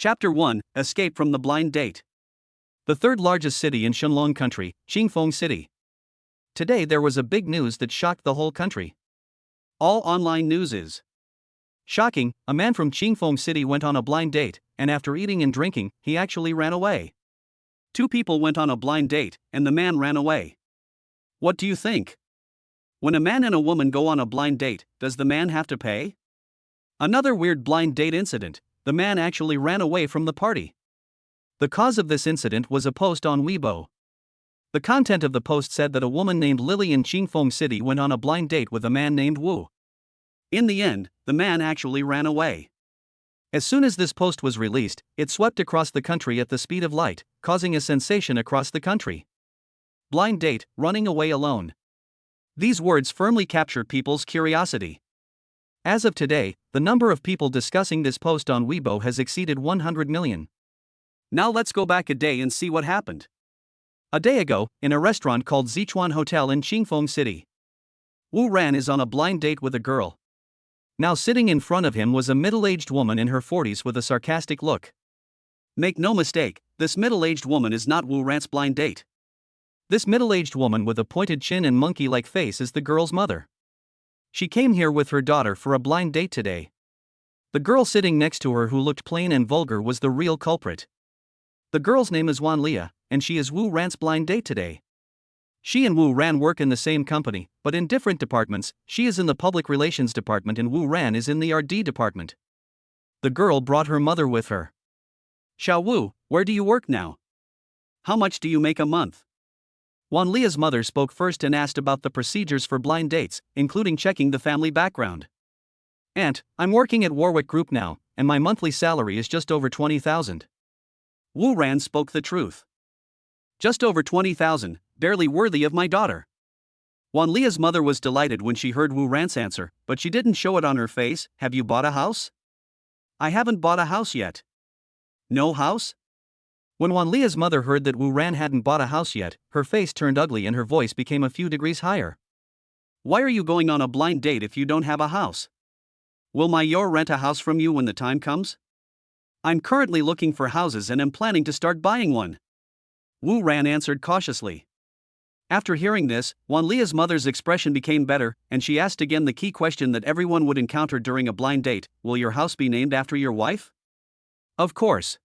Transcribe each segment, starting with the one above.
Chapter 1: Escape from the Blind Date. The third largest city in Shenlong Country, Qingfeng City. Today there was a big news that shocked the whole country. All online news is shocking. A man from Qingfeng City went on a blind date, and after eating and drinking, he actually ran away. Two people went on a blind date, and the man ran away. What do you think? When a man and a woman go on a blind date, does the man have to pay? Another weird blind date incident: the man actually ran away from the party. The cause of this incident was a post on Weibo. The content of the post said that a woman named Lily in Qingfeng City went on a blind date with a man named Wu. In the end, the man actually ran away. As soon as this post was released, it swept across the country at the speed of light, causing a sensation across the country. Blind date, running away alone. These words firmly capture people's curiosity. As of today, the number of people discussing this post on Weibo has exceeded 100 million. Now let's go back a day and see what happened. A day ago, in a restaurant called Zichuan Hotel in Qingfeng City, Wu Ran is on a blind date with a girl. Now sitting in front of him was a middle-aged woman in her 40s with a sarcastic look. Make no mistake, this middle-aged woman is not Wu Ran's blind date. This middle-aged woman with a pointed chin and monkey-like face is the girl's mother. She came here with her daughter for a blind date today. The girl sitting next to her who looked plain and vulgar was the real culprit. The girl's name is Wan Lia, and she is Wu Ran's blind date today. She and Wu Ran work in the same company, but in different departments. She is in the public relations department and Wu Ran is in the RD department. The girl brought her mother with her. Xiao Wu, where do you work now? How much do you make a month? Wan Lia's mother spoke first and asked about the procedures for blind dates, including checking the family background. Aunt, I'm working at Warwick Group now, and my monthly salary is just over 20,000. Wu Ran spoke the truth. Just over 20,000, barely worthy of my daughter. Wan Lia's mother was delighted when she heard Wu Ran's answer, but she didn't show it on her face. Have you bought a house? I haven't bought a house yet. No house? When Wan Lia's mother heard that Wu Ran hadn't bought a house yet, her face turned ugly and her voice became a few degrees higher. Why are you going on a blind date if you don't have a house? Will my Yor rent a house from you when the time comes? I'm currently looking for houses and am planning to start buying one. Wu Ran answered cautiously. After hearing this, Wan Lia's mother's expression became better, and she asked again the key question that everyone would encounter during a blind date: will your house be named after your wife? Of course.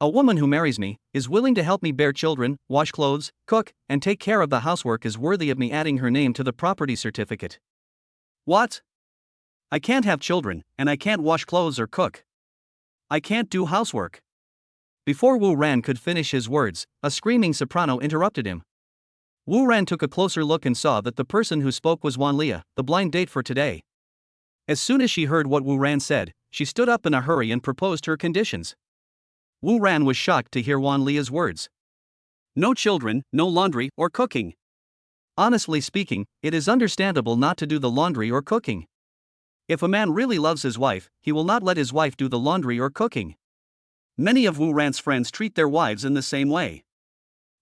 A woman who marries me, is willing to help me bear children, wash clothes, cook, and take care of the housework is worthy of me adding her name to the property certificate. What? I can't have children, and I can't wash clothes or cook. I can't do housework. Before Wu Ran could finish his words, a screaming soprano interrupted him. Wu Ran took a closer look and saw that the person who spoke was Wan Lia, the blind date for today. As soon as she heard what Wu Ran said, she stood up in a hurry and proposed her conditions. Wu Ran was shocked to hear Wan Lia's words. No children, no laundry or cooking. Honestly speaking, it is understandable not to do the laundry or cooking. If a man really loves his wife, he will not let his wife do the laundry or cooking. Many of Wu Ran's friends treat their wives in the same way.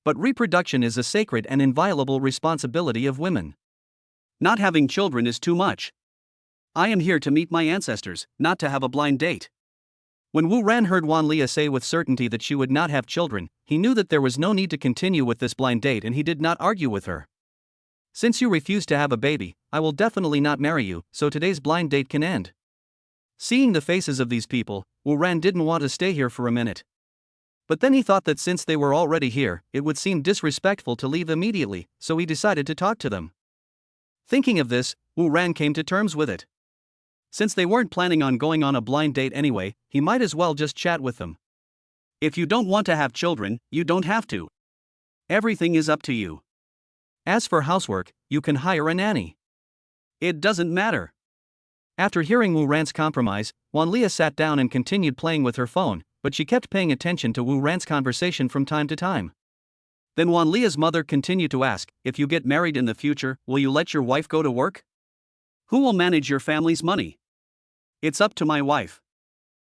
But reproduction is a sacred and inviolable responsibility of women. Not having children is too much. I am here to meet my ancestors, not to have a blind date. When Wu Ran heard Wan Lia say with certainty that she would not have children, he knew that there was no need to continue with this blind date and he did not argue with her. Since you refuse to have a baby, I will definitely not marry you, so today's blind date can end. Seeing the faces of these people, Wu Ran didn't want to stay here for a minute. But then he thought that since they were already here, it would seem disrespectful to leave immediately, so he decided to talk to them. Thinking of this, Wu Ran came to terms with it. Since they weren't planning on going on a blind date anyway, he might as well just chat with them. If you don't want to have children, you don't have to. Everything is up to you. As for housework, you can hire a nanny. It doesn't matter. After hearing Wu Ran's compromise, Wan Lia sat down and continued playing with her phone, but she kept paying attention to Wu Ran's conversation from time to time. Then Wan Lia's mother continued to ask, if you get married in the future, will you let your wife go to work? Who will manage your family's money? It's up to my wife.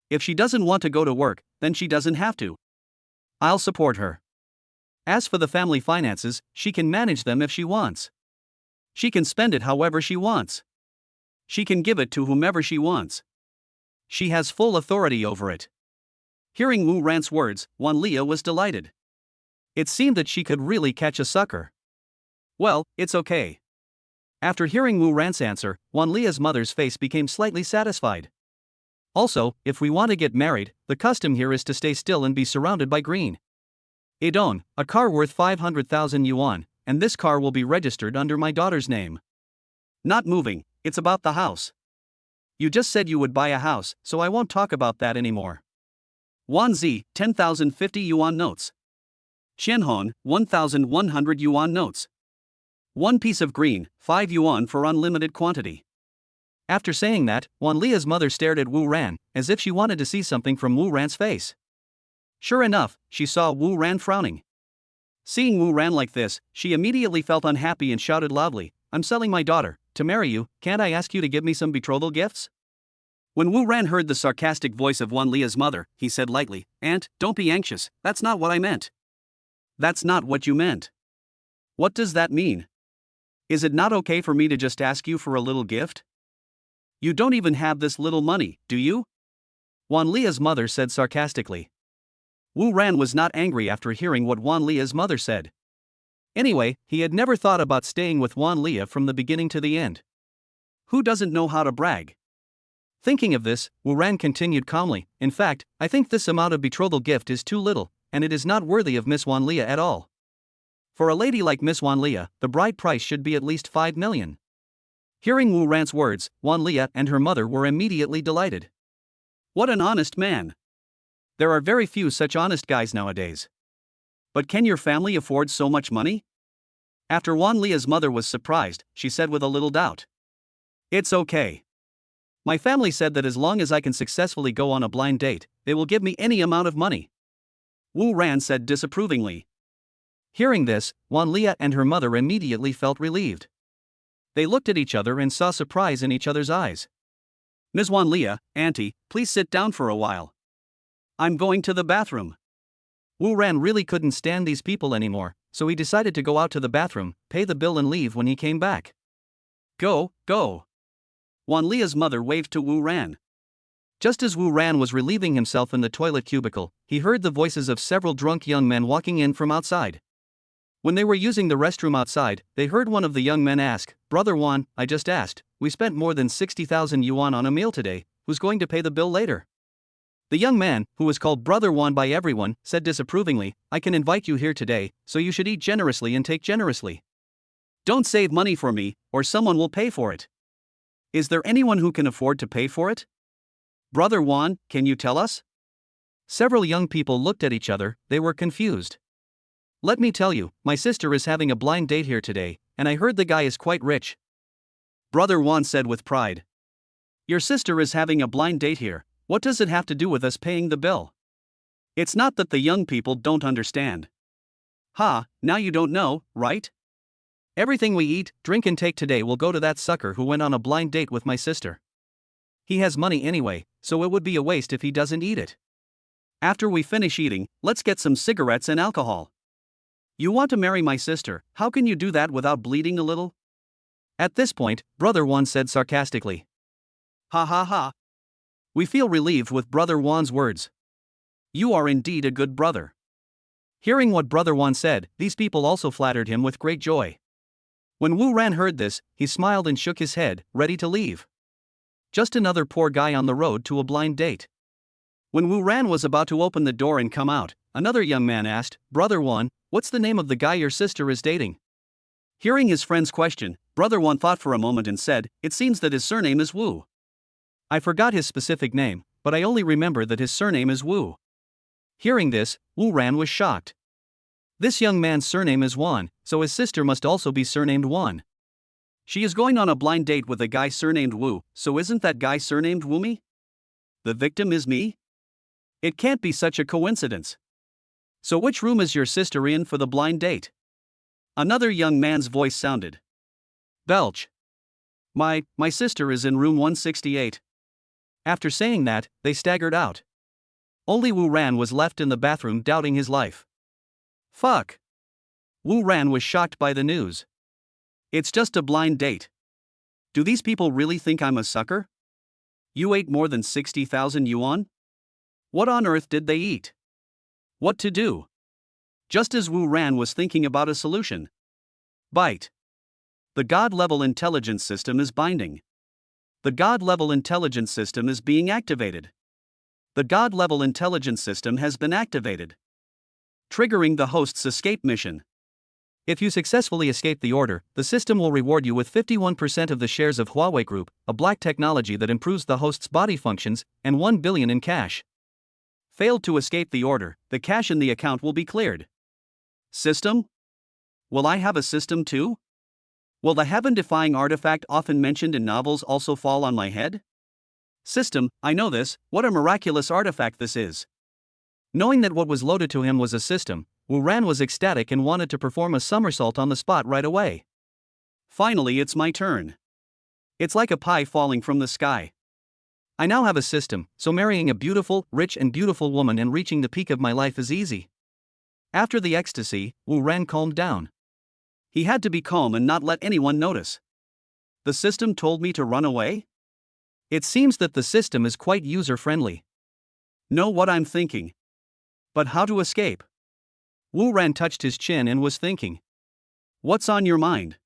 If she doesn't want to go to work, then she doesn't have to. I'll support her. As for the family finances, she can manage them if she wants. She can spend it however she wants. She can give it to whomever she wants. She has full authority over it. Hearing Wu Ran's words, Wan Leah was delighted. It seemed that she could really catch a sucker. Well, it's okay. After hearing Wu Ran's answer, Wan Leah's mother's face became slightly satisfied. Also, if we want to get married, the custom here is to stay still and be surrounded by green. Idon, a car worth 500,000 yuan, and this car will be registered under my daughter's name. Not moving, it's about the house. You just said you would buy a house, so I won't talk about that anymore. Wan Zi, 10,050 yuan notes. Qianhong, 1,100 yuan notes. One piece of green, 5 yuan for unlimited quantity. After saying that, Wan Leah's mother stared at Wu Ran, as if she wanted to see something from Wu Ran's face. Sure enough, she saw Wu Ran frowning. Seeing Wu Ran like this, she immediately felt unhappy and shouted loudly, "I'm selling my daughter. To marry you, can't I ask you to give me some betrothal gifts?" When Wu Ran heard the sarcastic voice of Wan Leah's mother, he said lightly, "Aunt, don't be anxious, that's not what I meant." "That's not what you meant. What does that mean? Is it not okay for me to just ask you for a little gift? You don't even have this little money, do you?" Wan Leah's mother said sarcastically. Wu Ran was not angry after hearing what Wan Leah's mother said. Anyway, he had never thought about staying with Wan Leah from the beginning to the end. Who doesn't know how to brag? Thinking of this, Wu Ran continued calmly, "In fact, I think this amount of betrothal gift is too little, and it is not worthy of Miss Wan Leah at all. For a lady like Miss Wan Leah, the bride price should be at least 5 million. Hearing Wu Ran's words, Wan Leah and her mother were immediately delighted. What an honest man! There are very few such honest guys nowadays. But can your family afford so much money? After Wan Leah's mother was surprised, she said with a little doubt, "It's okay. My family said that as long as I can successfully go on a blind date, they will give me any amount of money." Wu Ran said disapprovingly. Hearing this, Wan Leah and her mother immediately felt relieved. They looked at each other and saw surprise in each other's eyes. "Ms. Wan Leah, Auntie, please sit down for a while. I'm going to the bathroom." Wu Ran really couldn't stand these people anymore, so he decided to go out to the bathroom, pay the bill and leave when he came back. Go. Wan Leah's mother waved to Wu Ran. Just as Wu Ran was relieving himself in the toilet cubicle, he heard the voices of several drunk young men walking in from outside. When they were using the restroom outside, they heard one of the young men ask, "Brother Wan, I just asked, we spent more than 60,000 yuan on a meal today, who's going to pay the bill later?" The young man, who was called Brother Wan by everyone, said disapprovingly, "I can invite you here today, so you should eat generously and take generously. Don't save money for me, or someone will pay for it. Is there anyone who can afford to pay for it? Brother Wan, can you tell us?" Several young people looked at each other, they were confused. "Let me tell you, my sister is having a blind date here today, and I heard the guy is quite rich." Brother Wan said with pride. "Your sister is having a blind date here. What does it have to do with us paying the bill?" It's not that the young people don't understand. Now you don't know, right? Everything we eat, drink and take today will go to that sucker who went on a blind date with my sister. He has money anyway, so it would be a waste if he doesn't eat it. After we finish eating, let's get some cigarettes and alcohol. You want to marry my sister, how can you do that without bleeding a little? At this point, Brother Wan said sarcastically. Ha. We feel relieved with Brother Wan's words. You are indeed a good brother. Hearing what Brother Wan said, these people also flattered him with great joy. When Wu Ran heard this, he smiled and shook his head, ready to leave. Just another poor guy on the road to a blind date. When Wu Ran was about to open the door and come out, another young man asked, "Brother Wan, what's the name of the guy your sister is dating?" Hearing his friend's question, Brother Wan thought for a moment and said, "It seems that his surname is Wu. I forgot his specific name, but I only remember that his surname is Wu." Hearing this, Wu Ran was shocked. This young man's surname is Wan, so his sister must also be surnamed Wan. She is going on a blind date with a guy surnamed Wu, so isn't that guy surnamed Wumi? The victim is me? It can't be such a coincidence. So which room is your sister in for the blind date? Another young man's voice sounded. Belch. My sister is in room 168. After saying that, they staggered out. Only Wu Ran was left in the bathroom doubting his life. Fuck. Wu Ran was shocked by the news. It's just a blind date. Do these people really think I'm a sucker? You ate more than 60,000 yuan? What on earth did they eat? What to do? Just as Wu Ran was thinking about a solution. Bite. The God-level intelligence system is binding. The God-level intelligence system is being activated. The God-level intelligence system has been activated, triggering the host's escape mission. If you successfully escape the order, the system will reward you with 51% of the shares of Huawei Group, a black technology that improves the host's body functions, and 1 billion in cash. Failed to escape the order, the cash in the account will be cleared. System? Will I have a system too? Will the heaven-defying artifact often mentioned in novels also fall on my head? System, I know this, what a miraculous artifact this is. Knowing that what was loaded to him was a system, Wu Ran was ecstatic and wanted to perform a somersault on the spot right away. Finally, it's my turn. It's like a pie falling from the sky. I now have a system, so marrying a beautiful, rich and beautiful woman and reaching the peak of my life is easy. After the ecstasy, Wu Ran calmed down. He had to be calm and not let anyone notice. The system told me to run away? It seems that the system is quite user-friendly. Know what I'm thinking. But how to escape? Wu Ran touched his chin and was thinking. What's on your mind?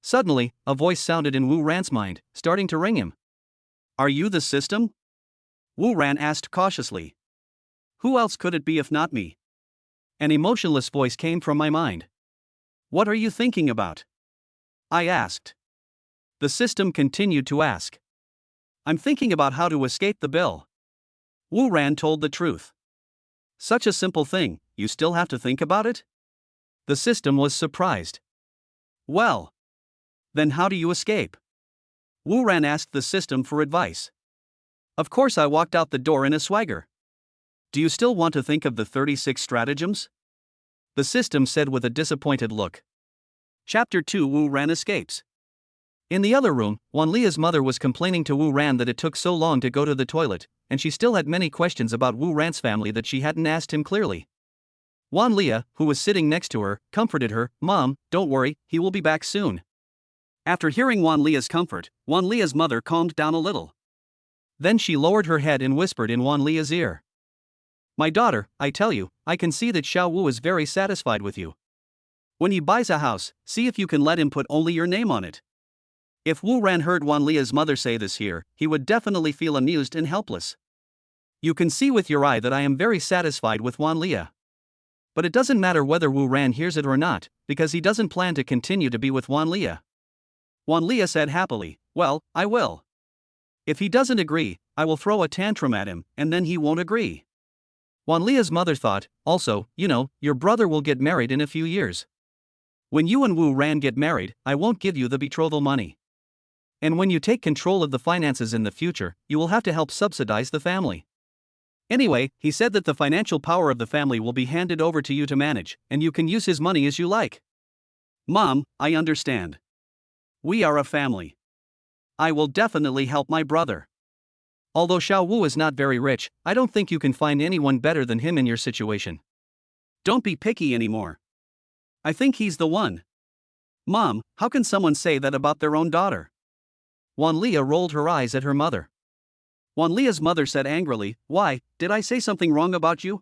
Suddenly, a voice sounded in Wu Ran's mind, starting to ring him. Are you the system? Wu Ran asked cautiously. Who else could it be if not me? An emotionless voice came from my mind. What are you thinking about? I asked. The system continued to ask. I'm thinking about how to escape the bill. Wu Ran told the truth. Such a simple thing, you still have to think about it? The system was surprised. Well, then how do you escape? Wu Ran asked the system for advice. Of course, I walked out the door in a swagger. Do you still want to think of the 36 stratagems? The system said with a disappointed look. Chapter 2 Wu Ran escapes. In the other room, Wanlia's mother was complaining to Wu Ran that it took so long to go to the toilet, and she still had many questions about Wu Ran's family that she hadn't asked him clearly. Wanlia, who was sitting next to her, comforted her, Mom, don't worry, he will be back soon. After hearing Wanlia's comfort, Wanlia's mother calmed down a little. Then she lowered her head and whispered in Wanlia's ear. My daughter, I tell you, I can see that Xiao Wu is very satisfied with you. When he buys a house, see if you can let him put only your name on it. If Wu Ran heard Wanlia's mother say this here, he would definitely feel amused and helpless. You can see with your eye that I am very satisfied with Wanlia. But it doesn't matter whether Wu Ran hears it or not, because he doesn't plan to continue to be with Wanlia. Wanlia said happily, well, I will. If he doesn't agree, I will throw a tantrum at him, and then he won't agree. Wanlia's mother thought, also, your brother will get married in a few years. When you and Wu Ran get married, I won't give you the betrothal money. And when you take control of the finances in the future, you will have to help subsidize the family. Anyway, he said that the financial power of the family will be handed over to you to manage, and you can use his money as you like. Mom, I understand. We are a family. I will definitely help my brother. Although Xiao Wu is not very rich, I don't think you can find anyone better than him in your situation. Don't be picky anymore. I think he's the one. Mom, how can someone say that about their own daughter? Wanlia rolled her eyes at her mother. Wanlia's mother said angrily, why, did I say something wrong about you?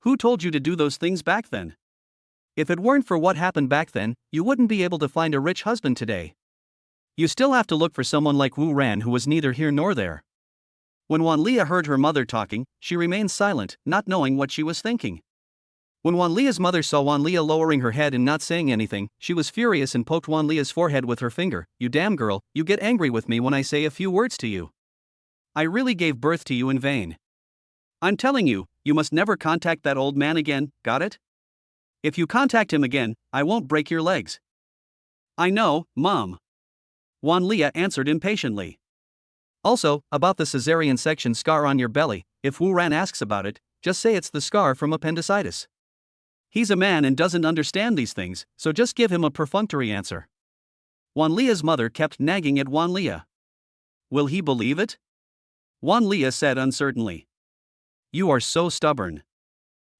Who told you to do those things back then? If it weren't for what happened back then, you wouldn't be able to find a rich husband today. You still have to look for someone like Wu Ran who was neither here nor there. When Wanlia heard her mother talking, she remained silent, not knowing what she was thinking. When Wanlia's mother saw Wanlia lowering her head and not saying anything, she was furious and poked Wanlia's forehead with her finger. You damn girl, you get angry with me when I say a few words to you. I really gave birth to you in vain. I'm telling you, you must never contact that old man again, got it? If you contact him again, I won't break your legs. I know, Mom. Wanlia answered impatiently. Also, about the cesarean section scar on your belly, if Wu Ran asks about it, just say it's the scar from appendicitis. He's a man and doesn't understand these things, so just give him a perfunctory answer. Wanlia's mother kept nagging at Wanlia. Will he believe it? Wanlia said uncertainly. You are so stubborn.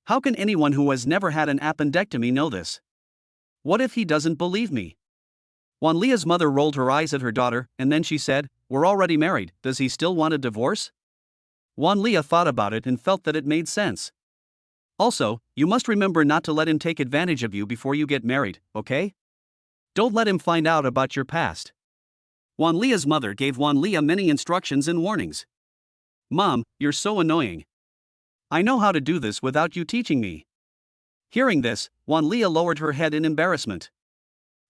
How can anyone who has never had an appendectomy know this? What if he doesn't believe me? Wanlia's mother rolled her eyes at her daughter, and then she said, we're already married, does he still want a divorce? Wan Lia thought about it and felt that it made sense. Also, you must remember not to let him take advantage of you before you get married, okay? Don't let him find out about your past. Wan Lia's mother gave Wan Lia many instructions and warnings. Mom, you're so annoying. I know how to do this without you teaching me. Hearing this, Wan Lia lowered her head in embarrassment.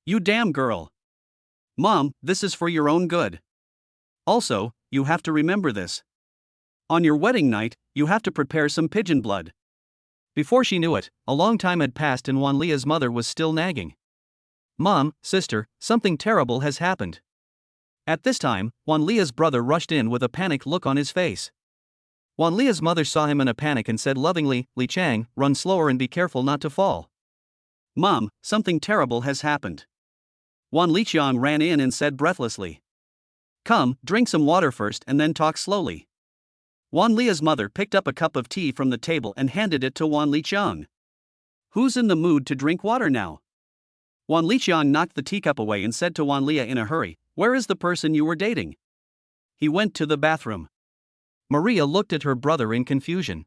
You damn girl. Mom, this is for your own good. Also, you have to remember this. On your wedding night, you have to prepare some pigeon blood. Before she knew it, a long time had passed and Wan Lia's mother was still nagging. Mom, sister, something terrible has happened. At this time, Wan Lia's brother rushed in with a panicked look on his face. Wan Lia's mother saw him in a panic and said lovingly, Li Chang, run slower and be careful not to fall. Mom, something terrible has happened. Wan Liqiang ran in and said breathlessly. Come, drink some water first and then talk slowly. Wan Lia's mother picked up a cup of tea from the table and handed it to Wan Liqiang. Who's in the mood to drink water now? Wan Liqiang knocked the teacup away and said to Wan Lia in a hurry, Where is the person you were dating? He went to the bathroom. Maria looked at her brother in confusion.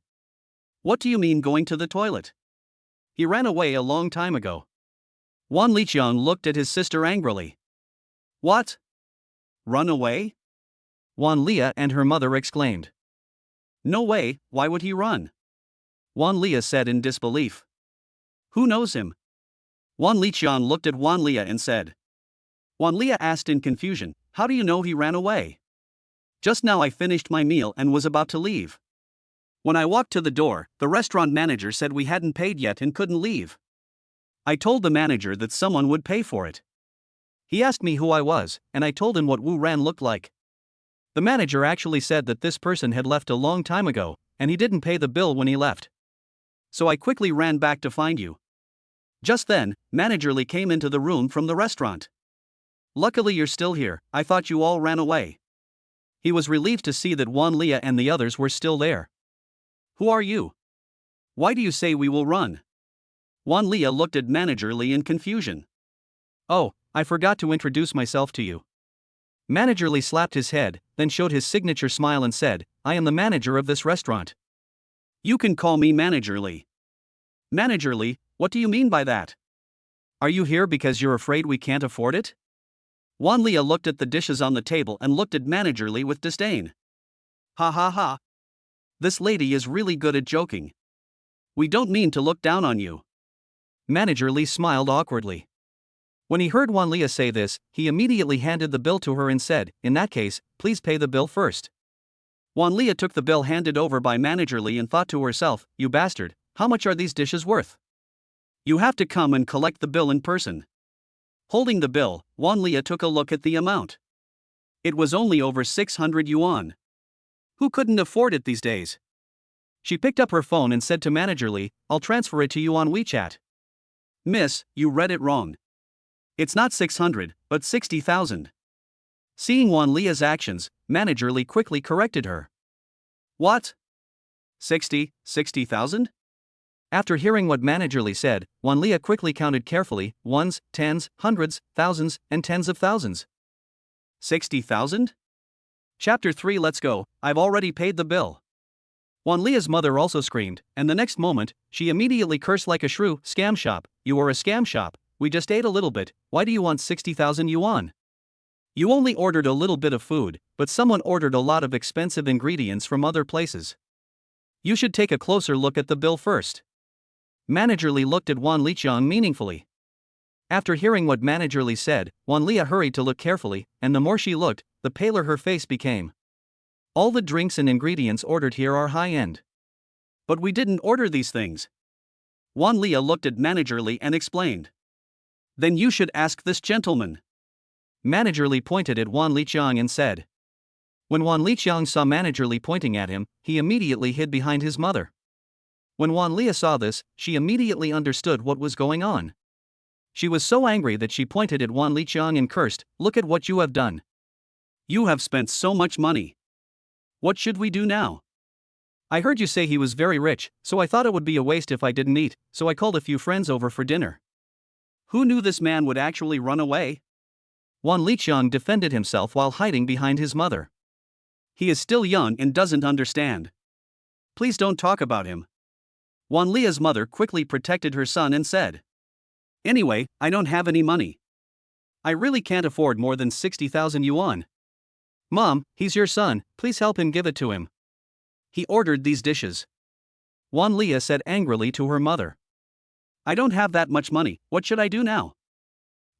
What do you mean going to the toilet? He ran away a long time ago. Wan Liqiang looked at his sister angrily. What? Run away? Wan Lia and her mother exclaimed. No way, why would he run? Wan Lia said in disbelief. Who knows him? Wan Liqiang looked at Wan Lia and said. Wan Lia asked in confusion, How do you know he ran away? Just now I finished my meal and was about to leave. When I walked to the door, the restaurant manager said we hadn't paid yet and couldn't leave. I told the manager that someone would pay for it. He asked me who I was, and I told him what Wu Ran looked like. The manager actually said that this person had left a long time ago, and he didn't pay the bill when he left. So I quickly ran back to find you. Just then, Manager Li came into the room from the restaurant. Luckily you're still here, I thought you all ran away. He was relieved to see that Wan Lia and the others were still there. Who are you? Why do you say we will run? Wan Lia looked at Manager Li in confusion. Oh, I forgot to introduce myself to you. Manager Li slapped his head, then showed his signature smile and said, I am the manager of this restaurant. You can call me Manager Li. Manager Li, what do you mean by that? Are you here because you're afraid we can't afford it? Wan Lia looked at the dishes on the table and looked at Manager Li with disdain. Ha ha ha. This lady is really good at joking. We don't mean to look down on you. Manager Li smiled awkwardly. When he heard Wan Lia say this, he immediately handed the bill to her and said, In that case, please pay the bill first. Wan Lia took the bill handed over by Manager Li and thought to herself, You bastard, how much are these dishes worth? You have to come and collect the bill in person. Holding the bill, Wan Lia took a look at the amount. It was only over 600 yuan. Who couldn't afford it these days? She picked up her phone and said to Manager Li, I'll transfer it to you on WeChat. Miss, you read it wrong. It's not 600, but 60,000. Seeing Wan Lia's actions, Manager Li quickly corrected her. What? 60,000? After hearing what Manager Li said, Wan Lia quickly counted carefully, ones, tens, hundreds, thousands, and tens of thousands. 60,000? Chapter 3 Let's go, I've already paid the bill. Wan Lia's mother also screamed, and the next moment, she immediately cursed like a shrew, Scam shop, you are a scam shop, we just ate a little bit, why do you want 60,000 yuan? You only ordered a little bit of food, but someone ordered a lot of expensive ingredients from other places. You should take a closer look at the bill first. Manager Li looked at Wan Liqiang meaningfully. After hearing what Manager Li said, Wan Lia hurried to look carefully, and the more she looked, the paler her face became. All the drinks and ingredients ordered here are high-end. But we didn't order these things. Wan Lia looked at Manager Li and explained. Then you should ask this gentleman. Manager Li pointed at Wan Liqiang and said. When Wan Liqiang saw Manager Li pointing at him, he immediately hid behind his mother. When Wan Lia saw this, she immediately understood what was going on. She was so angry that she pointed at Wan Liqiang and cursed, Look at what you have done. You have spent so much money. What should we do now? I heard you say he was very rich, so I thought it would be a waste if I didn't eat, so I called a few friends over for dinner. Who knew this man would actually run away? Wan Liqiang defended himself while hiding behind his mother. He is still young and doesn't understand. Please don't talk about him. Wan Lia's mother quickly protected her son and said. Anyway, I don't have any money. I really can't afford more than 60,000 yuan. Mom, he's your son, please help him give it to him. He ordered these dishes. Wan Lia said angrily to her mother. I don't have that much money, what should I do now?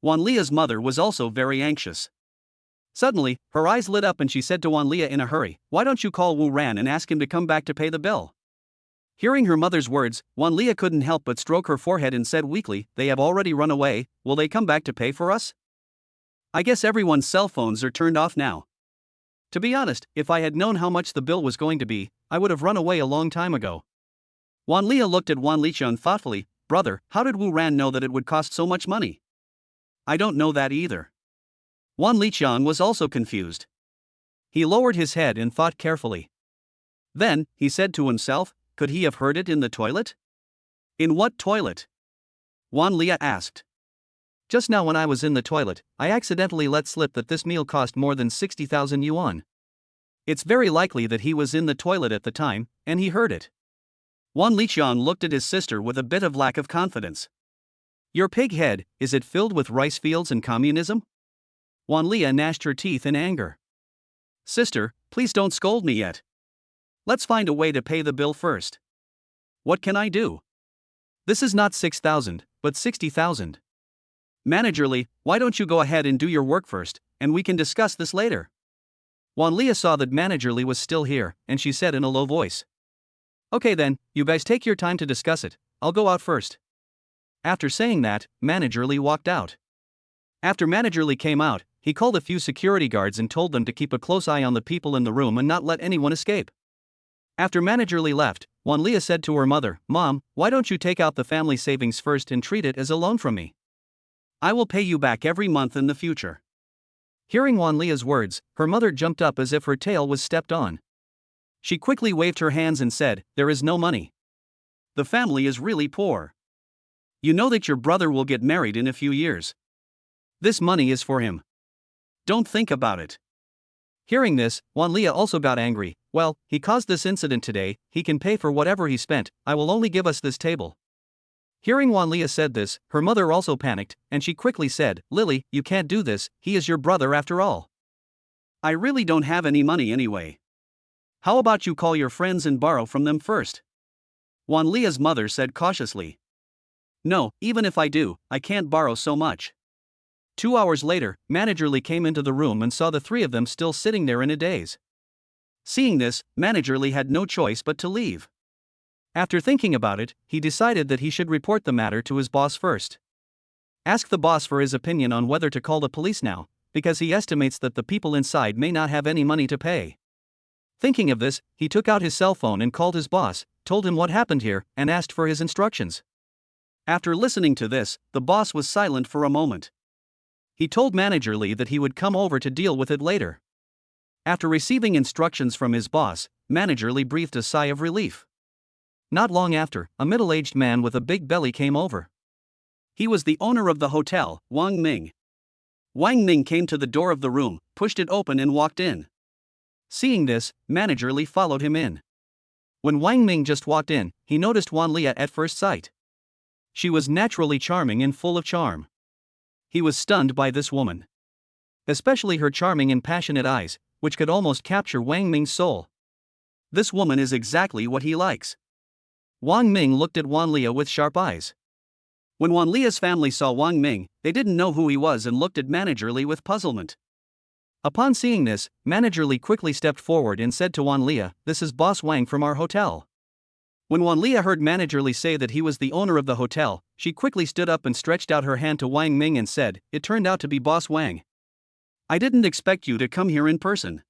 Wan Lia's mother was also very anxious. Suddenly, her eyes lit up and she said to Wan Lia in a hurry, why don't you call Wu Ran and ask him to come back to pay the bill? Hearing her mother's words, Wan Lia couldn't help but stroke her forehead and said weakly, they have already run away, will they come back to pay for us? I guess everyone's cell phones are turned off now. To be honest, if I had known how much the bill was going to be, I would have run away a long time ago. Wan Lia looked at Wan Liqian thoughtfully, brother, how did Wu Ran know that it would cost so much money? I don't know that either. Wan Liqian was also confused. He lowered his head and thought carefully. Then, he said to himself, could he have heard it in the toilet? In what toilet? Wan Lia asked. Just now when I was in the toilet, I accidentally let slip that this meal cost more than 60,000 yuan. It's very likely that he was in the toilet at the time, and he heard it. Wan Liqian looked at his sister with a bit of lack of confidence. Your pig head, is it filled with rice fields and communism? Wan Lia gnashed her teeth in anger. Sister, please don't scold me yet. Let's find a way to pay the bill first. What can I do? This is not 6,000, but 60,000. Managerly, why don't you go ahead and do your work first, and we can discuss this later? Wan Lia saw that Managerly was still here, and she said in a low voice. Okay then, you guys take your time to discuss it, I'll go out first. After saying that, Managerly walked out. After Managerly came out, he called a few security guards and told them to keep a close eye on the people in the room and not let anyone escape. After Managerly left, Wan Lia said to her mother, Mom, why don't you take out the family savings first and treat it as a loan from me? I will pay you back every month in the future. Hearing Wan Lia's words, her mother jumped up as if her tail was stepped on. She quickly waved her hands and said, there is no money. The family is really poor. You know that your brother will get married in a few years. This money is for him. Don't think about it. Hearing this, Wan Lia also got angry. Well, he caused this incident today, he can pay for whatever he spent, I will only give us this table. Hearing Wan Lia said this, her mother also panicked, and she quickly said, Lily, you can't do this, he is your brother after all. I really don't have any money anyway. How about you call your friends and borrow from them first? Wan Lia's mother said cautiously. No, even if I do, I can't borrow so much. 2 hours later, Managerly came into the room and saw the three of them still sitting there in a daze. Seeing this, Managerly had no choice but to leave. After thinking about it, he decided that he should report the matter to his boss first. Ask the boss for his opinion on whether to call the police now, because he estimates that the people inside may not have any money to pay. Thinking of this, he took out his cell phone and called his boss, told him what happened here, and asked for his instructions. After listening to this, the boss was silent for a moment. He told Managerly that he would come over to deal with it later. After receiving instructions from his boss, Managerly breathed a sigh of relief. Not long after, a middle-aged man with a big belly came over. He was the owner of the hotel, Wang Ming. Wang Ming came to the door of the room, pushed it open and walked in. Seeing this, Managerly followed him in. When Wang Ming just walked in, he noticed Wan Lia at first sight. She was naturally charming and full of charm. He was stunned by this woman. Especially her charming and passionate eyes, which could almost capture Wang Ming's soul. This woman is exactly what he likes. Wang Ming looked at Wan Lia with sharp eyes. When Wan Lia's family saw Wang Ming, they didn't know who he was and looked at Managerly with puzzlement. Upon seeing this, Managerly quickly stepped forward and said to Wan Lia, this is Boss Wang from our hotel. When Wan Lia heard Managerly say that he was the owner of the hotel, she quickly stood up and stretched out her hand to Wang Ming and said, it turned out to be Boss Wang. I didn't expect you to come here in person.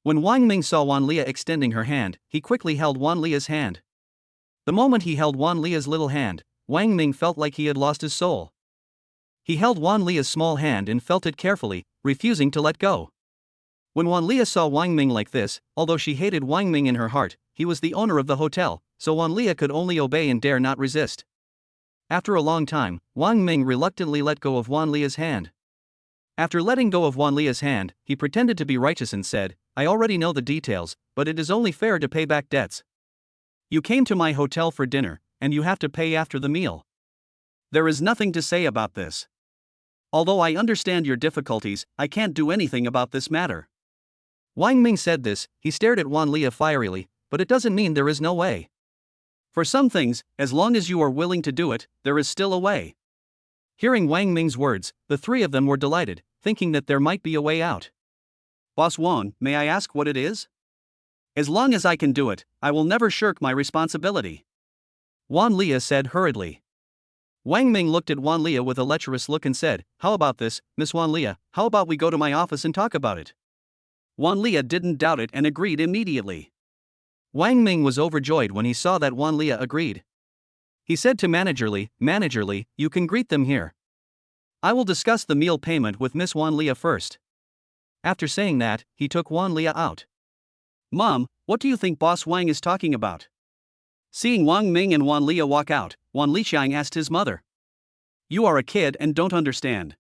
When Wang Ming saw Wan Lia extending her hand, he quickly held Wan Lia's hand. The moment he held Wan Lia's little hand, Wang Ming felt like he had lost his soul. He held Wan Lia's small hand and felt it carefully, refusing to let go. When Wan Lia saw Wang Ming like this, although she hated Wang Ming in her heart, he was the owner of the hotel, so Wan Lia could only obey and dare not resist. After a long time, Wang Ming reluctantly let go of Wan Lia's hand. After letting go of Wan Lia's hand, he pretended to be righteous and said, I already know the details, but it is only fair to pay back debts. You came to my hotel for dinner, and you have to pay after the meal. There is nothing to say about this. Although I understand your difficulties, I can't do anything about this matter. Wang Ming said this, he stared at Wan Lia fierily, but it doesn't mean there is no way. For some things, as long as you are willing to do it, there is still a way. Hearing Wang Ming's words, the three of them were delighted, thinking that there might be a way out. Boss Wang, may I ask what it is? As long as I can do it, I will never shirk my responsibility. Wan Lia said hurriedly. Wang Ming looked at Wan Lia with a lecherous look and said, How about this, Miss Wan Lia, how about we go to my office and talk about it? Wan Lia didn't doubt it and agreed immediately. Wang Ming was overjoyed when he saw that Wan Lia agreed. He said to Managerly, you can greet them here. I will discuss the meal payment with Miss Wan Lia first. After saying that, he took Wan Lia out. Mom, what do you think Boss Wang is talking about? Seeing Wang Ming and Wan Lia walk out, Wan Liqiang asked his mother. You are a kid and don't understand.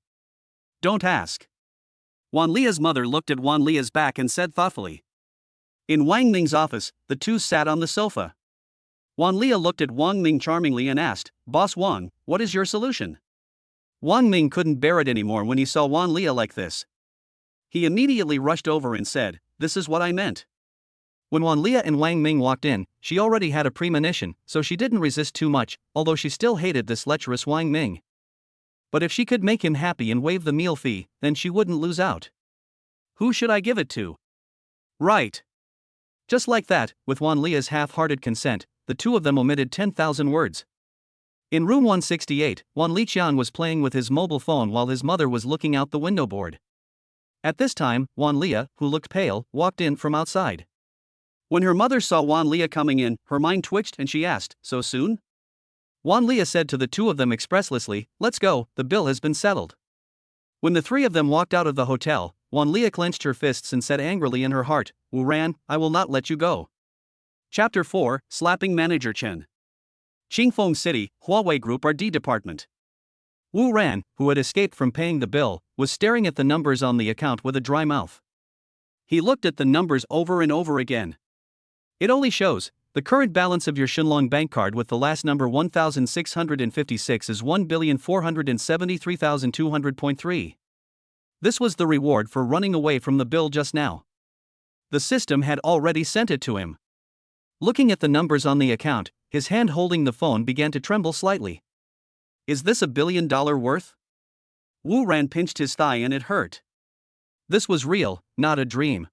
Don't ask. Wan Lia's mother looked at Wan Lia's back and said thoughtfully. In Wang Ming's office, the two sat on the sofa. Wan Lia looked at Wang Ming charmingly and asked, Boss Wang, what is your solution? Wang Ming couldn't bear it anymore when he saw Wan Lia like this. He immediately rushed over and said, This is what I meant. When Wan Lia and Wang Ming walked in, she already had a premonition, so she didn't resist too much, although she still hated this lecherous Wang Ming. But if she could make him happy and waive the meal fee, then she wouldn't lose out. Who should I give it to? Right. Just like that, with Wan Lia's half-hearted consent, the two of them omitted 10,000 words. In room 168, Wan Liqiang was playing with his mobile phone while his mother was looking out the window board. At this time, Wan Lia, who looked pale, walked in from outside. When her mother saw Wan Lia coming in, her mind twitched and she asked, So soon? Wan Lia said to the two of them expresslessly, Let's go, the bill has been settled. When the three of them walked out of the hotel, Wan Lia clenched her fists and said angrily in her heart, Wu Ran, I will not let you go. Chapter 4, Slapping Manager Chen. Qingfeng City, Huawei Group RD Department. Wu Ran, who had escaped from paying the bill, was staring at the numbers on the account with a dry mouth. He looked at the numbers over and over again. It only shows, the current balance of your Shenlong bank card with the last number 1656 is 1,473,200.3. This was the reward for running away from the bill just now. The system had already sent it to him. Looking at the numbers on the account, his hand holding the phone began to tremble slightly. Is this $1 billion worth? Wu Ran pinched his thigh and it hurt. This was real, not a dream.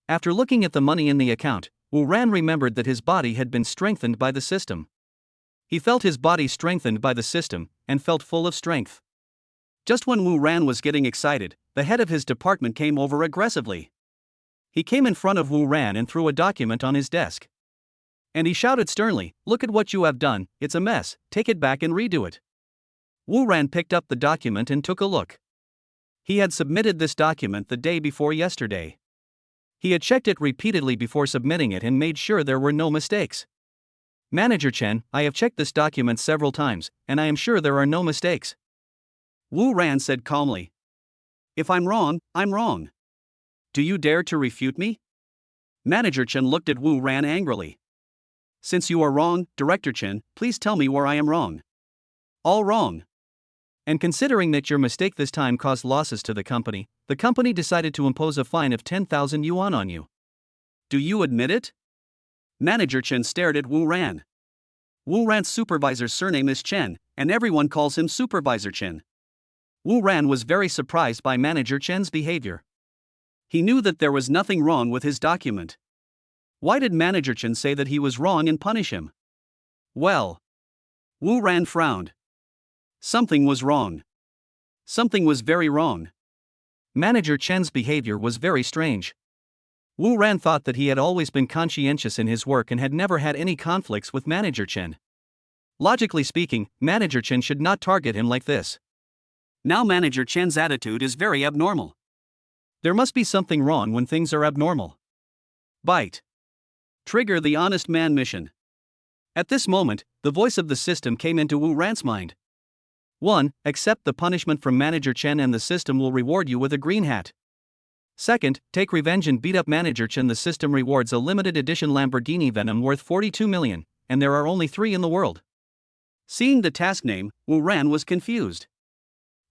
After looking at the money in the account, Wu Ran remembered that his body had been strengthened by the system. He felt his body strengthened by the system, and felt full of strength. Just when Wu Ran was getting excited, the head of his department came over aggressively. He came in front of Wu Ran and threw a document on his desk. And he shouted sternly, Look at what you have done, it's a mess, take it back and redo it. Wu Ran picked up the document and took a look. He had submitted this document the day before yesterday. He had checked it repeatedly before submitting it and made sure there were no mistakes. Manager Chen, I have checked this document several times, and I am sure there are no mistakes. Wu Ran said calmly. If I'm wrong, I'm wrong. Do you dare to refute me? Manager Chen looked at Wu Ran angrily. Since you are wrong, Director Chen, please tell me where I am wrong. All wrong. And considering that your mistake this time caused losses to the company decided to impose a fine of 10,000 yuan on you. Do you admit it? Manager Chen stared at Wu Ran. Wu Ran's supervisor's surname is Chen, and everyone calls him Supervisor Chen. Wu Ran was very surprised by Manager Chen's behavior. He knew that there was nothing wrong with his document. Why did Manager Chen say that he was wrong and punish him? Well, Wu Ran frowned. Something was wrong. Something was very wrong. Manager Chen's behavior was very strange. Wu Ran thought that he had always been conscientious in his work and had never had any conflicts with Manager Chen. Logically speaking, Manager Chen should not target him like this. Now Manager Chen's attitude is very abnormal. There must be something wrong when things are abnormal. Bite. Trigger the honest man mission. At this moment, the voice of the system came into Wu Ran's mind. 1. Accept the punishment from Manager Chen and the system will reward you with a green hat. Second, take revenge and beat up Manager Chen. The system rewards a limited edition Lamborghini Venom worth 42 million, and there are only 3 in the world. Seeing the task name, Wu Ran was confused.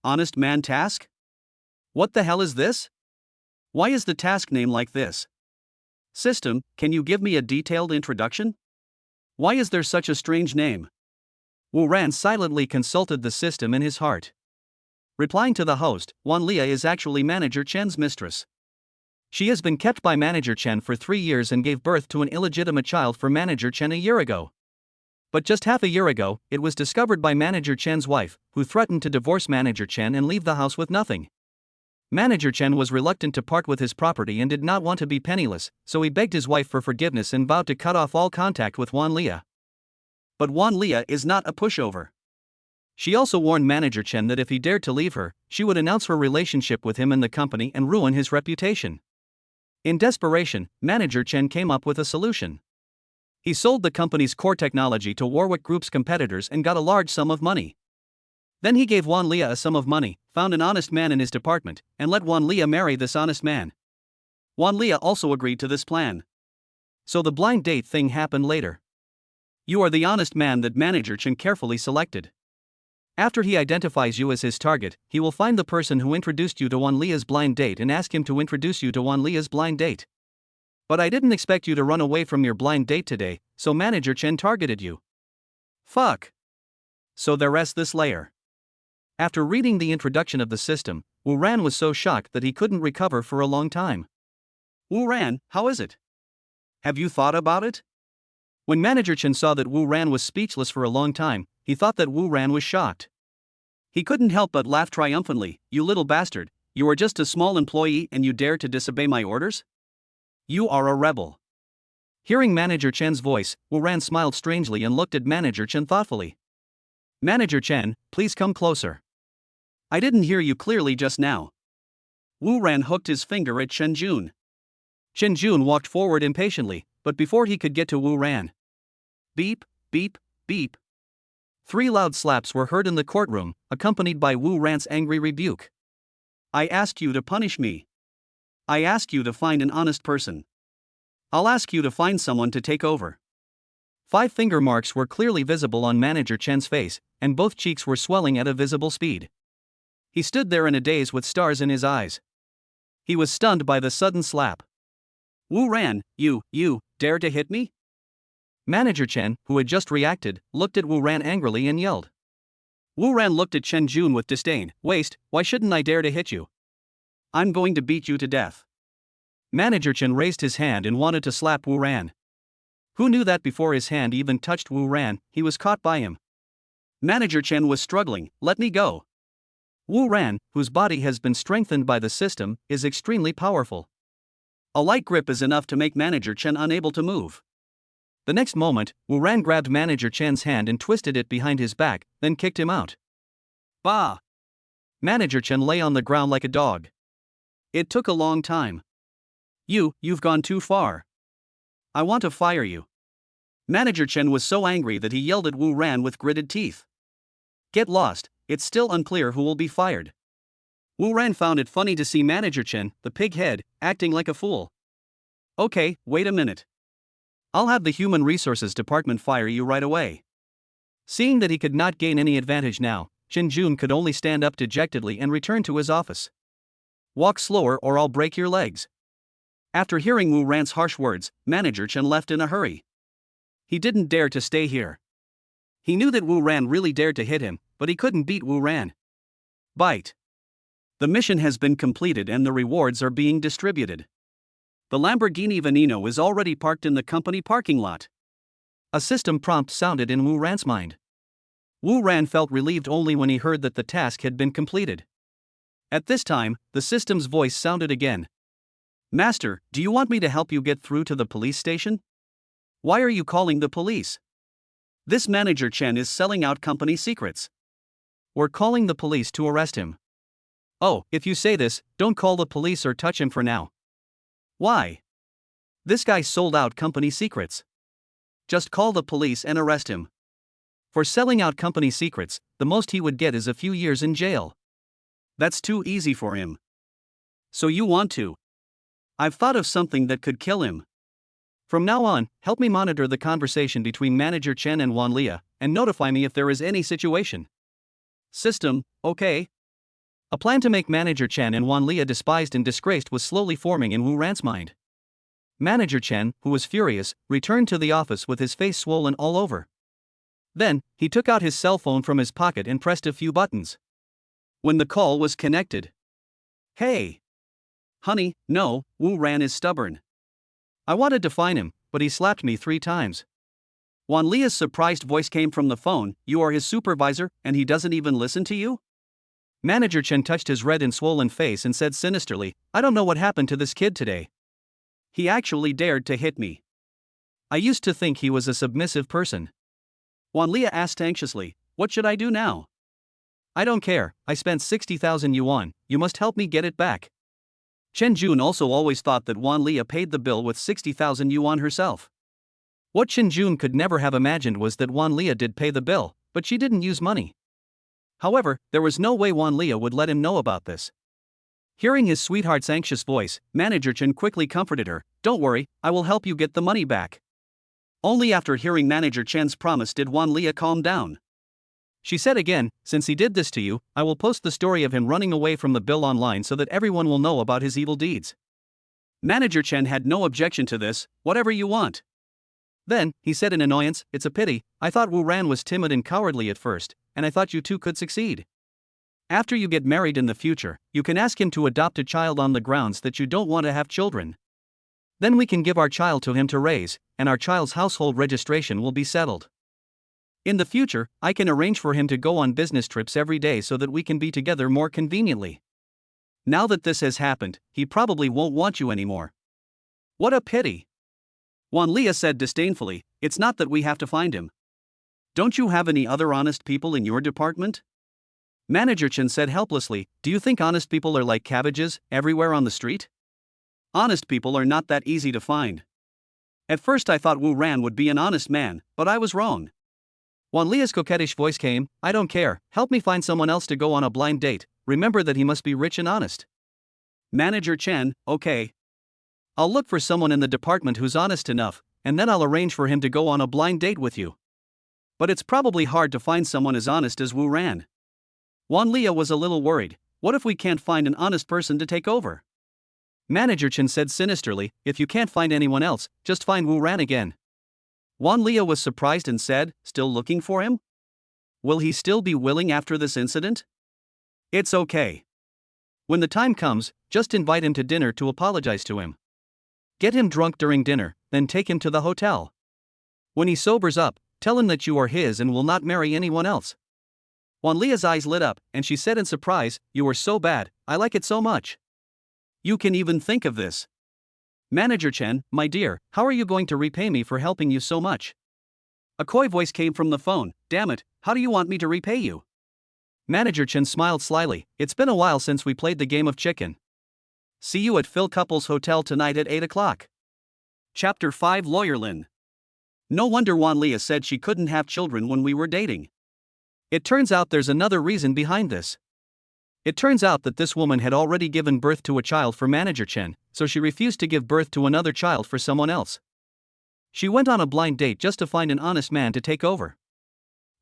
Honest man task? What the hell is this? Why is the task name like this? System, can you give me a detailed introduction? Why is there such a strange name? Wu Ran silently consulted the system in his heart. Replying to the host, Wan Lia is actually Manager Chen's mistress. She has been kept by Manager Chen for 3 years and gave birth to an illegitimate child for Manager Chen a year ago. But just half a year ago, it was discovered by Manager Chen's wife, who threatened to divorce Manager Chen and leave the house with nothing. Manager Chen was reluctant to part with his property and did not want to be penniless, so he begged his wife for forgiveness and vowed to cut off all contact with Wan Lia. But Wan Lia is not a pushover. She also warned Manager Chen that if he dared to leave her, she would announce her relationship with him and the company and ruin his reputation. In desperation, Manager Chen came up with a solution. He sold the company's core technology to Warwick Group's competitors and got a large sum of money. Then he gave Wan Lia a sum of money, found an honest man in his department, and let Wan Lia marry this honest man. Wan Lia also agreed to this plan. So the blind date thing happened later. You are the honest man that Manager Chen carefully selected. After he identifies you as his target, he will find the person who introduced you to Wan Lia's blind date and ask him to introduce you to Wan Lia's blind date. But I didn't expect you to run away from your blind date today, so Manager Chen targeted you. Fuck. So there rests this layer. After reading the introduction of the system, Wu Ran was so shocked that he couldn't recover for a long time. Wu Ran, how is it? Have you thought about it? When Manager Chen saw that Wu Ran was speechless for a long time, he thought that Wu Ran was shocked. He couldn't help but laugh triumphantly. You little bastard, you are just a small employee and you dare to disobey my orders? You are a rebel. Hearing Manager Chen's voice, Wu Ran smiled strangely and looked at Manager Chen thoughtfully. Manager Chen, please come closer. I didn't hear you clearly just now. Wu Ran hooked his finger at Chen Jun. Chen Jun walked forward impatiently, but before he could get to Wu Ran. Beep, beep, beep. 3 loud slaps were heard in the courtroom, accompanied by Wu Ran's angry rebuke. I asked you to punish me. I asked you to find an honest person. I'll ask you to find someone to take over. 5 finger marks were clearly visible on Manager Chen's face, and both cheeks were swelling at a visible speed. He stood there in a daze with stars in his eyes. He was stunned by the sudden slap. Wu Ran, you dare to hit me? Manager Chen, who had just reacted, looked at Wu Ran angrily and yelled. Wu Ran looked at Chen Jun with disdain. Waste, why shouldn't I dare to hit you? I'm going to beat you to death. Manager Chen raised his hand and wanted to slap Wu Ran. Who knew that before his hand even touched Wu Ran, he was caught by him? Manager Chen was struggling. Let me go. Wu Ran, whose body has been strengthened by the system, is extremely powerful. A light grip is enough to make Manager Chen unable to move. The next moment, Wu Ran grabbed Manager Chen's hand and twisted it behind his back, then kicked him out. Bah! Manager Chen lay on the ground like a dog. It took a long time. You've gone too far. I want to fire you. Manager Chen was so angry that he yelled at Wu Ran with gritted teeth. Get lost, it's still unclear who will be fired. Wu Ran found it funny to see Manager Chen, the pig head, acting like a fool. Okay, wait a minute. I'll have the Human Resources Department fire you right away. Seeing that he could not gain any advantage now, Chen Jun could only stand up dejectedly and return to his office. Walk slower or I'll break your legs. After hearing Wu Ran's harsh words, Manager Chen left in a hurry. He didn't dare to stay here. He knew that Wu Ran really dared to hit him, but he couldn't beat Wu Ran. Bite. The mission has been completed and the rewards are being distributed. The Lamborghini Veneno is already parked in the company parking lot. A system prompt sounded in Wu Ran's mind. Wu Ran felt relieved only when he heard that the task had been completed. At this time, the system's voice sounded again. Master, do you want me to help you get through to the police station? Why are you calling the police? This Manager Chen is selling out company secrets. We're calling the police to arrest him. Oh, if you say this, don't call the police or touch him for now. Why? This guy sold out company secrets. Just call the police and arrest him. For selling out company secrets, the most he would get is a few years in jail. That's too easy for him. So you want to? I've thought of something that could kill him. From now on, help me monitor the conversation between Manager Chen and Wan Lia, and notify me if there is any situation. System, okay. A plan to make Manager Chen and Wan Lia despised and disgraced was slowly forming in Wu Ran's mind. Manager Chen, who was furious, returned to the office with his face swollen all over. Then, he took out his cell phone from his pocket and pressed a few buttons. When the call was connected. Hey! Honey, no, Wu Ran is stubborn. I wanted to fine him, but he slapped me 3 times. Wan Lia's surprised voice came from the phone. You are his supervisor, and he doesn't even listen to you? Manager Chen touched his red and swollen face and said sinisterly, I don't know what happened to this kid today. He actually dared to hit me. I used to think he was a submissive person. Wan Lia asked anxiously, what should I do now? I don't care, I spent 60,000 yuan, you must help me get it back. Chen Jun also always thought that Wan Lia paid the bill with 60,000 yuan herself. What Chen Jun could never have imagined was that Wan Lia did pay the bill, but she didn't use money. However, there was no way Wan Lia would let him know about this. Hearing his sweetheart's anxious voice, Manager Chen quickly comforted her, don't worry, I will help you get the money back. Only after hearing Manager Chen's promise did Wan Lia calm down. She said again, since he did this to you, I will post the story of him running away from the bill online so that everyone will know about his evil deeds. Manager Chen had no objection to this, whatever you want. Then, he said in annoyance, it's a pity, I thought Wu Ran was timid and cowardly at first, and I thought you two could succeed. After you get married in the future, you can ask him to adopt a child on the grounds that you don't want to have children. Then we can give our child to him to raise, and our child's household registration will be settled. In the future, I can arrange for him to go on business trips every day so that we can be together more conveniently. Now that this has happened, he probably won't want you anymore. What a pity. Wan Lia said disdainfully, it's not that we have to find him. Don't you have any other honest people in your department? Manager Chen said helplessly, do you think honest people are like cabbages, everywhere on the street? Honest people are not that easy to find. At first I thought Wu Ran would be an honest man, but I was wrong. Wan Lia's coquettish voice came, I don't care, help me find someone else to go on a blind date, remember that he must be rich and honest. Manager Chen, okay. I'll look for someone in the department who's honest enough, and then I'll arrange for him to go on a blind date with you. But it's probably hard to find someone as honest as Wu Ran. Wan Lia was a little worried, what if we can't find an honest person to take over? Manager Chen said sinisterly, if you can't find anyone else, just find Wu Ran again. Wan Lia was surprised and said, still looking for him? Will he still be willing after this incident? It's okay. When the time comes, just invite him to dinner to apologize to him. Get him drunk during dinner, then take him to the hotel. When he sobers up, tell him that you are his and will not marry anyone else. Wan Lia's eyes lit up, and she said in surprise, you are so bad, I like it so much. You can even think of this. Manager Chen, my dear, how are you going to repay me for helping you so much? A coy voice came from the phone, damn it, how do you want me to repay you? Manager Chen smiled slyly, it's been a while since we played the game of chicken. See you at Phil Couples Hotel tonight at 8 o'clock. Chapter 5 Lawyer Lin. No wonder Wan Lia said she couldn't have children when we were dating. It turns out there's another reason behind this. It turns out that this woman had already given birth to a child for Manager Chen, so she refused to give birth to another child for someone else. She went on a blind date just to find an honest man to take over.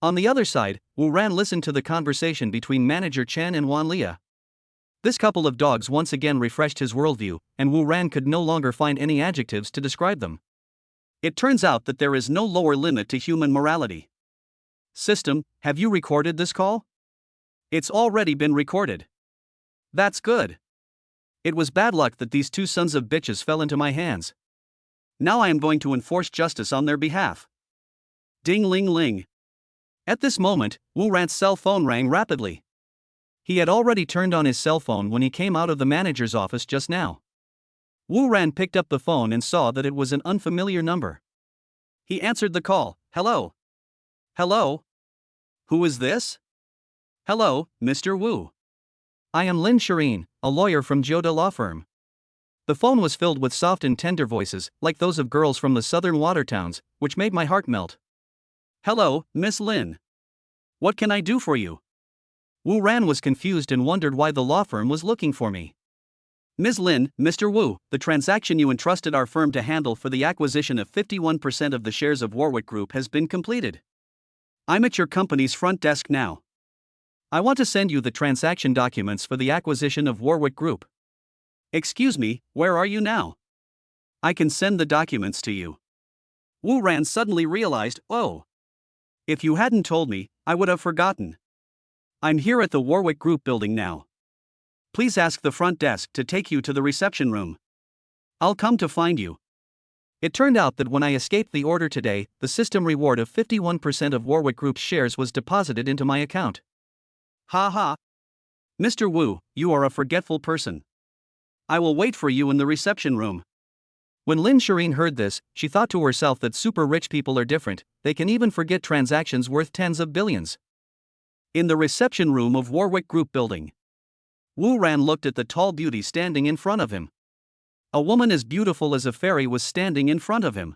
On the other side, Wu Ran listened to the conversation between Manager Chen and Wan Lia. This couple of dogs once again refreshed his worldview, and Wu Ran could no longer find any adjectives to describe them. It turns out that there is no lower limit to human morality. System, have you recorded this call? It's already been recorded. That's good. It was bad luck that these two sons of bitches fell into my hands. Now I am going to enforce justice on their behalf. Ding-ling-ling. At this moment, Wu Ran's cell phone rang rapidly. He had already turned on his cell phone when he came out of the manager's office just now. Wu Ran picked up the phone and saw that it was an unfamiliar number. He answered the call. Hello? Hello? Who is this? Hello, Mr. Wu. I am Lin Shireen, a lawyer from Jioda Law Firm. The phone was filled with soft and tender voices, like those of girls from the southern water towns, which made my heart melt. Hello, Miss Lin. What can I do for you? Wu Ran was confused and wondered why the law firm was looking for me. Ms. Lin, Mr. Wu, the transaction you entrusted our firm to handle for the acquisition of 51% of the shares of Warwick Group has been completed. I'm at your company's front desk now. I want to send you the transaction documents for the acquisition of Warwick Group. Excuse me, where are you now? I can send the documents to you. Wu Ran suddenly realized, oh. If you hadn't told me, I would have forgotten. I'm here at the Warwick Group building now. Please ask the front desk to take you to the reception room. I'll come to find you. It turned out that when I escaped the order today, the system reward of 51% of Warwick Group's shares was deposited into my account. Ha ha. Mr. Wu, you are a forgetful person. I will wait for you in the reception room. When Lin Shireen heard this, she thought to herself that super rich people are different, they can even forget transactions worth tens of billions. In the reception room of Warwick Group building, Wu Ran looked at the tall beauty standing in front of him. A woman as beautiful as a fairy was standing in front of him.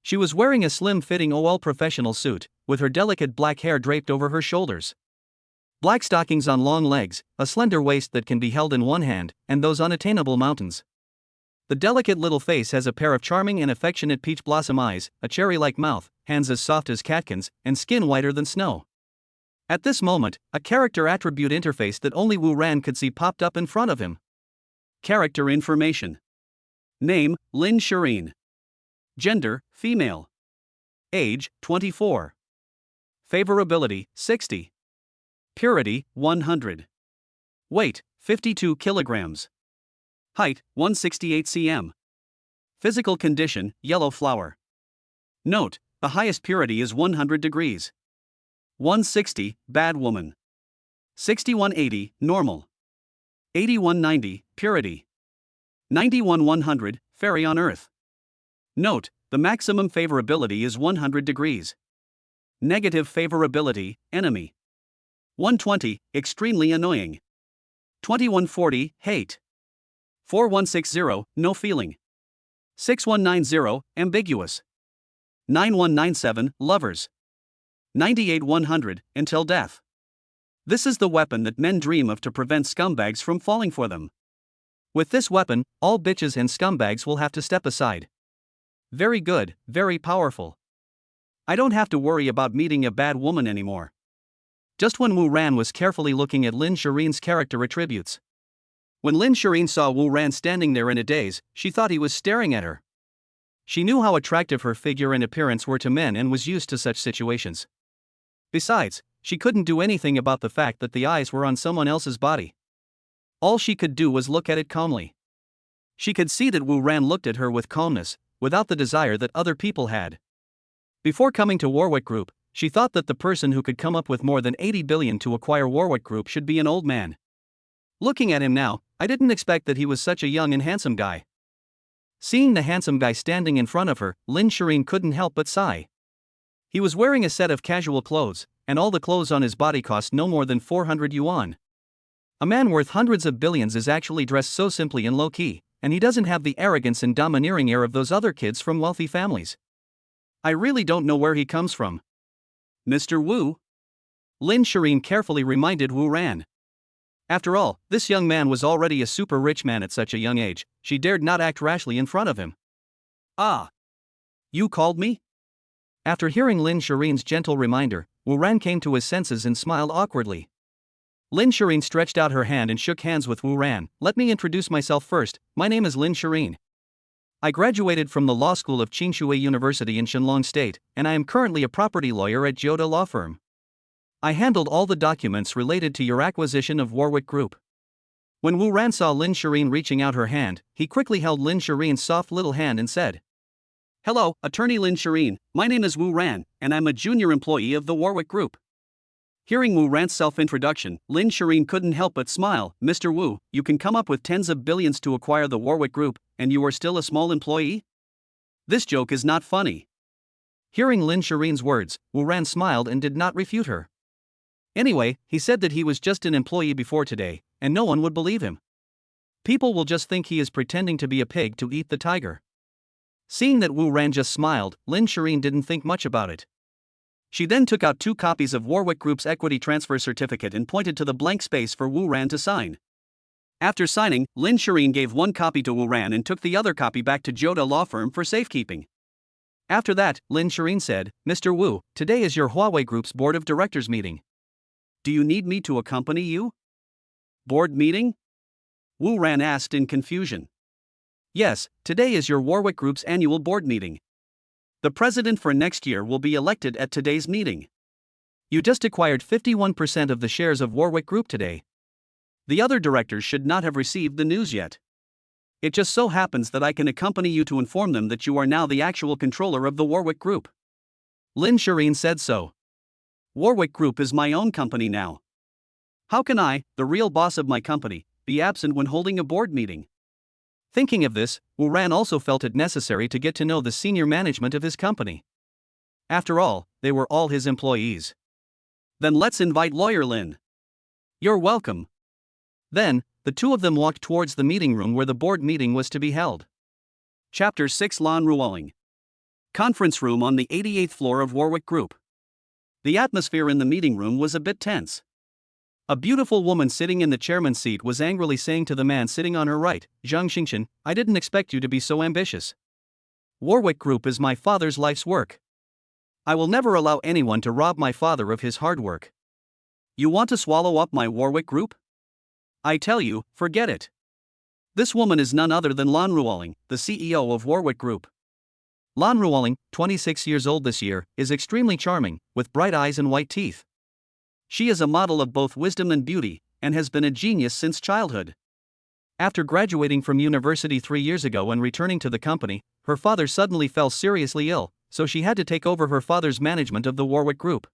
She was wearing a slim-fitting OL professional suit, with her delicate black hair draped over her shoulders. Black stockings on long legs, a slender waist that can be held in one hand, and those unattainable mountains. The delicate little face has a pair of charming and affectionate peach blossom eyes, a cherry-like mouth, hands as soft as catkins, and skin whiter than snow. At this moment, a character attribute interface that only Wu Ran could see popped up in front of him. Character information. Name, Lin Shireen. Gender, female. Age, 24. Favorability, 60. Purity, 100. Weight, 52 kilograms. Height, 168 cm. Physical condition, yellow flower. Note, the highest purity is 100 degrees. 160, bad woman. 6180, normal. 8190, purity. 9100, fairy on earth. Note, the maximum favorability is 100 degrees. Negative favorability, enemy. 120, extremely annoying. 2140, hate. 4160, no feeling. 6190, ambiguous. 9197, lovers. 98-100, until death. This is the weapon that men dream of to prevent scumbags from falling for them. With this weapon, all bitches and scumbags will have to step aside. Very good, very powerful. I don't have to worry about meeting a bad woman anymore. Just when Wu Ran was carefully looking at Lin Shireen's character attributes. When Lin Shireen saw Wu Ran standing there in a daze, she thought he was staring at her. She knew how attractive her figure and appearance were to men and was used to such situations. Besides, she couldn't do anything about the fact that the eyes were on someone else's body. All she could do was look at it calmly. She could see that Wu Ran looked at her with calmness, without the desire that other people had. Before coming to Warwick Group, she thought that the person who could come up with more than 80 billion to acquire Warwick Group should be an old man. Looking at him now, I didn't expect that he was such a young and handsome guy. Seeing the handsome guy standing in front of her, Lin Shireen couldn't help but sigh. He was wearing a set of casual clothes, and all the clothes on his body cost no more than 400 yuan. A man worth hundreds of billions is actually dressed so simply and low-key, and he doesn't have the arrogance and domineering air of those other kids from wealthy families. I really don't know where he comes from. Mr. Wu? Lin Shireen carefully reminded Wu Ran. After all, this young man was already a super rich man at such a young age, she dared not act rashly in front of him. Ah. You called me? After hearing Lin Shireen's gentle reminder, Wu Ran came to his senses and smiled awkwardly. Lin Shireen stretched out her hand and shook hands with Wu Ran. Let me introduce myself first, my name is Lin Shireen. I graduated from the law school of Tsinghua University in Shenlong State, and I am currently a property lawyer at Jioda Law Firm. I handled all the documents related to your acquisition of Warwick Group. When Wu Ran saw Lin Shireen reaching out her hand, he quickly held Lin Shireen's soft little hand and said, Hello, Attorney Lin Shireen, my name is Wu Ran, and I'm a junior employee of the Warwick Group. Hearing Wu Ran's self-introduction, Lin Shireen couldn't help but smile. Mr. Wu, you can come up with tens of billions to acquire the Warwick Group, and you are still a small employee? This joke is not funny. Hearing Lin Shireen's words, Wu Ran smiled and did not refute her. Anyway, he said that he was just an employee before today, and no one would believe him. People will just think he is pretending to be a pig to eat the tiger. Seeing that Wu Ran just smiled, Lin Shireen didn't think much about it. She then took out 2 copies of Warwick Group's equity transfer certificate and pointed to the blank space for Wu Ran to sign. After signing, Lin Shireen gave 1 copy to Wu Ran and took the other copy back to Joda Law Firm for safekeeping. After that, Lin Shireen said, "Mr. Wu, today is your Huawei Group's board of directors meeting. Do you need me to accompany you?" "Board meeting?" Wu Ran asked in confusion. "Yes, today is your Warwick Group's annual board meeting. The president for next year will be elected at today's meeting. You just acquired 51% of the shares of Warwick Group today. The other directors should not have received the news yet. It just so happens that I can accompany you to inform them that you are now the actual controller of the Warwick Group." Lin Shireen said so. "Warwick Group is my own company now. How can I, the real boss of my company, be absent when holding a board meeting?" Thinking of this, Wu Ran also felt it necessary to get to know the senior management of his company. After all, they were all his employees. "Then let's invite Lawyer Lin." "You're welcome." Then, the two of them walked towards the meeting room where the board meeting was to be held. Chapter 6 Lan Ruoling. Conference room on the 88th floor of Warwick Group. The atmosphere in the meeting room was a bit tense. A beautiful woman sitting in the chairman's seat was angrily saying to the man sitting on her right, "Zhang Xingchen, I didn't expect you to be so ambitious. Warwick Group is my father's life's work. I will never allow anyone to rob my father of his hard work. You want to swallow up my Warwick Group? I tell you, forget it." This woman is none other than Lan Ruoling, the CEO of Warwick Group. Lan Ruoling, 26 years old this year, is extremely charming, with bright eyes and white teeth. She is a model of both wisdom and beauty, and has been a genius since childhood. After graduating from university 3 years ago and returning to the company, her father suddenly fell seriously ill, so she had to take over her father's management of the Warwick Group.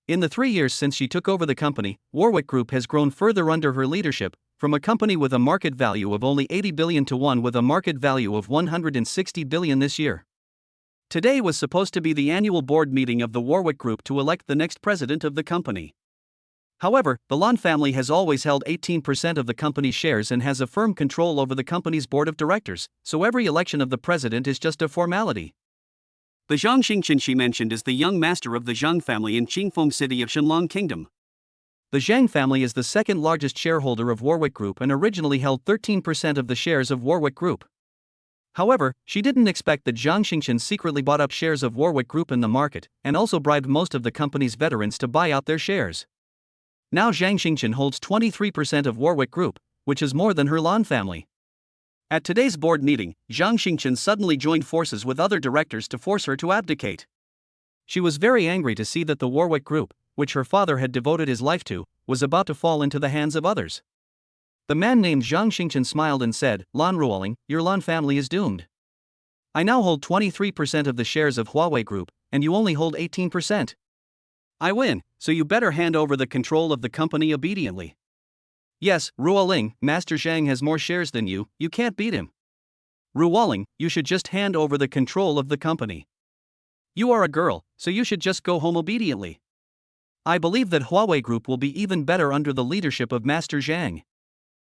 In the 3 years since she took over the company, Warwick Group has grown further under her leadership, from a company with a market value of only 80 billion to one with a market value of 160 billion this year. Today was supposed to be the annual board meeting of the Warwick Group to elect the next president of the company. However, the Lan family has always held 18% of the company's shares and has a firm control over the company's board of directors, so every election of the president is just a formality. The Zhang Xingchen she mentioned is the young master of the Zhang family in Qingfeng City of Shenlong Kingdom. The Zhang family is the second largest shareholder of Warwick Group and originally held 13% of the shares of Warwick Group. However, she didn't expect that Zhang Xingchen secretly bought up shares of Warwick Group in the market, and also bribed most of the company's veterans to buy out their shares. Now Zhang Xingchen holds 23% of Warwick Group, which is more than her Lan family. At today's board meeting, Zhang Xingchen suddenly joined forces with other directors to force her to abdicate. She was very angry to see that the Warwick Group, which her father had devoted his life to, was about to fall into the hands of others. The man named Zhang Xingchen smiled and said, "Lan Ruoling, your Lan family is doomed. I now hold 23% of the shares of Huawei Group, and you only hold 18%. I win, so you better hand over the control of the company obediently. Yes, Ruoling, Master Zhang has more shares than you can't beat him. Ruoling, you should just hand over the control of the company. You are a girl, so you should just go home obediently. I believe that Huawei Group will be even better under the leadership of Master Zhang."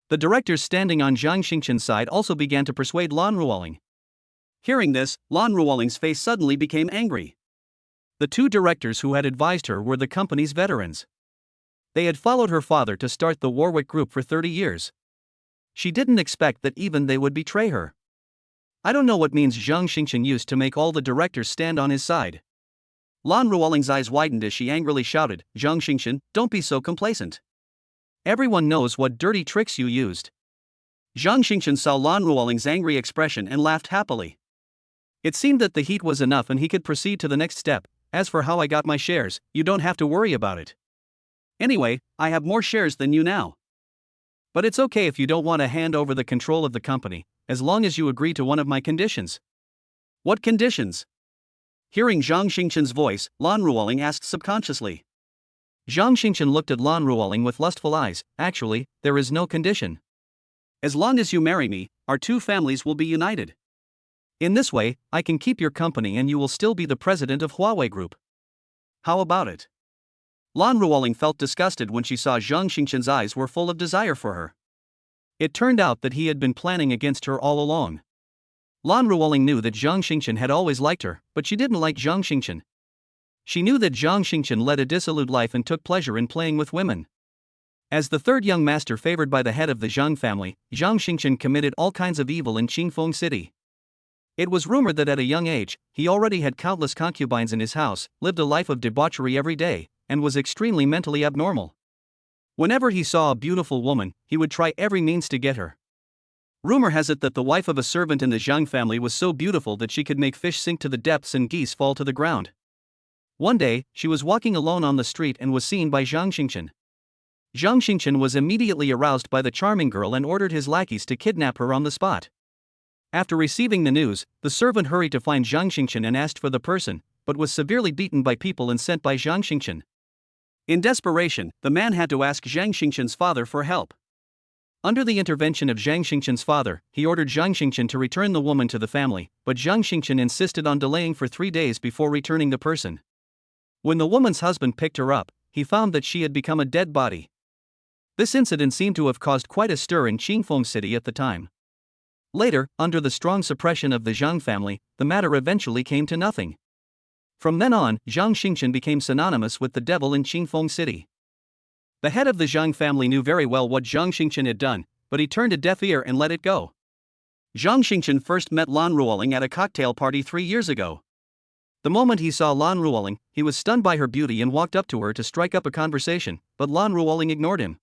The directors standing on Zhang Xingchen's side also began to persuade Lan Ruoling. Hearing this, Lan Ruoling's face suddenly became angry. The two directors who had advised her were the company's veterans. They had followed her father to start the Warwick Group for 30 years. She didn't expect that even they would betray her. I don't know what means Zhang Xingchen used to make all the directors stand on his side. Lan Ruoling's eyes widened as she angrily shouted, "Zhang Xingchen, don't be so complacent. Everyone knows what dirty tricks you used." Zhang Xingchen saw Lan Ruoling's angry expression and laughed happily. It seemed that the heat was enough and he could proceed to the next step. "As for how I got my shares, you don't have to worry about it. Anyway, I have more shares than you now. But it's okay if you don't want to hand over the control of the company, as long as you agree to one of my conditions." "What conditions?" Hearing Zhang Xingchen's voice, Lan Ruoling asked subconsciously. Zhang Xingchen looked at Lan Ruoling with lustful eyes. "Actually, there is no condition. As long as you marry me, our two families will be united. In this way, I can keep your company and you will still be the president of Huawei Group. How about it?" Lan Ruoling felt disgusted when she saw Zhang Xingchen's eyes were full of desire for her. It turned out that he had been planning against her all along. Lan Ruoling knew that Zhang Xingchen had always liked her, but she didn't like Zhang Xingchen. She knew that Zhang Xingchen led a dissolute life and took pleasure in playing with women. As the third young master favored by the head of the Zhang family, Zhang Xingchen committed all kinds of evil in Qingfeng City. It was rumored that at a young age, he already had countless concubines in his house, lived a life of debauchery every day, and was extremely mentally abnormal. Whenever he saw a beautiful woman, he would try every means to get her. Rumor has it that the wife of a servant in the Zhang family was so beautiful that she could make fish sink to the depths and geese fall to the ground. One day, she was walking alone on the street and was seen by Zhang Xingchen. Zhang Xingchen was immediately aroused by the charming girl and ordered his lackeys to kidnap her on the spot. After receiving the news, the servant hurried to find Zhang Xingchen and asked for the person, but was severely beaten by people and sent by Zhang Xingchen. In desperation, the man had to ask Zhang Xingchen's father for help. Under the intervention of Zhang Xingchen's father, he ordered Zhang Xingchen to return the woman to the family, but Zhang Xingchen insisted on delaying for 3 days before returning the person. When the woman's husband picked her up, he found that she had become a dead body. This incident seemed to have caused quite a stir in Qingfeng City at the time. Later, under the strong suppression of the Zhang family, the matter eventually came to nothing. From then on, Zhang Xingchen became synonymous with the devil in Qingfeng City. The head of the Zhang family knew very well what Zhang Xingchen had done, but he turned a deaf ear and let it go. Zhang Xingchen first met Lan Ruoling at a cocktail party 3 years ago. The moment he saw Lan Ruoling, he was stunned by her beauty and walked up to her to strike up a conversation, but Lan Ruoling ignored him.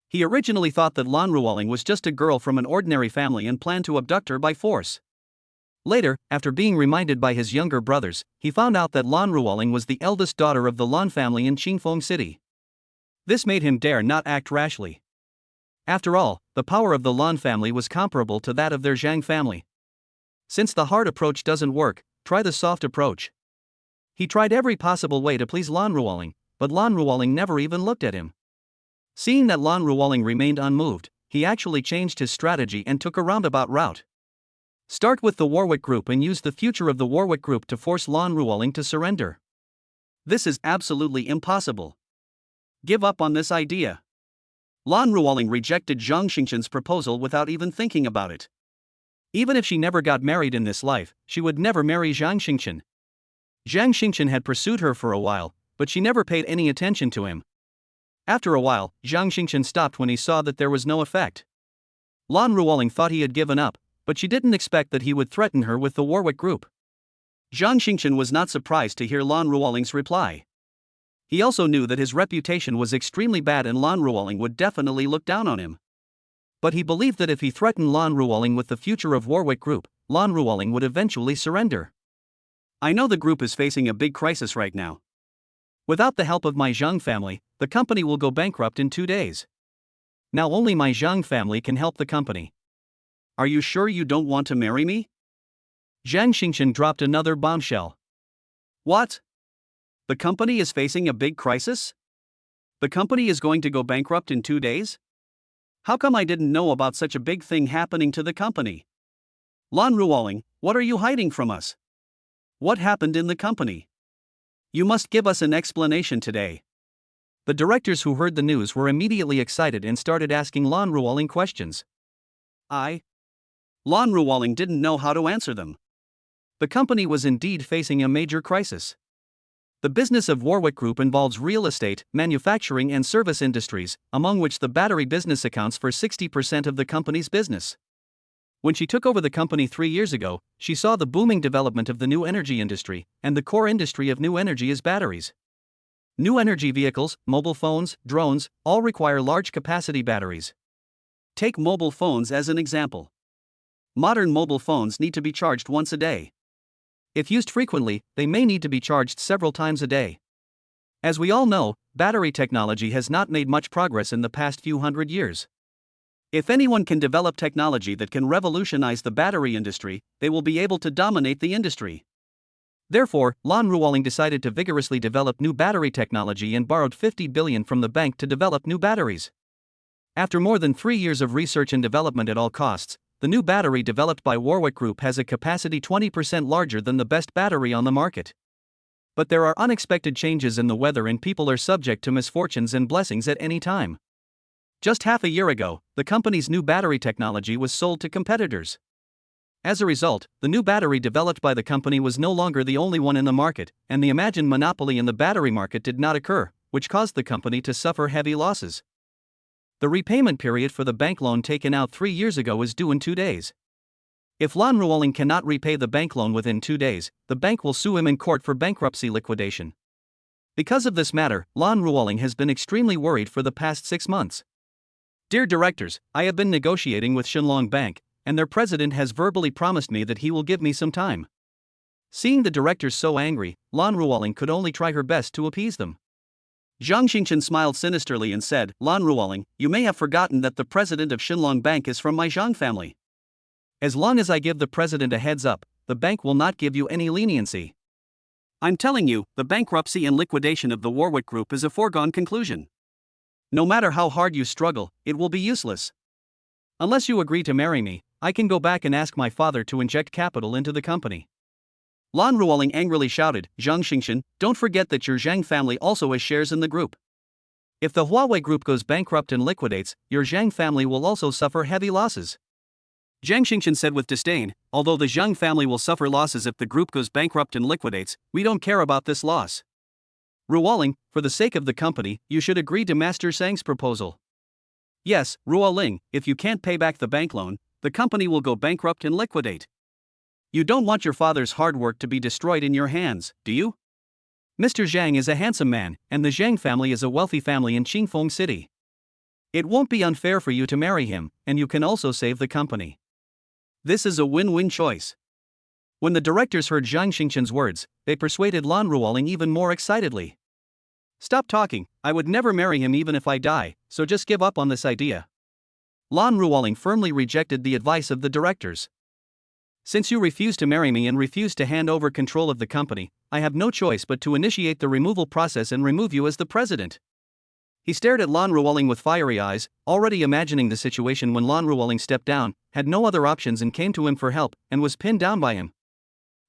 He originally thought that Lan Ruoling was just a girl from an ordinary family and planned to abduct her by force. Later, after being reminded by his younger brothers, he found out that Lan Ruoling was the eldest daughter of the Lan family in Qingfeng City. This made him dare not act rashly. After all, the power of the Lan family was comparable to that of their Zhang family. Since the hard approach doesn't work, try the soft approach. He tried every possible way to please Lan Ruoling, but Lan Ruoling never even looked at him. Seeing that Lan Ruoling remained unmoved, he actually changed his strategy and took a roundabout route. Start with the Warwick Group and use the future of the Warwick Group to force Lan Ruoling to surrender. This is absolutely impossible. Give up on this idea. Lan Ruoling rejected Zhang Xingchen's proposal without even thinking about it. Even if she never got married in this life, she would never marry Zhang Xingchen. Zhang Xingchen had pursued her for a while, but she never paid any attention to him. After a while, Zhang Xingchen stopped when he saw that there was no effect. Lan Ruoling thought he had given up, but she didn't expect that he would threaten her with the Warwick Group. Zhang Xingchen was not surprised to hear Lan Ruoling's reply. He also knew that his reputation was extremely bad and Lan Ruoling would definitely look down on him. But he believed that if he threatened Lan Ruoling with the future of Warwick Group, Lan Ruoling would eventually surrender. I know the group is facing a big crisis right now. Without the help of my Zhang family, the company will go bankrupt in 2 days. Now only my Zhang family can help the company. Are you sure you don't want to marry me? Zhang Xingchen dropped another bombshell. What? The company is facing a big crisis? The company is going to go bankrupt in 2 days? How come I didn't know about such a big thing happening to the company? Lan Ruoling, what are you hiding from us? What happened in the company? You must give us an explanation today. The directors who heard the news were immediately excited and started asking Lan Ruoling questions. Lan Ruoling didn't know how to answer them. The company was indeed facing a major crisis. The business of Warwick Group involves real estate, manufacturing and service industries, among which the battery business accounts for 60% of the company's business. When she took over the company 3 years ago, she saw the booming development of the new energy industry, and the core industry of new energy is batteries. New energy vehicles, mobile phones, drones, all require large capacity batteries. Take mobile phones as an example. Modern mobile phones need to be charged once a day. If used frequently, they may need to be charged several times a day. As we all know, battery technology has not made much progress in the past few hundred years. If anyone can develop technology that can revolutionize the battery industry, they will be able to dominate the industry. Therefore, Lan Ruoling decided to vigorously develop new battery technology and borrowed 50 billion from the bank to develop new batteries. After more than 3 years of research and development at all costs, the new battery developed by Warwick Group has a capacity 20% larger than the best battery on the market. But there are unexpected changes in the weather and people are subject to misfortunes and blessings at any time. Just half a year ago, the company's new battery technology was sold to competitors. As a result, the new battery developed by the company was no longer the only one in the market, and the imagined monopoly in the battery market did not occur, which caused the company to suffer heavy losses. The repayment period for the bank loan taken out 3 years ago is due in 2 days. If Lan Ruoling cannot repay the bank loan within 2 days, the bank will sue him in court for bankruptcy liquidation. Because of this matter, Lan Ruoling has been extremely worried for the past 6 months. Dear directors, I have been negotiating with Shenlong Bank, and their president has verbally promised me that he will give me some time. Seeing the directors so angry, Lan Ruoling could only try her best to appease them. Zhang Xingchen smiled sinisterly and said, Lan Ruoling, you may have forgotten that the president of Shenlong Bank is from my Zhang family. As long as I give the president a heads up, the bank will not give you any leniency. I'm telling you, the bankruptcy and liquidation of the Warwick Group is a foregone conclusion. No matter how hard you struggle, it will be useless. Unless you agree to marry me, I can go back and ask my father to inject capital into the company. Lan Ruoling angrily shouted, Zhang Xingchen, don't forget that your Zhang family also has shares in the group. If the Huawei Group goes bankrupt and liquidates, your Zhang family will also suffer heavy losses. Zhang Xingchen said with disdain, although the Zhang family will suffer losses if the group goes bankrupt and liquidates, we don't care about this loss. Ruoling, for the sake of the company, you should agree to Master Zhang's proposal. Yes, Ruoling, if you can't pay back the bank loan, the company will go bankrupt and liquidate. You don't want your father's hard work to be destroyed in your hands, do you? Mr. Zhang is a handsome man, and the Zhang family is a wealthy family in Qingfeng City. It won't be unfair for you to marry him, and you can also save the company. This is a win-win choice. When the directors heard Zhang Xingchen's words, they persuaded Lan Ruoling even more excitedly. Stop talking, I would never marry him even if I die, so just give up on this idea. Lan Ruoling firmly rejected the advice of the directors. Since you refuse to marry me and refuse to hand over control of the company, I have no choice but to initiate the removal process and remove you as the president. He stared at Lan Ruoling with fiery eyes, already imagining the situation when Lan Ruoling stepped down, had no other options and came to him for help, and was pinned down by him.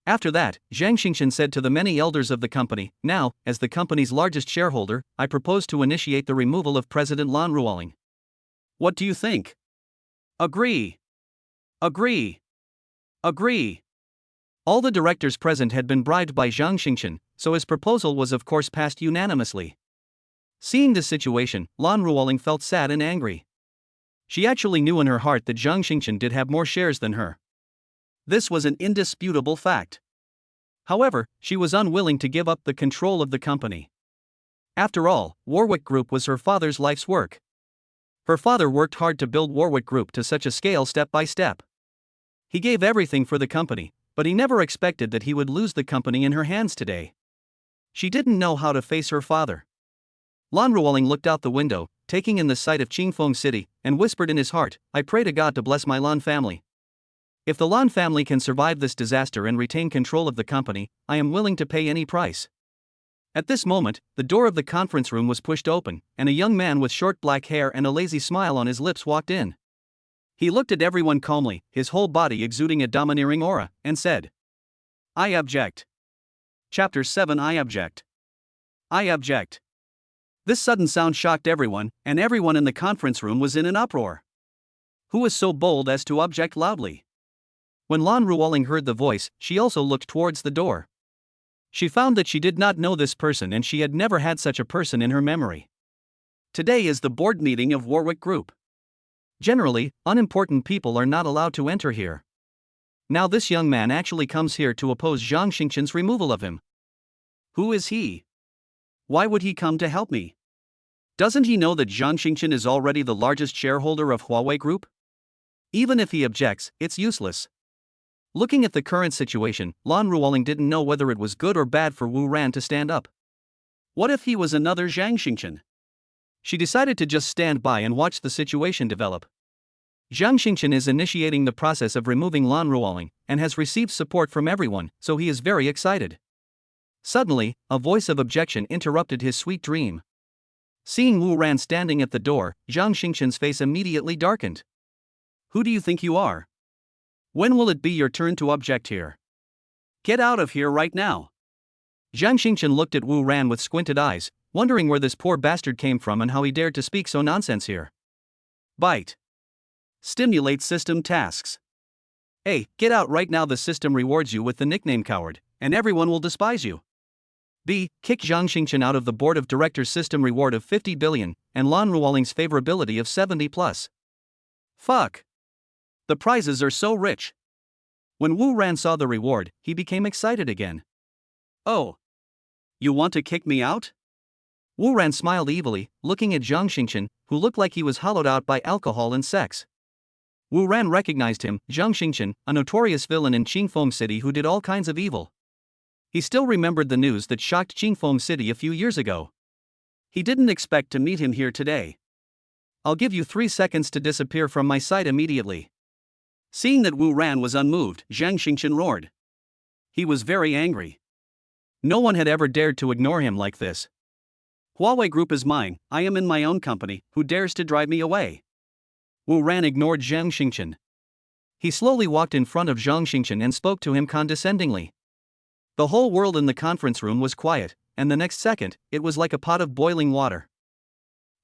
After that, Zhang Xingchen said to the many elders of the company, now, as the company's largest shareholder, I propose to initiate the removal of President Lan Ruoling. What do you think? Agree. Agree. Agree. All the directors present had been bribed by Zhang Xingchen, so his proposal was of course passed unanimously. Seeing this situation, Lan Ruoling felt sad and angry. She actually knew in her heart that Zhang Xingchen did have more shares than her. This was an indisputable fact. However, she was unwilling to give up the control of the company. After all, Warwick Group was her father's life's work. Her father worked hard to build Warwick Group to such a scale step by step. He gave everything for the company, but he never expected that he would lose the company in her hands today. She didn't know how to face her father. Lan Ruoling looked out the window, taking in the sight of Qingfeng City, and whispered in his heart, I pray to God to bless my Lan family. If the Lan family can survive this disaster and retain control of the company, I am willing to pay any price. At this moment, the door of the conference room was pushed open, and a young man with short black hair and a lazy smile on his lips walked in. He looked at everyone calmly, his whole body exuding a domineering aura, and said, I object. Chapter 7 I object. I object. This sudden sound shocked everyone, and everyone in the conference room was in an uproar. Who was so bold as to object loudly? When Lan Ruoling heard the voice, she also looked towards the door. She found that she did not know this person and she had never had such a person in her memory. Today is the board meeting of Warwick Group. Generally, unimportant people are not allowed to enter here. Now this young man actually comes here to oppose Zhang Xingchen's removal of him. Who is he? Why would he come to help me? Doesn't he know that Zhang Xingchen is already the largest shareholder of Huawei Group? Even if he objects, it's useless. Looking at the current situation, Lan Ruoling didn't know whether it was good or bad for Wu Ran to stand up. What if he was another Zhang Xingchen? She decided to just stand by and watch the situation develop. Zhang Xingchen is initiating the process of removing Lan Ruoling, and has received support from everyone, so he is very excited. Suddenly, a voice of objection interrupted his sweet dream. Seeing Wu Ran standing at the door, Zhang Xingchen's face immediately darkened. Who do you think you are? When will it be your turn to object here? Get out of here right now. Zhang Xingchen looked at Wu Ran with squinted eyes, wondering where this poor bastard came from and how he dared to speak so nonsense here. Bite. Stimulate system tasks. A. Get out right now, the system rewards you with the nickname coward, and everyone will despise you. B. Kick Zhang Xingchen out of the board of directors, system reward of 50 billion, and Lan Ruoling's favorability of 70 plus. Fuck. The prizes are so rich. When Wu Ran saw the reward, he became excited again. Oh. You want to kick me out? Wu Ran smiled evilly, looking at Zhang Xingchen, who looked like he was hollowed out by alcohol and sex. Wu Ran recognized him, Zhang Xingchen, a notorious villain in Qingfeng City who did all kinds of evil. He still remembered the news that shocked Qingfeng City a few years ago. He didn't expect to meet him here today. I'll give you 3 seconds to disappear from my sight immediately. Seeing that Wu Ran was unmoved, Zhang Xingchen roared. He was very angry. No one had ever dared to ignore him like this. Huawei Group is mine, I am in my own company, who dares to drive me away? Wu Ran ignored Zhang Xingchen. He slowly walked in front of Zhang Xingchen and spoke to him condescendingly. The whole world in the conference room was quiet, and the next second, it was like a pot of boiling water.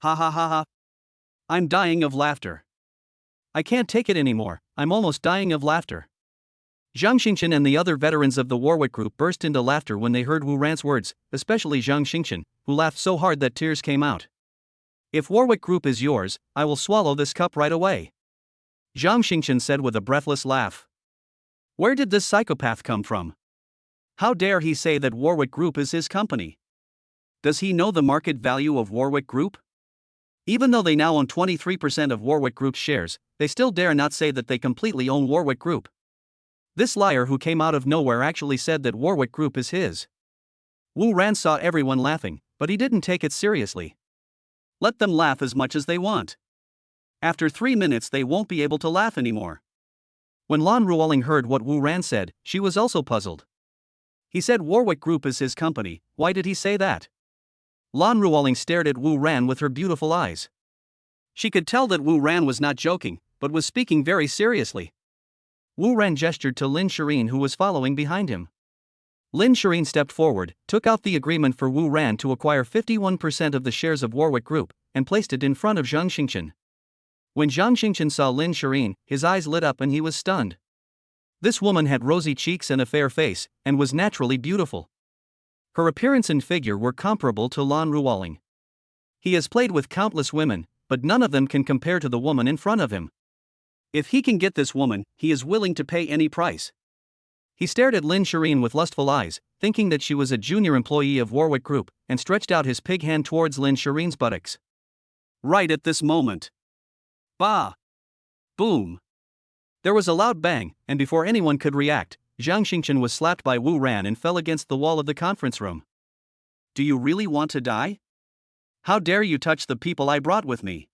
Ha ha ha ha. I'm dying of laughter. I can't take it anymore, I'm almost dying of laughter. Zhang Xingchen and the other veterans of the Warwick Group burst into laughter when they heard Wu Ran's words, especially Zhang Xingchen, who laughed so hard that tears came out. If Warwick Group is yours, I will swallow this cup right away. Zhang Xingchen said with a breathless laugh. Where did this psychopath come from? How dare he say that Warwick Group is his company? Does he know the market value of Warwick Group? Even though they now own 23% of Warwick Group's shares, they still dare not say that they completely own Warwick Group. This liar who came out of nowhere actually said that Warwick Group is his. Wu Ran saw everyone laughing, but he didn't take it seriously. Let them laugh as much as they want. After 3 minutes they won't be able to laugh anymore. When Lan Ruoling heard what Wu Ran said, she was also puzzled. He said Warwick Group is his company, why did he say that? Lan Ruoling stared at Wu Ran with her beautiful eyes. She could tell that Wu Ran was not joking, but was speaking very seriously. Wu Ran gestured to Lin Shireen, who was following behind him. Lin Shireen stepped forward, took out the agreement for Wu Ran to acquire 51% of the shares of Warwick Group, and placed it in front of Zhang Xingchen. When Zhang Xingchen saw Lin Shireen, his eyes lit up and he was stunned. This woman had rosy cheeks and a fair face, and was naturally beautiful. Her appearance and figure were comparable to Lan Ruoling. He has played with countless women, but none of them can compare to the woman in front of him. If he can get this woman, he is willing to pay any price. He stared at Lin Shireen with lustful eyes, thinking that she was a junior employee of Warwick Group, and stretched out his pig hand towards Lin Shireen's buttocks. Right at this moment. Bah! Boom! There was a loud bang, and before anyone could react, Zhang Xingchen was slapped by Wu Ran and fell against the wall of the conference room. Do you really want to die? How dare you touch the people I brought with me?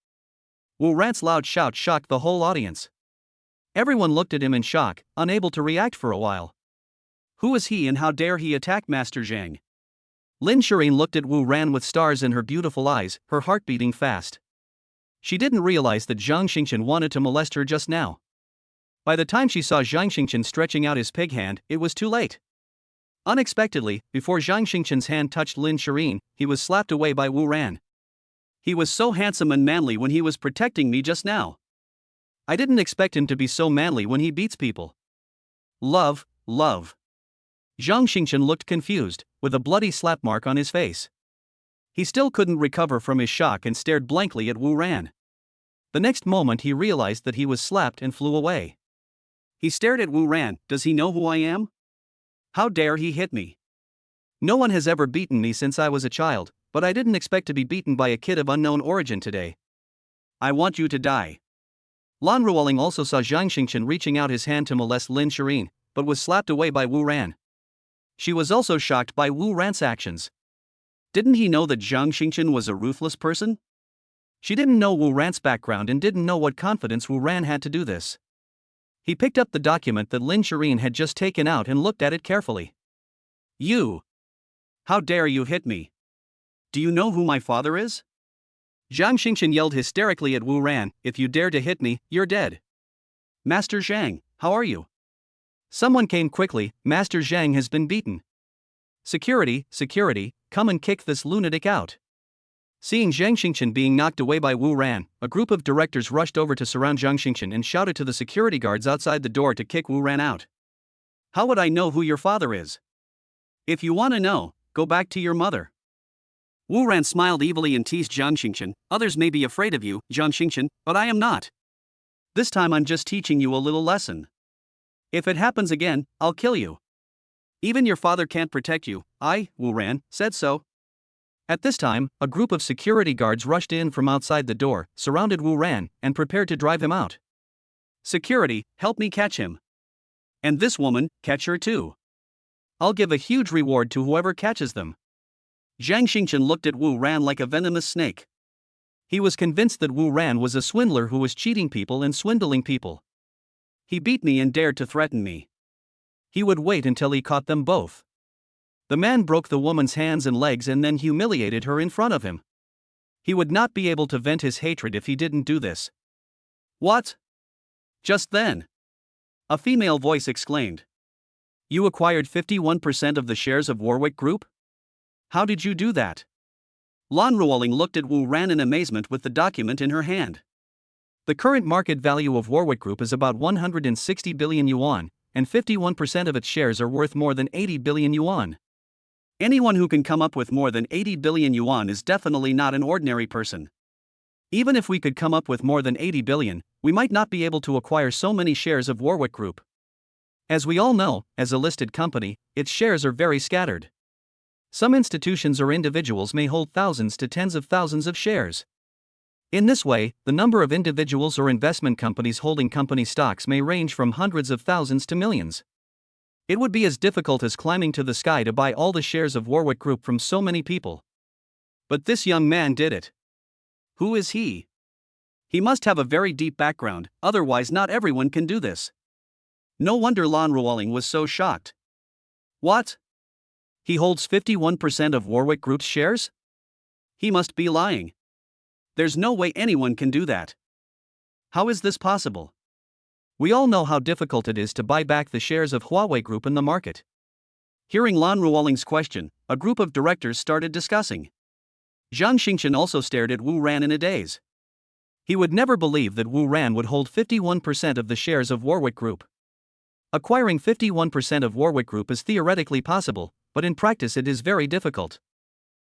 Wu Ran's loud shout shocked the whole audience. Everyone looked at him in shock, unable to react for a while. Who is he and how dare he attack Master Zhang? Lin Shireen looked at Wu Ran with stars in her beautiful eyes, her heart beating fast. She didn't realize that Zhang Xingchen wanted to molest her just now. By the time she saw Zhang Xingchen stretching out his pig hand, it was too late. Unexpectedly, before Zhang Xingchen's hand touched Lin Shireen, he was slapped away by Wu Ran. He was so handsome and manly when he was protecting me just now. I didn't expect him to be so manly when he beats people. Love, love. Zhang Xingchen looked confused, with a bloody slap mark on his face. He still couldn't recover from his shock and stared blankly at Wu Ran. The next moment he realized that he was slapped and flew away. He stared at Wu Ran. Does he know who I am? How dare he hit me? No one has ever beaten me since I was a child, but I didn't expect to be beaten by a kid of unknown origin today. I want you to die. Lan Ruoling also saw Zhang Xingchen reaching out his hand to molest Lin Shireen, but was slapped away by Wu Ran. She was also shocked by Wu Ran's actions. Didn't he know that Zhang Xingchen was a ruthless person? She didn't know Wu Ran's background and didn't know what confidence Wu Ran had to do this. He picked up the document that Lin Shireen had just taken out and looked at it carefully. You! How dare you hit me? Do you know who my father is? Zhang Xingchen yelled hysterically at Wu Ran, if you dare to hit me, you're dead. Master Zhang, how are you? Someone came quickly, Master Zhang has been beaten. Security, security, come and kick this lunatic out. Seeing Zhang Xingchen being knocked away by Wu Ran, a group of directors rushed over to surround Zhang Xingchen and shouted to the security guards outside the door to kick Wu Ran out. How would I know who your father is? If you want to know, go back to your mother. Wu Ran smiled evilly and teased Zhang Xingchen. Others may be afraid of you, Zhang Xingchen, but I am not. This time I'm just teaching you a little lesson. If it happens again, I'll kill you. Even your father can't protect you. I, Wu Ran, said so. At this time, a group of security guards rushed in from outside the door, surrounded Wu Ran, and prepared to drive him out. Security, help me catch him. And this woman, catch her too. I'll give a huge reward to whoever catches them. Zhang Xingchen looked at Wu Ran like a venomous snake. He was convinced that Wu Ran was a swindler who was cheating people and swindling people. He beat me and dared to threaten me. He would wait until he caught them both. The man broke the woman's hands and legs and then humiliated her in front of him. He would not be able to vent his hatred if he didn't do this. What? Just then, a female voice exclaimed. You acquired 51% of the shares of Warwick Group? How did you do that? Lan Ruoling looked at Wu Ran in amazement with the document in her hand. The current market value of Warwick Group is about 160 billion yuan, and 51% of its shares are worth more than 80 billion yuan. Anyone who can come up with more than 80 billion yuan is definitely not an ordinary person. Even if we could come up with more than 80 billion, we might not be able to acquire so many shares of Warwick Group. As we all know, as a listed company, its shares are very scattered. Some institutions or individuals may hold thousands to tens of thousands of shares. In this way, the number of individuals or investment companies holding company stocks may range from hundreds of thousands to millions. It would be as difficult as climbing to the sky to buy all the shares of Warwick Group from so many people. But this young man did it. Who is he? He must have a very deep background, otherwise not everyone can do this. No wonder Lan Ruoling was so shocked. What? He holds 51% of Warwick Group's shares? He must be lying. There's no way anyone can do that. How is this possible? We all know how difficult it is to buy back the shares of Huawei Group in the market. Hearing Lan Ruoling's question, a group of directors started discussing. Zhang Xingchen also stared at Wu Ran in a daze. He would never believe that Wu Ran would hold 51% of the shares of Warwick Group. Acquiring 51% of Warwick Group is theoretically possible, but in practice it is very difficult.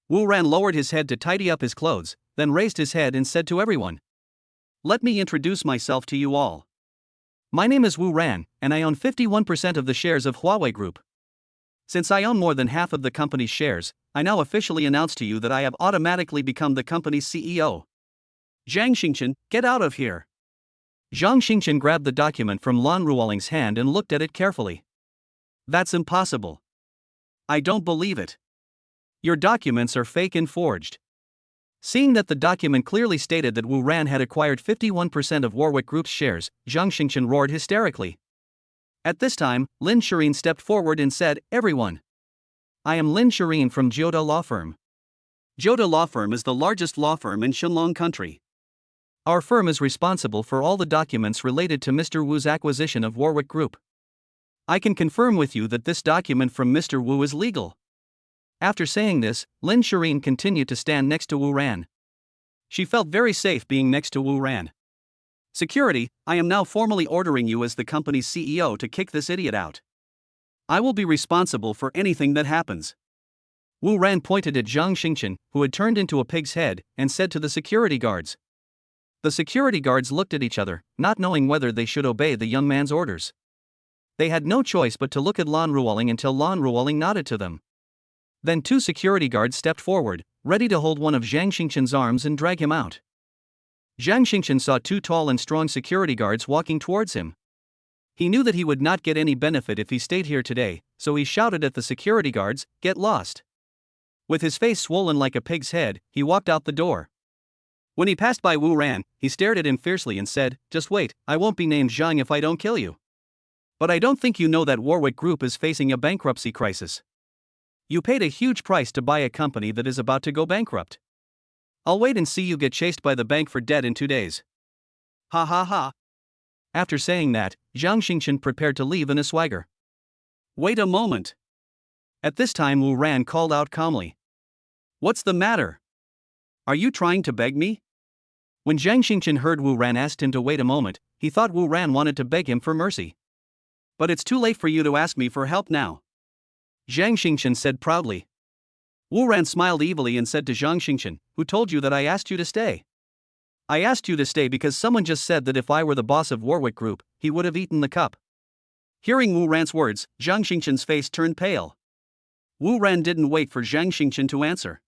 Wu Ran lowered his head to tidy up his clothes, then raised his head and said to everyone, "Let me introduce myself to you all. My name is Wu Ran, and I own 51% of the shares of Huawei Group. Since I own more than half of the company's shares, I now officially announce to you that I have automatically become the company's CEO. Zhang Xingchen, get out of here." Zhang Xingchen grabbed the document from Lan Ruoling's hand and looked at it carefully. That's impossible. I don't believe it. Your documents are fake and forged. Seeing that the document clearly stated that Wu Ran had acquired 51% of Warwick Group's shares, Zhang Xingchen roared hysterically. At this time, Lin Shirin stepped forward and said, "Everyone. I am Lin Shirin from Jiuda Law Firm. Jiuda Law Firm is the largest law firm in Shenlong country. Our firm is responsible for all the documents related to Mr. Wu's acquisition of Warwick Group. I can confirm with you that this document from Mr. Wu is legal." After saying this, Lin Shirin continued to stand next to Wu Ran. She felt very safe being next to Wu Ran. "Security, I am now formally ordering you as the company's CEO to kick this idiot out. I will be responsible for anything that happens." Wu Ran pointed at Zhang Xingchen, who had turned into a pig's head, and said to the security guards. The security guards looked at each other, not knowing whether they should obey the young man's orders. They had no choice but to look at Lan Ruoling until Lan Ruoling nodded to them. Then two security guards stepped forward, ready to hold one of Zhang Xingchen's arms and drag him out. Zhang Xingchen saw two tall and strong security guards walking towards him. He knew that he would not get any benefit if he stayed here today, so he shouted at the security guards, "Get lost." With his face swollen like a pig's head, he walked out the door. When he passed by Wu Ran, he stared at him fiercely and said, "Just wait, I won't be named Zhang if I don't kill you. But I don't think you know that Warwick Group is facing a bankruptcy crisis. You paid a huge price to buy a company that is about to go bankrupt. I'll wait and see you get chased by the bank for debt in 2 days." Ha ha ha. After saying that, Zhang Xingchen prepared to leave in a swagger. Wait a moment. At this time Wu Ran called out calmly. What's the matter? Are you trying to beg me? When Zhang Xingchen heard Wu Ran asked him to wait a moment, he thought Wu Ran wanted to beg him for mercy. But it's too late for you to ask me for help now, Zhang Xingchen said proudly. Wu Ran smiled evilly and said to Zhang Xingchen, who told you that I asked you to stay? I asked you to stay because someone just said that if I were the boss of Warwick Group, he would have eaten the cup. Hearing Wu Ran's words, Zhang Xingchen's face turned pale. Wu Ran didn't wait for Zhang Xingchen to answer.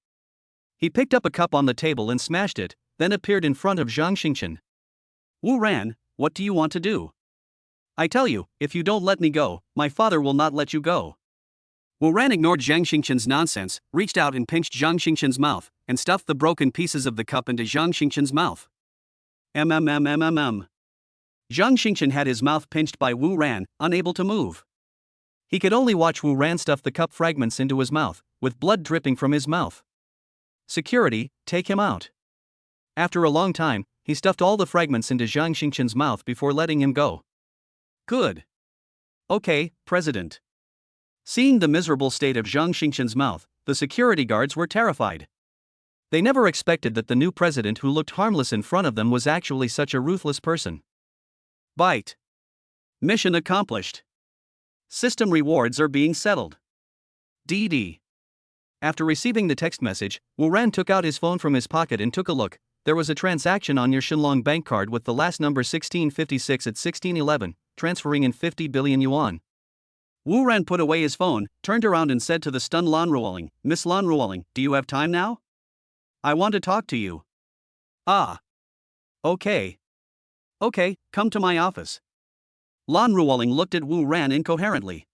He picked up a cup on the table and smashed it, then appeared in front of Zhang Xingchen. Wu Ran, what do you want to do? I tell you, if you don't let me go, my father will not let you go. Wu Ran ignored Zhang Xingchen's nonsense, reached out and pinched Zhang Xingchen's mouth, and stuffed the broken pieces of the cup into Zhang Xingchen's mouth. Zhang Xingchen had his mouth pinched by Wu Ran, unable to move. He could only watch Wu Ran stuff the cup fragments into his mouth, with blood dripping from his mouth. Security, take him out. After a long time, he stuffed all the fragments into Zhang Xingchen's mouth before letting him go. Good. Okay, President. Seeing the miserable state of Zhang Xingchen's mouth, the security guards were terrified. They never expected that the new president who looked harmless in front of them was actually such a ruthless person. Bite. Mission accomplished. System rewards are being settled. DD. After receiving the text message, Wu Ran took out his phone from his pocket and took a look. There was a transaction on your Shenlong bank card with the last number 1656 at 1611, transferring in 50 billion yuan. Wu Ran put away his phone, turned around and said to the stunned Lan Ruoling, Miss Lan Ruoling, do you have time now? I want to talk to you. Ah. Okay. Okay, come to my office. Lan Ruoling looked at Wu Ran incoherently.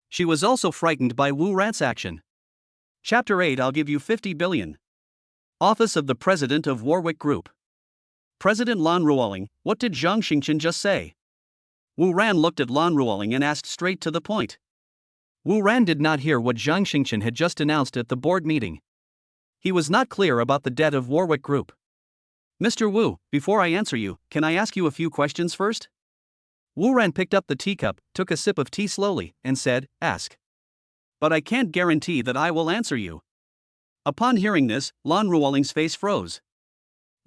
She was also frightened by Wu Ran's action. Chapter 8 I'll give you 50 billion. Office of the President of Warwick Group. President Lan Ruoling, what did Zhang Xingchen just say? Wu Ran looked at Lan Ruoling and asked straight to the point. Wu Ran did not hear what Zhang Xingchen had just announced at the board meeting. He was not clear about the debt of Warwick Group. Mr. Wu, before I answer you, can I ask you a few questions first? Wu Ran picked up the teacup, took a sip of tea slowly, and said, ask. But I can't guarantee that I will answer you. Upon hearing this, Lan Ruoling's face froze.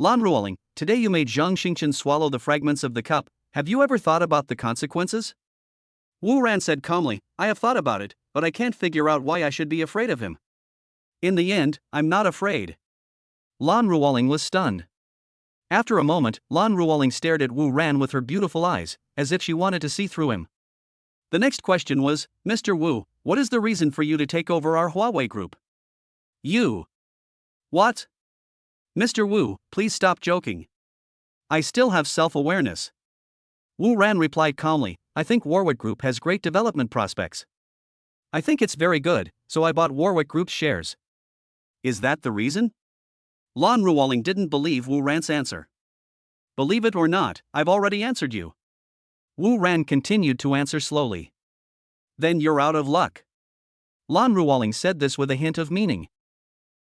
Lan Ruoling, today you made Zhang Xingchen swallow the fragments of the cup. Have you ever thought about the consequences? Wu Ran said calmly, I have thought about it, but I can't figure out why I should be afraid of him. In the end, I'm not afraid. Lan Ruoling was stunned. After a moment, Lan Ruoling stared at Wu Ran with her beautiful eyes, as if she wanted to see through him. The next question was, Mr. Wu, what is the reason for you to take over our Huawei group? You. What? Mr. Wu, please stop joking. I still have self-awareness. Wu Ran replied calmly, I think Warwick Group has great development prospects. I think it's very good, so I bought Warwick Group's shares. Is that the reason? Lan Ruoling didn't believe Wu Ran's answer. Believe it or not, I've already answered you. Wu Ran continued to answer slowly. Then you're out of luck. Lan Ruoling said this with a hint of meaning.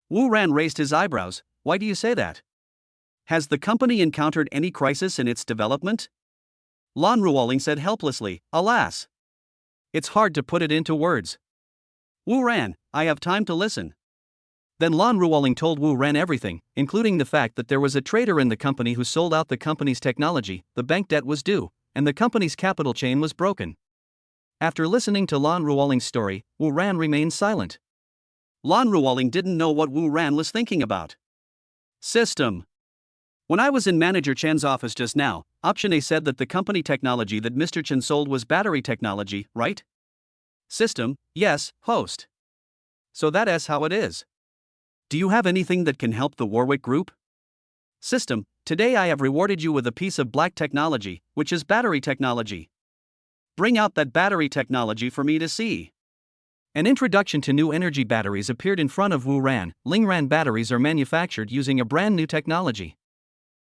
Wu Ran raised his eyebrows, why do you say that? Has the company encountered any crisis in its development? Lan Ruoling said helplessly, alas. It's hard to put it into words. Wu Ran, I have time to listen. Then Lan Ruoling told Wu Ran everything, including the fact that there was a traitor in the company who sold out the company's technology, the bank debt was due, and the company's capital chain was broken. After listening to Lan Ruoling's story, Wu Ran remained silent. Lan Ruoling didn't know what Wu Ran was thinking about. System. When I was in Manager Chen's office just now, Option A said that the company technology that Mr. Chen sold was battery technology, right? System, yes, host. So that's how it is. Do you have anything that can help the Warwick Group? System, today I have rewarded you with a piece of black technology, which is battery technology. Bring out that battery technology for me to see. An introduction to new energy batteries appeared in front of Wu Ran. Lingran batteries are manufactured using a brand new technology.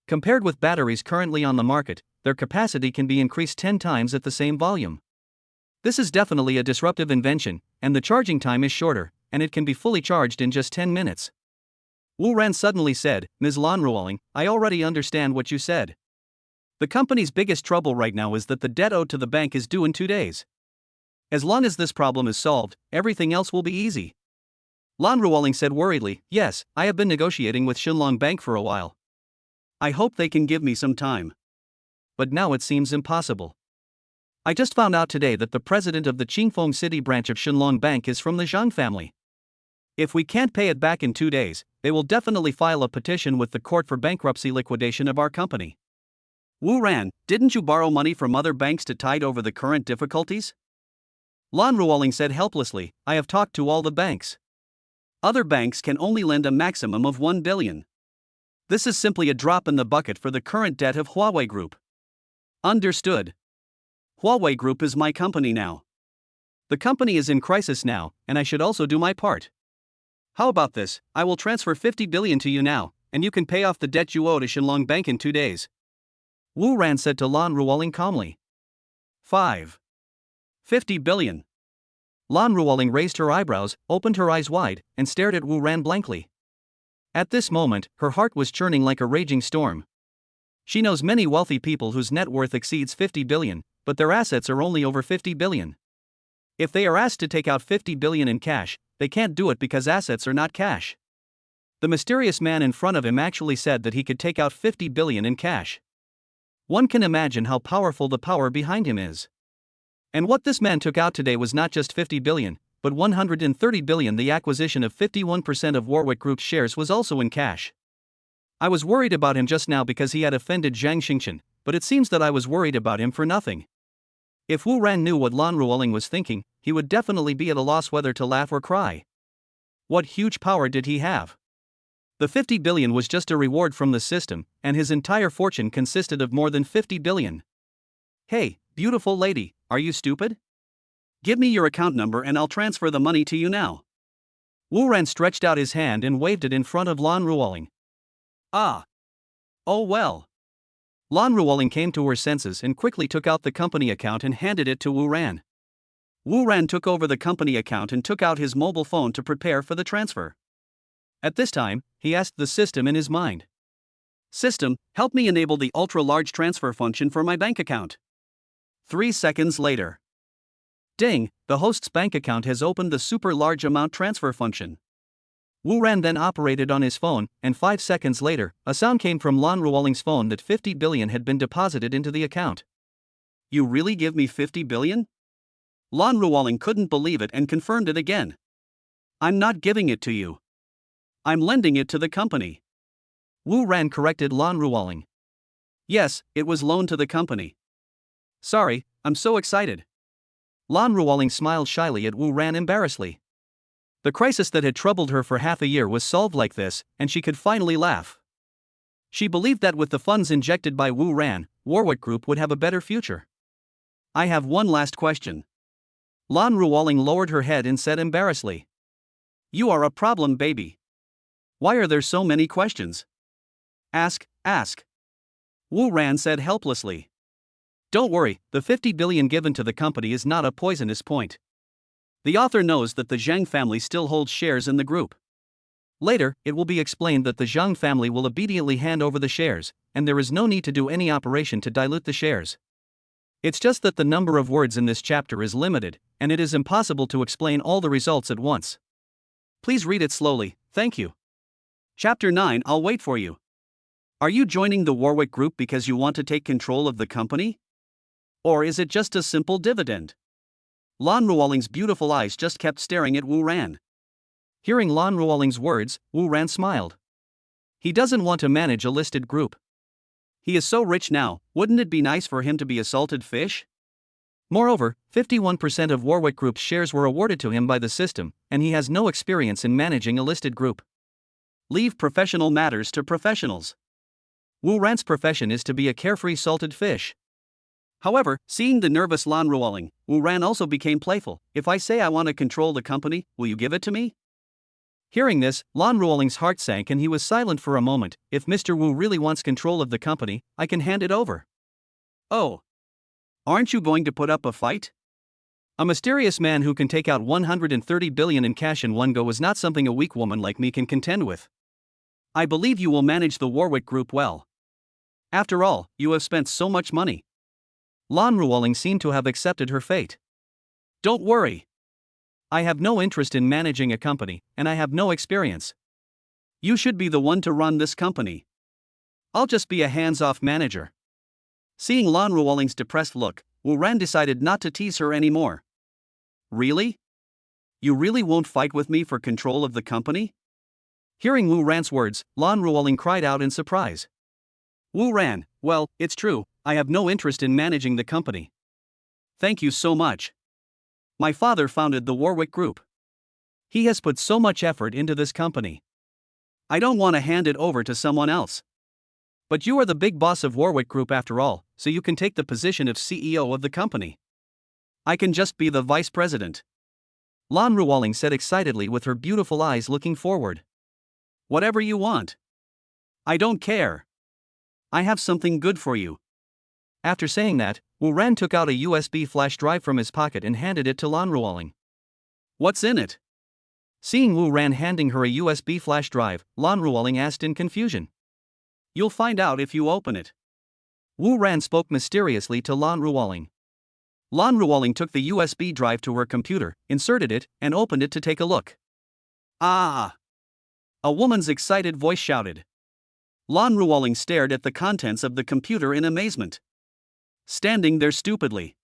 Compared with batteries currently on the market, their capacity can be increased 10 times at the same volume. This is definitely a disruptive invention, and the charging time is shorter, and it can be fully charged in just 10 minutes. Wu Ran suddenly said, Ms. Lan Ruoling, I already understand what you said. The company's biggest trouble right now is that the debt owed to the bank is due in 2 days. As long as this problem is solved, everything else will be easy. Lan Ruoling said worriedly, yes, I have been negotiating with Shinlong Bank for a while. I hope they can give me some time. But now it seems impossible. I just found out today that the president of the Qingfeng City branch of Shinlong Bank is from the Zhang family. If we can't pay it back in 2 days, they will definitely file a petition with the court for bankruptcy liquidation of our company. Wu Ran, didn't you borrow money from other banks to tide over the current difficulties? Lan Ruoling said helplessly, I have talked to all the banks. Other banks can only lend a maximum of 1 billion. This is simply a drop in the bucket for the current debt of Huawei Group. Understood. Huawei Group is my company now. The company is in crisis now, and I should also do my part. How about this? I will transfer 50 billion to you now, and you can pay off the debt you owe to Shinlong Bank in 2 days. Wu Ran said to Lan Ruoling calmly. 50 billion. Lan Ruoling raised her eyebrows, opened her eyes wide, and stared at Wu Ran blankly. At this moment, her heart was churning like a raging storm. She knows many wealthy people whose net worth exceeds 50 billion, but their assets are only over 50 billion. If they are asked to take out 50 billion in cash, they can't do it because assets are not cash. The mysterious man in front of him actually said that he could take out 50 billion in cash. One can imagine how powerful the power behind him is. And what this man took out today was not just 50 billion, but 130 billion. The acquisition of 51% of Warwick Group's shares was also in cash. I was worried about him just now because he had offended Zhang Xingchen, but it seems that I was worried about him for nothing. If Wu Ran knew what Lan Ruoling was thinking, he would definitely be at a loss whether to laugh or cry. What huge power did he have? The 50 billion was just a reward from the system, and his entire fortune consisted of more than 50 billion. Hey, beautiful lady, are you stupid? Give me your account number and I'll transfer the money to you now. Wu Ran stretched out his hand and waved it in front of Lan Ruoling. Ah. Oh well. Lan Ruoling came to her senses and quickly took out the company account and handed it to Wu Ran. Wu Ran took over the company account and took out his mobile phone to prepare for the transfer. At this time, he asked the system in his mind. System, help me enable the ultra-large transfer function for my bank account. 3 seconds later. Ding, the host's bank account has opened the super large amount transfer function. Wu Ran then operated on his phone, and 5 seconds later, a sound came from Lan Ruoling's phone that 50 billion had been deposited into the account. You really give me 50 billion? Lan Ruoling couldn't believe it and confirmed it again. I'm not giving it to you. I'm lending it to the company. Wu Ran corrected Lan Ruoling. Yes, it was loaned to the company. Sorry, I'm so excited. Lan Ruoling smiled shyly at Wu Ran embarrassedly. The crisis that had troubled her for half a year was solved like this, and she could finally laugh. She believed that with the funds injected by Wu Ran, Warwick Group would have a better future. I have one last question. Lan Ruoling lowered her head and said embarrassedly. You are a problem, baby. Why are there so many questions? Ask. Wu Ran said helplessly. Don't worry, the 50 billion given to the company is not a poisonous point. The author knows that the Zhang family still holds shares in the group. Later, it will be explained that the Zhang family will obediently hand over the shares, and there is no need to do any operation to dilute the shares. It's just that the number of words in this chapter is limited, and it is impossible to explain all the results at once. Please read it slowly, thank you. Chapter 9, I'll wait for you. Are you joining the Warwick Group because you want to take control of the company? Or is it just a simple dividend? Lan Ruoling's beautiful eyes just kept staring at Wu Ran. Hearing Lan Ruoling's words, Wu Ran smiled. He doesn't want to manage a listed group. He is so rich now, wouldn't it be nice for him to be a salted fish? Moreover, 51% of Warwick Group's shares were awarded to him by the system, and he has no experience in managing a listed group. Leave professional matters to professionals. Wu Ran's profession is to be a carefree salted fish. However, seeing the nervous Lan Ruoling, Wu Ran also became playful. If I say I want to control the company, will you give it to me? Hearing this, Lan Ruoling's heart sank and he was silent for a moment. If Mr. Wu really wants control of the company, I can hand it over. Oh. Aren't you going to put up a fight? A mysterious man who can take out 130 billion in cash in one go is not something a weak woman like me can contend with. I believe you will manage the Warwick Group well. After all, you have spent so much money. Lan Ruoling seemed to have accepted her fate. Don't worry. I have no interest in managing a company, and I have no experience. You should be the one to run this company. I'll just be a hands-off manager. Seeing Lan Ruoling's depressed look, Wu Ran decided not to tease her anymore. Really? You really won't fight with me for control of the company? Hearing Wu Ran's words, Lan Ruoling cried out in surprise. Wu Ran, well, it's true, I have no interest in managing the company. Thank you so much. My father founded the Warwick Group. He has put so much effort into this company. I don't want to hand it over to someone else. But you are the big boss of Warwick Group after all, so you can take the position of CEO of the company. I can just be the vice president. Lan Ruoling said excitedly with her beautiful eyes looking forward. Whatever you want. I don't care. I have something good for you. After saying that, Wu Ran took out a USB flash drive from his pocket and handed it to Lan Ruoling. What's in it? Seeing Wu Ran handing her a USB flash drive, Lan Ruoling asked in confusion. You'll find out if you open it. Wu Ran spoke mysteriously to Lan Ruoling. Lan Ruoling took the USB drive to her computer, inserted it, and opened it to take a look. Ah! A woman's excited voice shouted. Lan Ruoling stared at the contents of the computer in amazement. Standing there stupidly.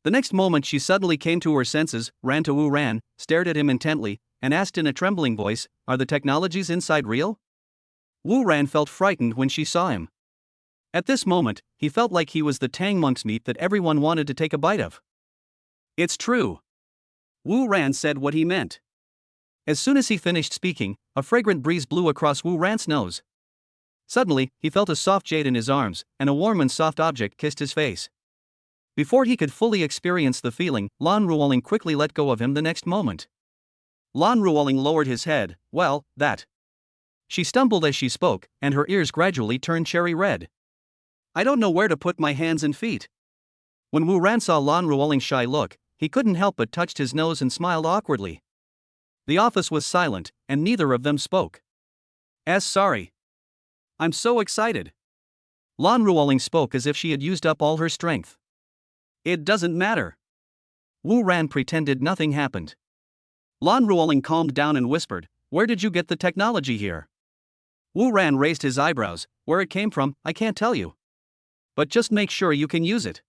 The next moment she suddenly came to her senses, ran to Wu Ran, stared at him intently, and asked in a trembling voice, Are the technologies inside real? Wu Ran felt frightened when she saw him. At this moment, he felt like he was the tang monk's meat that everyone wanted to take a bite of. It's true. Wu Ran said what he meant. As soon as he finished speaking, a fragrant breeze blew across Wu Ran's nose. Suddenly, he felt a soft jade in his arms, and a warm and soft object kissed his face. Before he could fully experience the feeling, Lan Ruoling quickly let go of him the next moment. Lan Ruoling lowered his head, well, that. She stumbled as she spoke, and her ears gradually turned cherry red. I don't know where to put my hands and feet. When Wu Ran saw Lan Ruoling's shy look, he couldn't help but touched his nose and smiled awkwardly. The office was silent, and neither of them spoke. Sorry. I'm so excited. Lan Ruoling spoke as if she had used up all her strength. It doesn't matter. Wu Ran pretended nothing happened. Lan Ruoling calmed down and whispered, Where did you get the technology here? Wu Ran raised his eyebrows. Where it came from, I can't tell you. But just make sure you can use it.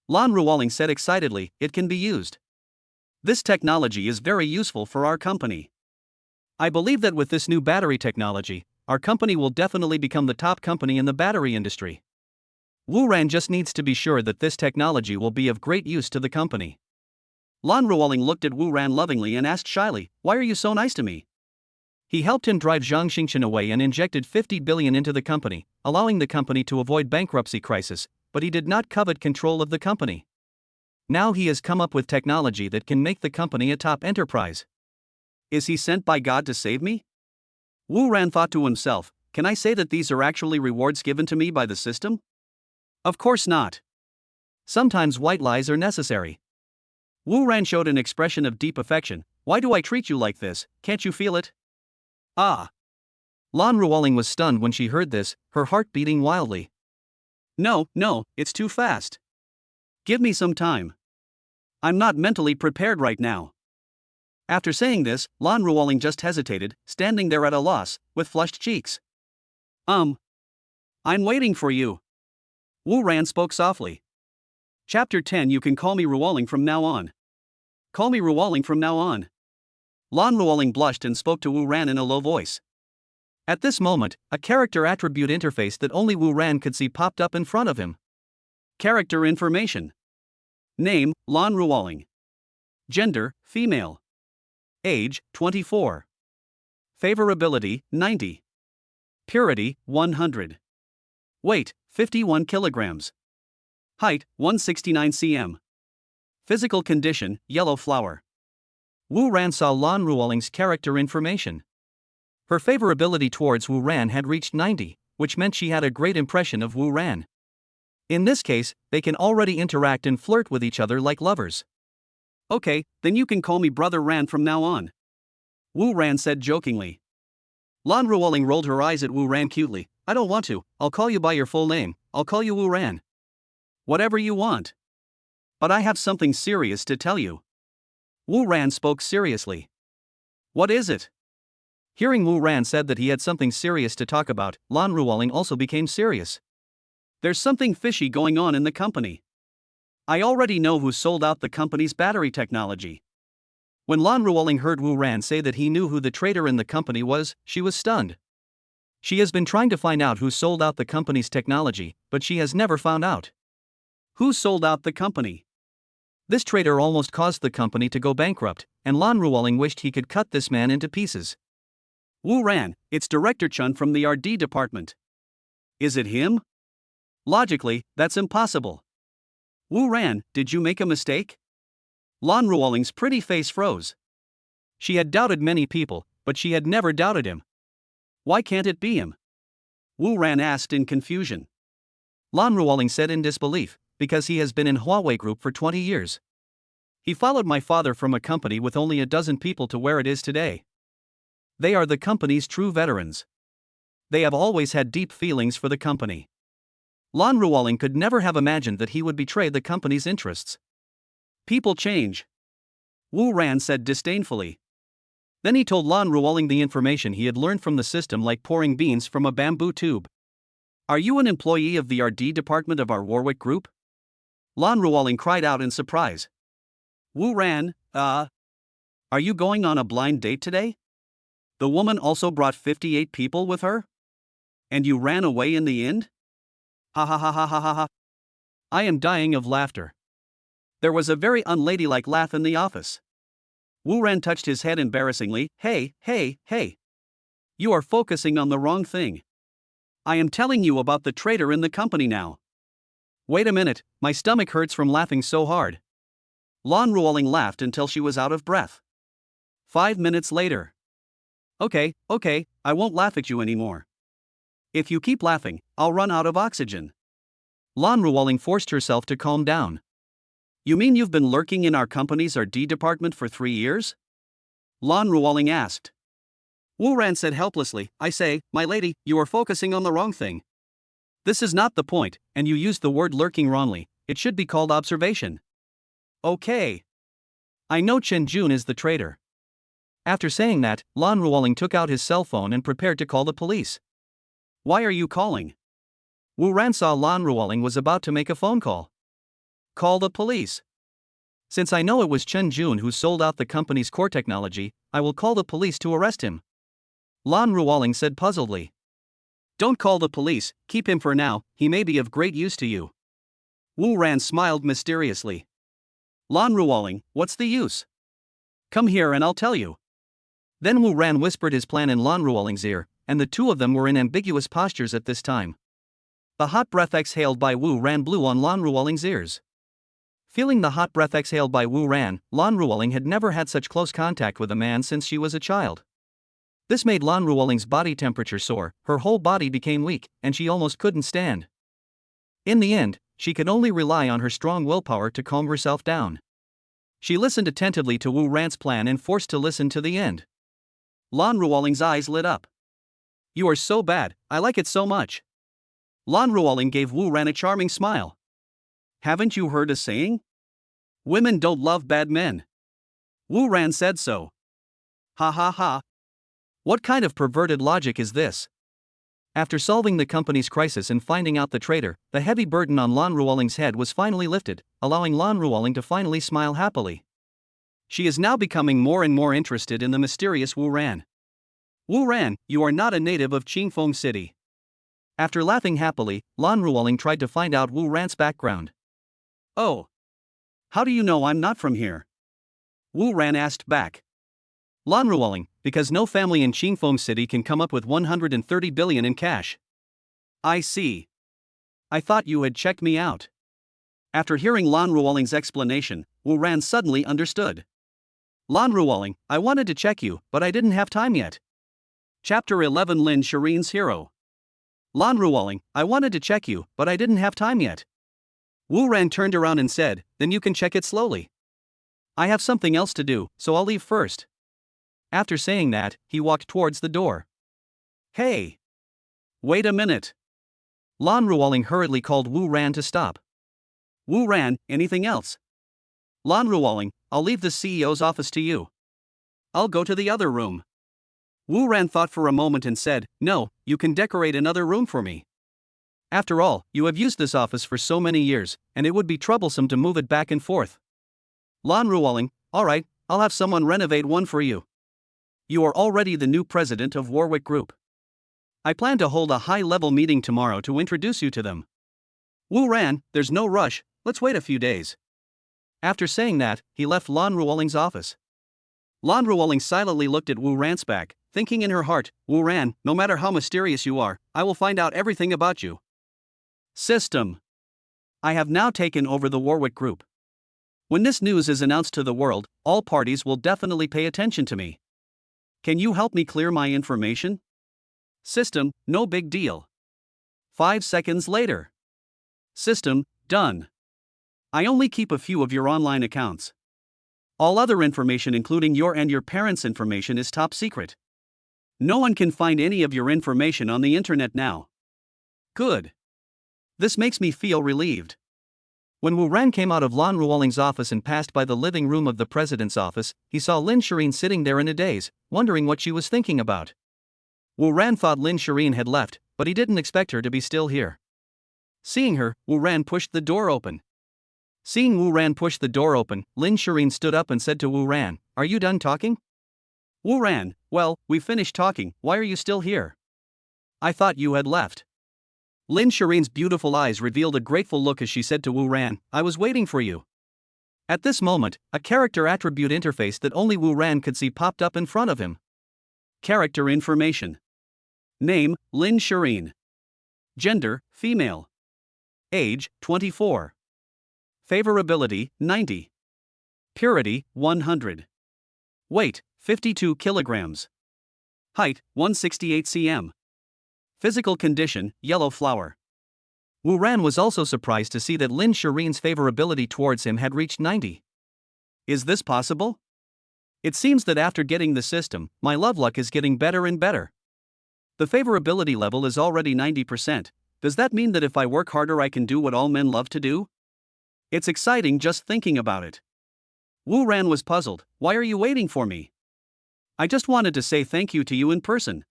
Lan Ruoling said excitedly, It can be used. This technology is very useful for our company. I believe that with this new battery technology, our company will definitely become the top company in the battery industry. Wu Ran just needs to be sure that this technology will be of great use to the company. Lan Ruoling looked at Wu Ran lovingly and asked shyly, Why are you so nice to me? He helped him drive Zhang Xingchen away and injected 50 billion into the company, allowing the company to avoid bankruptcy crisis, but he did not covet control of the company. Now he has come up with technology that can make the company a top enterprise. Is he sent by God to save me? Wu Ran thought to himself, Can I say that these are actually rewards given to me by the system? Of course not. Sometimes white lies are necessary. Wu Ran showed an expression of deep affection. Why do I treat you like this, can't you feel it? Ah! Lan Ruoling was stunned when she heard this, her heart beating wildly. No, it's too fast. Give me some time. I'm not mentally prepared right now. After saying this, Lan Ruoling just hesitated, standing there at a loss, with flushed cheeks. I'm waiting for you. Wu Ran spoke softly. Chapter 10 You can call me Ruoling from now on. Call me Ruoling from now on. Lan Ruoling blushed and spoke to Wu Ran in a low voice. At this moment, a character attribute interface that only Wu Ran could see popped up in front of him. Character information. Name, Lan Ruoling. Gender, female. Age, 24. Favorability, 90. Purity, 100. Weight, 51 kilograms. Height, 169 cm. Physical condition, yellow flower. Wu Ran saw Lan Ruoling's character information. Her favorability towards Wu Ran had reached 90, which meant she had a great impression of Wu Ran. In this case, they can already interact and flirt with each other like lovers. Okay, then you can call me Brother Ran from now on. Wu Ran said jokingly. Lan Ruoling rolled her eyes at Wu Ran cutely. I don't want to, I'll call you by your full name, I'll call you Wu Ran. Whatever you want. But I have something serious to tell you. Wu Ran spoke seriously. What is it? Hearing Wu Ran said that he had something serious to talk about, Lan Ruoling also became serious. There's something fishy going on in the company. I already know who sold out the company's battery technology. When Lan Ruoling heard Wu Ran say that he knew who the traitor in the company was, she was stunned. She has been trying to find out who sold out the company's technology, but she has never found out. Who sold out the company? This traitor almost caused the company to go bankrupt, and Lan Ruoling wished he could cut this man into pieces. Wu Ran, it's Director Chun from the RD department. Is it him? Logically, that's impossible. Wu Ran, did you make a mistake? Lan Ruoling's pretty face froze. She had doubted many people, but she had never doubted him. Why can't it be him? Wu Ran asked in confusion. Lan Ruoling said in disbelief, because he has been in Huawei Group for 20 years. He followed my father from a company with only a dozen people to where it is today. They are the company's true veterans. They have always had deep feelings for the company. Lan Ruoling could never have imagined that he would betray the company's interests. People change. Wu Ran said disdainfully. Then he told Lan Ruoling the information he had learned from the system, like pouring beans from a bamboo tube. Are you an employee of the RD department of our Warwick Group? Lan Ruoling cried out in surprise. Wu Ran, are you going on a blind date today? The woman also brought 58 people with her? And you ran away in the end? Ha ha ha ha ha ha ha. I am dying of laughter. There was a very unladylike laugh in the office. Wu Ran touched his head embarrassingly. Hey, hey, hey. You are focusing on the wrong thing. I am telling you about the traitor in the company now. Wait a minute, my stomach hurts from laughing so hard. Lan Ruoling laughed until she was out of breath. 5 minutes later. Okay, I won't laugh at you anymore. If you keep laughing, I'll run out of oxygen. Lan Ruoling forced herself to calm down. You mean you've been lurking in our company's RD department for 3 years? Lan Ruoling asked. Wu Ran said helplessly, I say, my lady, you are focusing on the wrong thing. This is not the point, and you used the word lurking wrongly. It should be called observation. Okay. I know Chen Jun is the traitor. After saying that, Lan Ruoling took out his cell phone and prepared to call the police. Why are you calling? Wu Ran saw Lan Ruoling was about to make a phone call. Call the police. Since I know it was Chen Jun who sold out the company's core technology, I will call the police to arrest him. Lan Ruoling said puzzledly. Don't call the police, keep him for now, he may be of great use to you. Wu Ran smiled mysteriously. Lan Ruoling, what's the use? Come here and I'll tell you. Then Wu Ran whispered his plan in Lan Ruoling's ear, and the two of them were in ambiguous postures at this time. The hot breath exhaled by Wu Ran blew on Lan Ruoling's ears. Feeling the hot breath exhaled by Wu Ran, Lan Ruoling had never had such close contact with a man since she was a child. This made Lan Ruoling's body temperature soar, her whole body became weak, and she almost couldn't stand. In the end, she could only rely on her strong willpower to calm herself down. She listened attentively to Wu Ran's plan and forced to listen to the end. Lan Ruoling's eyes lit up. You are so bad, I like it so much. Lan Ruoling gave Wu Ran a charming smile. Haven't you heard a saying? Women don't love bad men. Wu Ran said so. Ha ha ha. What kind of perverted logic is this? After solving the company's crisis and finding out the traitor, the heavy burden on Lan Ruoling's head was finally lifted, allowing Lan Ruoling to finally smile happily. She is now becoming more and more interested in the mysterious Wu Ran. Wu Ran, you are not a native of Qingfeng City. After laughing happily, Lan Ruoling tried to find out Wu Ran's background. Oh. How do you know I'm not from here? Wu Ran asked back. Lan Ruoling, because no family in Qingfeng City can come up with 130 billion in cash. I see. I thought you had checked me out. After hearing Lan Ruoling's explanation, Wu Ran suddenly understood. Lan Ruoling, I wanted to check you, but I didn't have time yet. Chapter 11 Lin Shirin's Hero. Lan Ruoling, I wanted to check you, but I didn't have time yet. Wu Ran turned around and said, then you can check it slowly. I have something else to do, so I'll leave first. After saying that, he walked towards the door. Hey! Wait a minute. Lan Ruoling hurriedly called Wu Ran to stop. Wu Ran, anything else? Lan Ruoling, I'll leave the CEO's office to you. I'll go to the other room. Wu Ran thought for a moment and said, no, you can decorate another room for me. After all, you have used this office for so many years, and it would be troublesome to move it back and forth. Lan Ruoling, alright, I'll have someone renovate one for you. You are already the new president of Warwick Group. I plan to hold a high-level meeting tomorrow to introduce you to them. Wu Ran, there's no rush, let's wait a few days. After saying that, he left Lan Ruoling's office. Lan Ruoling silently looked at Wu Ran's back, thinking in her heart, Wu Ran, no matter how mysterious you are, I will find out everything about you. System. I have now taken over the Warwick Group. When this news is announced to the world, all parties will definitely pay attention to me. Can you help me clear my information? System, no big deal. 5 seconds later. System, done. I only keep a few of your online accounts. All other information including your and your parents' information is top secret. No one can find any of your information on the internet now. Good. This makes me feel relieved. When Wu Ran came out of Lan Ruoling's office and passed by the living room of the president's office, he saw Lin Shireen sitting there in a daze, wondering what she was thinking about. Wu Ran thought Lin Shireen had left, but he didn't expect her to be still here. Seeing her, Wu Ran pushed the door open. Seeing Wu Ran push the door open, Lin Shireen stood up and said to Wu Ran, "Are you done talking?" Wu Ran, "Well, we finished talking, why are you still here?" "I thought you had left." Lin Shireen's beautiful eyes revealed a grateful look as she said to Wu Ran, "I was waiting for you." At this moment, a character attribute interface that only Wu Ran could see popped up in front of him. Character information. Name, Lin Shireen. Gender, female. Age, 24. Favorability, 90. Purity, 100. Weight, 52 kilograms. Height, 168 cm. Physical condition, yellow flower. Wu Ran was also surprised to see that Lin Shireen's favorability towards him had reached 90. Is this possible? It seems that after getting the system, my love luck is getting better and better. The favorability level is already 90%. Does that mean that if I work harder I can do what all men love to do? It's exciting just thinking about it. Wu Ran was puzzled. Why are you waiting for me? I just wanted to say thank you to you in person.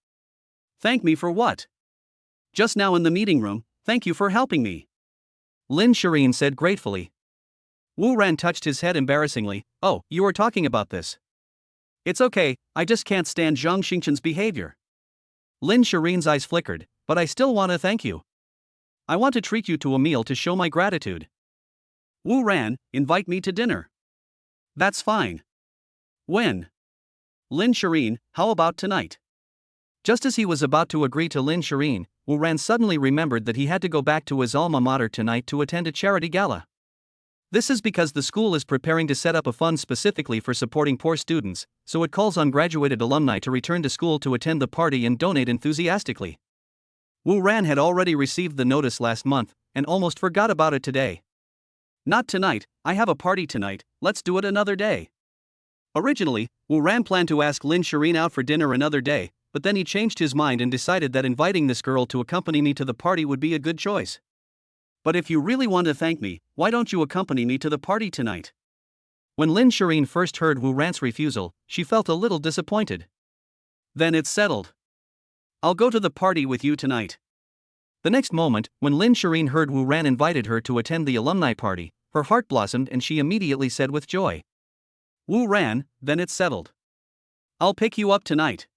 Thank me for what? Just now in the meeting room, thank you for helping me. Lin Shireen said gratefully. Wu Ran touched his head embarrassingly. Oh, you were talking about this. It's okay, I just can't stand Zhang Xingchen's behavior. Lin Shireen's eyes flickered, but I still want to thank you. I want to treat you to a meal to show my gratitude. Wu Ran, invite me to dinner. That's fine. When? Lin Shireen, how about tonight? Just as he was about to agree to Lin Shireen, Wu Ran suddenly remembered that he had to go back to his alma mater tonight to attend a charity gala. This is because the school is preparing to set up a fund specifically for supporting poor students, so it calls on graduated alumni to return to school to attend the party and donate enthusiastically. Wu Ran had already received the notice last month, and almost forgot about it today. Not tonight, I have a party tonight, let's do it another day. Originally, Wu Ran planned to ask Lin Shireen out for dinner another day, but then he changed his mind and decided that inviting this girl to accompany me to the party would be a good choice. But if you really want to thank me, why don't you accompany me to the party tonight? When Lin Shireen first heard Wu Ran's refusal, she felt a little disappointed. Then it's settled. I'll go to the party with you tonight. The next moment, when Lin Shireen heard Wu Ran invited her to attend the alumni party, her heart blossomed and she immediately said with joy. Wu Ran, then it's settled. I'll pick you up tonight.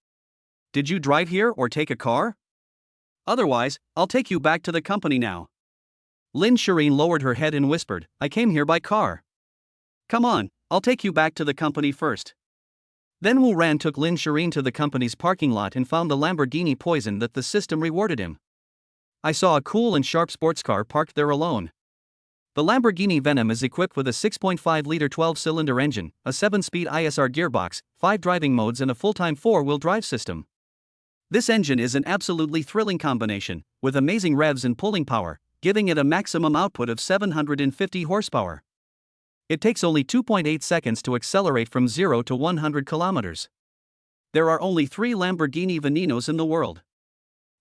Did you drive here or take a car? Otherwise, I'll take you back to the company now. Lin Shireen lowered her head and whispered, I came here by car. Come on, I'll take you back to the company first. Then Wu Ran took Lin Shireen to the company's parking lot and found the Lamborghini Poison that the system rewarded him. I saw a cool and sharp sports car parked there alone. The Lamborghini Venom is equipped with a 6.5-liter 12-cylinder engine, a 7-speed ISR gearbox, 5 driving modes and a full-time 4-wheel drive system. This engine is an absolutely thrilling combination, with amazing revs and pulling power, giving it a maximum output of 750 horsepower. It takes only 2.8 seconds to accelerate from 0 to 100 kilometers. There are only 3 Lamborghini Veninos in the world.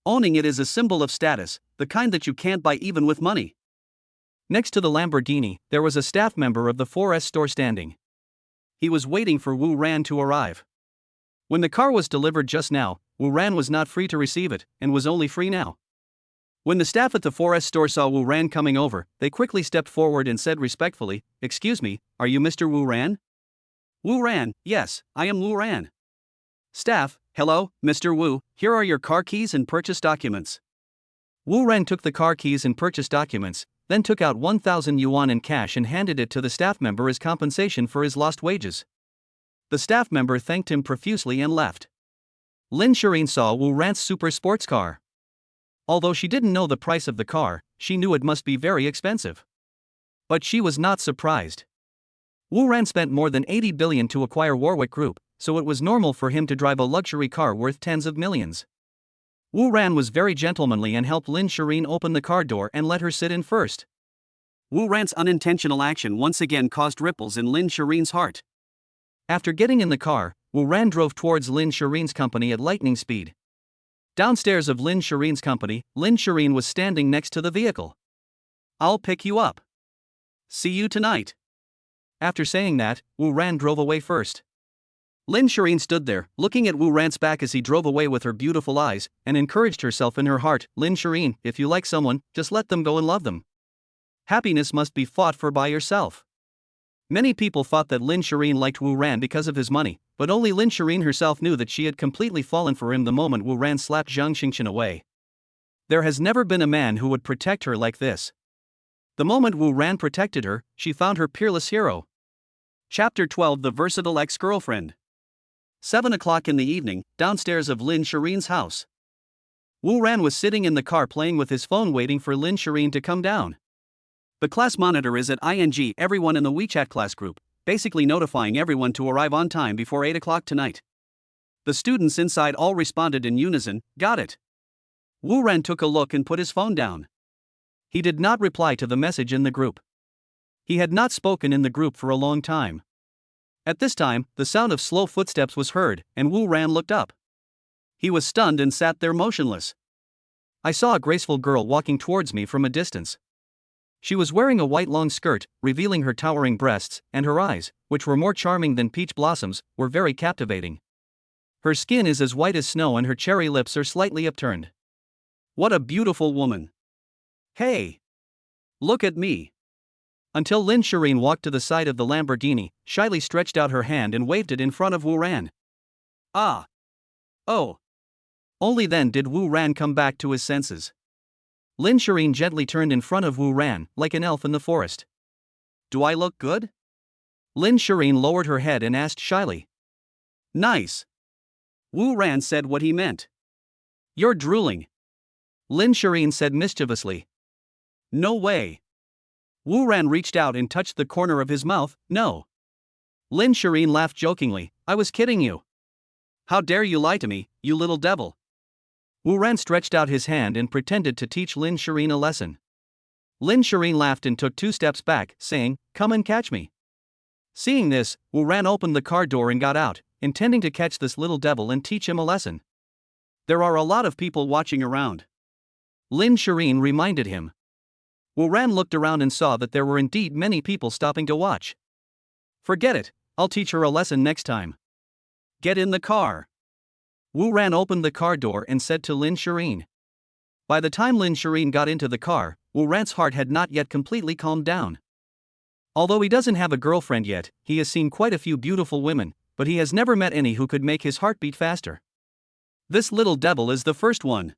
Owning it is a symbol of status, the kind that you can't buy even with money. Next to the Lamborghini, there was a staff member of the 4S store standing. He was waiting for Wu Ran to arrive. When the car was delivered just now, Wu Ran was not free to receive it, and was only free now. When the staff at the 4S store saw Wu Ran coming over, they quickly stepped forward and said respectfully, "Excuse me, are you Mr. Wu Ran?" "Wu Ran, yes, I am Wu Ran." "Staff, hello, Mr. Wu, here are your car keys and purchase documents." Wu Ran took the car keys and purchase documents, then took out 1,000 yuan in cash and handed it to the staff member as compensation for his lost wages. The staff member thanked him profusely and left. Lin Shirin saw Wu Ran's super sports car. Although she didn't know the price of the car, she knew it must be very expensive. But she was not surprised. Wu Ran spent more than 80 billion to acquire Warwick Group, so it was normal for him to drive a luxury car worth tens of millions. Wu Ran was very gentlemanly and helped Lin Shirin open the car door and let her sit in first. Wu Ran's unintentional action once again caused ripples in Lin Shirin's heart. After getting in the car, Wu Ran drove towards Lin Shirin's company at lightning speed. Downstairs of Lin Shirin's company, Lin Shirin was standing next to the vehicle. "I'll pick you up. See you tonight." After saying that, Wu Ran drove away first. Lin Shirin stood there, looking at Wu Ran's back as he drove away with her beautiful eyes, and encouraged herself in her heart, "Lin Shirin, if you like someone, just let them go and love them. Happiness must be fought for by yourself." Many people thought that Lin Shirin liked Wu Ran because of his money, but only Lin Shirin herself knew that she had completely fallen for him the moment Wu Ran slapped Zhang Xingqian away. There has never been a man who would protect her like this. The moment Wu Ran protected her, she found her peerless hero. Chapter 12: The Versatile Ex-Girlfriend. 7 o'clock in the evening, downstairs of Lin Shirin's house. Wu Ran was sitting in the car playing with his phone waiting for Lin Shirin to come down. The class monitor is at ing everyone in the WeChat class group, basically notifying everyone to arrive on time before 8 o'clock tonight. The students inside all responded in unison, "Got it." Wu Ran took a look and put his phone down. He did not reply to the message in the group. He had not spoken in the group for a long time. At this time, the sound of slow footsteps was heard, and Wu Ran looked up. He was stunned and sat there motionless. "I saw a graceful girl walking towards me from a distance. She was wearing a white long skirt, revealing her towering breasts, and her eyes, which were more charming than peach blossoms, were very captivating. Her skin is as white as snow and her cherry lips are slightly upturned. What a beautiful woman! Hey! Look at me!" Until Lin Shirin walked to the side of the Lamborghini, shyly stretched out her hand and waved it in front of Wu Ran. "Ah! Oh!" Only then did Wu Ran come back to his senses. Lin Shirin gently turned in front of Wu Ran, like an elf in the forest. "Do I look good?" Lin Shirin lowered her head and asked shyly. "Nice." Wu Ran said what he meant. "You're drooling." Lin Shirin said mischievously. "No way." Wu Ran reached out and touched the corner of his mouth. "No." Lin Shirin laughed jokingly. "I was kidding you. How dare you lie to me, you little devil." Wu Ran stretched out his hand and pretended to teach Lin Shirin a lesson. Lin Shirin laughed and took 2 steps back, saying, "Come and catch me." Seeing this, Wu Ran opened the car door and got out, intending to catch this little devil and teach him a lesson. "There are a lot of people watching around," Lin Shirin reminded him. Wu Ran looked around and saw that there were indeed many people stopping to watch. "Forget it, I'll teach her a lesson next time. Get in the car." Wu Ran opened the car door and said to Lin Shirin. By the time Lin Shirin got into the car, Wu Ran's heart had not yet completely calmed down. Although he doesn't have a girlfriend yet, he has seen quite a few beautiful women, but he has never met any who could make his heart beat faster. This little devil is the first one.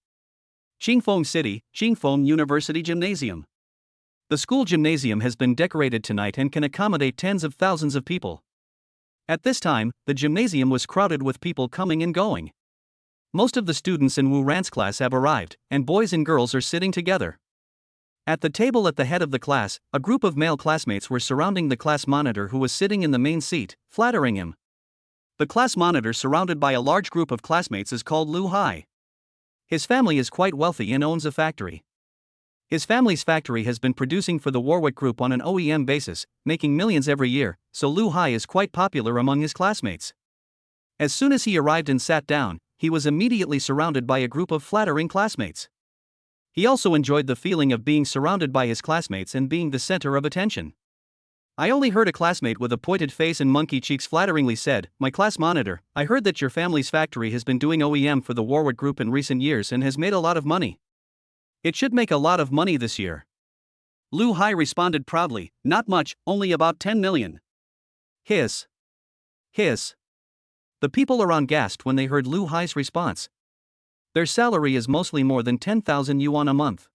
Qingfeng City, Qingfeng University Gymnasium. The school gymnasium has been decorated tonight and can accommodate tens of thousands of people. At this time, the gymnasium was crowded with people coming and going. Most of the students in Wu Ran's class have arrived, and boys and girls are sitting together. At the table at the head of the class, a group of male classmates were surrounding the class monitor who was sitting in the main seat, flattering him. The class monitor surrounded by a large group of classmates is called Lu Hai. His family is quite wealthy and owns a factory. His family's factory has been producing for the Warwick Group on an OEM basis, making millions every year, so Lu Hai is quite popular among his classmates. As soon as he arrived and sat down, he was immediately surrounded by a group of flattering classmates. He also enjoyed the feeling of being surrounded by his classmates and being the center of attention. I only heard a classmate with a pointed face and monkey cheeks flatteringly said, "My class monitor, I heard that your family's factory has been doing OEM for the Warwood Group in recent years and has made a lot of money. It should make a lot of money this year." Lu Hai responded proudly, "Not much, only about 10 million. Hiss. Hiss. The people around gasped when they heard Lu Hai's response. Their salary is mostly more than 10,000 yuan a month.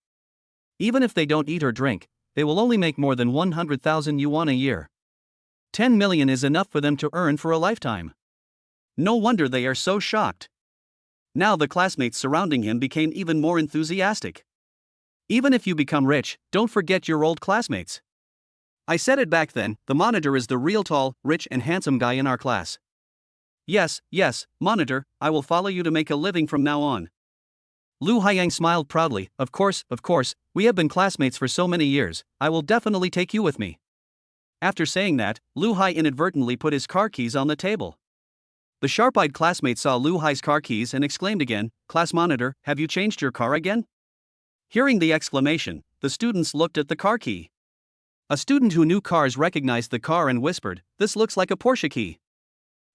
Even if they don't eat or drink, they will only make more than 100,000 yuan a year. 10 million is enough for them to earn for a lifetime. No wonder they are so shocked. Now the classmates surrounding him became even more enthusiastic. Even if you become rich, don't forget your old classmates. I said it back then, the monitor is the real tall, rich and handsome guy in our class. Yes, monitor, I will follow you to make a living from now on. Lu Haiyang smiled proudly, of course, we have been classmates for so many years, I will definitely take you with me. After saying that, Lu Hai inadvertently put his car keys on the table. The sharp-eyed classmate saw Lu Hai's car keys and exclaimed again, "Class monitor, have you changed your car again?" Hearing the exclamation, the students looked at the car key. A student who knew cars recognized the car and whispered, "This looks like a Porsche key."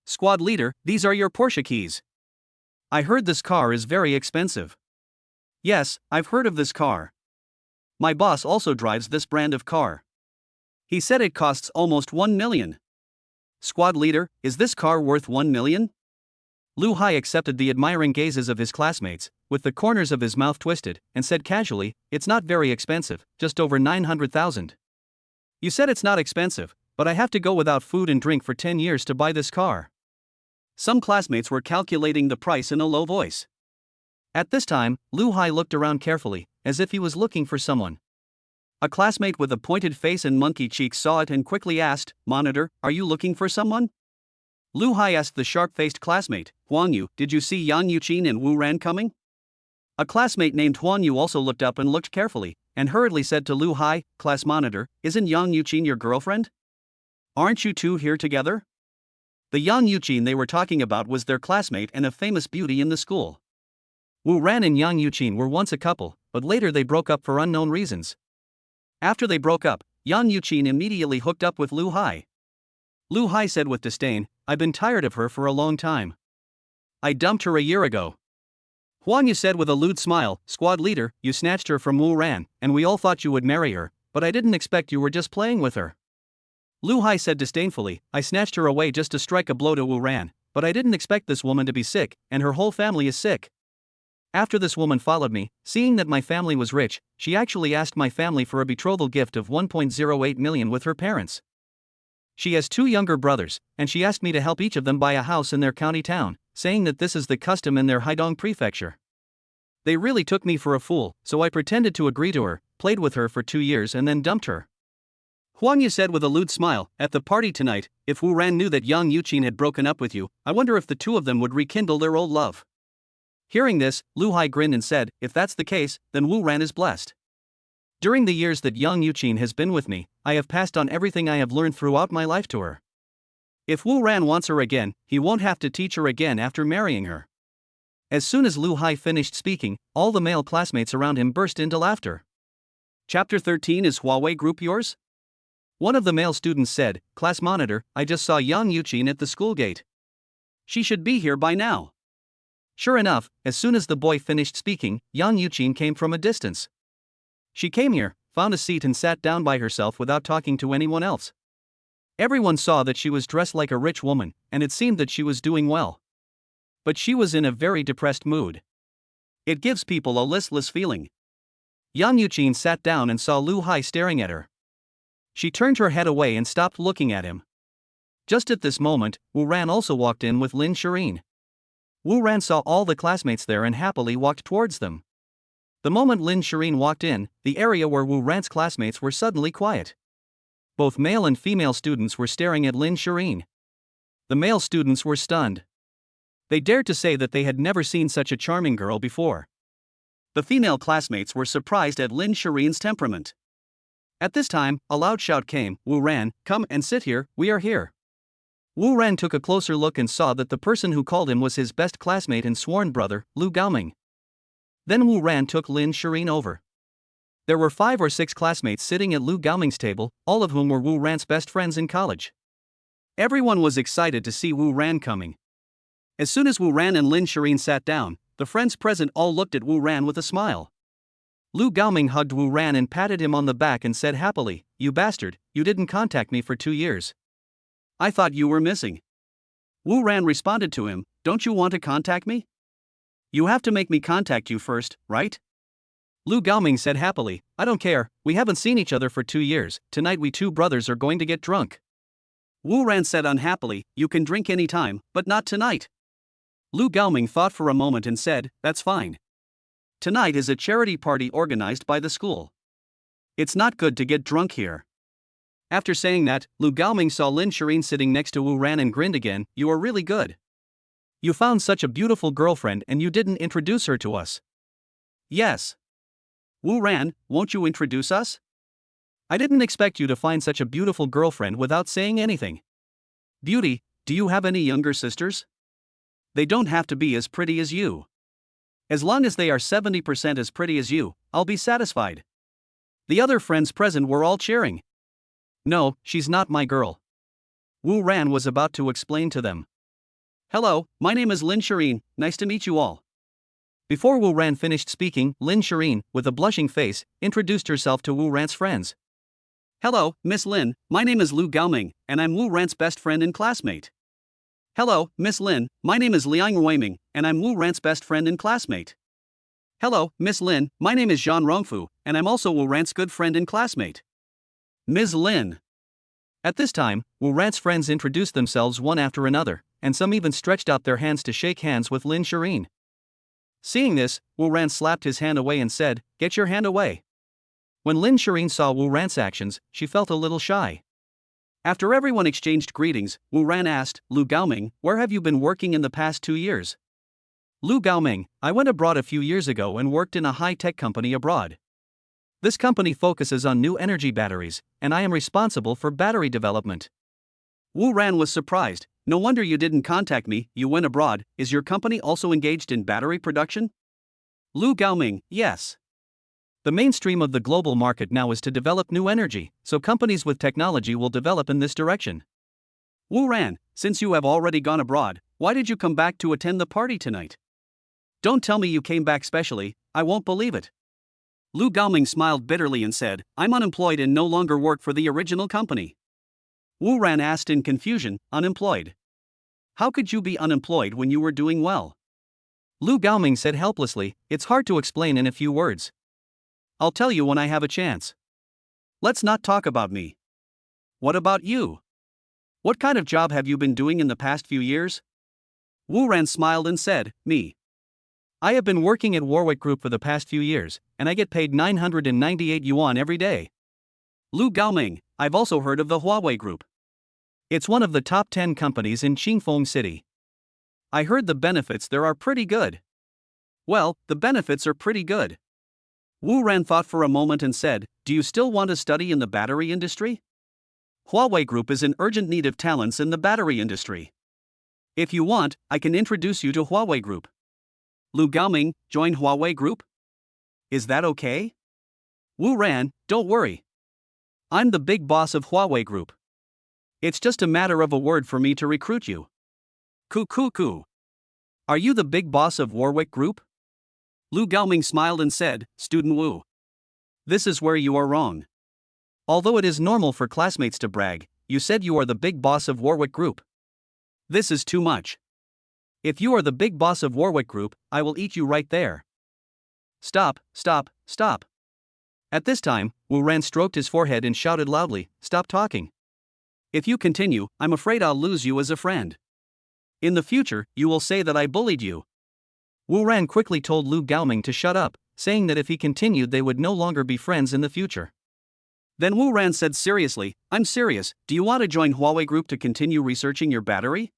"Squad leader, these are your Porsche keys. I heard this car is very expensive." "Yes, I've heard of this car. My boss also drives this brand of car. He said it costs almost 1 million. Squad leader, is this car worth 1 million? Lu Hai accepted the admiring gazes of his classmates, with the corners of his mouth twisted, and said casually, "It's not very expensive, just over 900,000. You said it's not expensive, but I have to go without food and drink for 10 years to buy this car." Some classmates were calculating the price in a low voice. At this time, Lu Hai looked around carefully, as if he was looking for someone. A classmate with a pointed face and monkey cheeks saw it and quickly asked, "Monitor, are you looking for someone?" Lu Hai asked the sharp-faced classmate, "Huang Yu, did you see Yang Yuqin and Wu Ran coming?" A classmate named Huang Yu also looked up and looked carefully, and hurriedly said to Lu Hai, "Class monitor, isn't Yang Yuqin your girlfriend? Aren't you two here together?" The Yang Yuqin they were talking about was their classmate and a famous beauty in the school. Wu Ran and Yang Yuqin were once a couple, but later they broke up for unknown reasons. After they broke up, Yang Yuqin immediately hooked up with Lu Hai. Lu Hai said with disdain, "I've been tired of her for a long time. I dumped her a year ago." Huang Yu said with a lewd smile, "Squad leader, you snatched her from Wu Ran, and we all thought you would marry her, but I didn't expect you were just playing with her." Lu Hai said disdainfully, "I snatched her away just to strike a blow to Wu Ran, but I didn't expect this woman to be sick, and her whole family is sick. After this woman followed me, seeing that my family was rich, she actually asked my family for a betrothal gift of 1.08 million with her parents. She has 2 younger brothers, and she asked me to help each of them buy a house in their county town, saying that this is the custom in their Haidong prefecture. They really took me for a fool, so I pretended to agree to her, played with her for 2 years and then dumped her." Huang Yu said with a lewd smile, "At the party tonight, if Wu Ran knew that Yang Yuqin had broken up with you, I wonder if the two of them would rekindle their old love." Hearing this, Lu Hai grinned and said, "If that's the case, then Wu Ran is blessed. During the years that Yang Yuqin has been with me, I have passed on everything I have learned throughout my life to her. If Wu Ran wants her again, he won't have to teach her again after marrying her." As soon as Lu Hai finished speaking, all the male classmates around him burst into laughter. Chapter 13 Is Huawei Group yours? One of the male students said, "Class monitor, I just saw Yang Yuqin at the school gate. She should be here by now." Sure enough, as soon as the boy finished speaking, Yang Yuqin came from a distance. She came here, found a seat and sat down by herself without talking to anyone else. Everyone saw that she was dressed like a rich woman, and it seemed that she was doing well. But she was in a very depressed mood. It gives people a listless feeling. Yang Yuqin sat down and saw Lu Hai staring at her. She turned her head away and stopped looking at him. Just at this moment, Wu Ran also walked in with Lin Shirin. Wu Ran saw all the classmates there and happily walked towards them. The moment Lin Shirin walked in, the area where Wu Ran's classmates were suddenly quiet. Both male and female students were staring at Lin Shirin. The male students were stunned. They dared to say that they had never seen such a charming girl before. The female classmates were surprised at Lin Shirin's temperament. At this time, a loud shout came, "Wu Ran, come and sit here, we are here." Wu Ran took a closer look and saw that the person who called him was his best classmate and sworn brother, Lu Gaoming. Then Wu Ran took Lin Shireen over. There were 5 or 6 classmates sitting at Lu Gaoming's table, all of whom were Wu Ran's best friends in college. Everyone was excited to see Wu Ran coming. As soon as Wu Ran and Lin Shireen sat down, the friends present all looked at Wu Ran with a smile. Lu Gaoming hugged Wu Ran and patted him on the back and said happily, "You bastard, you didn't contact me for 2 years. I thought you were missing." Wu Ran responded to him, "Don't you want to contact me? You have to make me contact you first, right?" Lu Gaoming said happily, "I don't care, we haven't seen each other for 2 years, tonight we 2 brothers are going to get drunk." Wu Ran said unhappily, "You can drink any time, but not tonight." Lu Gaoming thought for a moment and said, "That's fine. Tonight is a charity party organized by the school. It's not good to get drunk here." After saying that, Lu Gaoming saw Lin Shireen sitting next to Wu Ran and grinned again. "You are really good. You found such a beautiful girlfriend and you didn't introduce her to us." "Yes. Wu Ran, won't you introduce us? I didn't expect you to find such a beautiful girlfriend without saying anything." "Beauty, do you have any younger sisters? They don't have to be as pretty as you. As long as they are 70% as pretty as you, I'll be satisfied." The other friends present were all cheering. "No, she's not my girl." Wu Ran was about to explain to them. "Hello, my name is Lin Shireen, nice to meet you all." Before Wu Ran finished speaking, Lin Shireen, with a blushing face, introduced herself to Wu Ran's friends. "Hello, Miss Lin, my name is Lu Gaoming, and I'm Wu Ran's best friend and classmate." "Hello, Miss Lin, my name is Liang Weiming, and I'm Wu Ran's best friend and classmate." "Hello, Miss Lin, my name is Zhang Rongfu, and I'm also Wu Ran's good friend and classmate." Ms. Lin. At this time, Wu Ran's friends introduced themselves one after another, and some even stretched out their hands to shake hands with Lin Shireen. Seeing this, Wu Ran slapped his hand away and said, "Get your hand away." When Lin Shireen saw Wu Ran's actions, she felt a little shy. After everyone exchanged greetings, Wu Ran asked, "Lu Gaoming, where have you been working in the past 2 years?" "Lu Gaoming, I went abroad a few years ago and worked in a high-tech company abroad. This company focuses on new energy batteries, and I am responsible for battery development." Wu Ran was surprised. "No wonder you didn't contact me, you went abroad. Is your company also engaged in battery production?" Lu Gaoming, "Yes. The mainstream of the global market now is to develop new energy, so companies with technology will develop in this direction." Wu Ran, since you have already gone abroad, why did you come back to attend the party tonight? Don't tell me you came back specially, I won't believe it. Lu Gaoming smiled bitterly and said, "I'm unemployed and no longer work for the original company." Wu Ran asked in confusion, "Unemployed? How could you be unemployed when you were doing well?" Lu Gaoming said helplessly, "It's hard to explain in a few words. I'll tell you when I have a chance. Let's not talk about me. What about you? What kind of job have you been doing in the past few years?" Wu Ran smiled and said, "Me. I have been working at Warwick Group for the past few years, and I get paid 998 yuan every day." Lu Gaoming, I've also heard of the Huawei Group. It's one of the top 10 companies in Qingfeng City. I heard the benefits there are pretty good. Well, the benefits are pretty good. Wu Ran thought for a moment and said, "Do you still want to study in the battery industry? Huawei Group is in urgent need of talents in the battery industry. If you want, I can introduce you to Huawei Group." Lu Gaoming, join Huawei Group? Is that okay? Wu Ran, don't worry. I'm the big boss of Huawei Group. It's just a matter of a word for me to recruit you. Coo. Are you the big boss of Warwick Group? Lu Gaoming smiled and said, "Student Wu. This is where you are wrong. Although it is normal for classmates to brag, you said you are the big boss of Warwick Group. This is too much. If you are the big boss of Warwick Group, I will eat you right there." Stop. At this time, Wu Ran stroked his forehead and shouted loudly, "Stop talking. If you continue, I'm afraid I'll lose you as a friend. In the future, you will say that I bullied you." Wu Ran quickly told Lu Gaoming to shut up, saying that if he continued they would no longer be friends in the future. Then Wu Ran said seriously, "I'm serious, do you want to join Huawei Group to continue researching your battery?"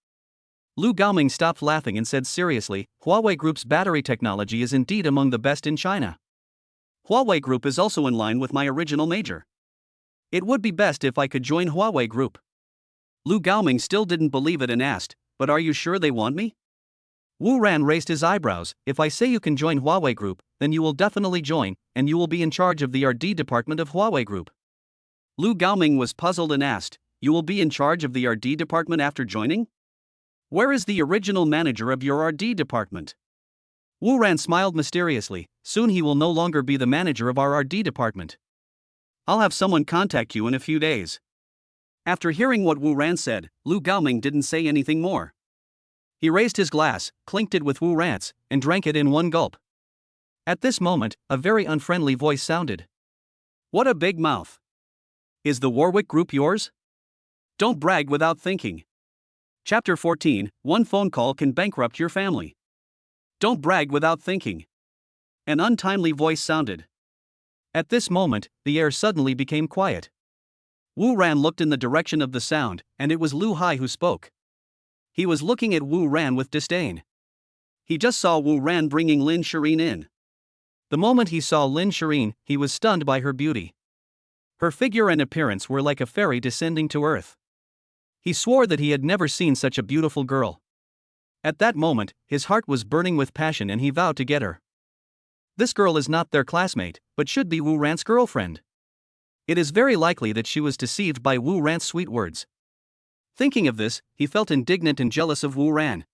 Lu Gaoming stopped laughing and said seriously, "Huawei Group's battery technology is indeed among the best in China. Huawei Group is also in line with my original major. It would be best if I could join Huawei Group." Lu Gaoming still didn't believe it and asked, "But are you sure they want me?" Wu Ran raised his eyebrows. If I say you can join Huawei Group, then you will definitely join, and you will be in charge of the RD department of Huawei Group. Lu Gaoming was puzzled and asked, you will be in charge of the RD department after joining? Where is the original manager of your RD department? Wu Ran smiled mysteriously. Soon he will no longer be the manager of our RD department. I'll have someone contact you in a few days. After hearing what Wu Ran said, Lu Gaoming didn't say anything more. He raised his glass, clinked it with Wu Ran's, and drank it in one gulp. At this moment, a very unfriendly voice sounded. What a big mouth. Is the Warwick Group yours? Don't brag without thinking. Chapter 14, One phone call can bankrupt your family. Don't brag without thinking. An untimely voice sounded. At this moment, the air suddenly became quiet. Wu Ran looked in the direction of the sound, and it was Lu Hai who spoke. He was looking at Wu Ran with disdain. He just saw Wu Ran bringing Lin Shireen in. The moment he saw Lin Shireen, he was stunned by her beauty. Her figure and appearance were like a fairy descending to earth. He swore that he had never seen such a beautiful girl. At that moment, his heart was burning with passion and he vowed to get her. This girl is not their classmate, but should be Wu Ran's girlfriend. It is very likely that she was deceived by Wu Ran's sweet words. Thinking of this, he felt indignant and jealous of Wu Ran.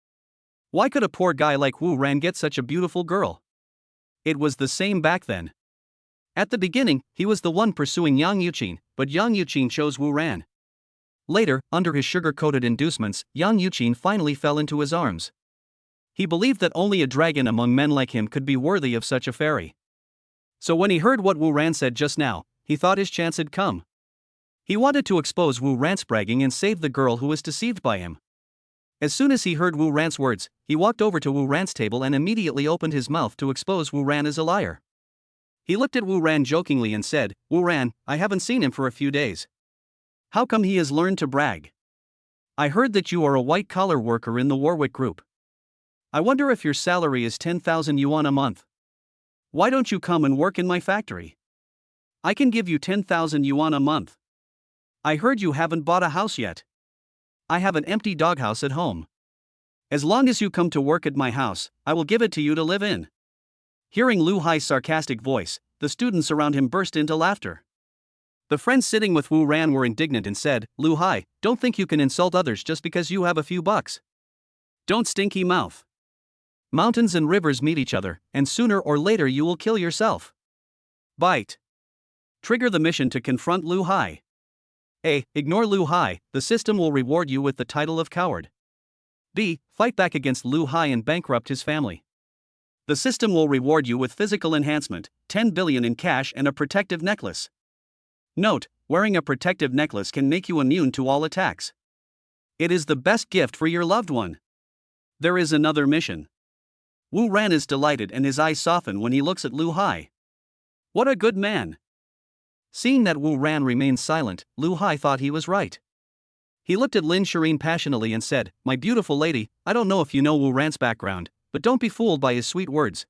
Why could a poor guy like Wu Ran get such a beautiful girl? It was the same back then. At the beginning, he was the one pursuing Yang Yuqin, but Yang Yuqin chose Wu Ran. Later, under his sugar-coated inducements, Yang Yuqin finally fell into his arms. He believed that only a dragon among men like him could be worthy of such a fairy. So when he heard what Wu Ran said just now, he thought his chance had come. He wanted to expose Wu Ran's bragging and save the girl who was deceived by him. As soon as he heard Wu Ran's words, he walked over to Wu Ran's table and immediately opened his mouth to expose Wu Ran as a liar. He looked at Wu Ran jokingly and said, Wu Ran, I haven't seen him for a few days. How come he has learned to brag? I heard that you are a white-collar worker in the Warwick Group. I wonder if your salary is 10,000 yuan a month. Why don't you come and work in my factory? I can give you 10,000 yuan a month. I heard you haven't bought a house yet. I have an empty doghouse at home. As long as you come to work at my house, I will give it to you to live in. Hearing Lu Hai's sarcastic voice, the students around him burst into laughter. The friends sitting with Wu Ran were indignant and said, Lu Hai, don't think you can insult others just because you have a few bucks. Don't stinky mouth. Mountains and rivers meet each other, and sooner or later you will kill yourself. Bite. Trigger the mission to confront Lu Hai. A. Ignore Lu Hai, the system will reward you with the title of coward. B. Fight back against Lu Hai and bankrupt his family. The system will reward you with physical enhancement, 10 billion in cash and a protective necklace. Note, wearing a protective necklace can make you immune to all attacks. It is the best gift for your loved one. There is another mission. Wu Ran is delighted and his eyes soften when he looks at Lu Hai. What a good man! Seeing that Wu Ran remained silent, Lu Hai thought he was right. He looked at Lin Shireen passionately and said, My beautiful lady, I don't know if you know Wu Ran's background, but don't be fooled by his sweet words.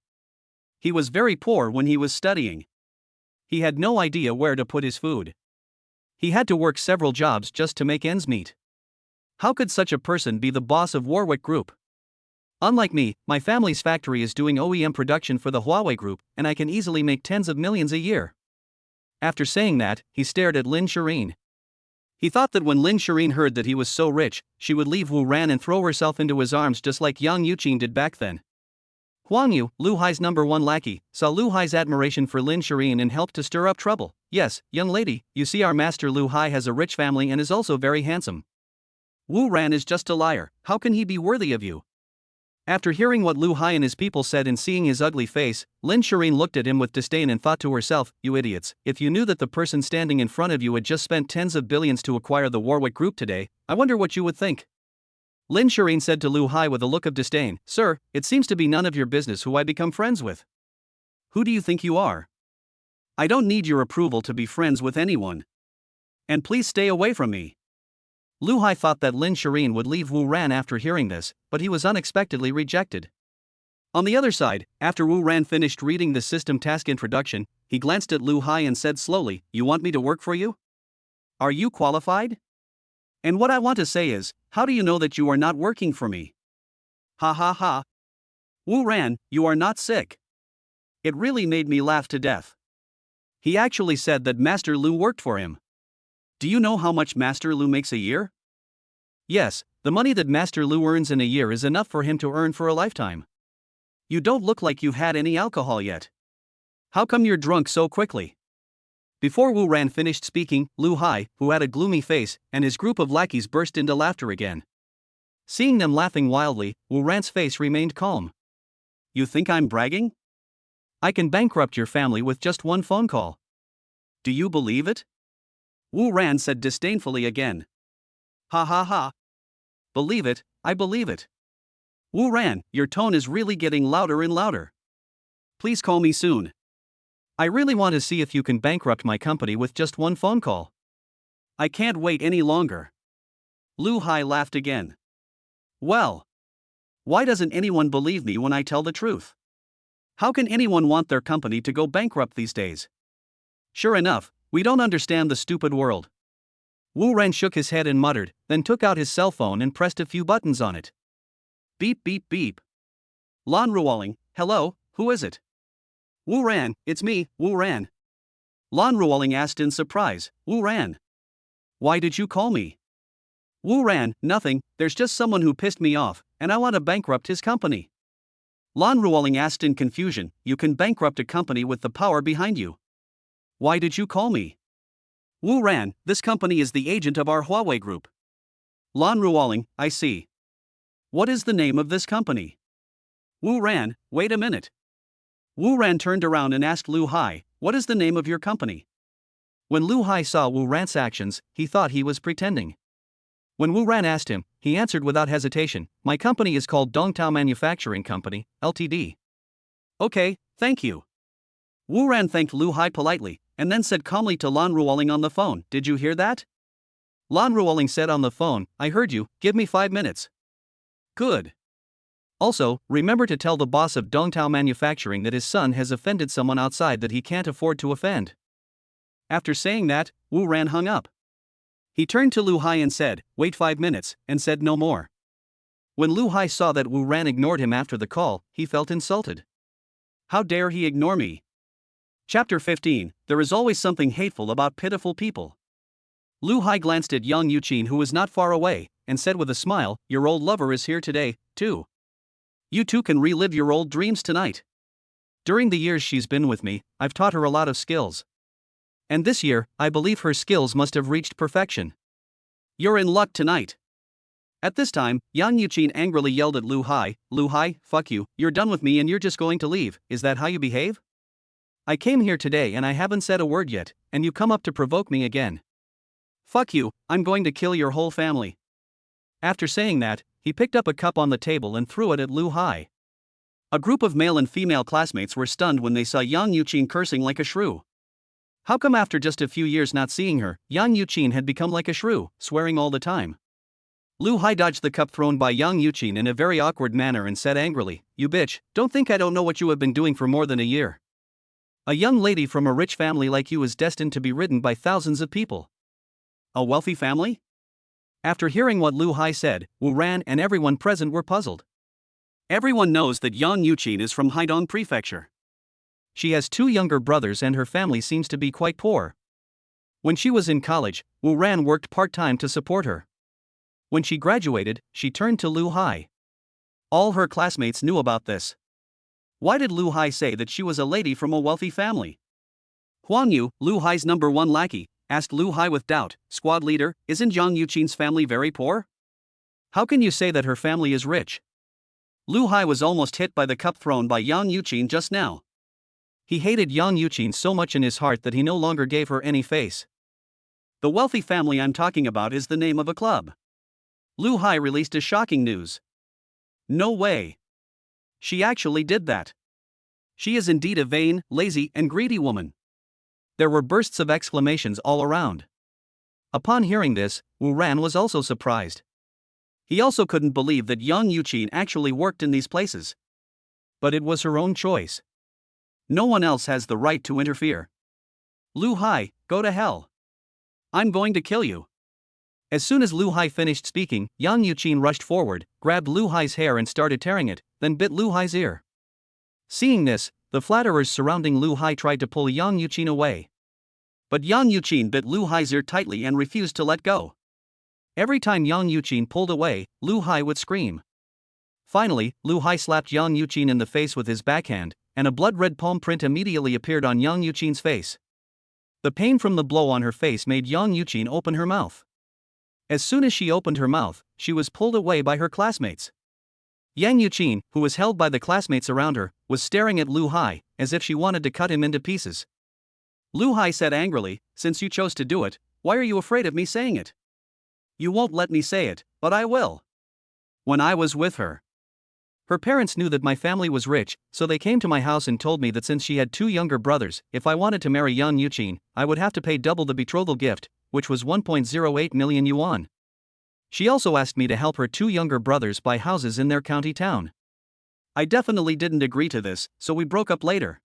He was very poor when he was studying. He had no idea where to put his food. He had to work several jobs just to make ends meet. How could such a person be the boss of Warwick Group? Unlike me, my family's factory is doing OEM production for the Huawei Group, and I can easily make tens of millions a year. After saying that, he stared at Lin Shireen. He thought that when Lin Shireen heard that he was so rich, she would leave Wu Ran and throw herself into his arms just like Yang Yuqin did back then. Huang Yu, Lu Hai's #1 lackey, saw Lu Hai's admiration for Lin Shireen and helped to stir up trouble. Yes, young lady, you see our master Lu Hai has a rich family and is also very handsome. Wu Ran is just a liar, how can he be worthy of you? After hearing what Lu Hai and his people said and seeing his ugly face, Lin Shireen looked at him with disdain and thought to herself, You idiots, if you knew that the person standing in front of you had just spent tens of billions to acquire the Warwick Group today, I wonder what you would think. Lin Shireen said to Lu Hai with a look of disdain, Sir, it seems to be none of your business who I become friends with. Who do you think you are? I don't need your approval to be friends with anyone. And please stay away from me. Lu Hai thought that Lin Shireen would leave Wu Ran after hearing this, but he was unexpectedly rejected. On the other side, after Wu Ran finished reading the system task introduction, he glanced at Lu Hai and said slowly, You want me to work for you? Are you qualified? And what I want to say is, how do you know that you are not working for me? Ha ha ha. Wu Ran, you are not sick. It really made me laugh to death. He actually said that Master Lu worked for him. Do you know how much Master Lu makes a year? Yes, the money that Master Lu earns in a year is enough for him to earn for a lifetime. You don't look like you've had any alcohol yet. How come you're drunk so quickly? Before Wu Ran finished speaking, Lu Hai, who had a gloomy face, and his group of lackeys burst into laughter again. Seeing them laughing wildly, Wu Ran's face remained calm. You think I'm bragging? I can bankrupt your family with just one phone call. Do you believe it? Wu Ran said disdainfully again. Ha ha ha. Believe it, I believe it. Wu Ran, your tone is really getting louder and louder. Please call me soon. I really want to see if you can bankrupt my company with just one phone call. I can't wait any longer. Lu Hai laughed again. Well, why doesn't anyone believe me when I tell the truth? How can anyone want their company to go bankrupt these days? Sure enough, we don't understand the stupid world. Wu Ran shook his head and muttered, then took out his cell phone and pressed a few buttons on it. Beep beep beep. Lan Ruoling, hello, who is it? Wu Ran, it's me, Wu Ran. Lan Ruoling asked in surprise, Wu Ran. Why did you call me? Wu Ran, nothing, there's just someone who pissed me off, and I want to bankrupt his company. Lan Ruoling asked in confusion, you can bankrupt a company with the power behind you. Why did you call me? Wu Ran, this company is the agent of our Huawei group. Lan Ruoling, I see. What is the name of this company? Wu Ran, wait a minute. Wu Ran turned around and asked Lu Hai, what is the name of your company? When Lu Hai saw Wu Ran's actions, he thought he was pretending. When Wu Ran asked him, he answered without hesitation, my company is called Dongtao Manufacturing Company, Ltd. Okay, thank you. Wu Ran thanked Lu Hai politely, and then said calmly to Lan Ruoling on the phone, did you hear that? Lan Ruoling said on the phone, I heard you, give me 5 minutes. Good. Also, remember to tell the boss of Dongtao Manufacturing that his son has offended someone outside that he can't afford to offend. After saying that, Wu Ran hung up. He turned to Lu Hai and said, wait 5 minutes, and said no more. When Lu Hai saw that Wu Ran ignored him after the call, he felt insulted. How dare he ignore me? Chapter 15, There is always something hateful about pitiful people. Lu Hai glanced at Yang Yuqin, who was not far away, and said with a smile, your old lover is here today, too. You two can relive your old dreams tonight. During the years she's been with me, I've taught her a lot of skills. And this year, I believe her skills must have reached perfection. You're in luck tonight. At this time, Yang Yuqin angrily yelled at Lu Hai, fuck you, you're done with me and you're just going to leave, is that how you behave? I came here today and I haven't said a word yet, and you come up to provoke me again. Fuck you, I'm going to kill your whole family. After saying that, he picked up a cup on the table and threw it at Lu Hai. A group of male and female classmates were stunned when they saw Yang Yuqin cursing like a shrew. How come after just a few years not seeing her, Yang Yuqin had become like a shrew, swearing all the time? Lu Hai dodged the cup thrown by Yang Yuqin in a very awkward manner and said angrily, you bitch, don't think I don't know what you have been doing for more than a year. A young lady from a rich family like you is destined to be ridden by thousands of people. A wealthy family? After hearing what Lu Hai said, Wu Ran and everyone present were puzzled. Everyone knows that Yang Yuqin is from Haidong Prefecture. She has 2 younger brothers and her family seems to be quite poor. When she was in college, Wu Ran worked part-time to support her. When she graduated, she turned to Lu Hai. All her classmates knew about this. Why did Lu Hai say that she was a lady from a wealthy family? Huang Yu, Lu Hai's number 1 lackey, asked Lu Hai with doubt, squad leader, isn't Yang Yuqin's family very poor? How can you say that her family is rich? Lu Hai was almost hit by the cup thrown by Yang Yuqin just now. He hated Yang Yuqin so much in his heart that he no longer gave her any face. The wealthy family I'm talking about is the name of a club. Lu Hai released a shocking news. No way. She actually did that. She is indeed a vain, lazy, and greedy woman. There were bursts of exclamations all around. Upon hearing this, Wu Ran was also surprised. He also couldn't believe that Yang Yuqin actually worked in these places. But it was her own choice. No one else has the right to interfere. Lu Hai, go to hell. I'm going to kill you. As soon as Lu Hai finished speaking, Yang Yuqin rushed forward, grabbed Lu Hai's hair and started tearing it, then bit Lu Hai's ear. Seeing this, the flatterers surrounding Lu Hai tried to pull Yang Yuqin away. But Yang Yuqin bit Lu Hai's ear tightly and refused to let go. Every time Yang Yuqin pulled away, Lu Hai would scream. Finally, Lu Hai slapped Yang Yuqin in the face with his backhand, and a blood-red palm print immediately appeared on Yang Yuqin's face. The pain from the blow on her face made Yang Yuqin open her mouth. As soon as she opened her mouth, she was pulled away by her classmates. Yang Yuqin, who was held by the classmates around her, was staring at Lu Hai, as if she wanted to cut him into pieces. Lu Hai said angrily, "Since you chose to do it, why are you afraid of me saying it?" "You won't let me say it, but I will." When I was with her, her parents knew that my family was rich, so they came to my house and told me that since she had 2 younger brothers, if I wanted to marry Yang Yuqin, I would have to pay double the betrothal gift, which was 1.08 million yuan. She also asked me to help her 2 younger brothers buy houses in their county town. I definitely didn't agree to this, so we broke up later.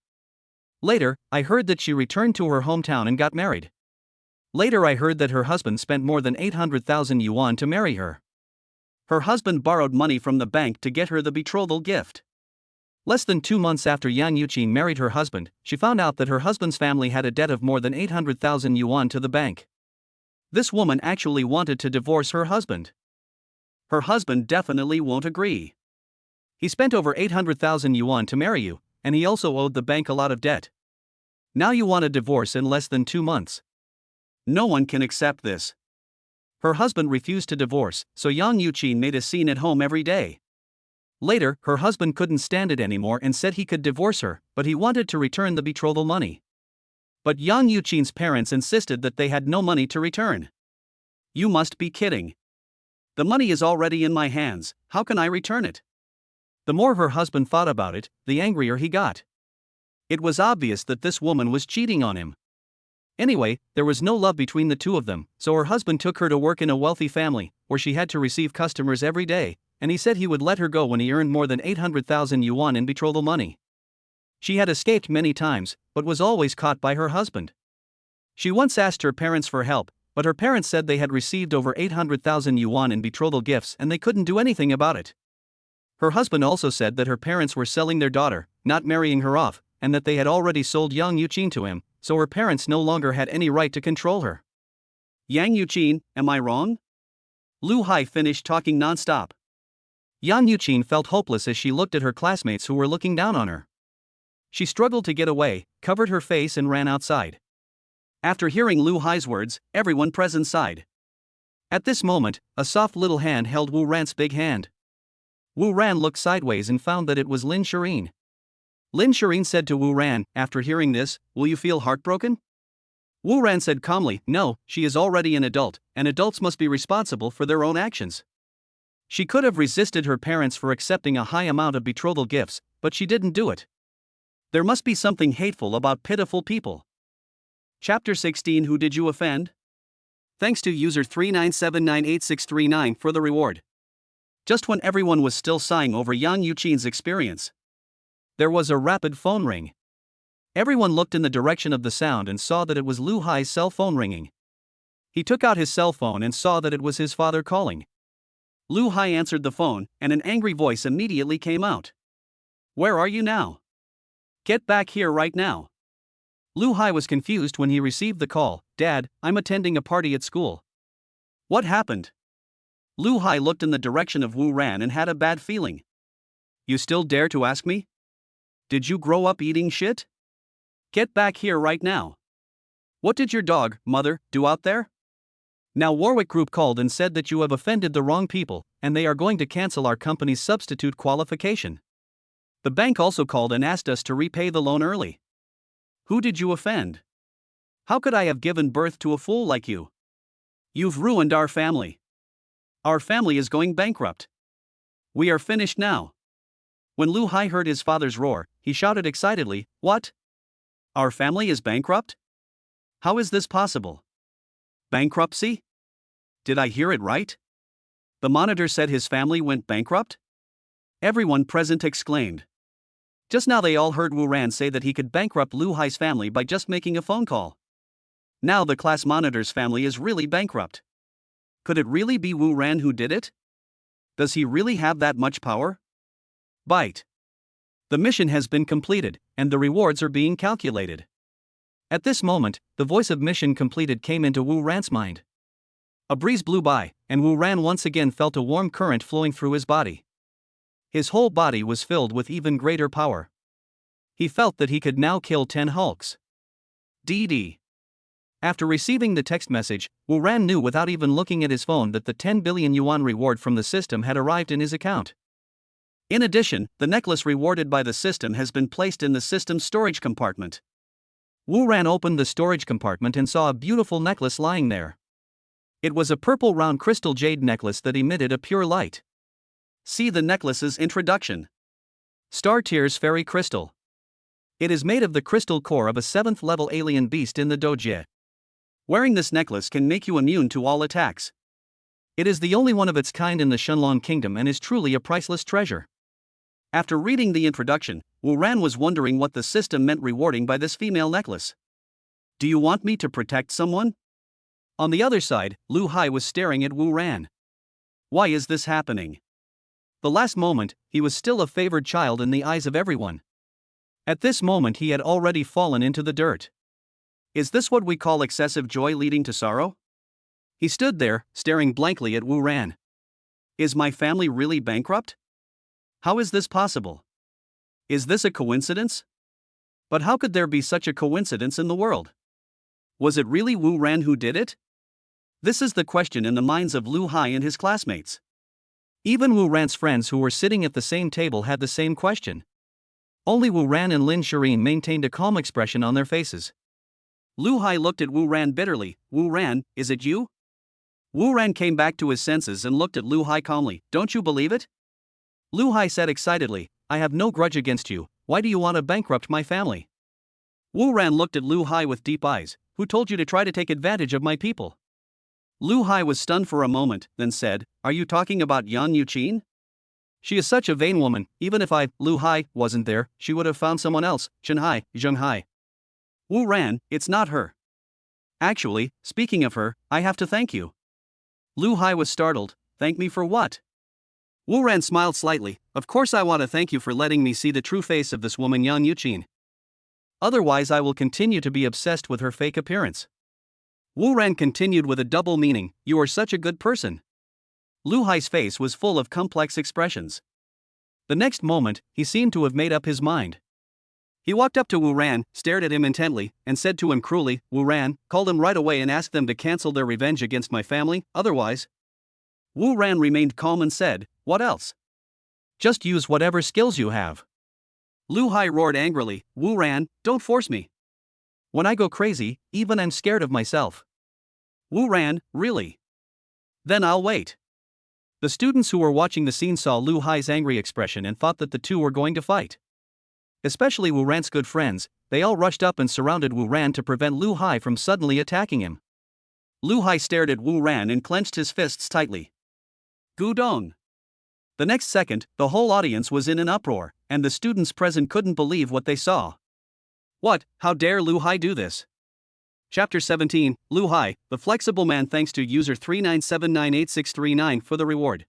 Later, I heard that she returned to her hometown and got married. Later I heard that her husband spent more than 800,000 yuan to marry her. Her husband borrowed money from the bank to get her the betrothal gift. Less than 2 months after Yang Yuqin married her husband, she found out that her husband's family had a debt of more than 800,000 yuan to the bank. This woman actually wanted to divorce her husband. Her husband definitely won't agree. He spent over 800,000 yuan to marry you, and he also owed the bank a lot of debt. Now you want a divorce in less than 2 months. No one can accept this. Her husband refused to divorce, so Yang Yuqin made a scene at home every day. Later, her husband couldn't stand it anymore and said he could divorce her, but he wanted to return the betrothal money. But Yang Yuqin's parents insisted that they had no money to return. "You must be kidding. The money is already in my hands, how can I return it?" The more her husband thought about it, the angrier he got. It was obvious that this woman was cheating on him. Anyway, there was no love between the two of them, so her husband took her to work in a wealthy family, where she had to receive customers every day, and he said he would let her go when he earned more than 800,000 yuan in betrothal money. She had escaped many times, but was always caught by her husband. She once asked her parents for help, but her parents said they had received over 800,000 yuan in betrothal gifts and they couldn't do anything about it. Her husband also said that her parents were selling their daughter, not marrying her off, and that they had already sold Yang Yuqin to him, so her parents no longer had any right to control her. "Yang Yuqin, am I wrong?" Lu Hai finished talking non-stop. Yang Yuqin felt hopeless as she looked at her classmates who were looking down on her. She struggled to get away, covered her face and ran outside. After hearing Lu Hai's words, everyone present sighed. At this moment, a soft little hand held Wu Ran's big hand. Wu Ran looked sideways and found that it was Lin Shireen. Lin Shireen said to Wu Ran, after hearing this, "Will you feel heartbroken?" Wu Ran said calmly, "No, she is already an adult, and adults must be responsible for their own actions." She could have resisted her parents for accepting a high amount of betrothal gifts, but she didn't do it. There must be something hateful about pitiful people. Chapter 16. Who did you offend? Thanks to user 3979869 for the reward. Just when everyone was still sighing over Yang Yuqin's experience, there was a rapid phone ring. Everyone looked in the direction of the sound and saw that it was Lu Hai's cell phone ringing. He took out his cell phone and saw that it was his father calling. Lu Hai answered the phone, and an angry voice immediately came out. "Where are you now? Get back here right now." Lu Hai was confused when he received the call. "Dad, I'm attending a party at school." "What happened?" Lu Hai looked in the direction of Wu Ran and had a bad feeling. "You still dare to ask me? Did you grow up eating shit? Get back here right now. What did your dog, mother, do out there?" Now Warwick Group called and said that you have offended the wrong people, and they are going to cancel our company's substitute qualification. The bank also called and asked us to repay the loan early. Who did you offend? How could I have given birth to a fool like you? You've ruined our family. Our family is going bankrupt. We are finished now. When Lu Hai heard his father's roar, he shouted excitedly, "What? Our family is bankrupt? How is this possible? Bankruptcy? Did I hear it right? The monitor said his family went bankrupt?" Everyone present exclaimed. Just now they all heard Wu Ran say that he could bankrupt Lu Hai's family by just making a phone call. Now the class monitor's family is really bankrupt. Could it really be Wu Ran who did it? Does he really have that much power? Bite. The mission has been completed, and the rewards are being calculated. At this moment, the voice of mission completed came into Wu Ran's mind. A breeze blew by, and Wu Ran once again felt a warm current flowing through his body. His whole body was filled with even greater power. He felt that he could now kill 10 Hulks. DD. After receiving the text message, Wu Ran knew without even looking at his phone that the 10 billion yuan reward from the system had arrived in his account. In addition, the necklace rewarded by the system has been placed in the system's storage compartment. Wu Ran opened the storage compartment and saw a beautiful necklace lying there. It was a purple round crystal jade necklace that emitted a pure light. See the necklace's introduction. Star Tears Fairy Crystal. It is made of the crystal core of a 7th level alien beast in the Doji. Wearing this necklace can make you immune to all attacks. It is the only one of its kind in the Shenlong Kingdom and is truly a priceless treasure. After reading the introduction, Wu Ran was wondering what the system meant rewarding by this female necklace. Do you want me to protect someone? On the other side, Lu Hai was staring at Wu Ran. Why is this happening? The last moment, he was still a favored child in the eyes of everyone. At this moment he had already fallen into the dirt. Is this what we call excessive joy leading to sorrow? He stood there, staring blankly at Wu Ran. Is my family really bankrupt? How is this possible? Is this a coincidence? But how could there be such a coincidence in the world? Was it really Wu Ran who did it? This is the question in the minds of Lu Hai and his classmates. Even Wu Ran's friends who were sitting at the same table had the same question. Only Wu Ran and Lin Shireen maintained a calm expression on their faces. Lu Hai looked at Wu Ran bitterly. Wu Ran, is it you? Wu Ran came back to his senses and looked at Lu Hai calmly. Don't you believe it? Lu Hai said excitedly, I have no grudge against you. Why do you want to bankrupt my family? Wu Ran looked at Lu Hai with deep eyes. Who told you to try to take advantage of my people? Lu Hai was stunned for a moment, then said, Are you talking about Yan Yuqin? She is such a vain woman. Even if Lu Hai, wasn't there, she would have found someone else, Zheng Hai. Wu Ran, it's not her. Actually, speaking of her, I have to thank you. Lu Hai was startled. Thank me for what? Wu Ran smiled slightly. Of course I want to thank you for letting me see the true face of this woman Yan Yuqin. Otherwise I will continue to be obsessed with her fake appearance. Wu Ran continued with a double meaning, you are such a good person. Lu Hai's face was full of complex expressions. The next moment, he seemed to have made up his mind. He walked up to Wu Ran, stared at him intently, and said to him cruelly, Wu Ran, call them right away and ask them to cancel their revenge against my family, otherwise. Wu Ran remained calm and said, what else? Just use whatever skills you have. Lu Hai roared angrily, Wu Ran, don't force me. When I go crazy, even I'm scared of myself. Wu Ran, really? Then I'll wait. The students who were watching the scene saw Lu Hai's angry expression and thought that the two were going to fight. Especially Wu Ran's good friends, they all rushed up and surrounded Wu Ran to prevent Lu Hai from suddenly attacking him. Lu Hai stared at Wu Ran and clenched his fists tightly. Gudong. The next second, the whole audience was in an uproar, and the students present couldn't believe what they saw. What, how dare Lu Hai do this? Chapter 17, Lu Hai, the flexible man. Thanks to user 397988639 for the reward.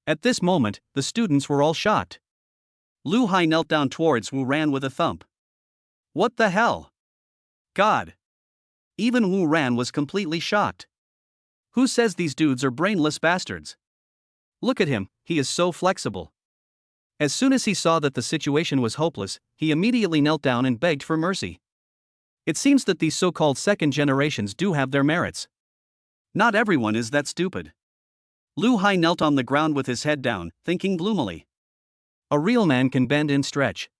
At this moment, the students were all shocked. Lu Hai knelt down towards Wu Ran with a thump. What the hell? God! Even Wu Ran was completely shocked. Who says these dudes are brainless bastards? Look at him, he is so flexible. As soon as he saw that the situation was hopeless, he immediately knelt down and begged for mercy. It seems that these so-called second generations do have their merits. Not everyone is that stupid. Lu Hai knelt on the ground with his head down, thinking gloomily. A real man can bend and stretch.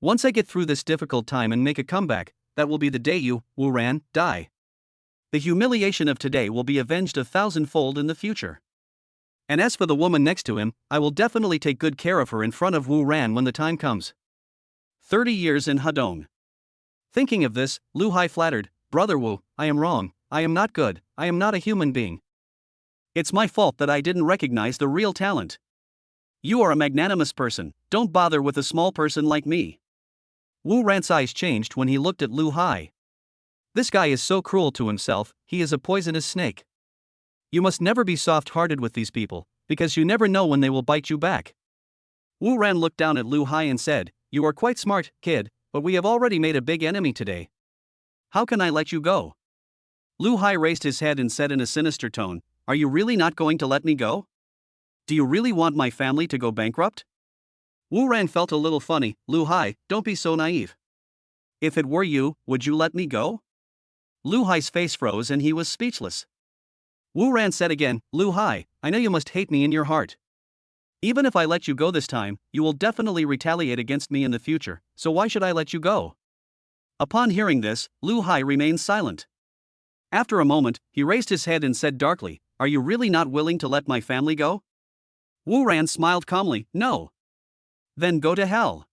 Once I get through this difficult time and make a comeback, that will be the day you, Wu Ran, die. The humiliation of today will be avenged 1,000-fold in the future. And as for the woman next to him, I will definitely take good care of her in front of Wu Ran when the time comes. 30 years in Hedong. Thinking of this, Lu Hai flattered, Brother Wu, I am wrong, I am not good, I am not a human being. It's my fault that I didn't recognize the real talent. You are a magnanimous person, don't bother with a small person like me. Wu Ran's eyes changed when he looked at Lu Hai. This guy is so cruel to himself, he is a poisonous snake. You must never be soft-hearted with these people, because you never know when they will bite you back. Wu Ran looked down at Lu Hai and said, "You are quite smart, kid, but we have already made a big enemy today. How can I let you go?" Lu Hai raised his head and said in a sinister tone, "Are you really not going to let me go? Do you really want my family to go bankrupt?" Wu Ran felt a little funny. "Lu Hai, don't be so naive. If it were you, would you let me go?" Lu Hai's face froze and he was speechless. Wu Ran said again, "Lu Hai, I know you must hate me in your heart. Even if I let you go this time, you will definitely retaliate against me in the future, so why should I let you go?" Upon hearing this, Lu Hai remained silent. After a moment, he raised his head and said darkly, "Are you really not willing to let my family go?" Wu Ran smiled calmly, "No." "Then go to hell."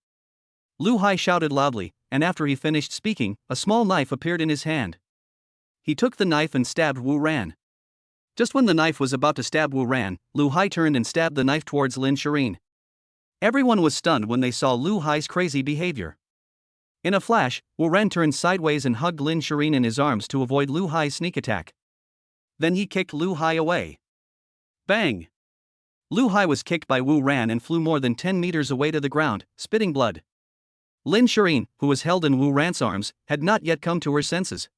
Lu Hai shouted loudly, and after he finished speaking, a small knife appeared in his hand. He took the knife and stabbed Wu Ran. Just when the knife was about to stab Wu Ran, Lu Hai turned and stabbed the knife towards Lin Shireen. Everyone was stunned when they saw Lu Hai's crazy behavior. In a flash, Wu Ran turned sideways and hugged Lin Shireen in his arms to avoid Lu Hai's sneak attack. Then he kicked Lu Hai away. Bang! Lu Hai was kicked by Wu Ran and flew more than 10 meters away to the ground, spitting blood. Lin Shireen, who was held in Wu Ran's arms, had not yet come to her senses.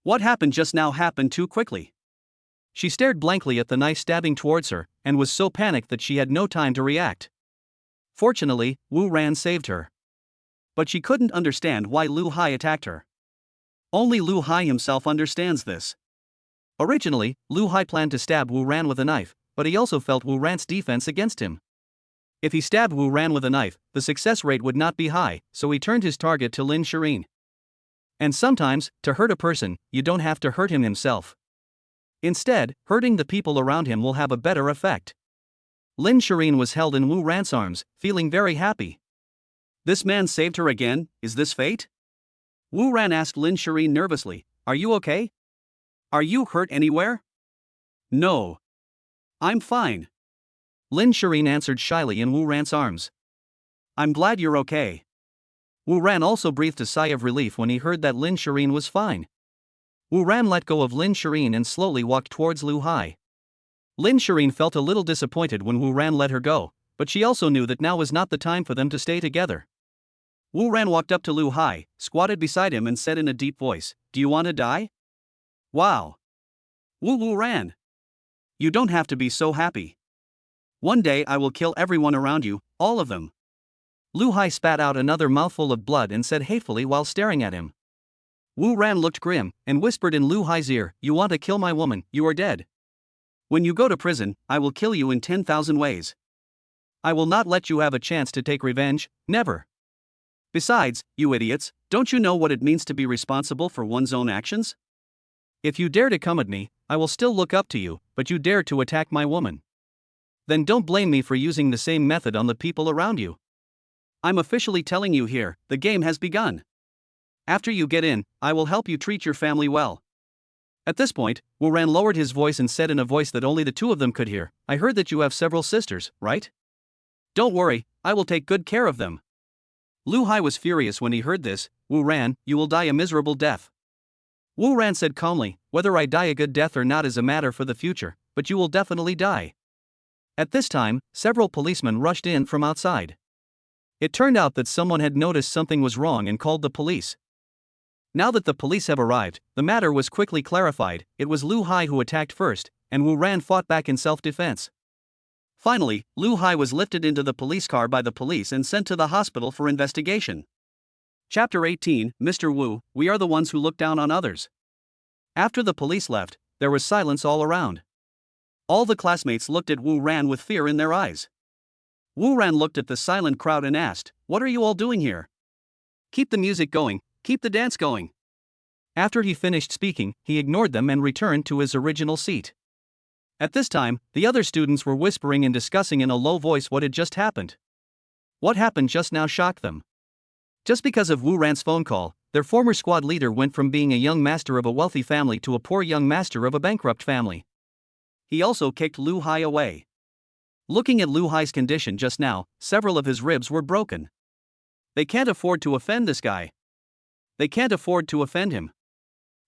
What happened just now happened too quickly. She stared blankly at the knife stabbing towards her, and was so panicked that she had no time to react. Fortunately, Wu Ran saved her. But she couldn't understand why Lu Hai attacked her. Only Lu Hai himself understands this. Originally, Lu Hai planned to stab Wu Ran with a knife, but he also felt Wu Ran's defense against him. If he stabbed Wu Ran with a knife, the success rate would not be high, so he turned his target to Lin Shireen. And sometimes, to hurt a person, you don't have to hurt him himself. Instead, hurting the people around him will have a better effect. Lin Shireen was held in Wu Ran's arms, feeling very happy. This man saved her again, is this fate? Wu Ran asked Lin Shireen nervously, "Are you okay? Are you hurt anywhere?" "No. I'm fine." Lin Shireen answered shyly in Wu Ran's arms. "I'm glad you're okay." Wu Ran also breathed a sigh of relief when he heard that Lin Shireen was fine. Wu Ran let go of Lin Shireen and slowly walked towards Lu Hai. Lin Shireen felt a little disappointed when Wu Ran let her go, but she also knew that now was not the time for them to stay together. Wu Ran walked up to Lu Hai, squatted beside him and said in a deep voice, "Do you want to die?" "Wow. Wu Ran. You don't have to be so happy. One day I will kill everyone around you, all of them." Lu Hai spat out another mouthful of blood and said hatefully while staring at him. Wu Ran looked grim, and whispered in Lu Hai's ear, "You want to kill my woman, you are dead. When you go to prison, I will kill you in 10,000 ways. I will not let you have a chance to take revenge, never. Besides, you idiots, don't you know what it means to be responsible for one's own actions? If you dare to come at me, I will still look up to you, but you dare to attack my woman. Then don't blame me for using the same method on the people around you. I'm officially telling you here, the game has begun. After you get in, I will help you treat your family well." At this point, Wu Ran lowered his voice and said in a voice that only the two of them could hear, "I heard that you have several sisters, right? Don't worry, I will take good care of them." Lu Hai was furious when he heard this. "Wu Ran, you will die a miserable death." Wu Ran said calmly, "Whether I die a good death or not is a matter for the future, but you will definitely die." At this time, several policemen rushed in from outside. It turned out that someone had noticed something was wrong and called the police. Now that the police have arrived, the matter was quickly clarified. It was Lu Hai who attacked first, and Wu Ran fought back in self-defense. Finally, Lu Hai was lifted into the police car by the police and sent to the hospital for investigation. Chapter 18, Mr. Wu, we are the ones who look down on others. After the police left, there was silence all around. All the classmates looked at Wu Ran with fear in their eyes. Wu Ran looked at the silent crowd and asked, "What are you all doing here? Keep the music going, keep the dance going." After he finished speaking, he ignored them and returned to his original seat. At this time, the other students were whispering and discussing in a low voice what had just happened. What happened just now shocked them. Just because of Wu Ran's phone call, their former squad leader went from being a young master of a wealthy family to a poor young master of a bankrupt family. He also kicked Lu Hai away. Looking at Lu Hai's condition just now, several of his ribs were broken. They can't afford to offend this guy. They can't afford to offend him.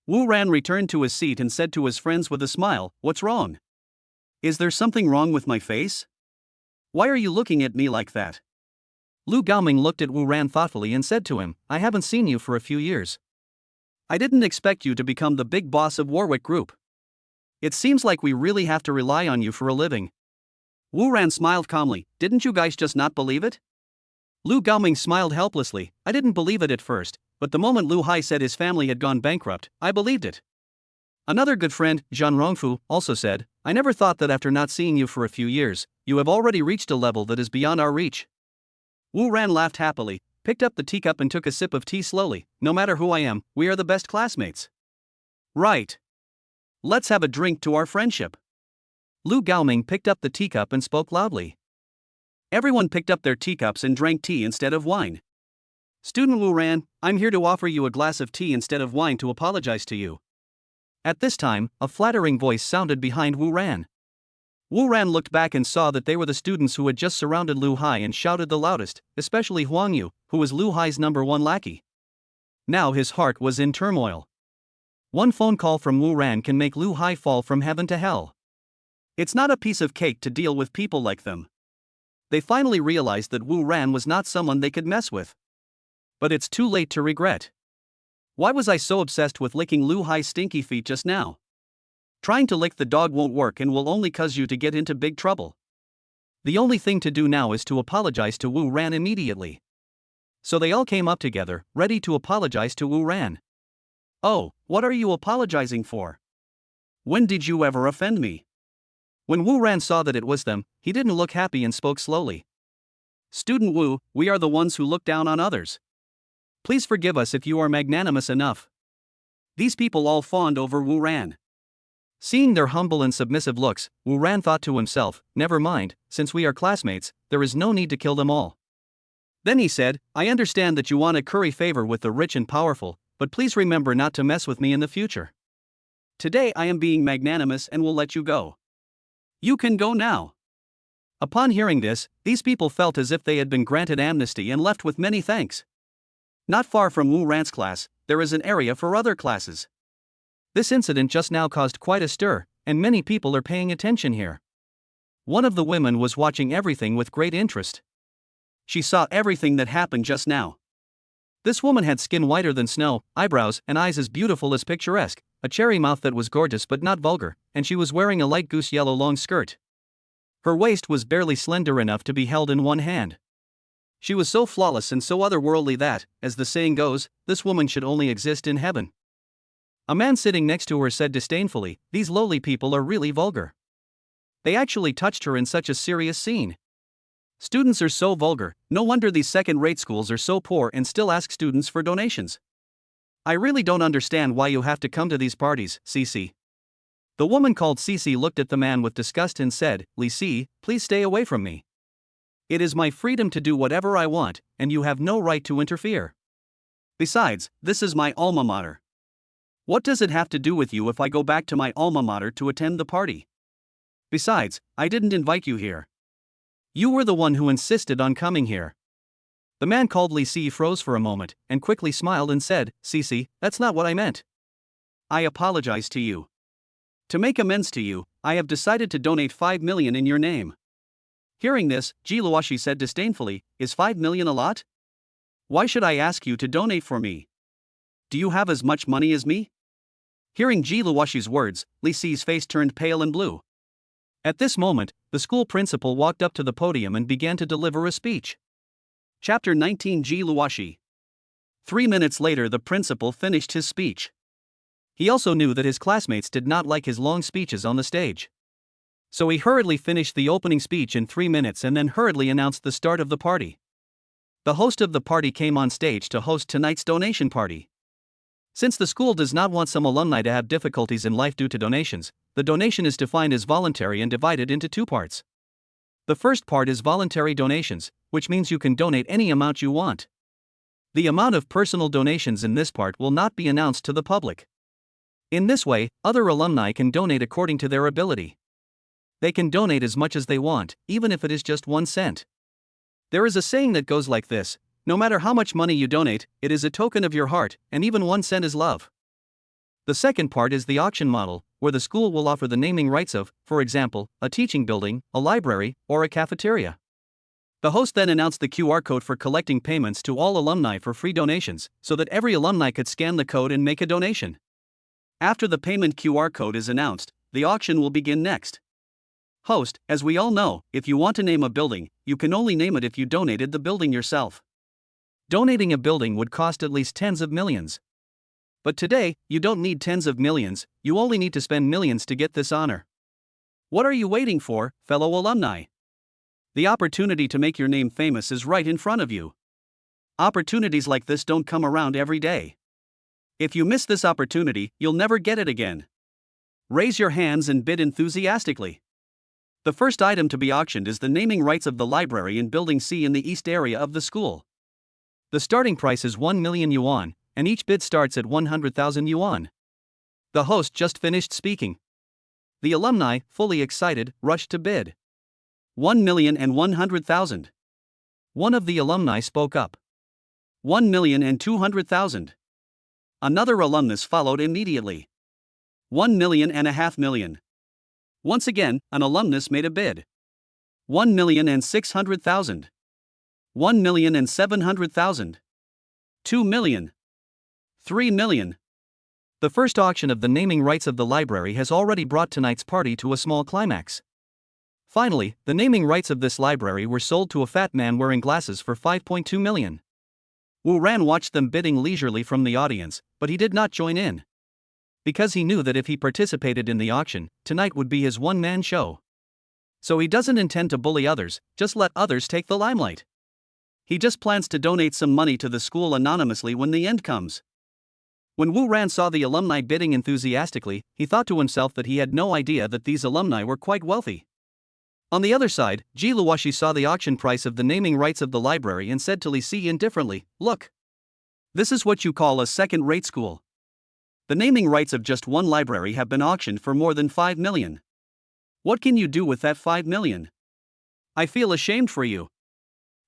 Wu Ran returned to his seat and said to his friends with a smile, "What's wrong? Is there something wrong with my face? Why are you looking at me like that? Lu Gaoming looked at Wu Ran thoughtfully and said to him, I haven't seen you for a few years. I didn't expect you to become the big boss of Warwick Group. It seems like we really have to rely on you for a living. Wu Ran smiled calmly, didn't you guys just not believe it? Lu Gaoming smiled helplessly, I didn't believe it at first, but the moment Lu Hai said his family had gone bankrupt, I believed it. Another good friend, Zhang Rongfu, also said, I never thought that after not seeing you for a few years, you have already reached a level that is beyond our reach. Wu Ran laughed happily, picked up the teacup and took a sip of tea slowly. No matter who I am, we are the best classmates. Right. Let's have a drink to our friendship. Lu Gaoming picked up the teacup and spoke loudly. Everyone picked up their teacups and drank tea instead of wine. Student Wu Ran, I'm here to offer you a glass of tea instead of wine to apologize to you. At this time, a flattering voice sounded behind Wu Ran. Wu Ran looked back and saw that they were the students who had just surrounded Lu Hai and shouted the loudest, especially Huang Yu, who was Lu Hai's #1 lackey. Now his heart was in turmoil. One phone call from Wu Ran can make Lu Hai fall from heaven to hell. It's not a piece of cake to deal with people like them. They finally realized that Wu Ran was not someone they could mess with. But it's too late to regret. Why was I so obsessed with licking Lu Hai's stinky feet just now? Trying to lick the dog won't work and will only cause you to get into big trouble. The only thing to do now is to apologize to Wu Ran immediately. So they all came up together, ready to apologize to Wu Ran. Oh, what are you apologizing for? When did you ever offend me? When Wu Ran saw that it was them, he didn't look happy and spoke slowly. Student Wu, we are the ones who look down on others. Please forgive us if you are magnanimous enough. These people all fawned over Wu Ran. Seeing their humble and submissive looks, Wu Ran thought to himself, never mind, since we are classmates, there is no need to kill them all. Then he said, I understand that you want to curry favor with the rich and powerful, but please remember not to mess with me in the future. Today I am being magnanimous and will let you go. You can go now. Upon hearing this, these people felt as if they had been granted amnesty and left with many thanks. Not far from Wu Ran's class, there is an area for other classes. This incident just now caused quite a stir, and many people are paying attention here. One of the women was watching everything with great interest. She saw everything that happened just now. This woman had skin whiter than snow, eyebrows and eyes as beautiful as picturesque, a cherry mouth that was gorgeous but not vulgar, and she was wearing a light goose yellow long skirt. Her waist was barely slender enough to be held in one hand. She was so flawless and so otherworldly that, as the saying goes, this woman should only exist in heaven. A man sitting next to her said disdainfully, these lowly people are really vulgar. They actually touched her in such a serious scene. Students are so vulgar, no wonder these second-rate schools are so poor and still ask students for donations. I really don't understand why you have to come to these parties, Cici. The woman called Cici looked at the man with disgust and said, Li Si, please stay away from me. It is my freedom to do whatever I want, and you have no right to interfere. Besides, this is my alma mater. What does it have to do with you if I go back to my alma mater to attend the party? Besides, I didn't invite you here. You were the one who insisted on coming here. The man called Li Si froze for a moment, and quickly smiled and said, Cici, that's not what I meant. I apologize to you. To make amends to you, I have decided to donate 5 million in your name. Hearing this, Ji Luoshi said disdainfully, is 5 million a lot? Why should I ask you to donate for me? Do you have as much money as me? Hearing Ji Luoshi's words, Li Si's face turned pale and blue. At this moment, the school principal walked up to the podium and began to deliver a speech. Chapter 19 Ji Luoshi. 3 minutes later the principal finished his speech. He also knew that his classmates did not like his long speeches on the stage. So he hurriedly finished the opening speech in 3 minutes and then hurriedly announced the start of the party. The host of the party came on stage to host tonight's donation party. Since the school does not want some alumni to have difficulties in life due to donations, the donation is defined as voluntary and divided into 2 parts. The first part is voluntary donations, which means you can donate any amount you want. The amount of personal donations in this part will not be announced to the public. In this way, other alumni can donate according to their ability. They can donate as much as they want, even if it is just 1 cent. There is a saying that goes like this, no matter how much money you donate, it is a token of your heart, and even 1 cent is love. The second part is the auction model, where the school will offer the naming rights of, for example, a teaching building, a library, or a cafeteria. The host then announced the QR code for collecting payments to all alumni for free donations, so that every alumni could scan the code and make a donation. After the payment QR code is announced, the auction will begin next. Host, as we all know, if you want to name a building, you can only name it if you donated the building yourself. Donating a building would cost at least tens of millions. But today, you don't need tens of millions, you only need to spend millions to get this honor. What are you waiting for, fellow alumni? The opportunity to make your name famous is right in front of you. Opportunities like this don't come around every day. If you miss this opportunity, you'll never get it again. Raise your hands and bid enthusiastically. The first item to be auctioned is the naming rights of the library in Building C in the east area of the school. The starting price is 1 million yuan, and each bid starts at 100,000 yuan. The host just finished speaking. The alumni, fully excited, rushed to bid. 1,100,000. One of the alumni spoke up. 1,200,000. Another alumnus followed immediately. 1.5 million. Once again, an alumnus made a bid. 1,600,000. 1,700,000. 2 million. 3 million. The first auction of the naming rights of the library has already brought tonight's party to a small climax. Finally, the naming rights of this library were sold to a fat man wearing glasses for 5.2 million. Wu Ran watched them bidding leisurely from the audience, but he did not join in. Because he knew that if he participated in the auction, tonight would be his one-man show. So he doesn't intend to bully others, just let others take the limelight. He just plans to donate some money to the school anonymously when the end comes. When Wu Ran saw the alumni bidding enthusiastically, he thought to himself that he had no idea that these alumni were quite wealthy. On the other side, Ji Luoshi saw the auction price of the naming rights of the library and said to Li Si indifferently, "Look. This is what you call a second-rate school. The naming rights of just one library have been auctioned for more than 5 million. What can you do with that 5 million? I feel ashamed for you."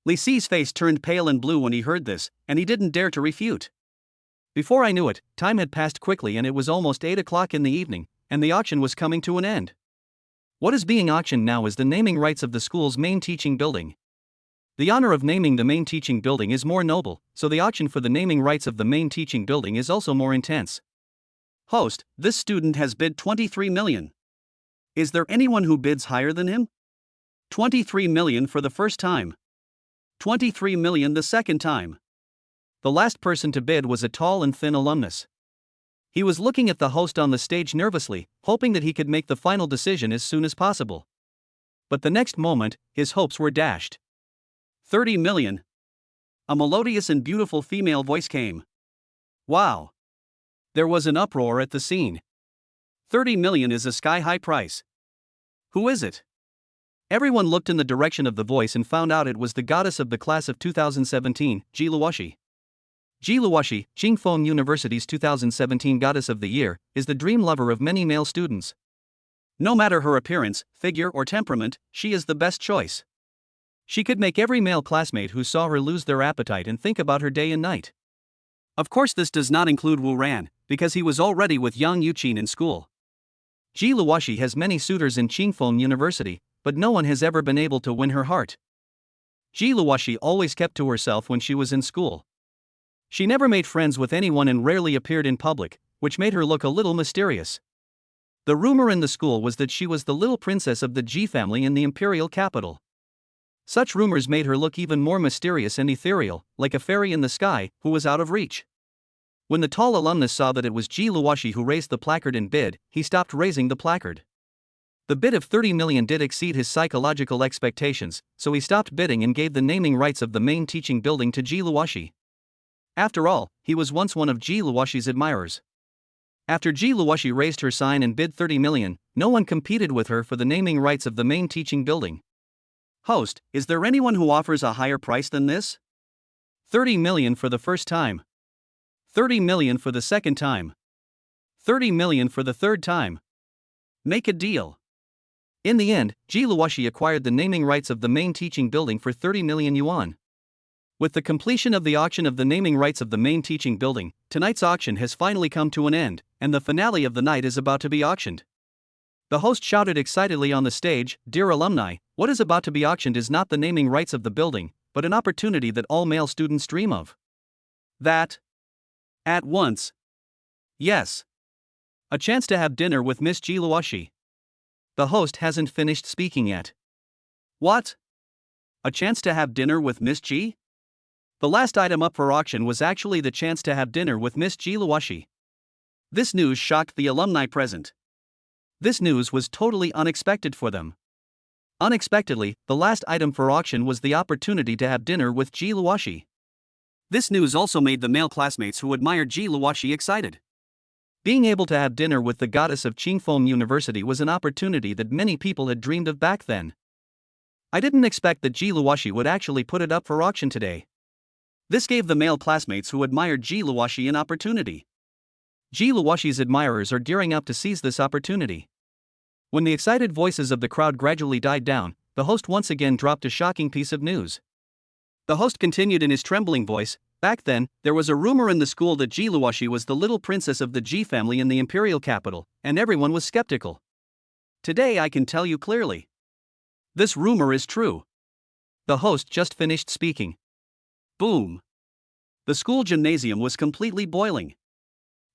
Li Si's face turned pale and blue when he heard this, and he didn't dare to refute. Before I knew it, time had passed quickly and it was almost 8 o'clock in the evening, and the auction was coming to an end. What is being auctioned now is the naming rights of the school's main teaching building. The honor of naming the main teaching building is more noble, so the auction for the naming rights of the main teaching building is also more intense. Host, this student has bid 23 million. Is there anyone who bids higher than him? 23 million for the first time. 23 million the second time. The last person to bid was a tall and thin alumnus. He was looking at the host on the stage nervously, hoping that he could make the final decision as soon as possible. But the next moment, his hopes were dashed. 30 million. A melodious and beautiful female voice came. Wow. There was an uproar at the scene. 30 million is a sky-high price. Who is it? Everyone looked in the direction of the voice and found out it was the goddess of the class of 2017, Ji Luoshi. Ji Luoshi, Jingfeng University's 2017 Goddess of the Year, is the dream lover of many male students. No matter her appearance, figure or temperament, she is the best choice. She could make every male classmate who saw her lose their appetite and think about her day and night. Of course this does not include Wu Ran, because he was already with Yang Yuqin in school. Ji Luoshi has many suitors in Jingfeng University, but no one has ever been able to win her heart. Ji Luoshi always kept to herself when she was in school. She never made friends with anyone and rarely appeared in public, which made her look a little mysterious. The rumor in the school was that she was the little princess of the Ji family in the imperial capital. Such rumors made her look even more mysterious and ethereal, like a fairy in the sky, who was out of reach. When the tall alumnus saw that it was Ji Luoshi who raised the placard and bid, he stopped raising the placard. The bid of 30 million did exceed his psychological expectations, so he stopped bidding and gave the naming rights of the main teaching building to Ji Luoshi. After all, he was once one of Ji Luoshi's admirers. After Ji Luoshi raised her sign and bid 30 million, no one competed with her for the naming rights of the main teaching building. Host, is there anyone who offers a higher price than this? 30 million for the first time. 30 million for the second time. 30 million for the third time. Make a deal. In the end, Ji Luoshi acquired the naming rights of the main teaching building for 30 million yuan. With the completion of the auction of the naming rights of the main teaching building, tonight's auction has finally come to an end, and the finale of the night is about to be auctioned. The host shouted excitedly on the stage, "Dear alumni, What is about to be auctioned is not the naming rights of the building, but an opportunity that all male students dream of. That. At once. Yes. A chance to have dinner with Miss G. Luoshi. The host hasn't finished speaking yet. What? A chance to have dinner with Miss G? The last item up for auction was actually the chance to have dinner with Miss G. Luoshi. This news shocked the alumni present. This news was totally unexpected for them. Unexpectedly, the last item for auction was the opportunity to have dinner with G. Luoshi. This news also made the male classmates who admired G. Luoshi excited. Being able to have dinner with the goddess of Qingfeng University was an opportunity that many people had dreamed of back then. I didn't expect that G. Luoshi would actually put it up for auction today. This gave the male classmates who admired G. Luoshi an opportunity. G. Luoshi's admirers are gearing up to seize this opportunity. When the excited voices of the crowd gradually died down, the host once again dropped a shocking piece of news. The host continued in his trembling voice, "Back then, there was a rumor in the school that G. Luoshi was the little princess of the G family in the imperial capital, and everyone was skeptical. Today I can tell you clearly. This rumor is true." The host just finished speaking. Boom. The school gymnasium was completely boiling.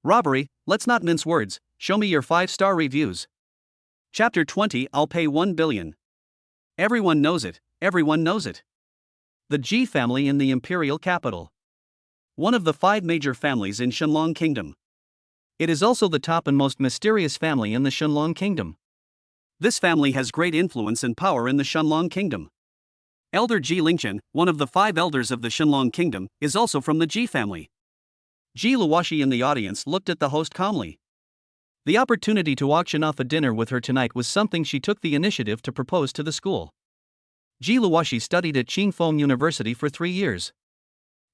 Robbery, let's not mince words, show me your 5-star reviews. Chapter 20, I'll pay 1 billion. Everyone knows it, everyone knows it. The G family in the imperial capital. One of the 5 major families in Shenlong Kingdom. It is also the top and most mysterious family in the Shenlong Kingdom. This family has great influence and power in the Shenlong Kingdom. Elder Ji Lingchen, one of the 5 elders of the Shenlong Kingdom, is also from the Ji family. G. Luoshi in the audience looked at the host calmly. The opportunity to auction off a dinner with her tonight was something she took the initiative to propose to the school. G. Luoshi studied at Qingfeng University for 3 years.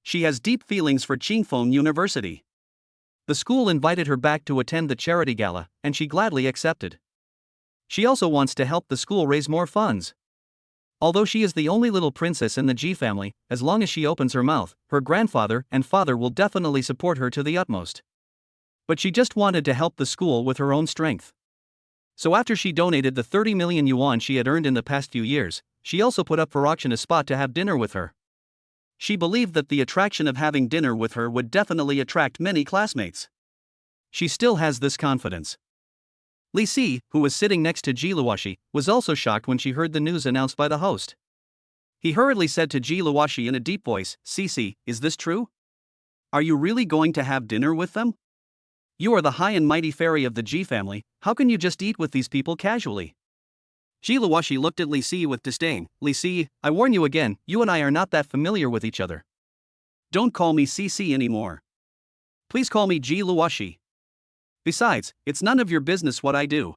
She has deep feelings for Qingfeng University. The school invited her back to attend the charity gala, and she gladly accepted. She also wants to help the school raise more funds. Although she is the only little princess in the G family, as long as she opens her mouth, her grandfather and father will definitely support her to the utmost. But she just wanted to help the school with her own strength. So after she donated the 30 million yuan she had earned in the past few years, she also put up for auction a spot to have dinner with her. She believed that the attraction of having dinner with her would definitely attract many classmates. She still has this confidence. Li Si, who was sitting next to Ji Luoshi, was also shocked when she heard the news announced by the host. He hurriedly said to Ji Luoshi in a deep voice, "Cici, is this true? Are you really going to have dinner with them? You are the high and mighty fairy of the Ji family, how can you just eat with these people casually?" Ji Luoshi looked at Li Si with disdain. "Li Si, I warn you again, you and I are not that familiar with each other. Don't call me Cici anymore. Please call me Ji Luoshi. Besides, it's none of your business what I do.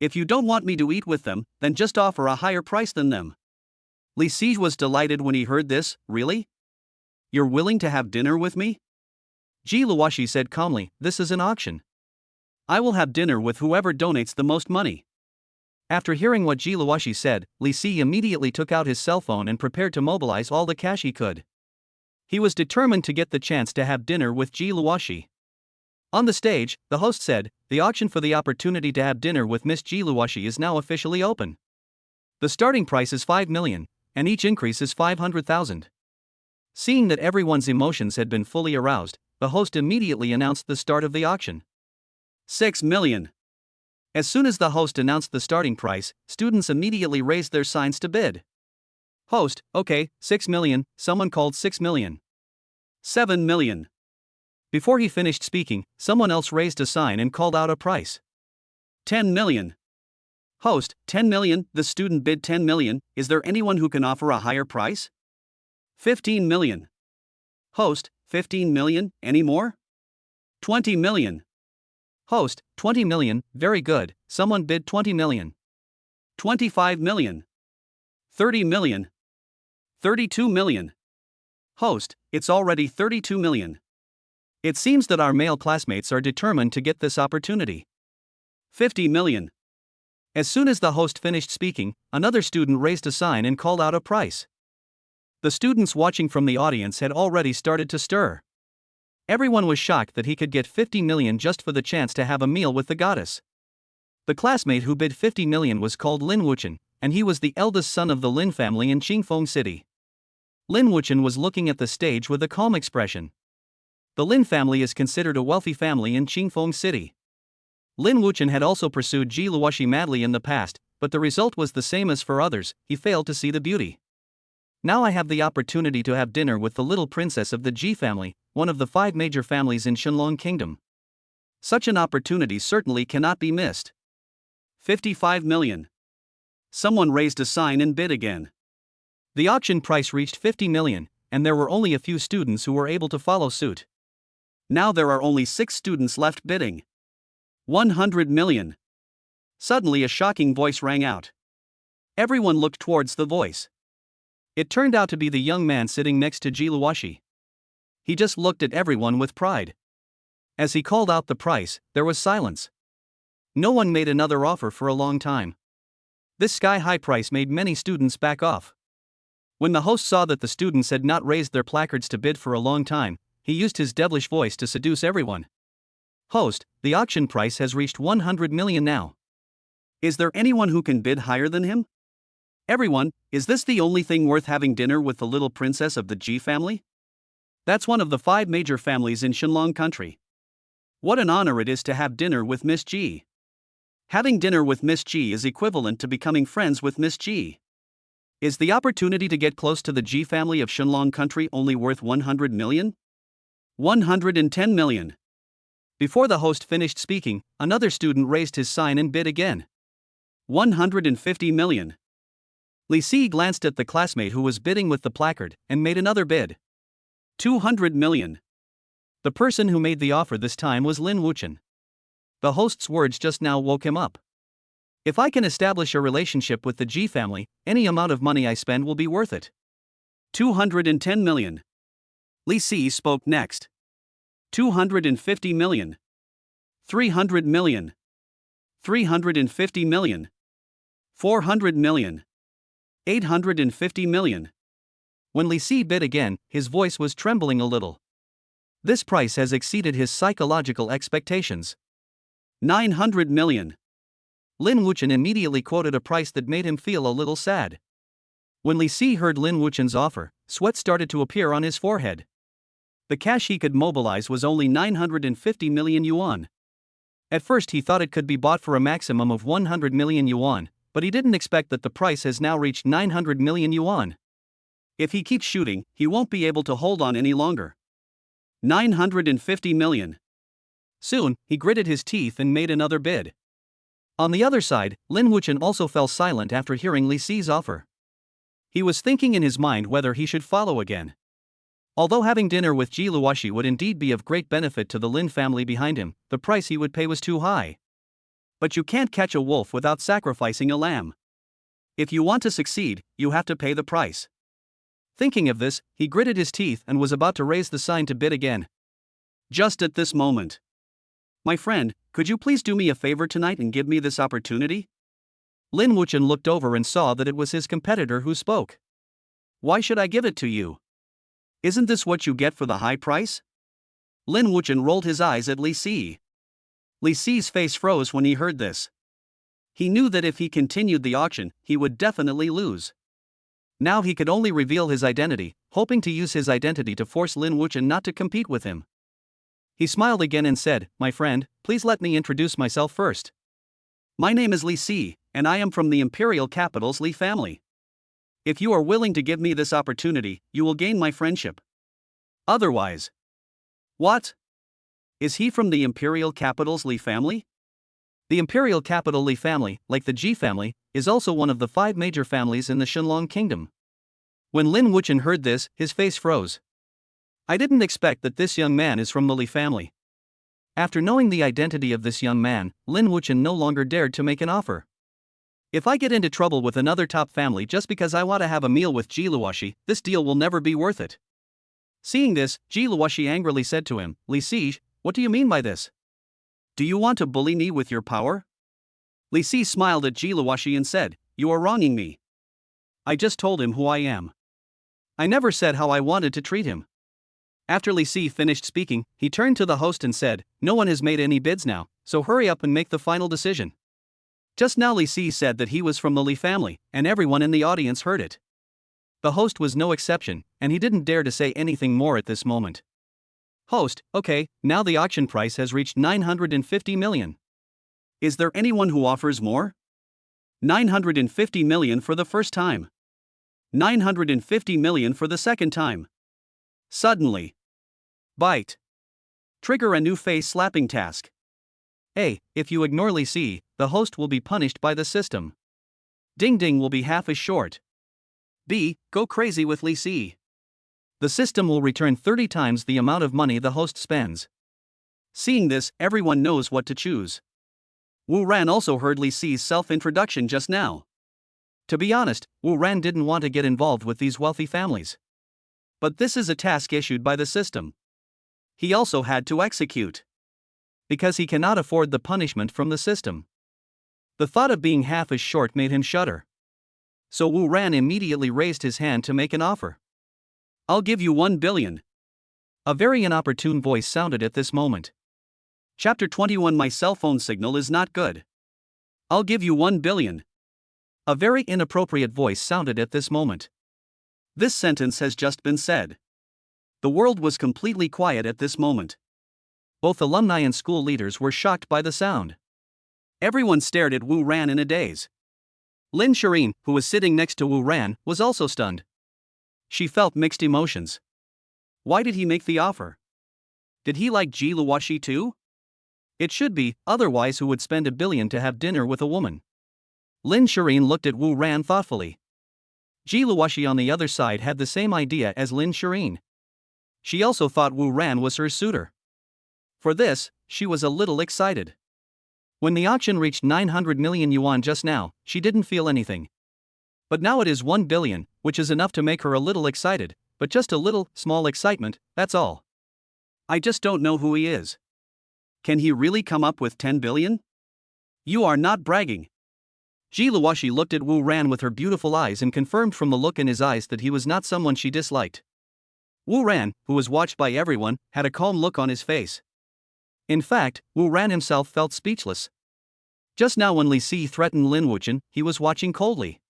If you don't want me to eat with them, then just offer a higher price than them." Li Si was delighted when he heard this. "Really? You're willing to have dinner with me?" Ji Luoshi said calmly, "This is an auction. I will have dinner with whoever donates the most money." After hearing what Ji Luoshi said, Li Si immediately took out his cell phone and prepared to mobilize all the cash he could. He was determined to get the chance to have dinner with Ji Luoshi. On the stage, the host said, "The auction for the opportunity to have dinner with Miss Ji Luoshi is now officially open. The starting price is 5 million, and each increase is 500,000. Seeing that everyone's emotions had been fully aroused, the host immediately announced the start of the auction. 6 million. As soon as the host announced the starting price, students immediately raised their signs to bid. Host, "Okay, 6 million, someone called 6 million. 7 million. Before he finished speaking, someone else raised a sign and called out a price. 10 million. Host, 10 million, the student bid 10 million, is there anyone who can offer a higher price? 15 million. Host, 15 million, any more? 20 million. Host, 20 million, very good, someone bid 20 million. 25 million. 30 million. 32 million. Host, it's already 32 million. It seems that our male classmates are determined to get this opportunity. 50 million. As soon as the host finished speaking, another student raised a sign and called out a price. The students watching from the audience had already started to stir. Everyone was shocked that he could get 50 million just for the chance to have a meal with the goddess. The classmate who bid 50 million was called Lin Wuchen. and he was the eldest son of the Lin family in Qingfeng City. Lin Wuchen was looking at the stage with a calm expression. The Lin family is considered a wealthy family in Qingfeng City. Lin Wuchen had also pursued Ji Luoxi madly in the past, but the result was the same as for others, he failed to see the beauty. Now I have the opportunity to have dinner with the little princess of the Ji family, one of the 5 major families in Shenlong Kingdom. Such an opportunity certainly cannot be missed. 55 million. Someone raised a sign and bid again. The auction price reached 50 million, and there were only a few students who were able to follow suit. Now there are only 6 students left bidding. 100 million. Suddenly a shocking voice rang out. Everyone looked towards the voice. It turned out to be the young man sitting next to Ji Luoxi. He just looked at everyone with pride. As he called out the price, there was silence. No one made another offer for a long time. This sky-high price made many students back off. When the host saw that the students had not raised their placards to bid for a long time, he used his devilish voice to seduce everyone. Host, the auction price has reached 100 million now. Is there anyone who can bid higher than him? Everyone, is this the only thing worth having dinner with the little princess of the Ji family? That's one of the 5 major families in Shenlong country. What an honor it is to have dinner with Miss Ji. Having dinner with Miss Ji is equivalent to becoming friends with Miss Ji. Is the opportunity to get close to the Ji family of Shenlong country only worth 100 million? 110 million. Before the host finished speaking, another student raised his sign and bid again. 150 million. Li Si glanced at the classmate who was bidding with the placard and made another bid. 200 million. The person who made the offer this time was Lin Wuchen. The host's words just now woke him up. If I can establish a relationship with the Ji family, any amount of money I spend will be worth it. 210 million. Li Si spoke next. 250 million. 300 million. 350 million. 400 million. 850 million. When Li Si bid again, his voice was trembling a little. This price has exceeded his psychological expectations. 900 million. Lin Wuchen immediately quoted a price that made him feel a little sad. When Li Si heard Lin Wuchen's offer, sweat started to appear on his forehead. The cash he could mobilize was only 950 million yuan. At first he thought it could be bought for a maximum of 100 million yuan, but he didn't expect that the price has now reached 900 million yuan. If he keeps shooting, he won't be able to hold on any longer. 950 million. Soon, he gritted his teeth and made another bid. On the other side, Lin Wuchen also fell silent after hearing Li Si's offer. He was thinking in his mind whether he should follow again. Although having dinner with Ji Luoxi would indeed be of great benefit to the Lin family behind him, the price he would pay was too high. But you can't catch a wolf without sacrificing a lamb. If you want to succeed, you have to pay the price. Thinking of this, he gritted his teeth and was about to raise the sign to bid again. Just at this moment. My friend, could you please do me a favor tonight and give me this opportunity? Lin Wuchen looked over and saw that it was his competitor who spoke. Why should I give it to you? Isn't this what you get for the high price? Lin Wuchen rolled his eyes at Li Si. Li Si's face froze when he heard this. He knew that if he continued the auction, he would definitely lose. Now he could only reveal his identity, hoping to use his identity to force Lin Wuchen not to compete with him. He smiled again and said, "My friend, please let me introduce myself first. My name is Li Si, and I am from the imperial capital's Li family. If you are willing to give me this opportunity, you will gain my friendship. Otherwise..." What? Is he from the imperial capital's Li family? The imperial capital Li family, like the Ji family, is also one of the 5 major families in the Shenlong kingdom. When Lin Wuchen heard this, his face froze. I didn't expect that this young man is from the Li family. After knowing the identity of this young man, Lin Wuchen no longer dared to make an offer. If I get into trouble with another top family just because I want to have a meal with Ji Luoxi, this deal will never be worth it. Seeing this, Ji Luoxi angrily said to him, Li Si, what do you mean by this? Do you want to bully me with your power? Li Si smiled at Ji Luoxi and said, You are wronging me. I just told him who I am. I never said how I wanted to treat him. After Li Si finished speaking, he turned to the host and said, No one has made any bids now, so hurry up and make the final decision. Just now Li Si said that he was from the Li family, and everyone in the audience heard it. The host was no exception, and he didn't dare to say anything more at this moment. Host, okay, now the auction price has reached 950 million. Is there anyone who offers more? 950 million for the first time. 950 million for the second time. Suddenly. Bite. Trigger a new face slapping task. A. If you ignore Li Si, the host will be punished by the system. Ding ding will be half as short. B. Go crazy with Li Si. The system will return 30 times the amount of money the host spends. Seeing this, everyone knows what to choose. Wu Ran also heard Li Si's self-introduction just now. To be honest, Wu Ran didn't want to get involved with these wealthy families. But this is a task issued by the system. He also had to execute. Because he cannot afford the punishment from the system. The thought of being half as short made him shudder. So Wu Ran immediately raised his hand to make an offer. I'll give you 1 billion. A very inopportune voice sounded at this moment. Chapter 21 My cell phone signal is not good. I'll give you 1 billion. A very inappropriate voice sounded at this moment. This sentence has just been said. The world was completely quiet at this moment. Both alumni and school leaders were shocked by the sound. Everyone stared at Wu Ran in a daze. Lin Shireen, who was sitting next to Wu Ran, was also stunned. She felt mixed emotions. Why did he make the offer? Did he like Ji Luoxi too? It should be, otherwise who would spend 1 billion to have dinner with a woman? Lin Shireen looked at Wu Ran thoughtfully. Ji Luoxi on the other side had the same idea as Lin Shireen. She also thought Wu Ran was her suitor. For this, she was a little excited. When the auction reached 900 million yuan just now, she didn't feel anything. But now it is 1 billion, which is enough to make her a little excited, but just a little, small excitement, that's all. I just don't know who he is. Can he really come up with 10 billion? You are not bragging. Ji Luoxi looked at Wu Ran with her beautiful eyes and confirmed from the look in his eyes that he was not someone she disliked. Wu Ran, who was watched by everyone, had a calm look on his face. In fact, Wu Ran himself felt speechless. Just now when Li Si threatened Lin Wuchen, he was watching coldly.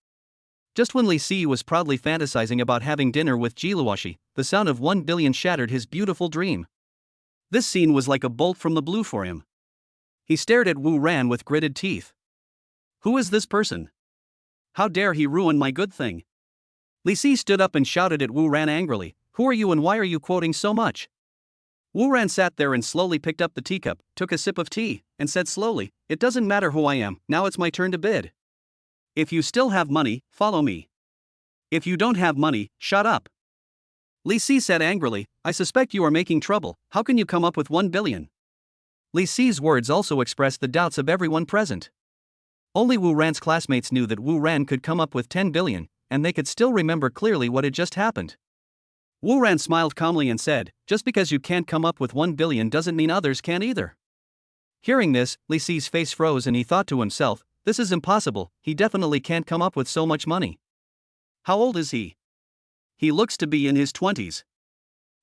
Just when Li Si was proudly fantasizing about having dinner with Ji Luoxi, the sound of 1 billion shattered his beautiful dream. This scene was like a bolt from the blue for him. He stared at Wu Ran with gritted teeth. Who is this person? How dare he ruin my good thing? Li Si stood up and shouted at Wu Ran angrily, who are you and why are you quoting so much? Wu Ran sat there and slowly picked up the teacup, took a sip of tea, and said slowly, it doesn't matter who I am, now it's my turn to bid. If you still have money, follow me. If you don't have money, shut up. Li Si said angrily, I suspect you are making trouble, how can you come up with 1 billion? Li Si's words also expressed the doubts of everyone present. Only Wu Ran's classmates knew that Wu Ran could come up with 10 billion, and they could still remember clearly what had just happened. Wu Ran smiled calmly and said, just because you can't come up with 1 billion doesn't mean others can't either. Hearing this, Li Si's face froze and he thought to himself, this is impossible, he definitely can't come up with so much money. How old is he? He looks to be in his 20s.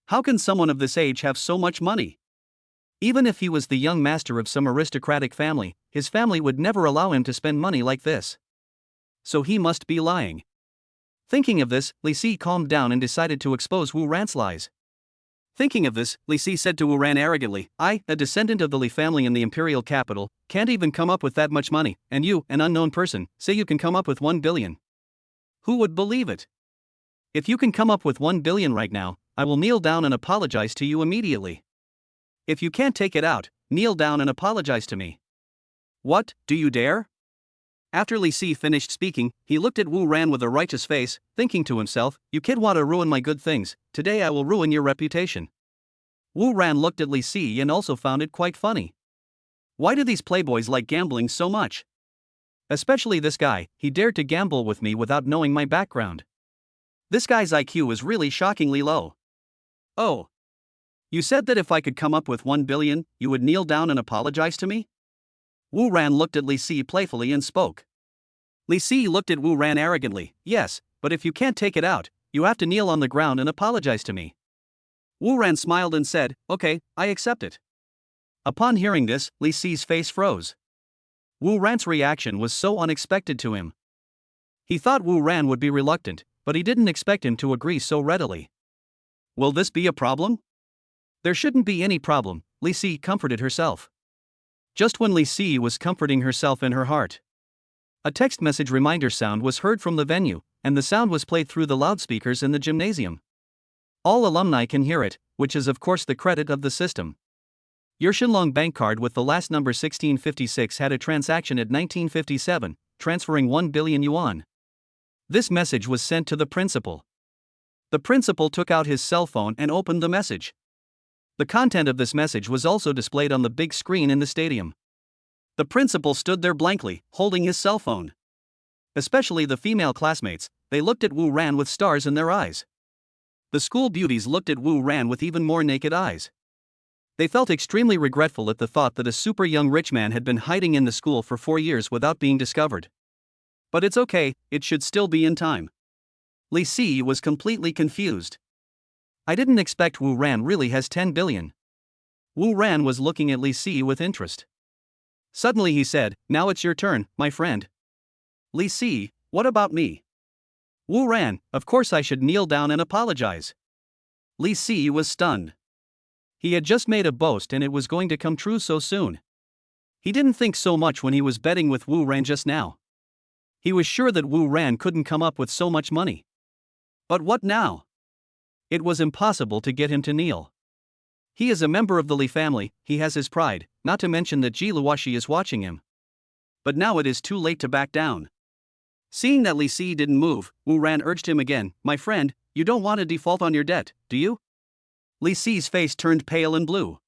How can someone of this age have so much money? Even if he was the young master of some aristocratic family, his family would never allow him to spend money like this. So he must be lying. Thinking of this, Li Si calmed down and decided to expose Wu Ran's lies. Thinking of this, Li Si said to Wu Ran arrogantly, I, a descendant of the Li family in the imperial capital, can't even come up with that much money, and you, an unknown person, say you can come up with 1 billion. Who would believe it? If you can come up with 1 billion right now, I will kneel down and apologize to you immediately. If you can't take it out, kneel down and apologize to me. What, do you dare? After Li Si finished speaking, he looked at Wu Ran with a righteous face, thinking to himself, you kid want to ruin my good things, today I will ruin your reputation. Wu Ran looked at Li Si and also found it quite funny. Why do these playboys like gambling so much? Especially this guy, he dared to gamble with me without knowing my background. This guy's IQ is really shockingly low. Oh. You said that if I could come up with 1 billion, you would kneel down and apologize to me? Wu Ran looked at Li Si playfully and spoke. Li Si looked at Wu Ran arrogantly, yes, but if you can't take it out, you have to kneel on the ground and apologize to me. Wu Ran smiled and said, okay, I accept it. Upon hearing this, Li Si's face froze. Wu Ran's reaction was so unexpected to him. He thought Wu Ran would be reluctant, but he didn't expect him to agree so readily. Will this be a problem? There shouldn't be any problem, Li Si comforted herself. Just when Li Si was comforting herself in her heart, a text message reminder sound was heard from the venue, and the sound was played through the loudspeakers in the gymnasium. All alumni can hear it, which is of course the credit of the system. Your Shenlong bank card with the last number 1656 had a transaction at 1957, transferring 1 billion yuan. This message was sent to the principal. The principal took out his cell phone and opened the message. The content of this message was also displayed on the big screen in the stadium. The principal stood there blankly, holding his cell phone. Especially the female classmates, they looked at Wu Ran with stars in their eyes. The school beauties looked at Wu Ran with even more naked eyes. They felt extremely regretful at the thought that a super young rich man had been hiding in the school for 4 years without being discovered. But it's okay, it should still be in time. Li Si was completely confused. I didn't expect Wu Ran really has 10 billion. Wu Ran was looking at Li Si with interest. Suddenly he said, "Now it's your turn, my friend." Li Si, what about me? Wu Ran, of course I should kneel down and apologize. Li Si was stunned. He had just made a boast and it was going to come true so soon. He didn't think so much when he was betting with Wu Ran just now. He was sure that Wu Ran couldn't come up with so much money. But what now? It was impossible to get him to kneel. He is a member of the Li family, he has his pride, not to mention that Ji Luoshi is watching him. But now it is too late to back down. Seeing that Li Si didn't move, Wu Ran urged him again, "My friend, you don't want to default on your debt, do you?" Li Si's face turned pale and blue.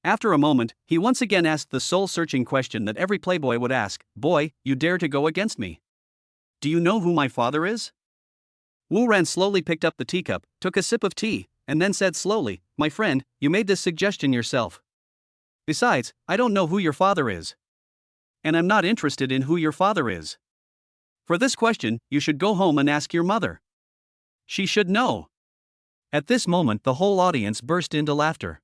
After a moment, he once again asked the soul-searching question that every playboy would ask, "Boy, you dare to go against me? Do you know who my father is?" Wu Ran slowly picked up the teacup, took a sip of tea, and then said slowly, "My friend, you made this suggestion yourself. Besides, I don't know who your father is. And I'm not interested in who your father is. For this question, you should go home and ask your mother. She should know." At this moment the whole audience burst into laughter.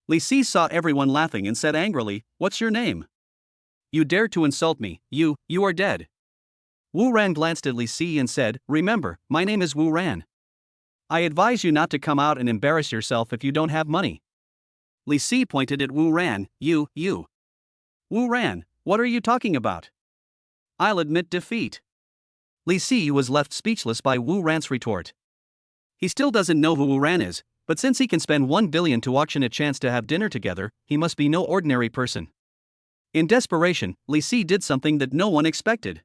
Li Si saw everyone laughing and said angrily, "What's your name? You dare to insult me, you are dead." Wu Ran glanced at Li Si and said, "Remember, my name is Wu Ran. I advise you not to come out and embarrass yourself if you don't have money." Li Si pointed at Wu Ran, you. Wu Ran, what are you talking about? I'll admit defeat." Li Si was left speechless by Wu Ran's retort. He still doesn't know who Wu Ran is, but since he can spend 1 billion to auction a chance to have dinner together, he must be no ordinary person. In desperation, Li Si did something that no one expected.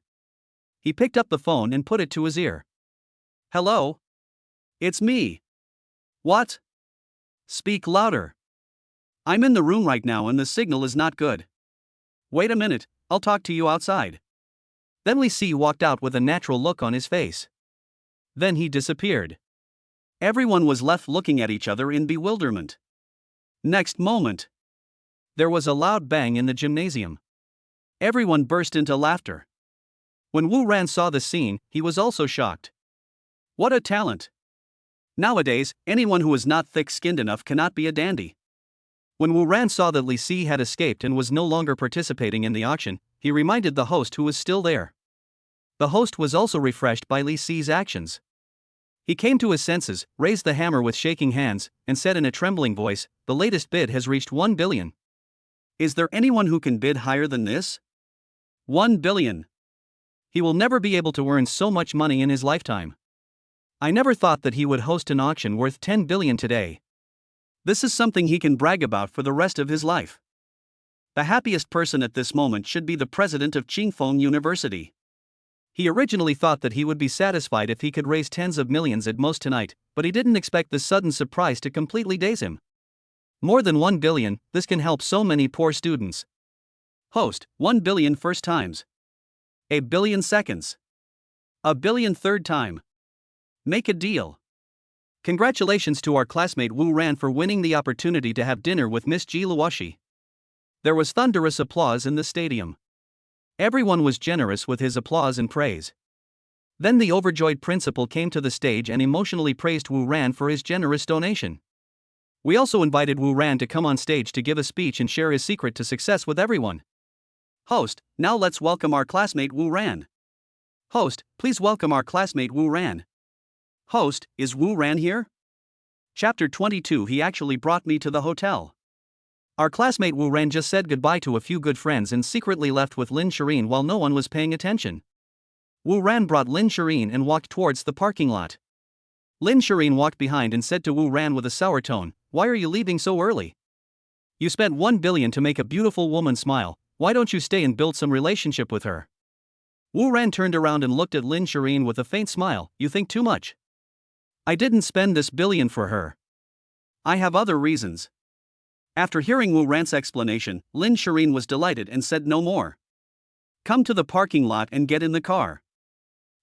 He picked up the phone and put it to his ear. "Hello? It's me." "What? Speak louder. I'm in the room right now and the signal is not good. Wait a minute, I'll talk to you outside." Then Li Si walked out with a natural look on his face. Then he disappeared. Everyone was left looking at each other in bewilderment. Next moment, there was a loud bang in the gymnasium. Everyone burst into laughter. When Wu Ran saw the scene, he was also shocked. What a talent! Nowadays, anyone who is not thick-skinned enough cannot be a dandy. When Wu Ran saw that Li Si had escaped and was no longer participating in the auction, he reminded the host who was still there. The host was also refreshed by Li Si's actions. He came to his senses, raised the hammer with shaking hands, and said in a trembling voice, "The latest bid has reached 1 billion. Is there anyone who can bid higher than this? 1 billion. He will never be able to earn so much money in his lifetime. I never thought that he would host an auction worth 10 billion today. This is something he can brag about for the rest of his life." The happiest person at this moment should be the president of Qingfeng University. He originally thought that he would be satisfied if he could raise tens of millions at most tonight, but he didn't expect this sudden surprise to completely daze him. More than 1 billion, this can help so many poor students. Host, 1 billion first times. A billion seconds. A billion third time. Make a deal. Congratulations to our classmate Wu Ran for winning the opportunity to have dinner with Miss Ji Luoshi. There was thunderous applause in the stadium. Everyone was generous with his applause and praise. Then the overjoyed principal came to the stage and emotionally praised Wu Ran for his generous donation. We also invited Wu Ran to come on stage to give a speech and share his secret to success with everyone. Host, now let's welcome our classmate Wu Ran. Host, please welcome our classmate Wu Ran. Host, is Wu Ran here? Chapter 22. He actually brought me to the hotel. Our classmate Wu Ran just said goodbye to a few good friends and secretly left with Lin Shireen while no one was paying attention. Wu Ran brought Lin Shireen and walked towards the parking lot. Lin Shireen walked behind and said to Wu Ran with a sour tone, "Why are you leaving so early? You spent 1 billion to make a beautiful woman smile, why don't you stay and build some relationship with her?" Wu Ran turned around and looked at Lin Shireen with a faint smile. "You think too much. I didn't spend this billion for her. I have other reasons." After hearing Wu Ran's explanation, Lin Shireen was delighted and said no more. "Come to the parking lot and get in the car."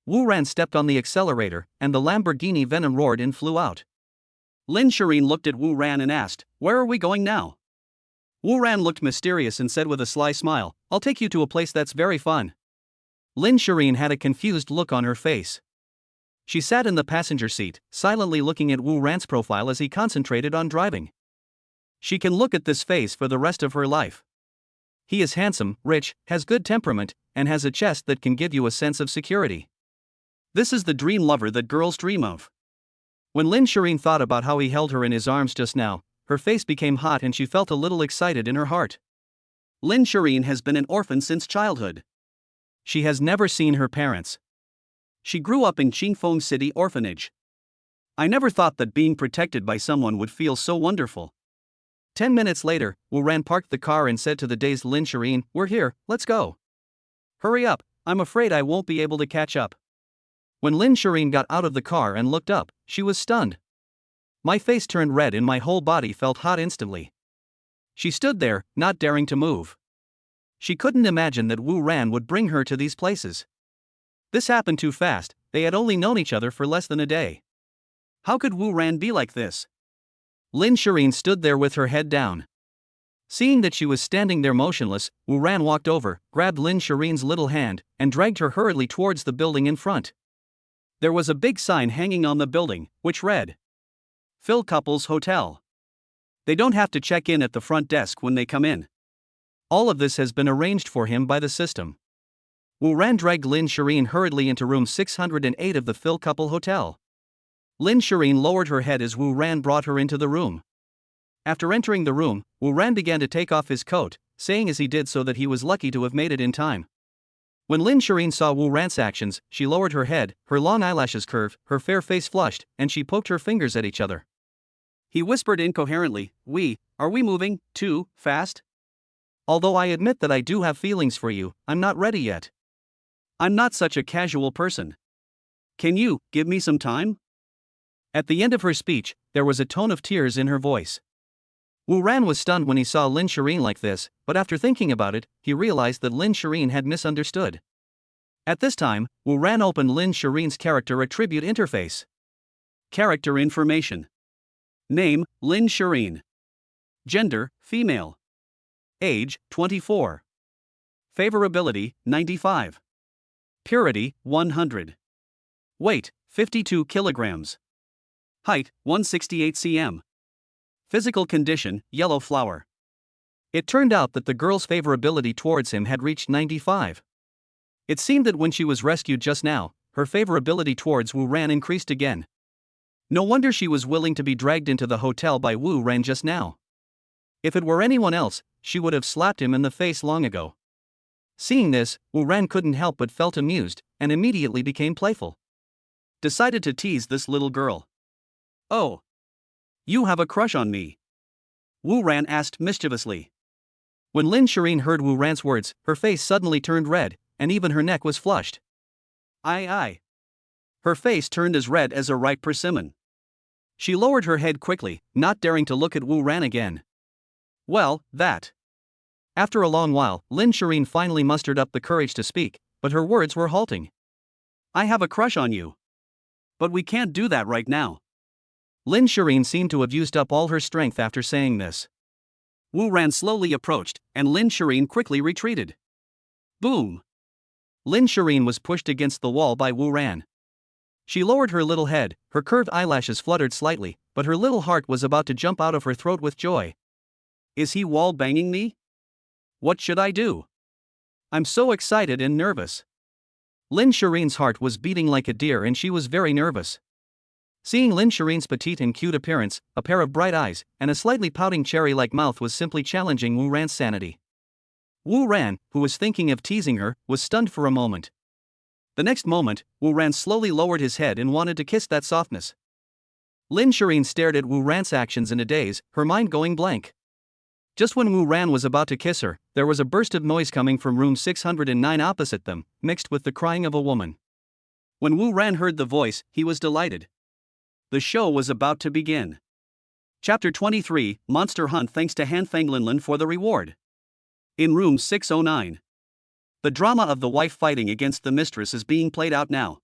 Wu Ran stepped on the accelerator, and the Lamborghini Venom roared and flew out. Lin Shireen looked at Wu Ran and asked, "Where are we going now?" Wu Ran looked mysterious and said with a sly smile, "I'll take you to a place that's very fun." Lin Shireen had a confused look on her face. She sat in the passenger seat, silently looking at Wu Ran's profile as he concentrated on driving. She can look at this face for the rest of her life. He is handsome, rich, has good temperament, and has a chest that can give you a sense of security. This is the dream lover that girls dream of. When Lin Shireen thought about how he held her in his arms just now, her face became hot and she felt a little excited in her heart. Lin Shireen has been an orphan since childhood. She has never seen her parents. She grew up in Qingfeng City orphanage. I never thought that being protected by someone would feel so wonderful. 10 minutes later, Wu Ran parked the car and said to the dazed Lin Shireen, "We're here, let's go. Hurry up, I'm afraid I won't be able to catch up." When Lin Shireen got out of the car and looked up, she was stunned. My face turned red and my whole body felt hot instantly. She stood there, not daring to move. She couldn't imagine that Wu Ran would bring her to these places. This happened too fast, they had only known each other for less than a day. How could Wu Ran be like this? Lin Shireen stood there with her head down. Seeing that she was standing there motionless, Wu Ran walked over, grabbed Lin Shireen's little hand, and dragged her hurriedly towards the building in front. There was a big sign hanging on the building, which read, "Phil Couples Hotel. They don't have to check in at the front desk when they come in. All of this has been arranged for him by the system." Wu Ran dragged Lin Shireen hurriedly into room 608 of the Phil Couple Hotel. Lin Shireen lowered her head as Wu Ran brought her into the room. After entering the room, Wu Ran began to take off his coat, saying as he did so that he was lucky to have made it in time. When Lin Shireen saw Wu Ran's actions, she lowered her head, her long eyelashes curved, her fair face flushed, and she poked her fingers at each other. He whispered incoherently, "Are we moving too fast? Although I admit that I do have feelings for you, I'm not ready yet. I'm not such a casual person. Can you give me some time?" At the end of her speech, there was a tone of tears in her voice. Wu Ran was stunned when he saw Lin Shireen like this, but after thinking about it, he realized that Lin Shireen had misunderstood. At this time, Wu Ran opened Lin Shireen's character attribute interface. Character information. Name, Lin Shireen. Gender, female. Age, 24. Favorability, 95. Purity, 100. Weight, 52 kilograms. Height, 168 cm. Physical condition, yellow flower. It turned out that the girl's favorability towards him had reached 95. It seemed that when she was rescued just now, her favorability towards Wu Ran increased again. No wonder she was willing to be dragged into the hotel by Wu Ran just now. If it were anyone else, she would have slapped him in the face long ago. Seeing this, Wu Ran couldn't help but felt amused, and immediately became playful. Decided to tease this little girl. "Oh. You have a crush on me?" Wu Ran asked mischievously. When Lin Shireen heard Wu Ran's words, her face suddenly turned red, and even her neck was flushed. Aye. Her face turned as red as a ripe persimmon. She lowered her head quickly, not daring to look at Wu Ran again. Well, that. After a long while, Lin Shireen finally mustered up the courage to speak, but her words were halting. "I have a crush on you. But we can't do that right now." Lin Shireen seemed to have used up all her strength after saying this. Wu Ran slowly approached, and Lin Shireen quickly retreated. Boom! Lin Shireen was pushed against the wall by Wu Ran. She lowered her little head, her curved eyelashes fluttered slightly, but her little heart was about to jump out of her throat with joy. Is he wall banging me? What should I do? I'm so excited and nervous. Lin Shireen's heart was beating like a deer and she was very nervous. Seeing Lin Shireen's petite and cute appearance, a pair of bright eyes, and a slightly pouting cherry-like mouth was simply challenging Wu Ran's sanity. Wu Ran, who was thinking of teasing her, was stunned for a moment. The next moment, Wu Ran slowly lowered his head and wanted to kiss that softness. Lin Shireen stared at Wu Ran's actions in a daze, her mind going blank. Just when Wu Ran was about to kiss her, there was a burst of noise coming from room 609 opposite them, mixed with the crying of a woman. When Wu Ran heard the voice, he was delighted. The show was about to begin. Chapter 23, Monster Hunt. Thanks to Han Fenglinlin for the reward. In room 609. The drama of the wife fighting against the mistress is being played out now.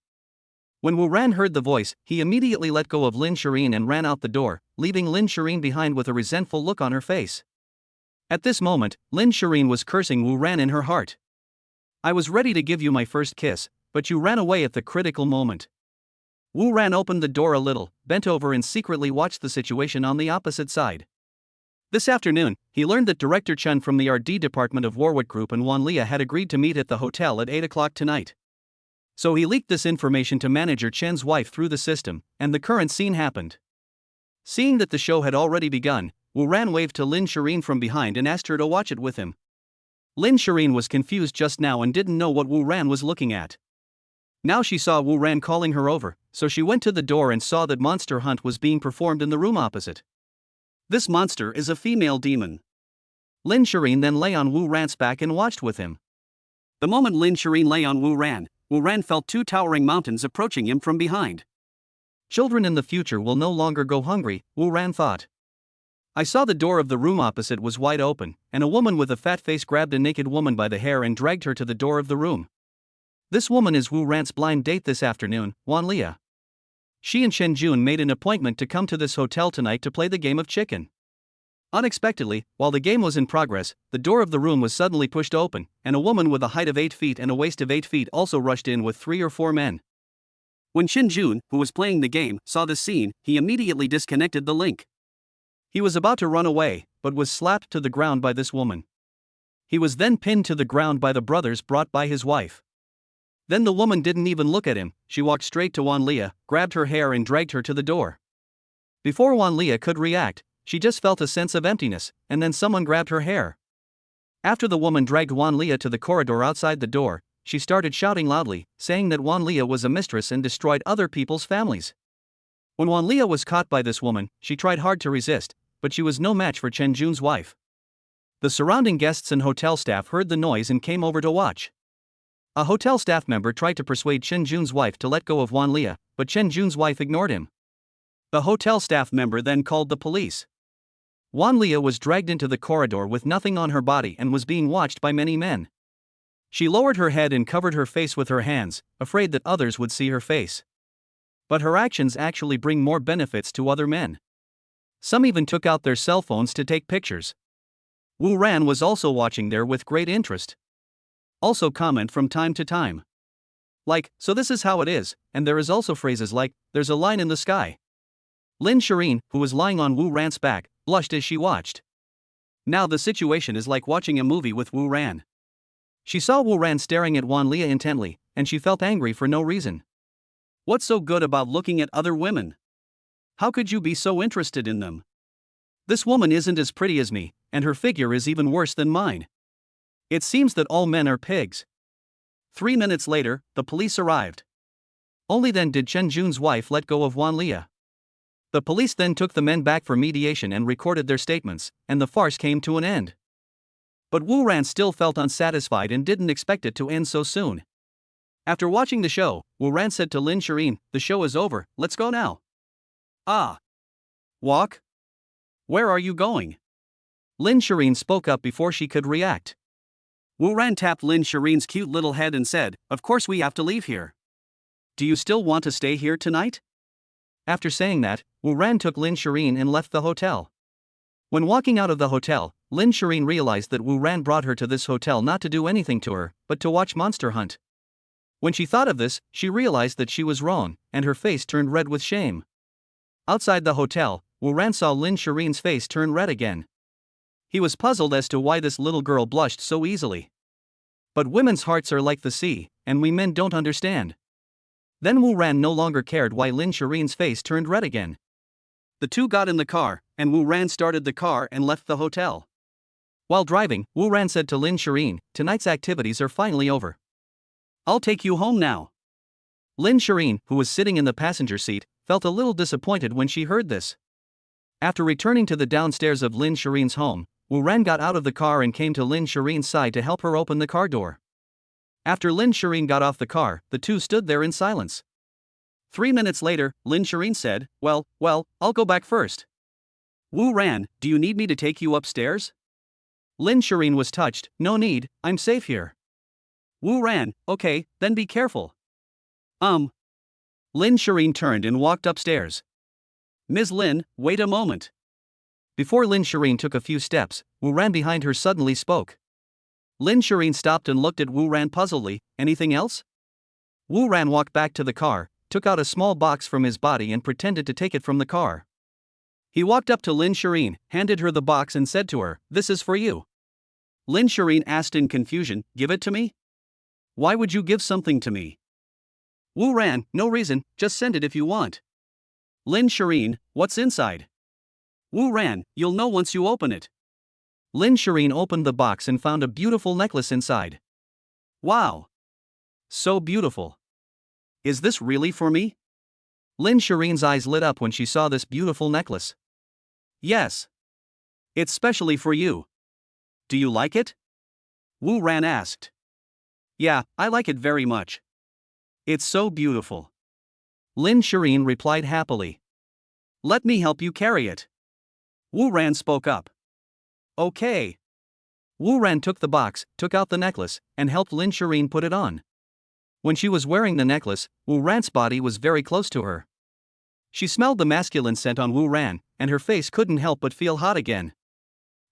When Wu Ran heard the voice, he immediately let go of Lin Shireen and ran out the door, leaving Lin Shireen behind with a resentful look on her face. At this moment, Lin Shireen was cursing Wu Ran in her heart. I was ready to give you my first kiss, but you ran away at the critical moment. Wu Ran opened the door a little, bent over and secretly watched the situation on the opposite side. This afternoon, he learned that Director Chen from the RD department of Warwick Group and Wan Lia had agreed to meet at the hotel at 8 o'clock tonight. So he leaked this information to manager Chen's wife through the system, and the current scene happened. Seeing that the show had already begun, Wu Ran waved to Lin Shireen from behind and asked her to watch it with him. Lin Shireen was confused just now and didn't know what Wu Ran was looking at. Now she saw Wu Ran calling her over, so she went to the door and saw that Monster Hunt was being performed in the room opposite. This monster is a female demon. Lin Shireen then lay on Wu Ran's back and watched with him. The moment Lin Shireen lay on Wu Ran felt two towering mountains approaching him from behind. Children in the future will no longer go hungry, Wu Ran thought. I saw the door of the room opposite was wide open, and a woman with a fat face grabbed a naked woman by the hair and dragged her to the door of the room. This woman is Wu Ran's blind date this afternoon, Wan Lia. She and Chen Jun made an appointment to come to this hotel tonight to play the game of chicken. Unexpectedly, while the game was in progress, the door of the room was suddenly pushed open, and a woman with a height of 8 feet and a waist of 8 feet also rushed in with 3 or 4 men. When Chen Jun, who was playing the game, saw this scene, he immediately disconnected the link. He was about to run away, but was slapped to the ground by this woman. He was then pinned to the ground by the brothers brought by his wife. Then the woman didn't even look at him, she walked straight to Wan Lia, grabbed her hair and dragged her to the door. Before Wan Lia could react, she just felt a sense of emptiness, and then someone grabbed her hair. After the woman dragged Wan Lia to the corridor outside the door, she started shouting loudly, saying that Wan Lia was a mistress and destroyed other people's families. When Wan Lia was caught by this woman, she tried hard to resist, but she was no match for Chen Jun's wife. The surrounding guests and hotel staff heard the noise and came over to watch. A hotel staff member tried to persuade Chen Jun's wife to let go of Wan Lia, but Chen Jun's wife ignored him. The hotel staff member then called the police. Wan Lia was dragged into the corridor with nothing on her body and was being watched by many men. She lowered her head and covered her face with her hands, afraid that others would see her face. But her actions actually bring more benefits to other men. Some even took out their cell phones to take pictures. Wu Ran was also watching there with great interest. Also comment from time to time. Like, so this is how it is, and there is also phrases like, there's a line in the sky. Lin Shireen, who was lying on Wu Ran's back, blushed as she watched. Now the situation is like watching a movie with Wu Ran. She saw Wu Ran staring at Wan Lia intently, and she felt angry for no reason. What's so good about looking at other women? How could you be so interested in them? This woman isn't as pretty as me, and her figure is even worse than mine. It seems that all men are pigs. 3 minutes later, the police arrived. Only then did Chen Jun's wife let go of Wan Lia. The police then took the men back for mediation and recorded their statements, and the farce came to an end. But Wu Ran still felt unsatisfied and didn't expect it to end so soon. After watching the show, Wu Ran said to Lin Shireen, "The show is over, let's go now." "Ah. Walk? Where are you going?" Lin Shireen spoke up before she could react. Wu Ran tapped Lin Shireen's cute little head and said, "Of course we have to leave here. Do you still want to stay here tonight?" After saying that, Wu Ran took Lin Shireen and left the hotel. When walking out of the hotel, Lin Shireen realized that Wu Ran brought her to this hotel not to do anything to her, but to watch Monster Hunt. When she thought of this, she realized that she was wrong, and her face turned red with shame. Outside the hotel, Wu Ran saw Lin Shireen's face turn red again. He was puzzled as to why this little girl blushed so easily. But women's hearts are like the sea, and we men don't understand. Then Wu Ran no longer cared why Lin Shirin's face turned red again. The two got in the car, and Wu Ran started the car and left the hotel. While driving, Wu Ran said to Lin Shirin, "Tonight's activities are finally over. I'll take you home now." Lin Shirin, who was sitting in the passenger seat, felt a little disappointed when she heard this. After returning to the downstairs of Lin Shirin's home, Wu Ran got out of the car and came to Lin Shirin's side to help her open the car door. After Lin Shirin got off the car, the two stood there in silence. 3 minutes later, Lin Shirin said, Well, I'll go back first." "Wu Ran, do you need me to take you upstairs?" Lin Shirin was touched. "No need, I'm safe here." Wu Ran, "Okay, then be careful." Lin Shirin turned and walked upstairs. "Ms. Lin, wait a moment." Before Lin Shirin took a few steps, Wu Ran behind her suddenly spoke. Lin Shirin stopped and looked at Wu Ran puzzledly. "Anything else?" Wu Ran walked back to the car, took out a small box from his body and pretended to take it from the car. He walked up to Lin Shirin, handed her the box and said to her, "This is for you." Lin Shirin asked in confusion, "Give it to me? Why would you give something to me?" Wu Ran, "No reason, just send it if you want." Lin Shirin, "What's inside?" Wu Ran, "You'll know once you open it." Lin Shirin opened the box and found a beautiful necklace inside. "Wow! So beautiful. Is this really for me?" Lin Shirin's eyes lit up when she saw this beautiful necklace. "Yes. It's specially for you. Do you like it?" Wu Ran asked. "Yeah, I like it very much. It's so beautiful." Lin Shirin replied happily. "Let me help you carry it." Wu Ran spoke up. "Okay." Wu Ran took the box, took out the necklace, and helped Lin Shirin put it on. When she was wearing the necklace, Wu Ran's body was very close to her. She smelled the masculine scent on Wu Ran, and her face couldn't help but feel hot again.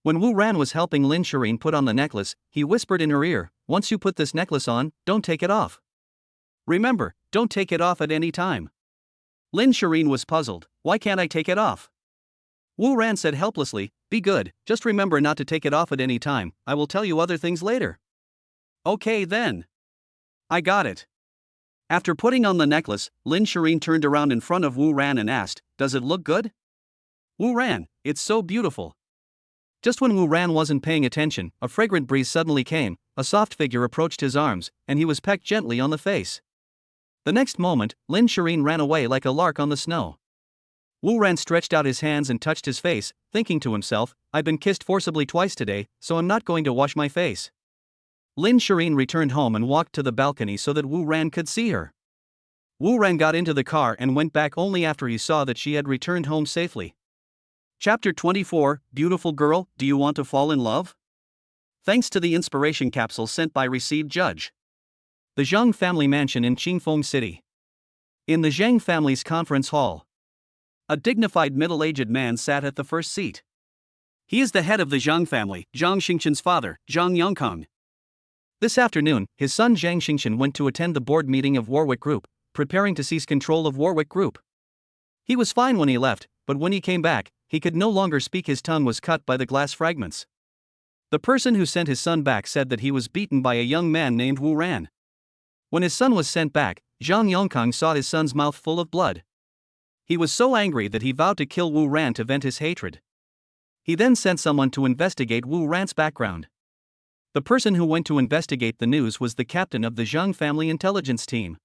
When Wu Ran was helping Lin Shirin put on the necklace, he whispered in her ear, "Once you put this necklace on, don't take it off. Remember, don't take it off at any time." Lin Shirin was puzzled. "Why can't I take it off?" Wu Ran said helplessly, "Be good, just remember not to take it off at any time. I will tell you other things later." "Okay then. I got it." After putting on the necklace, Lin Shirin turned around in front of Wu Ran and asked, "Does it look good?" "Wu Ran, it's so beautiful." Just when Wu Ran wasn't paying attention, a fragrant breeze suddenly came, a soft figure approached his arms, and he was pecked gently on the face. The next moment, Lin Shirin ran away like a lark on the snow. Wu Ran stretched out his hands and touched his face, thinking to himself, "I've been kissed forcibly twice today, so I'm not going to wash my face." Lin Shirin returned home and walked to the balcony so that Wu Ran could see her. Wu Ran got into the car and went back only after he saw that she had returned home safely. Chapter 24, Beautiful Girl, Do You Want to Fall in Love? Thanks to the inspiration capsule sent by Received Judge. The Zhang family mansion in Qingfeng City. In the Zhang family's conference hall, a dignified middle-aged man sat at the first seat. He is the head of the Zhang family, Zhang Xingqian's father, Zhang Yongkang. This afternoon, his son Zhang Xingqian went to attend the board meeting of Warwick Group, preparing to seize control of Warwick Group. He was fine when he left, but when he came back, he could no longer speak. His tongue was cut by the glass fragments. The person who sent his son back said that he was beaten by a young man named Wu Ran. When his son was sent back, Zhang Yongkang saw his son's mouth full of blood. He was so angry that he vowed to kill Wu Ran to vent his hatred. He then sent someone to investigate Wu Ran's background. The person who went to investigate the news was the captain of the Zhang family intelligence team.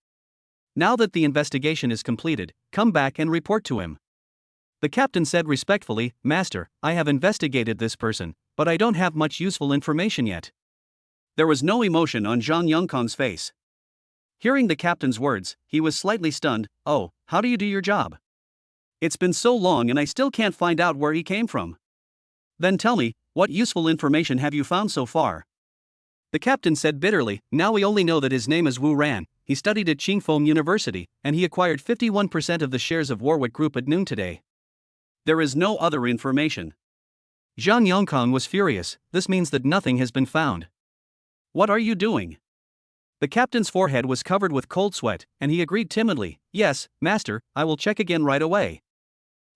Now that the investigation is completed, come back and report to him. The captain said respectfully, "Master, I have investigated this person, but I don't have much useful information yet." There was no emotion on Zhang Yongkang's face. Hearing the captain's words, he was slightly stunned. "Oh, how do you do your job? It's been so long and I still can't find out where he came from." "Then tell me, what useful information have you found so far?" The captain said bitterly, "Now we only know that his name is Wu Ran, he studied at Qingfeng University, and he acquired 51% of the shares of Warwick Group at noon today. There is no other information." Zhang Yongkang was furious. "This means that nothing has been found." "What are you doing?" The captain's forehead was covered with cold sweat, and he agreed timidly, "Yes, master, I will check again right away."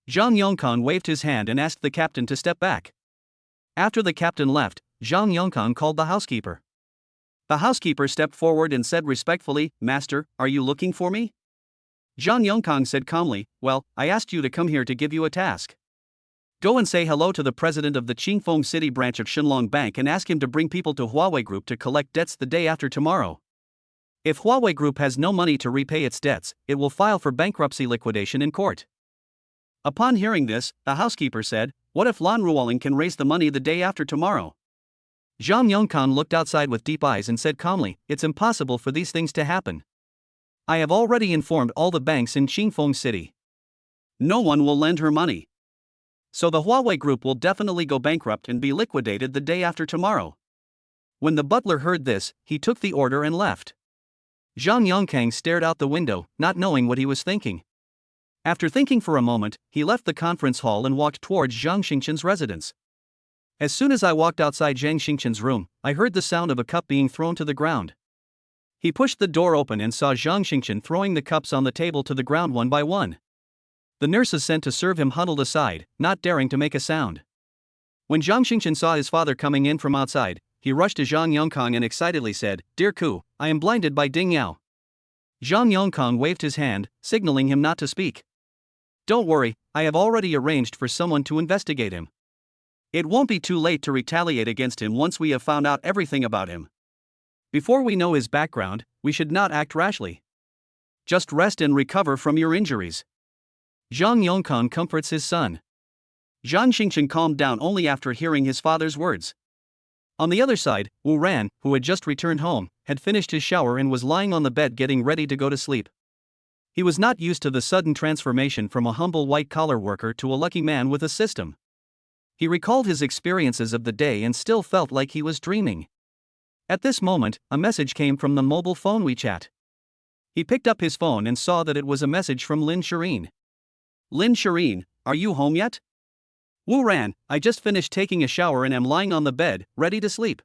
Zhang Yongkang waved his hand and asked the captain to step back. After the captain left, Zhang Yongkang called the housekeeper. The housekeeper stepped forward and said respectfully, "Master, are you looking for me?" Zhang Yongkang said calmly, "Well, I asked you to come here to give you a task. Go and say hello to the president of the Qingfeng City branch of Shenlong Bank and ask him to bring people to Huawei Group to collect debts the day after tomorrow. If Huawei Group has no money to repay its debts, it will file for bankruptcy liquidation in court." Upon hearing this, the housekeeper said, "What if Lan Ruoling can raise the money the day after tomorrow?" Zhang Yongkang looked outside with deep eyes and said calmly, "It's impossible for these things to happen. I have already informed all the banks in Qingfeng City. No one will lend her money. So the Huawei Group will definitely go bankrupt and be liquidated the day after tomorrow." When the butler heard this, he took the order and left. Zhang Yongkang stared out the window, not knowing what he was thinking. After thinking for a moment, he left the conference hall and walked towards Zhang Xingchen's residence. As soon as I walked outside Zhang Xingchen's room, I heard the sound of a cup being thrown to the ground. He pushed the door open and saw Zhang Xingchen throwing the cups on the table to the ground one by one. The nurses sent to serve him huddled aside, not daring to make a sound. When Zhang Xingchen saw his father coming in from outside, he rushed to Zhang Yongkang and excitedly said, "Dear Ku, I am blinded by Ding Yao." Zhang Yongkang waved his hand, signaling him not to speak. "Don't worry, I have already arranged for someone to investigate him. It won't be too late to retaliate against him once we have found out everything about him. Before we know his background, we should not act rashly. Just rest and recover from your injuries." Zhang Yongkang comforts his son. Zhang Xingchen calmed down only after hearing his father's words. On the other side, Wu Ran, who had just returned home, had finished his shower and was lying on the bed getting ready to go to sleep. He was not used to the sudden transformation from a humble white-collar worker to a lucky man with a system. He recalled his experiences of the day and still felt like he was dreaming. At this moment, a message came from the mobile phone WeChat. He picked up his phone and saw that it was a message from Lin Shireen. "Lin Shireen, are you home yet? Wu Ran, I just finished taking a shower and am lying on the bed, ready to sleep."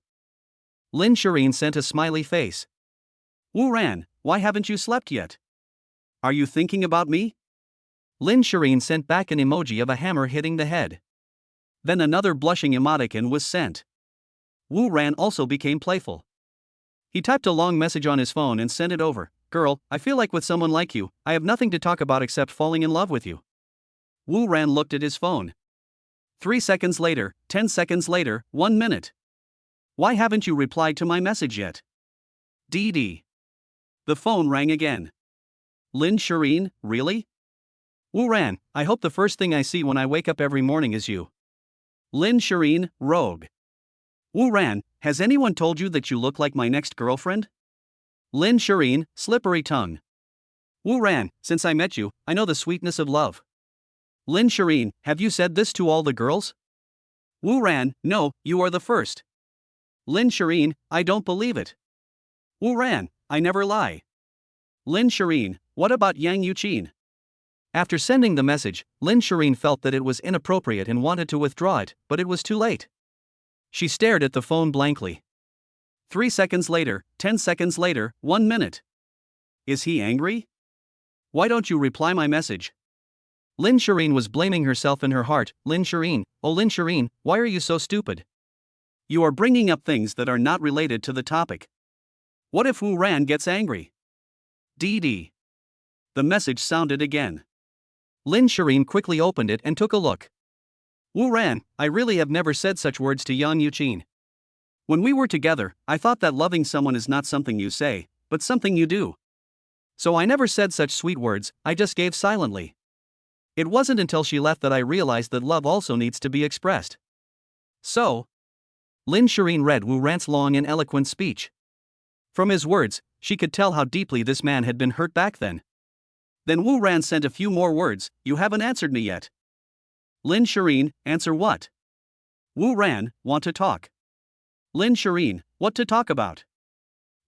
Lin Shireen sent a smiley face. "Wu Ran, why haven't you slept yet? Are you thinking about me?" Lin Shireen sent back an emoji of a hammer hitting the head. Then another blushing emoticon was sent. Wu Ran also became playful. He typed a long message on his phone and sent it over. "Girl, I feel like with someone like you, I have nothing to talk about except falling in love with you." Wu Ran looked at his phone. 3 seconds later, 10 seconds later, 1 minute. "Why haven't you replied to my message yet?" DD. The phone rang again. "Lin Shireen, really? Wu Ran, I hope the first thing I see when I wake up every morning is you." Lin Shireen, rogue. "Wu Ran, has anyone told you that you look like my next girlfriend?" Lin Shireen, slippery tongue. "Wu Ran, since I met you, I know the sweetness of love." Lin Shireen, have you said this to all the girls? Wu Ran, no, you are the first. Lin Shireen, I don't believe it. Wu Ran, I never lie. Lin Shireen, what about Yang Yuqin? After sending the message, Lin Shireen felt that it was inappropriate and wanted to withdraw it, but it was too late. She stared at the phone blankly. 3 seconds later, 10 seconds later, 1 minute. Is he angry? Why don't you reply my message? Lin Shireen was blaming herself in her heart. Lin Shireen, oh Lin Shireen, why are you so stupid? You are bringing up things that are not related to the topic. What if Wu Ran gets angry? DD. The message sounded again. Lin Shireen quickly opened it and took a look. Wu Ran, I really have never said such words to Yang Yuqin. When we were together, I thought that loving someone is not something you say, but something you do. So I never said such sweet words, I just gave silently. It wasn't until she left that I realized that love also needs to be expressed. So, Lin Shireen read Wu Ran's long and eloquent speech. From his words, she could tell how deeply this man had been hurt back then. Then Wu Ran sent a few more words. You haven't answered me yet. Lin Shireen, answer what? Wu Ran, want to talk. Lin Shireen, what to talk about?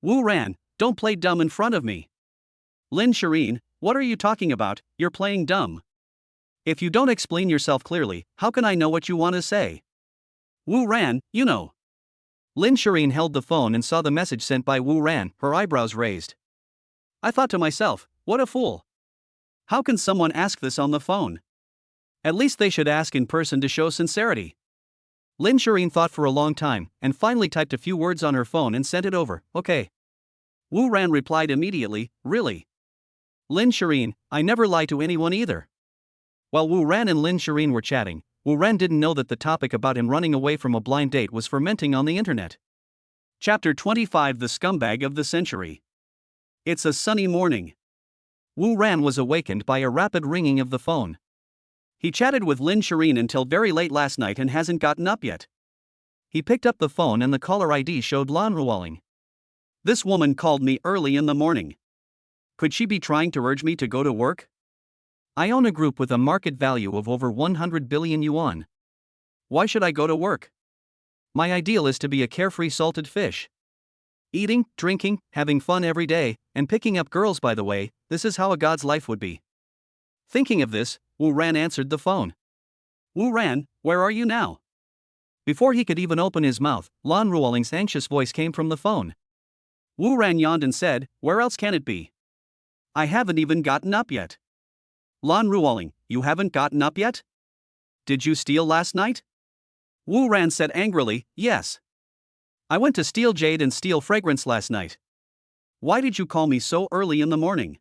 Wu Ran, don't play dumb in front of me. Lin Shireen, what are you talking about? You're playing dumb. If you don't explain yourself clearly, how can I know what you want to say? Wu Ran, you know. Lin Shireen held the phone and saw the message sent by Wu Ran, her eyebrows raised. I thought to myself, what a fool. How can someone ask this on the phone? At least they should ask in person to show sincerity. Lin Shireen thought for a long time, and finally typed a few words on her phone and sent it over. Okay. Wu Ran replied immediately, really? Lin Shireen, I never lie to anyone either. While Wu Ran and Lin Shireen were chatting, Wu Ran didn't know that the topic about him running away from a blind date was fermenting on the internet. Chapter 25: The Scumbag of the Century. It's a sunny morning. Wu Ran was awakened by a rapid ringing of the phone. He chatted with Lin Shireen until very late last night and hasn't gotten up yet. He picked up the phone and the caller ID showed Lan Ruoling. This woman called me early in the morning. Could she be trying to urge me to go to work? I own a group with a market value of over 100 billion yuan. Why should I go to work? My ideal is to be a carefree salted fish. Eating, drinking, having fun every day, and picking up girls. By the way, this is how a god's life would be. Thinking of this, Wu Ran answered the phone. Wu Ran, where are you now? Before he could even open his mouth, Lan Ruoling's anxious voice came from the phone. Wu Ran yawned and said, where else can it be? I haven't even gotten up yet. Lan Ruoling, you haven't gotten up yet? Did you steal last night? Wu Ran said angrily, yes. I went to steal jade and steal fragrance last night. Why did you call me so early in the morning?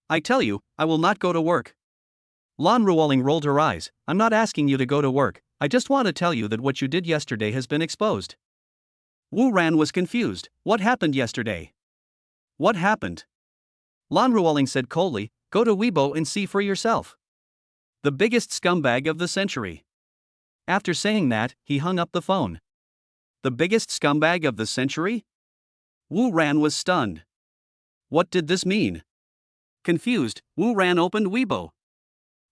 I tell you, I will not go to work. Lan Ruoling rolled her eyes. I'm not asking you to go to work, I just want to tell you that what you did yesterday has been exposed. Wu Ran was confused. What happened yesterday? What happened? Lan Ruoling said coldly, go to Weibo and see for yourself. The biggest scumbag of the century. After saying that, he hung up the phone. The biggest scumbag of the century? Wu Ran was stunned. What did this mean? Confused, Wu Ran opened Weibo.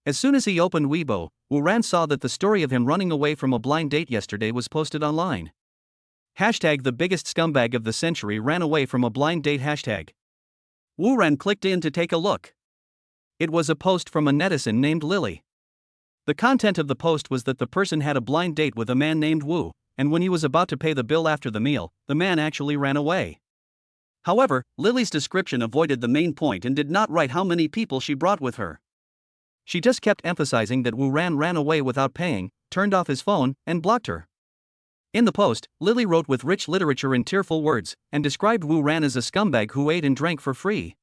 As soon as he opened Weibo, Wu Ran saw that the story of him running away from a blind date yesterday was posted online. Hashtag the biggest scumbag of the century ran away from a blind date hashtag. Wu Ran clicked in to take a look. It was a post from a netizen named Lily. The content of the post was that the person had a blind date with a man named Wu, and when he was about to pay the bill after the meal, the man actually ran away. However, Lily's description avoided the main point and did not write how many people she brought with her. She just kept emphasizing that Wu Ran ran away without paying, turned off his phone, and blocked her. In the post, Lily wrote with rich literature and tearful words, and described Wu Ran as a scumbag who ate and drank for free.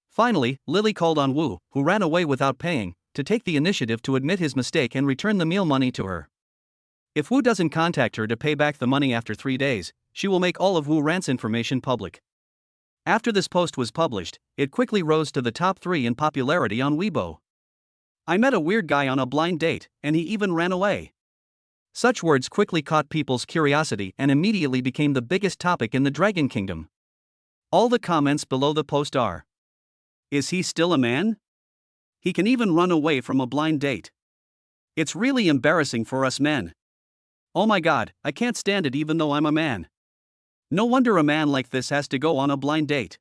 Finally, Lily called on Wu, who ran away without paying, to take the initiative to admit his mistake and return the meal money to her. If Wu doesn't contact her to pay back the money after 3 days, she will make all of Wu Ran's information public. After this post was published, it quickly rose to the top 3 in popularity on Weibo. I met a weird guy on a blind date, and he even ran away. Such words quickly caught people's curiosity and immediately became the biggest topic in the Dragon Kingdom. All the comments below the post are: is he still a man? He can even run away from a blind date. It's really embarrassing for us men. Oh my god, I can't stand it even though I'm a man. No wonder a man like this has to go on a blind date.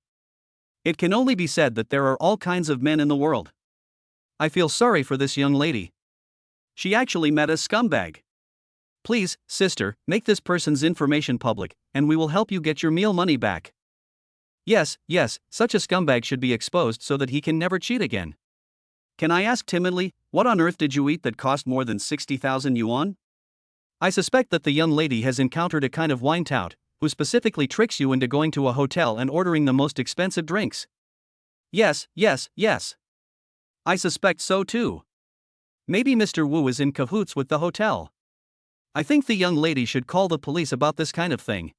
It can only be said that there are all kinds of men in the world. I feel sorry for this young lady. She actually met a scumbag. Please, sister, make this person's information public, and we will help you get your meal money back. Yes, such a scumbag should be exposed so that he can never cheat again. Can I ask timidly, what on earth did you eat that cost more than 60,000 yuan? I suspect that the young lady has encountered a kind of wine tout, who specifically tricks you into going to a hotel and ordering the most expensive drinks. Yes. I suspect so too. Maybe Mr. Wu is in cahoots with the hotel. I think the young lady should call the police about this kind of thing.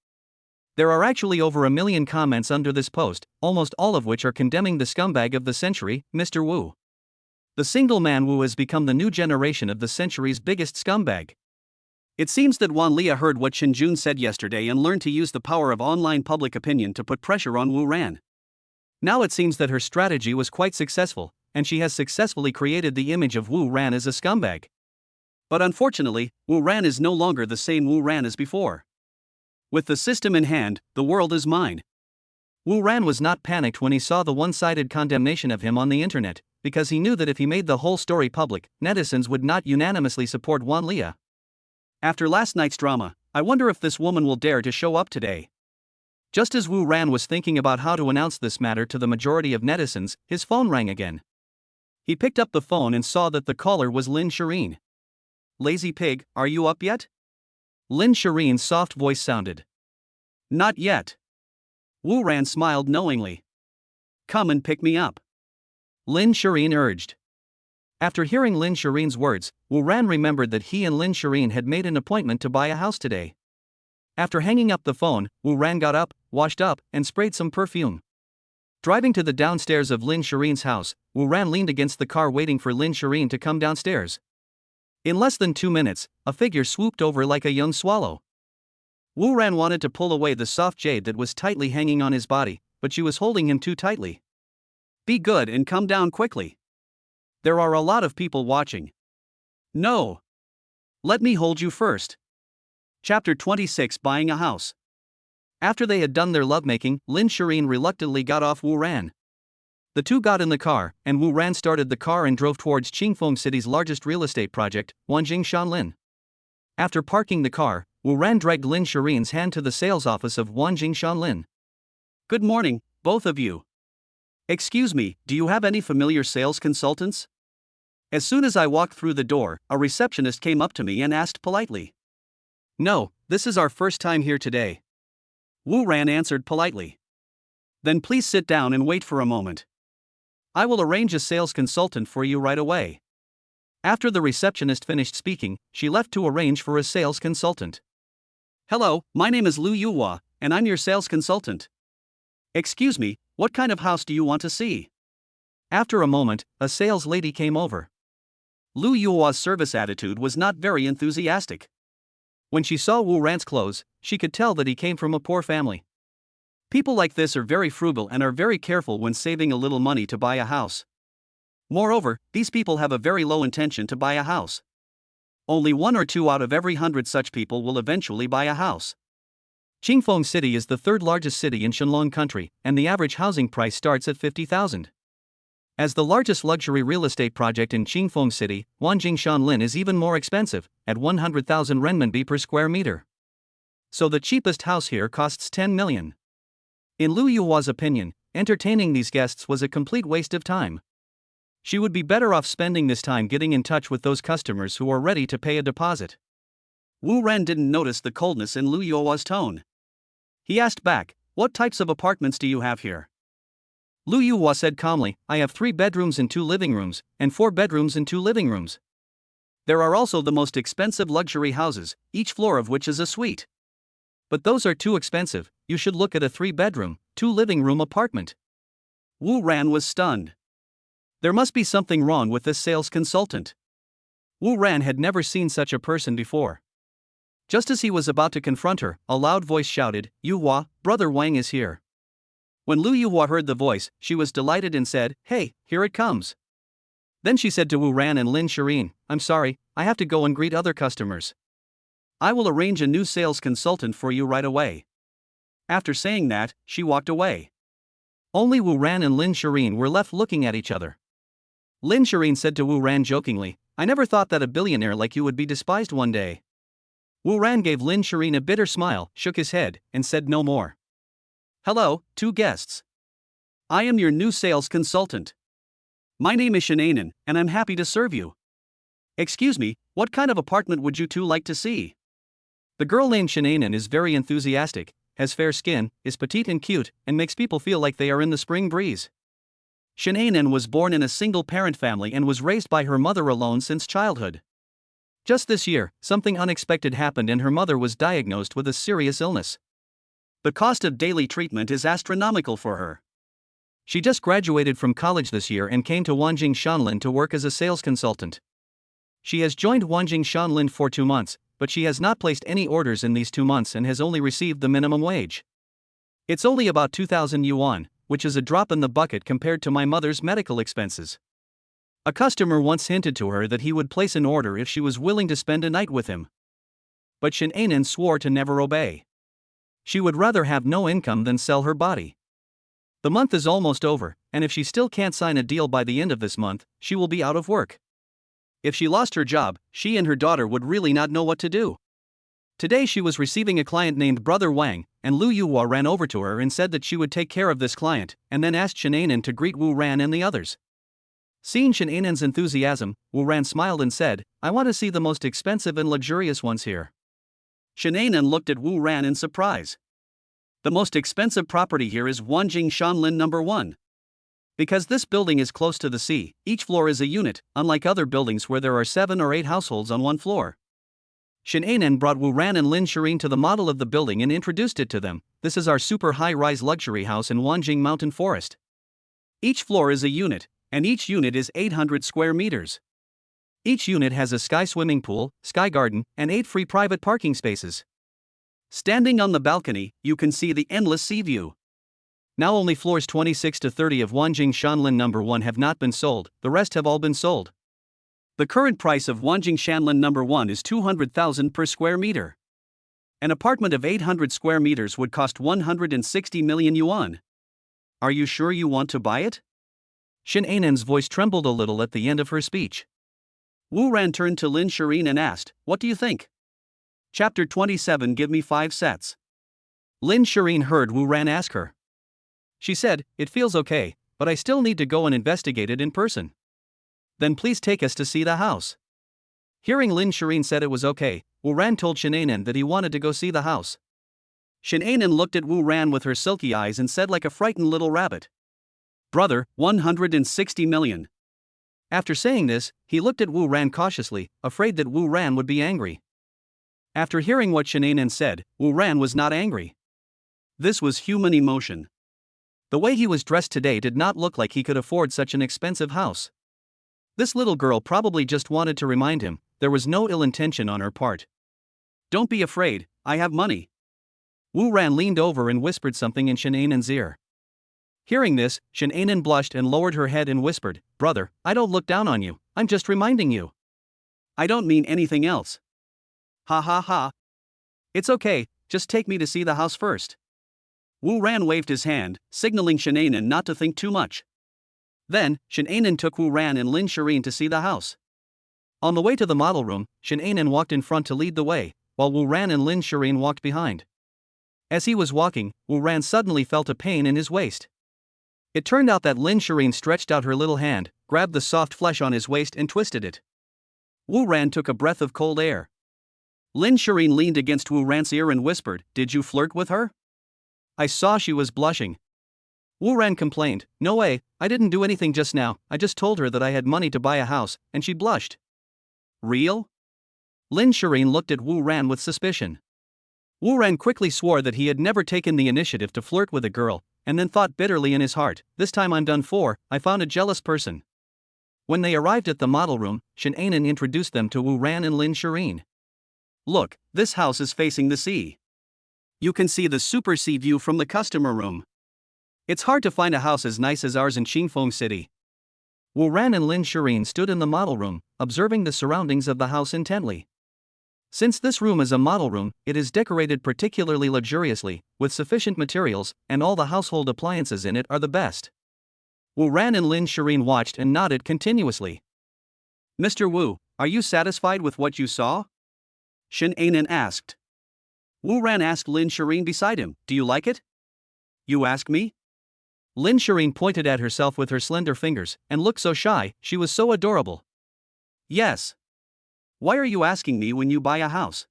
There are actually over 1 million comments under this post, almost all of which are condemning the scumbag of the century, Mr. Wu. The single man Wu has become the new generation of the century's biggest scumbag. It seems that Wan Lia heard what Shin Jun said yesterday and learned to use the power of online public opinion to put pressure on Wu Ran. Now it seems that her strategy was quite successful, and she has successfully created the image of Wu Ran as a scumbag. But unfortunately, Wu Ran is no longer the same Wu Ran as before. With the system in hand, the world is mine. Wu Ran was not panicked when he saw the one-sided condemnation of him on the internet, because he knew that if he made the whole story public, netizens would not unanimously support Wan Lia. After last night's drama, I wonder if this woman will dare to show up today. Just as Wu Ran was thinking about how to announce this matter to the majority of netizens, his phone rang again. He picked up the phone and saw that the caller was Lin Shireen. Lazy pig, are you up yet? Lin Shireen's soft voice sounded. Not yet. Wu Ran smiled knowingly. Come and pick me up, Lin Shireen urged. After hearing Lin Shireen's words, Wu Ran remembered that he and Lin Shireen had made an appointment to buy a house today. After hanging up the phone, Wu Ran got up, washed up, and sprayed some perfume. Driving to the downstairs of Lin Shireen's house, Wu Ran leaned against the car waiting for Lin Shireen to come downstairs. In less than 2 minutes, a figure swooped over like a young swallow. Wu Ran wanted to pull away the soft jade that was tightly hanging on his body, but she was holding him too tightly. Be good and come down quickly. There are a lot of people watching. No. Let me hold you first. Chapter 26 Buying a House. After they had done their lovemaking, Lin Shireen reluctantly got off Wu Ran. The two got in the car, and Wu Ran started the car and drove towards Qingfeng City's largest real estate project, Wanjing Shanlin. After parking the car, Wu Ran dragged Lin Shireen's hand to the sales office of Wanjing Shanlin. Good morning, both of you. Excuse me, do you have any familiar sales consultants? As soon as I walked through the door, a receptionist came up to me and asked politely. No, this is our first time here today. Wu Ran answered politely. Then please sit down and wait for a moment. I will arrange a sales consultant for you right away. After the receptionist finished speaking, she left to arrange for a sales consultant. Hello, my name is Lu Yuhua, and I'm your sales consultant. Excuse me, what kind of house do you want to see? After a moment, a sales lady came over. Lu Yuhua's service attitude was not very enthusiastic. When she saw Wu Ran's clothes, she could tell that he came from a poor family. People like this are very frugal and are very careful when saving a little money to buy a house. Moreover, these people have a very low intention to buy a house. Only 1 or 2 out of every 100 such people will eventually buy a house. Qingfeng City is the third largest city in Shenlong Country, and the average housing price starts at 50,000. As the largest luxury real estate project in Qingfeng City, Wanjing Shanlin is even more expensive, at 100,000 renminbi per square meter. So the cheapest house here costs 10 million. In Lu Yuhua's opinion, entertaining these guests was a complete waste of time. She would be better off spending this time getting in touch with those customers who are ready to pay a deposit. Wu Ran didn't notice the coldness in Lu Yuhua's tone. He asked back, what types of apartments do you have here? Lu Yuhua said calmly, I have 3 bedrooms and 2 living rooms, and 4 bedrooms and 2 living rooms. There are also the most expensive luxury houses, each floor of which is a suite. But those are too expensive, you should look at a 3-bedroom, 2-living-room apartment. Wu Ran was stunned. There must be something wrong with this sales consultant. Wu Ran had never seen such a person before. Just as he was about to confront her, a loud voice shouted, Yuhua, Brother Wang is here. When Lu Yuhua heard the voice, she was delighted and said, Hey, here it comes. Then she said to Wu Ran and Lin Shireen, I'm sorry, I have to go and greet other customers. I will arrange a new sales consultant for you right away. After saying that, she walked away. Only Wu Ran and Lin Shireen were left looking at each other. Lin Shireen said to Wu Ran jokingly, I never thought that a billionaire like you would be despised one day. Wu Ran gave Lin Shireen a bitter smile, shook his head, and said no more. Hello, 2 guests. I am your new sales consultant. My name is Shananan, and I'm happy to serve you. Excuse me, what kind of apartment would you 2 like to see? The girl named Shananan is very enthusiastic, has fair skin, is petite and cute, and makes people feel like they are in the spring breeze. Shananan was born in a single-parent family and was raised by her mother alone since childhood. Just this year, something unexpected happened and her mother was diagnosed with a serious illness. The cost of daily treatment is astronomical for her. She just graduated from college this year and came to Wanjing Shanlin to work as a sales consultant. She has joined Wanjing Shanlin for 2 months, but she has not placed any orders in these 2 months and has only received the minimum wage. It's only about 2,000 yuan, which is a drop in the bucket compared to my mother's medical expenses. A customer once hinted to her that he would place an order if she was willing to spend a night with him. But Shananan swore to never obey. She would rather have no income than sell her body. The month is almost over, and if she still can't sign a deal by the end of this month, she will be out of work. If she lost her job, she and her daughter would really not know what to do. Today she was receiving a client named Brother Wang, and Lu Yuhua ran over to her and said that she would take care of this client, and then asked Shananan to greet Wu Ran and the others. Seeing Shananan's enthusiasm, Wu Ran smiled and said, I want to see the most expensive and luxurious ones here. Shannon looked at Wu Ran in surprise. The most expensive property here is Wanjing Shanlin No. 1. Because this building is close to the sea, each floor is a unit, unlike other buildings where there are 7 or 8 households on one floor. Shannon brought Wu Ran and Lin Shirin to the model of the building and introduced it to them. This is our super high-rise luxury house in Wanjing Mountain Forest. Each floor is a unit, and each unit is 800 square meters. Each unit has a sky swimming pool, sky garden, and 8 free private parking spaces. Standing on the balcony, you can see the endless sea view. Now only floors 26 to 30 of Wanjing Shanlin No. 1 have not been sold, the rest have all been sold. The current price of Wanjing Shanlin No. 1 is 200,000 per square meter. An apartment of 800 square meters would cost 160 million yuan. Are you sure you want to buy it? Shannon's voice trembled a little at the end of her speech. Wu Ran turned to Lin Shirin and asked, "What do you think?" Chapter 27. Give me 5 sets. Lin Shirin heard Wu Ran ask her. She said, "It feels okay, but I still need to go and investigate it in person." "Then please take us to see the house." Hearing Lin Shirin said it was okay, Wu Ran told Shannon that he wanted to go see the house. Shannon looked at Wu Ran with her silky eyes and said like a frightened little rabbit, "Brother, 160 million. After saying this, he looked at Wu Ran cautiously, afraid that Wu Ran would be angry. After hearing what Shannon said, Wu Ran was not angry. This was human emotion. The way he was dressed today did not look like he could afford such an expensive house. This little girl probably just wanted to remind him, there was no ill intention on her part. "Don't be afraid, I have money." Wu Ran leaned over and whispered something in Shannon's ear. Hearing this, Shannon blushed and lowered her head and whispered, "Brother, I don't look down on you, I'm just reminding you. I don't mean anything else." "Ha ha ha. It's okay, just take me to see the house first." Wu Ran waved his hand, signaling Shannon not to think too much. Then, Shannon took Wu Ran and Lin Shirin to see the house. On the way to the model room, Shannon walked in front to lead the way, while Wu Ran and Lin Shirin walked behind. As he was walking, Wu Ran suddenly felt a pain in his waist. It turned out that Lin Shirin stretched out her little hand, grabbed the soft flesh on his waist and twisted it. Wu Ran took a breath of cold air. Lin Shirin leaned against Wu Ran's ear and whispered, "Did you flirt with her?" "I saw she was blushing." Wu Ran complained, "No way, I didn't do anything just now, I just told her that I had money to buy a house, and she blushed." "Real?" Lin Shirin looked at Wu Ran with suspicion. Wu Ran quickly swore that he had never taken the initiative to flirt with a girl, and then thought bitterly in his heart, "This time I'm done for, I found a jealous person." When they arrived at the model room, Shannon introduced them to Wu Ran and Lin Shirin. "Look, this house is facing the sea. You can see the super sea view from the customer room. It's hard to find a house as nice as ours in Qingfeng City." Wu Ran and Lin Shirin stood in the model room, observing the surroundings of the house intently. Since this room is a model room, it is decorated particularly luxuriously, with sufficient materials, and all the household appliances in it are the best. Wu Ran and Lin Shirin watched and nodded continuously. "Mr. Wu, are you satisfied with what you saw?" Shannon asked. Wu Ran asked Lin Shirin beside him, "Do you like it?" "You ask me?" Lin Shirin pointed at herself with her slender fingers, and looked so shy, she was so adorable. "Yes. Why are you asking me when you buy a house?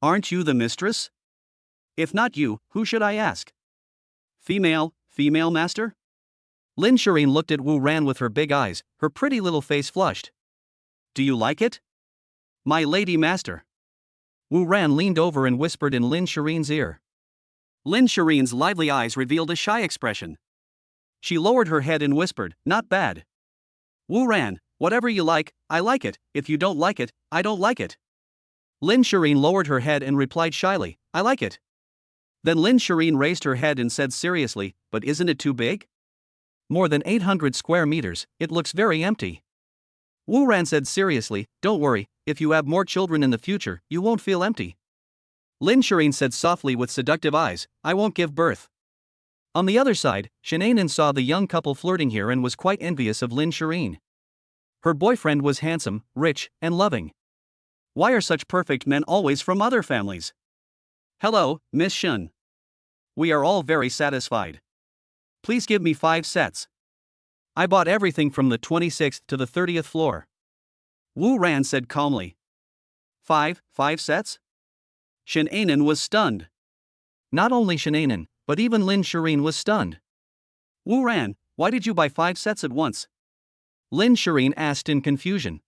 Aren't you the mistress? If not you, who should I ask? Female master?" Lin Shirin looked at Wu Ran with her big eyes, her pretty little face flushed. "Do you like it? My lady master." Wu Ran leaned over and whispered in Lin Shirin's ear. Lin Shirin's lively eyes revealed a shy expression. She lowered her head and whispered, "Not bad. Wu Ran, whatever you like, I like it, if you don't like it, I don't like it." Lin Shirin lowered her head and replied shyly, "I like it." Then Lin Shirin raised her head and said seriously, "But isn't it too big? More than 800 square meters, it looks very empty." Wu Ran said seriously, "Don't worry, if you have more children in the future, you won't feel empty." Lin Shirin said softly with seductive eyes, "I won't give birth." On the other side, Shannon saw the young couple flirting here and was quite envious of Lin Shirin. Her boyfriend was handsome, rich, and loving. Why are such perfect men always from other families? "Hello, Miss Shun. We are all very satisfied. Please give me 5 sets. I bought everything from the 26th to the 30th floor." Wu Ran said calmly. Five sets?" Shen Anan was stunned. Not only Shen Anan, but even Lin Shireen was stunned. Wu Ran, why did you buy 5 sets at once? Lin Shireen asked in confusion.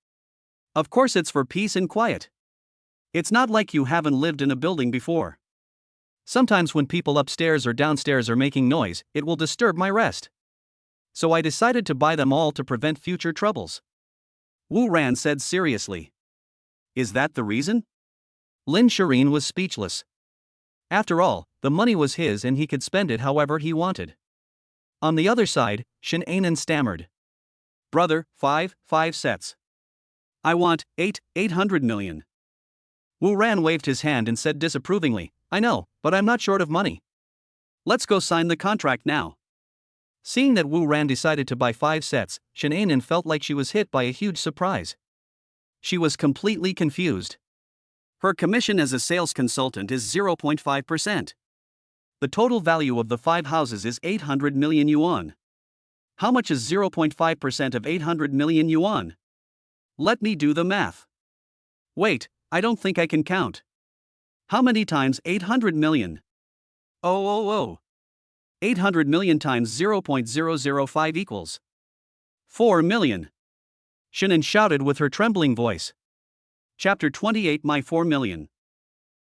Of course it's for peace and quiet. It's not like you haven't lived in a building before. Sometimes when people upstairs or downstairs are making noise, it will disturb my rest. So I decided to buy them all to prevent future troubles. Wu Ran said seriously. Is that the reason? Lin Shireen was speechless. After all, the money was his and he could spend it however he wanted. On the other side, Shen Anan stammered. Brother, 5 sets. I want 800 million. Wu Ran waved his hand and said disapprovingly, I know, but I'm not short of money. Let's go sign the contract now. Seeing that Wu Ran decided to buy 5 sets, Shen Anan felt like she was hit by a huge surprise. She was completely confused. Her commission as a sales consultant is 0.5%. The total value of the 5 houses is 800 million yuan. How much is 0.5% of 800 million yuan? Let me do the math. Wait, I don't think I can count. How many times 800 million? 800 million times 0.005 equals 4 million. Shen Anan shouted with her trembling voice. Chapter 28 My 4 million.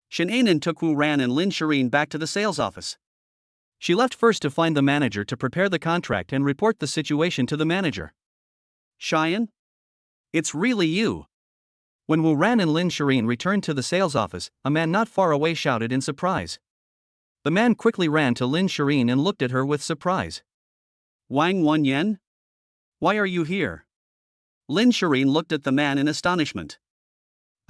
Shen Anan took Wu Ran and Lin Shireen back to the sales office. She left first to find the manager to prepare the contract and report the situation to the manager. Cheyenne? It's really you. When Wu Ran and Lin Shireen returned to the sales office, a man not far away shouted in surprise. The man quickly ran to Lin Shireen and looked at her with surprise. Wang Wenyan? Why are you here? Lin Shireen looked at the man in astonishment.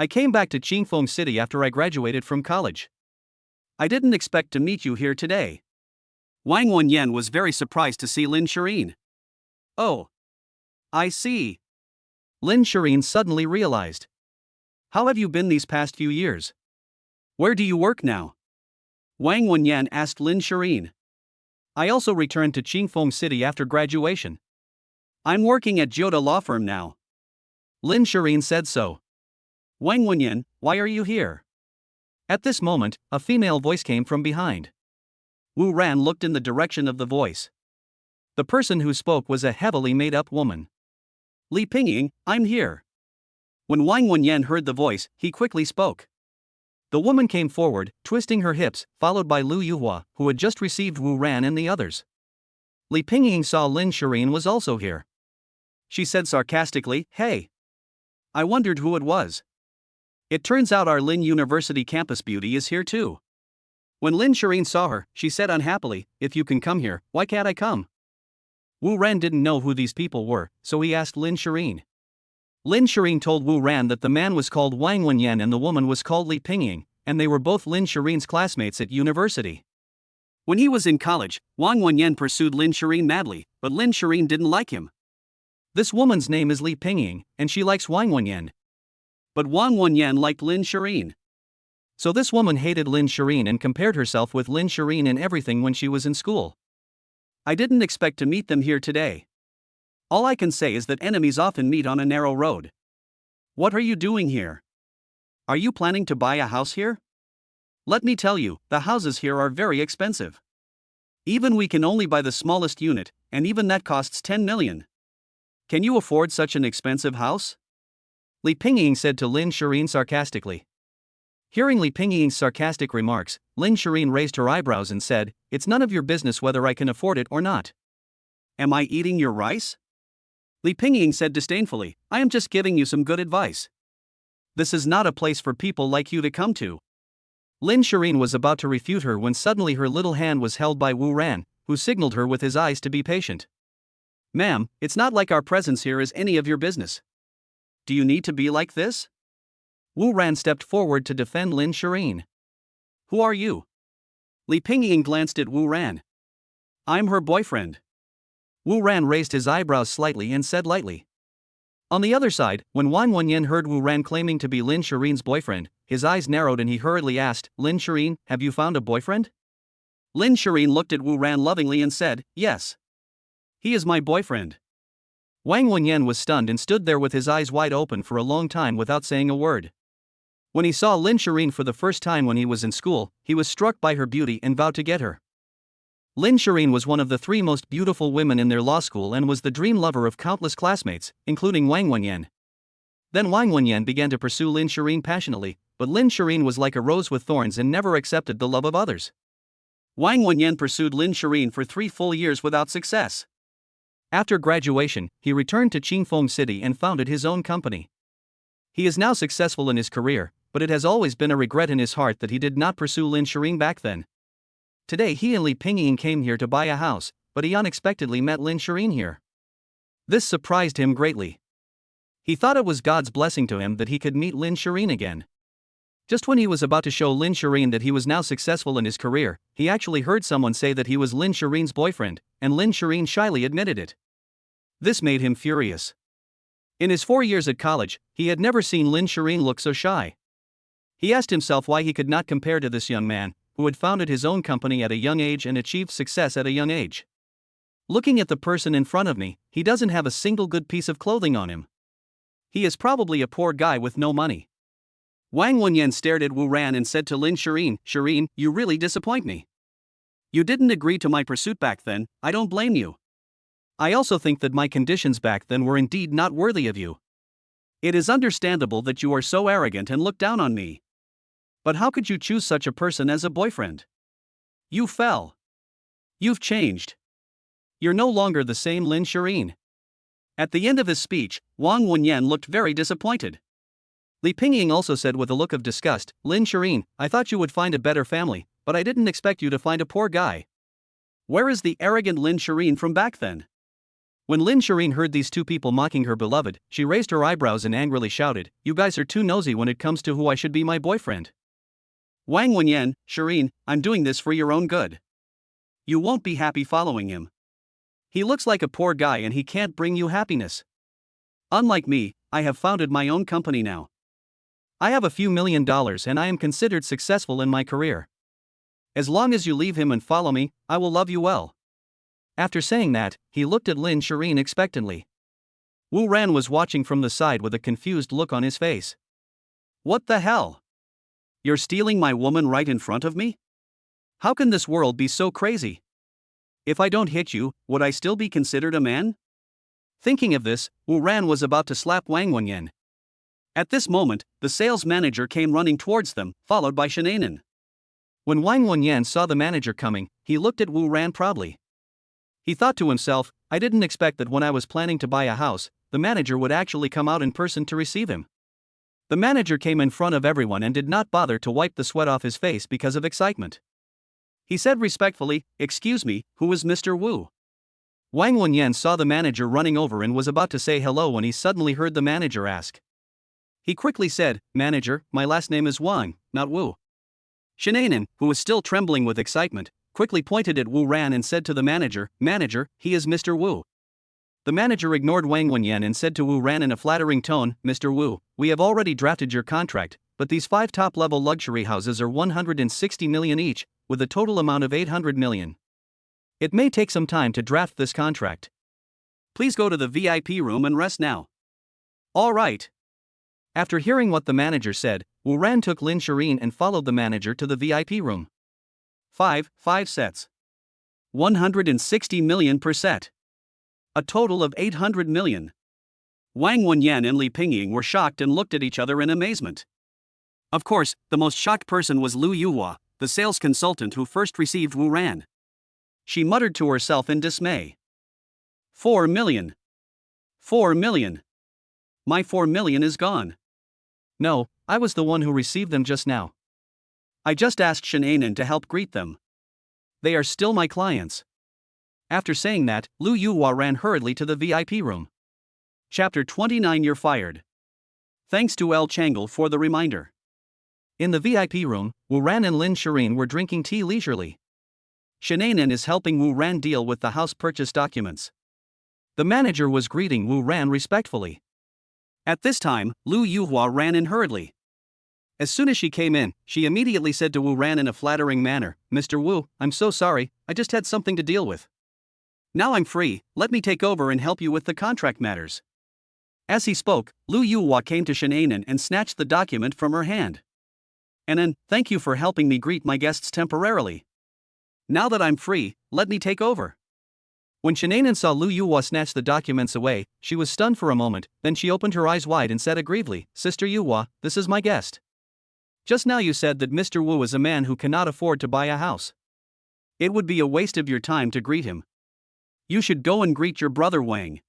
I came back to Qingfeng City after I graduated from college. I didn't expect to meet you here today. Wang Wenyan was very surprised to see Lin Shireen. Oh. I see. Lin Shireen suddenly realized. How have you been these past few years? Where do you work now? Wang Wenyan asked Lin Shireen. I also returned to Qingfeng City after graduation. I'm working at Jyoda Law Firm now. Lin Shireen said so. Wang Wenyan, why are you here? At this moment, a female voice came from behind. Wu Ran looked in the direction of the voice. The person who spoke was a heavily made-up woman. Li Pingying, I'm here. When Wang Wenyan heard the voice, he quickly spoke. The woman came forward, twisting her hips, followed by Lu Yuhua, who had just received Wu Ran and the others. Li Pingying saw Lin Shireen was also here. She said sarcastically, Hey. I wondered who it was. It turns out our Lin University campus beauty is here too. When Lin Shireen saw her, she said unhappily, If you can come here, why can't I come? Wu Ran didn't know who these people were, so he asked Lin Shireen. Lin Shireen told Wu Ran that the man was called Wang Wenyan and the woman was called Li Pingying, and they were both Lin Shireen's classmates at university. When he was in college, Wang Wenyan pursued Lin Shireen madly, but Lin Shireen didn't like him. This woman's name is Li Pingying, and she likes Wang Wenyan. But Wang Wenyan liked Lin Shireen. So this woman hated Lin Shireen and compared herself with Lin Shireen in everything when she was in school. I didn't expect to meet them here today. All I can say is that enemies often meet on a narrow road. What are you doing here? Are you planning to buy a house here? Let me tell you, the houses here are very expensive. Even we can only buy the smallest unit, and even that costs 10 million. Can you afford such an expensive house? Li Pingying said to Lin Shireen sarcastically. Hearing Li Pingying's sarcastic remarks, Lin Shireen raised her eyebrows and said, It's none of your business whether I can afford it or not. Am I eating your rice? Li Pingying said disdainfully, I am just giving you some good advice. This is not a place for people like you to come to. Lin Shireen was about to refute her when suddenly her little hand was held by Wu Ran, who signaled her with his eyes to be patient. Ma'am, it's not like our presence here is any of your business. Do you need to be like this? Wu Ran stepped forward to defend Lin Shireen. Who are you? Li Pingying glanced at Wu Ran. I'm her boyfriend. Wu Ran raised his eyebrows slightly and said lightly. On the other side, when Wang Wenyan heard Wu Ran claiming to be Lin Shireen's boyfriend, his eyes narrowed and he hurriedly asked, Lin Shireen, have you found a boyfriend? Lin Shireen looked at Wu Ran lovingly and said, Yes. He is my boyfriend. Wang Wenyan was stunned and stood there with his eyes wide open for a long time without saying a word. When he saw Lin Shireen for the first time when he was in school, he was struck by her beauty and vowed to get her. Lin Shireen was one of the 3 most beautiful women in their law school and was the dream lover of countless classmates, including Wang Wenyan. Then Wang Wenyan began to pursue Lin Shireen passionately, but Lin Shireen was like a rose with thorns and never accepted the love of others. Wang Wenyan pursued Lin Shireen for 3 full years without success. After graduation, he returned to Qingfeng City and founded his own company. He is now successful in his career, but it has always been a regret in his heart that he did not pursue Lin Shireen back then. Today he and Li Pingying came here to buy a house, but he unexpectedly met Lin Shireen here. This surprised him greatly. He thought it was God's blessing to him that he could meet Lin Shireen again. Just when he was about to show Lin Shireen that he was now successful in his career, he actually heard someone say that he was Lin Shireen's boyfriend, and Lin Shireen shyly admitted it. This made him furious. In his 4 years at college, he had never seen Lin Shireen look so shy. He asked himself why he could not compare to this young man, who had founded his own company at a young age and achieved success at a young age. Looking at the person in front of me, he doesn't have a single good piece of clothing on him. He is probably a poor guy with no money. Wang Wenyan stared at Wu Ran and said to Lin Shireen, "Shireen, you really disappoint me. You didn't agree to my pursuit back then, I don't blame you. I also think that my conditions back then were indeed not worthy of you. It is understandable that you are so arrogant and look down on me. But how could you choose such a person as a boyfriend? You fell. You've changed. You're no longer the same Lin Shireen." At the end of his speech, Wang Wenyan looked very disappointed. Li Pingying also said with a look of disgust, "Lin Shireen, I thought you would find a better family, but I didn't expect you to find a poor guy. Where is the arrogant Lin Shireen from back then?" When Lin Shireen heard these 2 people mocking her beloved, she raised her eyebrows and angrily shouted, "You guys are too nosy when it comes to who I should be my boyfriend." Wang Wenyan, "Shireen, I'm doing this for your own good. You won't be happy following him. He looks like a poor guy and he can't bring you happiness. Unlike me, I have founded my own company now. I have a few $1,000,000 and I am considered successful in my career. As long as you leave him and follow me, I will love you well." After saying that, he looked at Lin Shireen expectantly. Wu Ran was watching from the side with a confused look on his face. "What the hell? You're stealing my woman right in front of me? How can this world be so crazy? If I don't hit you, would I still be considered a man?" Thinking of this, Wu Ran was about to slap Wang Wenyan. At this moment, the sales manager came running towards them, followed by Shananan. When Wang Wenyan saw the manager coming, he looked at Wu Ran proudly. He thought to himself, "I didn't expect that when I was planning to buy a house, the manager would actually come out in person to receive him." The manager came in front of everyone and did not bother to wipe the sweat off his face because of excitement. He said respectfully, "Excuse me, who is Mr. Wu?" Wang Wenyan saw the manager running over and was about to say hello when he suddenly heard the manager ask. He quickly said, "Manager, my last name is Wang, not Wu." Shananan, who was still trembling with excitement, quickly pointed at Wu Ran and said to the manager, "Manager, he is Mr. Wu." The manager ignored Wang Wenyan and said to Wu Ran in a flattering tone, "Mr. Wu, we have already drafted your contract, but these 5 top-level luxury houses are 160 million each, with a total amount of 800 million. It may take some time to draft this contract. Please go to the VIP room and rest now." "All right." After hearing what the manager said, Wu Ran took Lin Shireen and followed the manager to the VIP room. 5 sets. 160 million per set. A total of 800 million. Wang Wenyan and Li Pingying were shocked and looked at each other in amazement. Of course, the most shocked person was Lu Yuhua, the sales consultant who first received Wu Ran. She muttered to herself in dismay. 4 million. 4 million. My 4 million is gone. No, I was the one who received them just now. I just asked Shananan to help greet them. They are still my clients." After saying that, Lu Yuhua ran hurriedly to the VIP room. Chapter 29. You're fired. Thanks to El Changle for the reminder. In the VIP room, Wu Ran and Lin Shireen were drinking tea leisurely. Shananan is helping Wu Ran deal with the house purchase documents. The manager was greeting Wu Ran respectfully. At this time, Lu Yuhua ran in hurriedly. As soon as she came in, she immediately said to Wu Ran in a flattering manner, "Mr. Wu, I'm so sorry, I just had something to deal with. Now I'm free, let me take over and help you with the contract matters." As he spoke, Lu Yuhua came to Shannon and snatched the document from her hand. "Anan, thank you for helping me greet my guests temporarily. Now that I'm free, let me take over." When Shannon saw Lu Yuhua snatch the documents away, she was stunned for a moment, then she opened her eyes wide and said aggrievedly, "Sister Yuhua, this is my guest. Just now you said that Mr. Wu is a man who cannot afford to buy a house. It would be a waste of your time to greet him. You should go and greet your brother Wang.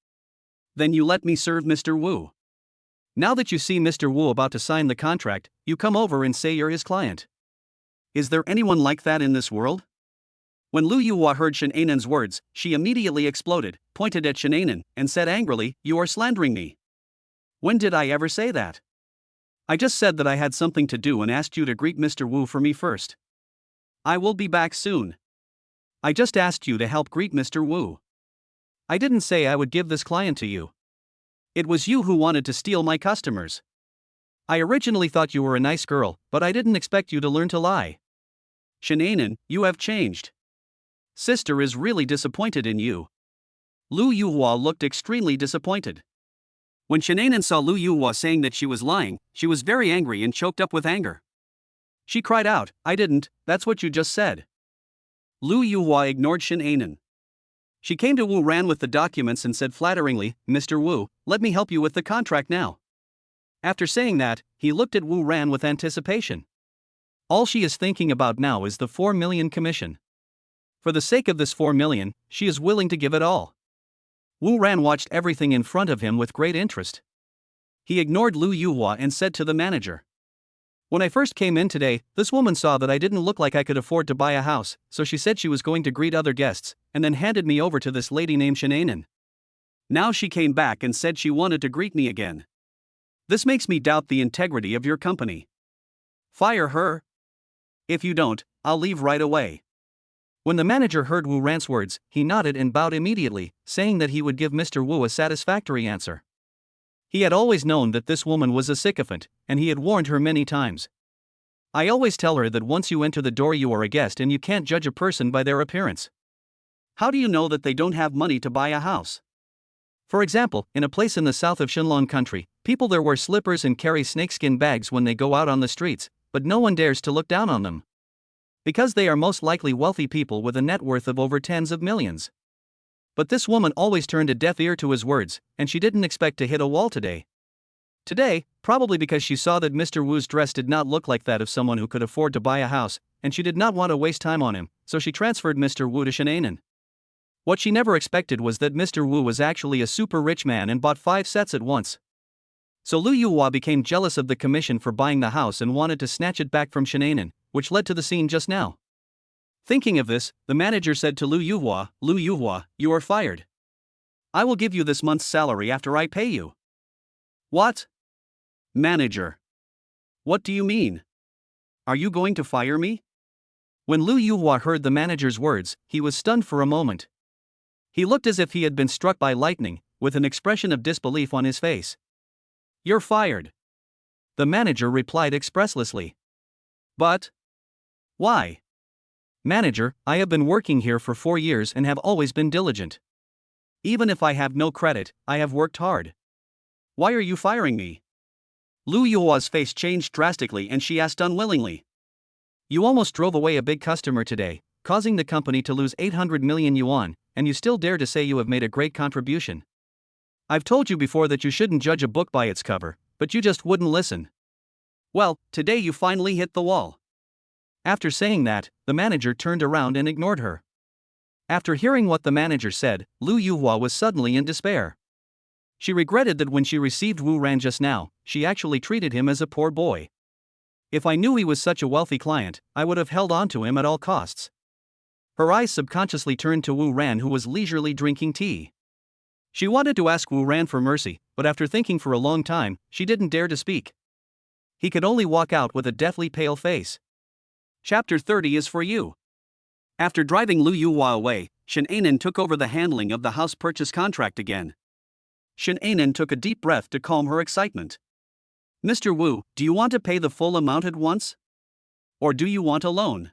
Then you let me serve Mr. Wu. Now that you see Mr. Wu about to sign the contract, you come over and say you're his client. Is there anyone like that in this world?" When Lu Yuhua heard Shannon's words, she immediately exploded, pointed at Shannon, and said angrily, "You are slandering me. When did I ever say that? I just said that I had something to do and asked you to greet Mr. Wu for me first. I will be back soon. I just asked you to help greet Mr. Wu. I didn't say I would give this client to you. It was you who wanted to steal my customers. I originally thought you were a nice girl, but I didn't expect you to learn to lie. Shannon, you have changed. Sister is really disappointed in you." Lu Yuhua looked extremely disappointed. When Shannon saw Lu Yuhua saying that she was lying, she was very angry and choked up with anger. She cried out, "I didn't, that's what you just said." Lu Yuhua ignored Shannon. She came to Wu Ran with the documents and said flatteringly, "Mr. Wu, let me help you with the contract now." After saying that, he looked at Wu Ran with anticipation. All she is thinking about now is the 4 million commission. For the sake of this 4 million, she is willing to give it all. Wu Ran watched everything in front of him with great interest. He ignored Lu Yuhua and said to the manager, "When I first came in today, this woman saw that I didn't look like I could afford to buy a house, so she said she was going to greet other guests, and then handed me over to this lady named Shannon. Now she came back and said she wanted to greet me again. This makes me doubt the integrity of your company. Fire her. If you don't, I'll leave right away." When the manager heard Wu Ran's words, he nodded and bowed immediately, saying that he would give Mr. Wu a satisfactory answer. He had always known that this woman was a sycophant, and he had warned her many times. "I always tell her that once you enter the door you are a guest and you can't judge a person by their appearance. How do you know that they don't have money to buy a house? For example, in a place in the south of Shenlong country, people there wear slippers and carry snakeskin bags when they go out on the streets, but no one dares to look down on them. Because they are most likely wealthy people with a net worth of over tens of millions." But this woman always turned a deaf ear to his words, and she didn't expect to hit a wall today. Today, probably because she saw that Mr. Wu's dress did not look like that of someone who could afford to buy a house, and she did not want to waste time on him, so she transferred Mr. Wu to Shannon. What she never expected was that Mr. Wu was actually a super rich man and bought 5 sets at once. So Lu Yuhua became jealous of the commission for buying the house and wanted to snatch it back from Shannon, which led to the scene just now. Thinking of this, the manager said to Lu Yuhua, "You are fired. I will give you this month's salary after I pay you." "What? Manager. What do you mean? Are you going to fire me?" When Lu Yuhua heard the manager's words, he was stunned for a moment. He looked as if he had been struck by lightning, with an expression of disbelief on his face. "You're fired," the manager replied expresslessly. "But why?" "Manager, I have been working here for 4 years and have always been diligent. Even if I have no credit, I have worked hard. Why are you firing me?" Lu Yuhua's face changed drastically and she asked unwillingly. "You almost drove away a big customer today, causing the company to lose 800 million yuan, and you still dare to say you have made a great contribution. I've told you before that you shouldn't judge a book by its cover, but you just wouldn't listen. Well, today you finally hit the wall." After saying that, the manager turned around and ignored her. After hearing what the manager said, Lu Yuhua was suddenly in despair. She regretted that when she received Wu Ran just now, she actually treated him as a poor boy. "If I knew he was such a wealthy client, I would have held on to him at all costs." Her eyes subconsciously turned to Wu Ran, who was leisurely drinking tea. She wanted to ask Wu Ran for mercy, but after thinking for a long time, she didn't dare to speak. He could only walk out with a deathly pale face. Chapter 30 is for you. After driving Lu Yuhua away, Shannon took over the handling of the house purchase contract again. Shannon took a deep breath to calm her excitement. "Mr. Wu, do you want to pay the full amount at once? Or do you want a loan?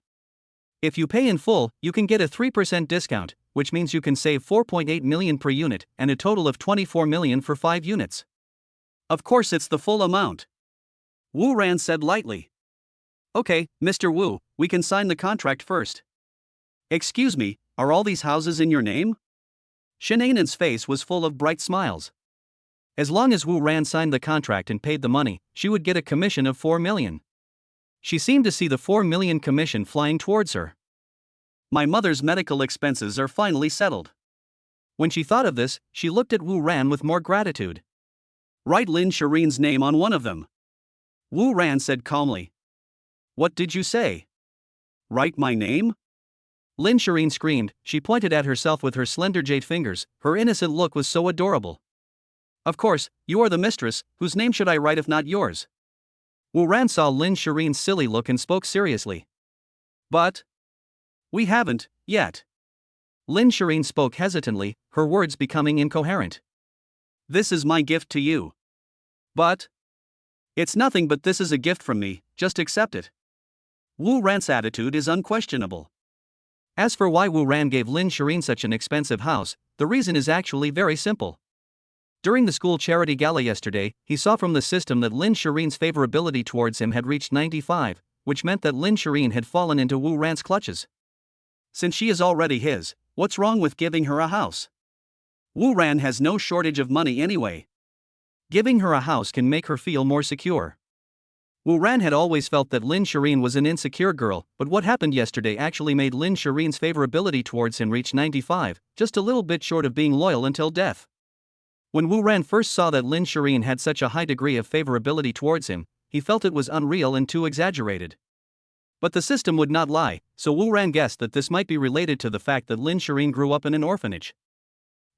If you pay in full, you can get a 3% discount, which means you can save 4.8 million per unit and a total of 24 million for 5 units. Of course it's the full amount. Wu Ran said lightly. Okay, Mr. Wu, we can sign the contract first. Excuse me, are all these houses in your name? Shenanen's face was full of bright smiles. As long as Wu Ran signed the contract and paid the money, she would get a commission of 4 million. She seemed to see the 4 million commission flying towards her. My mother's medical expenses are finally settled. When she thought of this, she looked at Wu Ran with more gratitude. Write Lin Shireen's name on one of them. Wu Ran said calmly. What did you say? Write my name? Lin Shireen screamed. She pointed at herself with her slender jade fingers. Her innocent look was so adorable. Of course, you are the mistress. Whose name should I write if not yours? Wu Ran saw Lin Shireen's silly look and spoke seriously. But we haven't, yet. Lin Shireen spoke hesitantly, her words becoming incoherent. This is my gift to you. But it's nothing, but this is a gift from me, just accept it. Wu Ran's attitude is unquestionable. As for why Wu Ran gave Lin Shireen such an expensive house, the reason is actually very simple. During the school charity gala yesterday, he saw from the system that Lin Shireen's favorability towards him had reached 95, which meant that Lin Shireen had fallen into Wu Ran's clutches. Since she is already his, what's wrong with giving her a house? Wu Ran has no shortage of money anyway. Giving her a house can make her feel more secure. Wu Ran had always felt that Lin Shireen was an insecure girl, but what happened yesterday actually made Lin Shireen's favorability towards him reach 95, just a little bit short of being loyal until death. When Wu Ran first saw that Lin Shireen had such a high degree of favorability towards him, he felt it was unreal and too exaggerated. But the system would not lie, so Wu Ran guessed that this might be related to the fact that Lin Shireen grew up in an orphanage.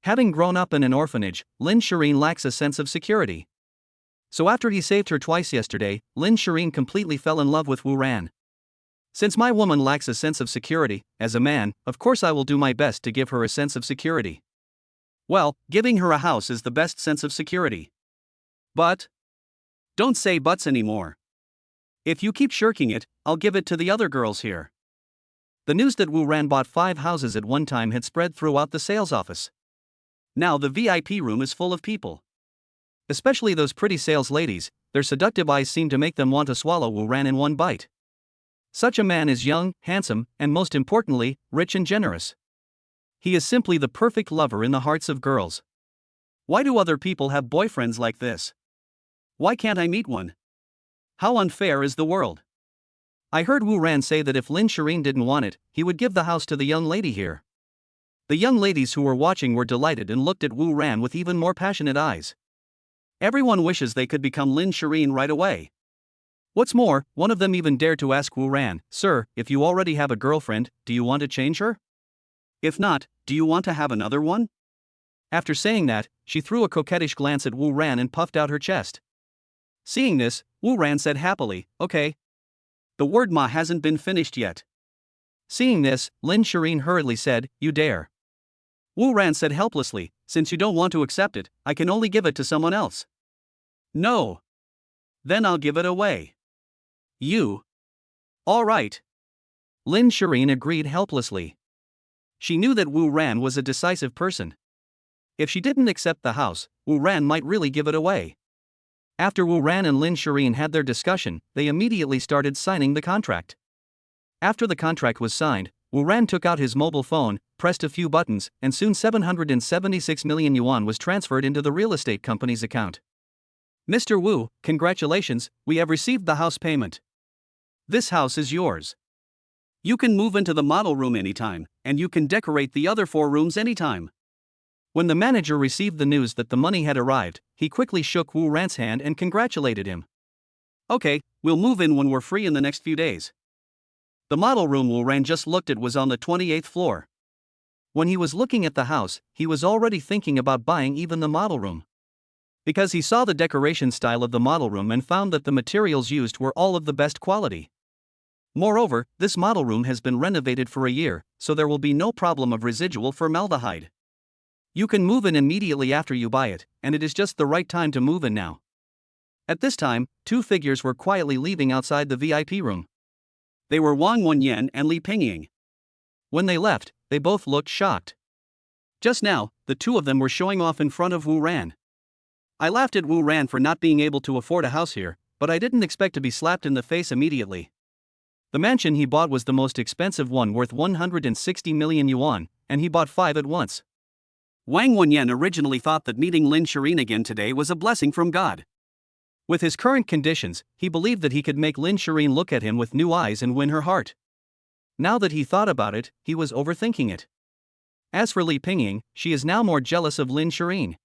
Having grown up in an orphanage, Lin Shireen lacks a sense of security. So after he saved her twice yesterday, Lin Shireen completely fell in love with Wu Ran. Since my woman lacks a sense of security, as a man, of course I will do my best to give her a sense of security. Well, giving her a house is the best sense of security. But don't say buts anymore. If you keep shirking it, I'll give it to the other girls here. The news that Wu Ran bought 5 houses at one time had spread throughout the sales office. Now the VIP room is full of people. Especially those pretty sales ladies, their seductive eyes seem to make them want to swallow Wu Ran in one bite. Such a man is young, handsome, and most importantly, rich and generous. He is simply the perfect lover in the hearts of girls. Why do other people have boyfriends like this? Why can't I meet one? How unfair is the world? I heard Wu Ran say that if Lin Shireen didn't want it, he would give the house to the young lady here. The young ladies who were watching were delighted and looked at Wu Ran with even more passionate eyes. Everyone wishes they could become Lin Shireen right away. What's more, one of them even dared to ask Wu Ran, "Sir, if you already have a girlfriend, do you want to change her? If not, do you want to have another one?" After saying that, she threw a coquettish glance at Wu Ran and puffed out her chest. Seeing this, Wu Ran said happily, "Okay." The word "ma" hasn't been finished yet. Seeing this, Lin Shireen hurriedly said, "You dare." Wu Ran said helplessly, "Since you don't want to accept it, I can only give it to someone else." "No. Then I'll give it away." "You?" "All right." Lin Shireen agreed helplessly. She knew that Wu Ran was a decisive person. If she didn't accept the house, Wu Ran might really give it away. After Wu Ran and Lin Shireen had their discussion, they immediately started signing the contract. After the contract was signed, Wu Ran took out his mobile phone, pressed a few buttons, and soon 776 million yuan was transferred into the real estate company's account. "Mr. Wu, congratulations, we have received the house payment. This house is yours. You can move into the model room anytime, and you can decorate the other 4 rooms anytime." When the manager received the news that the money had arrived, he quickly shook Wu Ran's hand and congratulated him. "Okay, we'll move in when we're free in the next few days." The model room Wu Ran just looked at was on the 28th floor. When he was looking at the house, he was already thinking about buying even the model room. Because he saw the decoration style of the model room and found that the materials used were all of the best quality. Moreover, this model room has been renovated for a year, so there will be no problem of residual formaldehyde. You can move in immediately after you buy it, and it is just the right time to move in now. At this time, 2 figures were quietly leaving outside the VIP room. They were Wang Wenyan and Li Pingying. When they left, they both looked shocked. Just now, the 2 of them were showing off in front of Wu Ran. I laughed at Wu Ran for not being able to afford a house here, but I didn't expect to be slapped in the face immediately. The mansion he bought was the most expensive one, worth 160 million yuan, and he bought 5 at once. Wang Wenyan originally thought that meeting Lin Shirin again today was a blessing from God. With his current conditions, he believed that he could make Lin Shirin look at him with new eyes and win her heart. Now that he thought about it, he was overthinking it. As for Li Pingying, she is now more jealous of Lin Shirin.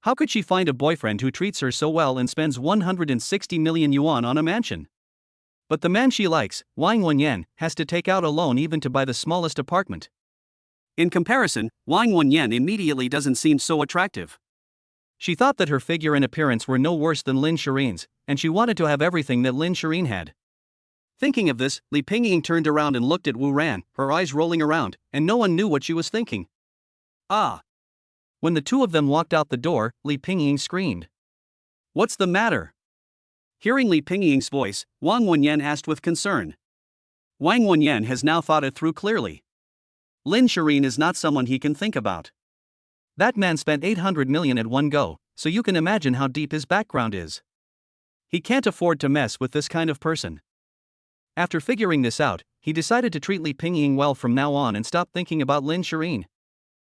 How could she find a boyfriend who treats her so well and spends 160 million yuan on a mansion? But the man she likes, Wang Wenyan, has to take out a loan even to buy the smallest apartment. In comparison, Wang Wenyan immediately doesn't seem so attractive. She thought that her figure and appearance were no worse than Lin Shirin's, and she wanted to have everything that Lin Shirin had. Thinking of this, Li Pingying turned around and looked at Wu Ran, her eyes rolling around, and no one knew what she was thinking. Ah! When the two of them walked out the door, Li Pingying screamed. What's the matter? Hearing Li Pingying's voice, Wang Wenyan asked with concern. Wang Wenyan has now thought it through clearly. Lin Shirin is not someone he can think about. That man spent 800 million at one go, so you can imagine how deep his background is. He can't afford to mess with this kind of person. After figuring this out, he decided to treat Li Pingying well from now on and stop thinking about Lin Shirin.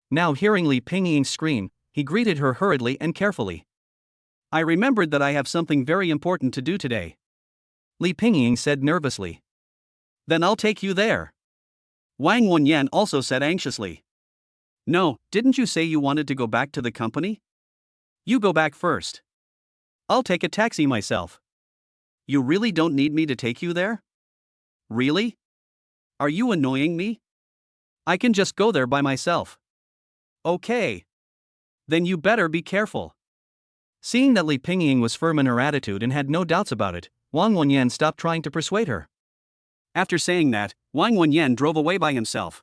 Now hearing Li Pingying scream, he greeted her hurriedly and carefully. I remembered that I have something very important to do today. Li Pingying said nervously. Then I'll take you there. Wang Wenyan also said anxiously. No, didn't you say you wanted to go back to the company? You go back first. I'll take a taxi myself. You really don't need me to take you there? Really? Are you annoying me? I can just go there by myself. Okay. Then you better be careful. Seeing that Li Pingying was firm in her attitude and had no doubts about it, Wang Wenyan stopped trying to persuade her. After saying that, Wang Wenyan drove away by himself.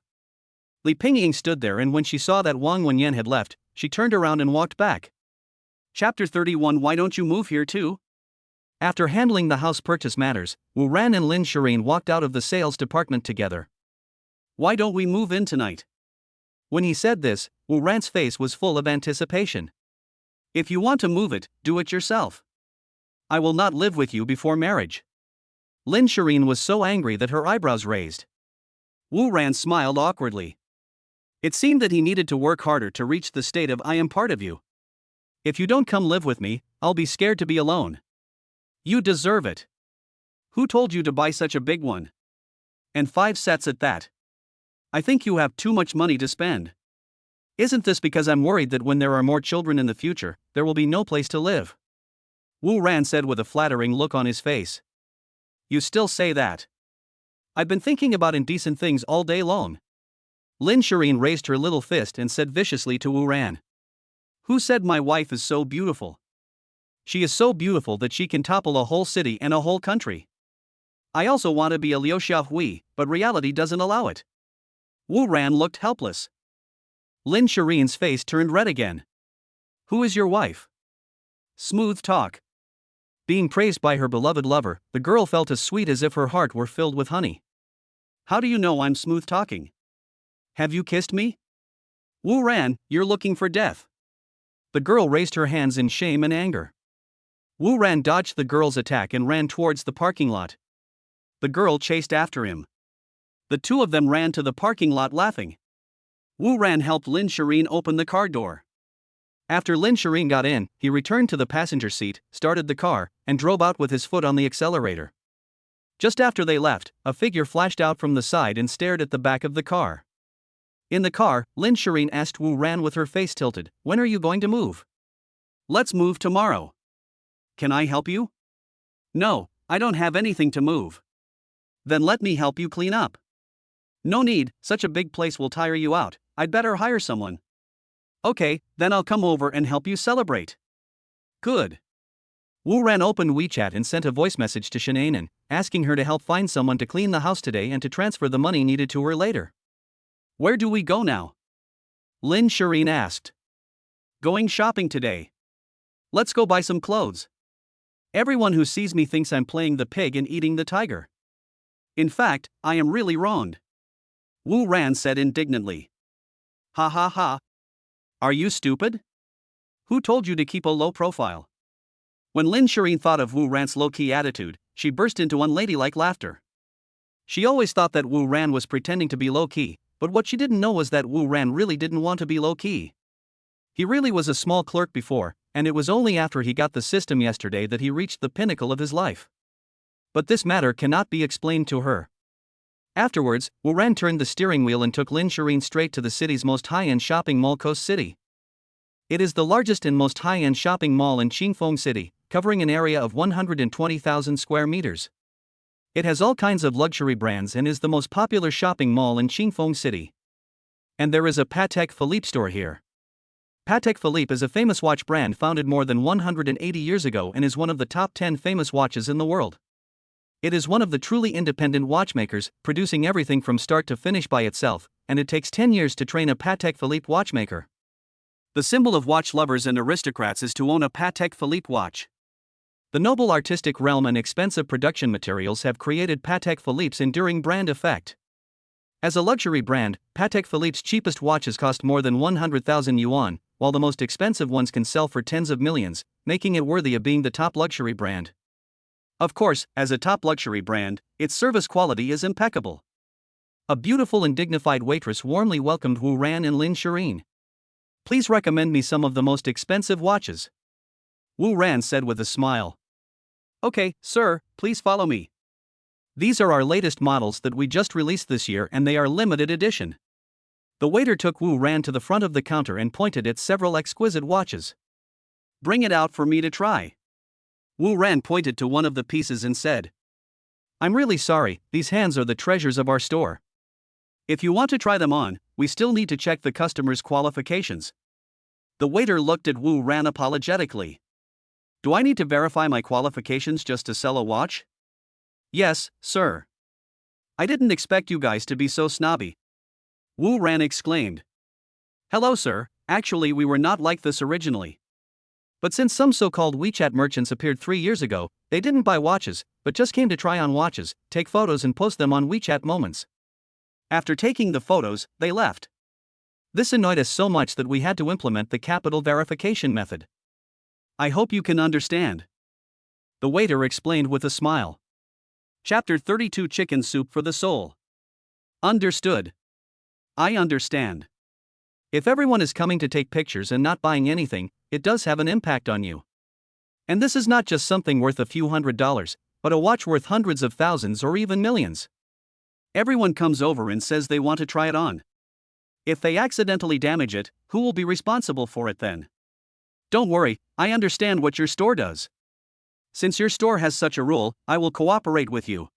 Li Pingying stood there, and when she saw that Wang Wenyan had left, she turned around and walked back. Chapter 31. Why don't you move here too? After handling the house purchase matters, Wu Ran and Lin Shirin walked out of the sales department together. Why don't we move in tonight? When he said this, Wu Ran's face was full of anticipation. If you want to move it, do it yourself. I will not live with you before marriage. Lin Shirin was so angry that her eyebrows raised. Wu Ran smiled awkwardly. It seemed that he needed to work harder to reach the state of I am part of you. If you don't come live with me, I'll be scared to be alone. You deserve it. Who told you to buy such a big one? And 5 sets at that. I think you have too much money to spend. Isn't this because I'm worried that when there are more children in the future, there will be no place to live? Wu Ran said with a flattering look on his face. You still say that? I've been thinking about indecent things all day long. Lin Shirin raised her little fist and said viciously to Wu Ran. Who said my wife is so beautiful? She is so beautiful that she can topple a whole city and a whole country. I also want to be a Liu Xiaohui, but reality doesn't allow it. Wu Ran looked helpless. Lin Shirin's face turned red again. Who is your wife? Smooth talk. Being praised by her beloved lover, the girl felt as sweet as if her heart were filled with honey. How do you know I'm smooth talking? Have you kissed me? Wu Ran, you're looking for death. The girl raised her hands in shame and anger. Wu Ran dodged the girl's attack and ran towards the parking lot. The girl chased after him. The two of them ran to the parking lot laughing. Wu Ran helped Lin Shirin open the car door. After Lin Shirin got in, he returned to the passenger seat, started the car, and drove out with his foot on the accelerator. Just after they left, a figure flashed out from the side and stared at the back of the car. In the car, Lin Shirin asked Wu Ran with her face tilted, when are you going to move? Let's move tomorrow. Can I help you? No, I don't have anything to move. Then let me help you clean up. No need, such a big place will tire you out, I'd better hire someone. Okay, then I'll come over and help you celebrate. Good. Wu Ran opened WeChat and sent a voice message to Shananan, asking her to help find someone to clean the house today and to transfer the money needed to her later. Where do we go now? Lin Shirin asked. Going shopping today. Let's go buy some clothes. Everyone who sees me thinks I'm playing the pig and eating the tiger. In fact, I am really wronged. Wu Ran said indignantly. Ha ha ha. Are you stupid? Who told you to keep a low profile? When Lin Shireen thought of Wu Ran's low-key attitude, she burst into unladylike laughter. She always thought that Wu Ran was pretending to be low-key, but what she didn't know was that Wu Ran really didn't want to be low-key. He really was a small clerk before, and it was only after he got the system yesterday that he reached the pinnacle of his life. But this matter cannot be explained to her. Afterwards, Wu Ran turned the steering wheel and took Lin Shireen straight to the city's most high-end shopping mall, Coast City. It is the largest and most high-end shopping mall in Qingfeng City, covering an area of 120,000 square meters. It has all kinds of luxury brands and is the most popular shopping mall in Qingfeng City. And there is a Patek Philippe store here. Patek Philippe is a famous watch brand founded more than 180 years ago and is one of the top 10 famous watches in the world. It is one of the truly independent watchmakers, producing everything from start to finish by itself, and it takes 10 years to train a Patek Philippe watchmaker. The symbol of watch lovers and aristocrats is to own a Patek Philippe watch. The noble artistic realm and expensive production materials have created Patek Philippe's enduring brand effect. As a luxury brand, Patek Philippe's cheapest watches cost more than 100,000 yuan, while the most expensive ones can sell for tens of millions, making it worthy of being the top luxury brand. Of course, as a top luxury brand, its service quality is impeccable. A beautiful and dignified waitress warmly welcomed Wu Ran and Lin Shireen. Please recommend me some of the most expensive watches. Wu Ran said with a smile. Okay, sir, please follow me. These are our latest models that we just released this year and they are limited edition. The waiter took Wu Ran to the front of the counter and pointed at several exquisite watches. Bring it out for me to try. Wu Ran pointed to one of the pieces and said, I'm really sorry, these hands are the treasures of our store. If you want to try them on, we still need to check the customer's qualifications. The waiter looked at Wu Ran apologetically. Do I need to verify my qualifications just to sell a watch? Yes, sir. I didn't expect you guys to be so snobby. Wu Ran exclaimed. Hello, sir, actually we were not like this originally. But since some so-called WeChat merchants appeared 3 years ago, they didn't buy watches, but just came to try on watches, take photos and post them on WeChat Moments. After taking the photos, they left. This annoyed us so much that we had to implement the capital verification method. I hope you can understand. The waiter explained with a smile. Chapter 32 Chicken Soup for the Soul. Understood. I understand. If everyone is coming to take pictures and not buying anything, it does have an impact on you. And this is not just something worth a few $100s, but a watch worth hundreds of thousands or even millions. Everyone comes over and says they want to try it on. If they accidentally damage it, who will be responsible for it then? Don't worry, I understand what your store does. Since your store has such a rule, I will cooperate with you.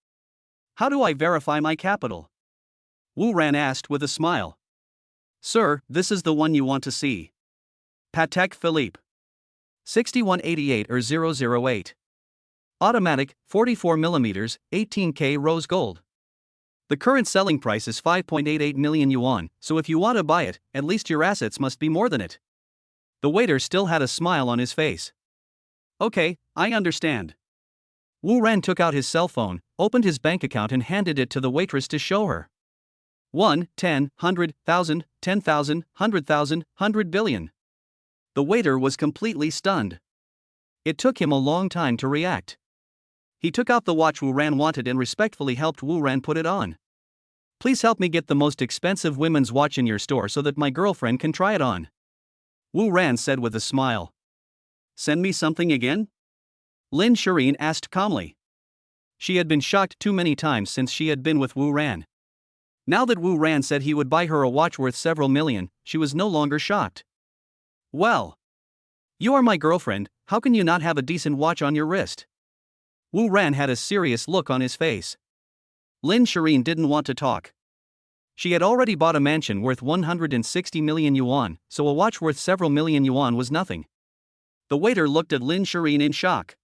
How do I verify my capital? Wu Ran asked with a smile. Sir, this is the one you want to see. Patek Philippe. 6188 or 008. Automatic, 44mm, 18K rose gold. The current selling price is 5.88 million yuan, so if you want to buy it, at least your assets must be more than it. The waiter still had a smile on his face. Okay, I understand. Wu Ran took out his cell phone, opened his bank account and handed it to the waitress to show her. 1, 10, 100, 1,000, 10,000, 100,000, 100 billion. The waiter was completely stunned. It took him a long time to react. He took out the watch Wu Ran wanted and respectfully helped Wu Ran put it on. Please help me get the most expensive women's watch in your store so that my girlfriend can try it on. Wu Ran said with a smile. Send me something again? Lin Shireen asked calmly. She had been shocked too many times since she had been with Wu Ran. Now that Wu Ran said he would buy her a watch worth several million, she was no longer shocked. Well, you are my girlfriend, how can you not have a decent watch on your wrist? Wu Ran had a serious look on his face. Lin Shireen didn't want to talk. She had already bought a mansion worth 160 million yuan, so a watch worth several million yuan was nothing. The waiter looked at Lin Shireen in shock.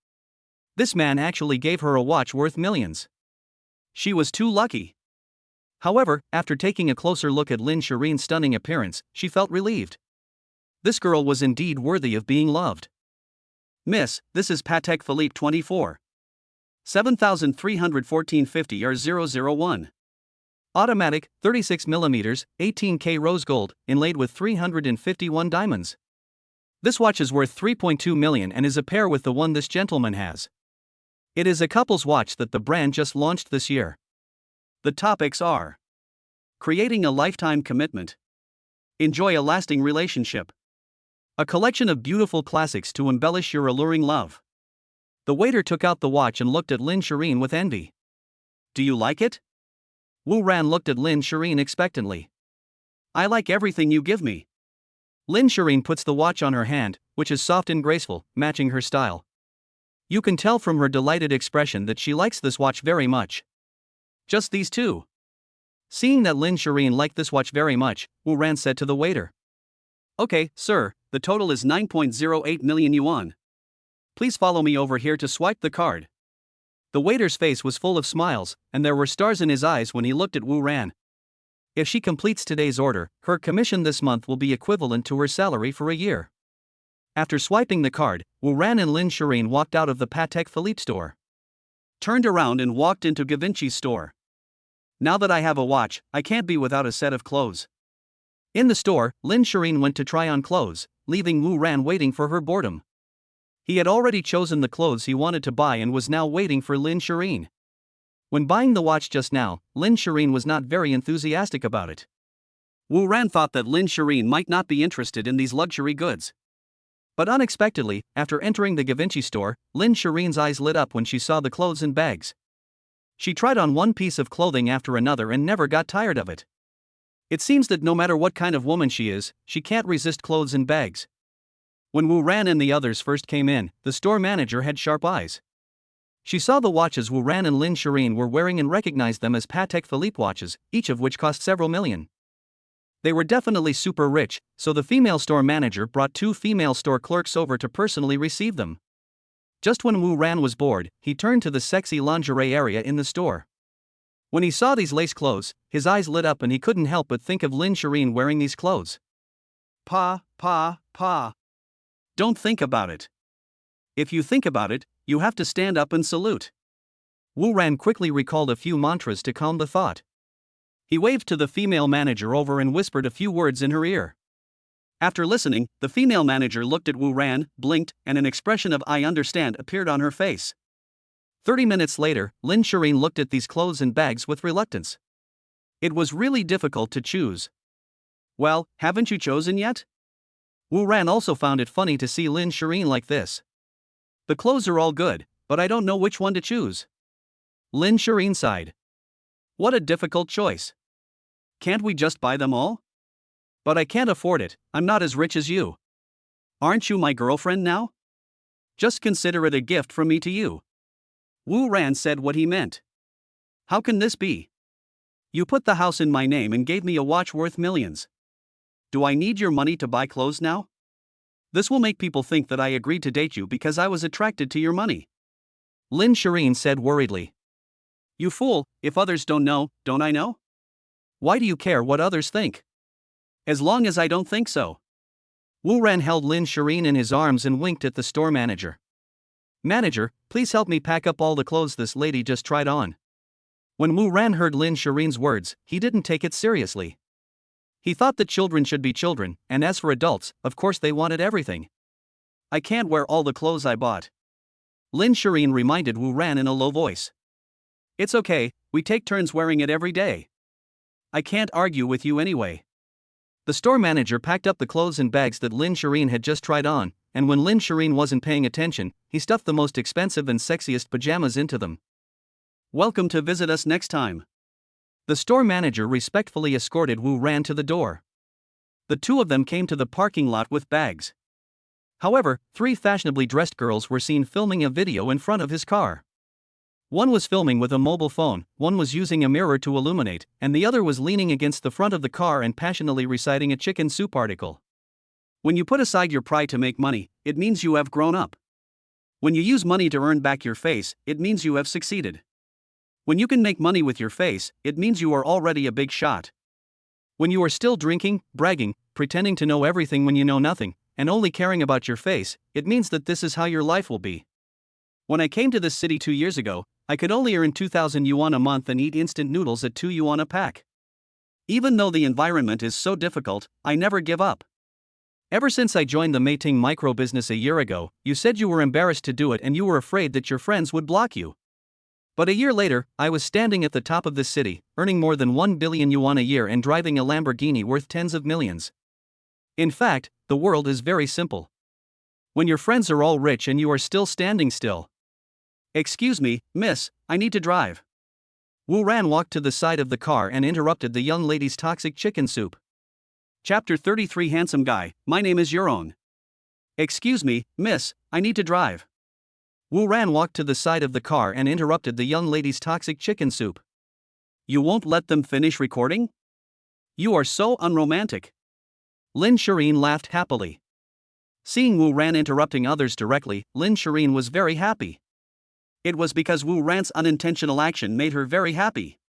This man actually gave her a watch worth millions. She was too lucky. However, after taking a closer look at Lin Shireen's stunning appearance, she felt relieved. This girl was indeed worthy of being loved. Miss, this is Patek Philippe 24. 7,314.50 or 001. Automatic, 36mm, 18K rose gold, inlaid with 351 diamonds. This watch is worth 3.2 million and is a pair with the one this gentleman has. It is a couple's watch that the brand just launched this year. The topics are: creating a lifetime commitment, enjoy a lasting relationship, a collection of beautiful classics to embellish your alluring love. The waiter took out the watch and looked at Lin Shireen with envy. Do you like it? Wu Ran looked at Lin Shireen expectantly. I like everything you give me. Lin Shireen puts the watch on her hand, which is soft and graceful, matching her style. You can tell from her delighted expression that she likes this watch very much. Just these two. Seeing that Lin Shireen liked this watch very much, Wu Ran said to the waiter. Okay, sir, the total is 9.08 million yuan. Please follow me over here to swipe the card. The waiter's face was full of smiles, and there were stars in his eyes when he looked at Wu Ran. If she completes today's order, her commission this month will be equivalent to her salary for a year. After swiping the card, Wu Ran and Lin Shireen walked out of the Patek Philippe store. Turned around and walked into Givenchy's store. Now that I have a watch, I can't be without a set of clothes. In the store, Lin Shireen went to try on clothes, leaving Wu Ran waiting for her boredom. He had already chosen the clothes he wanted to buy and was now waiting for Lin Shireen. When buying the watch just now, Lin Shireen was not very enthusiastic about it. Wu Ran thought that Lin Shireen might not be interested in these luxury goods. But unexpectedly, after entering the Givenchy store, Lin Shireen's eyes lit up when she saw the clothes and bags. She tried on one piece of clothing after another and never got tired of it. It seems that no matter what kind of woman she is, she can't resist clothes and bags. When Wu Ran and the others first came in, the store manager had sharp eyes. She saw the watches Wu Ran and Lin Shireen were wearing and recognized them as Patek Philippe watches, each of which cost several million. They were definitely super rich, so the female store manager brought 2 female store clerks over to personally receive them. Just when Wu Ran was bored, he turned to the sexy lingerie area in the store. When he saw these lace clothes, his eyes lit up and he couldn't help but think of Lin Shireen wearing these clothes. Pa. Don't think about it. If you think about it, you have to stand up and salute. Wu Ran quickly recalled a few mantras to calm the thought. He waved to the female manager over and whispered a few words in her ear. After listening, the female manager looked at Wu Ran, blinked, and an expression of "I understand" appeared on her face. 30 minutes later, Lin Shireen looked at these clothes and bags with reluctance. It was really difficult to choose. Well, haven't you chosen yet? Wu Ran also found it funny to see Lin Shireen like this. The clothes are all good, but I don't know which one to choose. Lin Shireen sighed. What a difficult choice. Can't we just buy them all? But I can't afford it, I'm not as rich as you. Aren't you my girlfriend now? Just consider it a gift from me to you. Wu Ran said what he meant. How can this be? You put the house in my name and gave me a watch worth millions. Do I need your money to buy clothes now? This will make people think that I agreed to date you because I was attracted to your money. Lin Shireen said worriedly. You fool, if others don't know, don't I know? Why do you care what others think? As long as I don't think so. Wu Ran held Lin Shireen in his arms and winked at the store manager. Manager, please help me pack up all the clothes this lady just tried on. When Wu Ran heard Lin Shireen's words, he didn't take it seriously. He thought that children should be children, and as for adults, of course they wanted everything. I can't wear all the clothes I bought. Lin Shireen reminded Wu Ran in a low voice. It's okay, we take turns wearing it every day. I can't argue with you anyway. The store manager packed up the clothes and bags that Lin Shireen had just tried on, and when Lin Shireen wasn't paying attention, he stuffed the most expensive and sexiest pajamas into them. Welcome to visit us next time. The store manager respectfully escorted Wu Ran to the door. The two of them came to the parking lot with bags. However, 3 fashionably dressed girls were seen filming a video in front of his car. One was filming with a mobile phone, one was using a mirror to illuminate, and the other was leaning against the front of the car and passionately reciting a chicken soup article. When you put aside your pride to make money, it means you have grown up. When you use money to earn back your face, it means you have succeeded. When you can make money with your face, it means you are already a big shot. When you are still drinking, bragging, pretending to know everything when you know nothing, and only caring about your face, it means that this is how your life will be. When I came to this city 2 years ago, I could only earn 2,000 yuan a month and eat instant noodles at 2 yuan a pack. Even though the environment is so difficult, I never give up. Ever since I joined the Meiting micro business a year ago, you said you were embarrassed to do it and you were afraid that your friends would block you. But a year later, I was standing at the top of this city, earning more than 1 billion yuan a year and driving a Lamborghini worth tens of millions. In fact, the world is very simple. When your friends are all rich and you are still standing still. Excuse me, miss, I need to drive. Wu Ran walked to the side of the car and interrupted the young lady's toxic chicken soup. Chapter 33 Handsome Guy, my name is Euron. Excuse me, miss, I need to drive. Wu Ran walked to the side of the car and interrupted the young lady's toxic chicken soup. You won't let them finish recording? You are so unromantic. Lin Shireen laughed happily. Seeing Wu Ran interrupting others directly, Lin Shireen was very happy. It was because Wu Ran's unintentional action made her very happy.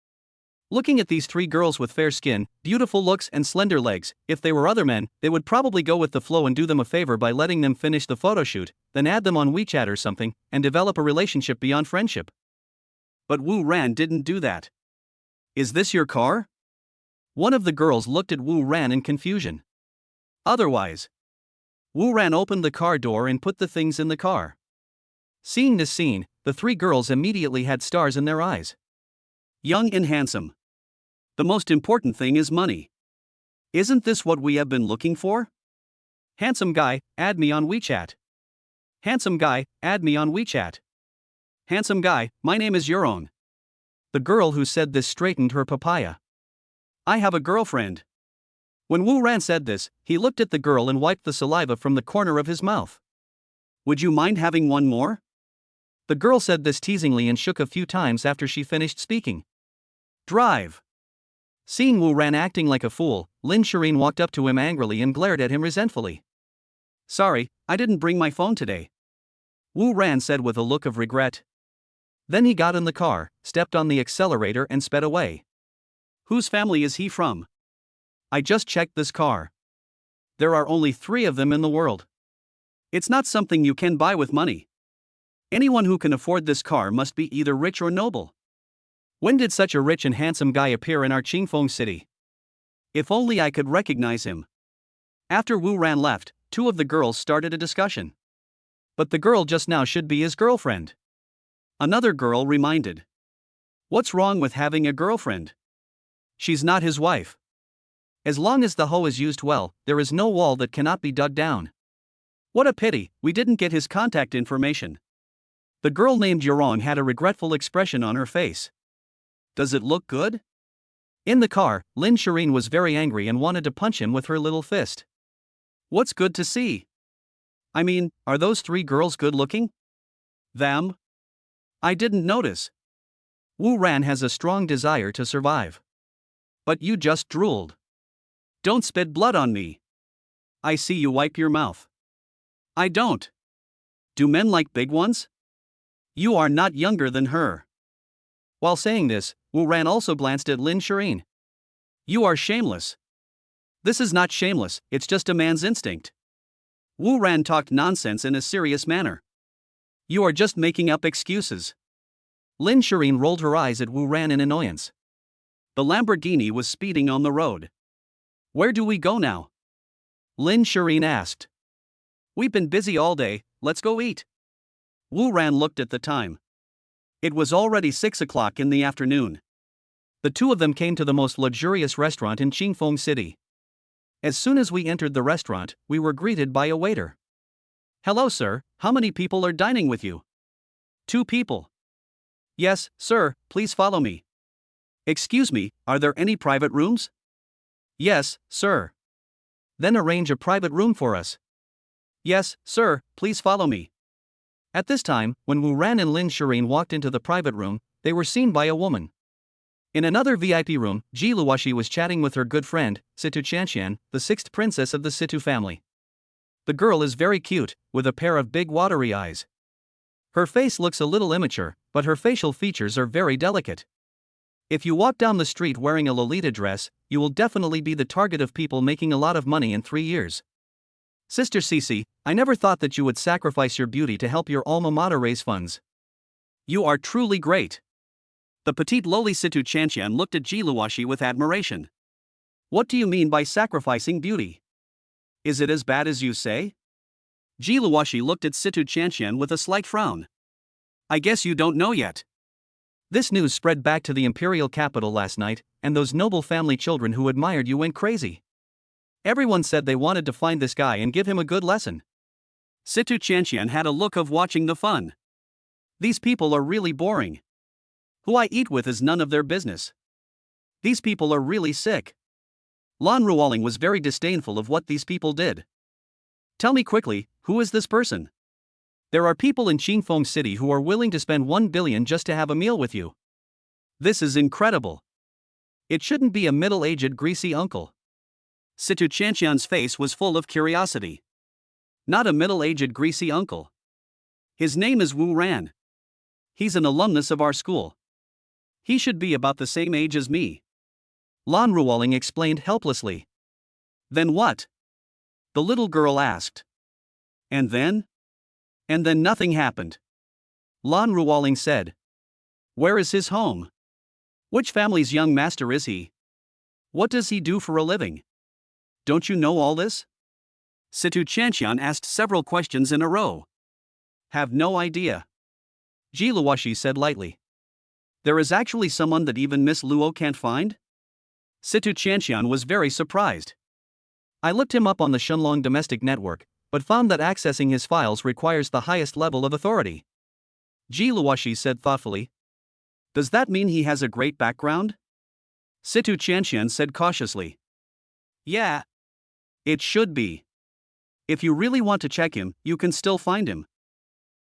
Looking at these three girls with fair skin, beautiful looks and slender legs, if they were other men, they would probably go with the flow and do them a favor by letting them finish the photoshoot, then add them on WeChat or something, and develop a relationship beyond friendship. But Wu Ran didn't do that. Is this your car? One of the girls looked at Wu Ran in confusion. Otherwise. Wu Ran opened the car door and put the things in the car. Seeing this scene, the three girls immediately had stars in their eyes. Young and handsome. The most important thing is money. Isn't this what we have been looking for? Handsome guy, add me on WeChat. Handsome guy, add me on WeChat. Handsome guy, my name is Euron. The girl who said this straightened her papaya. I have a girlfriend. When Wu Ran said this, he looked at the girl and wiped the saliva from the corner of his mouth. Would you mind having one more? The girl said this teasingly and shook a few times after she finished speaking. Drive. Seeing Wu Ran acting like a fool, Lin Shireen walked up to him angrily and glared at him resentfully. Sorry, I didn't bring my phone today. Wu Ran said with a look of regret. Then he got in the car, stepped on the accelerator and sped away. Whose family is he from? I just checked this car. There are only 3 of them in the world. It's not something you can buy with money. Anyone who can afford this car must be either rich or noble. When did such a rich and handsome guy appear in our Qingfeng city? If only I could recognize him. After Wu Ran left, 2 of the girls started a discussion. But the girl just now should be his girlfriend. Another girl reminded. What's wrong with having a girlfriend? She's not his wife. As long as the hoe is used well, there is no wall that cannot be dug down. What a pity, we didn't get his contact information. The girl named Euron had a regretful expression on her face. Does it look good? In the car, Lin Shireen was very angry and wanted to punch him with her little fist. What's good to see? I mean, are those 3 girls good looking? Them? I didn't notice. Wu Ran has a strong desire to survive. But you just drooled. Don't spit blood on me. I see you wipe your mouth. I don't. Do men like big ones? You are not younger than her. While saying this, Wu Ran also glanced at Lin Shireen. You are shameless. This is not shameless, it's just a man's instinct. Wu Ran talked nonsense in a serious manner. You are just making up excuses. Lin Shireen rolled her eyes at Wu Ran in annoyance. The Lamborghini was speeding on the road. Where do we go now? Lin Shireen asked. We've been busy all day, let's go eat. Wu Ran looked at the time. It was already 6 o'clock in the afternoon. The 2 of them came to the most luxurious restaurant in Qingfeng City. As soon as we entered the restaurant, we were greeted by a waiter. Hello sir, how many people are dining with you? 2 people. Yes, sir, please follow me. Excuse me, are there any private rooms? Yes, sir. Then arrange a private room for us. Yes, sir, please follow me. At this time, when Wu Ran and Lin Shireen walked into the private room, they were seen by a woman. In another VIP room, Ji Luoxi was chatting with her good friend, Situ Chanxian, the 6th princess of the Situ family. The girl is very cute, with a pair of big watery eyes. Her face looks a little immature, but her facial features are very delicate. If you walk down the street wearing a Lolita dress, you will definitely be the target of people making a lot of money in 3 years. Sister Cece, I never thought that you would sacrifice your beauty to help your alma mater raise funds. You are truly great. The petite loli Situ Chanxian looked at Ji Luoxi with admiration. What do you mean by sacrificing beauty? Is it as bad as you say? Jiluwashi looked at Situ Chanshan with a slight frown. I guess you don't know yet. This news spread back to the imperial capital last night, and those noble family children who admired you went crazy. Everyone said they wanted to find this guy and give him a good lesson. Situ Chanshan had a look of watching the fun. These people are really boring. Who I eat with is none of their business. These people are really sick. Lan Ruoling was very disdainful of what these people did. Tell me quickly, who is this person? There are people in Qingfeng City who are willing to spend 1 billion just to have a meal with you. This is incredible. It shouldn't be a middle-aged greasy uncle. Situ Chanshan's face was full of curiosity. Not a middle-aged greasy uncle. His name is Wu Ran. He's an alumnus of our school. He should be about the same age as me. Lan Ruoling explained helplessly. Then what? The little girl asked. And then? And then nothing happened. Lan Ruoling said. Where is his home? Which family's young master is he? What does he do for a living? Don't you know all this? Situ Chanshan asked several questions in a row. Have no idea. Jiluwashi said lightly. There is actually someone that even Miss Luo can't find? Situ Chanshan was very surprised. I looked him up on the Shunlong domestic network, but found that accessing his files requires the highest level of authority. Jiluwashi said thoughtfully. Does that mean he has a great background? Situ Chanshan said cautiously. Yeah. It should be. If you really want to check him, you can still find him.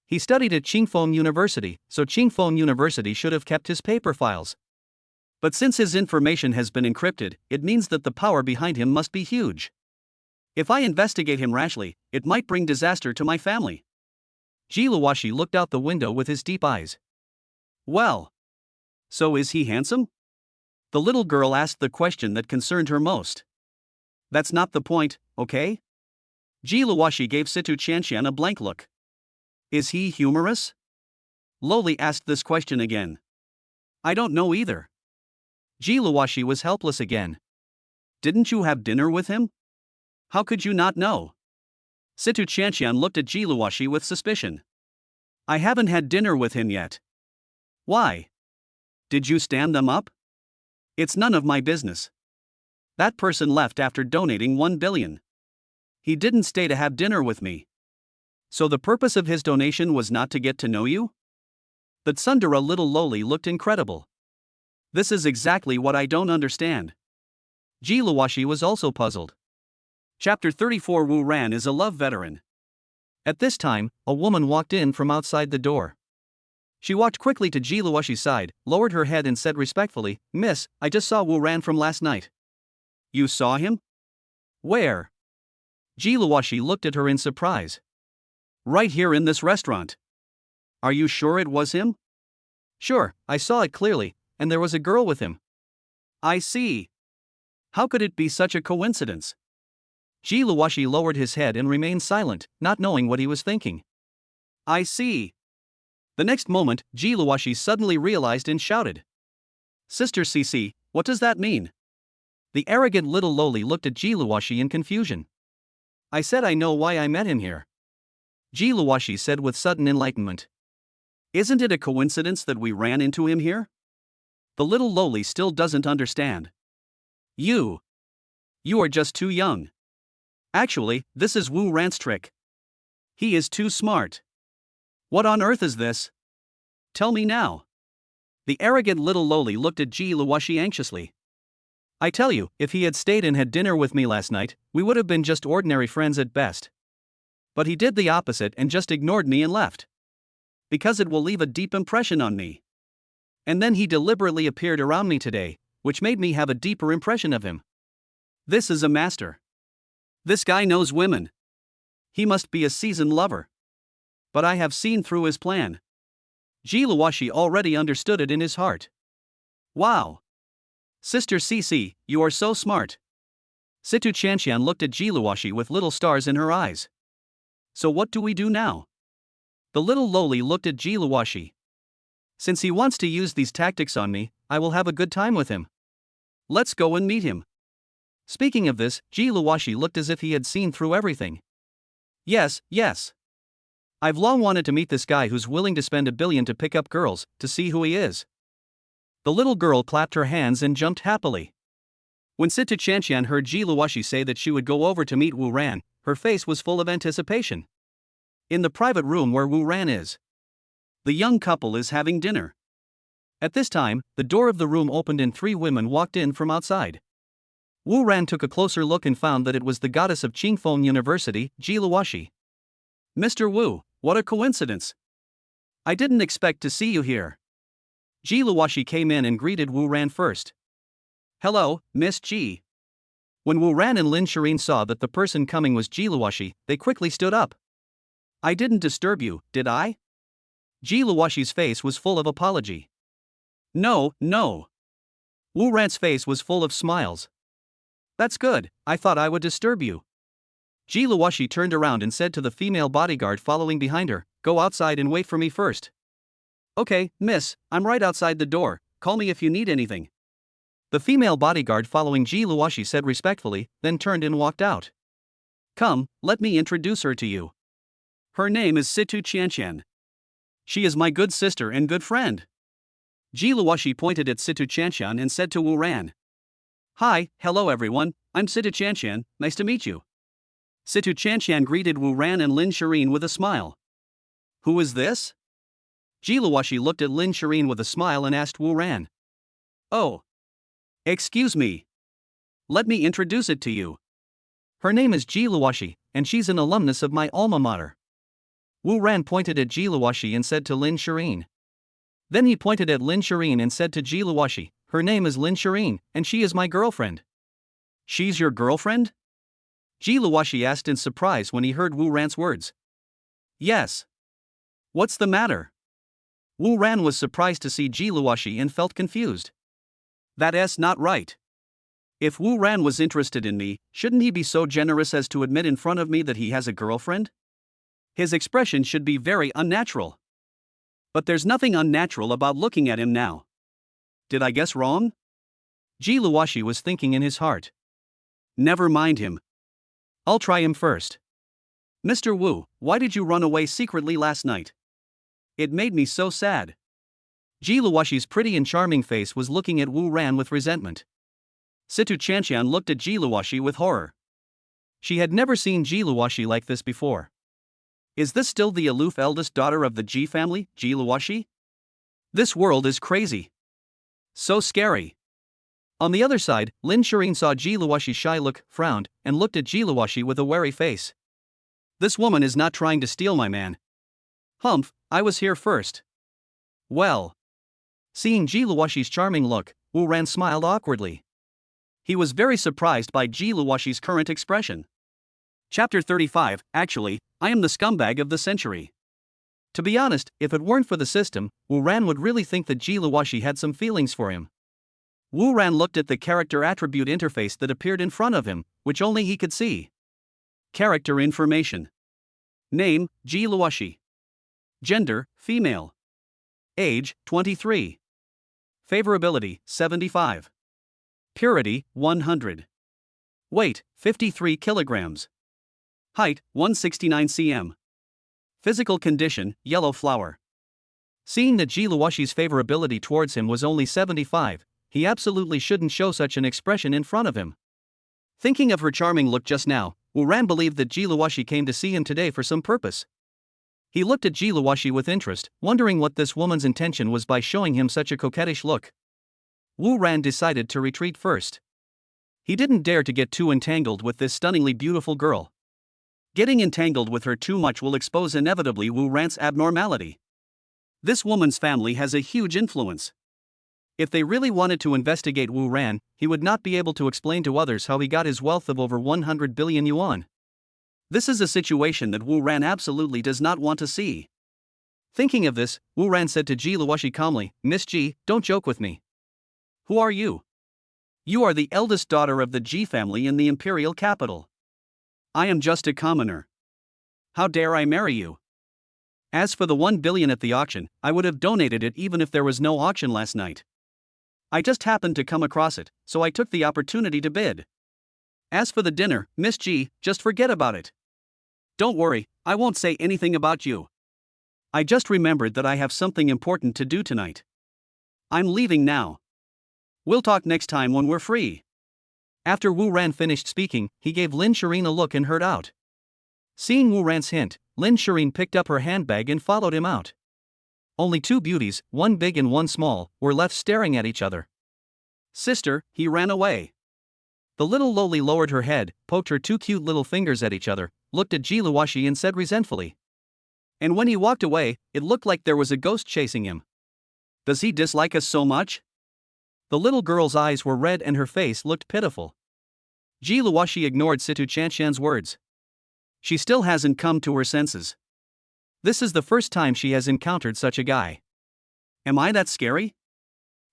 He studied at Qingfeng University, so Qingfeng University should have kept his paper files. But since his information has been encrypted, it means that the power behind him must be huge. If I investigate him rashly, it might bring disaster to my family. Jiluwashi looked out the window with his deep eyes. Well. So is he handsome? The little girl asked the question that concerned her most. That's not the point, okay? Jiluwashi gave Situ Chanshan a blank look. Is he humorous? Loli asked this question again. I don't know either. Jiluwashi was helpless again. Didn't you have dinner with him? How could you not know? Situ Chanshan looked at Jiluwashi with suspicion. I haven't had dinner with him yet. Why? Did you stand them up? It's none of my business. That person left after donating 1 billion. He didn't stay to have dinner with me. So the purpose of his donation was not to get to know you? The tsundere little Loli looked incredible. This is exactly what I don't understand. Jiluwashi was also puzzled. Chapter 34 Wu Ran is a love veteran. At this time, a woman walked in from outside the door. She walked quickly to Jiluwashi's side, lowered her head and said respectfully, Miss, I just saw Wu Ran from last night. You saw him? Where? Jiluwashi looked at her in surprise. Right here in this restaurant. Are you sure it was him? Sure, I saw it clearly, and there was a girl with him. I see. How could it be such a coincidence? Jiluwashi lowered his head and remained silent, not knowing what he was thinking. I see. The next moment, Jiluwashi suddenly realized and shouted. Sister Cici, what does that mean? The arrogant little Loli looked at Jiluwashi in confusion. I said I know why I met him here. Jiluwashi said with sudden enlightenment. Isn't it a coincidence that we ran into him here? The little Loli still doesn't understand. You are just too young. Actually, this is Wu Ran's trick. He is too smart. What on earth is this? Tell me now. The arrogant little Loli looked at Jiluwashi anxiously. I tell you, if he had stayed and had dinner with me last night, we would have been just ordinary friends at best. But he did the opposite and just ignored me and left. Because it will leave a deep impression on me. And then he deliberately appeared around me today, which made me have a deeper impression of him. This is a master. This guy knows women. He must be a seasoned lover. But I have seen through his plan. Jiluwashi already understood it in his heart. Wow. Sister Cici, you are so smart. Situ Chanshan looked at Jiluwashi with little stars in her eyes. So what do we do now? The little Loli looked at Jiluwashi. Since he wants to use these tactics on me, I will have a good time with him. Let's go and meet him. Speaking of this, Ji Luoshi looked as if he had seen through everything. Yes, yes. I've long wanted to meet this guy who's willing to spend $1 billion to pick up girls, to see who he is. The little girl clapped her hands and jumped happily. When Situ Chanqian heard Ji Luoshi say that she would go over to meet Wu Ran, her face was full of anticipation. In the private room where Wu Ran is, the young couple is having dinner. At this time, the door of the room opened and 3 women walked in from outside. Wu Ran took a closer look and found that it was the goddess of Qingfeng University, Ji Luoshi. Mr. Wu, what a coincidence. I didn't expect to see you here. Ji Luoshi came in and greeted Wu Ran first. Hello, Miss Ji. When Wu Ran and Lin Shirin saw that the person coming was Ji Luoshi, they quickly stood up. I didn't disturb you, did I? Ji Luoshi's face was full of apology. No, no. Wu Ran's face was full of smiles. That's good, I thought I would disturb you. Ji Luoshi turned around and said to the female bodyguard following behind her, go outside and wait for me first. Okay, miss, I'm right outside the door, call me if you need anything. The female bodyguard following Ji Luoshi said respectfully, then turned and walked out. Come, let me introduce her to you. Her name is Situ Chanqian. She is my good sister and good friend. Ji Luoshi pointed at Situ Chanqian and said to Wu Ran. Hi, hello everyone, I'm Situ Chanqian, nice to meet you. Situ Chanqian greeted Wu Ran and Lin Shirin with a smile. Who is this? Ji Luoshi looked at Lin Shirin with a smile and asked Wu Ran. Oh. Excuse me. Let me introduce it to you. Her name is Ji Luoshi, and she's an alumnus of my alma mater. Wu Ran pointed at Ji Luoshi and said to Lin Shirin. Then he pointed at Lin Shirin and said to Ji Luoshi, her name is Lin Shirin, and she is my girlfriend. She's your girlfriend? Ji Luoshi asked in surprise when he heard Wu Ran's words. Yes. What's the matter? Wu Ran was surprised to see Ji Luoshi and felt confused. That's not right. If Wu Ran was interested in me, shouldn't he be so generous as to admit in front of me that he has a girlfriend? His expression should be very unnatural. But there's nothing unnatural about looking at him now. Did I guess wrong? Ji Luoshi was thinking in his heart. Never mind him. I'll try him first. Mr. Wu, why did you run away secretly last night? It made me so sad. Ji Luoshi's pretty and charming face was looking at Wu Ran with resentment. Situ Chanqian looked at Ji Luoshi with horror. She had never seen Ji Luoshi like this before. Is this still the aloof eldest daughter of the Ji family, Ji Luoshi? This world is crazy. So scary. On the other side, Lin Shirin saw Ji Luoshi's shy look, frowned, and looked at Ji Luoshi with a wary face. This woman is not trying to steal my man. Humph, I was here first. Well. Seeing Ji Luoshi's charming look, Wu Ran smiled awkwardly. He was very surprised by Ji Luoshi's current expression. Chapter 35, actually, I am the scumbag of the century. To be honest, if it weren't for the system, Wu Ran would really think that Ji Luoshi had some feelings for him. Wu Ran looked at the character attribute interface that appeared in front of him, which only he could see. Character information. Name, Ji Luoshi. Gender, female. Age, 23. Favorability, 75. Purity, 100. Weight, 53 kilograms. Height, 169 cm. Physical condition, yellow flower. Seeing that Ji Luoshi's favorability towards him was only 75, he absolutely shouldn't show such an expression in front of him. Thinking of her charming look just now, Wu Ran believed that Ji Luoshi came to see him today for some purpose. He looked at Ji Luoshi with interest, wondering what this woman's intention was by showing him such a coquettish look. Wu Ran decided to retreat first. He didn't dare to get too entangled with this stunningly beautiful girl. Getting entangled with her too much will expose inevitably Wu Ran's abnormality. This woman's family has a huge influence. If they really wanted to investigate Wu Ran, he would not be able to explain to others how he got his wealth of over 100 billion yuan. This is a situation that Wu Ran absolutely does not want to see. Thinking of this, Wu Ran said to Ji Luoshi calmly, Miss Ji, don't joke with me. Who are you? You are the eldest daughter of the Ji family in the imperial capital. I am just a commoner. How dare I marry you? As for the 1 billion at the auction, I would have donated it even if there was no auction last night. I just happened to come across it, so I took the opportunity to bid. As for the dinner, Miss G, just forget about it. Don't worry, I won't say anything about you. I just remembered that I have something important to do tonight. I'm leaving now. We'll talk next time when we're free. After Wu Ran finished speaking, he gave Lin Shireen a look and heard out. Seeing Wu Ran's hint, Lin Shireen picked up her handbag and followed him out. Only two beauties, one big and one small, were left staring at each other. Sister, he ran away. The little lowly lowered her head, poked her two cute little fingers at each other, looked at Ji Luoxi and said resentfully. And when he walked away, it looked like there was a ghost chasing him. Does he dislike us so much? The little girl's eyes were red and her face looked pitiful. Ji Luoxi ignored Situ Chanshan's words. She still hasn't come to her senses. This is the first time she has encountered such a guy. Am I that scary?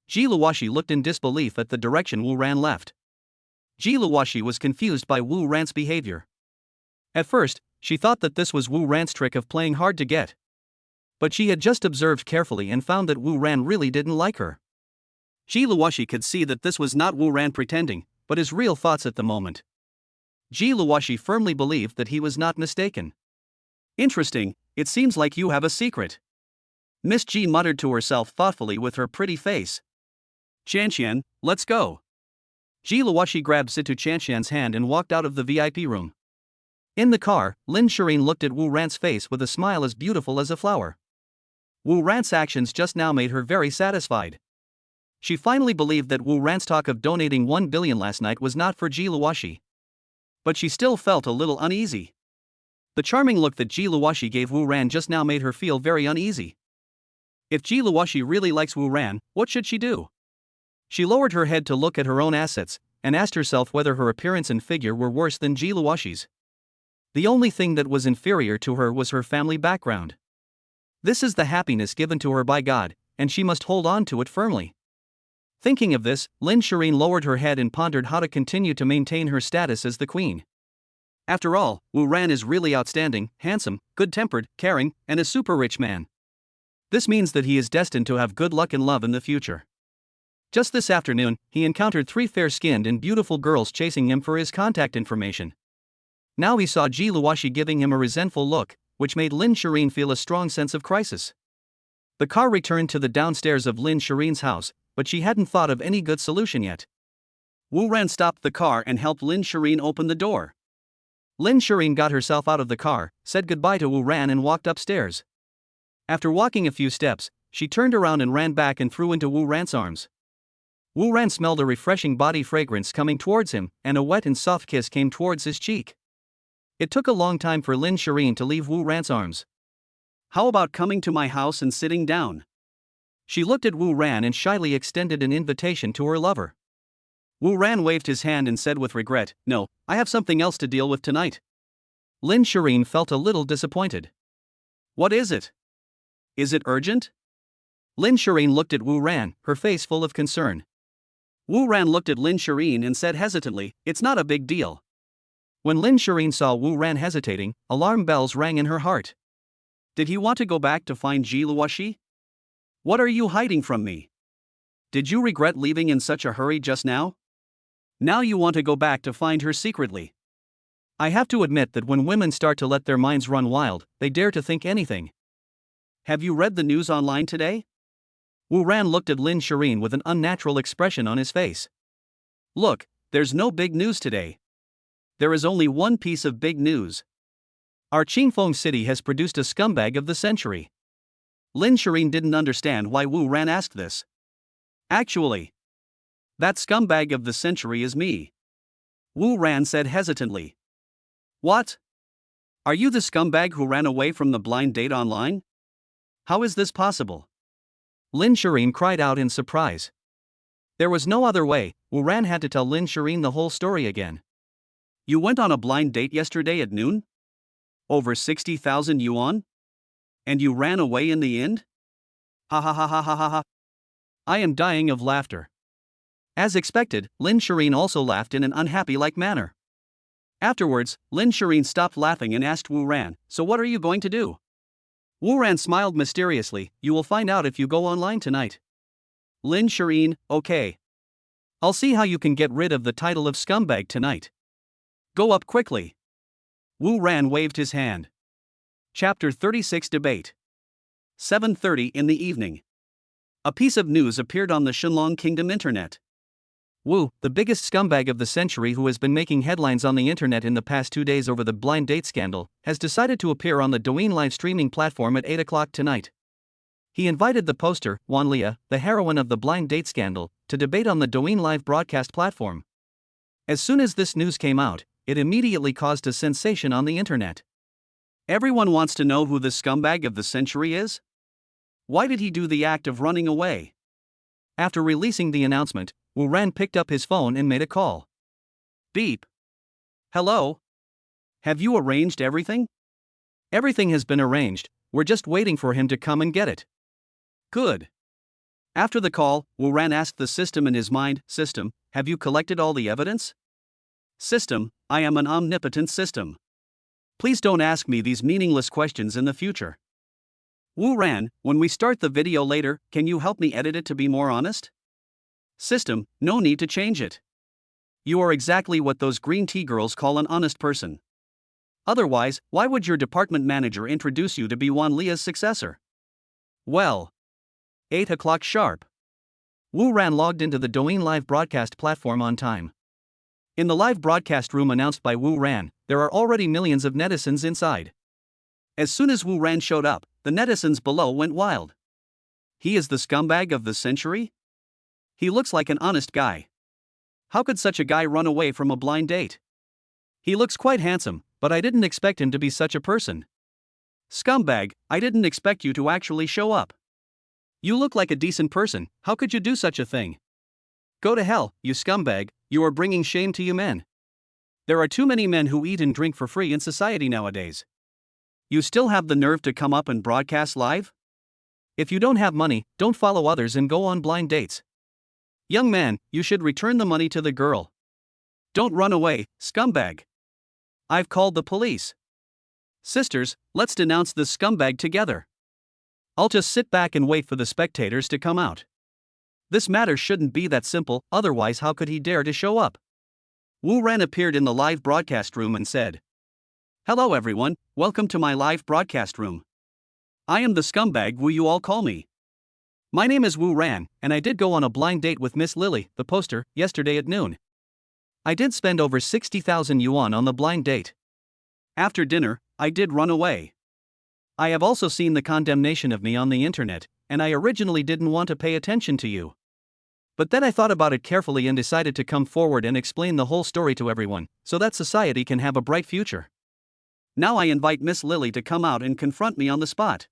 Ji Luoxi looked in disbelief at the direction Wu Ran left. Ji Luoxi was confused by Wu Ran's behavior. At first, she thought that this was Wu Ran's trick of playing hard to get. But she had just observed carefully and found that Wu Ran really didn't like her. Ji Luoxi could see that this was not Wu Ran pretending, but his real thoughts at the moment. Ji Luoxi firmly believed that he was not mistaken. Interesting, it seems like you have a secret. Miss Ji muttered to herself thoughtfully with her pretty face. Chanshan, let's go. Ji Luoxi grabbed Situ Chanshan's hand and walked out of the VIP room. In the car, Lin Shireen looked at Wu Ran's face with a smile as beautiful as a flower. Wu Ran's actions just now made her very satisfied. She finally believed that Wu Ran's talk of donating 1 billion last night was not for Ji Luoxi. But she still felt a little uneasy. The charming look that Ji Luoxi gave Wu Ran just now made her feel very uneasy. If Ji Luoxi really likes Wu Ran, what should she do? She lowered her head to look at her own assets, and asked herself whether her appearance and figure were worse than Ji Luoxi's. The only thing that was inferior to her was her family background. This is the happiness given to her by God, and she must hold on to it firmly. Thinking of this, Lin Shireen lowered her head and pondered how to continue to maintain her status as the queen. After all, Wu Ran is really outstanding, handsome, good-tempered, caring, and a super rich man. This means that he is destined to have good luck and love in the future. Just this afternoon, he encountered 3 fair-skinned and beautiful girls chasing him for his contact information. Now he saw Ji Luoxi giving him a resentful look, which made Lin Shireen feel a strong sense of crisis. The car returned to the downstairs of Lin Shireen's house, but she hadn't thought of any good solution yet. Wu Ran stopped the car and helped Lin Shireen open the door. Lin Shireen got herself out of the car, said goodbye to Wu Ran and walked upstairs. After walking a few steps, she turned around and ran back and threw into Wu Ran's arms. Wu Ran smelled a refreshing body fragrance coming towards him, and a wet and soft kiss came towards his cheek. It took a long time for Lin Shireen to leave Wu Ran's arms. How about coming to my house and sitting down? She looked at Wu Ran and shyly extended an invitation to her lover. Wu Ran waved his hand and said with regret, "No, I have something else to deal with tonight." Lin Shireen felt a little disappointed. What is it? Is it urgent? Lin Shireen looked at Wu Ran, her face full of concern. Wu Ran looked at Lin Shireen and said hesitantly, "It's not a big deal." When Lin Shireen saw Wu Ran hesitating, alarm bells rang in her heart. Did he want to go back to find Ji Luoxi? What are you hiding from me? Did you regret leaving in such a hurry just now? Now you want to go back to find her secretly. I have to admit that when women start to let their minds run wild, they dare to think anything. Have you read the news online today? Wu Ran looked at Lin Shireen with an unnatural expression on his face. Look, there's no big news today. There is only one piece of big news. Our Qingfeng city has produced a scumbag of the century. Lin Shireen didn't understand why Wu Ran asked this. Actually, that scumbag of the century is me. Wu Ran said hesitantly. What? Are you the scumbag who ran away from the blind date online? How is this possible? Lin Shireen cried out in surprise. There was no other way. Wu Ran had to tell Lin Shireen the whole story again. You went on a blind date yesterday at noon? Over 60,000 yuan? And you ran away in the end? Ha ha ha ha ha ha ha. I am dying of laughter. As expected, Lin Shireen also laughed in an unhappy-like manner. Afterwards, Lin Shireen stopped laughing and asked Wu Ran, "So what are you going to do?" Wu Ran smiled mysteriously, "You will find out if you go online tonight." Lin Shireen, okay. I'll see how you can get rid of the title of scumbag tonight. Go up quickly. Wu Ran waved his hand. Chapter 36 Debate. 7:30 in the evening. A piece of news appeared on the Shenlong Kingdom internet. Wu, the biggest scumbag of the century who has been making headlines on the internet in the past 2 days over the blind date scandal, has decided to appear on the Douyin live streaming platform at 8 o'clock tonight. He invited the poster, Wan Lia, the heroine of the blind date scandal, to debate on the Douyin live broadcast platform. As soon as this news came out, it immediately caused a sensation on the internet. Everyone wants to know who the scumbag of the century is? Why did he do the act of running away? After releasing the announcement, Wu Ran picked up his phone and made a call. Beep. Hello? Have you arranged everything? Everything has been arranged, we're just waiting for him to come and get it. Good. After the call, Wu Ran asked the system in his mind, System, have you collected all the evidence? System, I am an omnipotent system. Please don't ask me these meaningless questions in the future. Wu Ran, when we start the video later, can you help me edit it to be more honest? System, no need to change it. You are exactly what those green tea girls call an honest person. Otherwise, why would your department manager introduce you to be Wan Lia's successor? Well. 8 o'clock sharp. Wu Ran logged into the Douyin live broadcast platform on time. In the live broadcast room announced by Wu Ran, there are already millions of netizens inside. As soon as Wu Ran showed up, the netizens below went wild. He is the scumbag of the century? He looks like an honest guy. How could such a guy run away from a blind date? He looks quite handsome, but I didn't expect him to be such a person. Scumbag, I didn't expect you to actually show up. You look like a decent person, how could you do such a thing? Go to hell, you scumbag, you are bringing shame to you men. There are too many men who eat and drink for free in society nowadays. You still have the nerve to come up and broadcast live? If you don't have money, don't follow others and go on blind dates. Young man, you should return the money to the girl. Don't run away, scumbag. I've called the police. Sisters, let's denounce this scumbag together. I'll just sit back and wait for the spectators to come out. This matter shouldn't be that simple, otherwise how could he dare to show up? Wu Ran appeared in the live broadcast room and said, Hello everyone, welcome to my live broadcast room. I am the scumbag Wu you all call me. My name is Wu Ran, and I did go on a blind date with Miss Lily, the poster, yesterday at noon. I did spend over 60,000 yuan on the blind date. After dinner, I did run away. I have also seen the condemnation of me on the internet, and I originally didn't want to pay attention to you. But then I thought about it carefully and decided to come forward and explain the whole story to everyone, so that society can have a bright future. Now I invite Miss Lily to come out and confront me on the spot.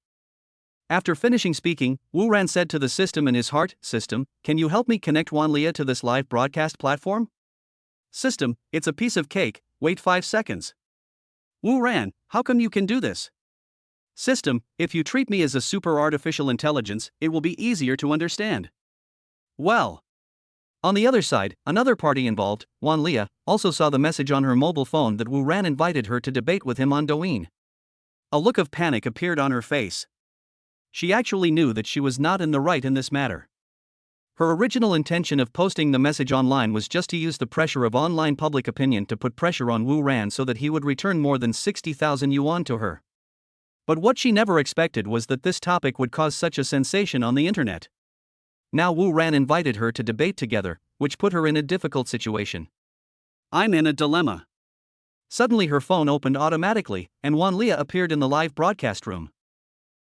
After finishing speaking, Wu Ran said to the system in his heart, System, can you help me connect Wan Lia to this live broadcast platform? System, it's a piece of cake, wait 5 seconds. Wu Ran, how come you can do this? System, if you treat me as a super artificial intelligence, it will be easier to understand. Well. On the other side, another party involved, Wan Lia, also saw the message on her mobile phone that Wu Ran invited her to debate with him on Douyin. A look of panic appeared on her face. She actually knew that she was not in the right in this matter. Her original intention of posting the message online was just to use the pressure of online public opinion to put pressure on Wu Ran so that he would return more than 60,000 yuan to her. But what she never expected was that this topic would cause such a sensation on the internet. Now Wu Ran invited her to debate together, which put her in a difficult situation. I'm in a dilemma. Suddenly her phone opened automatically, and Wan Lia appeared in the live broadcast room.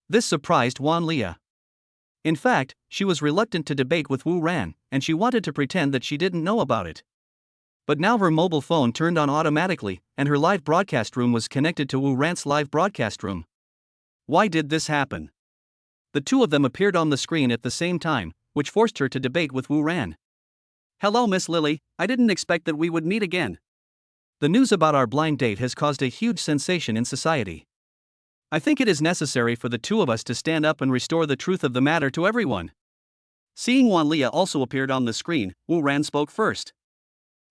This surprised Wan Lia. In fact, she was reluctant to debate with Wu Ran, and she wanted to pretend that she didn't know about it. But now her mobile phone turned on automatically, and her live broadcast room was connected to Wu Ran's live broadcast room. Why did this happen? The two of them appeared on the screen at the same time, which forced her to debate with Wu Ran. Hello Miss Lily, I didn't expect that we would meet again. The news about our blind date has caused a huge sensation in society. I think it is necessary for the two of us to stand up and restore the truth of the matter to everyone. Seeing Wan Lia also appeared on the screen, Wu Ran spoke first.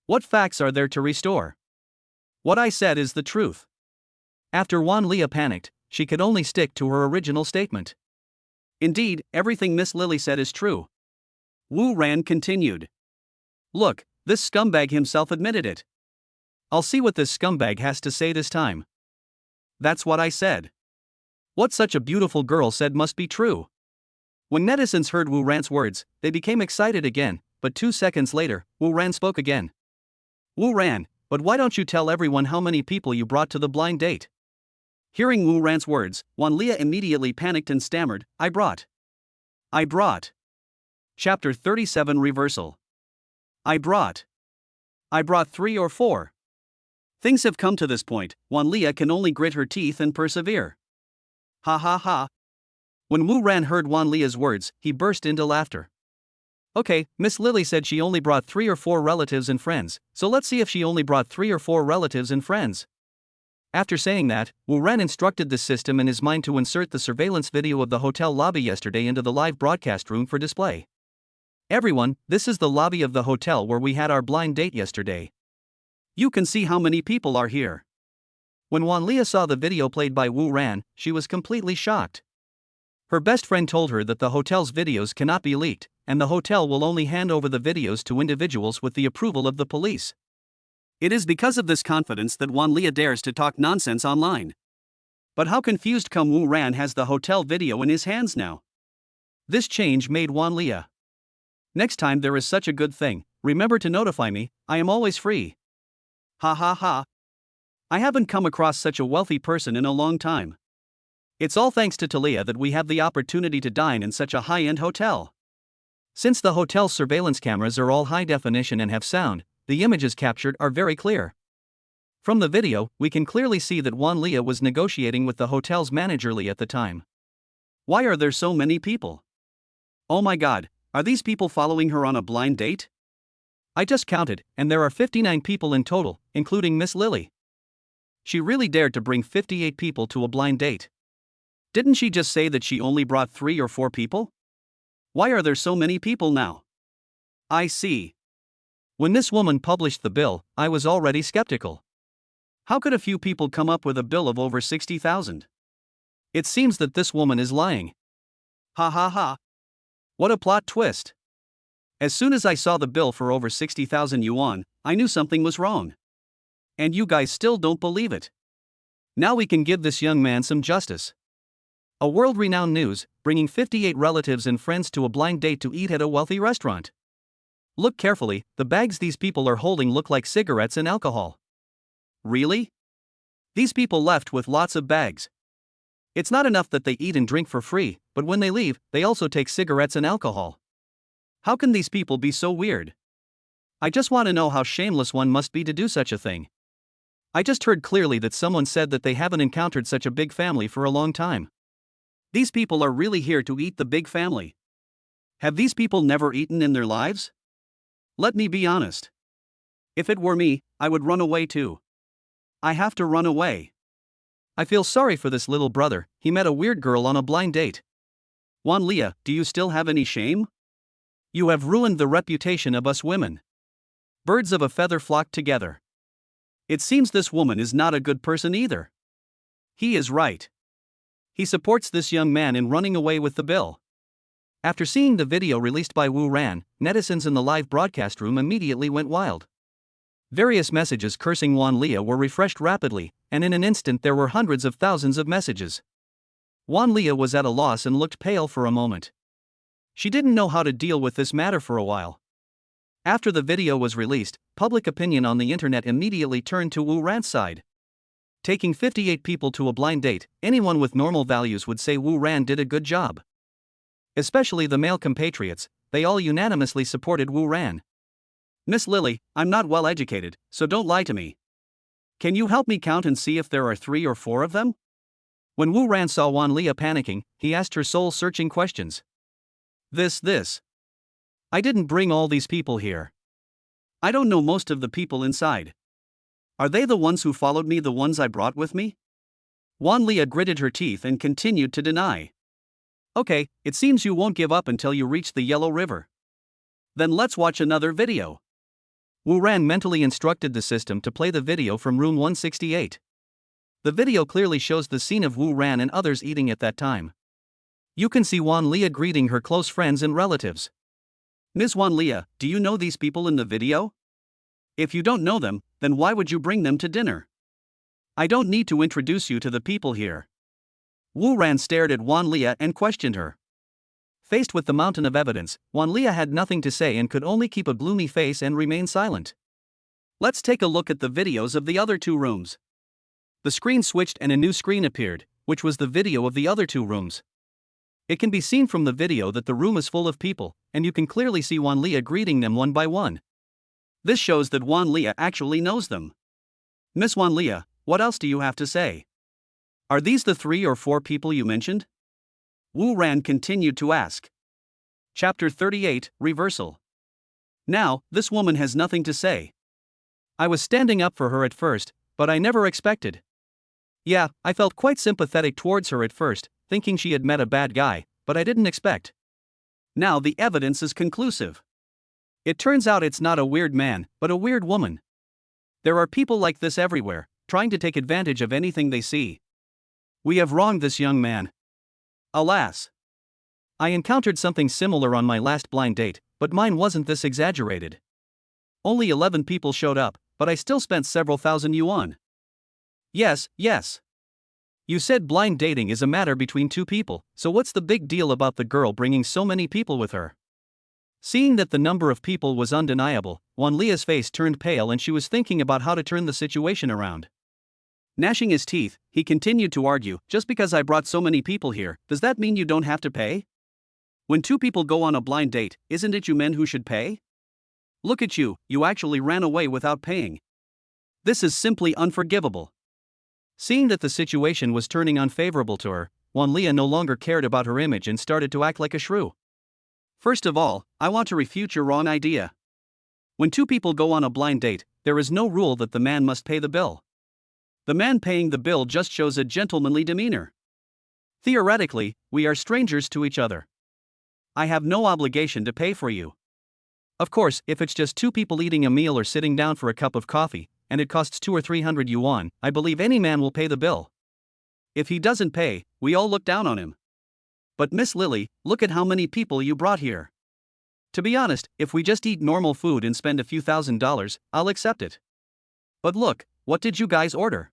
What facts are there to restore? What I said is the truth. After Wan Lia panicked, she could only stick to her original statement. Indeed, everything Miss Lily said is true. Wu Ran continued. Look, this scumbag himself admitted it. I'll see what this scumbag has to say this time. That's what I said. What such a beautiful girl said must be true. When netizens heard Wu Ran's words, they became excited again, but 2 seconds later, Wu Ran spoke again. Wu Ran, but why don't you tell everyone how many people you brought to the blind date? Hearing Wu Ran's words, Wanlia immediately panicked and stammered, I brought. Chapter 37 Reversal. I brought 3 or 4. Things have come to this point, Wanlia can only grit her teeth and persevere. Ha ha ha. When Wu Ran heard Wanlia's words, he burst into laughter. Okay, Miss Lily said she only brought 3 or 4 relatives and friends, so let's see if she only brought 3 or 4 relatives and friends. After saying that, Wu Ran instructed the system in his mind to insert the surveillance video of the hotel lobby yesterday into the live broadcast room for display. Everyone, this is the lobby of the hotel where we had our blind date yesterday. You can see how many people are here. When Wanlia saw the video played by Wu Ran, she was completely shocked. Her best friend told her that the hotel's videos cannot be leaked, and the hotel will only hand over the videos to individuals with the approval of the police. It is because of this confidence that Wanlia dares to talk nonsense online. But how confused come Wu Ran has the hotel video in his hands now? This change made Wanlia. Next time there is such a good thing, remember to notify me, I am always free. Ha ha ha. I haven't come across such a wealthy person in a long time. It's all thanks to Talia that we have the opportunity to dine in such a high-end hotel. Since the hotel's surveillance cameras are all high definition and have sound, the images captured are very clear. From the video, we can clearly see that Wanlia was negotiating with the hotel's manager Lee at the time. Why are there so many people? Oh my god, are these people following her on a blind date? I just counted, and there are 59 people in total, including Miss Lily. She really dared to bring 58 people to a blind date. Didn't she just say that she only brought 3 or 4 people? Why are there so many people now? I see. When this woman published the bill, I was already skeptical. How could a few people come up with a bill of over 60,000? It seems that this woman is lying. Ha ha ha. What a plot twist. As soon as I saw the bill for over 60,000 yuan, I knew something was wrong. And you guys still don't believe it. Now we can give this young man some justice. A world-renowned news, bringing 58 relatives and friends to a blind date to eat at a wealthy restaurant. Look carefully, the bags these people are holding look like cigarettes and alcohol. Really? These people left with lots of bags. It's not enough that they eat and drink for free, but when they leave, they also take cigarettes and alcohol. How can these people be so weird? I just want to know how shameless one must be to do such a thing. I just heard clearly that someone said that they haven't encountered such a big family for a long time. These people are really here to eat the big family. Have these people never eaten in their lives? Let me be honest. If it were me, I would run away too. I have to run away. I feel sorry for this little brother, he met a weird girl on a blind date. Wanlia, do you still have any shame? You have ruined the reputation of us women. Birds of a feather flock together. It seems this woman is not a good person either. He is right. He supports this young man in running away with the bill. After seeing the video released by Wu Ran, netizens in the live broadcast room immediately went wild. Various messages cursing Wanlia were refreshed rapidly, and in an instant there were hundreds of thousands of messages. Wanlia was at a loss and looked pale for a moment. She didn't know how to deal with this matter for a while. After the video was released, public opinion on the internet immediately turned to Wu Ran's side. Taking 58 people to a blind date, anyone with normal values would say Wu Ran did a good job. Especially the male compatriots, they all unanimously supported Wu Ran. Miss Lily, I'm not well educated, so don't lie to me. Can you help me count and see if there are 3 or 4 of them? When Wu Ran saw Wanlia panicking, he asked her soul-searching questions. This. I didn't bring all these people here. I don't know most of the people inside. Are they the ones who followed me, the ones I brought with me? Wanlia gritted her teeth and continued to deny. Okay, it seems you won't give up until you reach the Yellow River. Then let's watch another video. Wu Ran mentally instructed the system to play the video from room 168. The video clearly shows the scene of Wu Ran and others eating at that time. You can see Wanlia greeting her close friends and relatives. Ms. Wanlia, do you know these people in the video? If you don't know them, then why would you bring them to dinner? I don't need to introduce you to the people here. Wu Ran stared at Wan Lia and questioned her. Faced with the mountain of evidence, Wan Lia had nothing to say and could only keep a gloomy face and remain silent. Let's take a look at the videos of the other two rooms. The screen switched and a new screen appeared, which was the video of the other two rooms. It can be seen from the video that the room is full of people, and you can clearly see Wan Lia greeting them one by one. This shows that Wan Lia actually knows them. Miss Wan Lia, what else do you have to say? Are these the 3 or 4 people you mentioned? Wu Ran continued to ask. Chapter 38, Reversal. Now, this woman has nothing to say. I was standing up for her at first, but I never expected. Yeah, I felt quite sympathetic towards her at first, thinking she had met a bad guy, but I didn't expect. Now the evidence is conclusive. It turns out it's not a weird man, but a weird woman. There are people like this everywhere, trying to take advantage of anything they see. We have wronged this young man. Alas. I encountered something similar on my last blind date, but mine wasn't this exaggerated. Only 11 people showed up, but I still spent several thousand yuan. Yes. You said blind dating is a matter between 2 people, so what's the big deal about the girl bringing so many people with her? Seeing that the number of people was undeniable, Wan Lia's face turned pale and she was thinking about how to turn the situation around. Gnashing his teeth, he continued to argue, just because I brought so many people here, does that mean you don't have to pay? When 2 people go on a blind date, isn't it you men who should pay? Look at you, you actually ran away without paying. This is simply unforgivable. Seeing that the situation was turning unfavorable to her, Wan Lia no longer cared about her image and started to act like a shrew. First of all, I want to refute your wrong idea. When 2 people go on a blind date, there is no rule that the man must pay the bill. The man paying the bill just shows a gentlemanly demeanor. Theoretically, we are strangers to each other. I have no obligation to pay for you. Of course, if it's just 2 people eating a meal or sitting down for a cup of coffee, and it costs 200 or 300 yuan, I believe any man will pay the bill. If he doesn't pay, we all look down on him. But Miss Lily, look at how many people you brought here. To be honest, if we just eat normal food and spend a few $1,000s, I'll accept it. But look, what did you guys order?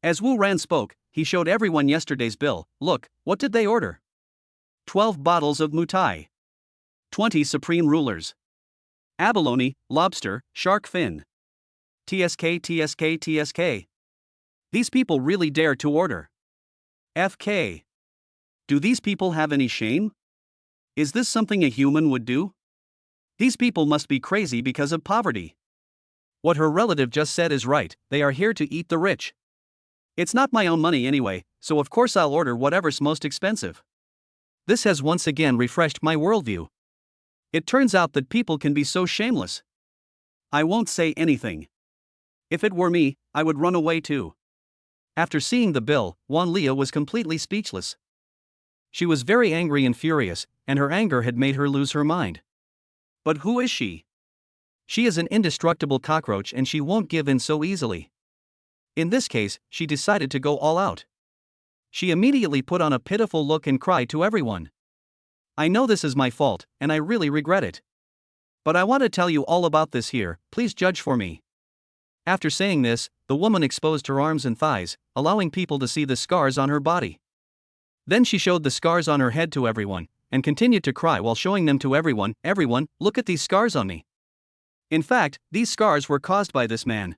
As Wu Ran spoke, he showed everyone yesterday's bill. Look, what did they order? 12 bottles of mutai. 20 supreme rulers. Abalone, lobster, shark fin. TSK. These people really dare to order. FK. Do these people have any shame? Is this something a human would do? These people must be crazy because of poverty. What her relative just said is right, they are here to eat the rich. It's not my own money anyway, so of course I'll order whatever's most expensive. This has once again refreshed my worldview. It turns out that people can be so shameless. I won't say anything. If it were me, I would run away too. After seeing the bill, Wan Lia was completely speechless. She was very angry and furious, and her anger had made her lose her mind. But who is she? She is an indestructible cockroach and she won't give in so easily. In this case, she decided to go all out. She immediately put on a pitiful look and cried to everyone. I know this is my fault, and I really regret it. But I want to tell you all about this here, please judge for me. After saying this, the woman exposed her arms and thighs, allowing people to see the scars on her body. Then she showed the scars on her head to everyone, and continued to cry while showing them to everyone. Everyone, look at these scars on me. In fact, these scars were caused by this man.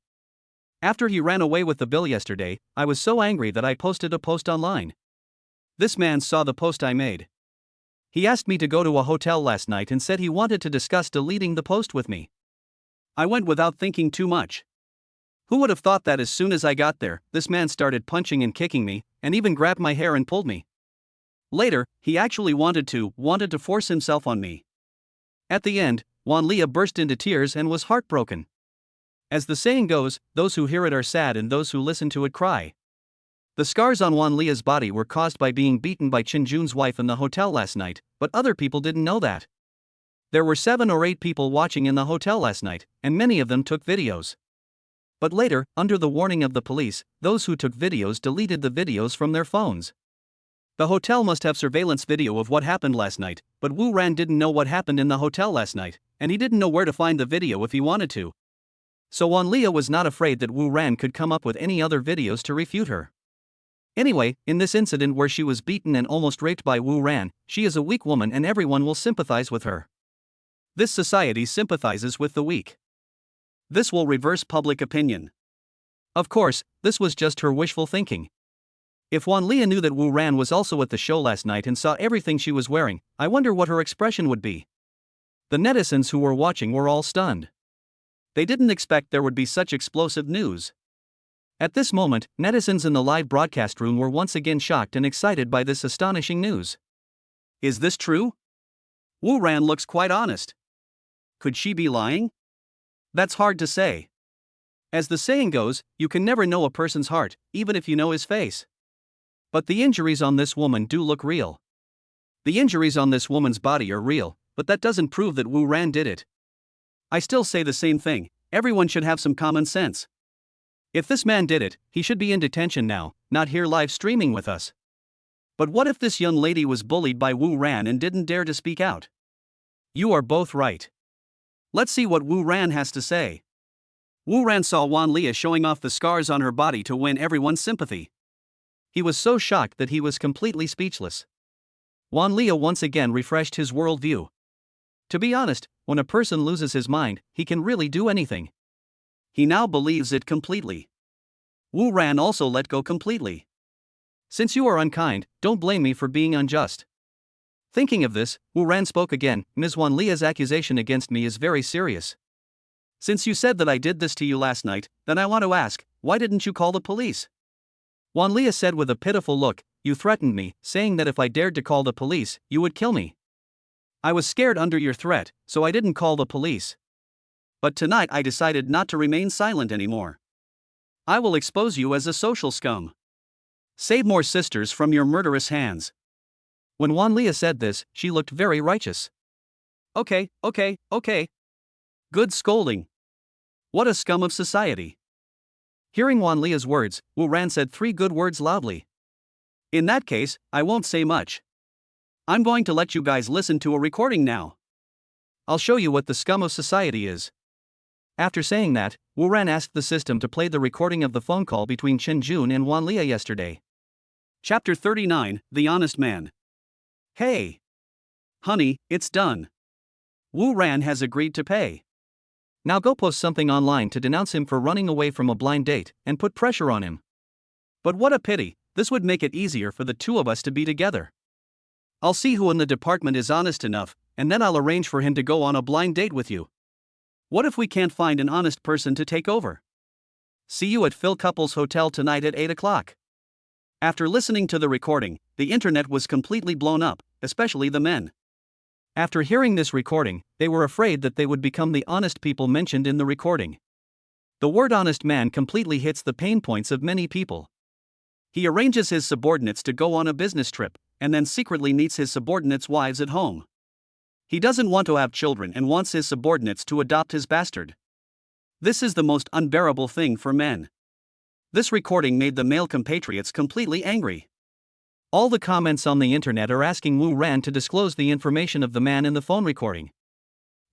After he ran away with the bill yesterday, I was so angry that I posted a post online. This man saw the post I made. He asked me to go to a hotel last night and said he wanted to discuss deleting the post with me. I went without thinking too much. Who would have thought that as soon as I got there, this man started punching and kicking me, and even grabbed my hair and pulled me. Later, he actually wanted to force himself on me. At the end, Wan Lia burst into tears and was heartbroken. As the saying goes, those who hear it are sad and those who listen to it cry. The scars on Wan Lia's body were caused by being beaten by Qin Jun's wife in the hotel last night, but other people didn't know that. There were 7 or 8 people watching in the hotel last night, and many of them took videos. But later, under the warning of the police, those who took videos deleted the videos from their phones. The hotel must have surveillance video of what happened last night, but Wu Ran didn't know what happened in the hotel last night, and he didn't know where to find the video if he wanted to. So Wan Leah was not afraid that Wu Ran could come up with any other videos to refute her. Anyway, in this incident where she was beaten and almost raped by Wu Ran, she is a weak woman and everyone will sympathize with her. This society sympathizes with the weak. This will reverse public opinion. Of course, this was just her wishful thinking. If Wan Leah knew that Wu Ran was also at the show last night and saw everything she was wearing, I wonder what her expression would be. The netizens who were watching were all stunned. They didn't expect there would be such explosive news. At this moment, netizens in the live broadcast room were once again shocked and excited by this astonishing news. Is this true? Wu Ran looks quite honest. Could she be lying? That's hard to say. As the saying goes, you can never know a person's heart, even if you know his face. But the injuries on this woman do look real. The injuries on this woman's body are real, but that doesn't prove that Wu Ran did it. I still say the same thing, everyone should have some common sense. If this man did it, he should be in detention now, not here live streaming with us. But what if this young lady was bullied by Wu Ran and didn't dare to speak out? You are both right. Let's see what Wu Ran has to say. Wu Ran saw Wan Leah showing off the scars on her body to win everyone's sympathy. He was so shocked that he was completely speechless. Wan Leah once again refreshed his worldview. To be honest, when a person loses his mind, he can really do anything. He now believes it completely. Wu Ran also let go completely. Since you are unkind, don't blame me for being unjust. Thinking of this, Wu Ran spoke again. Ms. Wan Leah's accusation against me is very serious. Since you said that I did this to you last night, then I want to ask, why didn't you call the police? Wan Leah said with a pitiful look, you threatened me, saying that if I dared to call the police, you would kill me. I was scared under your threat, so I didn't call the police. But tonight I decided not to remain silent anymore. I will expose you as a social scum. Save more sisters from your murderous hands. When Wan Leah said this, she looked very righteous. Okay. Good scolding. What a scum of society. Hearing Wan Leah's words, Wu Ran said 3 good words loudly. In that case, I won't say much. I'm going to let you guys listen to a recording now. I'll show you what the scum of society is. After saying that, Wu Ran asked the system to play the recording of the phone call between Chen Jun and Wan Leah yesterday. Chapter 39, The Honest Man. Hey! Honey, it's done. Wu Ran has agreed to pay. Now go post something online to denounce him for running away from a blind date, and put pressure on him. But what a pity, this would make it easier for the two of us to be together. I'll see who in the department is honest enough, and then I'll arrange for him to go on a blind date with you. What if we can't find an honest person to take over? See you at Phil Couples Hotel tonight at 8 o'clock. After listening to the recording, the internet was completely blown up, especially the men. After hearing this recording, they were afraid that they would become the honest people mentioned in the recording. The word honest man completely hits the pain points of many people. He arranges his subordinates to go on a business trip, and then secretly meets his subordinates' wives at home. He doesn't want to have children and wants his subordinates to adopt his bastard. This is the most unbearable thing for men. This recording made the male compatriots completely angry. All the comments on the internet are asking Wu Ran to disclose the information of the man in the phone recording.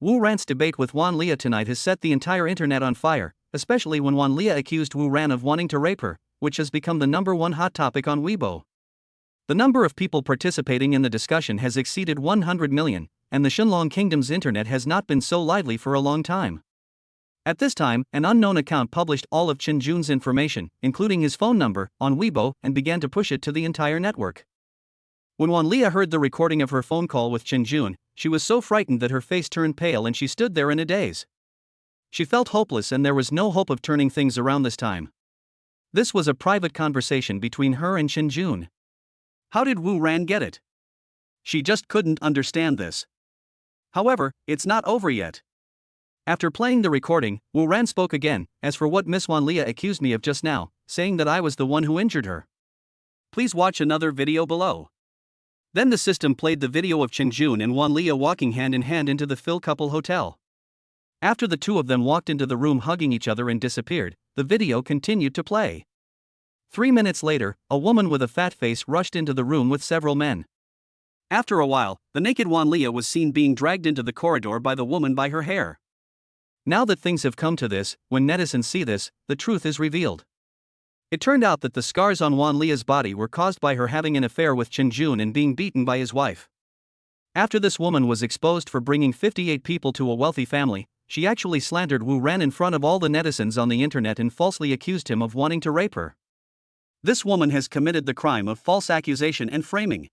Wu Ran's debate with Wan Leah tonight has set the entire internet on fire, especially when Wan Leah accused Wu Ran of wanting to rape her, which has become the #1 hot topic on Weibo. The number of people participating in the discussion has exceeded 100 million, and the Shenlong Kingdom's internet has not been so lively for a long time. At this time, an unknown account published all of Chen Jun's information, including his phone number, on Weibo and began to push it to the entire network. When Wan Leah heard the recording of her phone call with Chen Jun, she was so frightened that her face turned pale and she stood there in a daze. She felt hopeless and there was no hope of turning things around this time. This was a private conversation between her and Chen Jun. How did Wu Ran get it? She just couldn't understand this. However, it's not over yet. After playing the recording, Wu Ran spoke again. As for what Miss Wan Leah accused me of just now, saying that I was the one who injured her. Please watch another video below. Then the system played the video of Chen Jun and Wan Leah walking hand in hand into the Phil Couple Hotel. After the two of them walked into the room hugging each other and disappeared, the video continued to play. 3 minutes later, a woman with a fat face rushed into the room with several men. After a while, the naked Wan Leah was seen being dragged into the corridor by the woman by her hair. Now that things have come to this, when netizens see this, the truth is revealed. It turned out that the scars on Wan Lia's body were caused by her having an affair with Chen Jun and being beaten by his wife. After this woman was exposed for bringing 58 people to a wealthy family, she actually slandered Wu Ran in front of all the netizens on the internet and falsely accused him of wanting to rape her. This woman has committed the crime of false accusation and framing.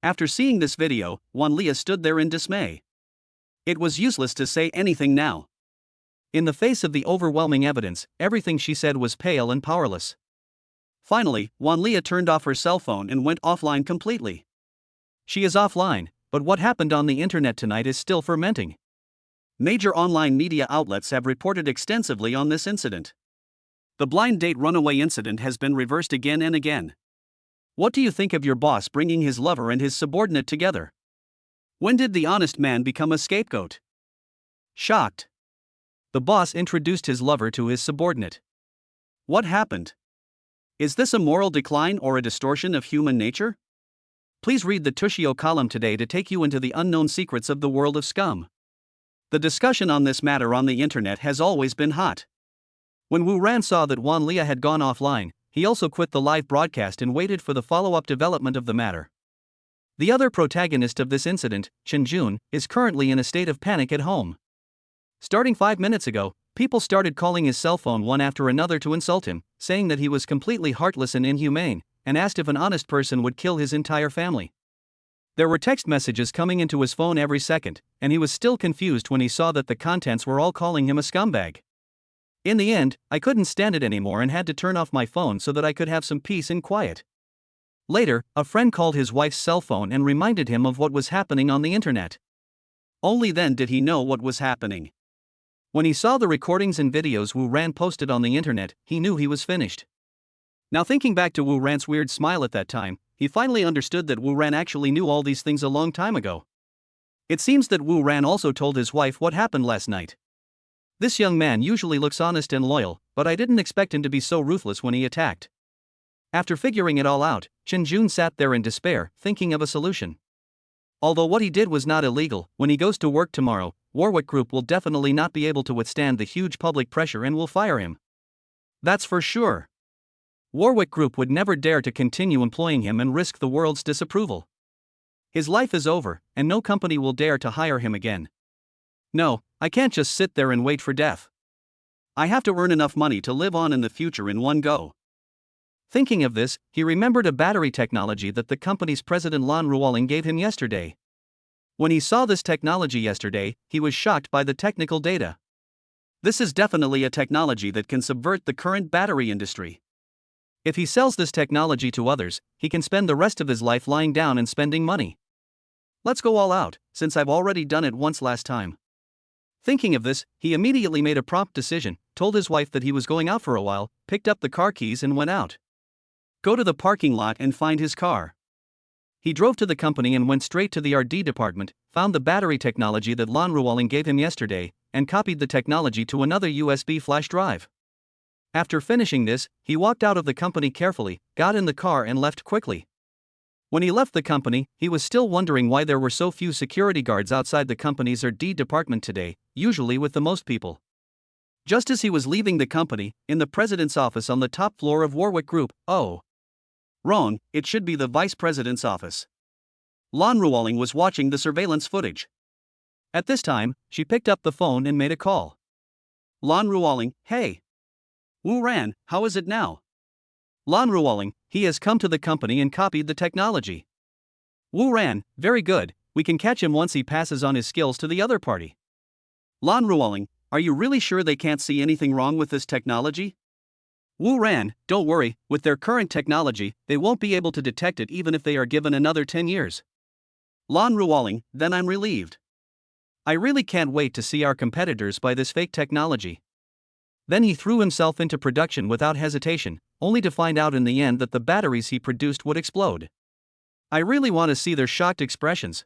After seeing this video, Wan Lia stood there in dismay. It was useless to say anything now. In the face of the overwhelming evidence, everything she said was pale and powerless. Finally, Wan Lia turned off her cell phone and went offline completely. She is offline, but what happened on the internet tonight is still fermenting. Major online media outlets have reported extensively on this incident. The blind date runaway incident has been reversed again and again. What do you think of your boss bringing his lover and his subordinate together? When did the honest man become a scapegoat? Shocked. The boss introduced his lover to his subordinate. What happened? Is this a moral decline or a distortion of human nature? Please read the Tushio column today to take you into the unknown secrets of the world of scum. The discussion on this matter on the internet has always been hot. When Wu Ran saw that Wan Lia had gone offline, he also quit the live broadcast and waited for the follow-up development of the matter. The other protagonist of this incident, Chen Jun, is currently in a state of panic at home. Starting 5 minutes ago, people started calling his cell phone one after another to insult him, saying that he was completely heartless and inhumane, and asked if an honest person would kill his entire family. There were text messages coming into his phone every second, and he was still confused when he saw that the contents were all calling him a scumbag. In the end, I couldn't stand it anymore and had to turn off my phone so that I could have some peace and quiet. Later, a friend called his wife's cell phone and reminded him of what was happening on the internet. Only then did he know what was happening. When he saw the recordings and videos Wu Ran posted on the internet, he knew he was finished. Now thinking back to Wu Ran's weird smile at that time, he finally understood that Wu Ran actually knew all these things a long time ago. It seems that Wu Ran also told his wife what happened last night. This young man usually looks honest and loyal, but I didn't expect him to be so ruthless when he attacked. After figuring it all out, Chen Jun sat there in despair, thinking of a solution. Although what he did was not illegal, when he goes to work tomorrow, Warwick Group will definitely not be able to withstand the huge public pressure and will fire him. That's for sure. Warwick Group would never dare to continue employing him and risk the world's disapproval. His life is over, and no company will dare to hire him again. No, I can't just sit there and wait for death. I have to earn enough money to live on in the future in one go. Thinking of this, he remembered a battery technology that the company's president Lan Ruoling gave him yesterday. When he saw this technology yesterday, he was shocked by the technical data. This is definitely a technology that can subvert the current battery industry. If he sells this technology to others, he can spend the rest of his life lying down and spending money. Let's go all out, since I've already done it once last time. Thinking of this, he immediately made a prompt decision, told his wife that he was going out for a while, picked up the car keys and went out. Go to the parking lot and find his car. He drove to the company and went straight to the R&D department, found the battery technology that Lan Ruoling gave him yesterday, and copied the technology to another USB flash drive. After finishing this, he walked out of the company carefully, got in the car and left quickly. When he left the company, he was still wondering why there were so few security guards outside the company's R&D department today, usually with the most people. Just as he was leaving the company, in the president's office on the top floor of Warwick Group, wrong, it should be the vice president's office. Lan Ruoling was watching the surveillance footage. At this time, she picked up the phone and made a call. Lan Ruoling, hey. Wu Ran, how is it now? Lan Ruoling, he has come to the company and copied the technology. Wu Ran, very good, we can catch him once he passes on his skills to the other party. Lan Ruoling, are you really sure they can't see anything wrong with this technology? Wu Ran, don't worry, with their current technology, they won't be able to detect it even if they are given another 10 years. Lan Ruoling, then I'm relieved. I really can't wait to see our competitors buy this fake technology. Then he threw himself into production without hesitation, only to find out in the end that the batteries he produced would explode. I really want to see their shocked expressions.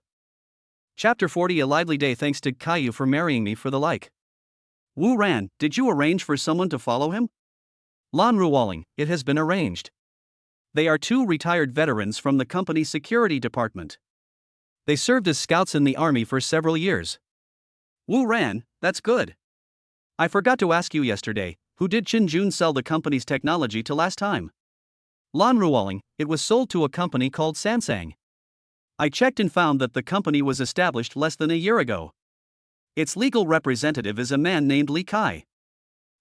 Chapter 40 A lively day. Thanks to Caillou for marrying me for the like. Wu Ran, did you arrange for someone to follow him? Lan Ruoling, it has been arranged. They are 2 retired veterans from the company's security department. They served as scouts in the army for several years. Wu Ran, that's good. I forgot to ask you yesterday, who did Chen Jun sell the company's technology to last time? Lan Ruoling, it was sold to a company called Sansang. I checked and found that the company was established less than a year ago. Its legal representative is a man named Li Kai.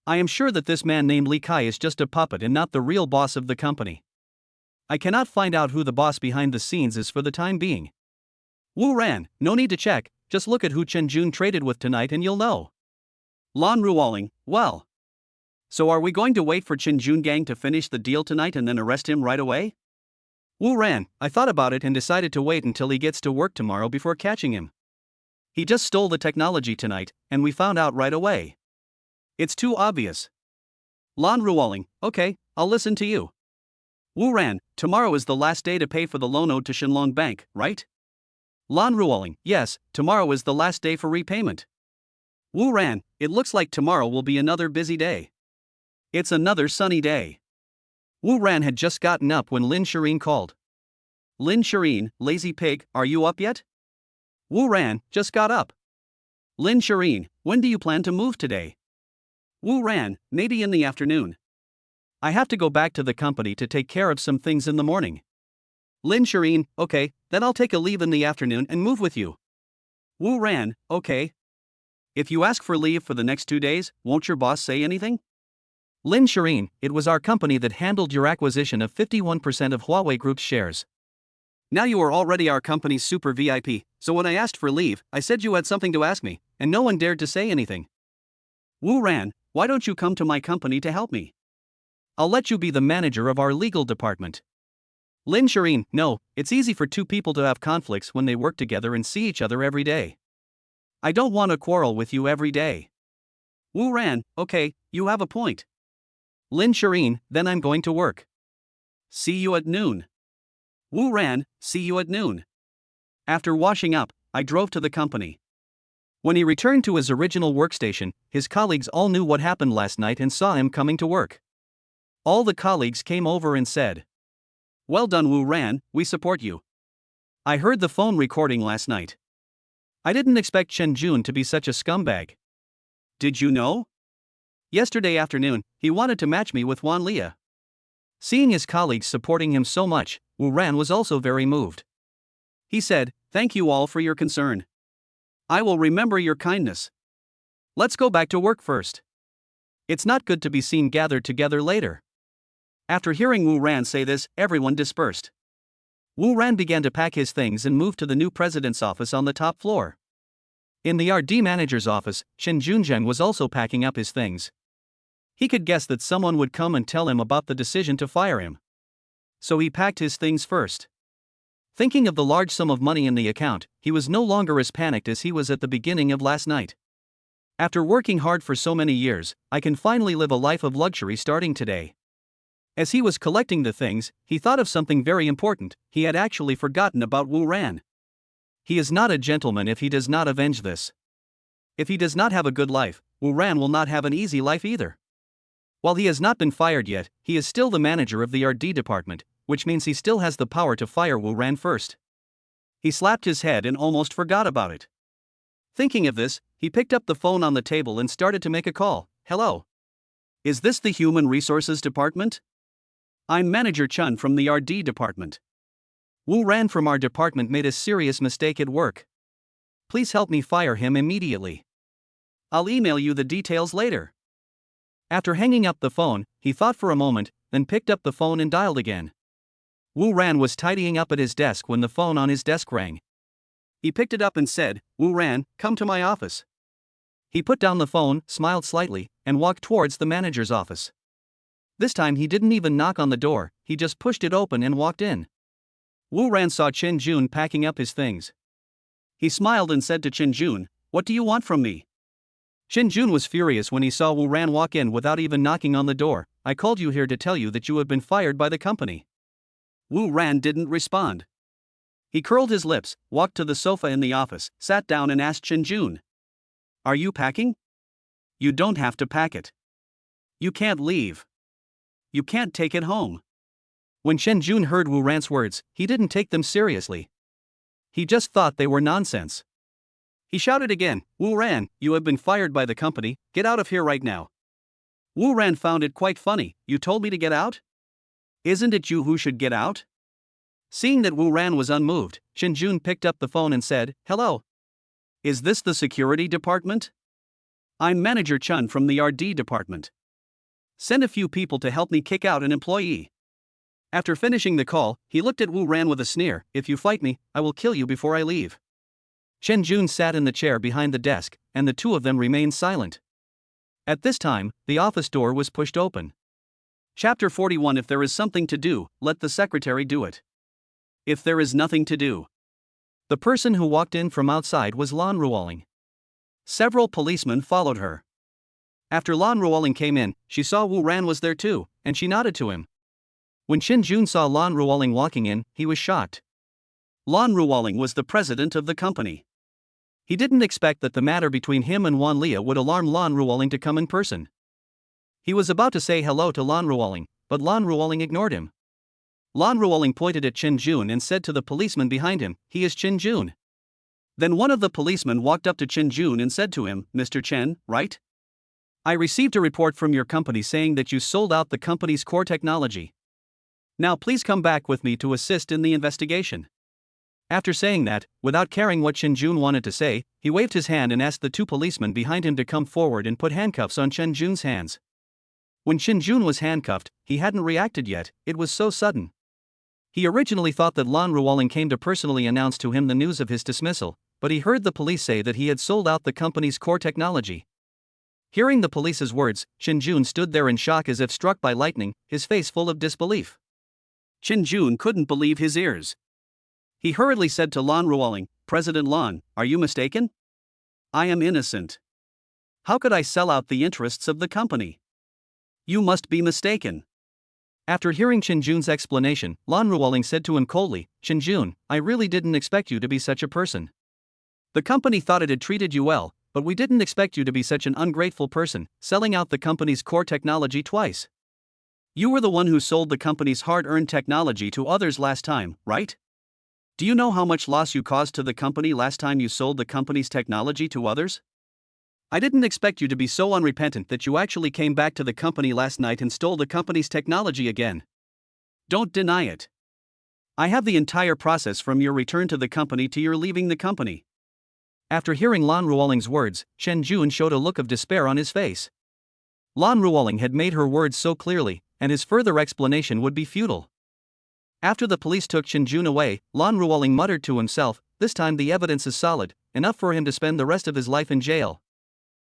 I am sure that this man named Li Kai is just a puppet and not the real boss of the company. I cannot find out who the boss behind the scenes is for the time being. Wu Ran, no need to check, just look at who Chen Jun traded with tonight and you'll know. Lan Ruoling, well. So are we going to wait for Chen Jun gang to finish the deal tonight and then arrest him right away? Wu Ran, I thought about it and decided to wait until he gets to work tomorrow before catching him. He just stole the technology tonight, and we found out right away. It's too obvious. Lan Ruoling, okay, I'll listen to you. Wu Ran, tomorrow is the last day to pay for the loan owed to Shenlong Bank, right? Lan Ruoling, yes, tomorrow is the last day for repayment. Wu Ran, it looks like tomorrow will be another busy day. It's another sunny day. Wu Ran had just gotten up when Lin Shireen called. Lin Shireen, lazy pig, are you up yet? Wu Ran, just got up. Lin Shireen, when do you plan to move today? Wu Ran, maybe in the afternoon. I have to go back to the company to take care of some things in the morning. Lin Shireen, okay, then I'll take a leave in the afternoon and move with you. Wu Ran, okay. If you ask for leave for the next 2 days, won't your boss say anything? Lin Shireen, it was our company that handled your acquisition of 51% of Huawei Group's shares. Now you are already our company's super VIP, so when I asked for leave, I said you had something to ask me, and no one dared to say anything. Wu Ran, why don't you come to my company to help me? I'll let you be the manager of our legal department. Lin Shireen, no, it's easy for two people to have conflicts when they work together and see each other every day. I don't want to quarrel with you every day. Wu Ran, okay, you have a point. Lin Shireen, then I'm going to work. See you at noon. Wu Ran, see you at noon. After washing up, I drove to the company. When he returned to his original workstation, his colleagues all knew what happened last night and saw him coming to work. All the colleagues came over and said, "Well done, Wu Ran, we support you. I heard the phone recording last night. I didn't expect Chen Jun to be such a scumbag. Did you know? Yesterday afternoon, he wanted to match me with Wan Lia." Seeing his colleagues supporting him so much, Wu Ran was also very moved. He said, "Thank you all for your concern. I will remember your kindness. Let's go back to work first. It's not good to be seen gathered together later." After hearing Wu Ran say this, everyone dispersed. Wu Ran began to pack his things and moved to the new president's office on the top floor. In the RD manager's office, Chen Junzheng was also packing up his things. He could guess that someone would come and tell him about the decision to fire him. So he packed his things first. Thinking of the large sum of money in the account, he was no longer as panicked as he was at the beginning of last night. After working hard for so many years, I can finally live a life of luxury starting today. As he was collecting the things, he thought of something very important. He had actually forgotten about Wu Ran. He is not a gentleman if he does not avenge this. If he does not have a good life, Wu Ran will not have an easy life either. While he has not been fired yet, he is still the manager of the RD department, which means he still has the power to fire Wu Ran first. He slapped his head and almost forgot about it. Thinking of this, he picked up the phone on the table and started to make a call. "Hello. Is this the Human Resources Department? I'm Manager Chun from the RD department. Wu Ran from our department made a serious mistake at work. Please help me fire him immediately. I'll email you the details later." After hanging up the phone, he thought for a moment, then picked up the phone and dialed again. Wu Ran was tidying up at his desk when the phone on his desk rang. He picked it up and said, "Wu Ran, come to my office." He put down the phone, smiled slightly, and walked towards the manager's office. This time he didn't even knock on the door, he just pushed it open and walked in. Wu Ran saw Chen Jun packing up his things. He smiled and said to Chen Jun, "What do you want from me?" Chen Jun was furious when he saw Wu Ran walk in without even knocking on the door. "I called you here to tell you that you have been fired by the company." Wu Ran didn't respond. He curled his lips, walked to the sofa in the office, sat down and asked Chen Jun, "Are you packing?" "You don't have to pack it. You can't leave. You can't take it home." When Chen Jun heard Wu Ran's words, he didn't take them seriously. He just thought they were nonsense. He shouted again, Wu Ran, you have been fired by the company, get out of here right now. Wu Ran found it quite funny, you told me to get out? Isn't it you who should get out? Seeing that Wu Ran was unmoved, Chen Jun picked up the phone and said, hello. Is this the security department? I'm Manager Chun from the RD department. Send a few people to help me kick out an employee. After finishing the call, he looked at Wu Ran with a sneer, if you fight me, I will kill you before I leave. Chen Jun sat in the chair behind the desk, and the two of them remained silent. At this time, the office door was pushed open. Chapter 41. If there is something to do, let the secretary do it. If there is nothing to do. The person who walked in from outside was Lan Ruoling. Several policemen followed her. After Lan Ruoling came in, she saw Wu Ran was there too, and she nodded to him. When Chen Jun saw Lan Ruoling walking in, he was shocked. Lan Ruoling was the president of the company. He didn't expect that the matter between him and Wan Lia would alarm Lan Ruoling to come in person. He was about to say hello to Lan Ruoling, but Lan Ruoling ignored him. Lan Ruoling pointed at Chen Jun and said to the policeman behind him, he is Chen Jun. Then one of the policemen walked up to Chen Jun and said to him, Mr. Chen, right? I received a report from your company saying that you sold out the company's core technology. Now please come back with me to assist in the investigation. After saying that, without caring what Chen Jun wanted to say, he waved his hand and asked the two policemen behind him to come forward and put handcuffs on Chen Jun's hands. When Chen Jun was handcuffed, he hadn't reacted yet, it was so sudden. He originally thought that Lan Ruoling came to personally announce to him the news of his dismissal, but he heard the police say that he had sold out the company's core technology. Hearing the police's words, Chen Jun stood there in shock as if struck by lightning, his face full of disbelief. Chen Jun couldn't believe his ears. He hurriedly said to Lan Ruoling, President Lan, are you mistaken? I am innocent. How could I sell out the interests of the company? You must be mistaken. After hearing Chen Jun's explanation, Lan Ruoling said to him coldly, Chen Jun, I really didn't expect you to be such a person. The company thought it had treated you well, but we didn't expect you to be such an ungrateful person, selling out the company's core technology twice. You were the one who sold the company's hard-earned technology to others last time, right? Do you know how much loss you caused to the company last time you sold the company's technology to others? I didn't expect you to be so unrepentant that you actually came back to the company last night and stole the company's technology again. Don't deny it. I have the entire process from your return to the company to your leaving the company. After hearing Lan Ruoling's words, Chen Jun showed a look of despair on his face. Lan Ruoling had made her words so clearly, and his further explanation would be futile. After the police took Chen Jun away, Lan Ruoling muttered to himself, this time the evidence is solid, enough for him to spend the rest of his life in jail.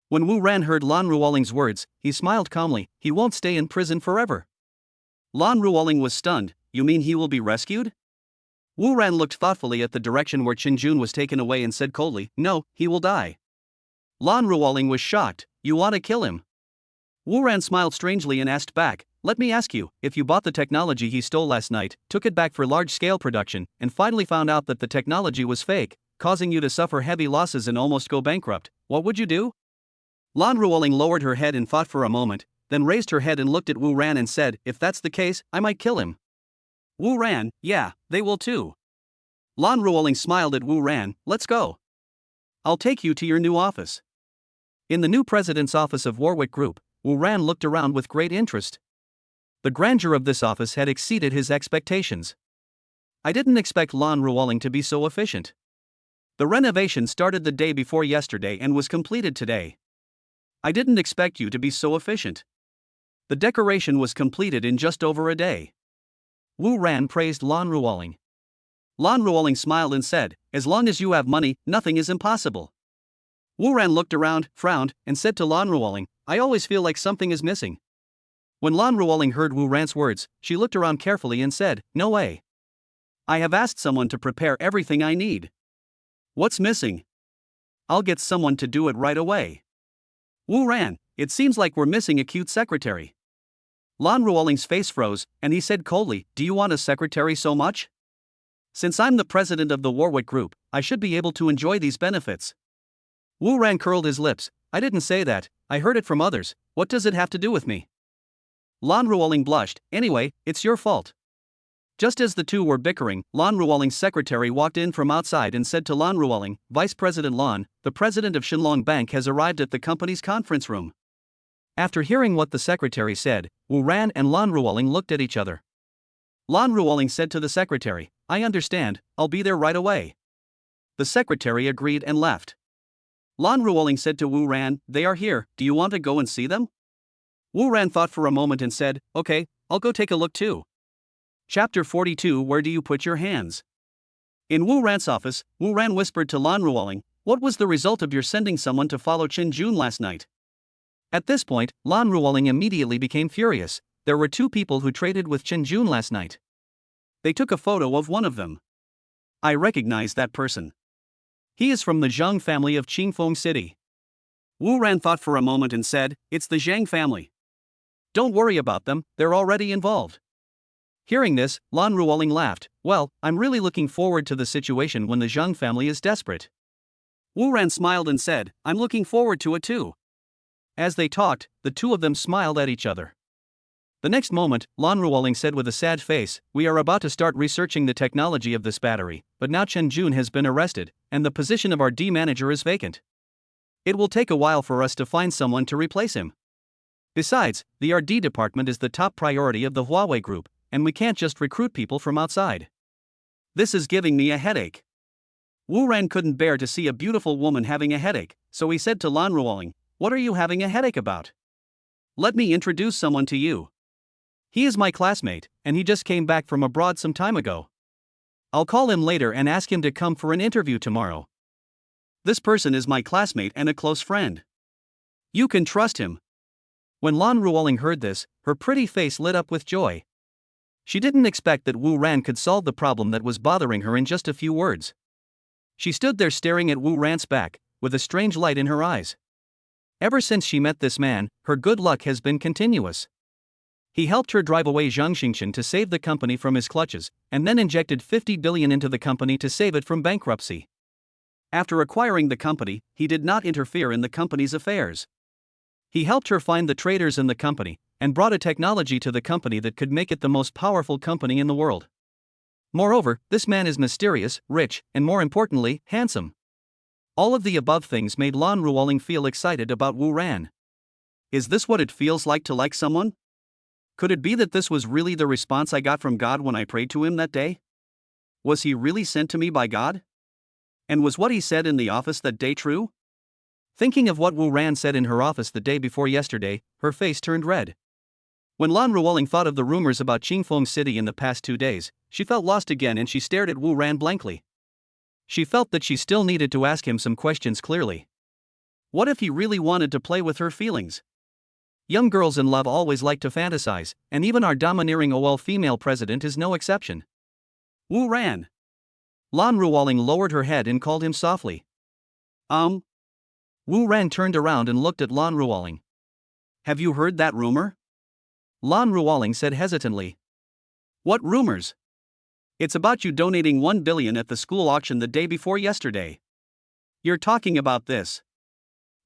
When Wu Ran heard Lan Ruoling's words, he smiled calmly, he won't stay in prison forever. Lan Ruoling was stunned, you mean he will be rescued? Wu Ran looked thoughtfully at the direction where Chen Jun was taken away and said coldly, no, he will die. Lan Ruoling was shocked, you want to kill him? Wu Ran smiled strangely and asked back, let me ask you, if you bought the technology he stole last night, took it back for large-scale production, and finally found out that the technology was fake, causing you to suffer heavy losses and almost go bankrupt, what would you do? Lan Ruoling lowered her head and thought for a moment, then raised her head and looked at Wu Ran and said, if that's the case, I might kill him. Wu Ran, yeah, they will too. Lan Ruoling smiled at Wu Ran, let's go. I'll take you to your new office. In the new president's office of Warwick Group, Wu Ran looked around with great interest. The grandeur of this office had exceeded his expectations. I didn't expect Lan Ruoling to be so efficient. The renovation started the day before yesterday and was completed today. I didn't expect you to be so efficient. The decoration was completed in just over a day. Wu Ran praised Lan Ruoling. Lan Ruoling smiled and said, as long as you have money, nothing is impossible. Wu Ran looked around, frowned, and said to Lan Ruoling, I always feel like something is missing. When Lan Ruoling heard Wu Ran's words, she looked around carefully and said, no way. I have asked someone to prepare everything I need. What's missing? I'll get someone to do it right away. Wu Ran, it seems like we're missing a cute secretary. Lan Ruoling's face froze, and he said coldly, do you want a secretary so much? Since I'm the president of the Warwick Group, I should be able to enjoy these benefits. Wu Ran curled his lips, I didn't say that, I heard it from others, what does it have to do with me? Lan Ruoling blushed, anyway, it's your fault. Just as the two were bickering, Lan Ruoling's secretary walked in from outside and said to Lan Ruoling, "Vice President Lan, the president of Shenlong Bank has arrived at the company's conference room." After hearing what the secretary said, Wu Ran and Lan Ruoling looked at each other. Lan Ruoling said to the secretary, "I understand, I'll be there right away." The secretary agreed and left. Lan Ruoling said to Wu Ran, "They are here, do you want to go and see them?" Wu Ran thought for a moment and said, "Okay, I'll go take a look too." Chapter 42 Where do you put your hands? In Wu Ran's office, Wu Ran whispered to Lan Ruoling, "What was the result of your sending someone to follow Chen Jun last night?" At this point, Lan Ruoling immediately became furious. There were two people who traded with Chen Jun last night. They took a photo of one of them. I recognize that person. He is from the Zhang family of Qingfeng City. Wu Ran thought for a moment and said, "It's the Zhang family. Don't worry about them, they're already involved." Hearing this, Lan Ruoling laughed. "Well, I'm really looking forward to the situation when the Zhang family is desperate." Wu Ran smiled and said, "I'm looking forward to it too." As they talked, the two of them smiled at each other. The next moment, Lan Ruoling said with a sad face, "We are about to start researching the technology of this battery, but now Chen Jun has been arrested, and the position of our D manager is vacant. It will take a while for us to find someone to replace him. Besides, the RD department is the top priority of the Huawei group, and we can't just recruit people from outside. This is giving me a headache." Wu Ran couldn't bear to see a beautiful woman having a headache, so he said to Lan Ruoling, "What are you having a headache about? Let me introduce someone to you. He is my classmate, and he just came back from abroad some time ago. I'll call him later and ask him to come for an interview tomorrow. This person is my classmate and a close friend. You can trust him." When Lan Ruoling heard this, her pretty face lit up with joy. She didn't expect that Wu Ran could solve the problem that was bothering her in just a few words. She stood there staring at Wu Ran's back, with a strange light in her eyes. Ever since she met this man, her good luck has been continuous. He helped her drive away Zhang Xingchen to save the company from his clutches, and then injected 50 billion into the company to save it from bankruptcy. After acquiring the company, he did not interfere in the company's affairs. He helped her find the traders in the company, and brought a technology to the company that could make it the most powerful company in the world. Moreover, this man is mysterious, rich, and more importantly, handsome. All of the above things made Lan Ruoling feel excited about Wu Ran. Is this what it feels like to like someone? Could it be that this was really the response I got from God when I prayed to him that day? Was he really sent to me by God? And was what he said in the office that day true? Thinking of what Wu Ran said in her office the day before yesterday, her face turned red. When Lan Ruoling thought of the rumors about Qingfeng City in the past 2 days, she felt lost again and she stared at Wu Ran blankly. She felt that she still needed to ask him some questions clearly. What if he really wanted to play with her feelings? Young girls in love always like to fantasize, and even our domineering OL female president is no exception. Wu Ran. Lan Ruoling lowered her head and called him softly. Wu Ran turned around and looked at Lan Ruoling. "Have you heard that rumor?" Lan Ruoling said hesitantly. "What rumors?" "It's about you donating 1 billion at the school auction the day before yesterday." "You're talking about this?"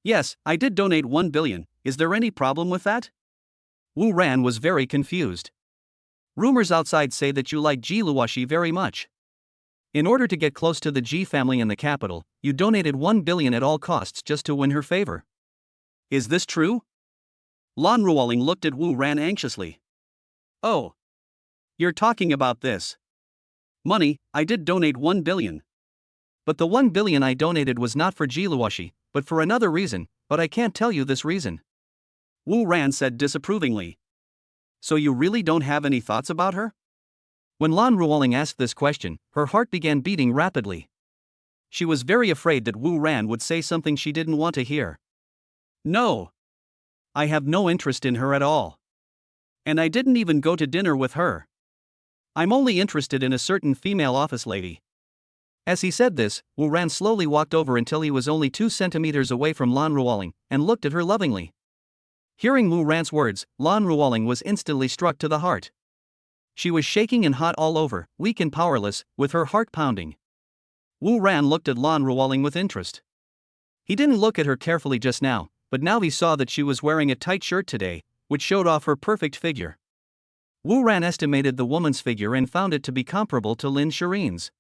"Yes, I did donate 1 billion, is there any problem with that?" Wu Ran was very confused. "Rumors outside say that you like Ji Luoxi very much. In order to get close to the Ji family in the capital, you donated 1 billion at all costs just to win her favor. Is this true?" Lan Ruoling looked at Wu Ran anxiously. "Oh. You're talking about this. Money, I did donate 1 billion. But the 1 billion I donated was not for Ji Luoxi, but for another reason, but I can't tell you this reason." Wu Ran said disapprovingly. "So you really don't have any thoughts about her?" When Lan Ruoling asked this question, her heart began beating rapidly. She was very afraid that Wu Ran would say something she didn't want to hear. "No. I have no interest in her at all. And I didn't even go to dinner with her. I'm only interested in a certain female office lady." As he said this, Wu Ran slowly walked over until he was only 2 centimeters away from Lan Ruoling, and looked at her lovingly. Hearing Wu Ran's words, Lan Ruoling was instantly struck to the heart. She was shaking and hot all over, weak and powerless, with her heart pounding. Wu Ran looked at Lan Ruoling with interest. He didn't look at her carefully just now, but now he saw that she was wearing a tight shirt today, which showed off her perfect figure. Wu Ran estimated the woman's figure and found it to be comparable to Lin Shirin's.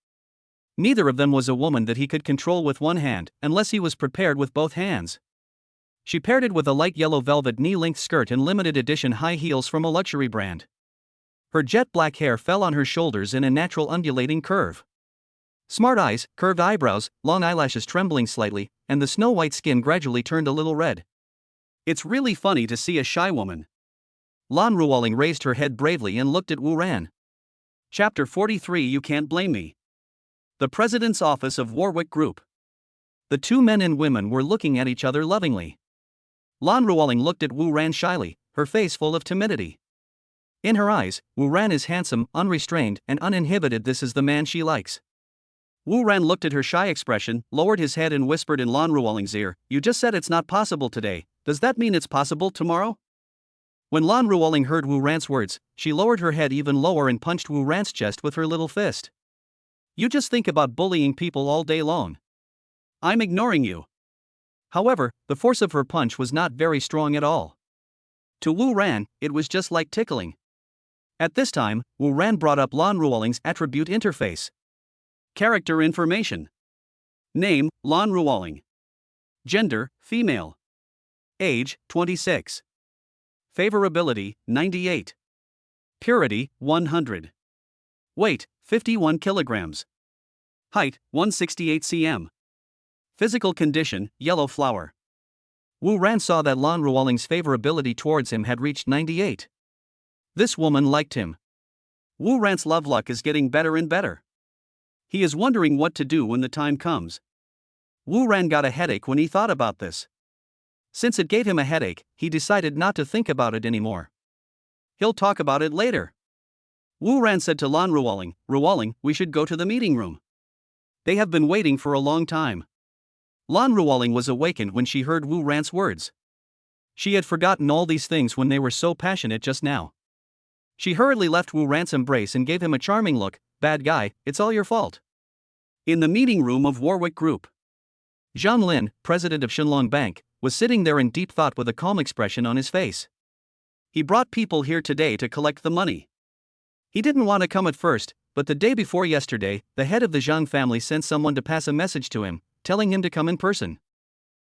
Neither of them was a woman that he could control with one hand, unless he was prepared with both hands. She paired it with a light yellow velvet knee-length skirt and limited edition high heels from a luxury brand. Her jet black hair fell on her shoulders in a natural undulating curve. Smart eyes, curved eyebrows, long eyelashes trembling slightly, and the snow-white skin gradually turned a little red. It's really funny to see a shy woman. Lan Ruoling raised her head bravely and looked at Wu Ran. Chapter 43 You Can't Blame Me. The President's Office of Warwick Group. The two men and women were looking at each other lovingly. Lan Ruoling looked at Wu Ran shyly, her face full of timidity. In her eyes, Wu Ran is handsome, unrestrained, and uninhibited. This is the man she likes. Wu Ran looked at her shy expression, lowered his head and whispered in Lan Ruoling's ear, "You just said it's not possible today, does that mean it's possible tomorrow?" When Lan Ruoling heard Wu Ran's words, she lowered her head even lower and punched Wu Ran's chest with her little fist. "You just think about bullying people all day long. I'm ignoring you." However, the force of her punch was not very strong at all. To Wu Ran, it was just like tickling. At this time, Wu Ran brought up Lan Ruoling's attribute interface. Character information. Name, Lan Ruoling. Gender, female. Age, 26. Favorability, 98. Purity, 100. Weight, 51 kilograms. Height, 168 cm. Physical condition, yellow flower. Wu Ran saw that Lan Ruoling's favorability towards him had reached 98. This woman liked him. Wu Ran's love luck is getting better and better. He is wondering what to do when the time comes. Wu Ran got a headache when he thought about this. Since it gave him a headache, he decided not to think about it anymore. He'll talk about it later. Wu Ran said to Lan Ruoling, "Ruoling, we should go to the meeting room. They have been waiting for a long time." Lan Ruoling was awakened when she heard Wu Ran's words. She had forgotten all these things when they were so passionate just now. She hurriedly left Wu Ran's embrace and gave him a charming look. "Bad guy, it's all your fault." In the meeting room of Warwick Group, Zhang Lin, president of Shenlong Bank, was sitting there in deep thought with a calm expression on his face. He brought people here today to collect the money. He didn't want to come at first, but the day before yesterday, the head of the Zhang family sent someone to pass a message to him, telling him to come in person.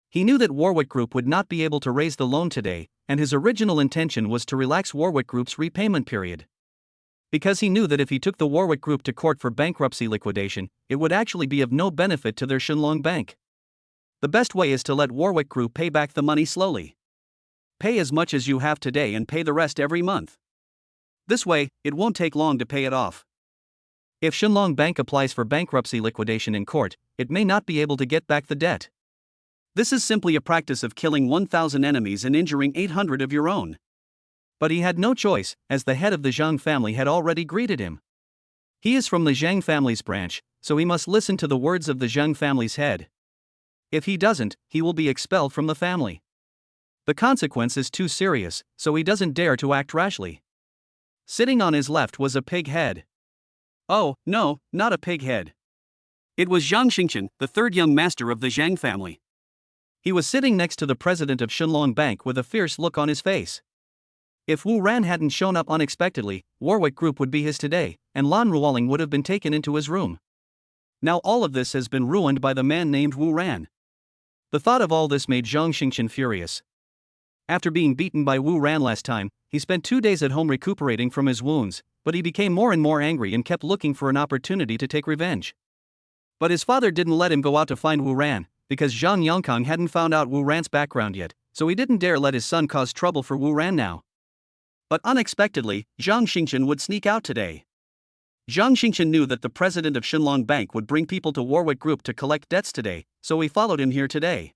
He knew that Warwick Group would not be able to raise the loan today, and his original intention was to relax Warwick Group's repayment period. Because he knew that if he took the Warwick Group to court for bankruptcy liquidation, it would actually be of no benefit to their Shenlong Bank. The best way is to let Warwick Group pay back the money slowly. Pay as much as you have today and pay the rest every month. This way, it won't take long to pay it off. If Shenlong Bank applies for bankruptcy liquidation in court, it may not be able to get back the debt. This is simply a practice of killing 1,000 enemies and injuring 800 of your own. But he had no choice, as the head of the Zhang family had already greeted him. He is from the Zhang family's branch, so he must listen to the words of the Zhang family's head. If he doesn't, he will be expelled from the family. The consequence is too serious, so he doesn't dare to act rashly. Sitting on his left was a pig head. Oh, no, not a pig head. It was Zhang Xingqian, the third young master of the Zhang family. He was sitting next to the president of Shenlong Bank with a fierce look on his face. If Wu Ran hadn't shown up unexpectedly, Warwick Group would be his today, and Lan Ruoling would have been taken into his room. Now all of this has been ruined by the man named Wu Ran. The thought of all this made Zhang Xingqian furious. After being beaten by Wu Ran last time, he spent 2 days at home recuperating from his wounds, but he became more and more angry and kept looking for an opportunity to take revenge. But his father didn't let him go out to find Wu Ran, because Zhang Yongkang hadn't found out Wu Ran's background yet, so he didn't dare let his son cause trouble for Wu Ran now. But unexpectedly, Zhang Xingqian would sneak out today. Zhang Xingqian knew that the president of Shenlong Bank would bring people to Warwick Group to collect debts today, so he followed him here today.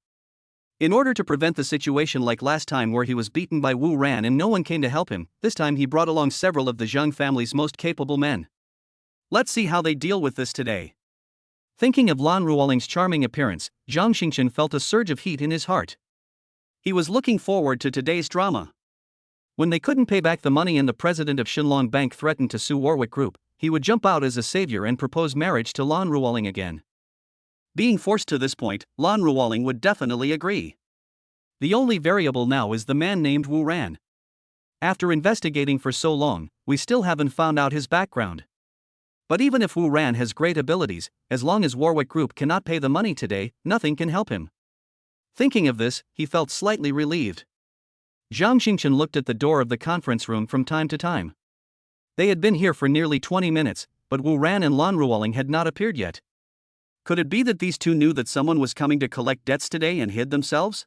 In order to prevent the situation like last time where he was beaten by Wu Ran and no one came to help him, this time he brought along several of the Zhang family's most capable men. Let's see how they deal with this today. Thinking of Lan Ruoling's charming appearance, Zhang Xingqian felt a surge of heat in his heart. He was looking forward to today's drama. When they couldn't pay back the money and the president of Shenlong Bank threatened to sue Warwick Group, he would jump out as a savior and propose marriage to Lan Ruoling again. Being forced to this point, Lan Ruoling would definitely agree. The only variable now is the man named Wu Ran. After investigating for so long, we still haven't found out his background. But even if Wu Ran has great abilities, as long as Warwick Group cannot pay the money today, nothing can help him. Thinking of this, he felt slightly relieved. Zhang Xingchen looked at the door of the conference room from time to time. They had been here for nearly 20 minutes, but Wu Ran and Lan Ruoling had not appeared yet. Could it be that these two knew that someone was coming to collect debts today and hid themselves?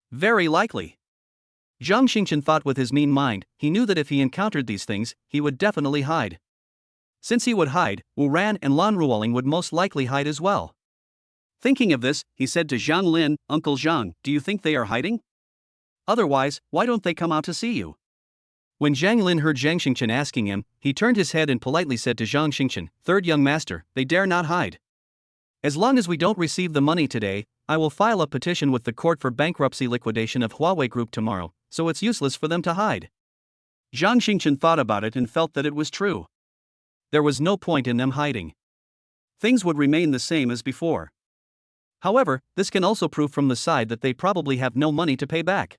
Very likely. Zhang Xingchen thought with his mean mind. He knew that if he encountered these things, he would definitely hide. Since he would hide, Wu Ran and Lan Ruoling would most likely hide as well. Thinking of this, he said to Zhang Lin, "Uncle Zhang, do you think they are hiding? Otherwise, why don't they come out to see you?" When Zhang Lin heard Zhang Xingchen asking him, he turned his head and politely said to Zhang Xingchen, "Third young master, they dare not hide. As long as we don't receive the money today, I will file a petition with the court for bankruptcy liquidation of Huawei Group tomorrow, so it's useless for them to hide." Zhang Xingchen thought about it and felt that it was true. There was no point in them hiding. Things would remain the same as before. However, this can also prove from the side that they probably have no money to pay back.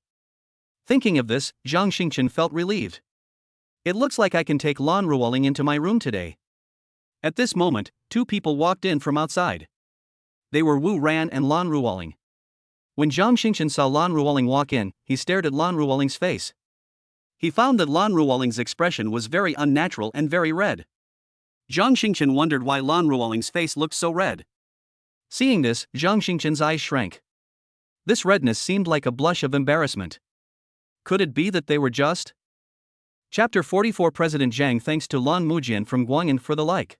Thinking of this, Zhang Xingchen felt relieved. It looks like I can take Lan Ruoling into my room today. At this moment, two people walked in from outside. They were Wu Ran and Lan Ruoling. When Zhang Xingchen saw Lan Ruoling walk in, he stared at Lan Ruoling's face. He found that Lan Ruoling's expression was very unnatural and very red. Zhang Xingchen wondered why Lan Ruoling's face looked so red. Seeing this, Zhang Xingchen's eyes shrank. This redness seemed like a blush of embarrassment. Could it be that they were just? Chapter 44 President Zhang thanks to Lan Mujian from Guang'an for the like.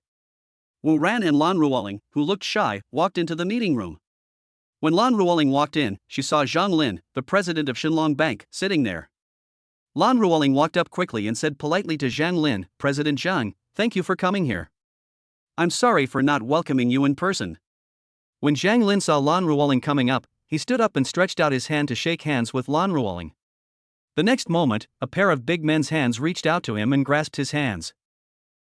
Wu Ran and Lan Ruoling, who looked shy, walked into the meeting room. When Lan Ruoling walked in, she saw Zhang Lin, the president of Shenlong Bank, sitting there. Lan Ruoling walked up quickly and said politely to Zhang Lin, "President Zhang, thank you for coming here. I'm sorry for not welcoming you in person." When Zhang Lin saw Lan Ruoling coming up, he stood up and stretched out his hand to shake hands with Lan Ruoling. The next moment, a pair of big men's hands reached out to him and grasped his hands.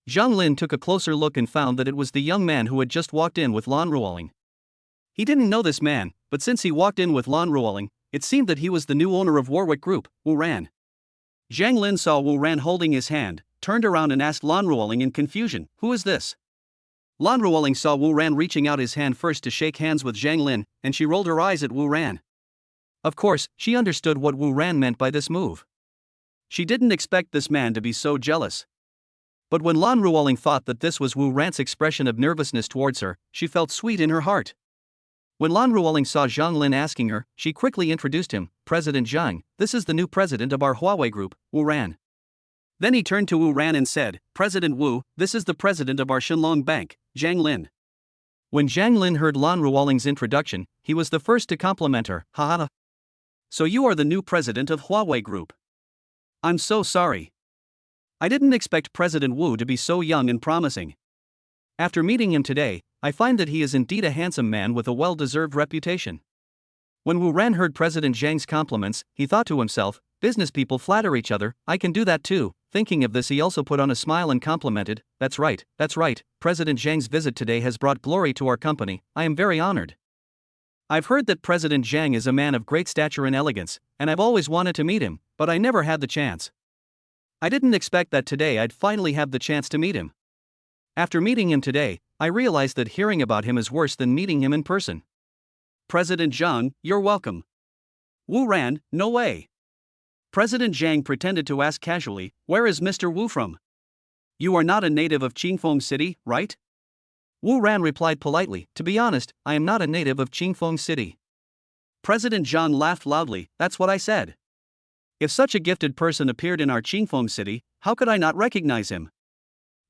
Zhang Lin took a closer look and found that it was the young man who had just walked in with Lan Ruoling. He didn't know this man, but since he walked in with Lan Ruoling, it seemed that he was the new owner of Warwick Group, Wu Ran. Zhang Lin saw Wu Ran holding his hand, turned around and asked Lan Ruoling in confusion, "Who is this?" Lan Ruoling saw Wu Ran reaching out his hand first to shake hands with Zhang Lin, and she rolled her eyes at Wu Ran. Of course, she understood what Wu Ran meant by this move. She didn't expect this man to be so jealous. But when Lan Ruoling thought that this was Wu Ran's expression of nervousness towards her, she felt sweet in her heart. When Lan Ruoling saw Zhang Lin asking her, she quickly introduced him, "President Zhang, this is the new president of our Huawei Group, Wu Ran." Then he turned to Wu Ran and said, "President Wu, this is the president of our Shenlong Bank, Zhang Lin." When Zhang Lin heard Lan Ruoling's introduction, he was the first to compliment her, "Haha. So you are the new president of Huawei Group. I'm so sorry. I didn't expect President Wu to be so young and promising. After meeting him today, I find that he is indeed a handsome man with a well-deserved reputation." When Wu Ran heard President Zhang's compliments, he thought to himself, "Business people flatter each other, I can do that too." Thinking of this, he also put on a smile and complimented, that's right, President Zhang's visit today has brought glory to our company, I am very honored. I've heard that President Zhang is a man of great stature and elegance, and I've always wanted to meet him, but I never had the chance. I didn't expect that today I'd finally have the chance to meet him. After meeting him today, I realized that hearing about him is worse than meeting him in person. President Zhang, you're welcome. Wu Ran, no way. President Zhang pretended to ask casually, "Where is Mr. Wu from? You are not a native of Qingfeng City, right?" Wu Ran replied politely, "To be honest, I am not a native of Qingfeng City." President Zhang laughed loudly, "That's what I said. If such a gifted person appeared in our Qingfeng City, how could I not recognize him?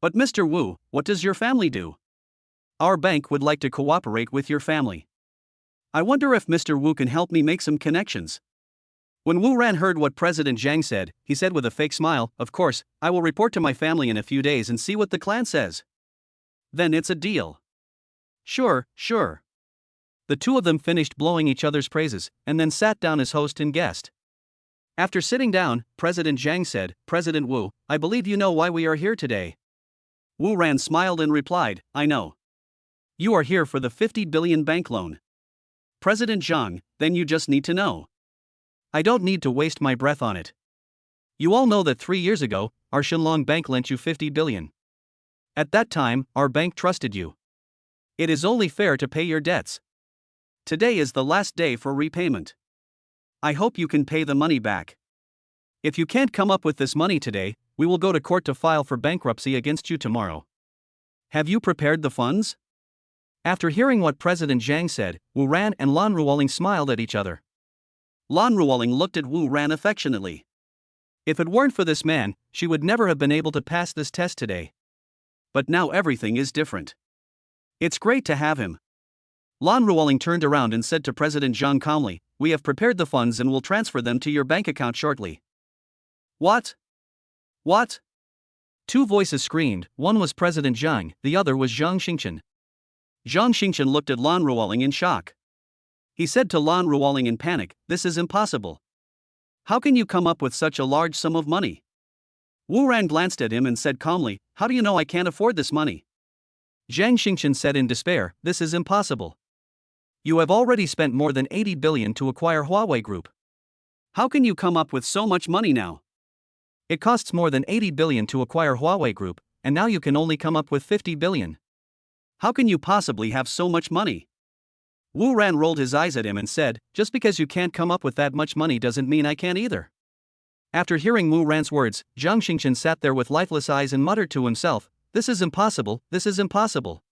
But Mr. Wu, what does your family do? Our bank would like to cooperate with your family. I wonder if Mr. Wu can help me make some connections." When Wu Ran heard what President Zhang said, he said with a fake smile, "Of course, I will report to my family in a few days and see what the clan says. Then it's a deal." Sure. The two of them finished blowing each other's praises, and then sat down as host and guest. After sitting down, President Zhang said, "President Wu, I believe you know why we are here today." Wu Ran smiled and replied, "I know. You are here for the 50 billion bank loan." President Zhang, then you just need to know. I don't need to waste my breath on it. You all know that 3 years ago, our Shenlong bank lent you 50 billion. At that time, our bank trusted you. It is only fair to pay your debts. Today is the last day for repayment. I hope you can pay the money back. If you can't come up with this money today, we will go to court to file for bankruptcy against you tomorrow. Have you prepared the funds? After hearing what President Zhang said, Wu Ran and Lan Ruoling smiled at each other. Lan Ruoling looked at Wu Ran affectionately. If it weren't for this man, she would never have been able to pass this test today. But now everything is different. It's great to have him. Lan Ruoling turned around and said to President Zhang calmly, "We have prepared the funds and will transfer them to your bank account shortly." What? What? Two voices screamed, one was President Zhang, the other was Zhang Xingchen. Zhang Xingchen looked at Lan Ruoling in shock. He said to Lan Ruoling in panic, "This is impossible. How can you come up with such a large sum of money?" Wu Ran glanced at him and said calmly, "How do you know I can't afford this money?" Zhang Xingchen said in despair, "This is impossible. You have already spent more than 80 billion to acquire Huawei Group. How can you come up with so much money now? It costs more than 80 billion to acquire Huawei Group, and now you can only come up with 50 billion. How can you possibly have so much money?" Wu Ran rolled his eyes at him and said, "Just because you can't come up with that much money doesn't mean I can't either." After hearing Wu Ran's words, Zhang Xingchen sat there with lifeless eyes and muttered to himself, "This is impossible, this is impossible."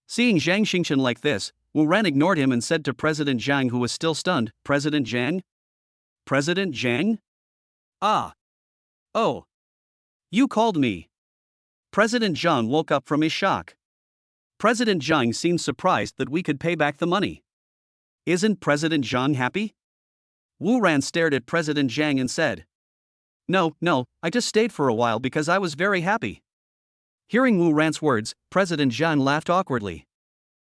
Seeing Zhang Xingchen like this, Wu Ran ignored him and said to President Zhang, who was still stunned, "President Zhang? President Zhang? Ah. Oh. You called me." President Zhang woke up from his shock. President Zhang seemed surprised that we could pay back the money. Isn't President Zhang happy? Wu Ran stared at President Zhang and said, No, I just stayed for a while because I was very happy." Hearing Wu Ran's words, President Zhang laughed awkwardly.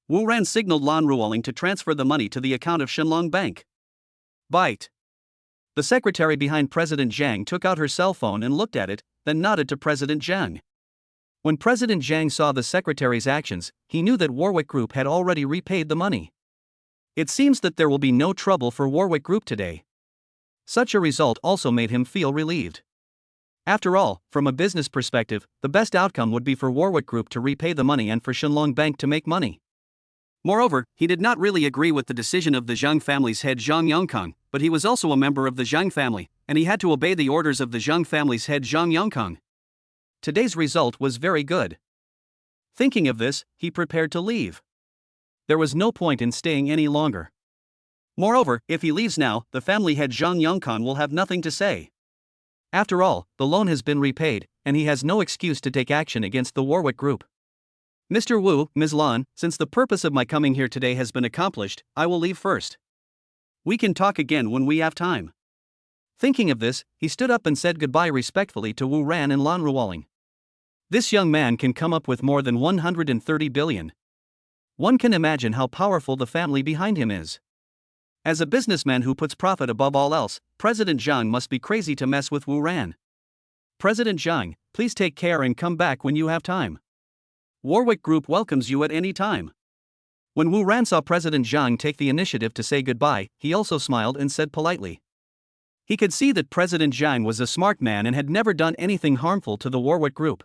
Wu Ran signaled Lan Ruoling to transfer the money to the account of Shenlong Bank. Bite. The secretary behind President Zhang took out her cell phone and looked at it, then nodded to President Zhang. When President Zhang saw the secretary's actions, he knew that Warwick Group had already repaid the money. It seems that there will be no trouble for Warwick Group today. Such a result also made him feel relieved. After all, from a business perspective, the best outcome would be for Warwick Group to repay the money and for Shenlong Bank to make money. Moreover, he did not really agree with the decision of the Zhang family's head Zhang Yongkang, but he was also a member of the Zhang family, and he had to obey the orders of the Zhang family's head Zhang Yongkang. Today's result was very good. Thinking of this, he prepared to leave. There was no point in staying any longer. Moreover, if he leaves now, the family head Zhang Yongkang will have nothing to say. After all, the loan has been repaid, and he has no excuse to take action against the Warwick Group. "Mr. Wu, Ms. Lan, since the purpose of my coming here today has been accomplished, I will leave first. We can talk again when we have time." Thinking of this, he stood up and said goodbye respectfully to Wu Ran and Lan Ruoling. This young man can come up with more than 130 billion. One can imagine how powerful the family behind him is. As a businessman who puts profit above all else, President Zhang must be crazy to mess with Wu Ran. "President Zhang, please take care and come back when you have time. Warwick Group welcomes you at any time." When Wu Ran saw President Zhang take the initiative to say goodbye, he also smiled and said politely. He could see that President Zhang was a smart man and had never done anything harmful to the Warwick Group.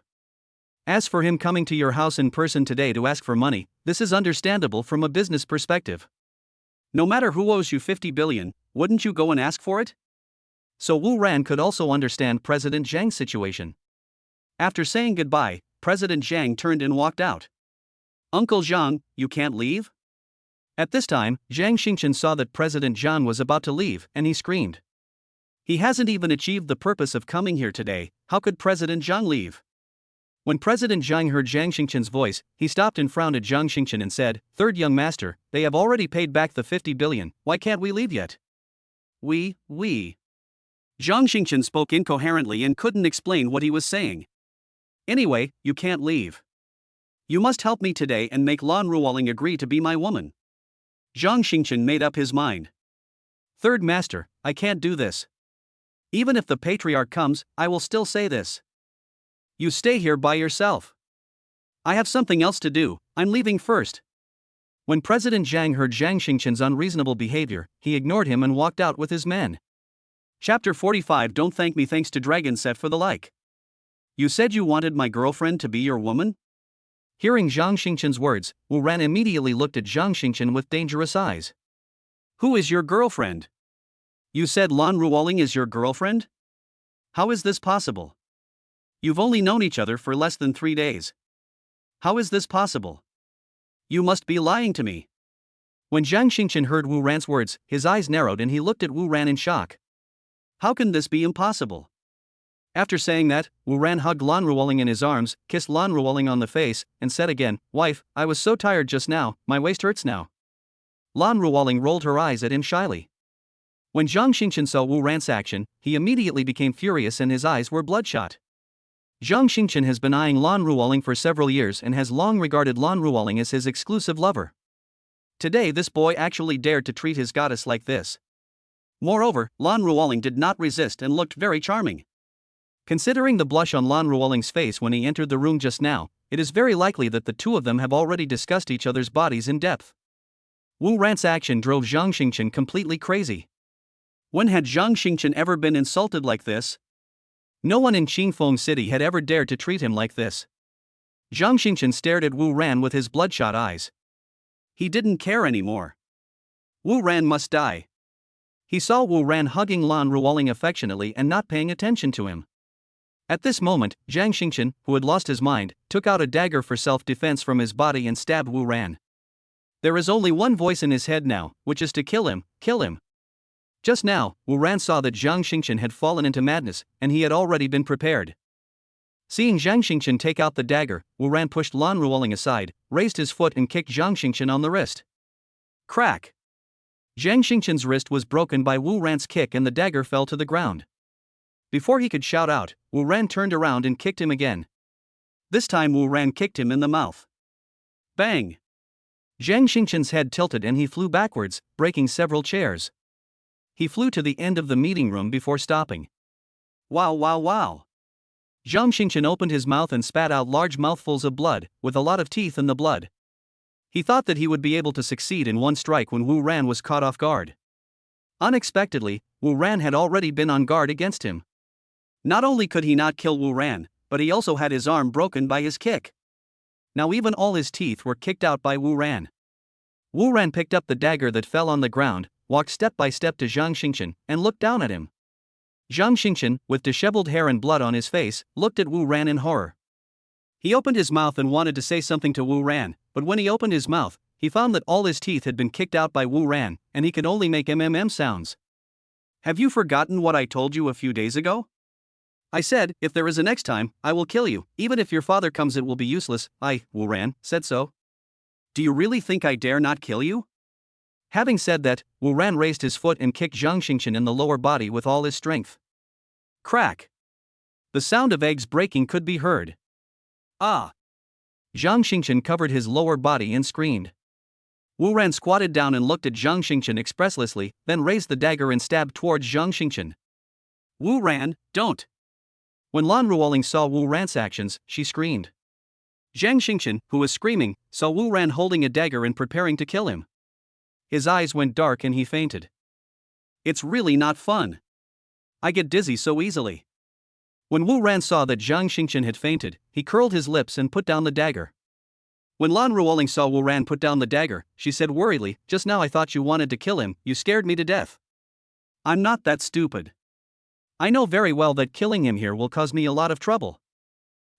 As for him coming to your house in person today to ask for money, this is understandable from a business perspective. No matter who owes you 50 billion, wouldn't you go and ask for it? So Wu Ran could also understand President Zhang's situation. After saying goodbye, President Zhang turned and walked out. "Uncle Zhang, you can't leave?" At this time, Zhang Xingchen saw that President Zhang was about to leave, and he screamed. He hasn't even achieved the purpose of coming here today, how could President Zhang leave? When President Zhang heard Zhang Xingchen's voice, he stopped and frowned at Zhang Xingchen and said, "Third young master, they have already paid back the 50 billion, why can't we leave yet?" We. Zhang Xingchen spoke incoherently and couldn't explain what he was saying. "Anyway, you can't leave. You must help me today and make Lan Ruoling agree to be my woman." Zhang Xingchen made up his mind. "Third master, I can't do this. Even if the patriarch comes, I will still say this. You stay here by yourself. I have something else to do, I'm leaving first." When President Zhang heard Zhang Xingchen's unreasonable behavior, he ignored him and walked out with his men. Chapter 45 Don't thank me, thanks to Dragon Set for the like. You said you wanted my girlfriend to be your woman? Hearing Zhang Xingchen's words, Wu Ran immediately looked at Zhang Xingchen with dangerous eyes. Who is your girlfriend? You said Lan Ruoling is your girlfriend? How is this possible? You've only known each other for less than 3 days. How is this possible? You must be lying to me. When Zhang Xingchen heard Wu Ran's words, his eyes narrowed and he looked at Wu Ran in shock. How can this be impossible? After saying that, Wu Ran hugged Lan Ruoling in his arms, kissed Lan Ruoling on the face, and said again, "Wife, I was so tired just now, my waist hurts now." Lan Ruoling rolled her eyes at him shyly. When Zhang Xingchen saw Wu Ran's action, he immediately became furious and his eyes were bloodshot. Zhang Xingchen has been eyeing Lan Ruoling for several years and has long regarded Lan Ruoling as his exclusive lover. Today this boy actually dared to treat his goddess like this. Moreover, Lan Ruoling did not resist and looked very charming. Considering the blush on Lan Ruoling's face when he entered the room just now, it is very likely that the two of them have already discussed each other's bodies in depth. Wu Ran's action drove Zhang Xingchen completely crazy. When had Zhang Xingchen ever been insulted like this? No one in Qingfeng City had ever dared to treat him like this. Zhang Xingchen stared at Wu Ran with his bloodshot eyes. He didn't care anymore. Wu Ran must die. He saw Wu Ran hugging Lan Ruoling affectionately and not paying attention to him. At this moment, Zhang Xingchen, who had lost his mind, took out a dagger for self-defense from his body and stabbed Wu Ran. There is only one voice in his head now, which is to kill him, kill him. Just now, Wu Ran saw that Zhang Xingchen had fallen into madness, and he had already been prepared. Seeing Zhang Xingchen take out the dagger, Wu Ran pushed Lan Ruoling aside, raised his foot and kicked Zhang Xingchen on the wrist. Crack! Zhang Xingchen's wrist was broken by Wu Ran's kick and the dagger fell to the ground. Before he could shout out, Wu Ran turned around and kicked him again. This time Wu Ran kicked him in the mouth. Bang! Zhang Xingchen's head tilted and he flew backwards, breaking several chairs. He flew to the end of the meeting room before stopping. Wow, wow, wow! Zhang Xingchen opened his mouth and spat out large mouthfuls of blood, with a lot of teeth in the blood. He thought that he would be able to succeed in one strike when Wu Ran was caught off guard. Unexpectedly, Wu Ran had already been on guard against him. Not only could he not kill Wu Ran, but he also had his arm broken by his kick. Now even all his teeth were kicked out by Wu Ran. Wu Ran picked up the dagger that fell on the ground, walked step by step to Zhang Xingchen, and looked down at him. Zhang Xingchen, with disheveled hair and blood on his face, looked at Wu Ran in horror. He opened his mouth and wanted to say something to Wu Ran, but when he opened his mouth, he found that all his teeth had been kicked out by Wu Ran, and he could only make mmm sounds. Have you forgotten what I told you a few days ago? I said, if there is a next time, I will kill you, even if your father comes it will be useless. Wu Ran, said so. Do you really think I dare not kill you? Having said that, Wu Ran raised his foot and kicked Zhang Xingchen in the lower body with all his strength. Crack! The sound of eggs breaking could be heard. Ah! Zhang Xingchen covered his lower body and screamed. Wu Ran squatted down and looked at Zhang Xingchen expresslessly, then raised the dagger and stabbed towards Zhang Xingchen. Wu Ran, don't! When Lan Ruoling saw Wu Ran's actions, she screamed. Zhang Xingchen, who was screaming, saw Wu Ran holding a dagger and preparing to kill him. His eyes went dark and he fainted. It's really not fun. I get dizzy so easily. When Wu Ran saw that Zhang Xingchen had fainted, he curled his lips and put down the dagger. When Lan Ruoling saw Wu Ran put down the dagger, she said worriedly, "Just now I thought you wanted to kill him, you scared me to death." I'm not that stupid. I know very well that killing him here will cause me a lot of trouble.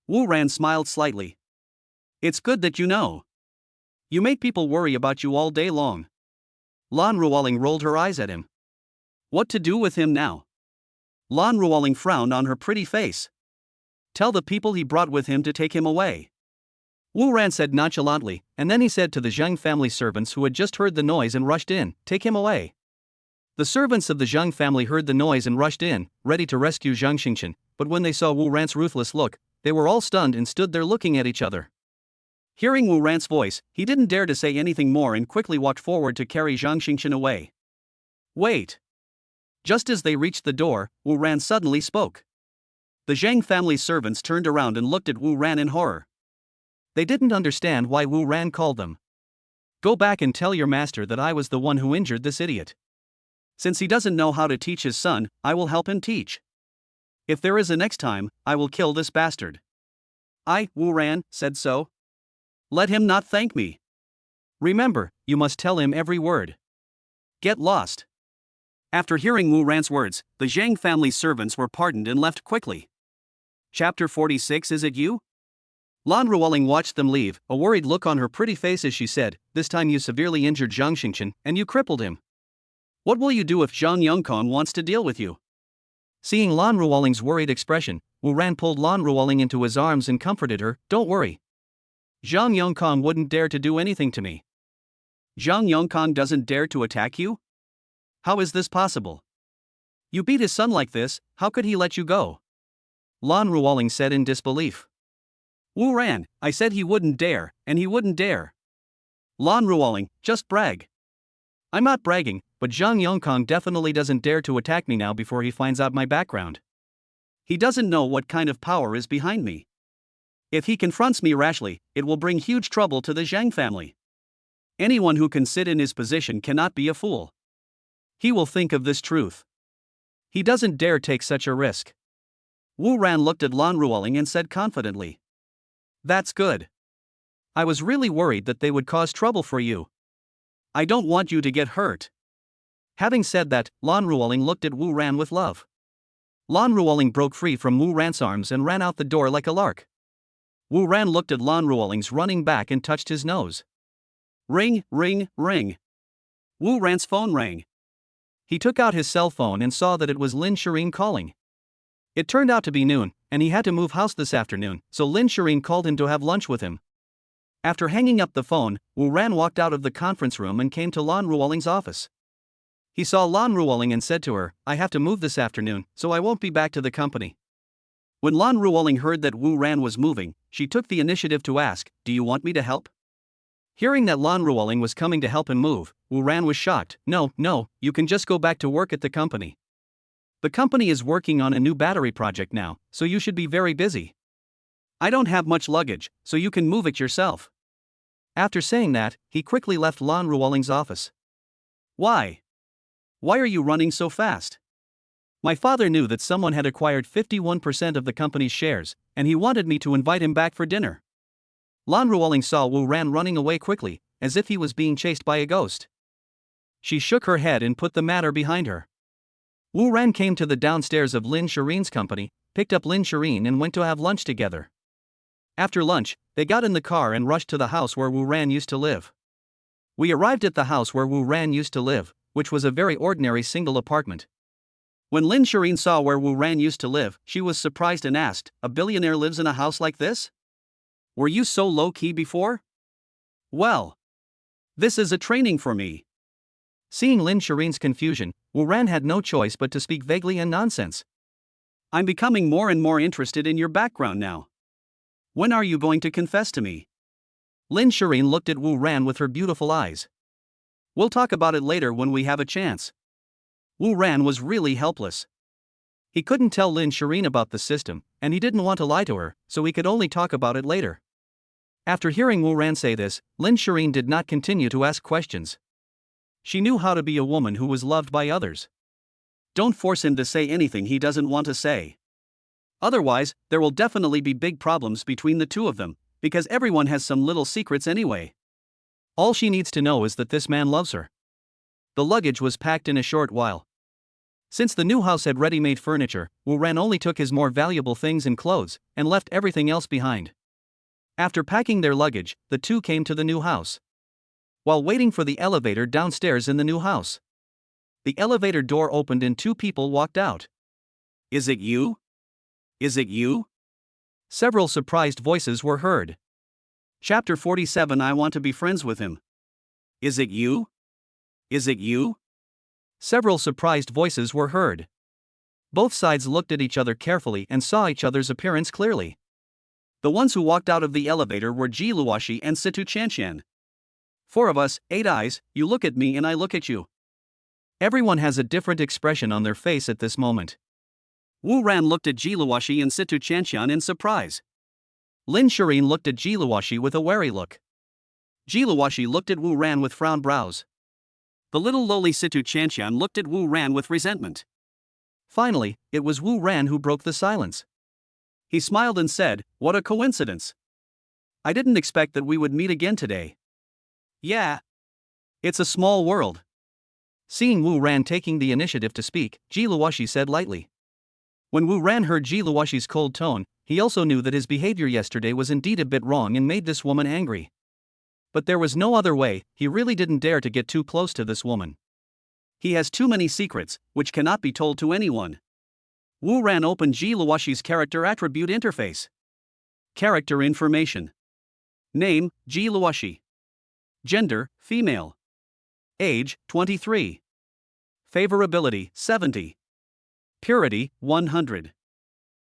Wu Ran smiled slightly. It's good that you know. You make people worry about you all day long. Lan Ruoling rolled her eyes at him. What to do with him now? Lan Ruoling frowned on her pretty face. Tell the people he brought with him to take him away. Wu Ran said nonchalantly, and then he said to the Zhang family servants who had just heard the noise and rushed in, "Take him away." The servants of the Zhang family heard the noise and rushed in, ready to rescue Zhang Xingchen, but when they saw Wu Ran's ruthless look, they were all stunned and stood there looking at each other. Hearing Wu Ran's voice, he didn't dare to say anything more and quickly walked forward to carry Zhang Xingchen away. Wait! Just as they reached the door, Wu Ran suddenly spoke. The Zhang family's servants turned around and looked at Wu Ran in horror. They didn't understand why Wu Ran called them. Go back and tell your master that I was the one who injured this idiot. Since he doesn't know how to teach his son, I will help him teach. If there is a next time, I will kill this bastard. Wu Ran said so. Let him not thank me. Remember, you must tell him every word. Get lost. After hearing Wu Ran's words, the Zhang family's servants were pardoned and left quickly. Chapter 46. Is it you? Lan Ruoling watched them leave, a worried look on her pretty face as she said, this time you severely injured Zhang Xingchen, and you crippled him. What will you do if Zhang Yongkong wants to deal with you? Seeing Lan Ruoling's worried expression, Wu Ran pulled Lan Ruoling into his arms and comforted her, don't worry. Zhang Yongkong wouldn't dare to do anything to me. Zhang Yongkong doesn't dare to attack you? How is this possible? You beat his son like this, how could he let you go? Lan Ruoling said in disbelief. Wu Ran, I said he wouldn't dare, and he wouldn't dare. Lan Ruoling, just brag. I'm not bragging, but Zhang Yongkong definitely doesn't dare to attack me now before he finds out my background. He doesn't know what kind of power is behind me. If he confronts me rashly, it will bring huge trouble to the Zhang family. Anyone who can sit in his position cannot be a fool. He will think of this truth. He doesn't dare take such a risk. Wu Ran looked at Lan Ruoling and said confidently. That's good. I was really worried that they would cause trouble for you. I don't want you to get hurt. Having said that, Lan Ruoling looked at Wu Ran with love. Lan Ruoling broke free from Wu Ran's arms and ran out the door like a lark. Wu Ran looked at Lan Ruoling's running back and touched his nose. Ring, ring, ring. Wu Ran's phone rang. He took out his cell phone and saw that it was Lin Shireen calling. It turned out to be noon, and he had to move house this afternoon, so Lin Shireen called him to have lunch with him. After hanging up the phone, Wu Ran walked out of the conference room and came to Lan Ruoling's office. He saw Lan Ruoling and said to her, I have to move this afternoon, so I won't be back to the company. When Lan Ruoling heard that Wu Ran was moving, she took the initiative to ask, do you want me to help? Hearing that Lan Ruoling was coming to help him move, Wu Ran was shocked. No, you can just go back to work at the company. The company is working on a new battery project now, so you should be very busy. I don't have much luggage, so you can move it yourself. After saying that, he quickly left Lan Ruoling's office. Why? Why are you running so fast? My father knew that someone had acquired 51% of the company's shares, and he wanted me to invite him back for dinner. Lan Ruoling saw Wu Ran running away quickly, as if he was being chased by a ghost. She shook her head and put the matter behind her. Wu Ran came to the downstairs of Lin Shireen's company, picked up Lin Shireen and went to have lunch together. After lunch, they got in the car and rushed to the house where Wu Ran used to live. We arrived at the house where Wu Ran used to live, which was a very ordinary single apartment. When Lin Shireen saw where Wu Ran used to live, she was surprised and asked, a billionaire lives in a house like this? Were you so low-key before? Well, this is a training for me. Seeing Lin Shireen's confusion, Wu Ran had no choice but to speak vaguely and nonsense. I'm becoming more and more interested in your background now. When are you going to confess to me? Lin Shireen looked at Wu Ran with her beautiful eyes. We'll talk about it later when we have a chance. Wu Ran was really helpless. He couldn't tell Lin Shireen about the system, and he didn't want to lie to her, so he could only talk about it later. After hearing Wu Ran say this, Lin Shireen did not continue to ask questions. She knew how to be a woman who was loved by others. Don't force him to say anything he doesn't want to say. Otherwise, there will definitely be big problems between the two of them, because everyone has some little secrets anyway. All she needs to know is that this man loves her. The luggage was packed in a short while. Since the new house had ready-made furniture, Wu Ran only took his more valuable things and clothes, and left everything else behind. After packing their luggage, the two came to the new house. While waiting for the elevator downstairs in the new house, the elevator door opened and two people walked out. Is it you? Is it you? Several surprised voices were heard. Chapter 47. I want to be friends with him. Is it you? Is it you? Several surprised voices were heard. Both sides looked at each other carefully and saw each other's appearance clearly. The ones who walked out of the elevator were Ji Luoxi and Situ Chanshan. Four of us, 8 eyes, you look at me and I look at you. Everyone has a different expression on their face at this moment. Wu Ran looked at Ji Luoxi and Situ Chanshan in surprise. Lin Shireen looked at Ji Luoxi with a wary look. Ji Luoxi looked at Wu Ran with frowned brows. The little lowly Situ Chanxian looked at Wu Ran with resentment. Finally, it was Wu Ran who broke the silence. He smiled and said, "What a coincidence. I didn't expect that we would meet again today." Yeah. It's a small world. Seeing Wu Ran taking the initiative to speak, Ji Luoxi said lightly. When Wu Ran heard Ji Luoxi's cold tone, he also knew that his behavior yesterday was indeed a bit wrong and made this woman angry. But there was no other way, he really didn't dare to get too close to this woman. He has too many secrets, which cannot be told to anyone. Wu Ran opened Ji Luoxi's character attribute interface. Character information. Name, Ji Luoxi. Gender, female. Age, 23. Favorability, 70. Purity, 100.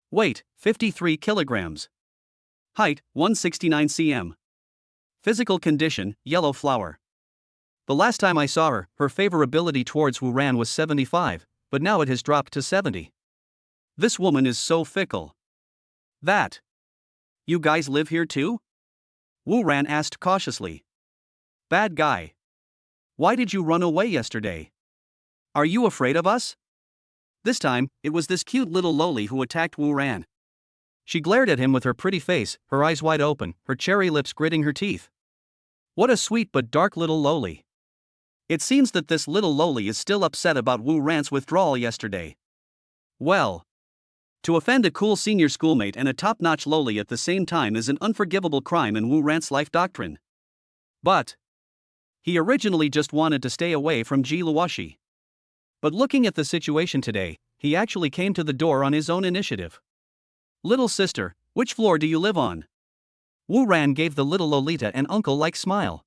Weight, 53 kilograms. Height, 169 cm. Physical condition, yellow flower. The last time I saw her, her favorability towards Wu Ran was 75, but now it has dropped to 70. This woman is so fickle. That. You guys live here too? Wu Ran asked cautiously. Bad guy. Why did you run away yesterday? Are you afraid of us? This time, it was this cute little lowly who attacked Wu Ran. She glared at him with her pretty face, her eyes wide open, her cherry lips gritting her teeth. What a sweet but dark little lowly. It seems that this little lowly is still upset about Wu Ran's withdrawal yesterday. Well. To offend a cool senior schoolmate and a top-notch lowly at the same time is an unforgivable crime in Wu Ran's life doctrine. But he originally just wanted to stay away from Ji Luoxi. But looking at the situation today, he actually came to the door on his own initiative. Little sister, which floor do you live on? Wu Ran gave the little Lolita an uncle-like smile.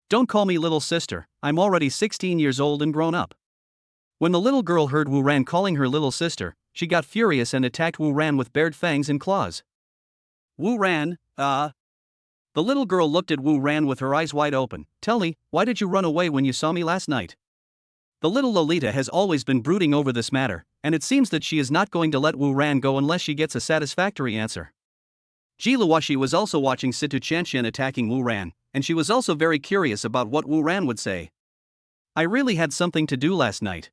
Don't call me little sister, I'm already 16 years old and grown up. When the little girl heard Wu Ran calling her little sister, she got furious and attacked Wu Ran with bared fangs and claws. Wu Ran, The little girl looked at Wu Ran with her eyes wide open. Tell me, why did you run away when you saw me last night? The little Lolita has always been brooding over this matter, and it seems that she is not going to let Wu Ran go unless she gets a satisfactory answer. Ji Luoxi was also watching Situ Chanxian attacking Wu Ran, and she was also very curious about what Wu Ran would say. I really had something to do last night.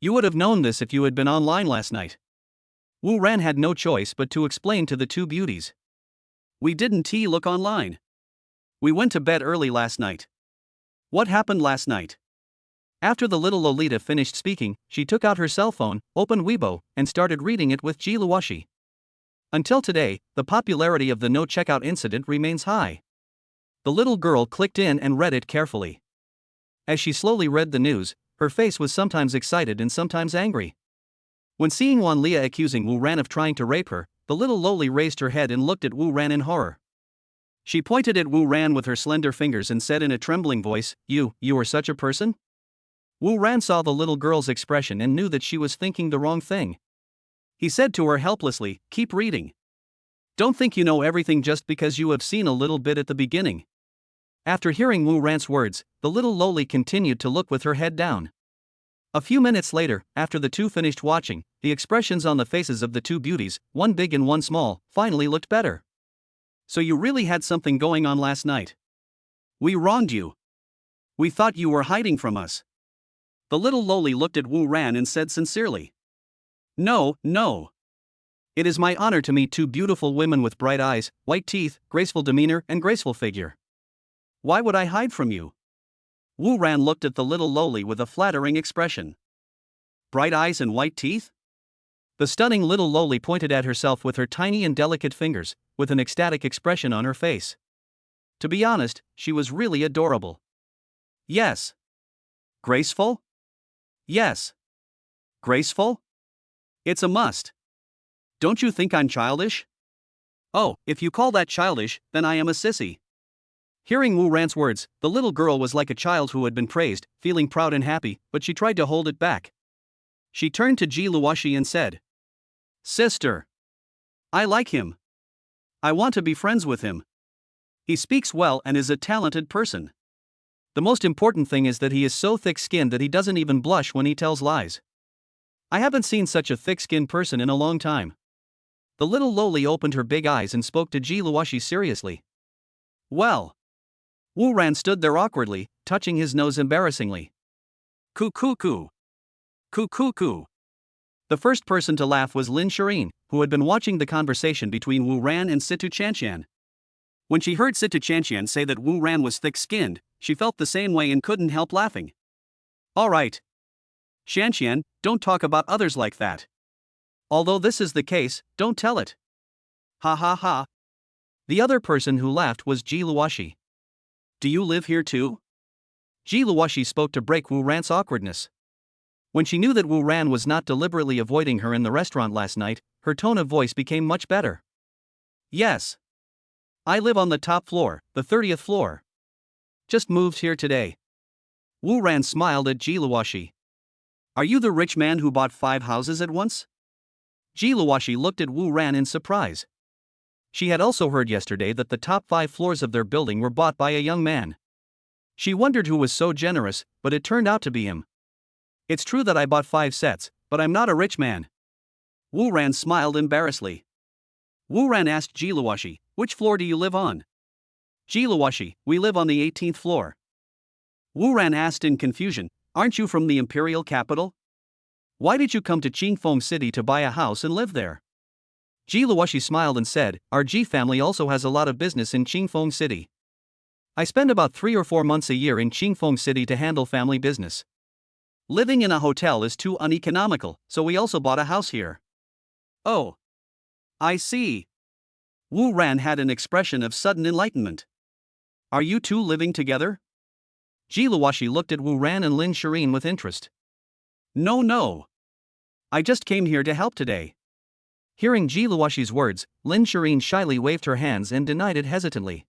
You would have known this if you had been online last night. Wu Ran had no choice but to explain to the two beauties. We didn't look online. We went to bed early last night. What happened last night? After the little Lolita finished speaking, she took out her cell phone, opened Weibo, and started reading it with Ji Luoxi. Until today, the popularity of the no checkout incident remains high. The little girl clicked in and read it carefully. As she slowly read the news, her face was sometimes excited and sometimes angry. When seeing Wan Lia accusing Wu Ran of trying to rape her, the little lowly raised her head and looked at Wu Ran in horror. She pointed at Wu Ran with her slender fingers and said in a trembling voice, You are such a person? Wu Ran saw the little girl's expression and knew that she was thinking the wrong thing. He said to her helplessly, Keep reading. Don't think you know everything just because you have seen a little bit at the beginning. After hearing Wu Ran's words, the little lowly continued to look with her head down. A few minutes later, after the two finished watching, the expressions on the faces of the two beauties, one big and one small, finally looked better. So you really had something going on last night. We wronged you. We thought you were hiding from us. The little lowly looked at Wu Ran and said sincerely. No. It is my honor to meet two beautiful women with bright eyes, white teeth, graceful demeanor, and graceful figure. Why would I hide from you? Wu Ran looked at the little lowly with a flattering expression. Bright eyes and white teeth? The stunning little lowly pointed at herself with her tiny and delicate fingers, with an ecstatic expression on her face. To be honest, she was really adorable. Yes. Graceful? Yes. Graceful? It's a must. Don't you think I'm childish? Oh, if you call that childish, then I am a sissy. Hearing Wu Ran's words, the little girl was like a child who had been praised, feeling proud and happy, but she tried to hold it back. She turned to Ji Luoxi and said, Sister. I like him. I want to be friends with him. He speaks well and is a talented person. The most important thing is that he is so thick-skinned that he doesn't even blush when he tells lies. I haven't seen such a thick-skinned person in a long time. The little lowly opened her big eyes and spoke to Ji Luoxi seriously. Well. Wu Ran stood there awkwardly, touching his nose embarrassingly. Coo coo coo. Coo coo coo. The first person to laugh was Lin Shireen, who had been watching the conversation between Wu Ran and Situ Chantian. When she heard Situ Chantian say that Wu Ran was thick-skinned, she felt the same way and couldn't help laughing. Alright. Chantian, don't talk about others like that. Although this is the case, don't tell it. Ha ha ha. The other person who laughed was Ji Luoshi. Do you live here too? Ji Luoshi spoke to break Wu Ran's awkwardness. When she knew that Wu Ran was not deliberately avoiding her in the restaurant last night, her tone of voice became much better. Yes. I live on the top floor, the 30th floor. Just moved here today. Wu Ran smiled at Ji Luoshi. Are you the rich man who bought 5 houses at once? Ji Luoshi looked at Wu Ran in surprise. She had also heard yesterday that the top 5 floors of their building were bought by a young man. She wondered who was so generous, but it turned out to be him. It's true that I bought 5 sets, but I'm not a rich man. Wu Ran smiled embarrassedly. Wu Ran asked Ji Luoshi, which floor do you live on? Ji Luoshi, we live on the 18th floor. Wu Ran asked in confusion, aren't you from the imperial capital? Why did you come to Qingfeng City to buy a house and live there? Ji Luoshi smiled and said, our Ji family also has a lot of business in Qingfeng City. I spend about 3 or 4 months a year in Qingfeng City to handle family business. Living in a hotel is too uneconomical, so we also bought a house here. Oh. I see. Wu Ran had an expression of sudden enlightenment. Are you two living together? Ji Luoshi looked at Wu Ran and Lin Shireen with interest. No. I just came here to help today. Hearing Ji Luoshi's words, Lin Shireen shyly waved her hands and denied it hesitantly.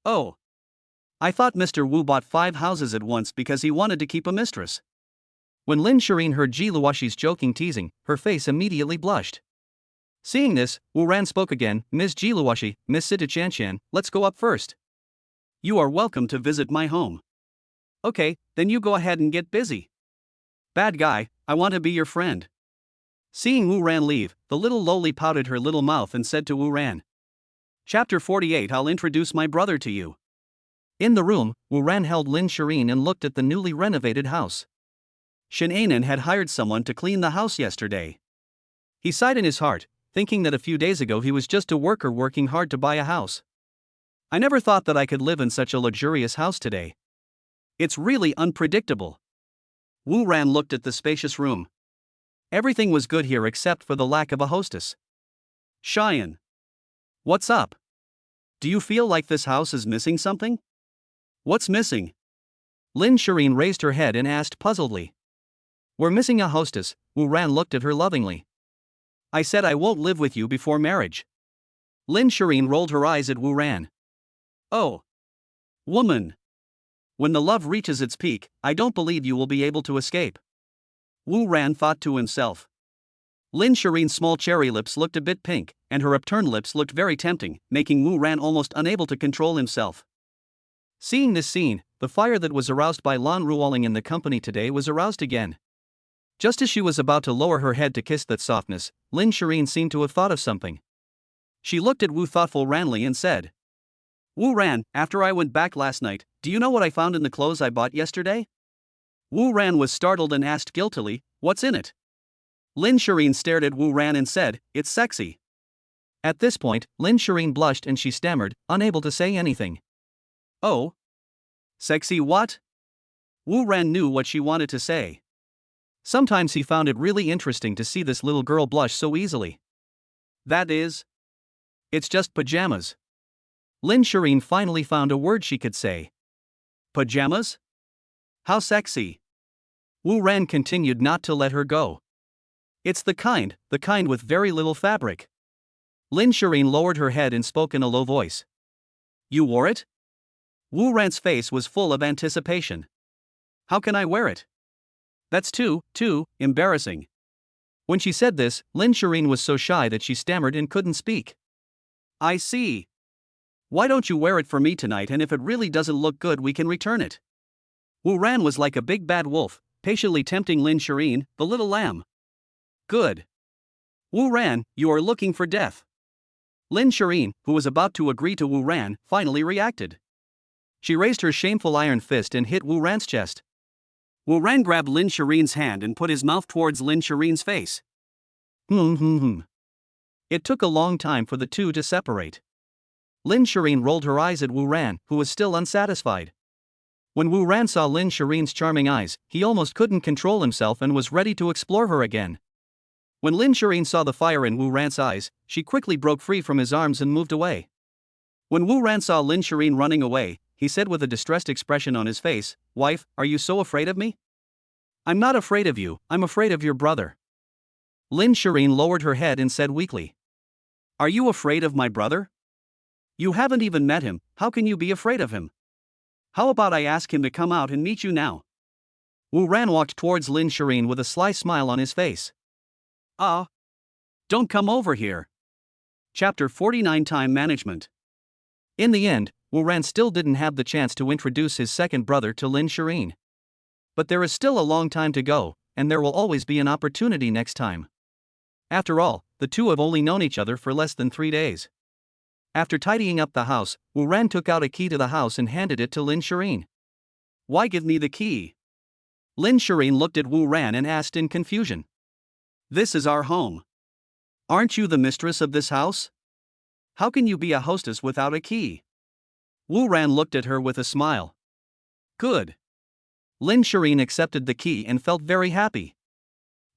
Oh. I thought Mr. Wu bought 5 houses at once because he wanted to keep a mistress. When Lin Shireen heard Ji Luoshi's joking teasing, her face immediately blushed. Seeing this, Wu Ran spoke again, Ms. Ji Luoshi, Miss Situ Chanshan, let's go up first. You are welcome to visit my home. Okay, then you go ahead and get busy. Bad guy, I want to be your friend. Seeing Wu Ran leave, the little lowly pouted her little mouth and said to Wu Ran. Chapter 48 I'll introduce my brother to you. In the room, Wu Ran held Lin Shireen and looked at the newly renovated house. Shen Anan had hired someone to clean the house yesterday. He sighed in his heart, thinking that a few days ago he was just a worker working hard to buy a house. I never thought that I could live in such a luxurious house today. It's really unpredictable. Wu Ran looked at the spacious room. Everything was good here except for the lack of a hostess. Cheyenne. What's up? Do you feel like this house is missing something? What's missing? Lin Shireen raised her head and asked puzzledly. We're missing a hostess. Wu Ran looked at her lovingly. I said I won't live with you before marriage. Lin Shireen rolled her eyes at Wu Ran. Oh. Woman. When the love reaches its peak, I don't believe you will be able to escape. Wu Ran thought to himself. Lin Shireen's small cherry lips looked a bit pink, and her upturned lips looked very tempting, making Wu Ran almost unable to control himself. Seeing this scene, the fire that was aroused by Lan Ruoling in the company today was aroused again. Just as she was about to lower her head to kiss that softness, Lin Shireen seemed to have thought of something. She looked at Wu thoughtful Ranly and said, Wu Ran, after I went back last night, do you know what I found in the clothes I bought yesterday? Wu Ran was startled and asked guiltily, what's in it? Lin Shireen stared at Wu Ran and said, it's sexy. At this point, Lin Shireen blushed and she stammered, unable to say anything. Oh? Sexy what? Wu Ran knew what she wanted to say. Sometimes he found it really interesting to see this little girl blush so easily. That is. It's just pajamas. Lin Shireen finally found a word she could say. Pajamas? How sexy. Wu Ran continued not to let her go. It's the kind with very little fabric. Lin Shireen lowered her head and spoke in a low voice. You wore it? Wu Ran's face was full of anticipation. How can I wear it? That's too embarrassing. When she said this, Lin Shireen was so shy that she stammered and couldn't speak. I see. Why don't you wear it for me tonight, and if it really doesn't look good we can return it. Wu Ran was like a big bad wolf, patiently tempting Lin Shireen, the little lamb. Good. Wu Ran, you are looking for death. Lin Shireen, who was about to agree to Wu Ran, finally reacted. She raised her shameful iron fist and hit Wu Ran's chest. Wu Ran grabbed Lin Shirin's hand and put his mouth towards Lin Shirin's face. It took a long time for the two to separate. Lin Shirin rolled her eyes at Wu Ran, who was still unsatisfied. When Wu Ran saw Lin Shirin's charming eyes, he almost couldn't control himself and was ready to explore her again. When Lin Shirin saw the fire in Wu Ran's eyes, she quickly broke free from his arms and moved away. When Wu Ran saw Lin Shirin running away, he said with a distressed expression on his face, "Wife, are you so afraid of me?" "I'm not afraid of you, I'm afraid of your brother." Lin Shirin lowered her head and said weakly, "Are you afraid of my brother? You haven't even met him, how can you be afraid of him? How about I ask him to come out and meet you now?" Wu Ran walked towards Lin Shirin with a sly smile on his face. Don't come over here. Chapter 49 Time Management. In the end, Wu Ran still didn't have the chance to introduce his second brother to Lin Shirin. But there is still a long time to go, and there will always be an opportunity next time. After all, the two have only known each other for less than 3 days. After tidying up the house, Wu Ran took out a key to the house and handed it to Lin Shirin. "Why give me the key?" Lin Shirin looked at Wu Ran and asked in confusion. "This is our home. Aren't you the mistress of this house? How can you be a hostess without a key?" Wu Ran looked at her with a smile. "Good." Lin Shirin accepted the key and felt very happy.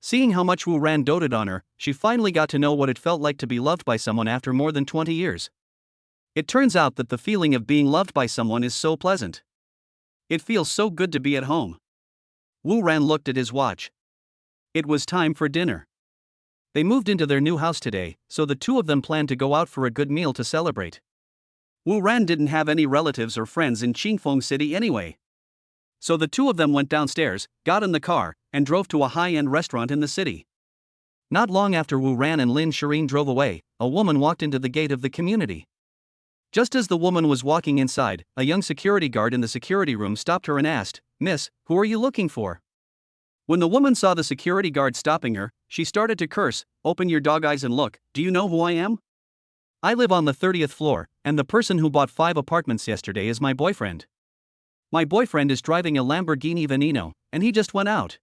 Seeing how much Wu Ran doted on her, she finally got to know what it felt like to be loved by someone after more than 20 years. It turns out that the feeling of being loved by someone is so pleasant. It feels so good to be at home. Wu Ran looked at his watch. It was time for dinner. They moved into their new house today, so the two of them planned to go out for a good meal to celebrate. Wu Ran didn't have any relatives or friends in Qingfeng City anyway. So the two of them went downstairs, got in the car, and drove to a high-end restaurant in the city. Not long after Wu Ran and Lin Shirin drove away, a woman walked into the gate of the community. Just as the woman was walking inside, a young security guard in the security room stopped her and asked, "Miss, who are you looking for?" When the woman saw the security guard stopping her, she started to curse. "Open your dog eyes and look, do you know who I am? I live on the 30th floor, and the person who bought 5 apartments yesterday is my boyfriend. My boyfriend is driving a Lamborghini Veneno, and he just went out.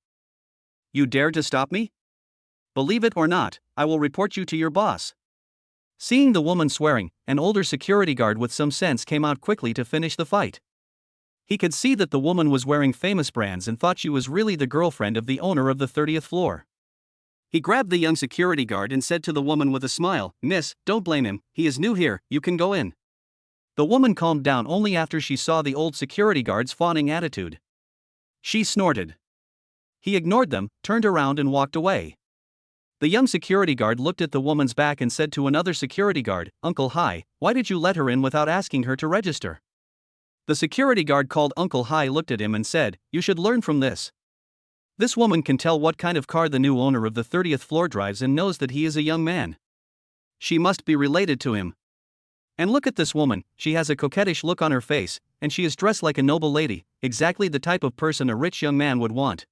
You dare to stop me? Believe it or not, I will report you to your boss." Seeing the woman swearing, an older security guard with some sense came out quickly to finish the fight. He could see that the woman was wearing famous brands and thought she was really the girlfriend of the owner of the 30th floor. He grabbed the young security guard and said to the woman with a smile, "Miss, don't blame him, he is new here, you can go in." The woman calmed down only after she saw the old security guard's fawning attitude. She snorted. He ignored them, turned around and walked away. The young security guard looked at the woman's back and said to another security guard, "Uncle Hai, why did you let her in without asking her to register?" The security guard called Uncle Hai looked at him and said, "You should learn from this. This woman can tell what kind of car the new owner of the 30th floor drives and knows that he is a young man. She must be related to him. And look at this woman, she has a coquettish look on her face, and she is dressed like a noble lady, exactly the type of person a rich young man would want.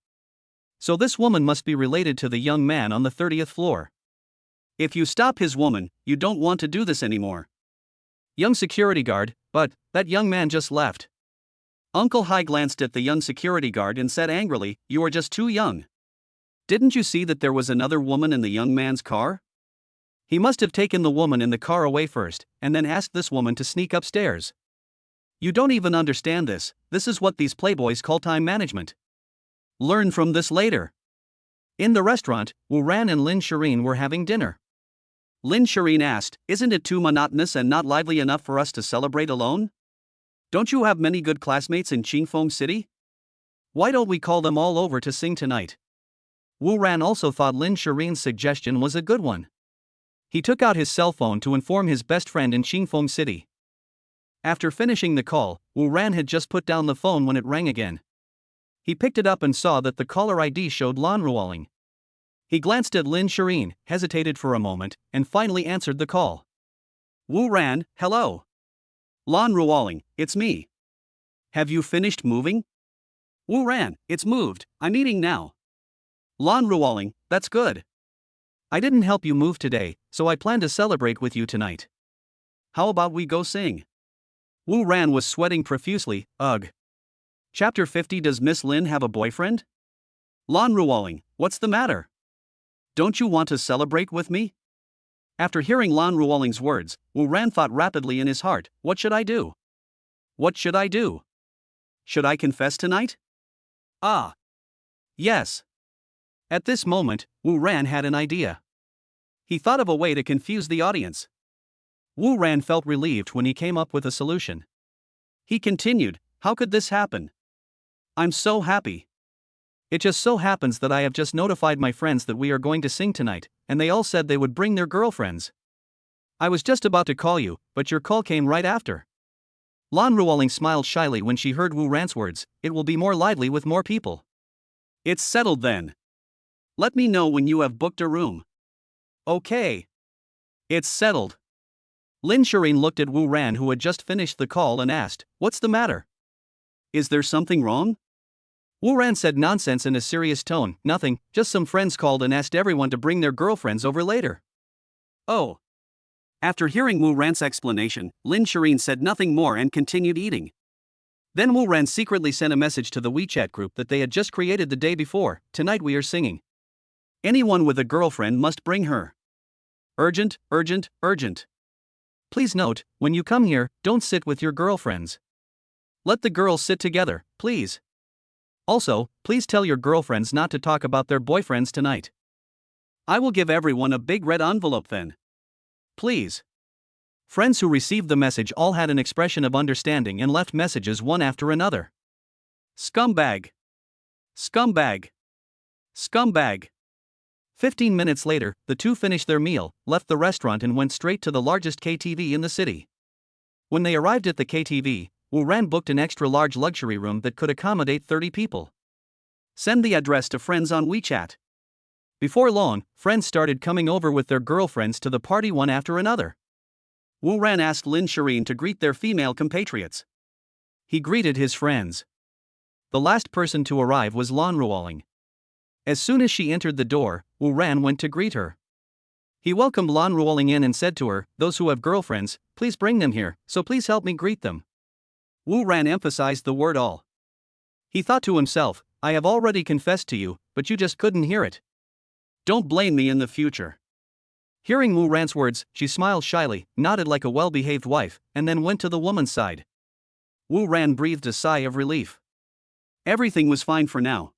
So this woman must be related to the young man on the 30th floor. If you stop his woman, you don't want to do this anymore." Young security guard, "But that young man just left." Uncle Hai glanced at the young security guard and said angrily, "You are just too young. Didn't you see that there was another woman in the young man's car? He must have taken the woman in the car away first, and then asked this woman to sneak upstairs. You don't even understand this, this is what these playboys call time management. Learn from this later." In the restaurant, Wu Ran and Lin Shirin were having dinner. Lin Shirin asked, "Isn't it too monotonous and not lively enough for us to celebrate alone? Don't you have many good classmates in Qingfeng City? Why don't we call them all over to sing tonight?" Wu Ran also thought Lin Shirin's suggestion was a good one. He took out his cell phone to inform his best friend in Qingfeng City. After finishing the call, Wu Ran had just put down the phone when it rang again. He picked it up and saw that the caller ID showed Lan Ruoling. He glanced at Lin Shirin, hesitated for a moment, and finally answered the call. "Wu Ran, hello. Lan Ruoling, it's me. Have you finished moving?" "Wu Ran, it's moved, I'm eating now." "Lan Ruoling, that's good. I didn't help you move today, so I plan to celebrate with you tonight. How about we go sing?" Wu Ran was sweating profusely. "Ugh. Chapter 50. Does Miss Lin have a boyfriend? Lan Ruoling, what's the matter? Don't you want to celebrate with me? After hearing Lan Ruoling's words, Wu Ran thought rapidly in his heart, what should I do? What should I do? Should I confess tonight? Ah. Yes. At this moment, Wu Ran had an idea. He thought of a way to confuse the audience. Wu Ran felt relieved when he came up with a solution. He continued, how could this happen? I'm so happy. It just so happens that I have just notified my friends that we are going to sing tonight, and they all said they would bring their girlfriends. I was just about to call you, but your call came right after. Lan Ruoling smiled shyly when she heard Wu Ran's words, it will be more lively with more people. It's settled then. Let me know when you have booked a room. Okay. It's settled. Lin Shirin looked at Wu Ran, who had just finished the call, and asked, what's the matter? Is there something wrong? Wu Ran said nonsense in a serious tone, nothing, just some friends called and asked everyone to bring their girlfriends over later. Oh. After hearing Wu Ran's explanation, Lin Shirin said nothing more and continued eating. Then Wu Ran secretly sent a message to the WeChat group that they had just created the day before, tonight we are singing. Anyone with a girlfriend must bring her. Urgent, urgent, urgent. Please note, when you come here, don't sit with your girlfriends. Let the girls sit together, please. Also, please tell your girlfriends not to talk about their boyfriends tonight. I will give everyone a big red envelope then. Please. Friends who received the message all had an expression of understanding and left messages one after another. Scumbag. Scumbag. Scumbag. 15 minutes later, the two finished their meal, left the restaurant and went straight to the largest KTV in the city. When they arrived at the KTV, Wu Ran booked an extra-large luxury room that could accommodate 30 people. Send the address to friends on WeChat. Before long, friends started coming over with their girlfriends to the party one after another. Wu Ran asked Lin Shirin to greet their female compatriots. He greeted his friends. The last person to arrive was Lan Ruoling. As soon as she entered the door, Wu Ran went to greet her. He welcomed Lan Ruoling in and said to her, those who have girlfriends, please bring them here, so please help me greet them. Wu Ran emphasized the word all. He thought to himself, I have already confessed to you, but you just couldn't hear it. Don't blame me in the future. Hearing Wu Ran's words, she smiled shyly, nodded like a well-behaved wife, and then went to the woman's side. Wu Ran breathed a sigh of relief. Everything was fine for now.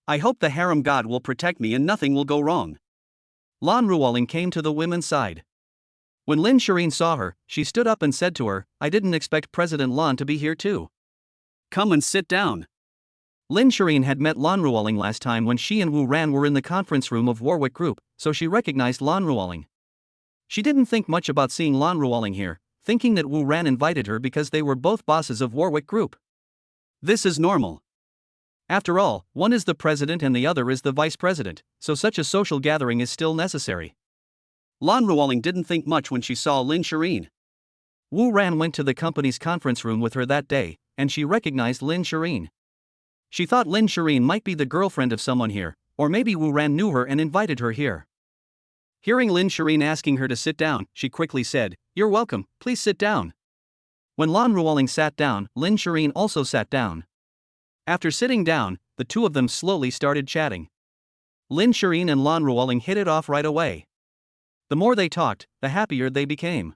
I hope the harem god will protect me and nothing will go wrong. Lan Ruoling came to the women's side. When Lin Shirin saw her, she stood up and said to her, I didn't expect President Lan to be here too. Come and sit down. Lin Shirin had met Lan Ruoling last time when she and Wu Ran were in the conference room of Warwick Group, so she recognized Lan Ruoling. She didn't think much about seeing Lan Ruoling here, thinking that Wu Ran invited her because they were both bosses of Warwick Group. This is normal. After all, one is the president and the other is the vice president, so such a social gathering is still necessary. Lan Ruoling didn't think much when she saw Lin Shirin. Wu Ran went to the company's conference room with her that day, and she recognized Lin Shirin. She thought Lin Shirin might be the girlfriend of someone here, or maybe Wu Ran knew her and invited her here. Hearing Lin Shirin asking her to sit down, she quickly said, You're welcome, please sit down. When Lan Ruoling sat down, Lin Shirin also sat down. After sitting down, the two of them slowly started chatting. Lin Shirin and Lan Ruoling hit it off right away. The more they talked, the happier they became.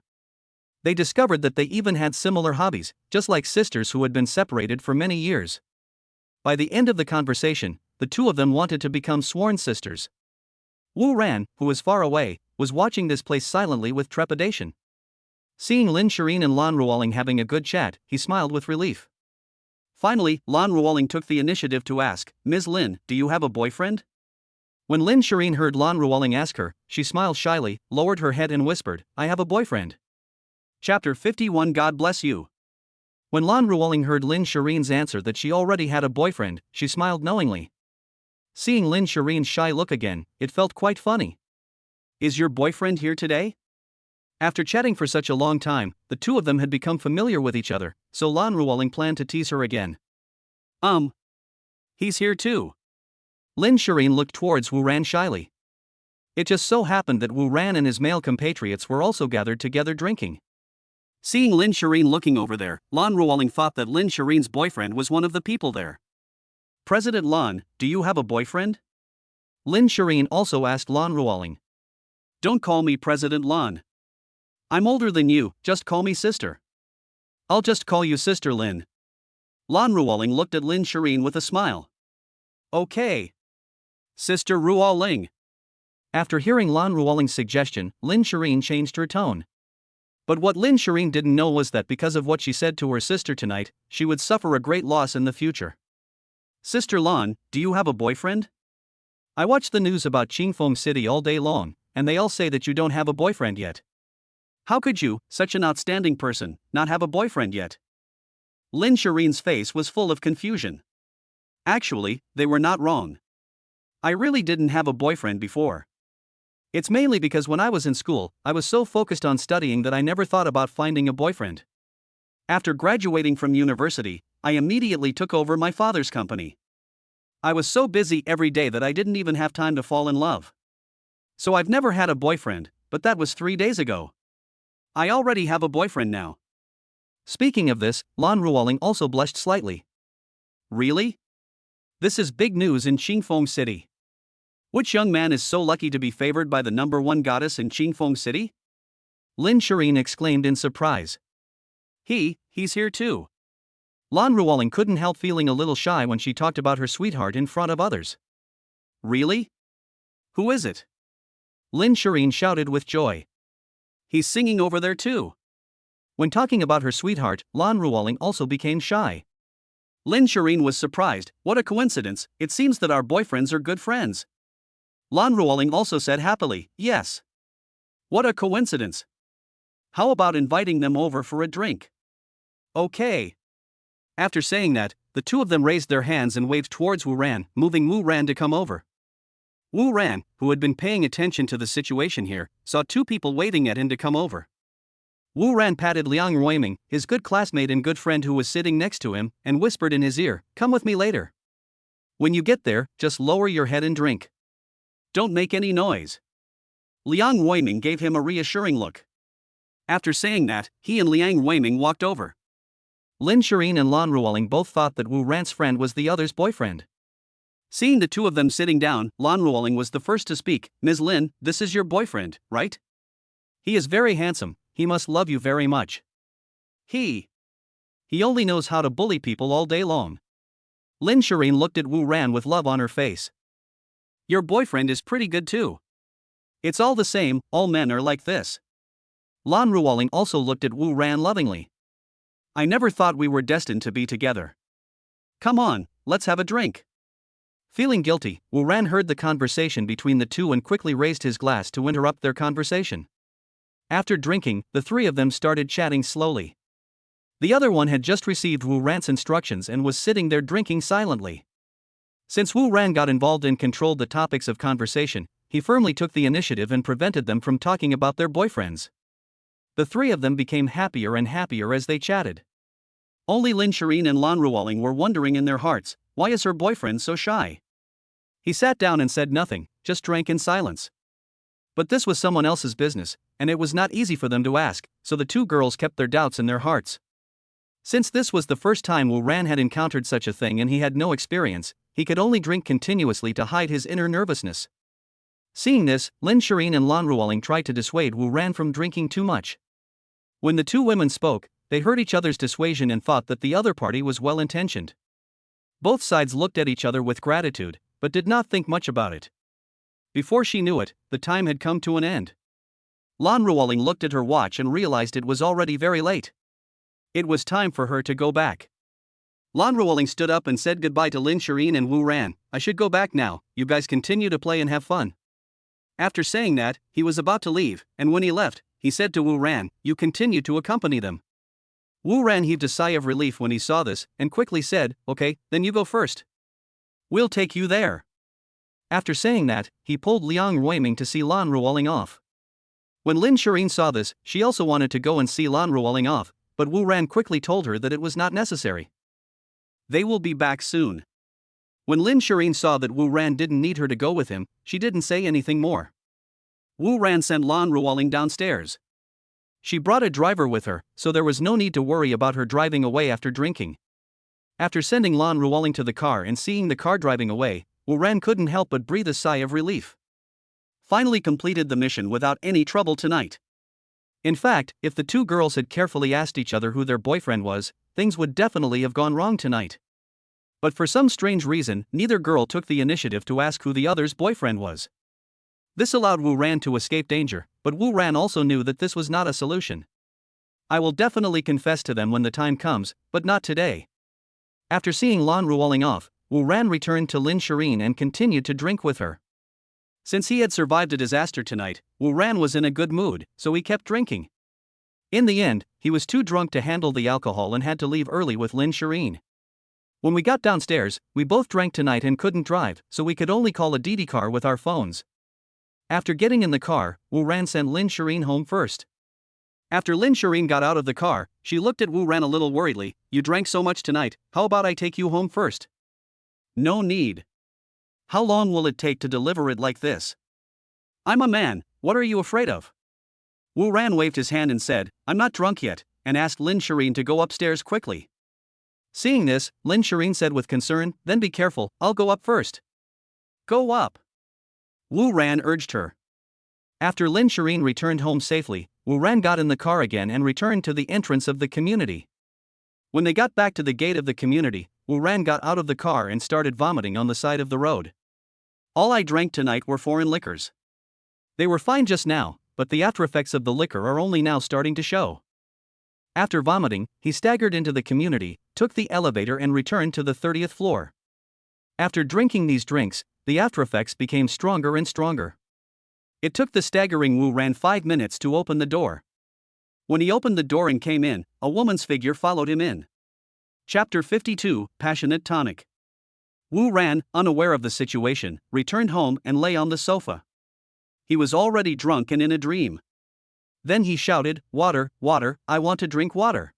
They discovered that they even had similar hobbies, just like sisters who had been separated for many years. By the end of the conversation, the two of them wanted to become sworn sisters. Wu Ran, who was far away, was watching this place silently with trepidation. Seeing Lin Shirin and Lan Ruoling having a good chat, he smiled with relief. Finally, Lan Ruoling took the initiative to ask, Ms. Lin, do you have a boyfriend? When Lin Shirin heard Lan Ruoling ask her, she smiled shyly, lowered her head and whispered, I have a boyfriend. Chapter 51. God bless you. When Lan Ruoling heard Lin Shirin's answer that she already had a boyfriend, she smiled knowingly. Seeing Lin Shirin's shy look again, it felt quite funny. Is your boyfriend here today? After chatting for such a long time, the two of them had become familiar with each other, so Lan Ruoling planned to tease her again. He's here too. Lin Shirin looked towards Wu Ran shyly. It just so happened that Wu Ran and his male compatriots were also gathered together drinking. Seeing Lin Shireen looking over there, Lan Ruoling thought that Lin Shireen's boyfriend was one of the people there. President Lan, do you have a boyfriend? Lin Shireen also asked Lan Ruoling. Don't call me President Lan. I'm older than you, just call me sister. I'll just call you Sister Lin. Lan Ruoling looked at Lin Shireen with a smile. Okay. Sister Ruoling. After hearing Lan Ruoling's suggestion, Lin Shireen changed her tone. But what Lin Shireen didn't know was that because of what she said to her sister tonight, she would suffer a great loss in the future. Sister Lan, do you have a boyfriend? I watch the news about Qingfeng City all day long, and they all say that you don't have a boyfriend yet. How could you, such an outstanding person, not have a boyfriend yet? Lin Shireen's face was full of confusion. Actually, they were not wrong. I really didn't have a boyfriend before. It's mainly because when I was in school, I was so focused on studying that I never thought about finding a boyfriend. After graduating from university, I immediately took over my father's company. I was so busy every day that I didn't even have time to fall in love. So I've never had a boyfriend, but that was 3 days ago. I already have a boyfriend now. Speaking of this, Lan Ruoling also blushed slightly. Really? This is big news in Qingfeng City. Which young man is so lucky to be favored by the #1 goddess in Qingfeng City? Lin Shireen exclaimed in surprise. He's here too. Lan Ruoling couldn't help feeling a little shy when she talked about her sweetheart in front of others. Really? Who is it? Lin Shireen shouted with joy. He's singing over there too. When talking about her sweetheart, Lan Ruoling also became shy. Lin Shireen was surprised. What a coincidence, it seems that our boyfriends are good friends. Lan Ruoling also said happily, yes. What a coincidence. How about inviting them over for a drink? Okay. After saying that, the two of them raised their hands and waved towards Wu Ran, moving Wu Ran to come over. Wu Ran, who had been paying attention to the situation here, saw two people waving at him to come over. Wu Ran patted Liang Ruiming, his good classmate and good friend who was sitting next to him, and whispered in his ear, "Come with me later. When you get there, just lower your head and drink. Don't make any noise." Liang Ruiming gave him a reassuring look. After saying that, he and Liang Ruiming walked over. Lin Shireen and Lan Ruoling both thought that Wu Ran's friend was the other's boyfriend. Seeing the two of them sitting down, Lan Ruoling was the first to speak. "Ms. Lin, this is your boyfriend, right? He is very handsome, he must love you very much. He only knows how to bully people all day long." Lin Shireen looked at Wu Ran with love on her face. "Your boyfriend is pretty good too. It's all the same, all men are like this." Lan Ruoling also looked at Wu Ran lovingly. "I never thought we were destined to be together. Come on, let's have a drink." Feeling guilty, Wu Ran heard the conversation between the two and quickly raised his glass to interrupt their conversation. After drinking, the three of them started chatting slowly. The other one had just received Wu Ran's instructions and was sitting there drinking silently. Since Wu Ran got involved and controlled the topics of conversation, he firmly took the initiative and prevented them from talking about their boyfriends. The three of them became happier and happier as they chatted. Only Lin Shireen and Lan Ruoling were wondering in their hearts, why is her boyfriend so shy? He sat down and said nothing, just drank in silence. But this was someone else's business, and it was not easy for them to ask, so the two girls kept their doubts in their hearts. Since this was the first time Wu Ran had encountered such a thing and he had no experience, he could only drink continuously to hide his inner nervousness. Seeing this, Lin Shireen and Lan Ruoling tried to dissuade Wu Ran from drinking too much. When the two women spoke, they heard each other's dissuasion and thought that the other party was well-intentioned. Both sides looked at each other with gratitude, but did not think much about it. Before she knew it, the time had come to an end. Lan Ruoling looked at her watch and realized it was already very late. It was time for her to go back. Lan Ruoling stood up and said goodbye to Lin Shireen and Wu Ran. "I should go back now, you guys continue to play and have fun." After saying that, he was about to leave, and when he left, he said to Wu Ran, "You continue to accompany them." Wu Ran heaved a sigh of relief when he saw this, and quickly said, "Okay, then you go first. We'll take you there." After saying that, he pulled Liang Ruiming to see Lan Ruoling off. When Lin Shireen saw this, she also wanted to go and see Lan Ruoling off, but Wu Ran quickly told her that it was not necessary. They will be back soon. When Lin Shireen saw that Wu Ran didn't need her to go with him, she didn't say anything more. Wu Ran sent Lan Ruoling downstairs. She brought a driver with her, so there was no need to worry about her driving away after drinking. After sending Lan Ruoling to the car and seeing the car driving away, Wu Ran couldn't help but breathe a sigh of relief. Finally completed the mission without any trouble tonight. In fact, if the two girls had carefully asked each other who their boyfriend was, things would definitely have gone wrong tonight. But for some strange reason, neither girl took the initiative to ask who the other's boyfriend was. This allowed Wu Ran to escape danger, but Wu Ran also knew that this was not a solution. I will definitely confess to them when the time comes, but not today. After seeing Lan Ruoling off, Wu Ran returned to Lin Shireen and continued to drink with her. Since he had survived a disaster tonight, Wu Ran was in a good mood, so he kept drinking. In the end, he was too drunk to handle the alcohol and had to leave early with Lin Shireen. When we got downstairs, we both drank tonight and couldn't drive, so we could only call a Didi car with our phones. After getting in the car, Wu Ran sent Lin Shireen home first. After Lin Shireen got out of the car, she looked at Wu Ran a little worriedly. "You drank so much tonight, how about I take you home first?" "No need. How long will it take to deliver it like this? I'm a man, what are you afraid of?" Wu Ran waved his hand and said, "I'm not drunk yet," and asked Lin Shireen to go upstairs quickly. Seeing this, Lin Shireen said with concern, "Then be careful, I'll go up first." "Go up," Wu Ran urged her. After Lin Shireen returned home safely, Wu Ran got in the car again and returned to the entrance of the community. When they got back to the gate of the community, Wu Ran got out of the car and started vomiting on the side of the road. "All I drank tonight were foreign liquors. They were fine just now, but the after effects of the liquor are only now starting to show." After vomiting, he staggered into the community, took the elevator and returned to the 30th floor. After drinking these drinks, the after effects became stronger and stronger. It took the staggering Wu Ran 5 minutes to open the door. When he opened the door and came in, a woman's figure followed him in. Chapter 52, Passionate Tonic. Wu Ran, unaware of the situation, returned home and lay on the sofa. He was already drunk and in a dream. Then he shouted, "Water, water, I want to drink water."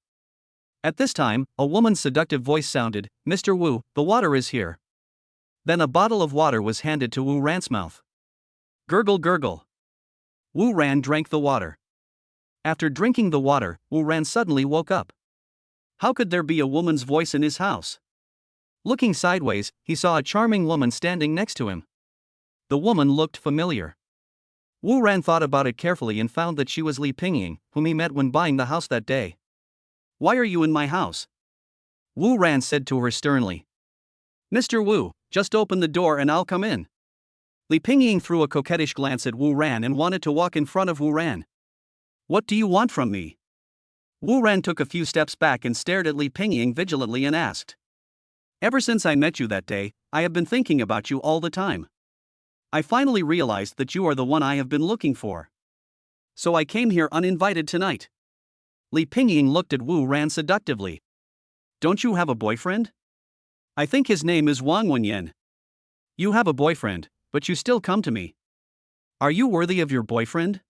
At this time, a woman's seductive voice sounded, "Mr. Wu, the water is here." Then a bottle of water was handed to Wu Ran's mouth. Gurgle gurgle. Wu Ran drank the water. After drinking the water, Wu Ran suddenly woke up. How could there be a woman's voice in his house? Looking sideways, he saw a charming woman standing next to him. The woman looked familiar. Wu Ran thought about it carefully and found that she was Li Pingying, whom he met when buying the house that day. "Why are you in my house?" Wu Ran said to her sternly. "Mr. Wu, just open the door and I'll come in." Li Pingying threw a coquettish glance at Wu Ran and wanted to walk in front of Wu Ran. "What do you want from me?" Wu Ran took a few steps back and stared at Li Pingying vigilantly and asked. "Ever since I met you that day, I have been thinking about you all the time. I finally realized that you are the one I have been looking for. So I came here uninvited tonight." Li Pingying looked at Wu Ran seductively. "Don't you have a boyfriend? I think his name is Wang Wenyan." "You have a boyfriend, but you still come to me. Are you worthy of your boyfriend?"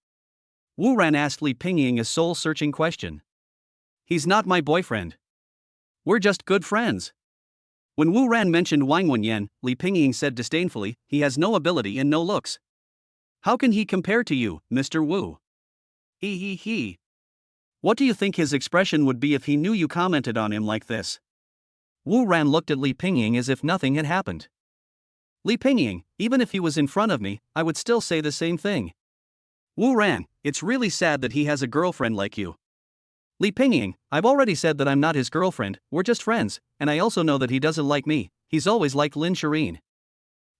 Wu Ran asked Li Pingying a soul-searching question. "He's not my boyfriend. We're just good friends." When Wu Ran mentioned Wang Wenyan, Li Pingying said disdainfully, "He has no ability and no looks. How can he compare to you, Mr. Wu?" He. What do you think his expression would be if he knew you commented on him like this?" Wu Ran looked at Li Pingying as if nothing had happened. "Li Pingying, even if he was in front of me, I would still say the same thing. Wu Ran, it's really sad that he has a girlfriend like you." "Li Pingying, I've already said that I'm not his girlfriend, we're just friends, and I also know that he doesn't like me, he's always liked Lin Shireen.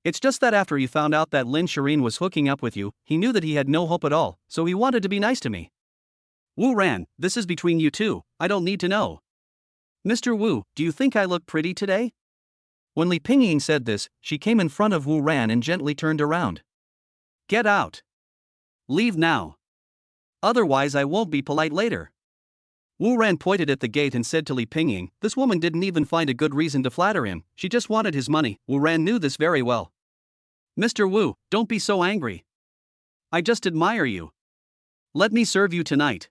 It's just that after he found out that Lin Shireen was hooking up with you, he knew that he had no hope at all, so he wanted to be nice to me." "Wu Ran, this is between you two, I don't need to know. Mr. Wu, do you think I look pretty today?" When Li Pingying said this, she came in front of Wu Ran and gently turned around. "Get out. Leave now. Otherwise I won't be polite later." Wu Ran pointed at the gate and said to Li Pingying, "This woman didn't even find a good reason to flatter him, she just wanted his money." Wu Ran knew this very well. "Mr. Wu, don't be so angry. I just admire you. Let me serve you tonight.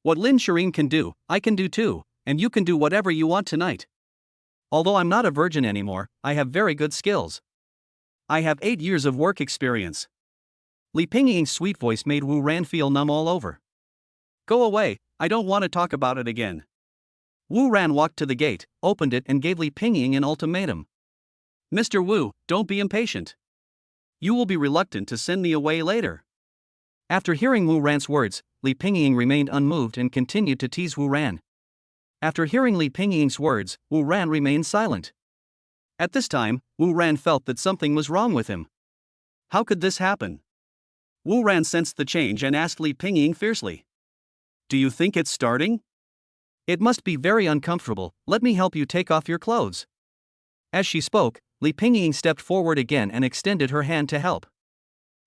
What Lin Shireen can do, I can do too, and you can do whatever you want tonight. Although I'm not a virgin anymore, I have very good skills. I have 8 years of work experience." Li Pingying's sweet voice made Wu Ran feel numb all over. Go away, I don't want to talk about it again. Wu Ran walked to the gate, opened it and gave Li Pingying an ultimatum. Mr. Wu, don't be impatient. You will be reluctant to send me away later. After hearing Wu Ran's words, Li Pingying remained unmoved and continued to tease Wu Ran. After hearing Li Pingying's words, Wu Ran remained silent. At this time, Wu Ran felt that something was wrong with him. How could this happen? Wu Ran sensed the change and asked Li Pingying fiercely. Do you think it's starting? It must be very uncomfortable, let me help you take off your clothes. As she spoke, Li Pingying stepped forward again and extended her hand to help.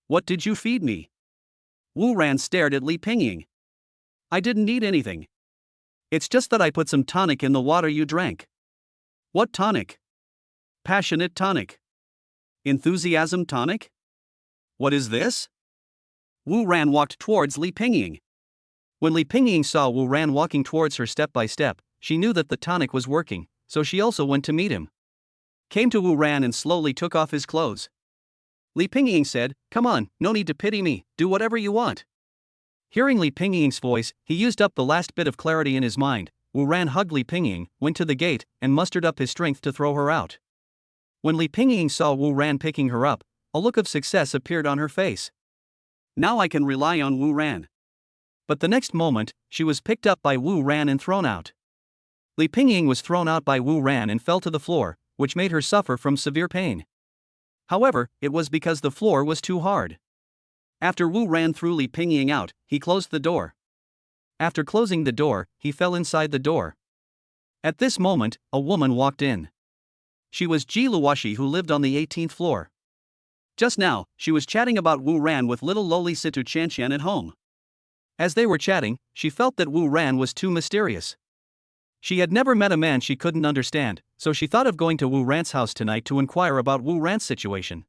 What did you feed me? Wu Ran stared at Li Pingying. I didn't need anything. It's just that I put some tonic in the water you drank. What tonic? Passionate tonic. Enthusiasm tonic? What is this? Wu Ran walked towards Li Pingying. When Li Pingying saw Wu Ran walking towards her step by step, she knew that the tonic was working, so she also went to meet him. Came to Wu Ran and slowly took off his clothes. Li Pingying said, Come on, no need to pity me, do whatever you want. Hearing Li Pingying's voice, he used up the last bit of clarity in his mind. Wu Ran hugged Li Pingying, went to the gate, and mustered up his strength to throw her out. When Li Pingying saw Wu Ran picking her up, a look of success appeared on her face. Now I can rely on Wu Ran. But the next moment, she was picked up by Wu Ran and thrown out. Li Pingying was thrown out by Wu Ran and fell to the floor, which made her suffer from severe pain. However, it was because the floor was too hard. After Wu Ran threw Li Pingying out, he closed the door. After closing the door, he fell inside the door. At this moment, a woman walked in. She was Ji Luoshi, who lived on the 18th floor. Just now, she was chatting about Wu Ran with little lowly Situ Chanshan at home. As they were chatting, she felt that Wu Ran was too mysterious. She had never met a man she couldn't understand, so she thought of going to Wu Ran's house tonight to inquire about Wu Ran's situation.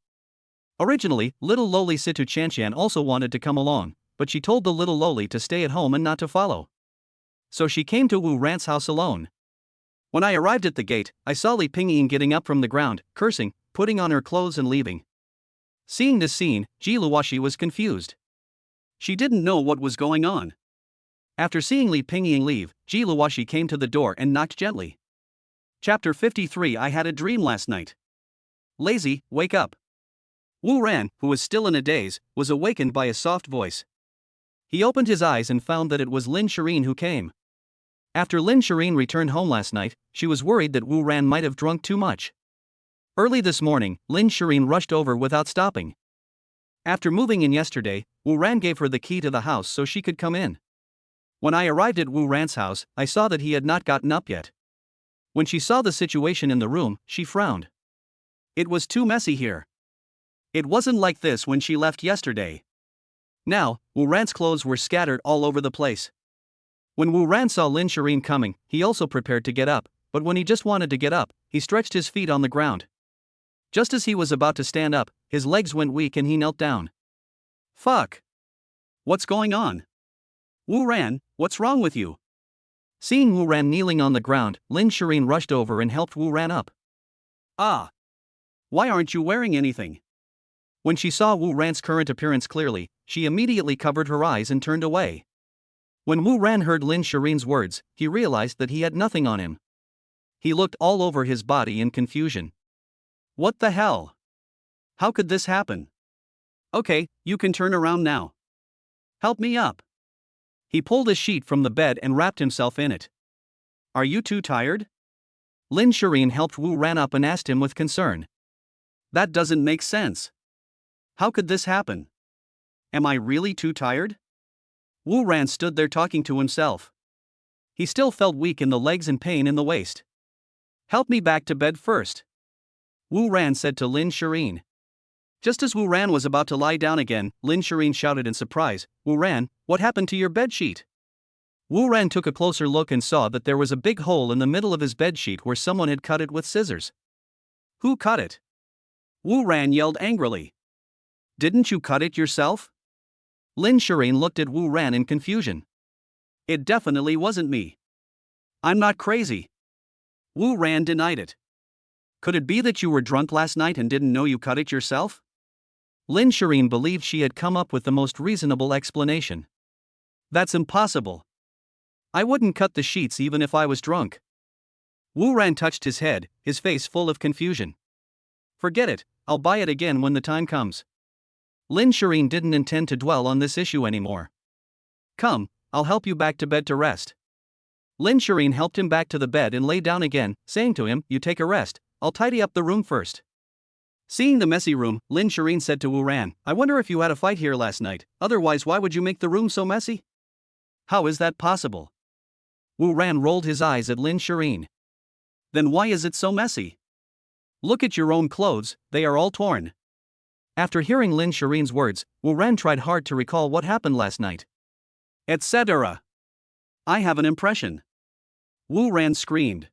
Originally, little lowly Situ Chanshan also wanted to come along, but she told the little lowly to stay at home and not to follow. So she came to Wu Ran's house alone. When I arrived at the gate, I saw Li Pingying getting up from the ground, cursing, putting on her clothes and leaving. Seeing this scene, Ji Luoshi was confused. She didn't know what was going on. After seeing Li Pingying leave, Ji Luoshi came to the door and knocked gently. Chapter 53 I had a dream last night. Lazy, wake up. Wu Ran, who was still in a daze, was awakened by a soft voice. He opened his eyes and found that it was Lin Shireen who came. After Lin Shireen returned home last night, she was worried that Wu Ran might have drunk too much. Early this morning, Lin Shireen rushed over without stopping. After moving in yesterday, Wu Ran gave her the key to the house so she could come in. When I arrived at Wu Ran's house, I saw that he had not gotten up yet. When she saw the situation in the room, she frowned. It was too messy here. It wasn't like this when she left yesterday. Now, Wu Ran's clothes were scattered all over the place. When Wu Ran saw Lin Shireen coming, he also prepared to get up, but when he just wanted to get up, he stretched his feet on the ground. Just as he was about to stand up, his legs went weak and he knelt down. Fuck! What's going on? Wu Ran, what's wrong with you? Seeing Wu Ran kneeling on the ground, Lin Shireen rushed over and helped Wu Ran up. Ah! Why aren't you wearing anything? When she saw Wu Ran's current appearance clearly, she immediately covered her eyes and turned away. When Wu Ran heard Lin Shireen's words, he realized that he had nothing on him. He looked all over his body in confusion. What the hell? How could this happen? Okay, you can turn around now. Help me up. He pulled a sheet from the bed and wrapped himself in it. Are you too tired? Lin Shireen helped Wu Ran up and asked him with concern. That doesn't make sense. How could this happen? Am I really too tired? Wu Ran stood there talking to himself. He still felt weak in the legs and pain in the waist. Help me back to bed first. Wu Ran said to Lin Shireen. Just as Wu Ran was about to lie down again, Lin Shireen shouted in surprise, Wu Ran, what happened to your bedsheet? Wu Ran took a closer look and saw that there was a big hole in the middle of his bedsheet where someone had cut it with scissors. Who cut it? Wu Ran yelled angrily. Didn't you cut it yourself? Lin Shireen looked at Wu Ran in confusion. It definitely wasn't me. I'm not crazy. Wu Ran denied it. Could it be that you were drunk last night and didn't know you cut it yourself? Lin Shireen believed she had come up with the most reasonable explanation. That's impossible. I wouldn't cut the sheets even if I was drunk. Wu Ran touched his head, his face full of confusion. Forget it, I'll buy it again when the time comes. Lin Shireen didn't intend to dwell on this issue anymore. Come, I'll help you back to bed to rest. Lin Shireen helped him back to the bed and lay down again, saying to him, You take a rest, I'll tidy up the room first. Seeing the messy room, Lin Shireen said to Wu Ran, I wonder if you had a fight here last night, otherwise why would you make the room so messy? How is that possible? Wu Ran rolled his eyes at Lin Shireen. Then why is it so messy? Look at your own clothes, they are all torn. After hearing Lin Shireen's words, Wu Ran tried hard to recall what happened last night. Etc. I have an impression. Wu Ran screamed.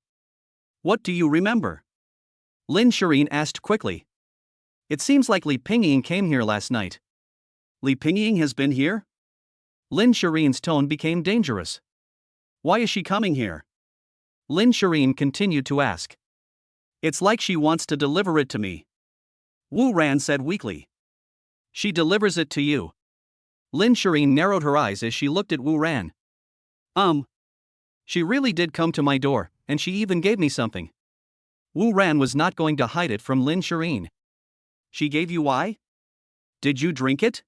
What do you remember? Lin Shireen asked quickly. It seems like Li Pingying came here last night. Li Pingying has been here? Lin Shireen's tone became dangerous. Why is she coming here? Lin Shireen continued to ask. It's like she wants to deliver it to me. Wu Ran said weakly. She delivers it to you. Lin Shireen narrowed her eyes as she looked at Wu Ran. She really did come to my door, and she even gave me something. Wu Ran was not going to hide it from Lin Shireen. She gave you why? Did you drink it?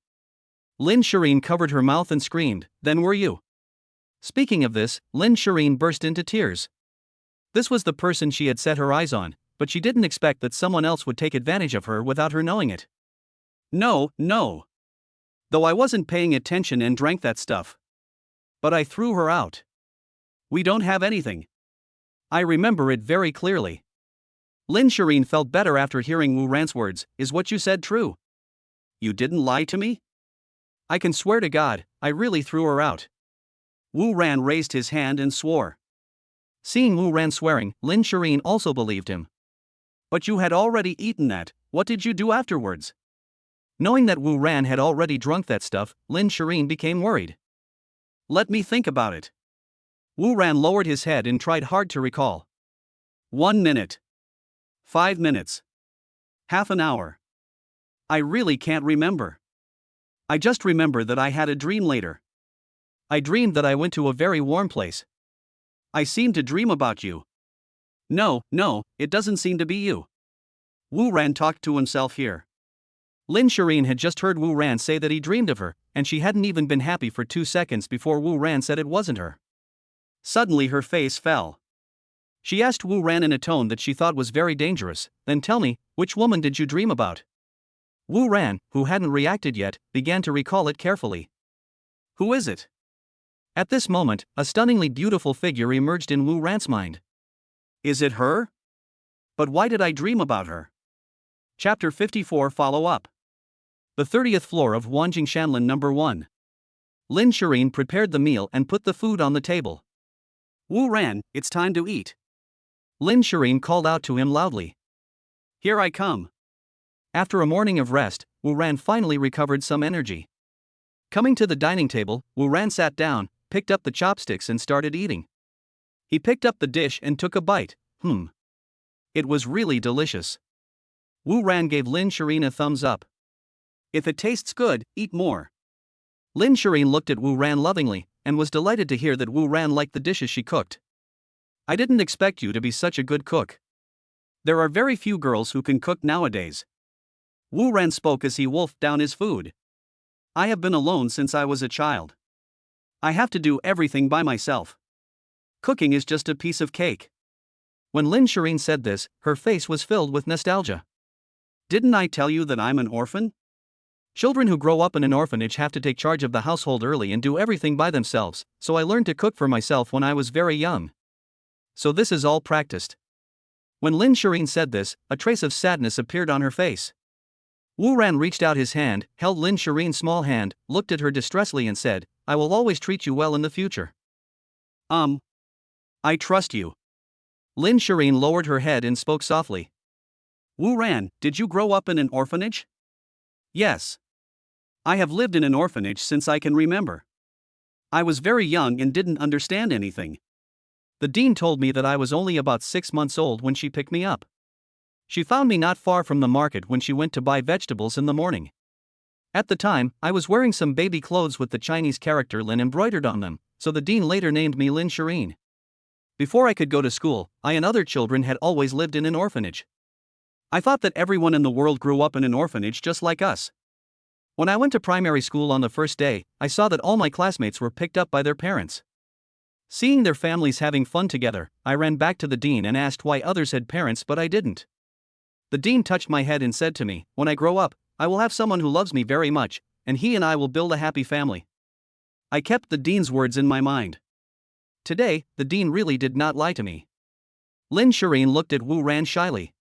Lin Shireen covered her mouth and screamed, Then were you? Speaking of this, Lin Shireen burst into tears. This was the person she had set her eyes on, but she didn't expect that someone else would take advantage of her without her knowing it. No. Though I wasn't paying attention and drank that stuff. But I threw her out. We don't have anything. I remember it very clearly. Lin Shireen felt better after hearing Wu Ran's words. Is what you said true? You didn't lie to me? I can swear to God, I really threw her out. Wu Ran raised his hand and swore. Seeing Wu Ran swearing, Lin Shireen also believed him. But you had already eaten that, what did you do afterwards? Knowing that Wu Ran had already drunk that stuff, Lin Shireen became worried. Let me think about it. Wu Ran lowered his head and tried hard to recall. 1 minute. 5 minutes. Half an hour. I really can't remember. I just remember that I had a dream later. I dreamed that I went to a very warm place. I seem to dream about you. No, it doesn't seem to be you. Wu Ran talked to himself here. Lin Shireen had just heard Wu Ran say that he dreamed of her, and she hadn't even been happy for 2 seconds before Wu Ran said it wasn't her. Suddenly her face fell. She asked Wu Ran in a tone that she thought was very dangerous, Then tell me, which woman did you dream about? Wu Ran, who hadn't reacted yet, began to recall it carefully. Who is it? At this moment, a stunningly beautiful figure emerged in Wu Ran's mind. Is it her? But why did I dream about her? Chapter 54 Follow-up. The 30th floor of Wanjing Shanlin No. 1. Lin Shireen prepared the meal and put the food on the table. Wu Ran, it's time to eat. Lin Shireen called out to him loudly. Here I come. After a morning of rest, Wu Ran finally recovered some energy. Coming to the dining table, Wu Ran sat down, picked up the chopsticks and started eating. He picked up the dish and took a bite. It was really delicious. Wu Ran gave Lin Shireen a thumbs up. If it tastes good, eat more. Lin Shireen looked at Wu Ran lovingly, and was delighted to hear that Wu Ran liked the dishes she cooked. I didn't expect you to be such a good cook. There are very few girls who can cook nowadays. Wu Ran spoke as he wolfed down his food. I have been alone since I was a child. I have to do everything by myself. Cooking is just a piece of cake. When Lin Shireen said this, her face was filled with nostalgia. Didn't I tell you that I'm an orphan? Children who grow up in an orphanage have to take charge of the household early and do everything by themselves, so I learned to cook for myself when I was very young. So this is all practiced. When Lin Shireen said this, a trace of sadness appeared on her face. Wu Ran reached out his hand, held Lin Shireen's small hand, looked at her distressfully and said, I will always treat you well in the future. I trust you. Lin Shireen lowered her head and spoke softly. Wu Ran, did you grow up in an orphanage? Yes. I have lived in an orphanage since I can remember. I was very young and didn't understand anything. The dean told me that I was only about 6 months old when she picked me up. She found me not far from the market when she went to buy vegetables in the morning. At the time, I was wearing some baby clothes with the Chinese character Lin embroidered on them, so the dean later named me Lin Shireen. Before I could go to school, I and other children had always lived in an orphanage. I thought that everyone in the world grew up in an orphanage just like us. When I went to primary school on the first day, I saw that all my classmates were picked up by their parents. Seeing their families having fun together, I ran back to the dean and asked why others had parents but I didn't. The dean touched my head and said to me, "When I grow up, I will have someone who loves me very much, and he and I will build a happy family." I kept the dean's words in my mind. Today, the dean really did not lie to me. Lin Shireen looked at Wu Ran shyly.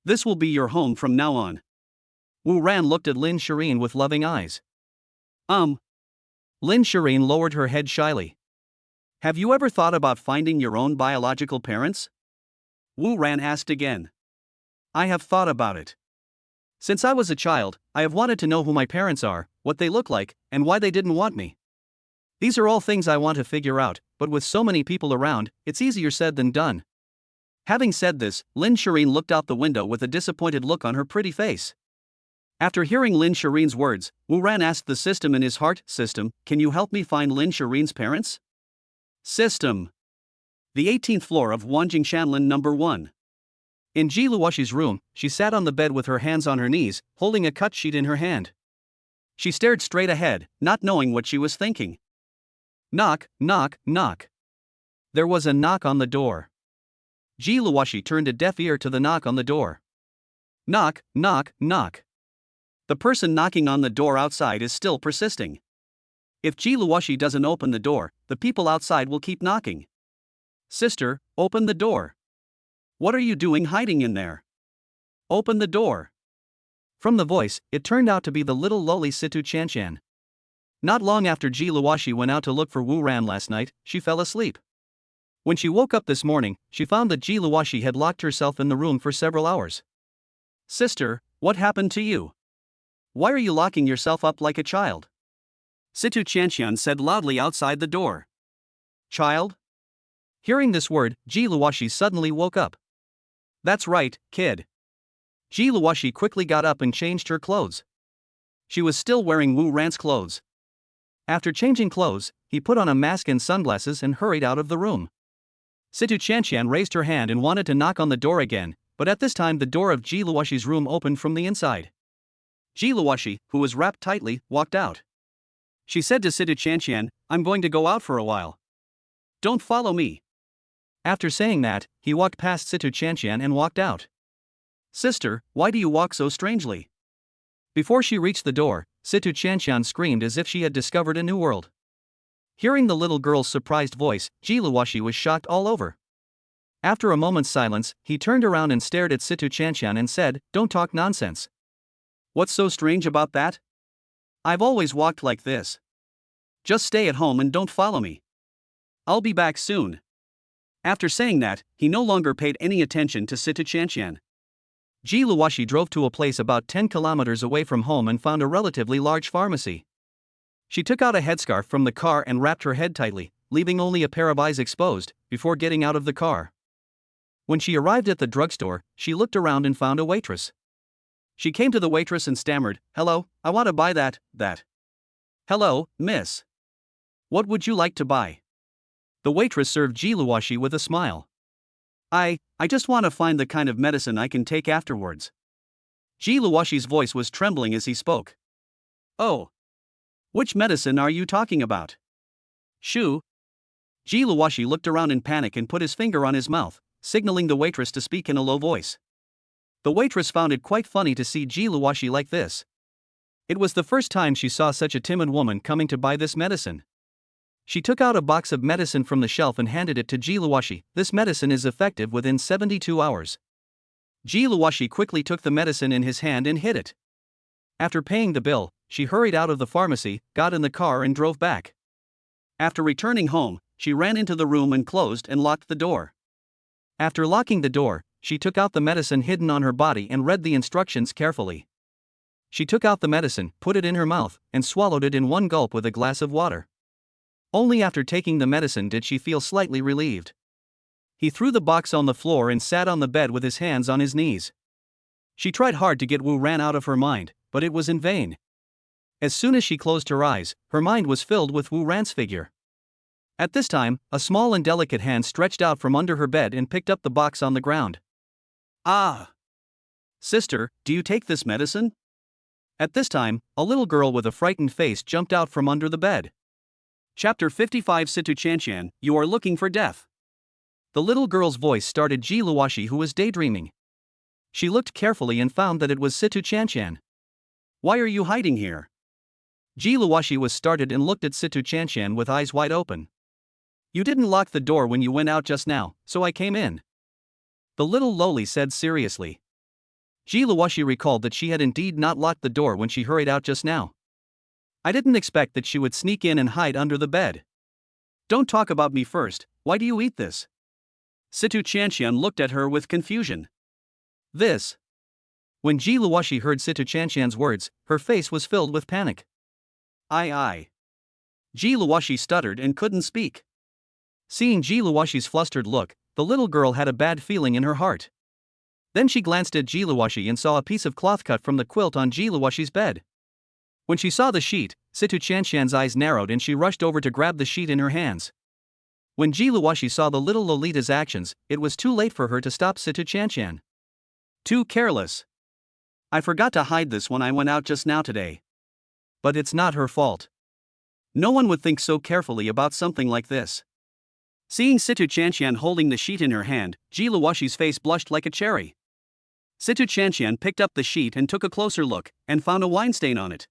"This will be your home from now on." Wu Ran looked at Lin Shireen with loving eyes. Lin Shireen lowered her head shyly. "Have you ever thought about finding your own biological parents?" Wu Ran asked again. "I have thought about it. Since I was a child, I have wanted to know who my parents are, what they look like, and why they didn't want me. These are all things I want to figure out, but with so many people around, it's easier said than done." Having said this, Lin Shireen looked out the window with a disappointed look on her pretty face. After hearing Lin Shireen's words, Wu Ran asked the system in his heart, "System, can you help me find Lin Shireen's parents?" System. The 18th floor of Wanjing Shanlin number 1. In Ji Luoxi's room, she sat on the bed with her hands on her knees, holding a cut sheet in her hand. She stared straight ahead, not knowing what she was thinking. Knock, knock, knock. There was a knock on the door. Ji Luoxi turned a deaf ear to the knock on the door. Knock, knock, knock. The person knocking on the door outside is still persisting. If Ji Luoxi doesn't open the door, the people outside will keep knocking. "Sister, open the door. What are you doing hiding in there? Open the door." From the voice, it turned out to be the little lowly Situ Chanshan. Not long after Ji Luoxi went out to look for Wu Ran last night, she fell asleep. When she woke up this morning, she found that Ji Luoxi had locked herself in the room for several hours. "Sister, what happened to you? Why are you locking yourself up like a child?" Situ Chanshan said loudly outside the door. "Child?" Hearing this word, Ji Luoxi suddenly woke up. "That's right, kid." Ji Luoxi quickly got up and changed her clothes. She was still wearing Wu Ran's clothes. After changing clothes, he put on a mask and sunglasses and hurried out of the room. Situ Chanshan raised her hand and wanted to knock on the door again, but at this time the door of Ji Luoxi's room opened from the inside. Ji Luoxi, who was wrapped tightly, walked out. She said to Situ Chanshan, "I'm going to go out for a while. Don't follow me." After saying that, he walked past Situ Chanshan and walked out. "Sister, why do you walk so strangely?" Before she reached the door, Situ Chanshan screamed as if she had discovered a new world. Hearing the little girl's surprised voice, Ji Luoxi was shocked all over. After a moment's silence, he turned around and stared at Situ Chanshan and said, "Don't talk nonsense. What's so strange about that? I've always walked like this. Just stay at home and don't follow me. I'll be back soon." After saying that, he no longer paid any attention to Situ Chanshan. Ji Luoxi drove to a place about 10 kilometers away from home and found a relatively large pharmacy. She took out a headscarf from the car and wrapped her head tightly, leaving only a pair of eyes exposed, before getting out of the car. When she arrived at the drugstore, she looked around and found a waitress. She came to the waitress and stammered, "Hello, I want to buy that. Hello, miss. What would you like to buy?" The waitress served Ji Luoxi with a smile. I just want to find the kind of medicine I can take afterwards." Ji Luoxi's voice was trembling as he spoke. "Oh. Which medicine are you talking about?" "Shu." Ji Luoxi looked around in panic and put his finger on his mouth, signaling the waitress to speak in a low voice. The waitress found it quite funny to see Ji Luoxi like this. It was the first time she saw such a timid woman coming to buy this medicine. She took out a box of medicine from the shelf and handed it to Ji Luoxi. "This medicine is effective within 72 hours. Ji Luoxi quickly took the medicine in his hand and hid it. After paying the bill, she hurried out of the pharmacy, got in the car and drove back. After returning home, she ran into the room and closed and locked the door. After locking the door, she took out the medicine hidden on her body and read the instructions carefully. She took out the medicine, put it in her mouth, and swallowed it in one gulp with a glass of water. Only after taking the medicine did she feel slightly relieved. He threw the box on the floor and sat on the bed with his hands on his knees. She tried hard to get Wu Ran out of her mind, but it was in vain. As soon as she closed her eyes, her mind was filled with Wu Ran's figure. At this time, a small and delicate hand stretched out from under her bed and picked up the box on the ground. Ah! Sister, do you take this medicine? At this time, a little girl with a frightened face jumped out from under the bed. Chapter 55 Situ Chanshan, you are looking for death. The little girl's voice started Ji Luoshi, who was daydreaming. She looked carefully and found that it was Situ Chanshan. Why are you hiding here? Ji Luoshi was startled and looked at Situ Chanshan with eyes wide open. You didn't lock the door when you went out just now, so I came in. The little loli said seriously. Ji Luoshi recalled that she had indeed not locked the door when she hurried out just now. I didn't expect that she would sneak in and hide under the bed. Don't talk about me first, why do you eat this? Situ Chanshan looked at her with confusion. This. When Ji Luoshi heard Situ Chanshan's words, her face was filled with panic. I. Ji Luoshi stuttered and couldn't speak. Seeing Ji Luoshi's flustered look, the little girl had a bad feeling in her heart. Then she glanced at Ji Luoshi and saw a piece of cloth cut from the quilt on Ji Luoshi's bed. When she saw the sheet, Situ Chanshan's eyes narrowed and she rushed over to grab the sheet in her hands. When Ji Luoshi saw the little Lolita's actions, it was too late for her to stop Situ Chanshan. Too careless. I forgot to hide this when I went out just now today. But it's not her fault. No one would think so carefully about something like this. Seeing Situ Chanshan holding the sheet in her hand, Ji Luoshi's face blushed like a cherry. Situ Chanshan picked up the sheet and took a closer look, and found a wine stain on it.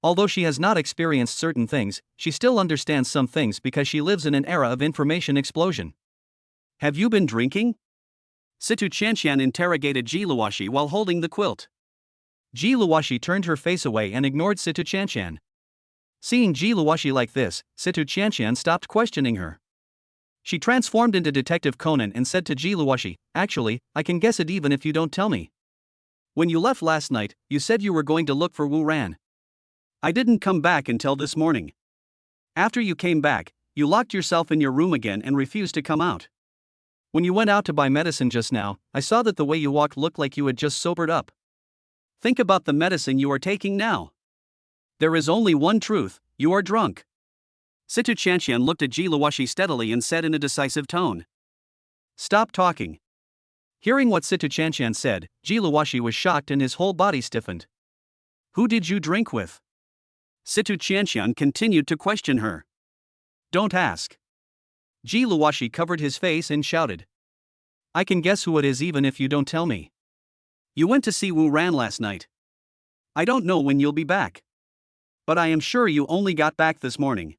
Although she has not experienced certain things, she still understands some things because she lives in an era of information explosion. Have you been drinking? Situ Chanshan interrogated Ji Luoshi while holding the quilt. Ji Luoshi turned her face away and ignored Situ Chanshan. Seeing Ji Luoshi like this, Situ Chanshan stopped questioning her. She transformed into Detective Conan and said to Ji Luoshi, actually, I can guess it even if you don't tell me. When you left last night, you said you were going to look for Wu Ran. I didn't come back until this morning. After you came back, you locked yourself in your room again and refused to come out. When you went out to buy medicine just now, I saw that the way you walked looked like you had just sobered up. Think about the medicine you are taking now. There is only one truth, you are drunk. Situ Chanshan looked at Ji Luoshi steadily and said in a decisive tone. Stop talking. Hearing what Situ Chanshan said, Ji Luoshi was shocked and his whole body stiffened. Who did you drink with? Situ Chanshan continued to question her. Don't ask. Ji Luoshi covered his face and shouted. I can guess who it is even if you don't tell me. You went to see Wu Ran last night. I don't know when you'll be back. But I am sure you only got back this morning.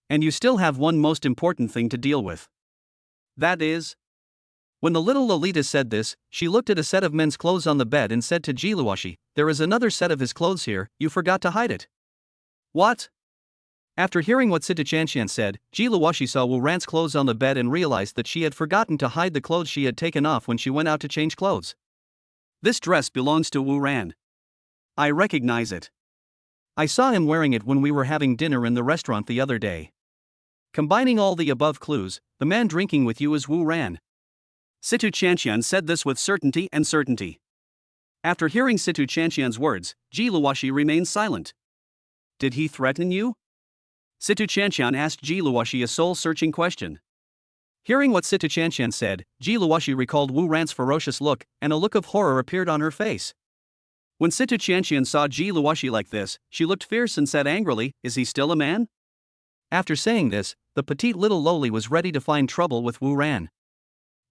And you still have one most important thing to deal with. That is. When the little Lolita said this, she looked at a set of men's clothes on the bed and said to Ji Luoshi, there is another set of his clothes here, you forgot to hide it. What? After hearing what Situ Chanshan said, Ji Luoshi saw Wu Ran's clothes on the bed and realized that she had forgotten to hide the clothes she had taken off when she went out to change clothes. This dress belongs to Wu Ran. I recognize it. I saw him wearing it when we were having dinner in the restaurant the other day. Combining all the above clues, the man drinking with you is Wu Ran. Situ Chanshan said this with certainty. After hearing Situ Chanshan's words, Ji Luoshi remained silent. Did he threaten you? Situ Chanshan asked Ji Luoshi a soul-searching question. Hearing what Situ Chanshan said, Ji Luoshi recalled Wu Ran's ferocious look, and a look of horror appeared on her face. When Situ Chanshan saw Ji Luoshi like this, she looked fierce and said angrily, is he still a man? After saying this, the petite little loli was ready to find trouble with Wu Ran.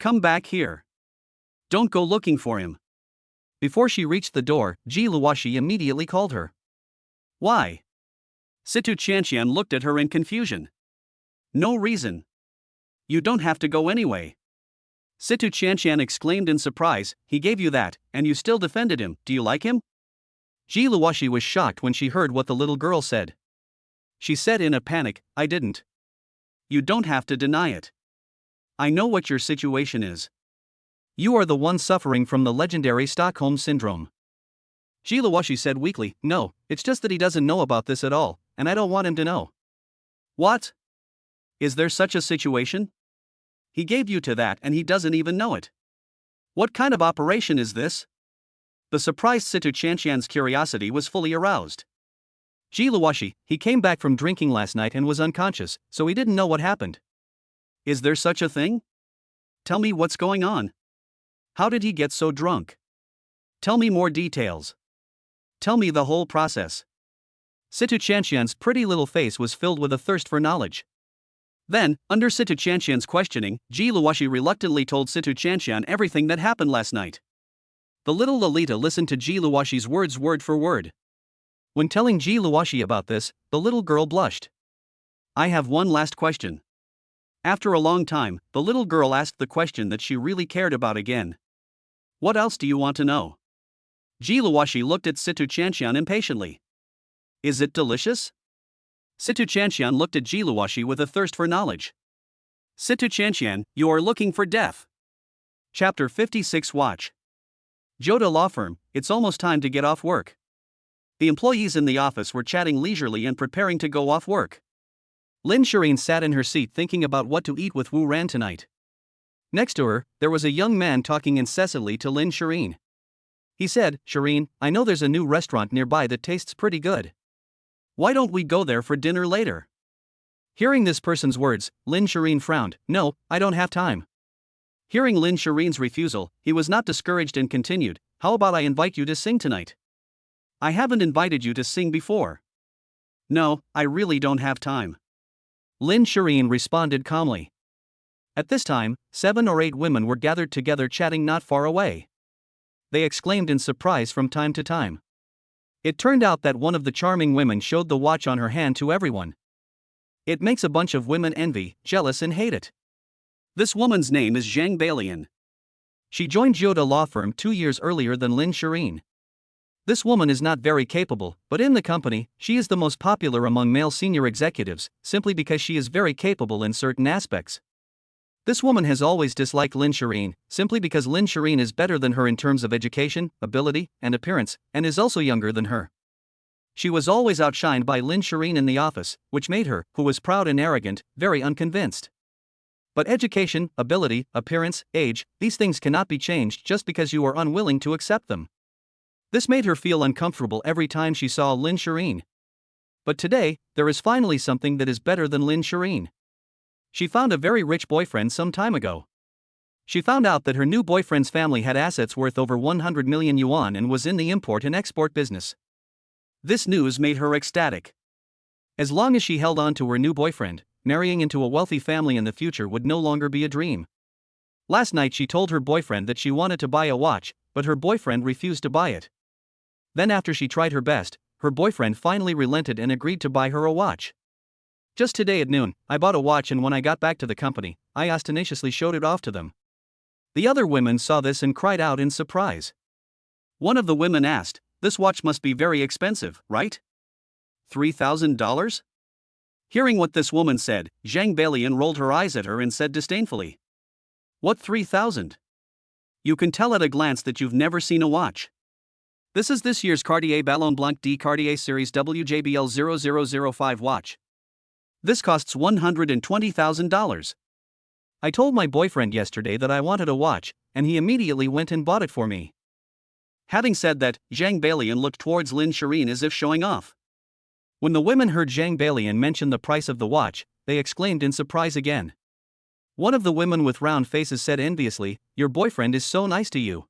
Come back here. Don't go looking for him. Before she reached the door, Ji Luoshi immediately called her. Why? Situ Chanshan looked at her in confusion. No reason. You don't have to go anyway. Situ Chanshan exclaimed in surprise, he gave you that, and you still defended him, do you like him? Ji Luoshi was shocked when she heard what the little girl said. She said in a panic, I didn't. You don't have to deny it. I know what your situation is. You are the one suffering from the legendary Stockholm Syndrome. Ji Luoshi said weakly, no, it's just that he doesn't know about this at all, and I don't want him to know. What? Is there such a situation? He gave you to that and he doesn't even know it. What kind of operation is this? The surprised Situ Chanshan's curiosity was fully aroused. Ji Luoshi, he came back from drinking last night and was unconscious, so he didn't know what happened. Is there such a thing? Tell me what's going on. How did he get so drunk? Tell me more details. Tell me the whole process. Situ Chanxian's pretty little face was filled with a thirst for knowledge. Then, under Situ Chanxian's questioning, Ji Luoshi reluctantly told Situ Chanxian everything that happened last night. The little Lolita listened to Ji Luoshi's words word for word. When telling Ji Luoshi about this, the little girl blushed. I have one last question. After a long time, the little girl asked the question that she really cared about again. What else do you want to know? Ji Luoshi looked at Situ Chanxian impatiently. Is it delicious? Situ Chanxian looked at Ji Luoshi with a thirst for knowledge. Situ Chanxian, you are looking for death. Chapter 56 Watch. Joda Law Firm, it's almost time to get off work. The employees in the office were chatting leisurely and preparing to go off work. Lin Shireen sat in her seat thinking about what to eat with Wu Ran tonight. Next to her, there was a young man talking incessantly to Lin Shireen. He said, Shireen, I know there's a new restaurant nearby that tastes pretty good. Why don't we go there for dinner later? Hearing this person's words, Lin Shireen frowned. No, I don't have time. Hearing Lin Shireen's refusal, he was not discouraged and continued, how about I invite you to sing tonight? I haven't invited you to sing before. No, I really don't have time. Lin Shireen responded calmly. At this time, 7 or 8 women were gathered together chatting not far away. They exclaimed in surprise from time to time. It turned out that one of the charming women showed the watch on her hand to everyone. It makes a bunch of women envy, jealous and hate it. This woman's name is Zhang Balian. She joined Joda Law Firm 2 years earlier than Lin Shireen. This woman is not very capable, but in the company, she is the most popular among male senior executives, simply because she is very capable in certain aspects. This woman has always disliked Lin Shireen, simply because Lin Shireen is better than her in terms of education, ability, and appearance, and is also younger than her. She was always outshined by Lin Shireen in the office, which made her, who was proud and arrogant, very unconvinced. But education, ability, appearance, age, these things cannot be changed just because you are unwilling to accept them. This made her feel uncomfortable every time she saw Lin Shireen. But today, there is finally something that is better than Lin Shireen. She found a very rich boyfriend some time ago. She found out that her new boyfriend's family had assets worth over 100 million yuan and was in the import and export business. This news made her ecstatic. As long as she held on to her new boyfriend, marrying into a wealthy family in the future would no longer be a dream. Last night she told her boyfriend that she wanted to buy a watch, but her boyfriend refused to buy it. Then after she tried her best, her boyfriend finally relented and agreed to buy her a watch. Just today at noon, I bought a watch and when I got back to the company, I ostentatiously showed it off to them. The other women saw this and cried out in surprise. One of the women asked, this watch must be very expensive, right? $3,000? Hearing what this woman said, Zhang Balian rolled her eyes at her and said disdainfully. What 3,000? You can tell at a glance that you've never seen a watch. This is this year's Cartier Ballon Blanc de Cartier Series WJBL 0005 watch. This costs $120,000. I told my boyfriend yesterday that I wanted a watch, and he immediately went and bought it for me. Having said that, Zhang Balian looked towards Lin Shireen as if showing off. When the women heard Zhang Balian mention the price of the watch, they exclaimed in surprise again. One of the women with round faces said enviously, your boyfriend is so nice to you.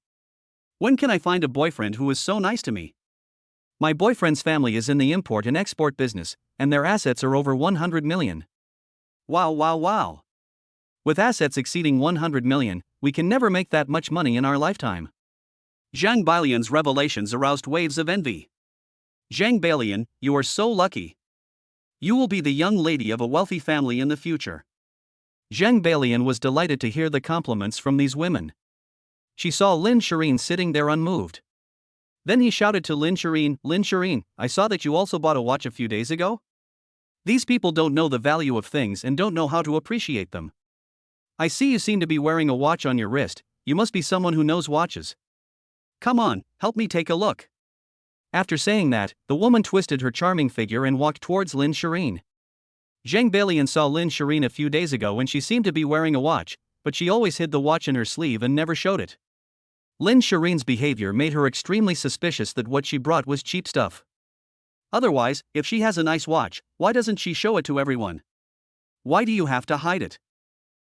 When can I find a boyfriend who is so nice to me? My boyfriend's family is in the import and export business, and their assets are over 100 million. Wow. With assets exceeding 100 million, we can never make that much money in our lifetime. Zhang Balian's revelations aroused waves of envy. Zhang Balian, you are so lucky. You will be the young lady of a wealthy family in the future. Zhang Balian was delighted to hear the compliments from these women. She saw Lin Shireen sitting there unmoved. Then he shouted to Lin Shireen, I saw that you also bought a watch a few days ago? These people don't know the value of things and don't know how to appreciate them. I see you seem to be wearing a watch on your wrist, you must be someone who knows watches. Come on, help me take a look. After saying that, the woman twisted her charming figure and walked towards Lin Shireen. Zhang Balian saw Lin Shireen a few days ago when she seemed to be wearing a watch, but she always hid the watch in her sleeve and never showed it. Lin Shireen's behavior made her extremely suspicious that what she brought was cheap stuff. Otherwise, if she has a nice watch, why doesn't she show it to everyone? Why do you have to hide it?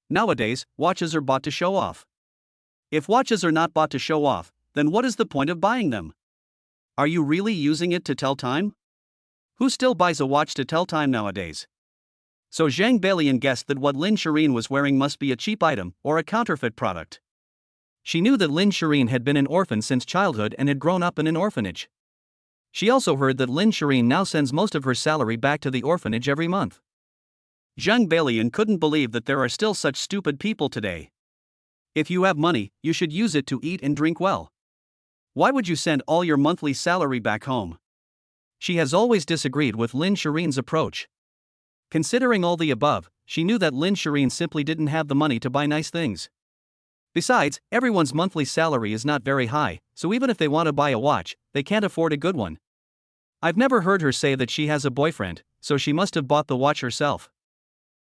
Nowadays, watches are bought to show off. If watches are not bought to show off, then what is the point of buying them? Are you really using it to tell time? Who still buys a watch to tell time nowadays? So Zhang Beilian guessed that what Lin Shireen was wearing must be a cheap item or a counterfeit product. She knew that Lin Shireen had been an orphan since childhood and had grown up in an orphanage. She also heard that Lin Shireen now sends most of her salary back to the orphanage every month. Zhang Beilian couldn't believe that there are still such stupid people today. If you have money, you should use it to eat and drink well. Why would you send all your monthly salary back home? She has always disagreed with Lin Shireen's approach. Considering all the above, she knew that Lin Shireen simply didn't have the money to buy nice things. Besides, everyone's monthly salary is not very high, so even if they want to buy a watch, they can't afford a good one. I've never heard her say that she has a boyfriend, so she must have bought the watch herself.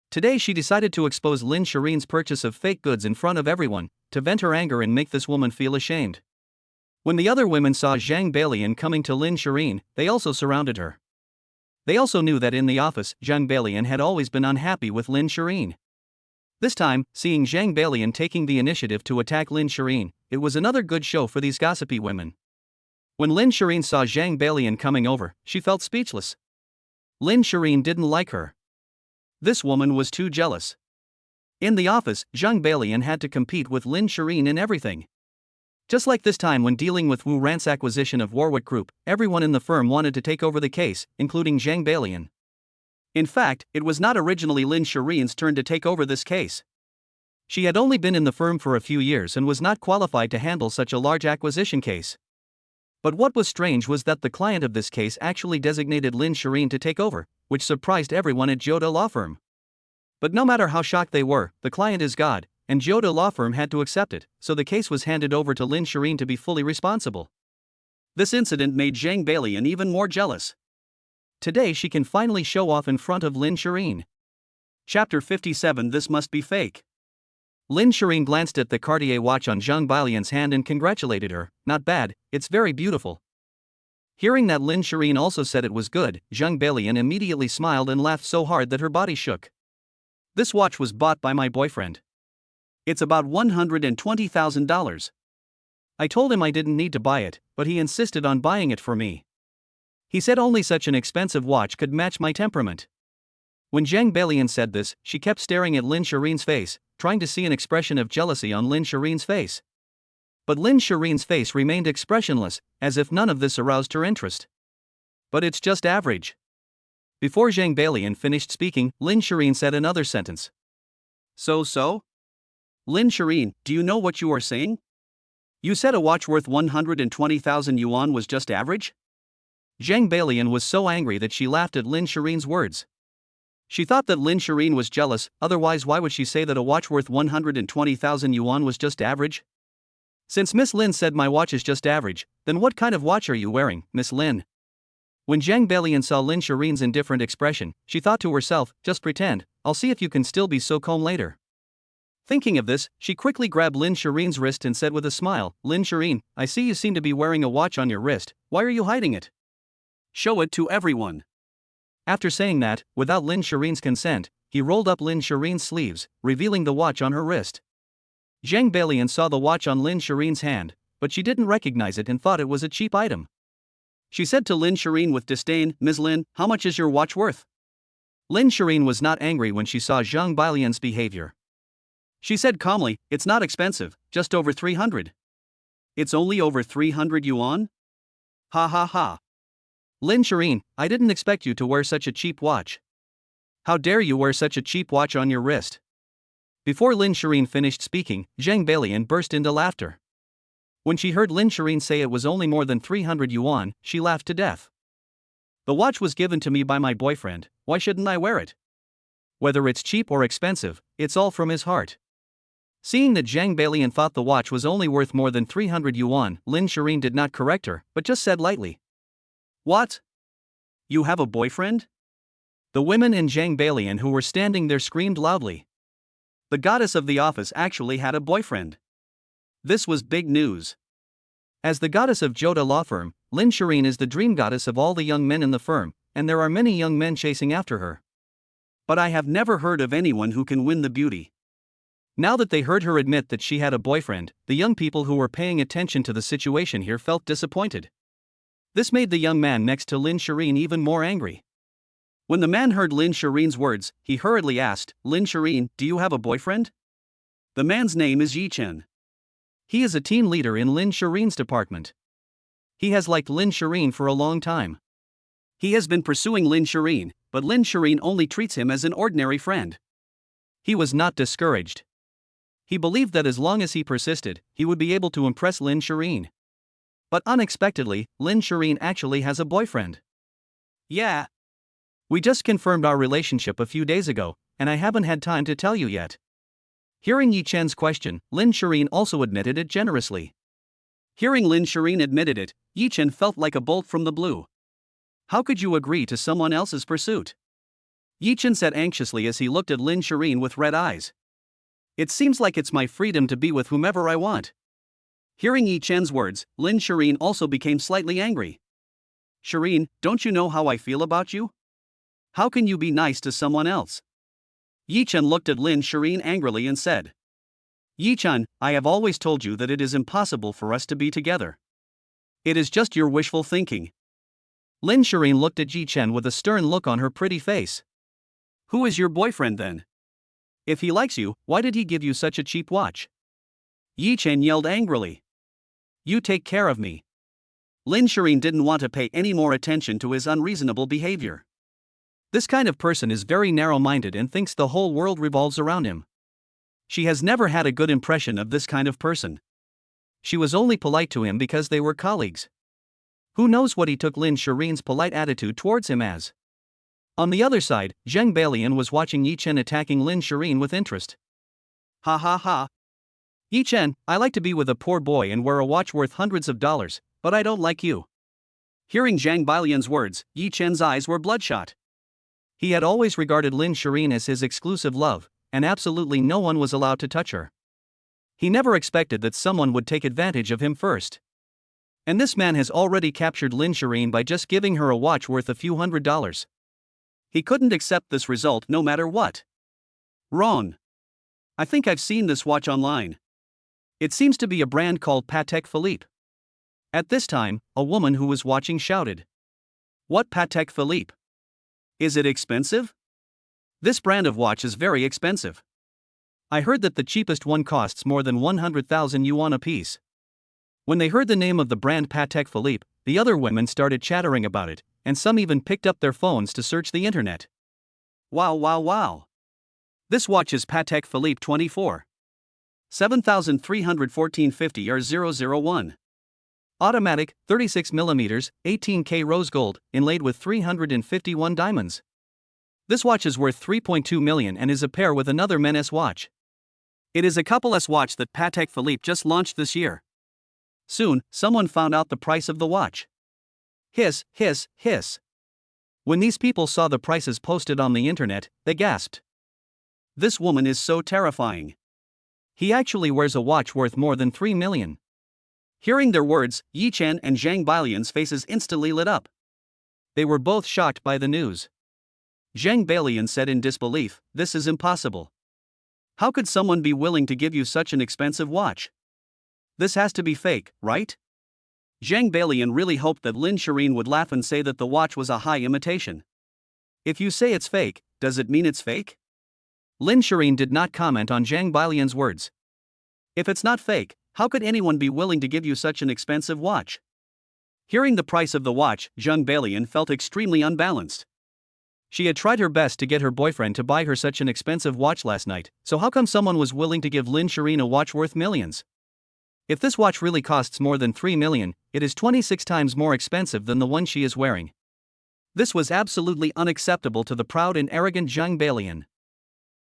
Today she decided to expose Lin Shireen's purchase of fake goods in front of everyone, to vent her anger and make this woman feel ashamed. When the other women saw Zhang Beilian coming to Lin Shireen, they also surrounded her. They also knew that in the office, Zhang Beilian had always been unhappy with Lin Shireen. This time, seeing Zhang Beilian taking the initiative to attack Lin Shireen, it was another good show for these gossipy women. When Lin Shireen saw Zhang Beilian coming over, she felt speechless. Lin Shireen didn't like her. This woman was too jealous. In the office, Zhang Beilian had to compete with Lin Shireen in everything. Just like this time when dealing with Wu Rant's acquisition of Warwick Group, everyone in the firm wanted to take over the case, including Zhang Beilian. In fact, it was not originally Lin Shireen's turn to take over this case. She had only been in the firm for a few years and was not qualified to handle such a large acquisition case. But what was strange was that the client of this case actually designated Lin Shireen to take over, which surprised everyone at Joda Law Firm. But no matter how shocked they were, the client is God, and Joda Law Firm had to accept it, so the case was handed over to Lin Shireen to be fully responsible. This incident made Zhang Beilian even more jealous. Today she can finally show off in front of Lin Shireen. Chapter 57. This must be fake. Lin Shireen glanced at the Cartier watch on Zhang Beilian's hand and congratulated her. Not bad, it's very beautiful. Hearing that Lin Shireen also said it was good, Zhang Beilian immediately smiled and laughed so hard that her body shook. This watch was bought by my boyfriend. It's about $120,000. I told him I didn't need to buy it, but he insisted on buying it for me. He said only such an expensive watch could match my temperament. When Zhang Beilian said this, she kept staring at Lin Shireen's face, trying to see an expression of jealousy on Lin Shireen's face. But Lin Shireen's face remained expressionless, as if none of this aroused her interest. But it's just average. Before Zhang Beilian finished speaking, Lin Shireen said another sentence. So? Lin Shireen, do you know what you are saying? You said a watch worth 120,000 yuan was just average? Zhang Beilian was so angry that she laughed at Lin Shireen's words. She thought that Lin Shireen was jealous, otherwise why would she say that a watch worth 120,000 yuan was just average? Since Miss Lin said my watch is just average, then what kind of watch are you wearing, Miss Lin? When Zhang Beilian saw Lin Shireen's indifferent expression, she thought to herself, just pretend, I'll see if you can still be so calm later. Thinking of this, she quickly grabbed Lin Shireen's wrist and said with a smile, Lin Shireen, I see you seem to be wearing a watch on your wrist, why are you hiding it? Show it to everyone. After saying that, without Lin Shireen's consent, he rolled up Lin Shireen's sleeves, revealing the watch on her wrist. Zhang Beilian saw the watch on Lin Shireen's hand, but she didn't recognize it and thought it was a cheap item. She said to Lin Shireen with disdain, Ms. Lin, how much is your watch worth? Lin Shireen was not angry when she saw Zhang Beilian's behavior. She said calmly, it's not expensive, just over 300. It's only over 300 yuan? Ha ha ha. Lin Shireen, I didn't expect you to wear such a cheap watch. How dare you wear such a cheap watch on your wrist? Before Lin Shireen finished speaking, Zhang Beilian burst into laughter. When she heard Lin Shireen say it was only more than 300 yuan, she laughed to death. The watch was given to me by my boyfriend, why shouldn't I wear it? Whether it's cheap or expensive, it's all from his heart. Seeing that Zhang Beilian thought the watch was only worth more than 300 yuan, Lin Shireen did not correct her, but just said lightly. What? You have a boyfriend? The women in Zhang Beilian who were standing there screamed loudly. The goddess of the office actually had a boyfriend. This was big news. As the goddess of Joda Law Firm, Lin Shireen is the dream goddess of all the young men in the firm, and there are many young men chasing after her. But I have never heard of anyone who can win the beauty. Now that they heard her admit that she had a boyfriend, the young people who were paying attention to the situation here felt disappointed. This made the young man next to Lin Shireen even more angry. When the man heard Lin Shireen's words, he hurriedly asked, "Lin Shireen, do you have a boyfriend?" The man's name is Yi Chen. He is a team leader in Lin Shireen's department. He has liked Lin Shireen for a long time. He has been pursuing Lin Shireen, but Lin Shireen only treats him as an ordinary friend. He was not discouraged. He believed that as long as he persisted, he would be able to impress Lin Shireen. But unexpectedly, Lin Shireen actually has a boyfriend. Yeah. We just confirmed our relationship a few days ago, and I haven't had time to tell you yet. Hearing Yi Chen's question, Lin Shireen also admitted it generously. Hearing Lin Shireen admitted it, Yi Chen felt like a bolt from the blue. How could you agree to someone else's pursuit? Yi Chen said anxiously as he looked at Lin Shireen with red eyes. It seems like it's my freedom to be with whomever I want. Hearing Yi Chen's words, Lin Shireen also became slightly angry. Shireen, don't you know how I feel about you? How can you be nice to someone else? Yi Chen looked at Lin Shireen angrily and said, Yi Chen, I have always told you that it is impossible for us to be together. It is just your wishful thinking. Lin Shireen looked at Yi Chen with a stern look on her pretty face. Who is your boyfriend then? If he likes you, why did he give you such a cheap watch? Yi Chen yelled angrily. You take care of me. Lin Shireen didn't want to pay any more attention to his unreasonable behavior. This kind of person is very narrow-minded and thinks the whole world revolves around him. She has never had a good impression of this kind of person. She was only polite to him because they were colleagues. Who knows what he took Lin Shireen's polite attitude towards him as? On the other side, Zheng Balian was watching Yi Chen attacking Lin Shireen with interest. Ha ha ha. Yi Chen, I like to be with a poor boy and wear a watch worth hundreds of dollars, but I don't like you. Hearing Zhang Balian's words, Yi Chen's eyes were bloodshot. He had always regarded Lin Shireen as his exclusive love, and absolutely no one was allowed to touch her. He never expected that someone would take advantage of him first. And this man has already captured Lin Shireen by just giving her a watch worth a few $100s. He couldn't accept this result no matter what. Wrong. I think I've seen this watch online. It seems to be a brand called Patek Philippe. At this time, a woman who was watching shouted. What Patek Philippe? Is it expensive? This brand of watch is very expensive. I heard that the cheapest one costs more than 100,000 yuan apiece. When they heard the name of the brand Patek Philippe, the other women started chattering about it, and some even picked up their phones to search the internet. Wow wow wow. This watch is Patek Philippe 24. 7,314.50 or 001. Automatic, 36mm, 18K rose gold, inlaid with 351 diamonds. This watch is worth 3.2 million and is a pair with another Menes watch. It is a couple S watch that Patek Philippe just launched this year. Soon, someone found out the price of the watch. Hiss, hiss, hiss. When these people saw the prices posted on the internet, they gasped. This woman is so terrifying. He actually wears a watch worth more than 3 million. Hearing their words, Yi Chen and Zhang Balian's faces instantly lit up. They were both shocked by the news. Zhang Balian said in disbelief, "This is impossible. How could someone be willing to give you such an expensive watch? This has to be fake, right?" Zhang Balian really hoped that Lin Shireen would laugh and say that the watch was a high imitation. If you say it's fake, does it mean it's fake? Lin Shireen did not comment on Zhang Balian's words. If it's not fake, how could anyone be willing to give you such an expensive watch? Hearing the price of the watch, Zhang Balian felt extremely unbalanced. She had tried her best to get her boyfriend to buy her such an expensive watch last night, so how come someone was willing to give Lin Shireen a watch worth millions? If this watch really costs more than 3 million, it is 26 times more expensive than the one she is wearing. This was absolutely unacceptable to the proud and arrogant Zhang Balian.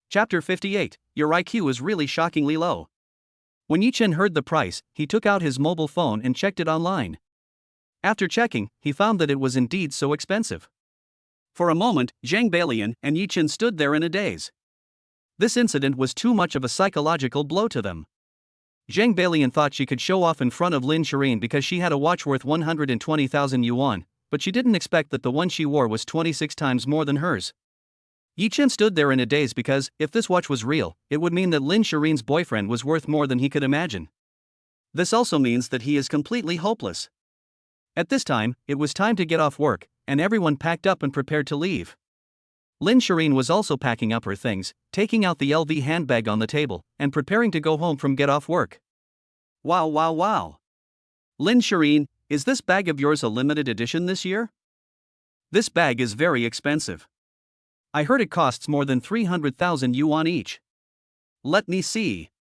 Chapter 58, Your IQ is really shockingly low. When Yi Chen heard the price, he took out his mobile phone and checked it online. After checking, he found that it was indeed so expensive. For a moment, Zhang Balian and Yi Chen stood there in a daze. This incident was too much of a psychological blow to them. Zhang Balian thought she could show off in front of Lin Shireen because she had a watch worth 120,000 yuan, but she didn't expect that the one she wore was 26 times more than hers. Yi Chen stood there in a daze because, if this watch was real, it would mean that Lin Shireen's boyfriend was worth more than he could imagine. This also means that he is completely hopeless. At this time, it was time to get off work, and everyone packed up and prepared to leave. Lin Shireen was also packing up her things, taking out the LV handbag on the table, and preparing to go home from get off work. Wow, wow, wow. Lin Shireen, is this bag of yours a limited edition this year? This bag is very expensive. I heard it costs more than 300,000 yuan each. Let me see.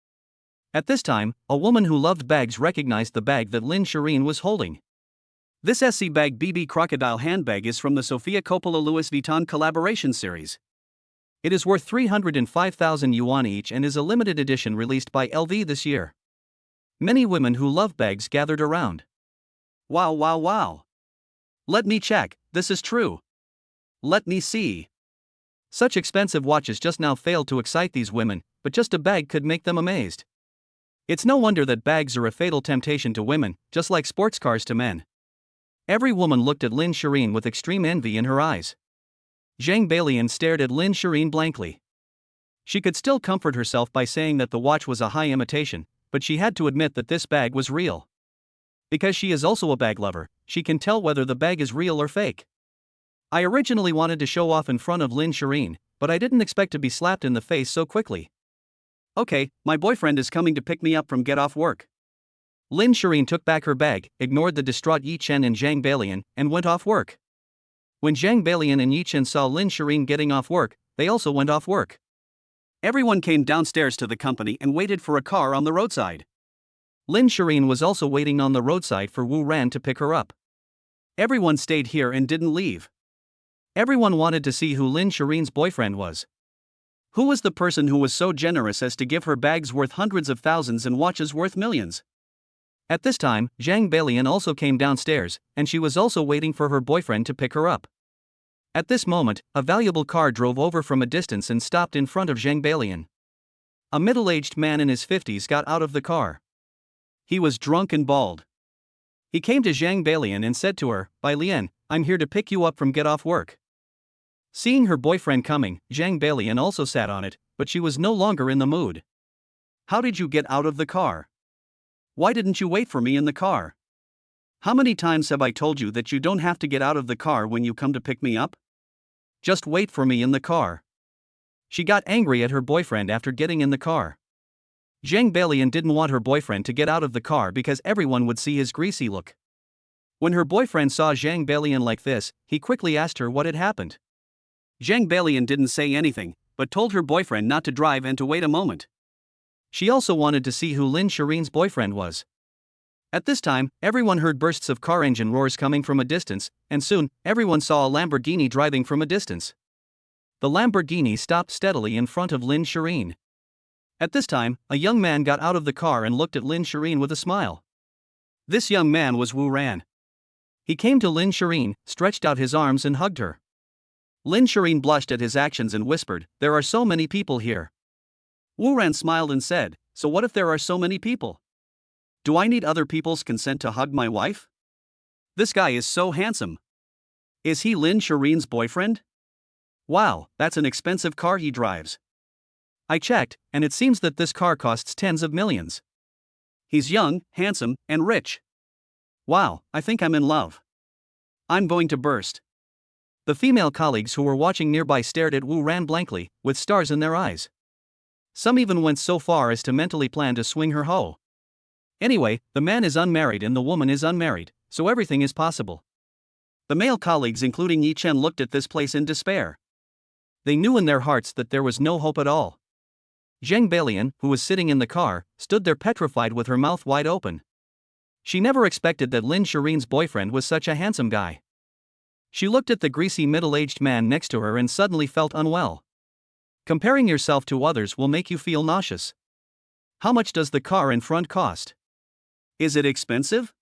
At this time, a woman who loved bags recognized the bag that Lin Shireen was holding. This SC bag BB Crocodile handbag is from the Sofia Coppola Louis Vuitton collaboration series. It is worth 305,000 yuan each and is a limited edition released by LV this year. Many women who love bags gathered around. Wow, wow, wow. Let me check, this is true. Let me see. Such expensive watches just now failed to excite these women, but just a bag could make them amazed. It's no wonder that bags are a fatal temptation to women, just like sports cars to men. Every woman looked at Lin Shireen with extreme envy in her eyes. Zhang Balian stared at Lin Shireen blankly. She could still comfort herself by saying that the watch was a high imitation, but she had to admit that this bag was real. Because she is also a bag lover, she can tell whether the bag is real or fake. I originally wanted to show off in front of Lin Shireen, but I didn't expect to be slapped in the face so quickly. Okay, my boyfriend is coming to pick me up from get off work. Lin Shireen took back her bag, ignored the distraught Yi Chen and Zhang Balian, and went off work. When Zhang Balian and Yi Chen saw Lin Shireen getting off work, they also went off work. Everyone came downstairs to the company and waited for a car on the roadside. Lin Shireen was also waiting on the roadside for Wu Ran to pick her up. Everyone stayed here and didn't leave. Everyone wanted to see who Lin Shireen's boyfriend was. Who was the person who was so generous as to give her bags worth hundreds of thousands and watches worth millions? At this time, Zhang Balian also came downstairs, and she was also waiting for her boyfriend to pick her up. At this moment, a valuable car drove over from a distance and stopped in front of Zhang Balian. A middle-aged man in his 50s got out of the car. He was drunk and bald. He came to Zhang Balian and said to her, "Bai Lian, I'm here to pick you up from get off work." Seeing her boyfriend coming, Zhang Balian also sat on it, but she was no longer in the mood. "How did you get out of the car? Why didn't you wait for me in the car? How many times have I told you that you don't have to get out of the car when you come to pick me up? Just wait for me in the car." She got angry at her boyfriend after getting in the car. Zhang Balian didn't want her boyfriend to get out of the car because everyone would see his greasy look. When her boyfriend saw Zhang Balian like this, he quickly asked her what had happened. Zhang Balian didn't say anything, but told her boyfriend not to drive and to wait a moment. She also wanted to see who Lin Shireen's boyfriend was. At this time, everyone heard bursts of car engine roars coming from a distance, and soon, everyone saw a Lamborghini driving from a distance. The Lamborghini stopped steadily in front of Lin Shireen. At this time, a young man got out of the car and looked at Lin Shireen with a smile. This young man was Wu Ran. He came to Lin Shireen, stretched out his arms and hugged her. Lin Shireen blushed at his actions and whispered, "There are so many people here." Wu Ran smiled and said, "So what if there are so many people? Do I need other people's consent to hug my wife? This guy is so handsome. Is he Lin Shireen's boyfriend? Wow, that's an expensive car he drives. I checked, and it seems that this car costs tens of millions. He's young, handsome, and rich. Wow, I think I'm in love. I'm going to burst." The female colleagues who were watching nearby stared at Wu Ran blankly, with stars in their eyes. Some even went so far as to mentally plan to swing her hoe. Anyway, the man is unmarried and the woman is unmarried, so everything is possible. The male colleagues including Yi Chen looked at this place in despair. They knew in their hearts that there was no hope at all. Zhang Balian, who was sitting in the car, stood there petrified with her mouth wide open. She never expected that Lin Shireen's boyfriend was such a handsome guy. She looked at the greasy middle-aged man next to her and suddenly felt unwell. Comparing yourself to others will make you feel nauseous. How much does the car in front cost? Is it expensive?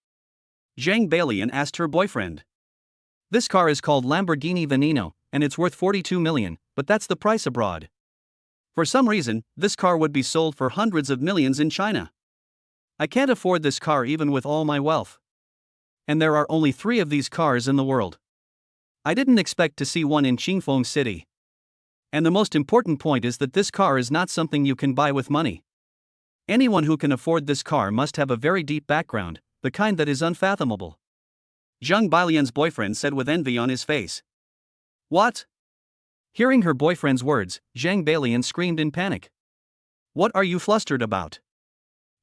Zhang Balian asked her boyfriend. This car is called Lamborghini Veneno, and it's worth 42 million, but that's the price abroad. For some reason, this car would be sold for hundreds of millions in China. I can't afford this car even with all my wealth. And there are only 3 of these cars in the world. I didn't expect to see one in Qingfeng City. And the most important point is that this car is not something you can buy with money. Anyone who can afford this car must have a very deep background, the kind that is unfathomable. Zhang Bailian's boyfriend said with envy on his face. What? Hearing her boyfriend's words, Zhang Bailian screamed in panic. What are you flustered about?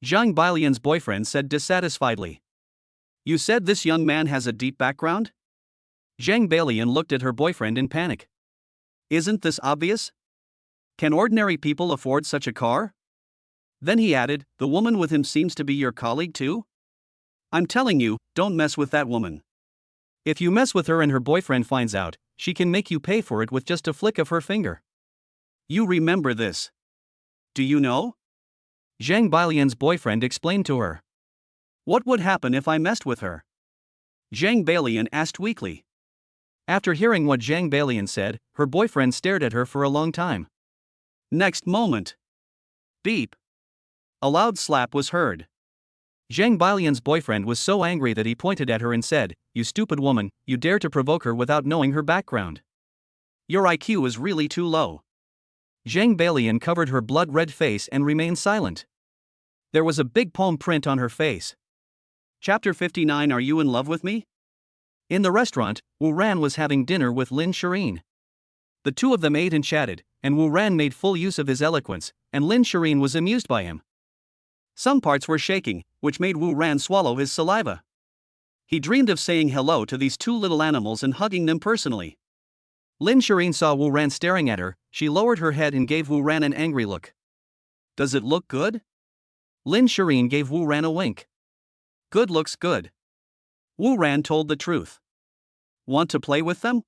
Zhang Bailian's boyfriend said dissatisfiedly. You said this young man has a deep background? Zhang Bailian looked at her boyfriend in panic. Isn't this obvious? Can ordinary people afford such a car? Then he added, the woman with him seems to be your colleague too? I'm telling you, don't mess with that woman. If you mess with her and her boyfriend finds out, she can make you pay for it with just a flick of her finger. You remember this? Do you know? Zhang Bailian's boyfriend explained to her. What would happen if I messed with her? Zhang Bailian asked weakly. After hearing what Zhang Bailian said, her boyfriend stared at her for a long time. Next moment. Beep. A loud slap was heard. Zhang Bailian's boyfriend was so angry that he pointed at her and said, You stupid woman, you dare to provoke her without knowing her background. Your IQ is really too low. Zhang Bailian covered her blood-red face and remained silent. There was a big palm print on her face. Chapter 59 Are You in Love with Me? In the restaurant, Wu Ran was having dinner with Lin Shireen. The two of them ate and chatted, and Wu Ran made full use of his eloquence, and Lin Shireen was amused by him. Some parts were shaking, which made Wu Ran swallow his saliva. He dreamed of saying hello to these 2 little animals and hugging them personally. Lin Shireen saw Wu Ran staring at her. She lowered her head and gave Wu Ran an angry look. Does it look good? Lin Shireen gave Wu Ran a wink. Good looks good. Wu Ran told the truth. Want to play with them?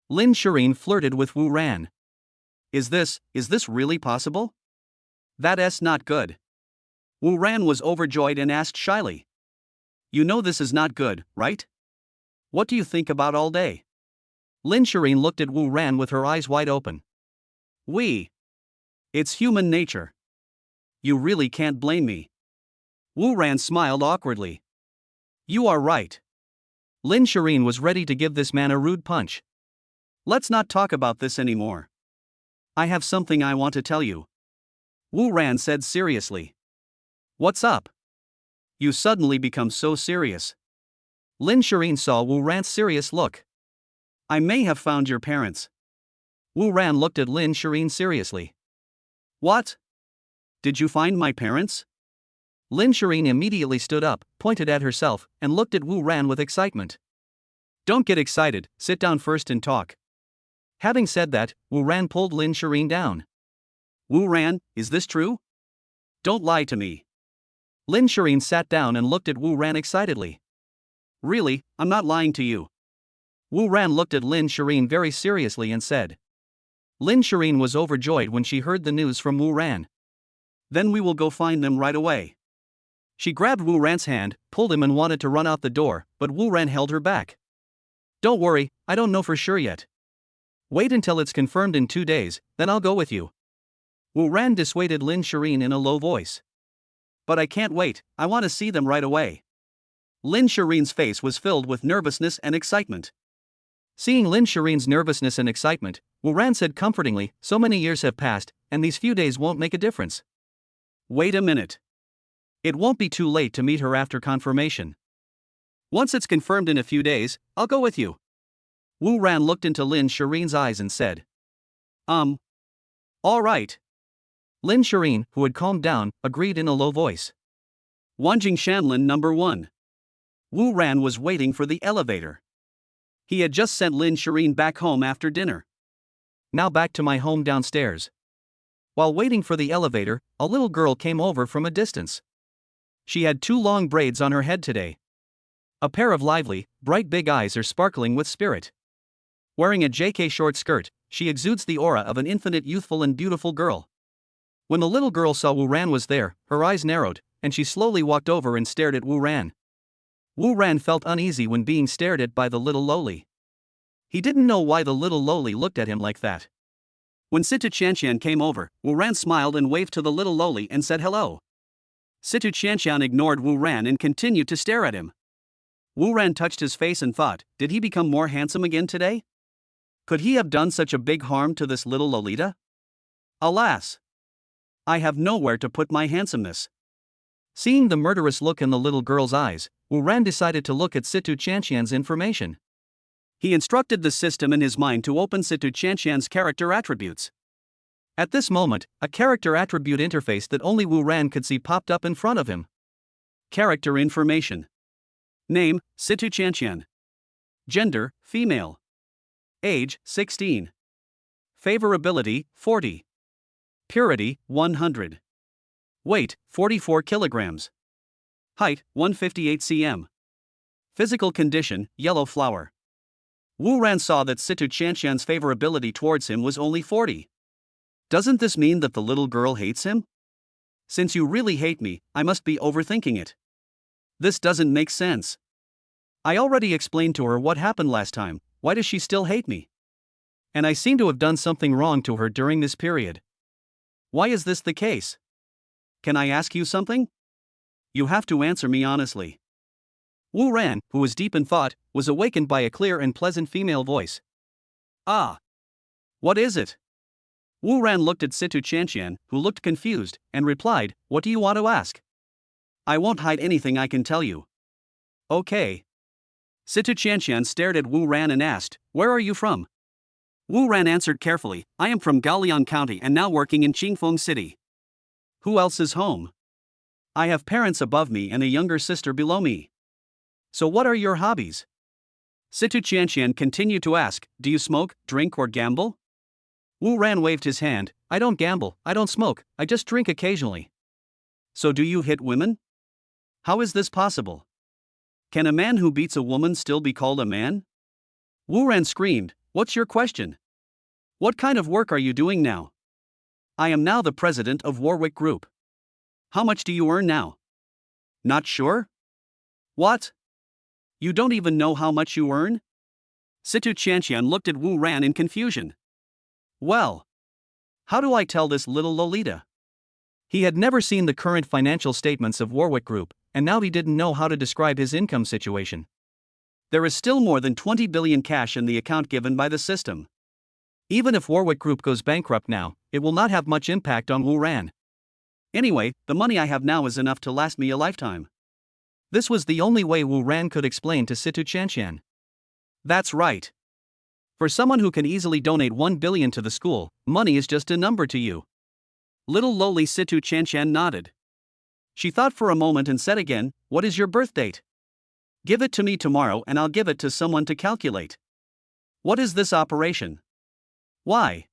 Lin Shireen flirted with Wu Ran. Is this really possible? That's not good. Wu Ran was overjoyed and asked shyly. You know this is not good, right? What do you think about all day? Lin Shireen looked at Wu Ran with her eyes wide open. It's human nature. You really can't blame me. Wu Ran smiled awkwardly. You are right. Lin Shireen was ready to give this man a rude punch. Let's not talk about this anymore. I have something I want to tell you. Wu Ran said seriously. What's up? You suddenly become so serious. Lin Shireen saw Wu Ran's serious look. I may have found your parents. Wu Ran looked at Lin Shireen seriously. What? Did you find my parents? Lin Shireen immediately stood up, pointed at herself, and looked at Wu Ran with excitement. Don't get excited, sit down first and talk. Having said that, Wu Ran pulled Lin Shireen down. Wu Ran, is this true? Don't lie to me. Lin Shireen sat down and looked at Wu Ran excitedly. Really, I'm not lying to you. Wu Ran looked at Lin Shireen very seriously and said. Lin Shireen was overjoyed when she heard the news from Wu Ran. Then we will go find them right away. She grabbed Wu Ran's hand, pulled him and wanted to run out the door, but Wu Ran held her back. Don't worry, I don't know for sure yet. Wait until it's confirmed in 2 days, then I'll go with you. Wu Ran dissuaded Lin Shireen in a low voice. But I can't wait, I want to see them right away. Lin Shireen's face was filled with nervousness and excitement. Seeing Lin Shireen's nervousness and excitement, Wu Ran said comfortingly, so many years have passed, and these few days won't make a difference. Wait a minute. It won't be too late to meet her after confirmation. Once it's confirmed in a few days, I'll go with you. Wu Ran looked into Lin Shireen's eyes and said. All right. Lin Shireen, who had calmed down, agreed in a low voice. Wanjing Shanlin number 1. Wu Ran was waiting for the elevator. He had just sent Lin Shireen back home after dinner. Now back to my home downstairs. While waiting for the elevator, a little girl came over from a distance. She had 2 long braids on her head today. A pair of lively, bright big eyes are sparkling with spirit. Wearing a JK short skirt, she exudes the aura of an infinite youthful and beautiful girl. When the little girl saw Wu Ran was there, her eyes narrowed, and she slowly walked over and stared at Wu Ran. Wu Ran felt uneasy when being stared at by the little lowly. He didn't know why the little lowly looked at him like that. When Sita Chanshan came over, Wu Ran smiled and waved to the little lowly and said hello. Situ Chanshan ignored Wu Ran and continued to stare at him. Wu Ran touched his face and thought, did he become more handsome again today? Could he have done such a big harm to this little Lolita? Alas! I have nowhere to put my handsomeness. Seeing the murderous look in the little girl's eyes, Wu Ran decided to look at Situ Chanshan's information. He instructed the system in his mind to open Situ Chanshan's character attributes. At this moment, a character attribute interface that only Wu Ran could see popped up in front of him. Character information. Name, Situ Chanshan. Gender, female. Age, 16. Favorability, 40. Purity, 100. Weight, 44 kilograms. Height, 158 cm. Physical condition, yellow flower. Wu Ran saw that Situ Chanshan's favorability towards him was only 40. Doesn't this mean that the little girl hates him? Since you really hate me, I must be overthinking it. This doesn't make sense. I already explained to her what happened last time, why does she still hate me? And I seem to have done something wrong to her during this period. Why is this the case? Can I ask you something? You have to answer me honestly. Wu Ran, who was deep in thought, was awakened by a clear and pleasant female voice. Ah! What is it? Wu Ran looked at Situ Chanshan, who looked confused, and replied, what do you want to ask? I won't hide anything, I can tell you. Okay. Situ Chanshan stared at Wu Ran and asked, where are you from? Wu Ran answered carefully, I am from Gaolian County and now working in Qingfeng City. Who else is home? I have parents above me and a younger sister below me. So what are your hobbies? Situ Chanshan continued to ask, do you smoke, drink or gamble? Wu Ran waved his hand, I don't gamble, I don't smoke, I just drink occasionally. So do you hit women? How is this possible? Can a man who beats a woman still be called a man? Wu Ran screamed, what's your question? What kind of work are you doing now? I am now the president of Warwick Group. How much do you earn now? Not sure? What? You don't even know how much you earn? Situ Chanshan looked at Wu Ran in confusion. Well, how do I tell this little Lolita? He had never seen the current financial statements of Warwick Group, and now he didn't know how to describe his income situation. There is still more than 20 billion cash in the account given by the system. Even if Warwick Group goes bankrupt now, it will not have much impact on Wu Ran. Anyway, the money I have now is enough to last me a lifetime. This was the only way Wu Ran could explain to Situ Chanshan. That's right. For someone who can easily donate 1 billion to the school, money is just a number to you. Little lowly Situ Chanshan nodded. She thought for a moment and said again, what is your birth date? Give it to me tomorrow and I'll give it to someone to calculate. What is this operation? Why?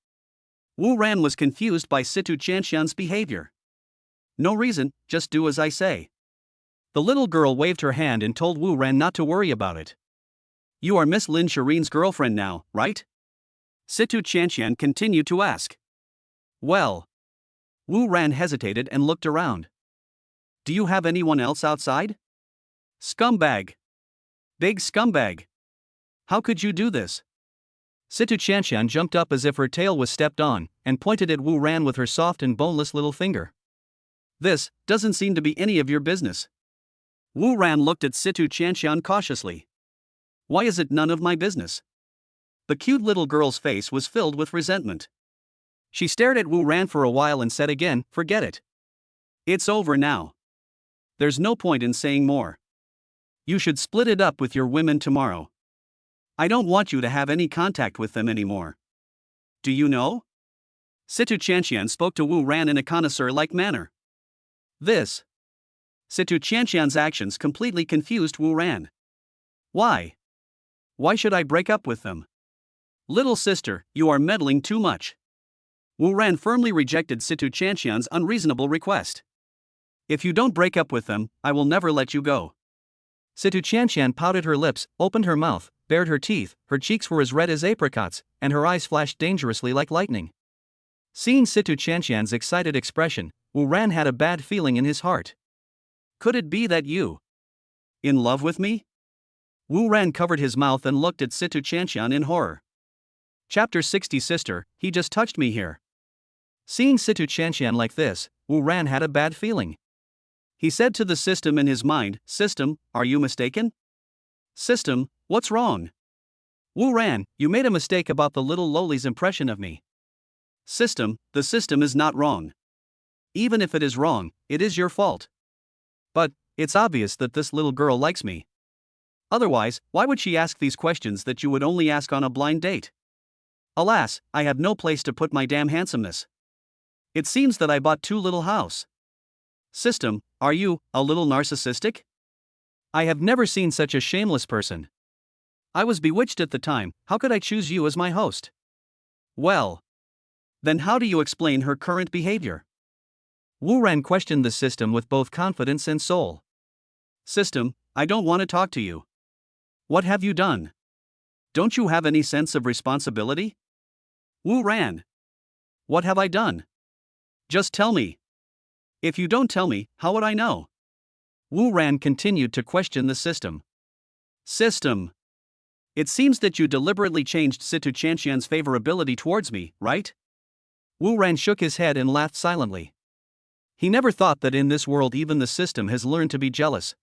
Wu Ran was confused by Situ Chanshan's behavior. No reason, just do as I say. The little girl waved her hand and told Wu Ran not to worry about it. You are Miss Lin Shirin's girlfriend now, right? Situ Chanshan continued to ask. Well. Wu Ran hesitated and looked around. Do you have anyone else outside? Scumbag. Big scumbag. How could you do this? Situ Chanshan jumped up as if her tail was stepped on, and pointed at Wu Ran with her soft and boneless little finger. This doesn't seem to be any of your business. Wu Ran looked at Situ Chanshan cautiously. Why is it none of my business? The cute little girl's face was filled with resentment. She stared at Wu Ran for a while and said again, forget it. It's over now. There's no point in saying more. You should split it up with your women tomorrow. I don't want you to have any contact with them anymore. Do you know? Situ Chanshan spoke to Wu Ran in a connoisseur-like manner. This. Situ Chanshan's actions completely confused Wu Ran. Why? Why should I break up with them? Little sister, you are meddling too much. Wu Ran firmly rejected Situ Chanshan's unreasonable request. If you don't break up with them, I will never let you go. Situ Chanshan pouted her lips, opened her mouth, bared her teeth, her cheeks were as red as apricots, and her eyes flashed dangerously like lightning. Seeing Situ Chanshan's excited expression, Wu Ran had a bad feeling in his heart. Could it be that you? In love with me? Wu Ran covered his mouth and looked at Situ Chanshan in horror. Chapter 60 Sister, he just touched me here. Seeing Situ Chanshan like this, Wu Ran had a bad feeling. He said to the system in his mind, "System, are you mistaken? System, what's wrong? Wu Ran, you made a mistake about the little lowly's impression of me. System, the system is not wrong. Even if it is wrong, it is your fault. But, it's obvious that this little girl likes me. Otherwise, why would she ask these questions that you would only ask on a blind date? Alas, I have no place to put my damn handsomeness. It seems that I bought too little house. System, are you a little narcissistic? I have never seen such a shameless person. I was bewitched at the time, how could I choose you as my host? Well, then how do you explain her current behavior?" Wu Ran questioned the system with both confidence and soul. "System, I don't want to talk to you. What have you done? Don't you have any sense of responsibility? Wu Ran. What have I done? Just tell me. If you don't tell me, how would I know?" Wu Ran continued to question the system. "System. It seems that you deliberately changed Situ Chanshan's favorability towards me, right?" Wu Ran shook his head and laughed silently. He never thought that in this world even the system has learned to be jealous.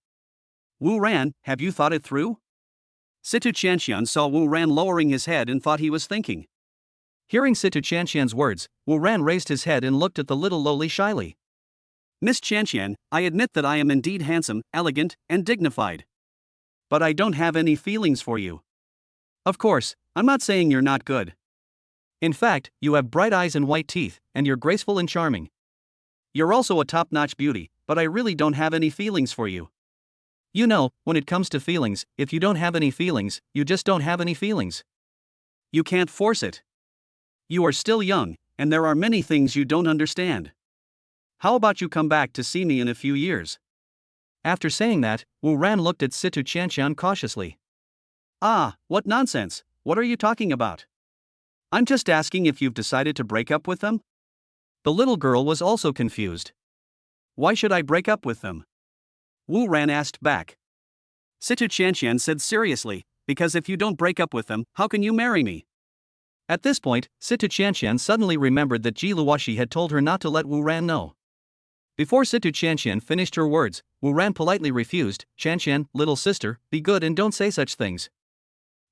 "Wu Ran, have you thought it through?" Situ Chanshan saw Wu Ran lowering his head and thought he was thinking. Hearing Situ Chanshan's words, Wu Ran raised his head and looked at the little lowly shyly. "Miss Chanshan, I admit that I am indeed handsome, elegant, and dignified. But I don't have any feelings for you. Of course, I'm not saying you're not good. In fact, you have bright eyes and white teeth, and you're graceful and charming. You're also a top-notch beauty, but I really don't have any feelings for you. You know, when it comes to feelings, if you don't have any feelings, you just don't have any feelings. You can't force it. You are still young, and there are many things you don't understand. How about you come back to see me in a few years?" After saying that, Wu Ran looked at Situ Chanshan cautiously. "Ah, what nonsense, what are you talking about? I'm just asking if you've decided to break up with them?" The little girl was also confused. "Why should I break up with them?" Wu Ran asked back. Situ Chanshan said seriously, "Because if you don't break up with them, how can you marry me?" At this point, Situ Chanshan suddenly remembered that Ji Luoshi had told her not to let Wu Ran know. Before Situ Chanshan finished her words, Wu Ran politely refused. "Chanshan, little sister, be good and don't say such things.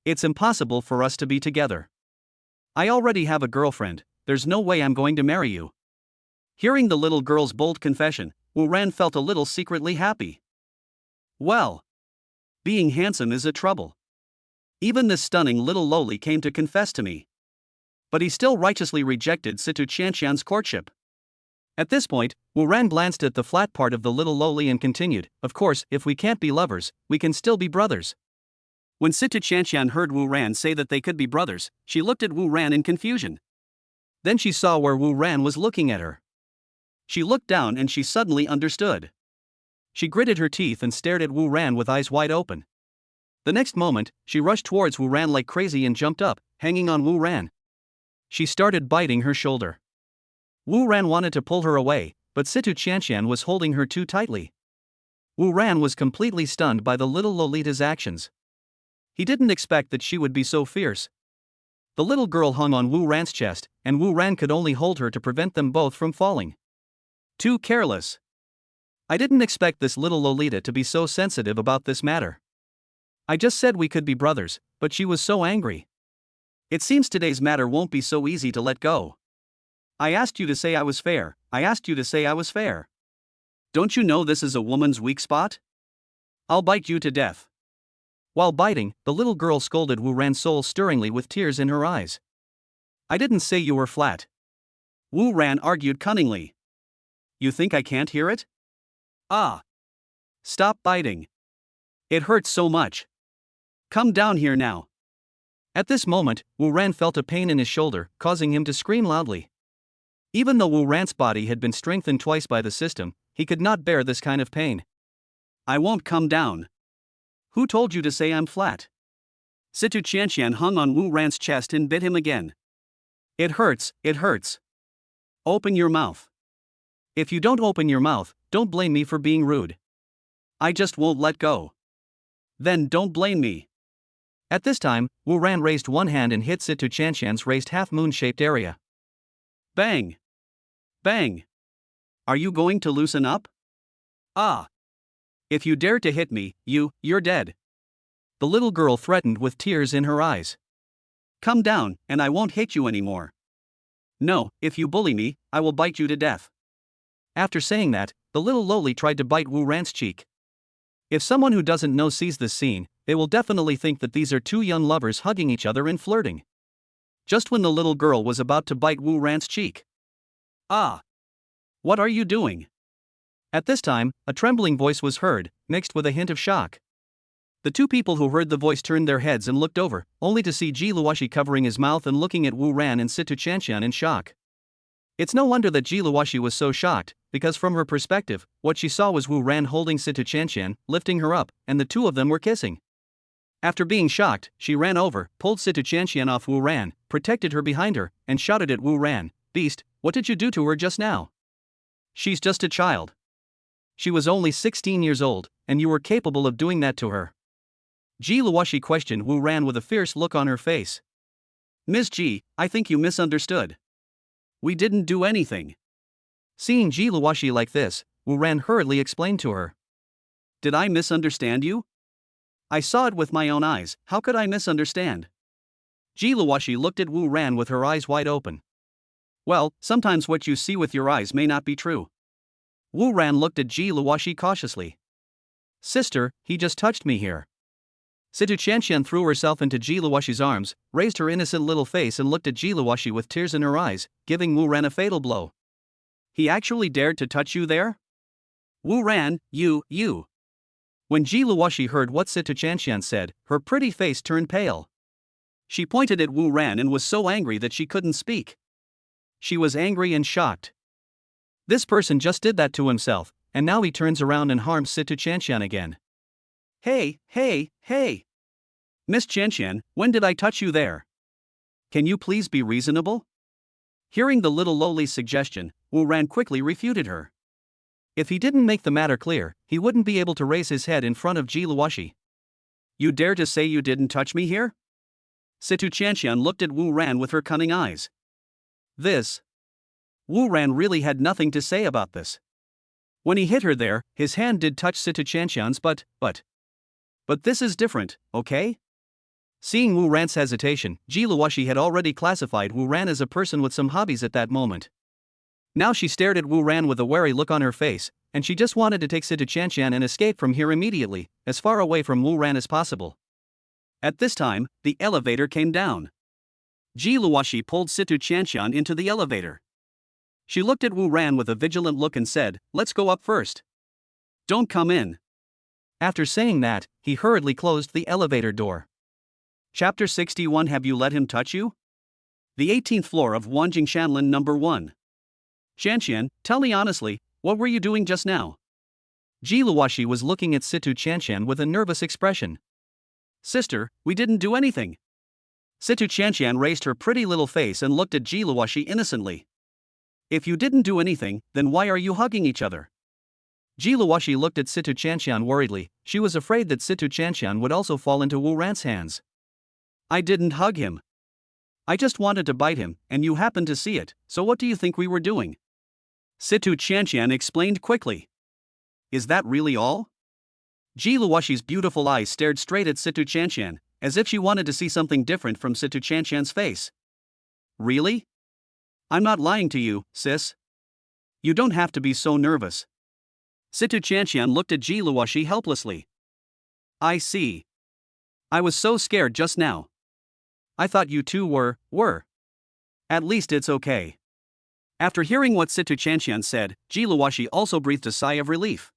It's impossible for us to be together. I already have a girlfriend, there's no way I'm going to marry you." Hearing the little girl's bold confession, Wu Ran felt a little secretly happy. Well, being handsome is a trouble. Even this stunning little lowly came to confess to me. But he still righteously rejected Situ Chanshan's courtship. At this point, Wu Ran glanced at the flat part of the little lowly and continued, "Of course, if we can't be lovers, we can still be brothers." When Situ Chanshan heard Wu Ran say that they could be brothers, she looked at Wu Ran in confusion. Then she saw where Wu Ran was looking at her. She looked down and she suddenly understood. She gritted her teeth and stared at Wu Ran with eyes wide open. The next moment, she rushed towards Wu Ran like crazy and jumped up, hanging on Wu Ran. She started biting her shoulder. Wu Ran wanted to pull her away, but Situ Chanshan was holding her too tightly. Wu Ran was completely stunned by the little Lolita's actions. He didn't expect that she would be so fierce. The little girl hung on Wu Ran's chest, and Wu Ran could only hold her to prevent them both from falling. Too careless. I didn't expect this little Lolita to be so sensitive about this matter. I just said we could be brothers, but she was so angry. It seems today's matter won't be so easy to let go. I asked you to say I was fair, I asked you to say I was fair. Don't you know this is a woman's weak spot? I'll bite you to death." While biting, the little girl scolded Wu Ran soul-stirringly with tears in her eyes. "I didn't say you were flat." Wu Ran argued cunningly. "You think I can't hear it? Ah! Stop biting. It hurts so much. Come down here now." At this moment, Wu Ran felt a pain in his shoulder, causing him to scream loudly. Even though Wu Ran's body had been strengthened twice by the system, he could not bear this kind of pain. "I won't come down. Who told you to say I'm flat?" Situ Chanshan hung on Wu Ran's chest and bit him again. It hurts, it hurts. Open your mouth. If you don't open your mouth, don't blame me for being rude. I just won't let go. Then don't blame me." At this time, Wu Ran raised one hand and hit Situ Chanshan's raised half-moon-shaped area. Bang! Bang! Are you going to loosen up? Ah! If you dare to hit me, you're dead. The little girl threatened with tears in her eyes. Come down, and I won't hit you anymore. No, if you bully me, I will bite you to death. After saying that, the little loli tried to bite Wu Ran's cheek. If someone who doesn't know sees this scene, they will definitely think that these are two young lovers hugging each other and flirting. Just when the little girl was about to bite Wu Ran's cheek. Ah! What are you doing? At this time, a trembling voice was heard, mixed with a hint of shock. The two people who heard the voice turned their heads and looked over, only to see Ji Luoshi covering his mouth and looking at Wu Ran and Situ Chanshan in shock. It's no wonder that Ji Luoshi was so shocked, because from her perspective, what she saw was Wu Ran holding Situ Chanshan, lifting her up, and the two of them were kissing. After being shocked, she ran over, pulled Situ Chanshan off Wu Ran, protected her behind her, and shouted at Wu Ran, "Beast, what did you do to her just now? She's just a child. She was only 16 years old, and you were capable of doing that to her." Ji Luoshi questioned Wu Ran with a fierce look on her face. "Miss Ji, I think you misunderstood. We didn't do anything." Seeing Ji Luoshi like this, Wu Ran hurriedly explained to her. "Did I misunderstand you? I saw it with my own eyes, how could I misunderstand?" Ji Luoshi looked at Wu Ran with her eyes wide open. "Well, sometimes what you see with your eyes may not be true." Wu Ran looked at Ji Luoshi cautiously. "Sister, he just touched me here." Situ Chanshan threw herself into Ji Luoshi's arms, raised her innocent little face and looked at Ji Luoshi with tears in her eyes, giving Wu Ran a fatal blow. "He actually dared to touch you there? Wu Ran, you. When Ji Luoshi heard what Situ Chanshan said, her pretty face turned pale. She pointed at Wu Ran and was so angry that she couldn't speak. She was angry and shocked. This person just did that to himself, and now he turns around and harms Situ Chanshan again. Hey! Miss Chanshan, when did I touch you there? Can you please be reasonable?" Hearing the little loli's suggestion, Wu Ran quickly refuted her. If he didn't make the matter clear, he wouldn't be able to raise his head in front of Ji Luoshi. "You dare to say you didn't touch me here?" Situ Chanshan looked at Wu Ran with her cunning eyes. Wu Ran really had nothing to say about this. When he hit her there, his hand did touch Situ Chanshan's but this is different, okay? Seeing Wu Ran's hesitation, Ji Luoshi had already classified Wu Ran as a person with some hobbies at that moment. Now she stared at Wu Ran with a wary look on her face, and she just wanted to take Situ Chanshan and escape from here immediately, as far away from Wu Ran as possible. At this time, the elevator came down. Ji Luoshi pulled Situ Chanshan into the elevator. She looked at Wu Ran with a vigilant look and said, "Let's go up first. Don't come in." After saying that, he hurriedly closed the elevator door. Chapter 61. Have you let him touch you? The 18th floor of Wanjing Shanlin number 1. Chanshan, tell me honestly, what were you doing just now? Ji Luoshi was looking at Situ Chanshan with a nervous expression. "Sister, we didn't do anything." Situ Chanshan raised her pretty little face and looked at Ji Luoshi innocently. "If you didn't do anything, then why are you hugging each other?" Ji Luoshi looked at Situ Chanshan worriedly. She was afraid that Situ Chanshan would also fall into Wu Ran's hands. "I didn't hug him. I just wanted to bite him, and you happened to see it, so what do you think we were doing?" Situ Chanshan explained quickly. "Is that really all?" Ji Luoshi's beautiful eyes stared straight at Situ Chanshan, as if she wanted to see something different from Situ Chanshan's face. "Really? I'm not lying to you, sis. You don't have to be so nervous." Situ Chanshan looked at Ji Luoshi helplessly. "I see. I was so scared just now. I thought you two were. At least it's okay." After hearing what Situ Chanshan said, Ji Luoshi also breathed a sigh of relief.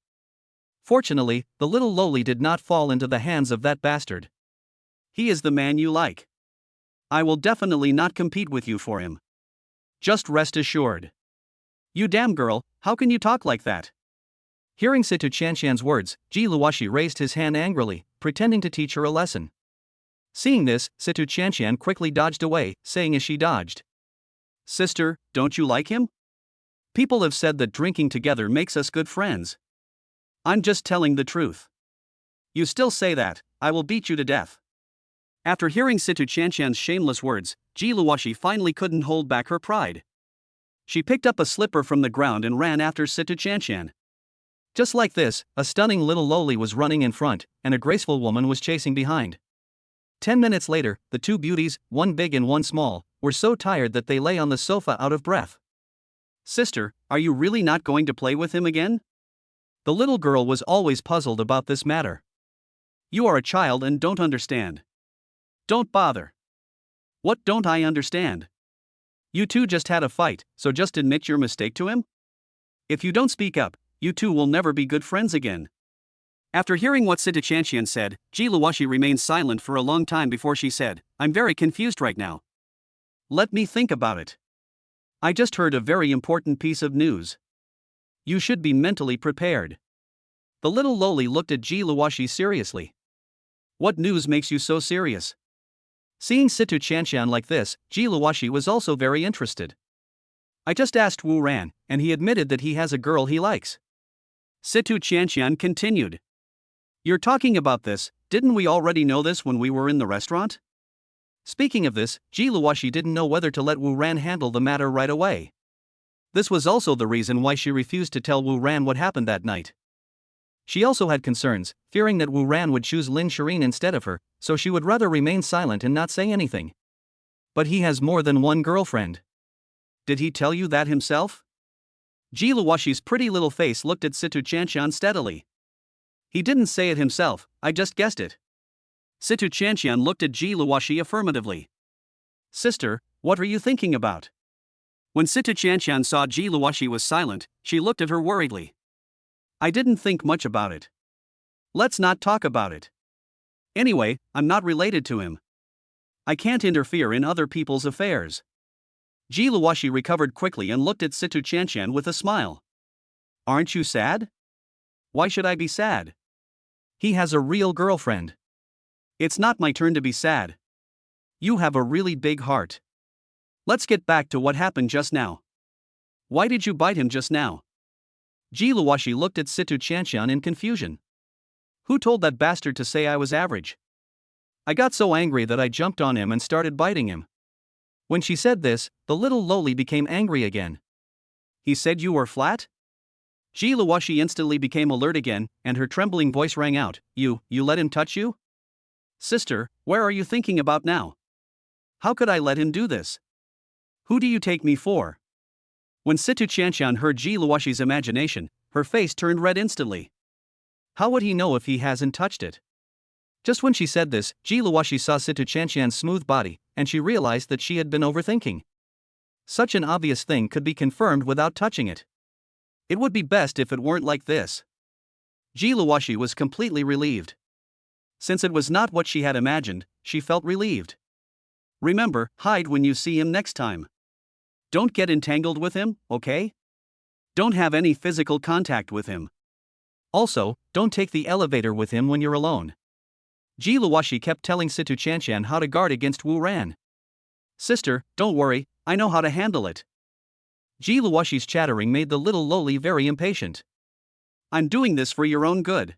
Fortunately, the little loli did not fall into the hands of that bastard. He is the man you like. I will definitely not compete with you for him. Just rest assured. You damn girl, how can you talk like that? Hearing Situ Chanshan's words, Ji Luoshi raised his hand angrily, pretending to teach her a lesson. Seeing this, Situ Chanshan quickly dodged away, saying as she dodged, "Sister, don't you like him? People have said that drinking together makes us good friends. I'm just telling the truth. You still say that, I will beat you to death." After hearing Situ Chanshan's shameless words, Ji Luoshi finally couldn't hold back her pride. She picked up a slipper from the ground and ran after Situ Chanshan. Just like this, a stunning little loli was running in front, and a graceful woman was chasing behind. 10 minutes later, the two beauties, one big and one small, were so tired that they lay on the sofa out of breath. Sister, are you really not going to play with him again? The little girl was always puzzled about this matter. You are a child and don't understand. Don't bother. What don't I understand? You two just had a fight, so just admit your mistake to him? If you don't speak up, you two will never be good friends again. After hearing what Sita Chanshan said, Ji Luoshi remained silent for a long time before she said, I'm very confused right now. Let me think about it. I just heard a very important piece of news. You should be mentally prepared. The little loli looked at Ji Luoshi seriously. What news makes you so serious? Seeing Situ Chanshan like this, Ji Luoshi was also very interested. I just asked Wu Ran, and he admitted that he has a girl he likes. Situ Chanshan continued. You're talking about this, didn't we already know this when we were in the restaurant? Speaking of this, Ji Luoshi didn't know whether to let Wu Ran handle the matter right away. This was also the reason why she refused to tell Wu Ran what happened that night. She also had concerns, fearing that Wu Ran would choose Lin Shirin instead of her, so she would rather remain silent and not say anything. But he has more than one girlfriend. Did he tell you that himself? Ji Luoshi's pretty little face looked at Situ Chanshan steadily. He didn't say it himself, I just guessed it. Situ Chanshan looked at Ji Luoshi affirmatively. Sister, what are you thinking about? When Situ Chanshan saw Ji Luoshi was silent, she looked at her worriedly. I didn't think much about it. Let's not talk about it. Anyway, I'm not related to him. I can't interfere in other people's affairs. Ji Luoshi recovered quickly and looked at Situ Chanshan with a smile. Aren't you sad? Why should I be sad? He has a real girlfriend. It's not my turn to be sad. You have a really big heart. Let's get back to what happened just now. Why did you bite him just now? Ji Luoshi looked at Situ Chanshan in confusion. Who told that bastard to say I was average? I got so angry that I jumped on him and started biting him. When she said this, the little loli became angry again. He said you were flat? Ji Luoshi instantly became alert again, and her trembling voice rang out, You let him touch you? Sister, where are you thinking about now? How could I let him do this? Who do you take me for? When Situ Chanshan heard Ji Luoshi's imagination, her face turned red instantly. How would he know if he hasn't touched it? Just when she said this, Ji Luoshi saw Situ Chanshan's smooth body, and she realized that she had been overthinking. Such an obvious thing could be confirmed without touching it. It would be best if it weren't like this. Ji Luoshi was completely relieved. Since it was not what she had imagined, she felt relieved. Remember, hide when you see him next time. Don't get entangled with him, okay? Don't have any physical contact with him. Also, don't take the elevator with him when you're alone. Ji Luoshi kept telling Situ Chanshan how to guard against Wu Ran. Sister, don't worry, I know how to handle it. Ji Luoshi's chattering made the little loli very impatient. I'm doing this for your own good.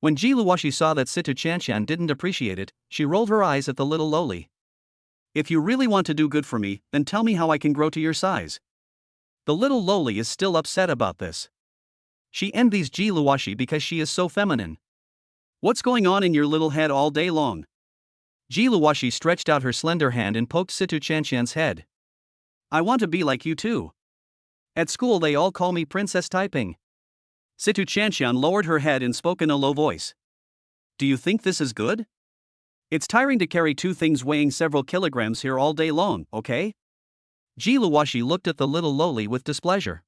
When Ji Luoshi saw that Situ Chanshan didn't appreciate it, she rolled her eyes at the little loli. If you really want to do good for me, then tell me how I can grow to your size. The little loli is still upset about this. She envies Ji Luoshi because she is so feminine. What's going on in your little head all day long? Ji Luoshi stretched out her slender hand and poked Situ Chanshan's head. I want to be like you too. At school they all call me Princess Taiping. Situ Chanshan lowered her head and spoke in a low voice. Do you think this is good? It's tiring to carry two things weighing several kilograms here all day long, okay? Ji Luoshi looked at the little loli with displeasure.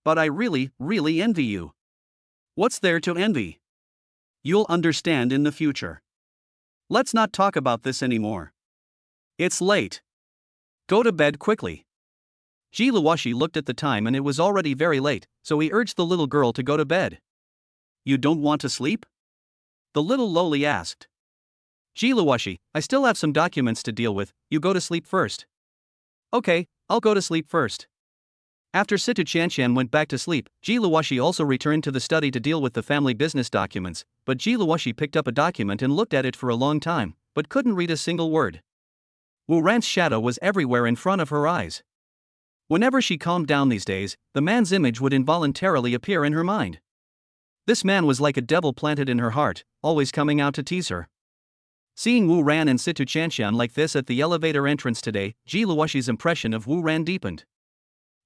But I really envy you. What's there to envy? You'll understand in the future. Let's not talk about this anymore. It's late. Go to bed quickly. Ji Luoshi looked at the time and it was already very late, so he urged the little girl to go to bed. You don't want to sleep? The little loli asked. Ji Luoshi, I still have some documents to deal with, you go to sleep first. Okay, I'll go to sleep first. After Situ Chanshan went back to sleep, Ji Luoshi also returned to the study to deal with the family business documents, but Ji Luoshi picked up a document and looked at it for a long time, but couldn't read a single word. Wu Ran's shadow was everywhere in front of her eyes. Whenever she calmed down these days, the man's image would involuntarily appear in her mind. This man was like a devil planted in her heart, always coming out to tease her. Seeing Wu Ran and Situ Chanshan like this at the elevator entrance today, Ji Luoxi's impression of Wu Ran deepened.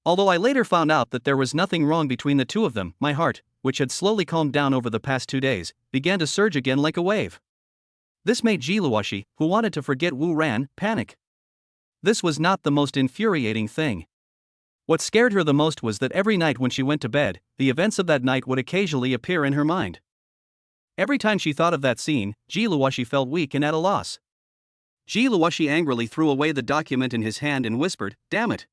Although I later found out that there was nothing wrong between the two of them, my heart, which had slowly calmed down over the past 2 days, began to surge again like a wave. This made Ji Luoxi, who wanted to forget Wu Ran, panic. This was not the most infuriating thing. What scared her the most was that every night when she went to bed, the events of that night would occasionally appear in her mind. Every time she thought of that scene, Ji Luoxi felt weak and at a loss. Ji Luoxi angrily threw away the document in his hand and whispered, "Damn it."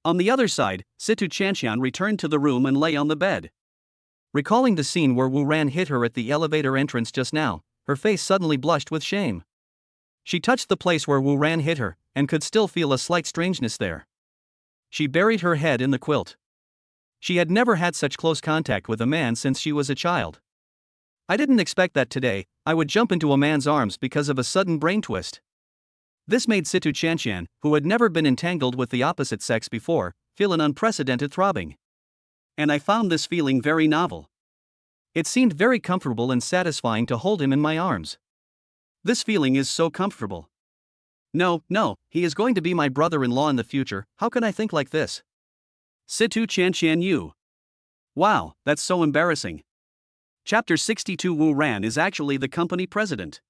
On the other side, Situ Chanshan returned to the room and lay on the bed. Recalling the scene where Wu Ran hit her at the elevator entrance just now, her face suddenly blushed with shame. She touched the place where Wu Ran hit her, and could still feel a slight strangeness there. She buried her head in the quilt. She had never had such close contact with a man since she was a child. I didn't expect that today I would jump into a man's arms because of a sudden brain twist. This made Situ Chanshan, who had never been entangled with the opposite sex before, feel an unprecedented throbbing. And I found this feeling very novel. It seemed very comfortable and satisfying to hold him in my arms. This feeling is so comfortable. No, he is going to be my brother-in-law in the future. How can I think like this? Situ Chanshan Yu. Wow, that's so embarrassing. Chapter 62. Wu Ran is actually the company president.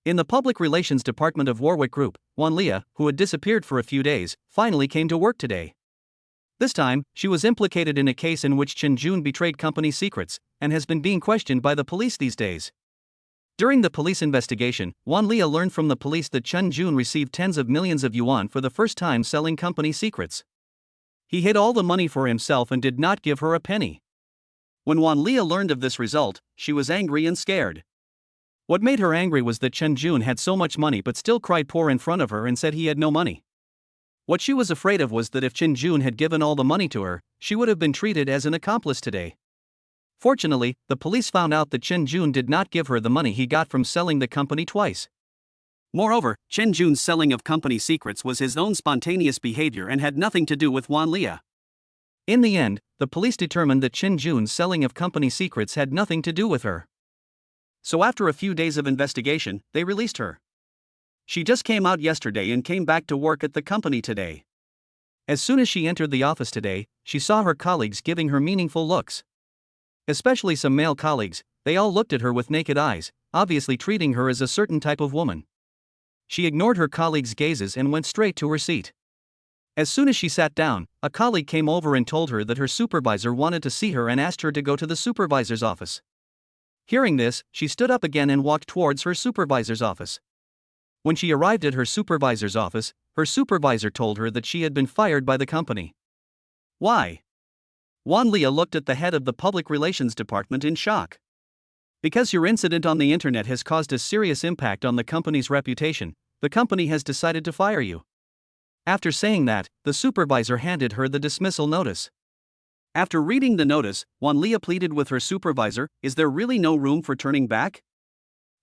In the public relations department of Warwick Group, Wan Lia, who had disappeared for a few days, finally came to work today. This time, she was implicated in a case in which Chen Jun betrayed company secrets, and has been being questioned by the police these days. During the police investigation, Wan Lia learned from the police that Chen Jun received tens of millions of yuan for the first time selling company secrets. He hid all the money for himself and did not give her a penny. When Wan Lia learned of this result, she was angry and scared. What made her angry was that Chen Jun had so much money but still cried poor in front of her and said he had no money. What she was afraid of was that if Chen Jun had given all the money to her, she would have been treated as an accomplice today. Fortunately, the police found out that Chen Jun did not give her the money he got from selling the company twice. Moreover, Chen Jun's selling of company secrets was his own spontaneous behavior and had nothing to do with Wan Lia. In the end, the police determined that Chen Jun's selling of company secrets had nothing to do with her. So after a few days of investigation, they released her. She just came out yesterday and came back to work at the company today. As soon as she entered the office today, she saw her colleagues giving her meaningful looks. Especially some male colleagues, they all looked at her with naked eyes, obviously treating her as a certain type of woman. She ignored her colleagues' gazes and went straight to her seat. As soon as she sat down, a colleague came over and told her that her supervisor wanted to see her and asked her to go to the supervisor's office. Hearing this, she stood up again and walked towards her supervisor's office. When she arrived at her supervisor's office, her supervisor told her that she had been fired by the company. Why? Wan Lia looked at the head of the public relations department in shock. Because your incident on the internet has caused a serious impact on the company's reputation, the company has decided to fire you. After saying that, the supervisor handed her the dismissal notice. After reading the notice, Wan Lia pleaded with her supervisor, "Is there really no room for turning back?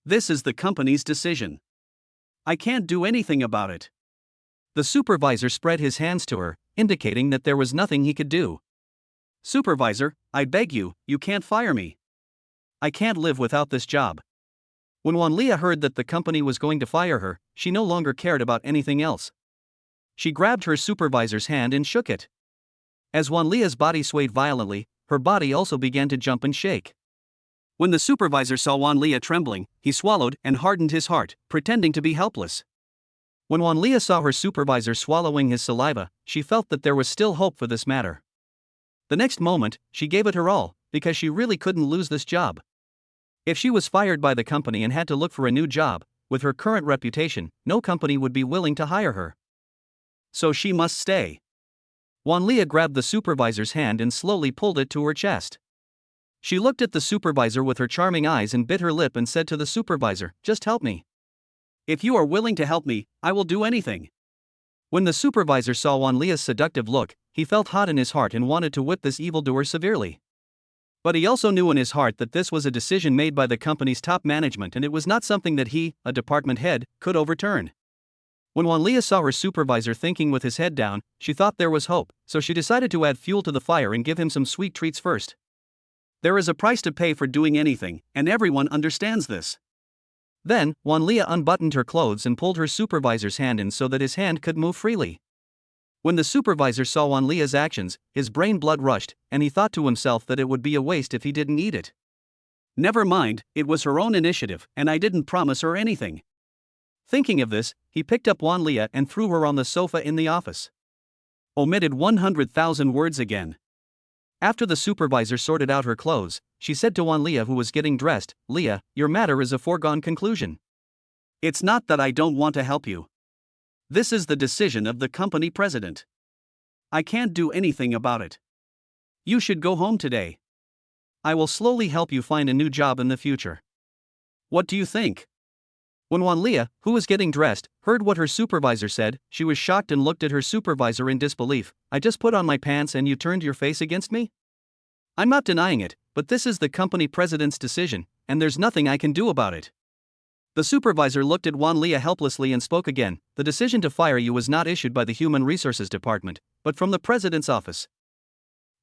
This is the company's decision. I can't do anything about it." The supervisor spread his hands to her, indicating that there was nothing he could do. "Supervisor, I beg you, you can't fire me. I can't live without this job." When Wan Lia heard that the company was going to fire her, she no longer cared about anything else. She grabbed her supervisor's hand and shook it. As Wan Lia's body swayed violently, her body also began to jump and shake. When the supervisor saw Wan Lia trembling, he swallowed and hardened his heart, pretending to be helpless. When Wan Lia saw her supervisor swallowing his saliva, she felt that there was still hope for this matter. The next moment, she gave it her all, because she really couldn't lose this job. If she was fired by the company and had to look for a new job, with her current reputation, no company would be willing to hire her. So she must stay. Wan Lia grabbed the supervisor's hand and slowly pulled it to her chest. She looked at the supervisor with her charming eyes and bit her lip and said to the supervisor, "Just help me. If you are willing to help me, I will do anything." When the supervisor saw Wan Lia's seductive look, he felt hot in his heart and wanted to whip this evildoer severely. But he also knew in his heart that this was a decision made by the company's top management and it was not something that he, a department head, could overturn. When Wan Lia saw her supervisor thinking with his head down, she thought there was hope, so she decided to add fuel to the fire and give him some sweet treats first. There is a price to pay for doing anything, and everyone understands this. Then, Wanlia unbuttoned her clothes and pulled her supervisor's hand in so that his hand could move freely. When the supervisor saw Wanlia's actions, his brain blood rushed, and he thought to himself that it would be a waste if he didn't eat it. Never mind, it was her own initiative, and I didn't promise her anything. Thinking of this, he picked up Wanlia and threw her on the sofa in the office. Omitted 100,000 words again. After the supervisor sorted out her clothes, she said to Wanlia, who was getting dressed, "Leah, your matter is a foregone conclusion. It's not that I don't want to help you. This is the decision of the company president. I can't do anything about it. You should go home today. I will slowly help you find a new job in the future. What do you think?" When Wanlia, who was getting dressed, heard what her supervisor said, she was shocked and looked at her supervisor in disbelief. "I just put on my pants and you turned your face against me? I'm not denying it, but this is the company president's decision, and there's nothing I can do about it." The supervisor looked at Wanlia helplessly and spoke again. "The decision to fire you was not issued by the Human Resources Department, but from the president's office."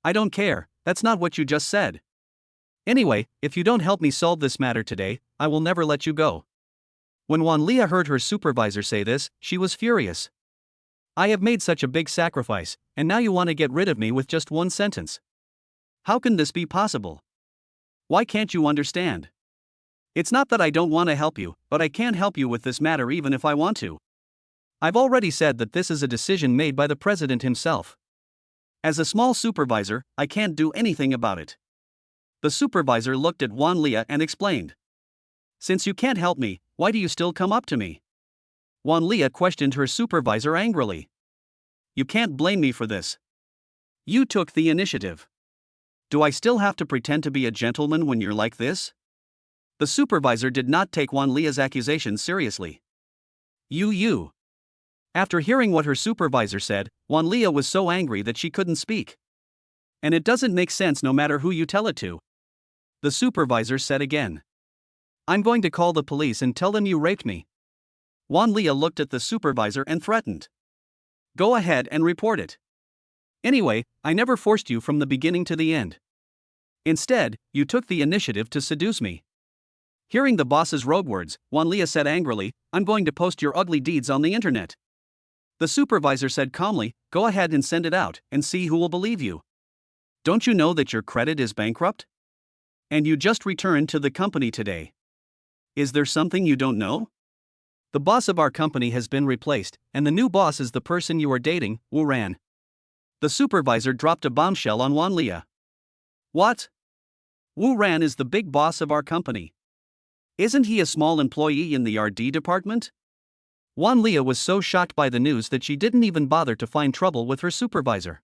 "I don't care, that's not what you just said. Anyway, if you don't help me solve this matter today, I will never let you go." When Wanlia heard her supervisor say this, she was furious. "I have made such a big sacrifice, and now you want to get rid of me with just one sentence. How can this be possible? Why can't you understand? It's not that I don't want to help you, but I can't help you with this matter even if I want to. I've already said that this is a decision made by the president himself. As a small supervisor, I can't do anything about it." The supervisor looked at Wanlia and explained. "Since you can't help me, why do you still come up to me?" Wanlia questioned her supervisor angrily. "You can't blame me for this. You took the initiative. Do I still have to pretend to be a gentleman when you're like this?" The supervisor did not take Wanlia's accusations seriously. You. After hearing what her supervisor said, Wanlia was so angry that she couldn't speak. "And it doesn't make sense no matter who you tell it to," the supervisor said again. "I'm going to call the police and tell them you raped me." Wanlia looked at the supervisor and threatened. "Go ahead and report it. Anyway, I never forced you from the beginning to the end. Instead, you took the initiative to seduce me." Hearing the boss's rogue words, Wanlia said angrily, "I'm going to post your ugly deeds on the internet." The supervisor said calmly, "Go ahead and send it out, and see who will believe you. Don't you know that your credit is bankrupt? And you just returned to the company today. Is there something you don't know? The boss of our company has been replaced, and the new boss is the person you are dating, Wu Ran." The supervisor dropped a bombshell on Wanlia. "What? Wu Ran is the big boss of our company. Isn't he a small employee in the RD department?" Wanlia was so shocked by the news that she didn't even bother to find trouble with her supervisor.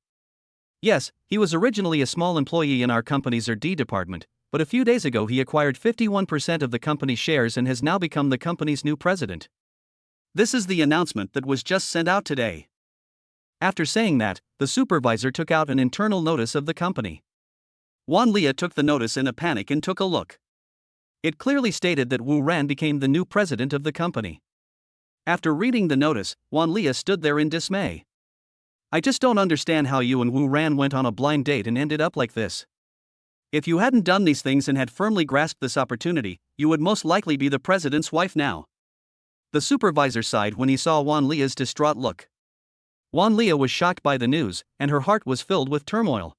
"Yes, he was originally a small employee in our company's RD department, but a few days ago he acquired 51% of the company's shares and has now become the company's new president. This is the announcement that was just sent out today." After saying that, the supervisor took out an internal notice of the company. Wanlia took the notice in a panic and took a look. It clearly stated that Wu Ran became the new president of the company. After reading the notice, Wanlia stood there in dismay. "I just don't understand how you and Wu Ran went on a blind date and ended up like this. If you hadn't done these things and had firmly grasped this opportunity, you would most likely be the president's wife now." The supervisor sighed when he saw Wanlia's distraught look. Wanlia was shocked by the news, and her heart was filled with turmoil.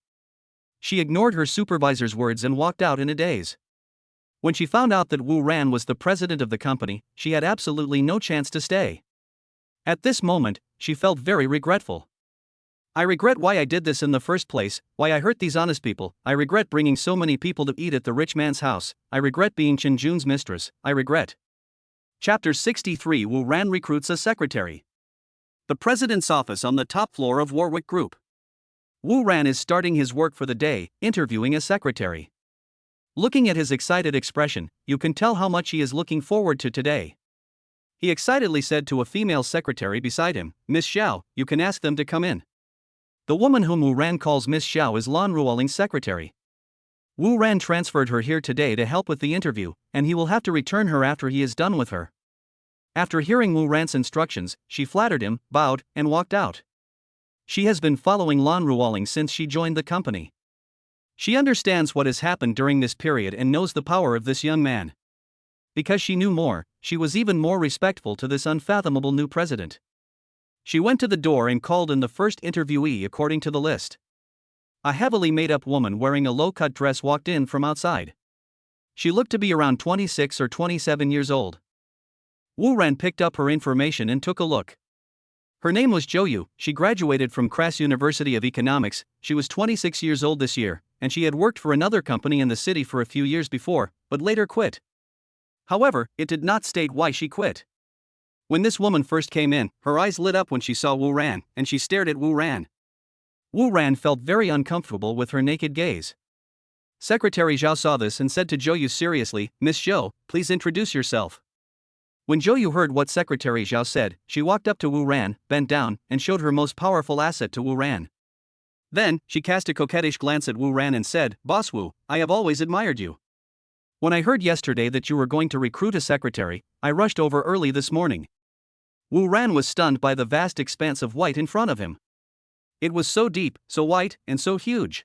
She ignored her supervisor's words and walked out in a daze. When she found out that Wu Ran was the president of the company, she had absolutely no chance to stay. At this moment, she felt very regretful. "I regret why I did this in the first place, why I hurt these honest people. I regret bringing so many people to eat at the rich man's house. I regret being Chen Jun's mistress. I regret." Chapter 63. Wu Ran recruits a secretary. The president's office on the top floor of Warwick Group. Wu Ran is starting his work for the day, interviewing a secretary. Looking at his excited expression, you can tell how much he is looking forward to today. He excitedly said to a female secretary beside him, "Miss Xiao, you can ask them to come in." The woman whom Wu Ran calls Miss Xiao is Lan Ruoling's secretary. Wu Ran transferred her here today to help with the interview, and he will have to return her after he is done with her. After hearing Wu Ran's instructions, she flattered him, bowed, and walked out. She has been following Lan Ruoling since she joined the company. She understands what has happened during this period and knows the power of this young man. Because she knew more, she was even more respectful to this unfathomable new president. She went to the door and called in the first interviewee according to the list. A heavily made-up woman wearing a low-cut dress walked in from outside. She looked to be around 26 or 27 years old. Wu Ran picked up her information and took a look. Her name was Zhou Yu. She graduated from Crass University of Economics. She was 26 years old this year, and she had worked for another company in the city for a few years before, but later quit. However, it did not state why she quit. When this woman first came in, her eyes lit up when she saw Wu Ran, and she stared at Wu Ran. Wu Ran felt very uncomfortable with her naked gaze. Secretary Zhao saw this and said to Zhou Yu seriously, "Miss Zhou, please introduce yourself." When Zhou Yu heard what Secretary Zhao said, she walked up to Wu Ran, bent down, and showed her most powerful asset to Wu Ran. Then, she cast a coquettish glance at Wu Ran and said, "Boss Wu, I have always admired you. When I heard yesterday that you were going to recruit a secretary, I rushed over early this morning." Wu Ran was stunned by the vast expanse of white in front of him. It was so deep, so white, and so huge.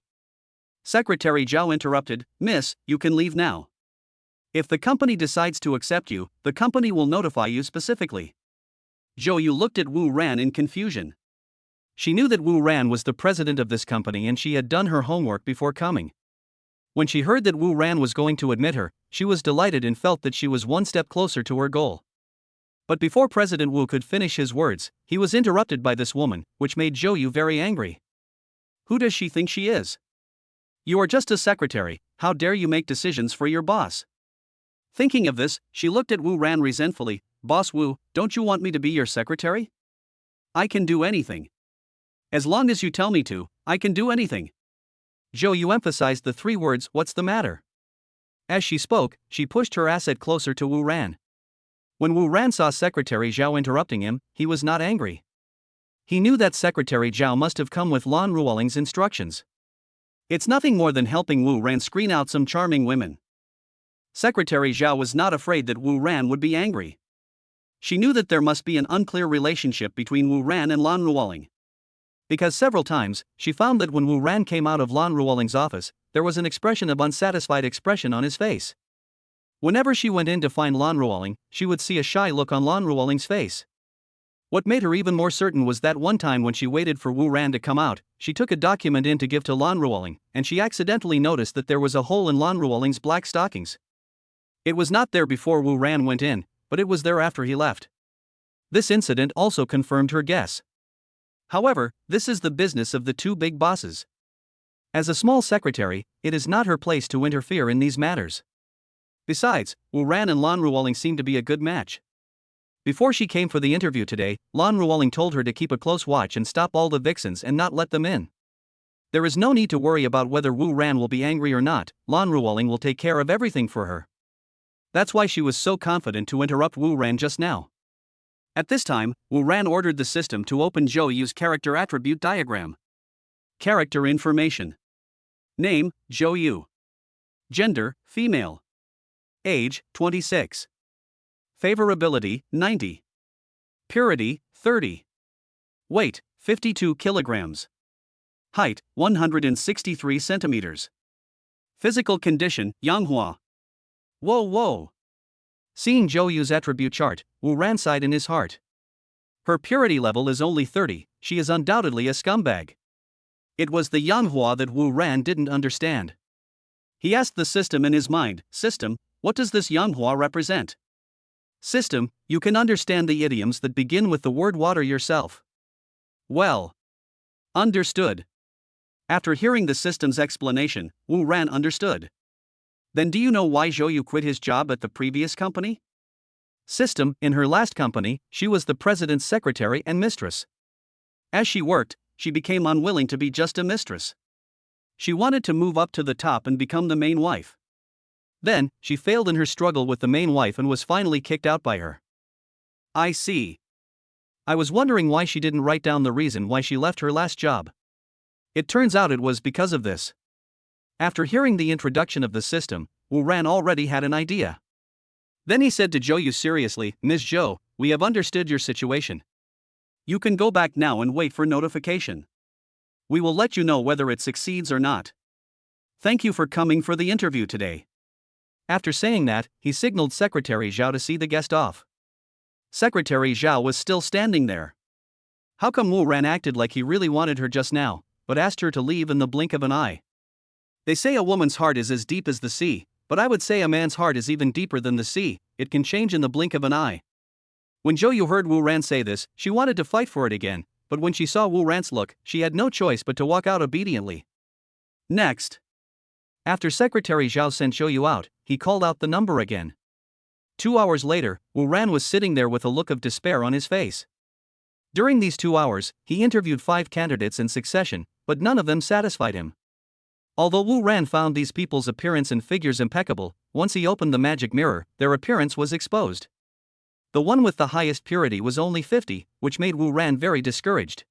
Secretary Zhao interrupted, "Miss, you can leave now. If the company decides to accept you, the company will notify you specifically." Zhou Yu looked at Wu Ran in confusion. She knew that Wu Ran was the president of this company and she had done her homework before coming. When she heard that Wu Ran was going to admit her, she was delighted and felt that she was one step closer to her goal. But before President Wu could finish his words, he was interrupted by this woman, which made Zhou Yu very angry. Who does she think she is? You are just a secretary, how dare you make decisions for your boss? Thinking of this, she looked at Wu Ran resentfully. "Boss Wu, don't you want me to be your secretary? I can do anything. As long as you tell me to, I can do anything." Zhou Yu emphasized the three words, "What's the matter?" As she spoke, she pushed her asset closer to Wu Ran. When Wu Ran saw Secretary Zhao interrupting him, he was not angry. He knew that Secretary Zhao must have come with Lan Ruoling's instructions. It's nothing more than helping Wu Ran screen out some charming women. Secretary Zhao was not afraid that Wu Ran would be angry. She knew that there must be an unclear relationship between Wu Ran and Lan Ruoling. Because several times, she found that when Wu Ran came out of Lan Ruoling's office, there was an expression of unsatisfied expression on his face. Whenever she went in to find Lan Ruoling, she would see a shy look on Lan Ruoling's face. What made her even more certain was that one time when she waited for Wu Ran to come out, she took a document in to give to Lan Ruoling, and she accidentally noticed that there was a hole in Lan Ruoling's black stockings. It was not there before Wu Ran went in, but it was there after he left. This incident also confirmed her guess. However, this is the business of the two big bosses. As a small secretary, it is not her place to interfere in these matters. Besides, Wu Ran and Lan Ruoling seemed to be a good match. Before she came for the interview today, Lan Ruoling told her to keep a close watch and stop all the vixens and not let them in. There is no need to worry about whether Wu Ran will be angry or not. Lan Ruoling will take care of everything for her. That's why she was so confident to interrupt Wu Ran just now. At this time, Wu Ran ordered the system to open Zhou Yu's character attribute diagram. Character information. Name, Zhou Yu. Gender, female. Age, 26. Favorability, 90. Purity, 30. Weight, 52 kilograms. Height, 163 centimeters. Physical condition, Yanghua. Whoa. Seeing Zhou Yu's attribute chart, Wu Ran sighed in his heart. Her purity level is only 30, she is undoubtedly a scumbag. It was the Yanghua that Wu Ran didn't understand. He asked the system in his mind, "System, what does this Yanghua represent?" System, you can understand the idioms that begin with the word water yourself. Well. Understood. After hearing the system's explanation, Wu Ran understood. Then do you know why Zhou Yu quit his job at the previous company? System, in her last company, she was the president's secretary and mistress. As she worked, she became unwilling to be just a mistress. She wanted to move up to the top and become the main wife. Then, she failed in her struggle with the main wife and was finally kicked out by her. I see. I was wondering why she didn't write down the reason why she left her last job. It turns out it was because of this. After hearing the introduction of the system, Wu Ran already had an idea. Then he said to Zhou Yu seriously, "Ms. Zhou, we have understood your situation. You can go back now and wait for notification. We will let you know whether it succeeds or not." Thank you for coming for the interview today. After saying that, he signaled Secretary Zhao to see the guest off. Secretary Zhao was still standing there. How come Wu Ran acted like he really wanted her just now, but asked her to leave in the blink of an eye? They say a woman's heart is as deep as the sea, but I would say a man's heart is even deeper than the sea. It can change in the blink of an eye. When Zhou Yu heard Wu Ran say this, she wanted to fight for it again, but when she saw Wu Ran's look, she had no choice but to walk out obediently. Next. After Secretary Zhao sent Zhou Yu out, he called out the number again. 2 hours later, Wu Ran was sitting there with a look of despair on his face. During these 2 hours, he interviewed 5 candidates in succession, but none of them satisfied him. Although Wu Ran found these people's appearance and figures impeccable, once he opened the magic mirror, their appearance was exposed. The one with the highest purity was only 50, which made Wu Ran very discouraged.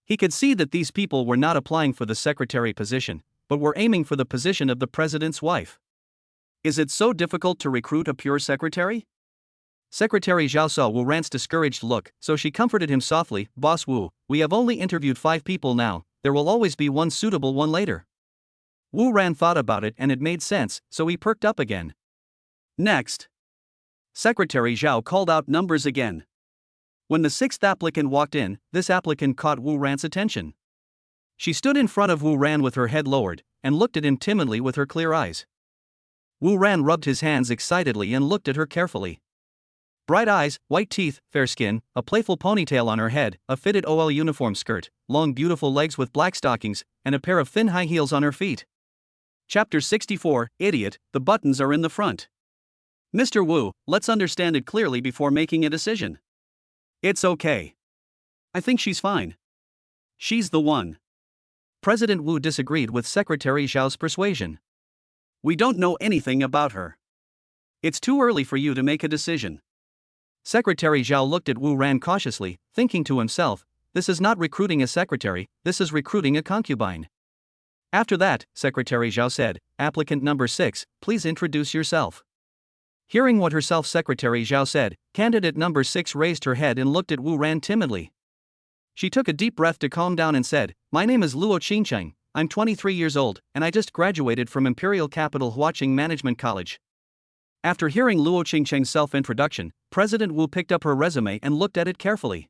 He could see that these people were not applying for the secretary position, but were aiming for the position of the president's wife. Is it so difficult to recruit a pure secretary? Secretary Zhao saw Wu Ran's discouraged look, so she comforted him softly. Boss Wu, we have only interviewed 5 people now, there will always be one suitable one later. Wu Ran thought about it and it made sense, so he perked up again. Next. Secretary Zhao called out numbers again. When the 6th applicant walked in, this applicant caught Wu Ran's attention. She stood in front of Wu Ran with her head lowered, and looked at him timidly with her clear eyes. Wu Ran rubbed his hands excitedly and looked at her carefully. Bright eyes, white teeth, fair skin, a playful ponytail on her head, a fitted OL uniform skirt, long beautiful legs with black stockings, and a pair of thin high heels on her feet. Chapter 64, Idiot, the buttons are in the front. Mr. Wu, let's understand it clearly before making a decision. It's okay. I think she's fine. She's the one. President Wu disagreed with Secretary Zhao's persuasion. We don't know anything about her. It's too early for you to make a decision. Secretary Zhao looked at Wu Ran cautiously, thinking to himself, this is not recruiting a secretary, this is recruiting a concubine. After that, Secretary Zhao said, applicant number 6, please introduce yourself. Hearing what her Secretary Zhao said, candidate number 6 raised her head and looked at Wu Ran timidly. She took a deep breath to calm down and said, my name is Luo Qingcheng, I'm 23 years old, and I just graduated from Imperial Capital Huaqing Management College. After hearing Luo Qingcheng's self-introduction, President Wu picked up her resume and looked at it carefully.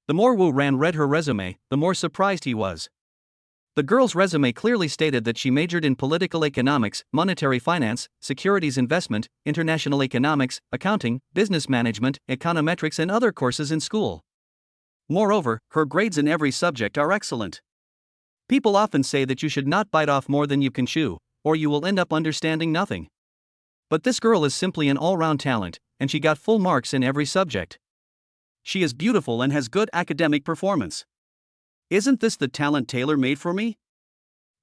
The more Wu Ran read her resume, the more surprised he was. The girl's resume clearly stated that she majored in political economics, monetary finance, securities investment, international economics, accounting, business management, econometrics and other courses in school. Moreover, her grades in every subject are excellent. People often say that you should not bite off more than you can chew, or you will end up understanding nothing. But this girl is simply an all-round talent, and she got full marks in every subject. She is beautiful and has good academic performance. Isn't this the talent tailor-made for me?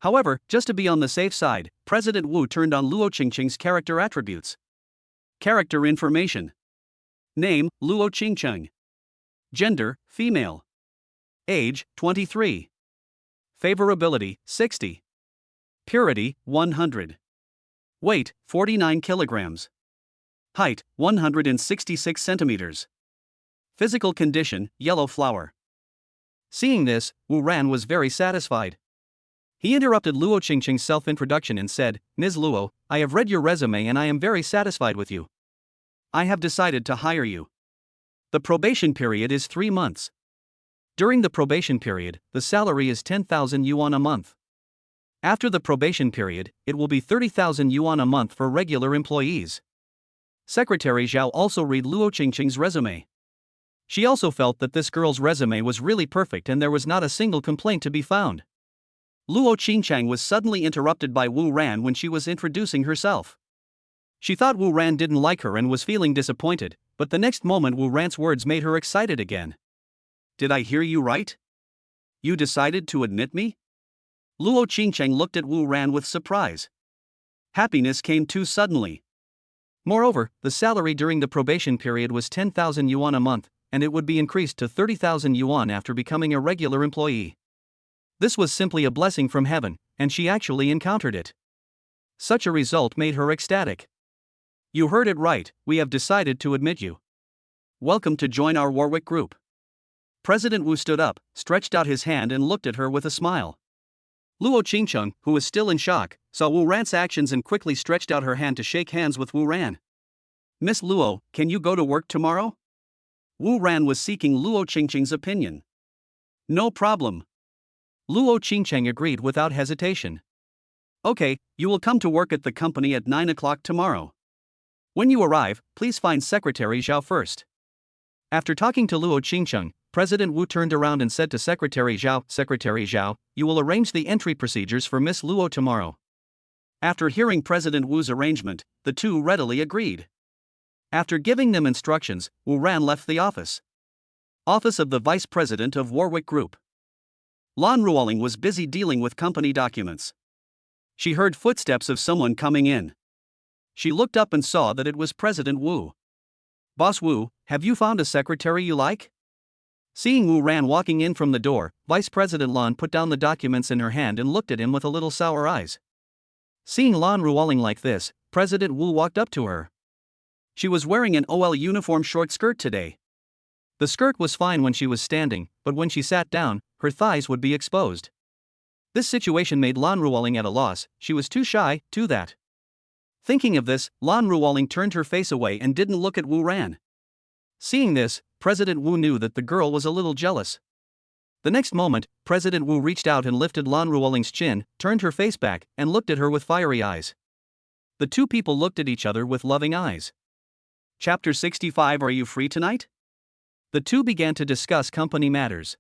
However, just to be on the safe side, President Wu turned on Luo Qingcheng's character attributes. Character information. Name, Luo Qingcheng. Gender, female. Age, 23. Favorability, 60. Purity, 100. Weight, 49 kilograms. Height, 166 centimeters. Physical condition, yellow flower. Seeing this, Wu Ran was very satisfied. He interrupted Luo Qingcheng's self-introduction and said, Ms. Luo, I have read your resume and I am very satisfied with you. I have decided to hire you. The probation period is 3 months. During the probation period, the salary is 10,000 yuan a month. After the probation period, it will be 30,000 yuan a month for regular employees. Secretary Zhao also read Luo Qingcheng's resume. She also felt that this girl's resume was really perfect and there was not a single complaint to be found. Luo Qingcheng was suddenly interrupted by Wu Ran when she was introducing herself. She thought Wu Ran didn't like her and was feeling disappointed, but the next moment Wu Ran's words made her excited again. Did I hear you right? You decided to admit me? Luo Qingcheng looked at Wu Ran with surprise. Happiness came too suddenly. Moreover, the salary during the probation period was 10,000 yuan a month, and it would be increased to 30,000 yuan after becoming a regular employee. This was simply a blessing from heaven, and she actually encountered it. Such a result made her ecstatic. You heard it right, we have decided to admit you. Welcome to join our Warwick group. President Wu stood up, stretched out his hand and looked at her with a smile. Luo Qingcheng, who was still in shock, saw Wu Ran's actions and quickly stretched out her hand to shake hands with Wu Ran. Miss Luo, can you go to work tomorrow? Wu Ran was seeking Luo Qingcheng's opinion. No problem. Luo Qingcheng agreed without hesitation. Okay, you will come to work at the company at 9 o'clock tomorrow. When you arrive, please find Secretary Zhao first. After talking to Luo Qingcheng, President Wu turned around and said to Secretary Zhao, you will arrange the entry procedures for Miss Luo tomorrow. After hearing President Wu's arrangement, the two readily agreed. After giving them instructions, Wu Ran left the office. Office of the Vice President of Warwick Group. Lan Ruoling was busy dealing with company documents. She heard footsteps of someone coming in. She looked up and saw that it was President Wu. Boss Wu, have you found a secretary you like? Seeing Wu Ran walking in from the door, Vice President Lan put down the documents in her hand and looked at him with a little sour eyes. Seeing Lan Ruoling like this, President Wu walked up to her. She was wearing an OL uniform short skirt today. The skirt was fine when she was standing, but when she sat down, her thighs would be exposed. This situation made Lan Ruoling at a loss. She was too shy to that. Thinking of this, Lan Ruoling turned her face away and didn't look at Wu Ran. Seeing this, President Wu knew that the girl was a little jealous. The next moment, President Wu reached out and lifted Lan Ruoling's chin, turned her face back, and looked at her with fiery eyes. The two people looked at each other with loving eyes. Chapter 65. Are you free tonight? The two began to discuss company matters.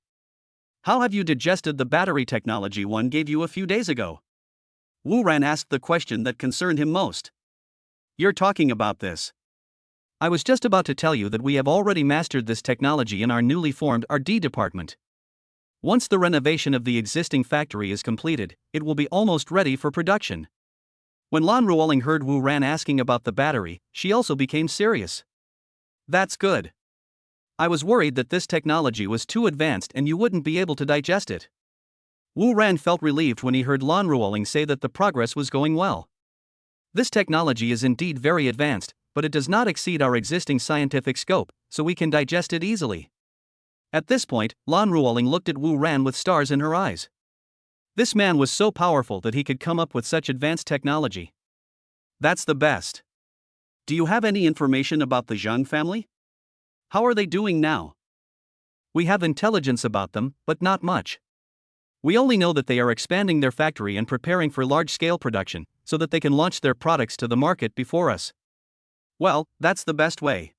How have you digested the battery technology one gave you a few days ago? Wu Ran asked the question that concerned him most. You're talking about this. I was just about to tell you that we have already mastered this technology in our newly formed R&D department. Once the renovation of the existing factory is completed, it will be almost ready for production. When Lan Ruoling heard Wu Ran asking about the battery, she also became serious. That's good. I was worried that this technology was too advanced and you wouldn't be able to digest it. Wu Ran felt relieved when he heard Lan Ruoling say that the progress was going well. This technology is indeed very advanced, but it does not exceed our existing scientific scope, so we can digest it easily. At this point, Lan Ruoling looked at Wu Ran with stars in her eyes. This man was so powerful that he could come up with such advanced technology. That's the best. Do you have any information about the Zhang family? How are they doing now? We have intelligence about them, but not much. We only know that they are expanding their factory and preparing for large-scale production, so that they can launch their products to the market before us. Well, that's the best way.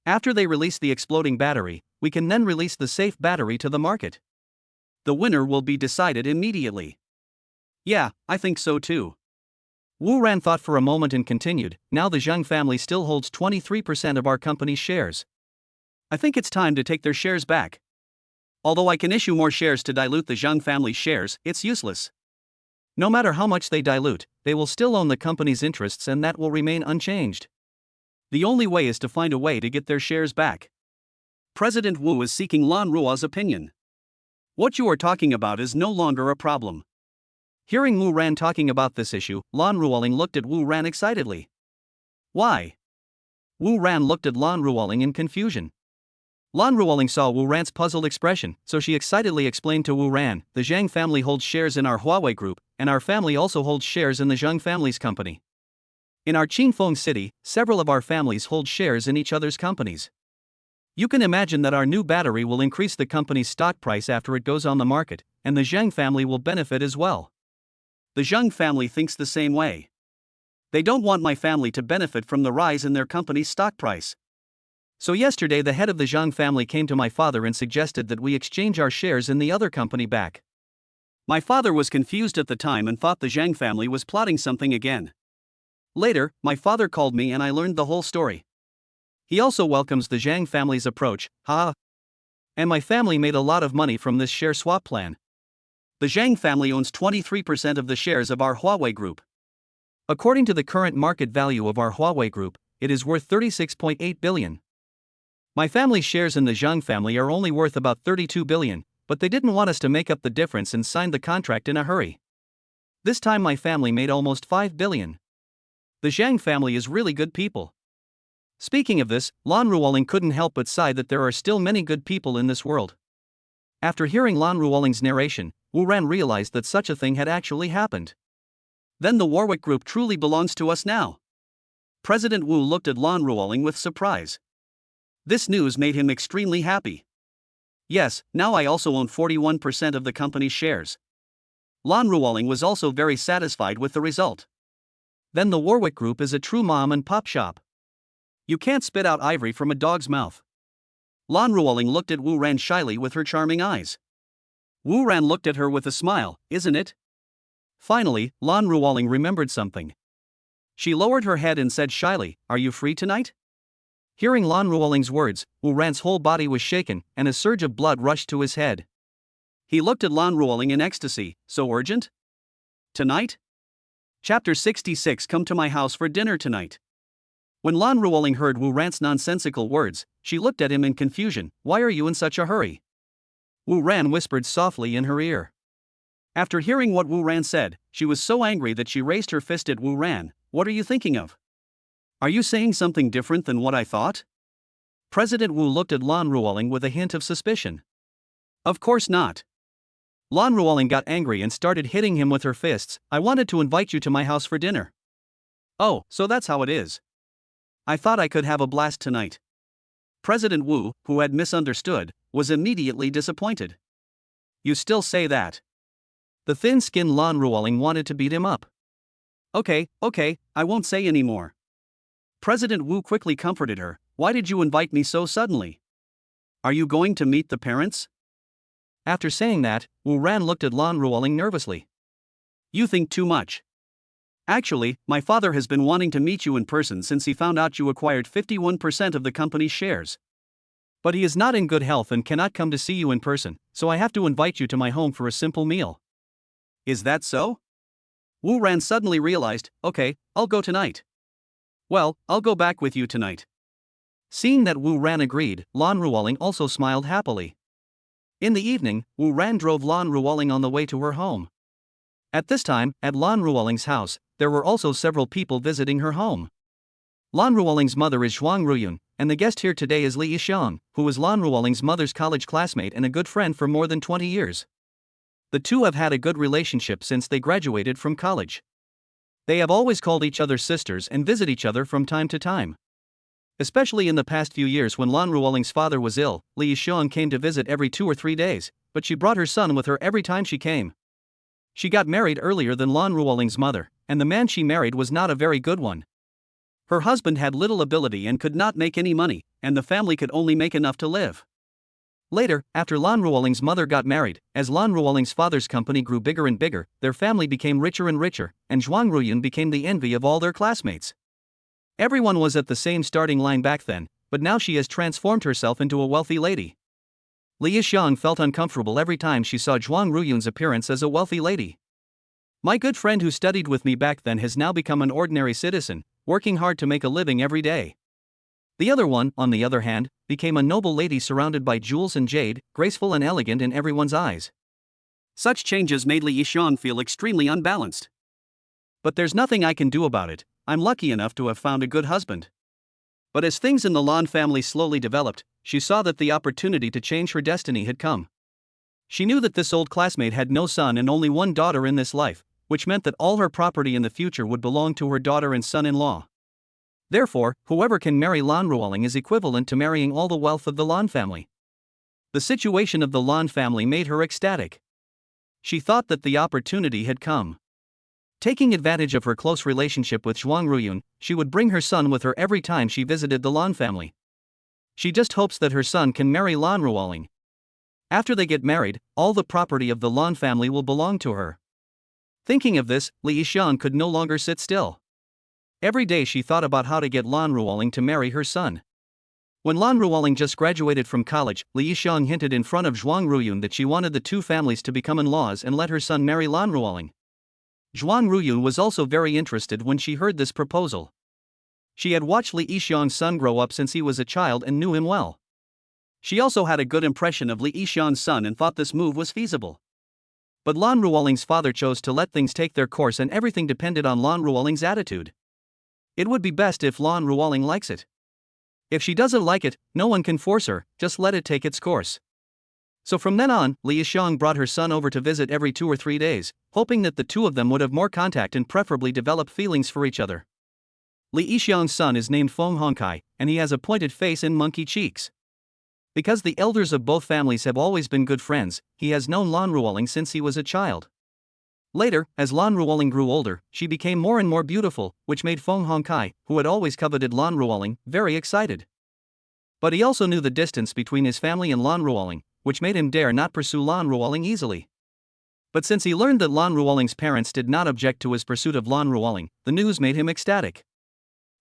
After they release the exploding battery, we can then release the safe battery to the market. The winner will be decided immediately. Yeah, I think so too. Wu Ran thought for a moment and continued, now the Zhang family still holds 23% of our company's shares. I think it's time to take their shares back. Although I can issue more shares to dilute the Zhang family's shares, it's useless. No matter how much they dilute, they will still own the company's interests and that will remain unchanged. The only way is to find a way to get their shares back. President Wu is seeking Lan Ruo's opinion. What you are talking about is no longer a problem. Hearing Wu Ran talking about this issue, Lan Ruoling looked at Wu Ran excitedly. Why? Wu Ran looked at Lan Ruoling in confusion. Lan Ruoling saw Wu Ran's puzzled expression, so she excitedly explained to Wu Ran, the Zhang family holds shares in our Huawei group, and our family also holds shares in the Zhang family's company. In our Qingfeng city, several of our families hold shares in each other's companies. You can imagine that our new battery will increase the company's stock price after it goes on the market, and the Zhang family will benefit as well. The Zhang family thinks the same way. They don't want my family to benefit from the rise in their company's stock price. So yesterday the head of the Zhang family came to my father and suggested that we exchange our shares in the other company back. My father was confused at the time and thought the Zhang family was plotting something again. Later, my father called me and I learned the whole story. He also welcomes the Zhang family's approach, and my family made a lot of money from this share swap plan. The Zhang family owns 23% of the shares of our Huawei group. According to the current market value of our Huawei group, it is worth 36.8 billion. My family's shares in the Zhang family are only worth about 32 billion, but they didn't want us to make up the difference and signed the contract in a hurry. This time my family made almost 5 billion. The Zhang family is really good people. Speaking of this, Lan Ruoling couldn't help but sigh that there are still many good people in this world. After hearing Lan Ruoling's narration, Wu Ran realized that such a thing had actually happened. Then the Warwick Group truly belongs to us now. President Wu looked at Lan Ruoling with surprise. This news made him extremely happy. Yes, now I also own 41% of the company's shares. Lan Ruoling was also very satisfied with the result. Then the Warwick Group is a true mom and pop shop. You can't spit out ivory from a dog's mouth. Lan Ruoling looked at Wu Ran shyly with her charming eyes. Wu Ran looked at her with a smile, isn't it? Finally, Lan Ruoling remembered something. She lowered her head and said shyly, "Are you free tonight?" Hearing Lan Ruoling's words, Wu Ran's whole body was shaken, and a surge of blood rushed to his head. He looked at Lan Ruoling in ecstasy. So urgent? Tonight? Chapter 66. Come to my house for dinner tonight. When Lan Ruoling heard Wu Ran's nonsensical words, she looked at him in confusion. Why are you in such a hurry? Wu Ran whispered softly in her ear. After hearing what Wu Ran said, she was so angry that she raised her fist at Wu Ran. What are you thinking of? Are you saying something different than what I thought? President Wu looked at Lan Ruoling with a hint of suspicion. Of course not. Lan Ruoling got angry and started hitting him with her fists. I wanted to invite you to my house for dinner. Oh, so that's how it is. I thought I could have a blast tonight. President Wu, who had misunderstood, was immediately disappointed. You still say that? The thin-skinned Lan Ruoling wanted to beat him up. Okay, I won't say any more. President Wu quickly comforted her. Why did you invite me so suddenly? Are you going to meet the parents? After saying that, Wu Ran looked at Lan Ruoling nervously. You think too much. Actually, my father has been wanting to meet you in person since he found out you acquired 51% of the company's shares. But he is not in good health and cannot come to see you in person, so I have to invite you to my home for a simple meal. Is that so? Wu Ran suddenly realized, okay, I'll go tonight. Well, I'll go back with you tonight. Seeing that Wu Ran agreed, Lan Ruoling also smiled happily. In the evening, Wu Ran drove Lan Ruoling on the way to her home. At this time, at Lan Ruoling's house, there were also several people visiting her home. Lan Ruoling's mother is Zhuang Ruyun, and the guest here today is Li Yixiang, who was Lan Ruoling's mother's college classmate and a good friend for more than 20 years. The two have had a good relationship since they graduated from college. They have always called each other sisters and visit each other from time to time. Especially in the past few years when Lan Ruoling's father was ill, Li Yixiang came to visit every 2 or 3 days, but she brought her son with her every time she came. She got married earlier than Lan Ruoling's mother, and the man she married was not a very good one. Her husband had little ability and could not make any money, and the family could only make enough to live. Later, after Lan Ruoling's mother got married, as Lan Ruoling's father's company grew bigger and bigger, their family became richer and richer, and Zhuang Ruyun became the envy of all their classmates. Everyone was at the same starting line back then, but now she has transformed herself into a wealthy lady. Li Yixiang felt uncomfortable every time she saw Zhuang Ruyun's appearance as a wealthy lady. My good friend who studied with me back then has now become an ordinary citizen, working hard to make a living every day. The other one, on the other hand, became a noble lady surrounded by jewels and jade, graceful and elegant in everyone's eyes. Such changes made Li Yixiang feel extremely unbalanced. But there's nothing I can do about it. I'm lucky enough to have found a good husband. But as things in the Lan family slowly developed, she saw that the opportunity to change her destiny had come. She knew that this old classmate had no son and only one daughter in this life, which meant that all her property in the future would belong to her daughter and son-in-law. Therefore, whoever can marry Lan Ruoling is equivalent to marrying all the wealth of the Lan family. The situation of the Lan family made her ecstatic. She thought that the opportunity had come. Taking advantage of her close relationship with Zhuang Ruyun, she would bring her son with her every time she visited the Lan family. She just hopes that her son can marry Lan Ruoling. After they get married, all the property of the Lan family will belong to her. Thinking of this, Li Yixiang could no longer sit still. Every day she thought about how to get Lan Ruoling to marry her son. When Lan Ruoling just graduated from college, Li Yixiang hinted in front of Zhuang Ruyun that she wanted the two families to become in-laws and let her son marry Lan Ruoling. Zhuang Ruyun was also very interested when she heard this proposal. She had watched Li Yixiang's son grow up since he was a child and knew him well. She also had a good impression of Li Yixiang's son and thought this move was feasible. But Lan Ruoling's father chose to let things take their course and everything depended on Lan Ruoling's attitude. It would be best if Lan Ruoling likes it. If she doesn't like it, no one can force her, just let it take its course. So from then on, Li Yisheng brought her son over to visit every 2 or 3 days, hoping that the two of them would have more contact and preferably develop feelings for each other. Li Yisheng's son is named Feng Hongkai, and he has a pointed face and monkey cheeks. Because the elders of both families have always been good friends, he has known Lan Ruoling since he was a child. Later, as Lan Ruoling grew older, she became more and more beautiful, which made Feng Hongkai, who had always coveted Lan Ruoling, very excited. But he also knew the distance between his family and Lan Ruoling, which made him dare not pursue Lan Ruoling easily. But since he learned that Lan Ruoling's parents did not object to his pursuit of Lan Ruoling, the news made him ecstatic.